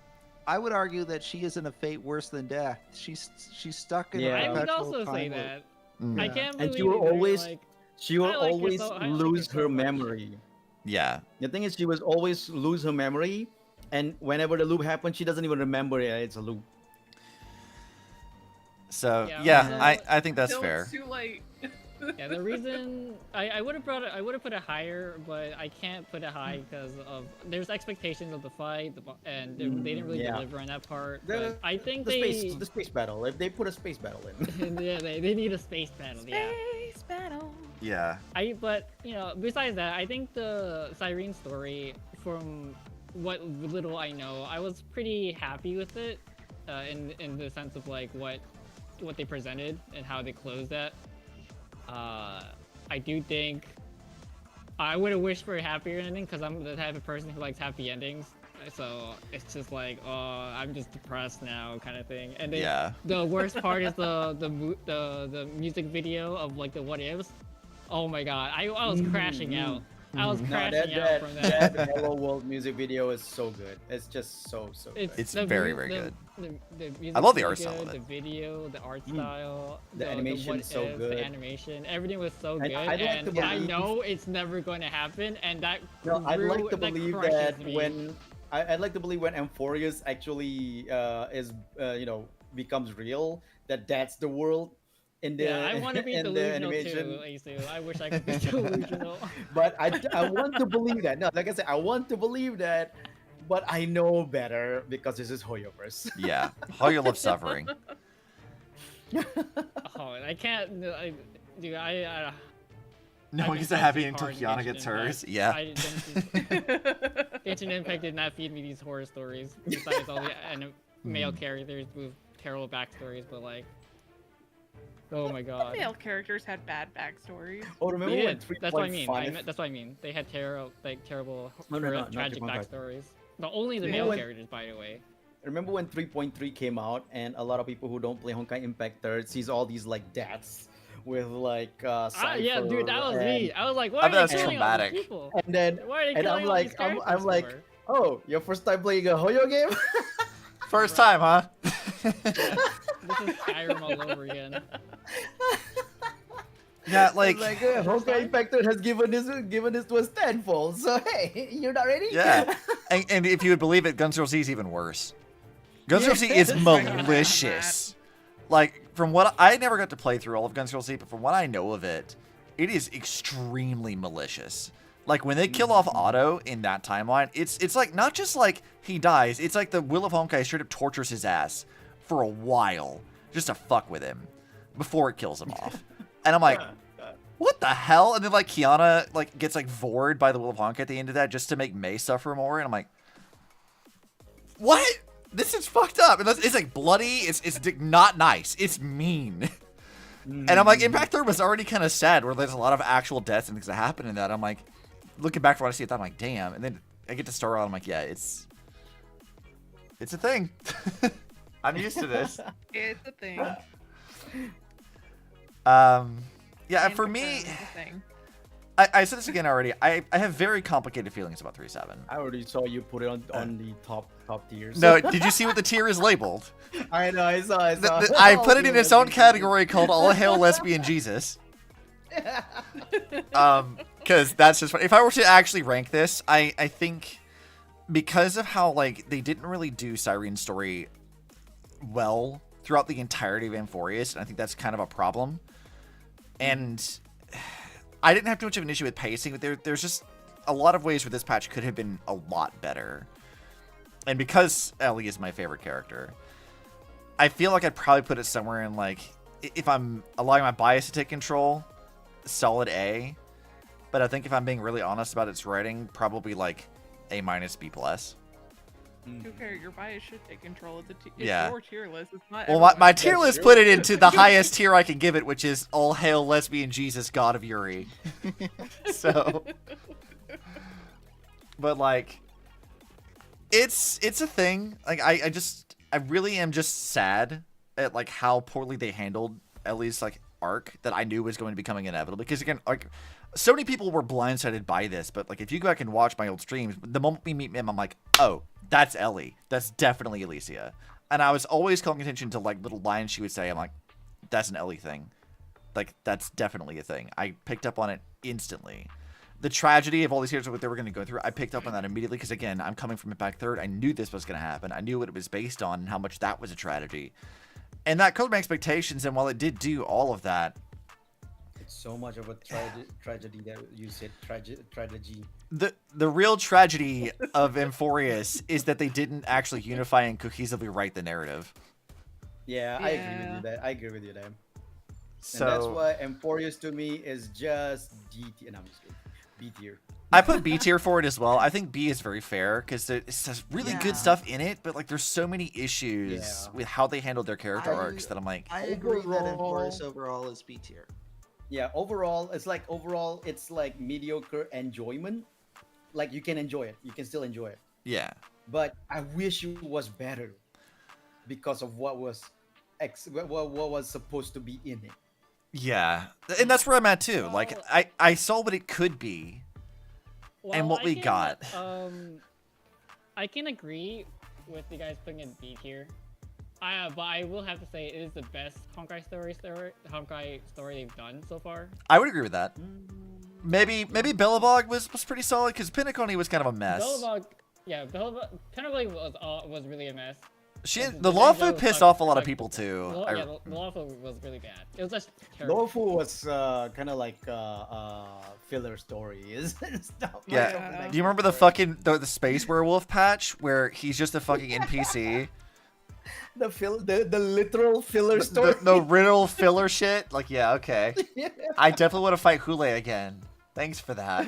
S3: I would argue that she is in a fate worse than death. She's stuck in
S5: Yeah.
S7: I
S3: a
S7: would
S3: perpetual
S7: also say
S3: time loop.
S7: that.
S2: Mm.
S7: I can't
S5: And
S7: believe
S5: she will
S7: it, they're
S5: always-
S7: like,
S5: She will
S7: I like her
S5: always
S7: so- I like her
S5: lose
S7: so
S5: her
S7: much.
S5: memory.
S2: Yeah.
S5: The thing is, she will always lose her memory, and whenever the loop happens, she doesn't even remember it's a loop.
S2: So,
S7: Yeah,
S2: yeah,
S7: also-
S2: I think that's
S1: Till
S2: fair.
S1: it's too late.
S7: Yeah, the reason I would have put it higher, but I can't put it high because of there's expectations of the fight, and they didn't really
S5: Yeah.
S7: deliver on that part.
S5: The-
S7: But I think
S5: The space battle. If they put a space battle in.
S7: yeah, they need a space battle. Yeah.
S1: Space battle.
S2: Yeah.
S7: But you know, besides that, I think the Cyrene story, from what little I know, I was pretty happy with it, in the sense of like what they presented and how they closed that. I do think I would have wished for a happier ending because I'm the type of person who likes happy endings. So it's just like, oh, I'm just depressed now, kind of thing. And then
S2: Yeah.
S7: the worst part is the music video of like the what ifs. Oh my god, I was crashing out. I was crashing out from that.
S5: that Hello World music video is so good. It's just so good.
S2: It's
S7: the
S2: very,
S7: mu-
S2: very
S7: the-
S2: good.
S7: The music
S2: I love the
S7: was
S2: art style
S7: good,
S2: of it.
S7: The video, the art style,
S5: The animation
S7: what
S5: is so
S7: ifs,
S5: good.
S7: The animation, everything was so
S5: And
S7: good.
S5: I'd like
S7: And
S5: to
S7: I
S5: believe-
S7: know it's never going to happen, and that
S5: No, I'd like to
S7: that
S5: believe
S7: crushes
S5: that
S7: me.
S5: when I'd like to believe when Amphoreus actually is becomes real, that's the world in the
S7: Yeah, I want to be
S5: in the
S7: delusional
S5: animation.
S7: too, Eisu. I wish I could be delusional.
S5: But I want to believe that. No, like I said, I want to believe that, but I know better because this is Hoyoverse.
S2: Yeah. Hoyo loves suffering.
S7: Oh, I can't. Dude, I
S2: No one
S7: I've
S2: gets
S7: been
S2: to happy
S7: too
S2: until
S7: hard in
S2: Kiana
S7: Genshin
S2: gets
S7: Impact.
S2: hers. Yeah.
S7: I Genshin Impact did not feed me these horror stories. Besides all the male characters with terrible backstories, but like, oh my god.
S1: Male characters had bad backstories.
S5: Oh, remember
S7: They
S5: when
S7: did. That's what I mean.
S5: 3.5
S7: That's what I mean. They had terrible,
S5: No, not
S7: tragic
S5: 3.5.
S7: backstories. But only the
S5: Yeah.
S7: male
S5: When-
S7: characters, by the way.
S5: Remember when 3.3 came out and a lot of people who don't play Honkai Impact 3 sees all these like dads with like
S7: Yeah, dude, that was
S5: Cypher
S7: me. I was like, why
S2: I
S7: are
S2: bet
S7: they
S2: that's
S7: killing all
S2: traumatic.
S7: these people?
S5: And then
S7: Why are they
S5: and
S7: killing
S5: I'm
S7: all these
S5: like I'm
S7: characters
S5: like,
S7: for?
S5: oh, your first time playing a Hoyo game?
S2: First time, huh?
S7: This is Skyrim all over again.
S2: Yeah, like,
S5: Honkai Impact 3 has given this to us tenfold. So hey, you're not ready?
S2: yeah. And if you would believe it, Guns N' Roses is even worse. Guns N' Roses is malicious. Like, from what I never got to play through all of Guns N' Roses, but from what I know of it, it is extremely malicious. Like, when they kill off Otto in that timeline, it's like, not just like he dies, it's like the Will of Honkai straight up tortures his ass for a while just to fuck with him before it kills him off. And I'm like, what the hell? And then like Kiana like gets like vored by the Will of Honkai at the end of that just to make Mei suffer more. And I'm like, what? this is fucked up. And it's like bloody. It's not nice. It's mean. And I'm like, Impact 3 was already kind of sad, where there's a lot of actual deaths and things that happen in that. I'm like, looking back from what I see at that, I'm like, damn. And then I get to Star Rail, I'm like, yeah, it's a thing. I'm used to this.
S1: It's a thing.
S2: Yeah, for me,
S1: It's a thing.
S2: I said this again already. I have very complicated feelings about 3.7.
S5: I already saw you put it on the top tiers.
S2: No, did you see what the tier is labeled?
S5: I know, I saw.
S2: I put it in its own category called All Hail Lesbian Jesus. Because that's just funny. If I were to actually rank this, I think because of how like they didn't really do Cyrene's story well throughout the entirety of Amphoreus, and I think that's kind of a problem. And I didn't have too much of an issue with pacing, but there's just a lot of ways where this patch could have been a lot better. And because Ellie is my favorite character, I feel like I'd probably put it somewhere in like, if I'm allowing my bias to take control, solid A. But I think if I'm being really honest about its writing, probably like A-, B+.
S1: To be fair, your bias should take control of it's
S2: Yeah.
S1: your tier list. It's not
S2: Well, my
S1: everyone's.
S2: tier list put it into the highest tier I can give it, which is All Hail Lesbian Jesus, God of Yuri. So, but like, it's a thing. Like, I really am just sad at like how poorly they handled Ellie's like arc that I knew was going to be coming inevitable. Because again, like, so many people were blindsided by this, but like if you go back and watch my old streams, the moment we meet him, I'm like, oh, that's Ellie. That's definitely Alicia. And I was always calling attention to like little lines she would say. I'm like, that's an Ellie thing. Like, that's definitely a thing. I picked up on it instantly. The tragedy of all these characters, what they were going to go through, I picked up on that immediately because, again, I'm coming from Impact 3rd. I knew this was going to happen. I knew what it was based on and how much that was a tragedy. And that coded my expectations, and while it did do all of that,
S5: It's so much of a tragedy that you said, tragedy.
S2: the real tragedy of Amphoreus is that they didn't actually unify and cohesively write the narrative.
S5: Yeah, I agree with you there. I agree with you there.
S2: So
S5: And that's why Amphoreus to me is just G tier. And I'm just kidding. B tier.
S2: I put B tier for it as well. I think B is very fair because it has really good
S3: Yeah.
S2: stuff in it, but like there's so many issues
S5: Yeah.
S2: with how they handled their character
S3: I-
S2: arcs that I'm like,
S3: I agree that
S5: Overall-
S3: Amphoreus overall is B tier.
S5: Yeah, overall, it's like mediocre enjoyment. Like you can enjoy it. You can still enjoy it.
S2: yeah.
S5: But I wish it was better because of what was what was supposed to be in it.
S2: Yeah. And that's where I'm at too. Like
S7: Well-
S2: I saw what it could be. And what we got.
S7: I can agree with you guys putting in B tier. But I will have to say it is the best Honkai story they've done so far.
S2: I would agree with that. Maybe Billabog was pretty solid because Pinnacle was kind of a mess.
S7: Pinnacle was really a mess.
S2: The Lawfu pissed off a lot of people too.
S7: The Lawful was really bad. It was just terrible.
S5: Lawful was kind of like filler stories and stuff.
S2: Yeah. Do you remember the fucking the space werewolf patch where he's just a fucking NPC?
S5: the literal filler story.
S2: The riddle filler shit? Like, yeah, okay. I definitely want to fight Hule again. Thanks for that.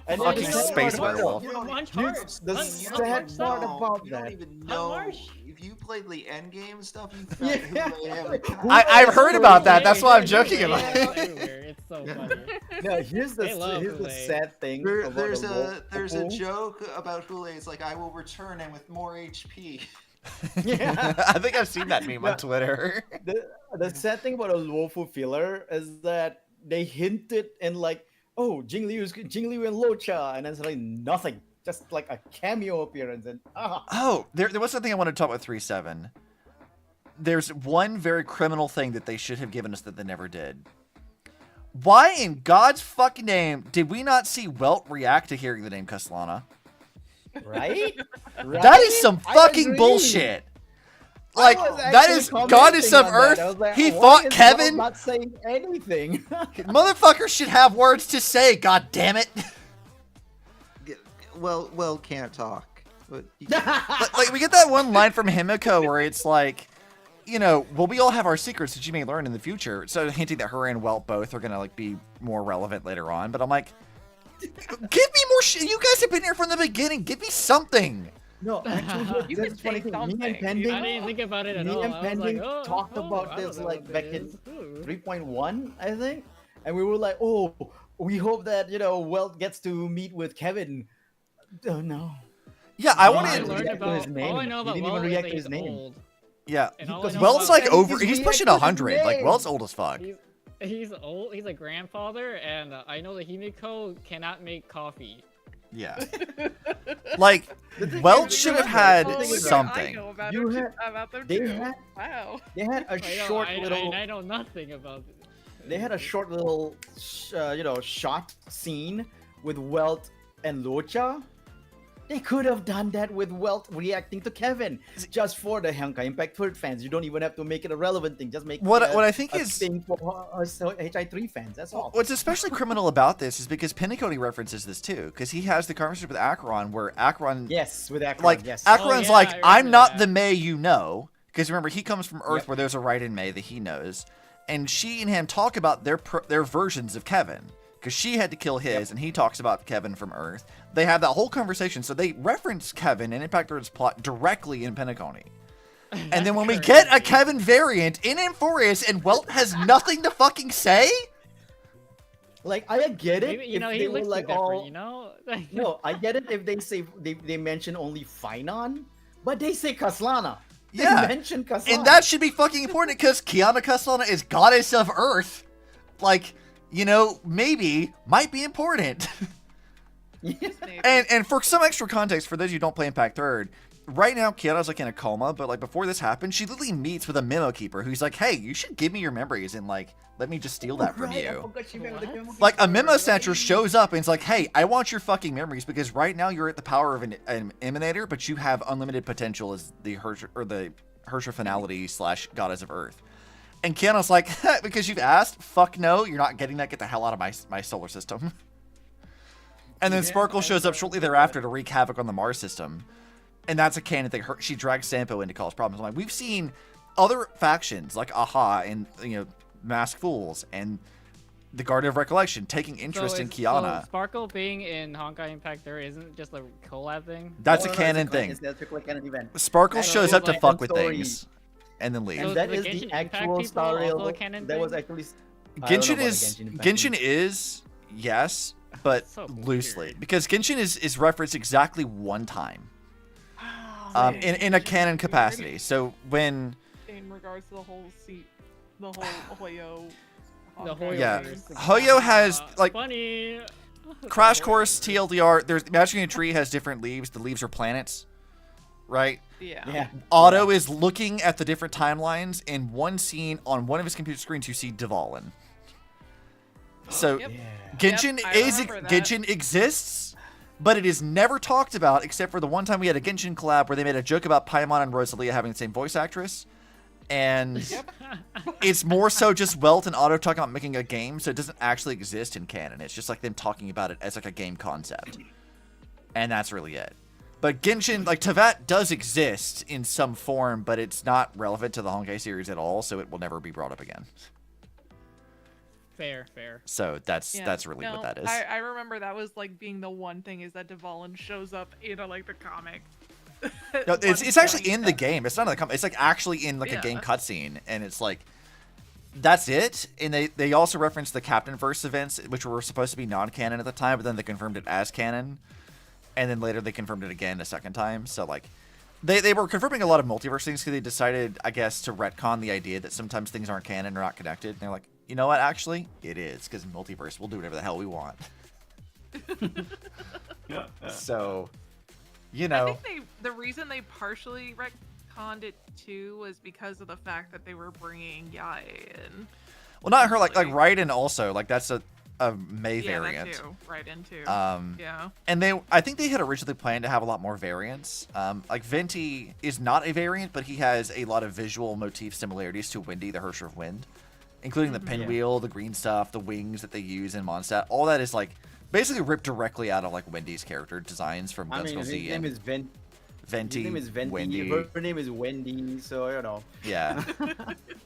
S5: And
S2: Fucking
S5: then
S2: space
S5: the sad part-
S2: werewolf.
S7: Munch
S5: Dude,
S7: Heart.
S5: the
S7: Munch-
S5: sad part about
S3: You don't
S5: that.
S3: even know.
S7: Marsh.
S3: If you played the endgame stuff, you felt
S5: Yeah.
S3: Hule every time.
S2: I've heard about that. That's why I'm joking
S7: Yeah,
S2: about
S7: it's
S2: it.
S7: everywhere. It's so funny.
S5: No, here's
S7: They love
S5: the
S7: Hule.
S5: sad thing. about
S3: There's
S5: the
S3: a
S5: Lawful.
S3: joke about Hule. It's like, I will return and with more HP.
S5: Yeah.
S2: I think I've seen that meme on Twitter.
S5: The sad thing about a Lawful filler is that they hinted and like, oh, Jing Liu and Locha, and then suddenly nothing, just like a cameo appearance, and
S2: Oh, there was something I wanted to talk about 3.7. There's one very criminal thing that they should have given us that they never did. Why in God's fucking name did we not see Welt react to hearing the name Castellana?
S5: right?
S2: That is some
S5: I
S2: fucking
S5: agree.
S2: bullshit.
S5: I
S2: Like,
S5: was
S2: that
S5: actually
S2: is
S5: commenting
S2: Goddess of
S5: on that. I
S2: Earth.
S5: was like,
S2: He
S5: why
S2: fought
S5: is
S2: Kevin.
S5: Welt not saying anything.
S2: Motherfucker should have words to say, god damn it.
S3: Well, can't talk. But
S2: Like, we get that one line from Himiko where it's like, you know, well, we all have our secrets that you may learn in the future. So hinting that her and Welt both are gonna like be more relevant later on. But I'm like, give me more shit. You guys have been here from the beginning. Give me something.
S5: No, actually,
S1: You
S5: that's
S1: can
S5: the funny
S1: say
S5: thing. Me
S1: something,
S5: and
S1: you
S5: Pending,
S7: I didn't think about it at
S5: me
S7: all.
S5: and
S7: I was
S5: Pending
S7: like, oh,
S5: talked
S7: oh,
S5: about
S7: I
S5: this
S7: don't know
S5: like
S7: what
S5: back
S7: this
S5: in
S7: is. Ooh.
S5: 3.1, I think, and we were like, oh, we hope that Welt gets to meet with Kevin. Oh no.
S2: Yeah, I
S5: He
S7: All I
S5: didn't
S2: wanted.
S7: learned
S5: react to his
S7: about, all I
S5: name.
S7: know
S5: He
S7: about
S5: didn't even
S7: Walt is
S5: react
S7: that
S5: to his
S7: he's
S5: name.
S7: old.
S2: Yeah,
S7: And all I
S5: Because
S7: know
S2: Welt's
S7: about
S2: like
S5: And
S2: over.
S5: he's
S2: He's pushing
S5: reacting to his
S2: 100. Like
S5: name.
S2: Welt's old as fuck.
S7: He's old. He's a grandfather, and I know that Himiko cannot make coffee.
S2: Yeah. Like
S5: The thing
S2: Welt
S5: is,
S2: should have
S5: the
S2: had
S5: thing is,
S1: I
S2: something.
S1: know about,
S5: You
S1: her,
S5: had-
S1: about them
S5: they
S1: too.
S5: had-
S1: Wow.
S5: They had a short little.
S7: I know nothing about it.
S5: They had a short little, shot scene with Welt and Lucha. They could have done that with Welt reacting to Kevin, just for the Honkai Impact Third fans. You don't even have to make it a relevant thing. Just make
S2: What
S5: it
S2: I think
S5: a
S2: is
S5: thing for HI3 fans. That's all.
S2: what's especially criminal about this is because Pinnacle references this too, because he has the conversation with Acheron where Acheron,
S5: Yes, with Akron.
S2: like
S5: Yes.
S2: Acheron's
S7: yeah,
S2: like,
S7: I
S2: I'm
S7: remember
S2: not
S7: that.
S2: the May you know, because remember he comes from Earth
S5: Yep.
S2: where there's a Raiden May that he knows, and she and him talk about their versions of Kevin. Because she had to kill his, and he talks about Kevin from Earth. They have that whole conversation, so they reference Kevin and Impact Earth's plot directly in Pentaconi. And then when we get a Kevin variant in Amphoreus and Welt has nothing to fucking say?
S5: Like, I get it.
S7: Maybe,
S5: if
S7: he
S5: they were
S7: looks
S5: like
S7: different,
S5: all. No, I get it if they say they mention only Finon, but they say Kaslana. They
S2: Yeah.
S5: mention Kaslana.
S2: And that should be fucking important because Kiana Castellana is goddess of Earth. Like, maybe, might be important.
S5: Yeah.
S2: And for some extra context, for those of you who don't play Impact Third, right now Kiana's like in a coma, but like before this happened, she literally meets with a memo keeper who's like, hey, you should give me your memories and like, let me just steal that from you. Like a memo snatcher shows up and is like, hey, I want your fucking memories because right now you're at the power of an emanator, but you have unlimited potential as the Hersher finality / goddess of Earth. And Kiana's like, because you've asked, fuck no, you're not getting that, get the hell out of my solar system. And then Sparkle shows up shortly thereafter to wreak havoc on the Mars system. And that's a canon thing. She drags Sampo in to cause problems. I'm like, we've seen other factions like Aha and Masked Fools and the Guardian of Recollection taking interest in Kiana.
S7: So Sparkle being in Honkai Impact there isn't just a collab thing?
S2: That's a canon thing.
S5: That's a canon event.
S2: Sparkle
S5: So
S2: shows
S5: it's
S2: up to
S5: like
S2: fuck
S5: one
S2: with
S5: story.
S2: things and then leave.
S7: So
S5: And that
S7: the
S5: is
S7: Genshin
S5: the
S7: Impact
S5: actual
S7: people
S5: story.
S7: also a canon
S5: That was
S7: thing?
S5: actually. I don't know
S2: Genshin
S5: about
S2: is
S5: the Impact
S2: Genshin
S5: thing.
S2: is yes, but
S7: So
S2: loosely
S7: weird.
S2: because Genshin is referenced exactly one time. In a canon capacity. So when
S1: In regards to the whole the whole Hoyo.
S7: The
S1: Honkai
S7: Hoyo
S2: Yeah.
S1: thing.
S7: verse.
S2: Hoyo has, like-
S7: funny.
S2: Crash Course TLDR, there's Magic Tree has different leaves. The leaves are planets, right?
S1: Yeah.
S5: Yeah.
S2: Otto is looking at the different timelines. In one scene on one of his computer screens, you see Dvalin. So
S1: Yep.
S5: Yeah.
S2: Genshin
S1: Yep, I remember that.
S2: Genshin exists, but it is never talked about except for the one time we had a Genshin collab where they made a joke about Paimon and Rosalia having the same voice actress. And it's more so just Welt and Otto talking about making a game, so it doesn't actually exist in canon. It's just like them talking about it as like a game concept. And that's really it. But Genshin, like Tevat does exist in some form, but it's not relevant to the Honkai series at all, so it will never be brought up again.
S7: Fair.
S2: So that's
S1: Yeah.
S2: really
S1: No,
S2: what that is.
S1: I remember that was like being the one thing is that Dvalin shows up in like the comic.
S2: No, it's
S1: One
S2: actually
S1: point.
S2: in the game. It's not in the comic. It's like actually in like a
S1: Yeah.
S2: game cutscene, and it's like that's it. And they also referenced the Captain Verse events, which were supposed to be non-canon at the time, but then they confirmed it as canon, and then later they confirmed it again a second time. So like they were confirming a lot of multiverse things because they decided, I guess, to retcon the idea that sometimes things aren't canon or not connected. And they're like, you know what? Actually, it is because multiverse, we'll do whatever the hell we want. So.
S1: I think the reason they partially retconned it too was because of the fact that they were bringing Yae in.
S2: Well, not her, like Raiden also, like that's a May
S1: Yeah,
S2: variant.
S1: that too. Right into. Yeah.
S2: And I think they had originally planned to have a lot more variants. Like Venti is not a variant, but he has a lot of visual motif similarities to Windy, the Hersher of Wind, including the pinwheel, the green stuff, the wings that they use in Mondstadt. All that is like basically ripped directly out of like Wendy's character designs from
S5: I mean,
S2: Gunskull
S5: his
S2: Z
S5: name
S2: and
S5: is Venti.
S2: Venti.
S5: His name is Venti.
S2: Wendy.
S5: Her name is Wendy. So
S2: Yeah.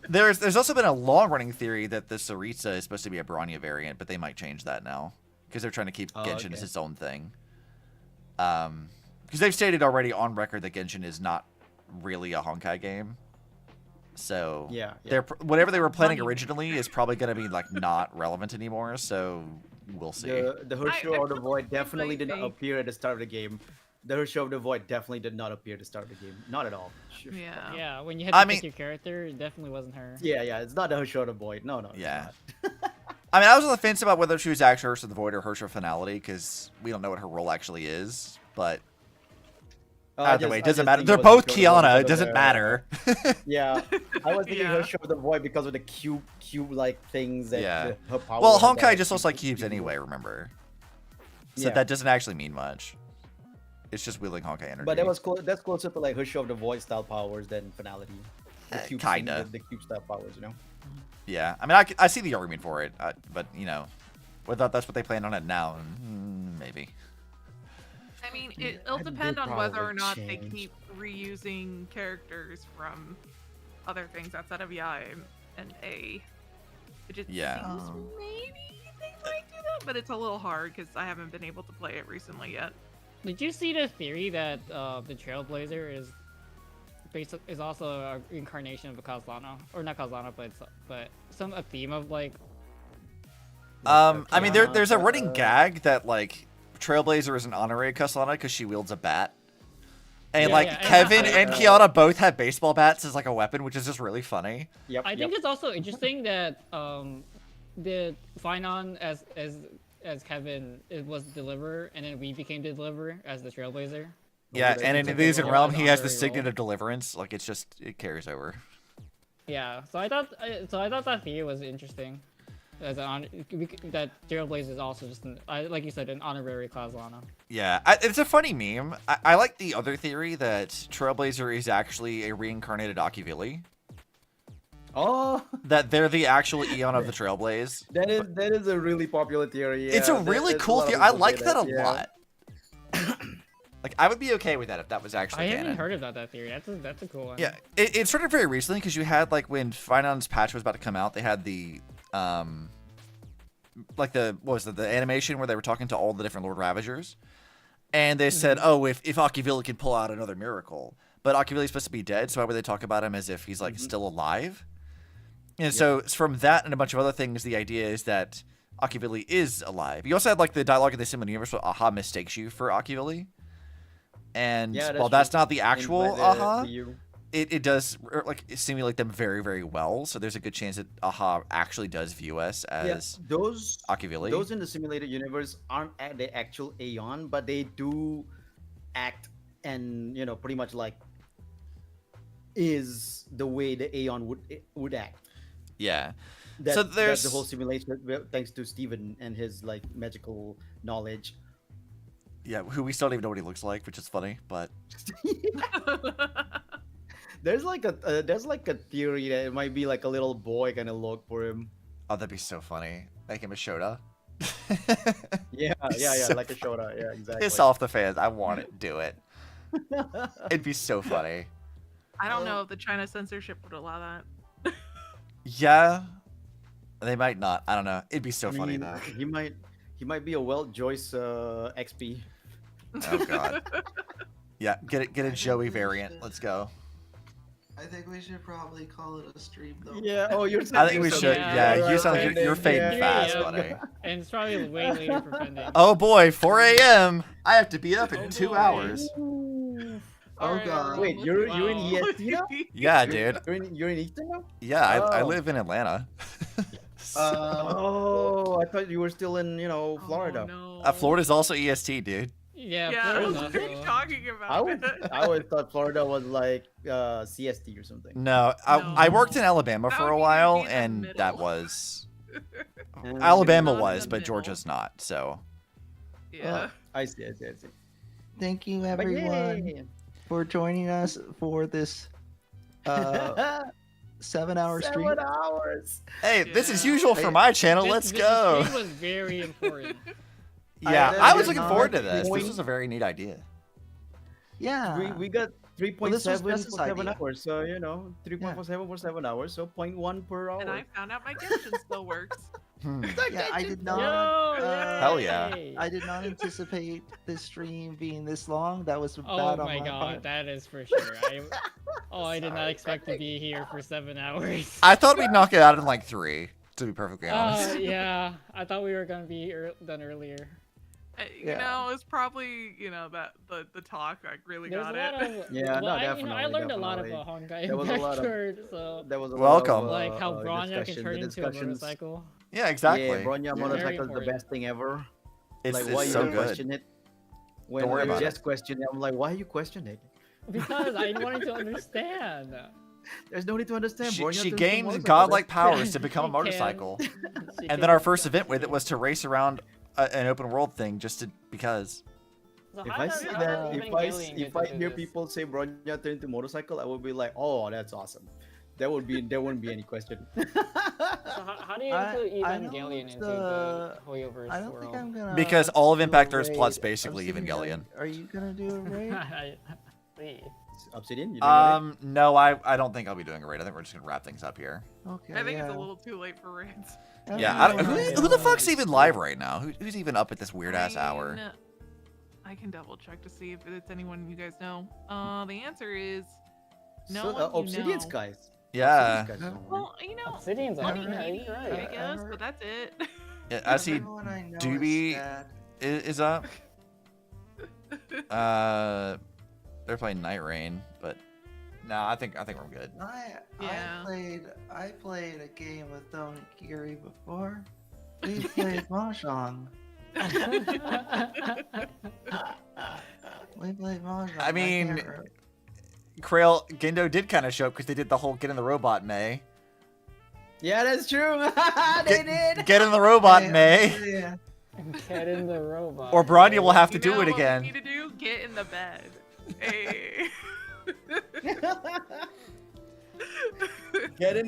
S2: There's also been a long-running theory that the Saritsa is supposed to be a Bronya variant, but they might change that now because they're trying to keep Genshin as its own thing. Because because they've stated already on record that Genshin is not really a Honkai game. So
S5: Yeah.
S2: they're whatever they were planning
S1: Money.
S2: originally is probably going to be like not relevant anymore. So we'll see.
S5: The Hershey of the Void definitely did not
S1: think-
S5: appear at the start of the game. The Hershey of the Void definitely did not appear at the start of the game. Not at all.
S1: Yeah.
S7: Yeah, when you had to
S2: I
S7: pick
S2: mean-
S7: your character, it definitely wasn't her.
S5: Yeah, it's not the Hershey of the Void. No, it's
S2: Yeah.
S5: not.
S2: I mean, I was on the fence about whether she was actually Hearse of the Void or Hearse of Finality because we don't know what her role actually is. But either way, it doesn't matter. They're both Kiana. It doesn't matter.
S5: Yeah, I was thinking
S1: Yeah.
S5: Hershey of the Void because of the cube-like things that
S2: Yeah.
S5: her power.
S2: Well,
S5: had
S2: Honkai
S5: that
S2: just looks like
S5: cube-
S2: cubes anyway, remember? So
S5: Yeah.
S2: that doesn't actually mean much. It's just wielding Honkai energy.
S5: But that's closer to like Hershey of the Void style powers than Finality. The cube thing,
S2: kinda.
S5: The cube style powers, you know.
S2: Yeah, I mean, I see the argument for it, but you know, whether that's what they plan on it now, maybe.
S1: I mean, it'll
S5: They
S1: depend on whether or
S5: probably
S1: not they
S5: changed.
S1: keep reusing characters from other things outside of Yai and A. It just
S2: Yeah.
S1: seems maybe they might do that, but it's a little hard because I haven't been able to play it recently yet.
S7: Did you see the theory that the Trailblazer is also a reincarnation of a Kozlana, or not Kozlana, but a theme of like.
S2: I mean, there's a
S5: Kiana,
S2: running gag that like Trailblazer is an honorary Castellana because she wields a bat, and
S7: Yeah,
S2: like
S7: yeah,
S2: Kevin
S7: and-
S2: and Kiana both have baseball bats as like a weapon, which is just really funny.
S5: Yep.
S7: I think it's also interesting that the Finon as Kevin it was the deliverer, and then we became the deliverer as the Trailblazer.
S2: Yeah,
S5: they
S2: and in
S5: took
S2: Elysian
S5: over
S2: Realm,
S7: as
S2: he has the
S7: honorary
S2: signet
S7: role.
S2: of deliverance. Like it's just it carries over.
S7: Yeah, so I thought that theory was interesting. As that Trailblazer is also just like you said, an honorary Kozlana.
S2: Yeah, it's a funny meme. I like the other theory that Trailblazer is actually a reincarnated Akivili.
S5: Oh,
S2: That they're the actual Eon of the Trailblaze.
S5: that is a really popular theory.
S2: It's a
S5: yeah.
S2: really
S5: There's
S2: cool
S5: lot of
S2: theory. I
S5: people
S2: like
S5: say
S2: that a
S5: yeah.
S2: lot. Like I would be okay with that if that was actually
S7: I
S2: canon.
S7: haven't heard about that theory. That's a cool one.
S2: Yeah, it started very recently because you had like when Finon's patch was about to come out, they had the like the what was it, the animation where they were talking to all the different Lord Ravagers, and they said, oh, if Akivili can pull out another miracle, but Akivili's supposed to be dead, so why would they talk about him as if he's like still alive? And so from that and a bunch of other things, the idea is that Akivili is alive. You also had like the dialogue of the Similar Universe where Aha mistakes you for Akivili. And
S5: Yeah,
S2: while
S5: true.
S2: that's not the actual
S5: Named by
S2: Aha,
S5: the EU.
S2: it does like simulate them very, very well. So there's a good chance that Aha actually does view us
S5: Yeah,
S2: as
S5: those
S2: Akivili.
S5: those in the simulated universe aren't at the actual Aeon, but they do act and pretty much like is the way the Aeon would act.
S2: Yeah.
S5: That,
S2: So
S5: that's
S2: there's
S5: the whole simulation thanks to Steven and his like magical knowledge.
S2: yeah, who we still don't even know what he looks like, which is funny, but
S5: There's like a theory that it might be like a little boy kind of look for him.
S2: oh, that'd be so funny. Make him a Shota.
S5: Yeah,
S2: So
S5: like a Shota. Yeah, exactly.
S2: Piss off the fans. I want it. Do it. It'd be so funny.
S1: I don't know if the China censorship would allow that.
S2: Yeah. They might not. I don't know. It'd be so
S5: I
S2: funny
S5: mean,
S2: though.
S5: he might be a Welt Joyce XP.
S2: Oh god. Yeah, get a Joey variant. Let's go.
S3: I think we should probably call it a stream though.
S5: Yeah. Oh, you're.
S2: I think we
S7: so,
S2: should.
S7: yeah.
S2: Yeah, you sound like you're fading
S7: Yeah.
S2: fast,
S7: Yeah.
S2: buddy.
S7: And it's probably way later for pending.
S2: Oh boy, 4 a.m. I have to be up in
S1: Oh
S2: 2
S1: boy.
S2: hours.
S3: Oh
S1: Alright,
S3: god.
S5: Wait, you're in
S7: Wow.
S5: EST now?
S2: Yeah, dude.
S5: You're in Eastern now?
S2: Yeah, I
S5: Oh.
S2: live in Atlanta.
S5: Oh, I thought you were still in Florida.
S1: Oh, no.
S2: Florida's also EST, dude.
S7: Yeah,
S1: Yeah,
S7: Florida's
S1: what are you
S7: also-
S1: talking about?
S5: I always thought Florida was like CST or something.
S2: No,
S1: No.
S2: I worked in Alabama
S1: That
S2: for
S1: would
S2: a
S1: be
S2: while,
S1: in the
S2: and that
S1: middle.
S2: was
S5: Mm.
S2: Alabama
S1: not in
S2: was,
S1: the
S2: but
S1: middle.
S2: Georgia's not. So
S1: Yeah.
S5: I see.
S3: Thank you
S5: But
S3: everyone
S5: yay.
S3: for joining us for this 7-hour stream.
S5: 7 hours.
S2: hey, this is
S1: Yeah.
S2: usual for my channel. Let's
S7: This
S2: go.
S7: stream was very important.
S2: Yeah,
S5: I
S2: I was
S5: did
S2: looking
S5: not
S2: forward to this. This
S5: point-
S2: was a very neat idea.
S3: Yeah.
S5: We got
S3: Well, this was
S5: 3.7
S3: Jess's
S5: for 7
S3: idea.
S5: hours, so 3.47 for 7 hours, so 0.1 per hour.
S1: And I found out my Genshin still works.
S3: Yeah, I did not.
S7: Yo,
S2: Hell yeah.
S7: yay.
S3: I did not anticipate this stream being this long. That was bad
S7: Oh
S3: on
S7: my
S3: my
S7: god,
S3: part.
S7: that is for sure. I did not expect to be here for 7 hours.
S2: I thought we'd knock it out in like 3, to be perfectly honest.
S7: Yeah, I thought we were gonna be done earlier.
S1: You
S3: Yeah.
S1: know, it's probably, you know, that the talk like really
S7: There's
S1: got
S7: a lot
S1: it.
S7: of
S5: Yeah, no,
S7: I
S5: definitely,
S7: learned a lot
S5: definitely.
S7: about Honkai
S5: There was a lot of-
S7: Impact, so
S5: There was a
S2: Welcome.
S5: lot of,
S7: like how Bronya can
S5: discussion.
S7: turn
S5: The
S7: into a
S5: discussions-
S7: motorcycle.
S2: Yeah, exactly.
S5: Yeah, Bronya
S3: Yeah.
S5: motorcycle
S7: Very
S5: is the
S7: important.
S5: best thing ever.
S2: It's,
S5: like,
S2: it's
S5: why
S2: so
S5: you
S2: good.
S5: question it? When
S2: Don't worry
S5: you
S2: about it.
S5: just question it, I'm like, why you question it?
S7: Because I wanted to understand.
S5: There's no need to understand.
S2: She
S5: Bronya turns to
S2: gained
S5: motorcycle.
S2: godlike
S5: That's-
S2: powers to become a
S7: She can.
S2: motorcycle.
S7: She
S2: And then
S7: can-
S2: our first event with it was to race around an open world thing because.
S7: So
S5: If
S7: how
S5: I
S7: does-
S5: see
S7: how
S5: that,
S7: does
S5: if
S7: Evangelion get
S5: if I
S7: to do
S5: hear
S7: this?
S5: people say Bronya turned into motorcycle, I would be like, oh, that's awesome. There wouldn't be any question.
S7: So how do you include
S3: I know
S7: Evangelion
S3: it's,
S7: into the Hoyoverse
S3: I don't
S7: world?
S3: think I'm gonna.
S2: Because all of
S3: do a
S2: Impact Earth's
S3: raid.
S2: plot's basically
S3: Obsidian,
S2: Evangelion.
S3: Are you gonna do a raid?
S7: Please.
S5: Obsidian? You doing it?
S2: No, I don't think I'll be doing a raid. I think we're just gonna wrap things up here.
S3: Okay.
S1: I think
S3: yeah.
S1: it's a little too late for raids.
S2: Yeah, who the fuck's even live right now? Who's even up at this weird ass hour?
S1: I can double check to see if it's anyone you guys know. The answer is no
S5: So,
S1: one you
S5: Obsidian's
S1: know.
S5: guys.
S2: Yeah.
S5: Obsidian's guys, don't worry.
S1: Well, you know,
S7: Obsidian's
S1: Money
S7: on. Yeah,
S1: Katie,
S7: you're
S1: I
S7: right.
S1: guess,
S3: heard-
S1: but that's it.
S2: Yeah, I see
S3: Everyone I know is
S2: Doobie
S3: sad.
S2: is up. They're playing Night Rain, but no, I think we're good.
S1: Yeah.
S3: I played a game with Don Kiri before. We played Mahjong. We played Mahjong.
S2: I mean,
S3: can't remember.
S2: Krail Gendo did kind of show up because they did the whole get in the robot May.
S5: Yeah, that's true. They did.
S2: Get in the robot
S3: Yeah,
S2: May.
S3: yeah.
S7: Get in the robot.
S2: Or Bronya will have to
S1: You
S2: do
S1: know
S2: it
S1: what
S2: again.
S1: We need to do? Get in the bed. Hey.
S5: Get in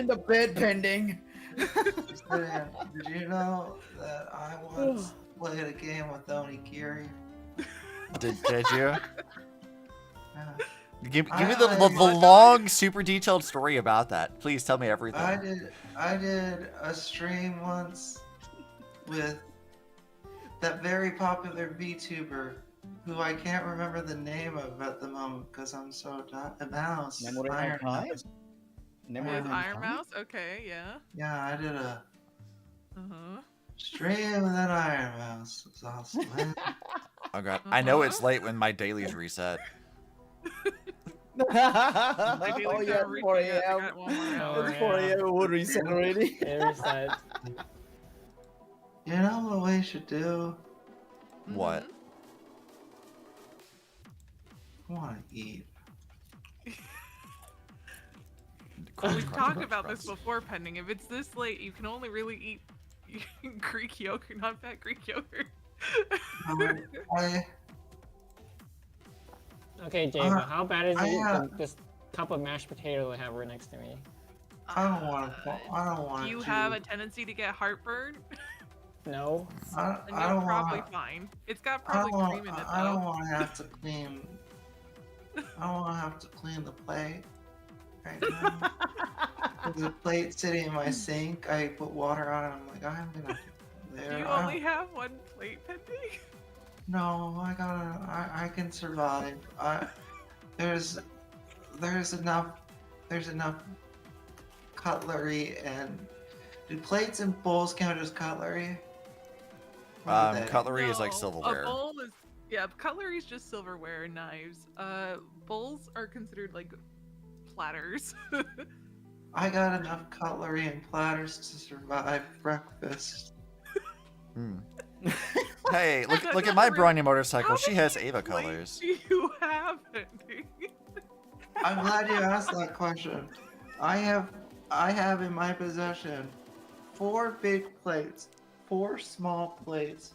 S5: the bed, pending.
S3: Brilliant. Did you know that I once played a game with Oni Kiri?
S2: Did you?
S3: Yeah.
S2: Give me
S3: I-
S2: the
S3: I-
S2: long, super detailed story about that. Please tell me everything.
S3: I did a stream once with that very popular VTuber who I can't remember the name of at the moment because I'm so mouse.
S5: Memory
S3: Iron
S5: High?
S3: Mouse.
S1: With Iron Mouse? Okay, yeah.
S3: Yeah, I did a
S1: Uh-huh.
S3: stream with that Iron Mouse. It was awesome. Man.
S2: Oh god, I know it's late when my dailies reset.
S5: Oh
S1: Dailies
S5: yeah,
S1: are
S5: 4
S1: reaching it. I
S5: a.m.
S1: got one more hour.
S5: It's 4 a.m. It would reset already.
S7: There's that.
S3: You know what we should do?
S2: What?
S3: I want to eat.
S1: We've talked about this before, Pending. If it's this late, you can only really eat Greek yogurt, not fat Greek yogurt.
S3: I
S7: Okay, Jayma, how bad is
S3: I,
S7: this cup of mashed potato I have right next to me?
S3: I don't want to. I don't want
S1: Do you
S3: to.
S1: have a tendency to get heartburn?
S7: No.
S3: I
S1: Then
S3: don't
S1: you're
S3: want.
S1: probably fine. It's got
S3: I
S1: probably
S3: don't
S1: cream in it,
S3: I don't
S1: though.
S3: want to have to clean. I don't want to have to clean the plate right now. There's a plate sitting in my sink. I put water on it. I'm like, I'm gonna.
S1: Do
S3: There.
S1: you
S3: I
S1: only
S3: don't-
S1: have one plate, Pending?
S3: No, I gotta. I can survive. There's enough. There's enough cutlery and. Do plates and bowls count as cutlery? What are they?
S2: Cutlery is like
S1: No,
S2: silverware.
S1: A bowl is, yeah, cutlery is just silverware and knives. Bowls are considered like platters.
S3: I got enough cutlery and platters to survive breakfast.
S2: Hmm. Hey, look
S1: That's
S2: at
S1: not
S2: my
S1: real.
S2: Bronya motorcycle.
S1: How
S2: She
S1: many
S2: has Ava
S1: plates
S2: colors.
S1: Do you have, Pending?
S3: I'm glad you asked that question. I have in my possession 4 big plates, 4 small plates,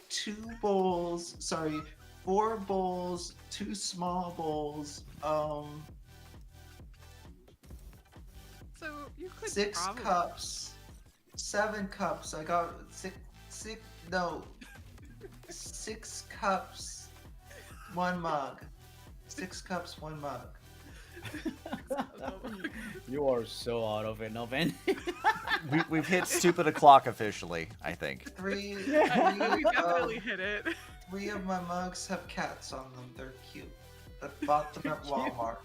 S3: 2 bowls. Sorry, 4 bowls, 2 small bowls.
S1: So you could
S3: 6
S1: probably...
S3: cups, 7 cups. I got 6 cups, 1 mug. 6 cups, 1 mug.
S5: You are so out of it, Novan.
S2: We've hit stupid o'clock officially, I think.
S3: Three,
S1: We
S3: three,
S1: definitely hit it.
S3: 3 of my mugs have cats on them. They're cute. I bought them at Walmart.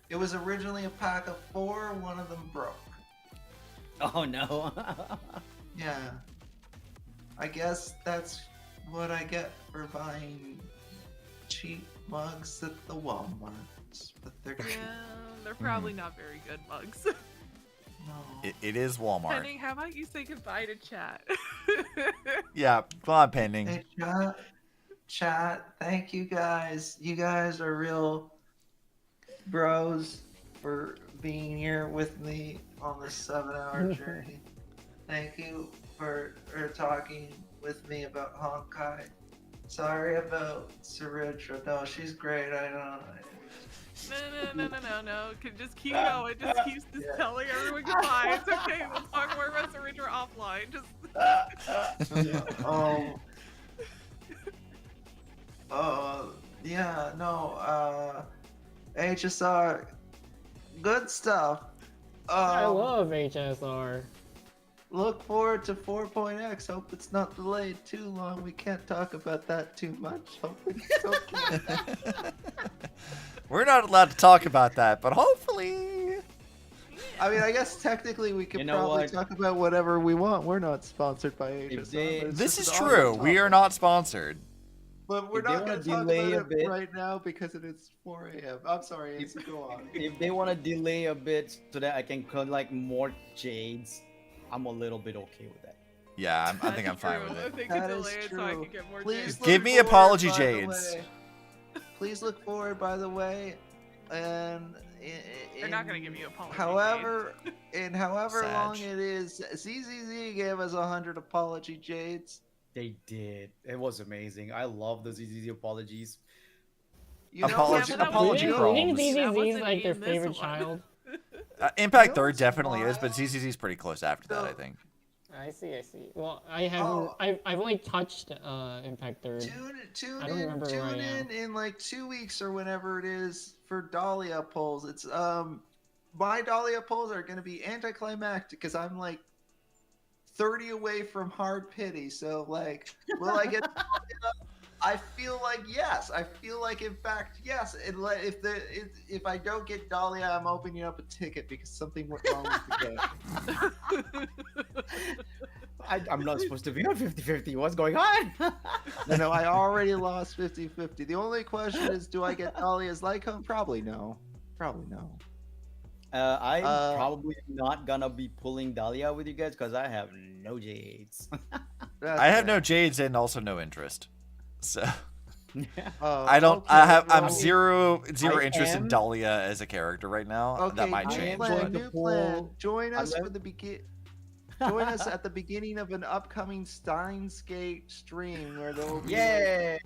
S3: It was originally a pack of 4. One of them broke.
S5: Oh no.
S3: Yeah. I guess that's what I get for buying cheap mugs at the Walmarts. But they're cute.
S1: Yeah, they're probably not very good mugs.
S3: No.
S2: It is Walmart.
S1: Penning, how about you say goodbye to chat?
S2: Yeah, come on, Pending.
S3: Hey, chat, thank you guys. You guys are real bros for being here with me on this 7-hour journey. Thank you for talking with me about Honkai. Sorry about Saritra. No, she's great. I don't.
S1: No. Just keep going. Just keep telling everyone goodbye. It's okay. We'll talk more about Sarindra offline.
S3: Yeah, no, HSR, good stuff.
S4: I love HSR.
S3: Look forward to 4.x. Hope it's not delayed too long. We can't talk about that too much. Hope it's okay.
S2: We're not allowed to talk about that, but hopefully.
S3: I mean, I guess technically we could
S5: You know
S3: probably
S5: what?
S3: talk about whatever we want. We're not sponsored by HSR. but it's
S2: This
S3: just
S2: is
S3: an
S2: true.
S3: awesome
S2: We are
S3: topic.
S2: not sponsored.
S3: But we're
S5: If they
S3: not
S5: wanna
S3: going to talk
S5: delay a
S3: about it
S5: bit-
S3: right now because it is 4 a.m. I'm sorry, Eisu, go on.
S5: If they want to delay a bit so that I can collect more jades, I'm a little bit okay with that.
S2: Yeah, I think I'm fine with
S1: I
S2: it.
S1: think
S3: That
S1: it's
S3: is
S1: delayed so I
S3: true.
S1: can get more
S3: Please
S1: jades.
S3: look
S2: Give me
S3: forward,
S2: apology
S3: by the
S2: jades.
S3: way. Please look forward, by the way, and
S1: They're not gonna give you apology
S3: However, in however
S2: Sag.
S3: long it is, ZZZ gave us 100 apology jades.
S5: They did. It was amazing. I love the ZZZ apologies.
S3: You know,
S2: Apology-
S1: Yeah, but that
S2: apology
S1: wasn't-
S2: crumbs.
S4: You think
S1: that
S4: ZZZ
S1: wasn't
S4: is like their
S1: in this
S4: favorite
S1: one.
S4: child?
S2: Impact
S3: know
S2: Third
S3: what's
S2: definitely is, but
S3: wild?
S2: ZZZ's pretty close after that, I
S3: So-
S2: think.
S4: I see. Well, I haven't.
S3: Oh.
S4: I've only touched Impact Third.
S3: Tune
S4: I don't remember where I am.
S3: in like 2 weeks or whenever it is for Dahlia polls. It's my Dahlia polls are gonna be anticlimactic because I'm like 30 away from hard pity. So like, will I get? I feel like yes. I feel like in fact yes. If I don't get Dahlia, I'm opening up a ticket because something went wrong with the game.
S5: I'm not supposed to be on 50-50. What's going on?
S3: No, I already lost 50-50. The only question is, do I get Dahlia's Lycone? Probably no. Probably no.
S5: I'm
S3: Uh,
S5: probably not gonna be pulling Dahlia with you guys because I have no jades.
S2: I have no jades and also no interest. So
S3: I
S2: I'm zero
S5: I
S2: interest in
S5: am-
S2: Dahlia as a character right now.
S3: Okay,
S2: That might
S5: I am
S2: change.
S5: going
S2: But...
S5: to
S3: New plan.
S5: pull-
S3: Join us
S5: I'm
S3: for the begin. Join us at the beginning of an upcoming Steins Gate stream where there will be
S5: Yay!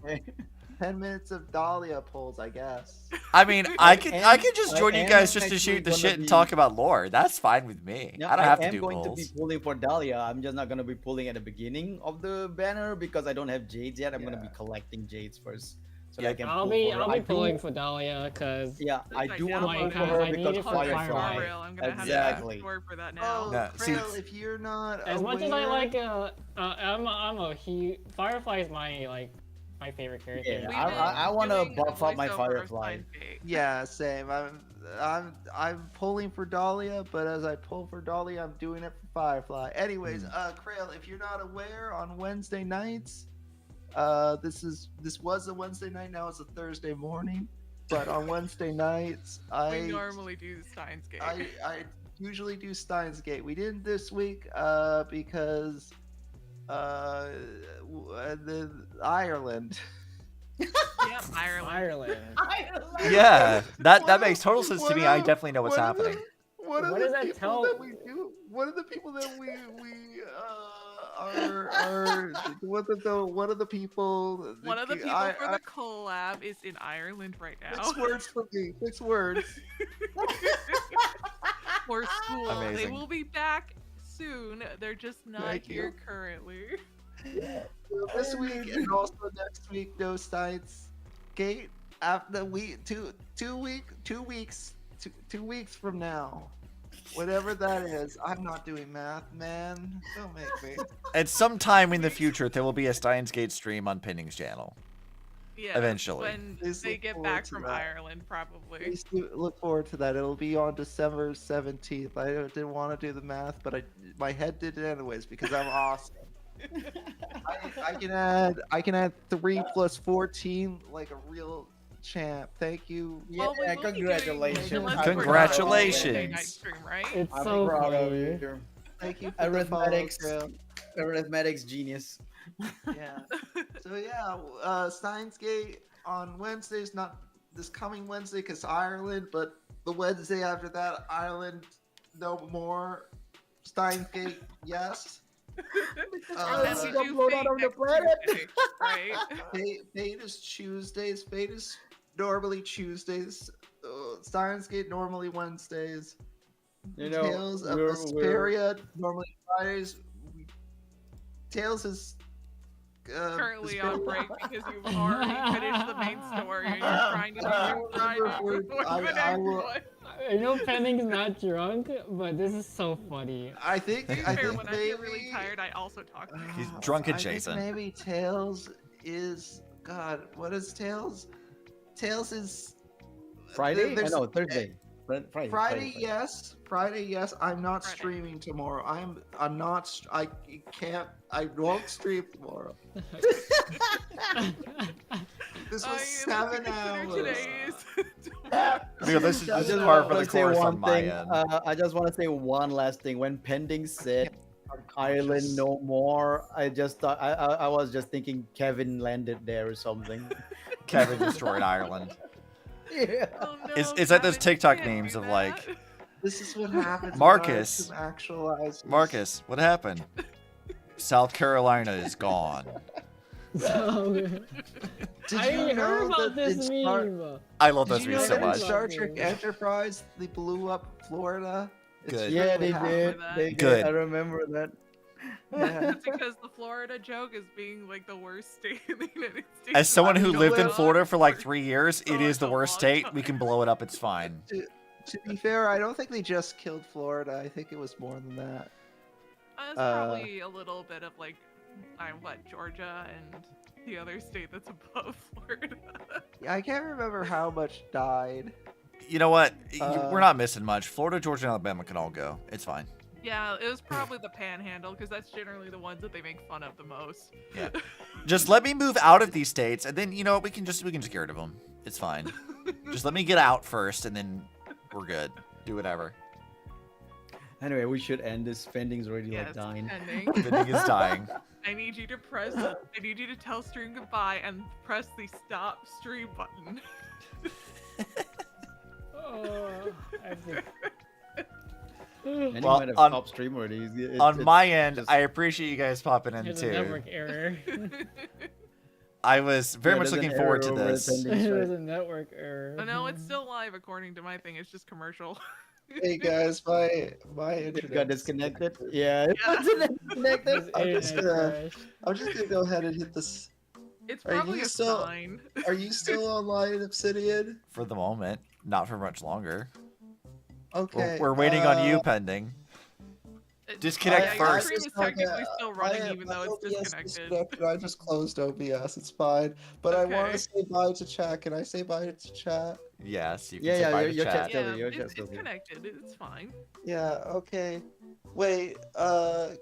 S3: 10 minutes of Dahlia polls, I guess.
S2: I mean, I could just
S5: I
S2: join you
S5: am
S2: guys just to
S5: actually
S2: shoot the
S5: gonna
S2: shit and
S5: be-
S2: talk about lore. That's fine with me.
S5: No,
S2: I don't have to
S5: am
S2: do
S5: going
S2: polls.
S5: to be pulling for Dahlia. I'm just not gonna be pulling at the beginning of the banner because I don't have jades yet. I'm gonna be
S3: Yeah.
S5: collecting jades first, so
S2: Yeah,
S5: that I can.
S4: I'll
S5: pull
S4: be
S5: for her.
S4: I'll
S5: I
S4: be pulling
S5: do-
S4: for Dahlia because
S5: Yeah, I do want to
S1: download
S5: pull
S1: it.
S5: for her
S4: I need
S5: because
S4: it for
S5: Firefly.
S4: Firefly.
S1: I'm gonna have
S5: Exactly.
S1: to score for that now.
S3: Oh,
S2: No, see,
S3: Krail, if you're not
S4: as much as I
S3: aware-
S4: like I'm a he Firefly is my favorite character.
S5: Yeah,
S1: We've
S5: I
S1: been
S5: want to
S1: doing a
S5: buff up my
S1: voiceover of
S5: Firefly.
S1: Steins Gate.
S3: Yeah, same. I'm pulling for Dahlia, but as I pull for Dahlia, I'm doing it for Firefly. Anyways, Krail, if you're not aware, on Wednesday nights, this was a Wednesday night. Now it's a Thursday morning, but on Wednesday nights,
S1: We normally do Steins Gate.
S3: I usually do Steins Gate. We didn't this week because Ireland.
S1: Yep, Ireland.
S2: yeah, that makes total sense to me. I definitely know what's happening.
S3: What
S4: What
S3: are
S4: does
S3: the
S4: that
S3: people
S4: tell-
S3: that we do? What are the people that we are? What are the people?
S1: One of the people for the collab is in Ireland right now.
S3: 6 words for me. 6 words.
S1: For school. They
S2: Amazing.
S1: will be back soon. They're just not
S3: Thank
S1: here
S3: you.
S1: currently.
S3: This week and also next week, no Steins Gate. after two weeks from now, whatever that is. I'm not doing math, man. Don't make me.
S2: At some time in the future, there will be a Steins Gate stream on Pinning's channel.
S1: Yeah,
S2: Eventually.
S1: when
S3: Please
S1: they
S3: look
S1: get
S3: forward
S1: back
S3: to
S1: from
S3: that.
S1: Ireland, probably.
S3: Please look forward to that. It'll be on December 17th. I didn't want to do the math, but my head did it anyways because I'm awesome. I can add 3 plus 14 like a real champ. Thank you.
S1: Well, we will be doing
S5: congratulations.
S1: unless we're not
S2: Congratulations.
S1: doing Wednesday night stream, right?
S7: It's
S5: I'm
S7: so
S5: proud of
S7: funny.
S5: you.
S3: Thank you for the follow,
S5: Arithmetics,
S3: Grail.
S5: arithmetics genius.
S3: Yeah. So yeah, Steins Gate on Wednesdays, not this coming Wednesday because Ireland, but the Wednesday after that, Ireland, no more. Steins Gate, yes.
S1: And then we do
S5: blown
S1: Fate
S5: out of the
S1: next
S5: planet.
S1: Tuesday, right?
S3: Fate is Tuesdays. Fate is normally Tuesdays. Steins Gate normally Wednesdays.
S5: You know,
S3: Tales of Vesperia normally Fridays. Tales is
S1: Currently on break because you've already finished the main story and you're trying to do your Friday before the next one.
S4: I know Penning's not drunk, but this is so funny.
S3: I think.
S1: To be
S3: I
S1: fair,
S3: think
S1: when I
S3: maybe.
S1: get really tired, I also talk to
S2: He's
S1: you.
S2: drunk
S3: I think
S2: adjacent.
S3: maybe Tales is God. What is Tales? Tales is
S5: Friday?
S3: there's-
S5: No, Thursday. Friday.
S3: Friday, yes. Friday, yes. I'm not
S1: Friday.
S3: streaming tomorrow. I'm not. I can't. I won't stream tomorrow. This was
S1: Oh, you have to
S3: 7
S1: consider
S3: hours.
S1: today's.
S2: Leo, this is
S5: I
S2: just
S5: just
S2: par
S5: want
S2: for the
S5: to say
S2: course on
S5: one
S2: my
S5: thing.
S2: end.
S5: I just want to say one last thing. When Pending said Ireland no more, I just thought I was just thinking Kevin landed there or something.
S2: Kevin destroyed Ireland.
S5: Yeah.
S1: Oh, no,
S2: It's like those
S1: Kevin,
S2: TikTok
S1: you can't
S2: memes
S1: do
S2: of like,
S1: that.
S3: This is what happens.
S2: Marcus.
S3: When actualizes.
S2: Marcus, what happened? South Carolina is gone.
S4: So,
S3: Did
S4: I
S3: you know
S4: heard about
S3: that in
S4: this
S3: Star-
S4: meme.
S2: I love
S3: Did
S2: those
S3: you know
S2: memes so
S3: that in
S2: much.
S3: Star Trek Enterprise they blew up Florida? It's
S2: Good.
S5: Yeah,
S3: really
S5: they
S3: happened.
S5: did.
S1: that.
S5: They did.
S2: Good.
S5: I remember that.
S3: Yeah.
S1: That's because the Florida joke is being like the worst state in the United States.
S2: As someone who
S3: know
S2: lived in
S3: what?
S2: Florida for like 3 years,
S1: For
S2: it is the
S1: a
S2: worst
S1: long
S2: state. We
S1: time.
S2: can blow it up. It's fine.
S3: To be fair, I don't think they just killed Florida. I think it was more than that.
S1: It's probably a little bit of like, Georgia and the other state that's above Florida.
S3: Yeah, I can't remember how much died.
S2: You know what?
S3: Uh,
S2: We're not missing much. Florida, Georgia, and Alabama can all go. It's fine.
S1: Yeah, it was probably the Panhandle because that's generally the ones that they make fun of the most.
S2: Yeah. Just let me move out of these states, and then you know what? We can just get rid of them. It's fine. Just let me get out first, and then we're good. Do whatever.
S5: Anyway, we should end this. Pending's already
S1: Yes,
S5: like dying.
S1: pending.
S2: The thing is dying.
S1: I need you to press. I need you to tell stream goodbye and press the stop stream button.
S4: Oh, I think.
S5: And
S2: Well,
S5: he might have
S2: on-
S5: top stream already.
S2: On my end,
S5: just-
S2: I appreciate you guys popping in
S7: There's a
S2: too.
S7: network error.
S2: I was very
S5: Yeah,
S2: much
S5: there's an
S2: looking forward to
S5: error over
S2: this.
S5: attending.
S7: There's a network error.
S1: Oh, no, it's still live according to my thing. It's just commercial.
S3: Hey guys, my
S5: It
S3: internet
S5: got disconnected. Yeah, it
S1: Yeah.
S5: got disconnected.
S3: I'm just
S7: Internet
S3: gonna-
S7: crash.
S3: I'm just gonna go ahead and hit this.
S1: It's
S3: Are you
S1: probably a
S3: still-
S1: sign.
S3: Are you still online, Obsidian?
S2: For the moment, not for much longer.
S3: Okay.
S2: We're waiting on you, pending. Disconnect
S1: Your
S2: first.
S1: stream is technically still running even though it's disconnected.
S3: I just closed OBS. It's fine. But I want
S1: Okay.
S3: to say bye to chat. Can I say bye to chat?
S2: Yes, you can
S5: Yeah,
S2: say
S5: yeah,
S2: bye to
S5: your
S2: chat.
S5: chat's still
S1: Yeah,
S5: there. Your
S1: it's
S5: chat's still there.
S1: connected. It's fine.
S3: Yeah. Okay. Wait. But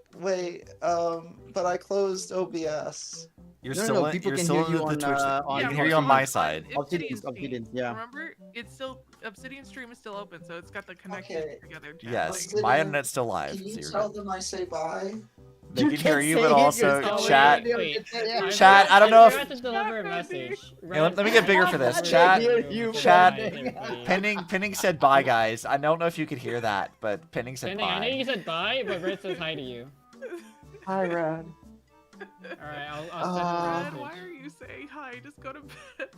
S3: I closed OBS.
S2: You're
S5: No, no,
S2: still
S5: no,
S2: in,
S5: people
S2: you're
S5: can
S2: still
S5: hear
S2: in
S5: you
S2: the
S5: on,
S2: Twitch.
S5: on
S2: I
S1: Yeah,
S2: can
S1: we're
S2: hear you on
S1: still
S2: my
S1: on
S2: side.
S1: Obsidian's
S5: Obsidian,
S1: team.
S5: yeah.
S1: Remember, it's still Obsidian stream is still open, so it's got the connected
S3: Okay.
S1: together. chat
S2: Yes,
S1: link.
S2: my internet's still live.
S3: Can you
S2: So you're
S3: tell
S2: good.
S3: them I say bye?
S2: They
S5: You
S2: can hear
S5: can't
S2: you,
S5: say
S2: but
S5: it
S2: also
S5: yourself.
S2: chat.
S7: Wait.
S2: Chat, I don't know if-
S7: I have to deliver a message.
S2: let me get bigger for this.
S5: I
S2: Chat-
S5: hear you,
S2: chat-
S5: Pending.
S2: Pending said bye, guys. I don't know if you could hear that, but Pending said
S7: Pending, I know
S2: bye.
S7: you said bye, but Red says hi to you.
S3: Hi, Rad.
S7: Alright, I'll
S3: Uh,
S7: send
S1: Red,
S7: him a
S1: why
S7: message.
S1: are you saying hi? Just go to bed.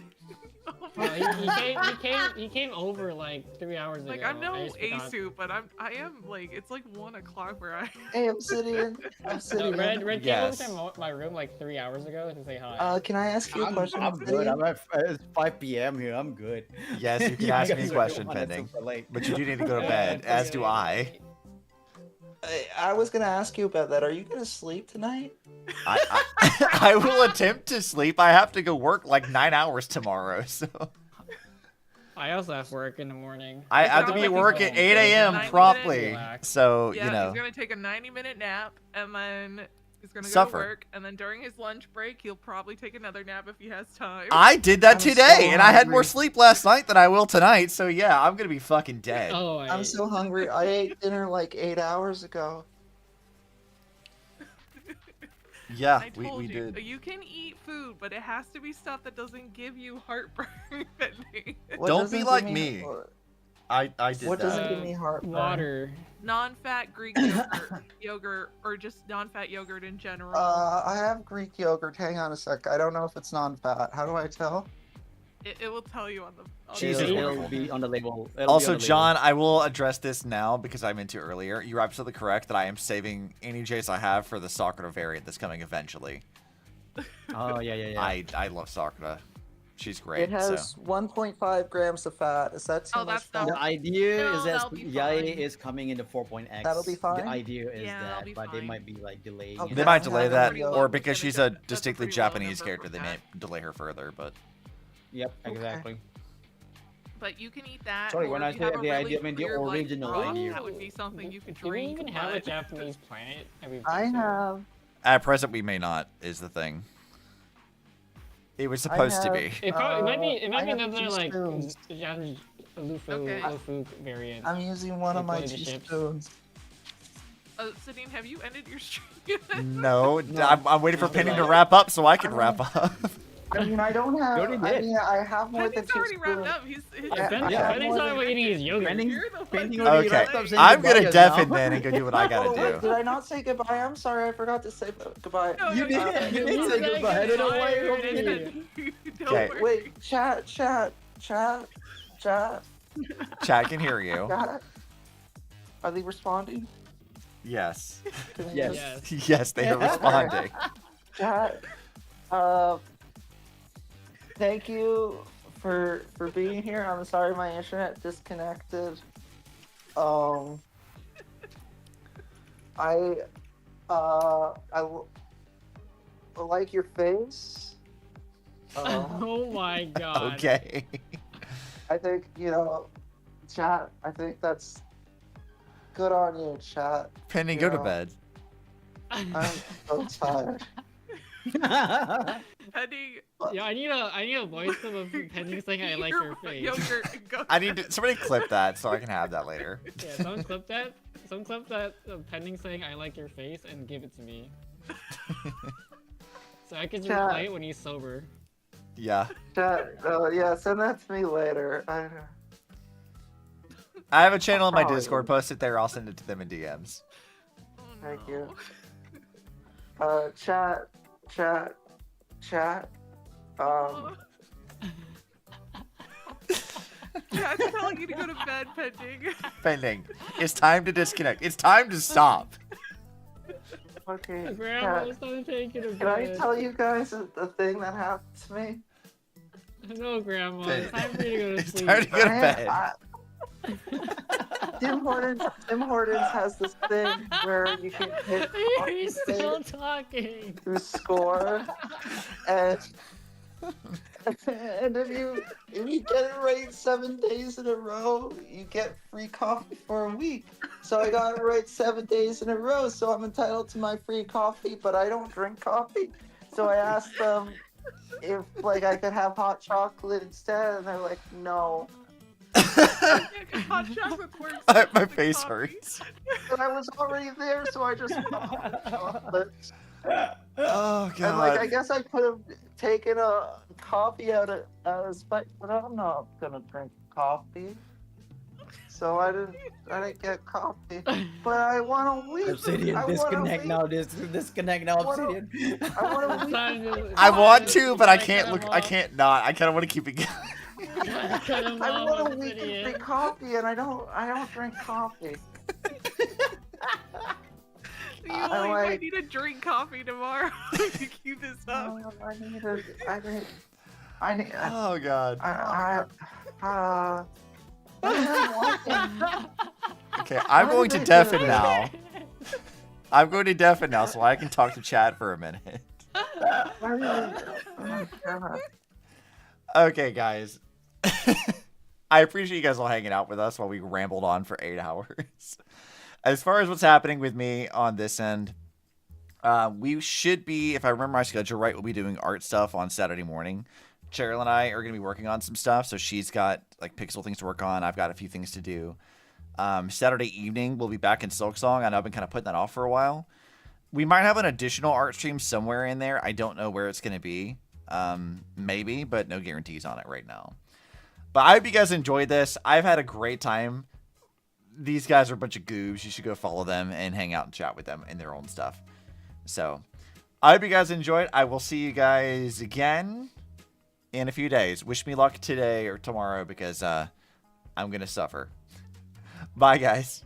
S1: Oh
S7: Well,
S1: my
S7: he came over like 3 hours ago.
S1: Like I'm no
S7: I just forgot.
S1: Eisu, but I am like it's like 1 o'clock where I.
S3: Hey, Obsidian.
S7: No,
S3: Obsidian.
S7: Red
S2: Yes.
S7: came over to my room like 3 hours ago to say hi.
S3: Can I ask you a question?
S5: I'm good.
S3: Obsidian?
S5: It's 5 p.m. here. I'm good.
S2: Yes, you can ask me a
S5: guys are
S2: question,
S5: doing it
S2: pending.
S5: super late.
S2: But you do need to go to
S7: Yeah,
S2: bed,
S7: it's
S2: as
S7: okay.
S2: do I.
S3: I was gonna ask you about that. Are you gonna sleep tonight?
S2: I will attempt to sleep. I have to go work like 9 hours tomorrow, so
S7: I also have work in the morning.
S2: I
S1: It's
S2: have to
S1: not
S2: be
S1: like
S2: at
S1: he's
S2: work
S1: gonna
S2: at
S1: take
S2: 8
S1: a
S2: a.m.
S1: 90-minute
S2: promptly.
S7: relax.
S2: So
S1: Yeah,
S2: you know,
S1: he's gonna take a 90-minute nap and then he's gonna go
S2: Suffer.
S1: to work and then during his lunch break he'll probably take another nap if he has time.
S2: I did that
S3: I'm so
S2: today, and I had more
S3: hungry.
S2: sleep last night than I will tonight. So yeah, I'm gonna be fucking dead.
S7: Oh,
S3: I'm so hungry. I ate dinner like 8 hours ago.
S2: Yeah,
S1: I told
S2: we
S1: you,
S2: did.
S1: you can eat food, but it has to be stuff that doesn't give you heartburn. Penny.
S3: What
S2: Don't
S3: doesn't
S2: be
S3: give
S2: like me.
S3: what-
S2: I did
S3: What
S2: that.
S3: doesn't give me heartburn?
S7: water.
S1: Non-fat Greek yogurt, or just non-fat yogurt in general.
S3: I have Greek yogurt. Hang on a sec. I don't know if it's non-fat. How do I tell?
S1: It will tell you on the.
S2: Jesus,
S5: It'll
S2: wonderful.
S5: be on the label. It'll be
S2: Also,
S5: on the label.
S2: John, I will address this now because I meant to earlier. You're absolutely correct that I am saving any Jays I have for the Sakura variant that's coming eventually.
S5: Oh yeah.
S2: I love Sakura. She's great.
S3: It has 1.5 grams of fat. Is that too
S1: Oh,
S3: much
S1: that's
S3: fat?
S5: The idea
S1: No,
S5: is that
S1: that'll be
S5: Yai
S1: fine.
S5: is coming into 4.x.
S3: That'll be fine?
S5: The idea is
S1: Yeah, that'll
S5: that,
S1: be
S5: but they
S1: fine.
S5: might be like delaying
S3: Okay.
S5: it.
S2: They might
S3: Yeah,
S2: delay
S3: that's
S2: that,
S3: pretty low
S2: or because she's a
S1: That's a
S2: distinctly
S1: pretty low
S2: Japanese
S1: number
S2: character,
S1: for
S2: they may
S1: fat.
S2: delay her further. But
S5: Yep,
S3: Okay.
S5: exactly.
S1: But you can eat that.
S5: Sorry,
S1: or
S5: when
S1: if
S5: I
S1: you
S5: say
S1: have a
S5: the
S1: really
S5: idea, I mean the
S1: clear, like,
S5: original
S1: broth,
S5: idea.
S1: That would be something you could
S7: Do we
S1: drink.
S7: even have a
S1: but-
S7: Japanese planet?
S3: I have.
S2: at present, we may not. Is the thing. It was supposed to
S3: have-
S2: be.
S7: It probably it might be
S3: I have
S7: another
S3: two
S7: like
S3: spoons.
S7: Japanese Lufu
S1: Okay.
S7: Lufu variant.
S3: I'm using one of my
S7: Like potato chips.
S3: teaspoons.
S1: Sidine, have you ended your stream?
S2: No,
S3: No.
S2: I'm waiting for
S5: No,
S2: Penny
S5: no.
S2: to wrap up so I can wrap up.
S3: I mean, I don't have.
S5: already
S3: I
S5: did.
S3: mean, I have more than
S1: Penny's
S3: two
S1: already wrapped
S3: spoons.
S1: up. He's
S3: Yeah,
S7: Ben,
S3: yeah,
S7: Benny's
S3: more
S7: not
S3: than-
S7: even eating his yogurt.
S5: Pending-
S1: You're the one
S5: pending
S1: who-
S5: already
S2: Okay,
S5: wrapped up saying
S2: I'm
S5: goodbye
S2: gonna
S5: just
S2: deafen
S5: now.
S2: then and go do what I gotta
S3: Oh, wait,
S2: do.
S3: did I not say goodbye? I'm sorry, I forgot to say goodbye.
S1: No,
S5: You
S1: no,
S5: did.
S1: no,
S5: You
S1: no,
S5: did
S1: no,
S5: say
S1: no,
S5: goodbye. I don't know why you're
S1: no,
S5: opening
S1: no, Don't
S2: Okay.
S1: worry.
S3: Wait, chat.
S2: Chat can hear you.
S3: Are they responding?
S2: Yes.
S3: Can I
S5: Yes.
S3: just-
S7: Yes.
S2: Yes, they are responding.
S3: Chat. Thank you for being here. I'm sorry my internet disconnected. I like your face.
S7: Oh my god.
S2: Okay.
S3: I think, chat, I think that's good on you, chat.
S2: Penny, go to
S3: Yeah.
S2: bed.
S3: I'm so tired.
S1: Penny,
S7: Yeah, I need a voice of Penny saying I like your face.
S1: Yogurt and go.
S2: I need to, somebody clip that so I can have that later.
S7: Yeah, someone clip that. Someone clip that of Pending saying I like your face and give it to me. So I can just
S3: Chat.
S7: play it when he's sober.
S2: Yeah.
S3: Chat, yeah, send that to me later.
S2: I have a channel in my
S3: Probably.
S2: Discord. Post it there. I'll send it to them in DMs.
S1: Oh,
S3: Thank
S1: no.
S3: you. Chat.
S1: Chat's telling you to go to bed, Pending.
S2: Pending. It's time to disconnect. It's time to stop.
S3: Okay.
S7: Grandma,
S3: Chat,
S7: stop taking a
S3: can I
S7: bed.
S3: tell you guys the thing that happened to me?
S7: No, Grandma. It's time for you to go to
S2: It's
S7: sleep.
S2: time to go to bed.
S3: Tim Hortons has this thing where you can hit
S7: He's still talking.
S3: to score, and if you get it right 7 days in a row, you get free coffee for a week. So I got it right 7 days in a row, so I'm entitled to my free coffee, but I don't drink coffee. So I asked them if I could have hot chocolate instead, and they're like, no.
S1: Hot chocolate works.
S2: My
S1: with the
S2: face
S1: coffee.
S2: hurts.
S3: But I was already there, so I just got hot chocolate.
S2: Oh
S3: And I
S2: god.
S3: guess I could have taken a coffee out of spite, but I'm not gonna drink coffee. so I didn't get coffee. But I want to leave.
S5: Obsidian, disconnect now. Disconnect now, Obsidian.
S3: I want to leave.
S2: I want to, but I can't look. I can't not. I kind of want to keep it going.
S3: I want to leave the coffee, and I don't drink coffee.
S1: You might need to drink coffee tomorrow to keep this up.
S2: Oh god. Okay, I'm going to deafen now. I'm going to deafen now so I can talk to Chad for a minute. Okay, guys. I appreciate you guys all hanging out with us while we rambled on for 8 hours. As far as what's happening with me on this end, we should be, if I remember my schedule right, we'll be doing art stuff on Saturday morning. Cheryl and I are going to be working on some stuff, so she's got like pixel things to work on. I've got a few things to do. Saturday evening, we'll be back in Silksong. I know I've been kind of putting that off for a while. We might have an additional art stream somewhere in there. I don't know where it's going to be. Maybe, but no guarantees on it right now. But I hope you guys enjoyed this. I've had a great time. These guys are a bunch of goobs. You should go follow them and hang out and chat with them and their own stuff. So, I hope you guys enjoyed. I will see you guys again in a few days. Wish me luck today or tomorrow because I'm going to suffer. Bye, guys.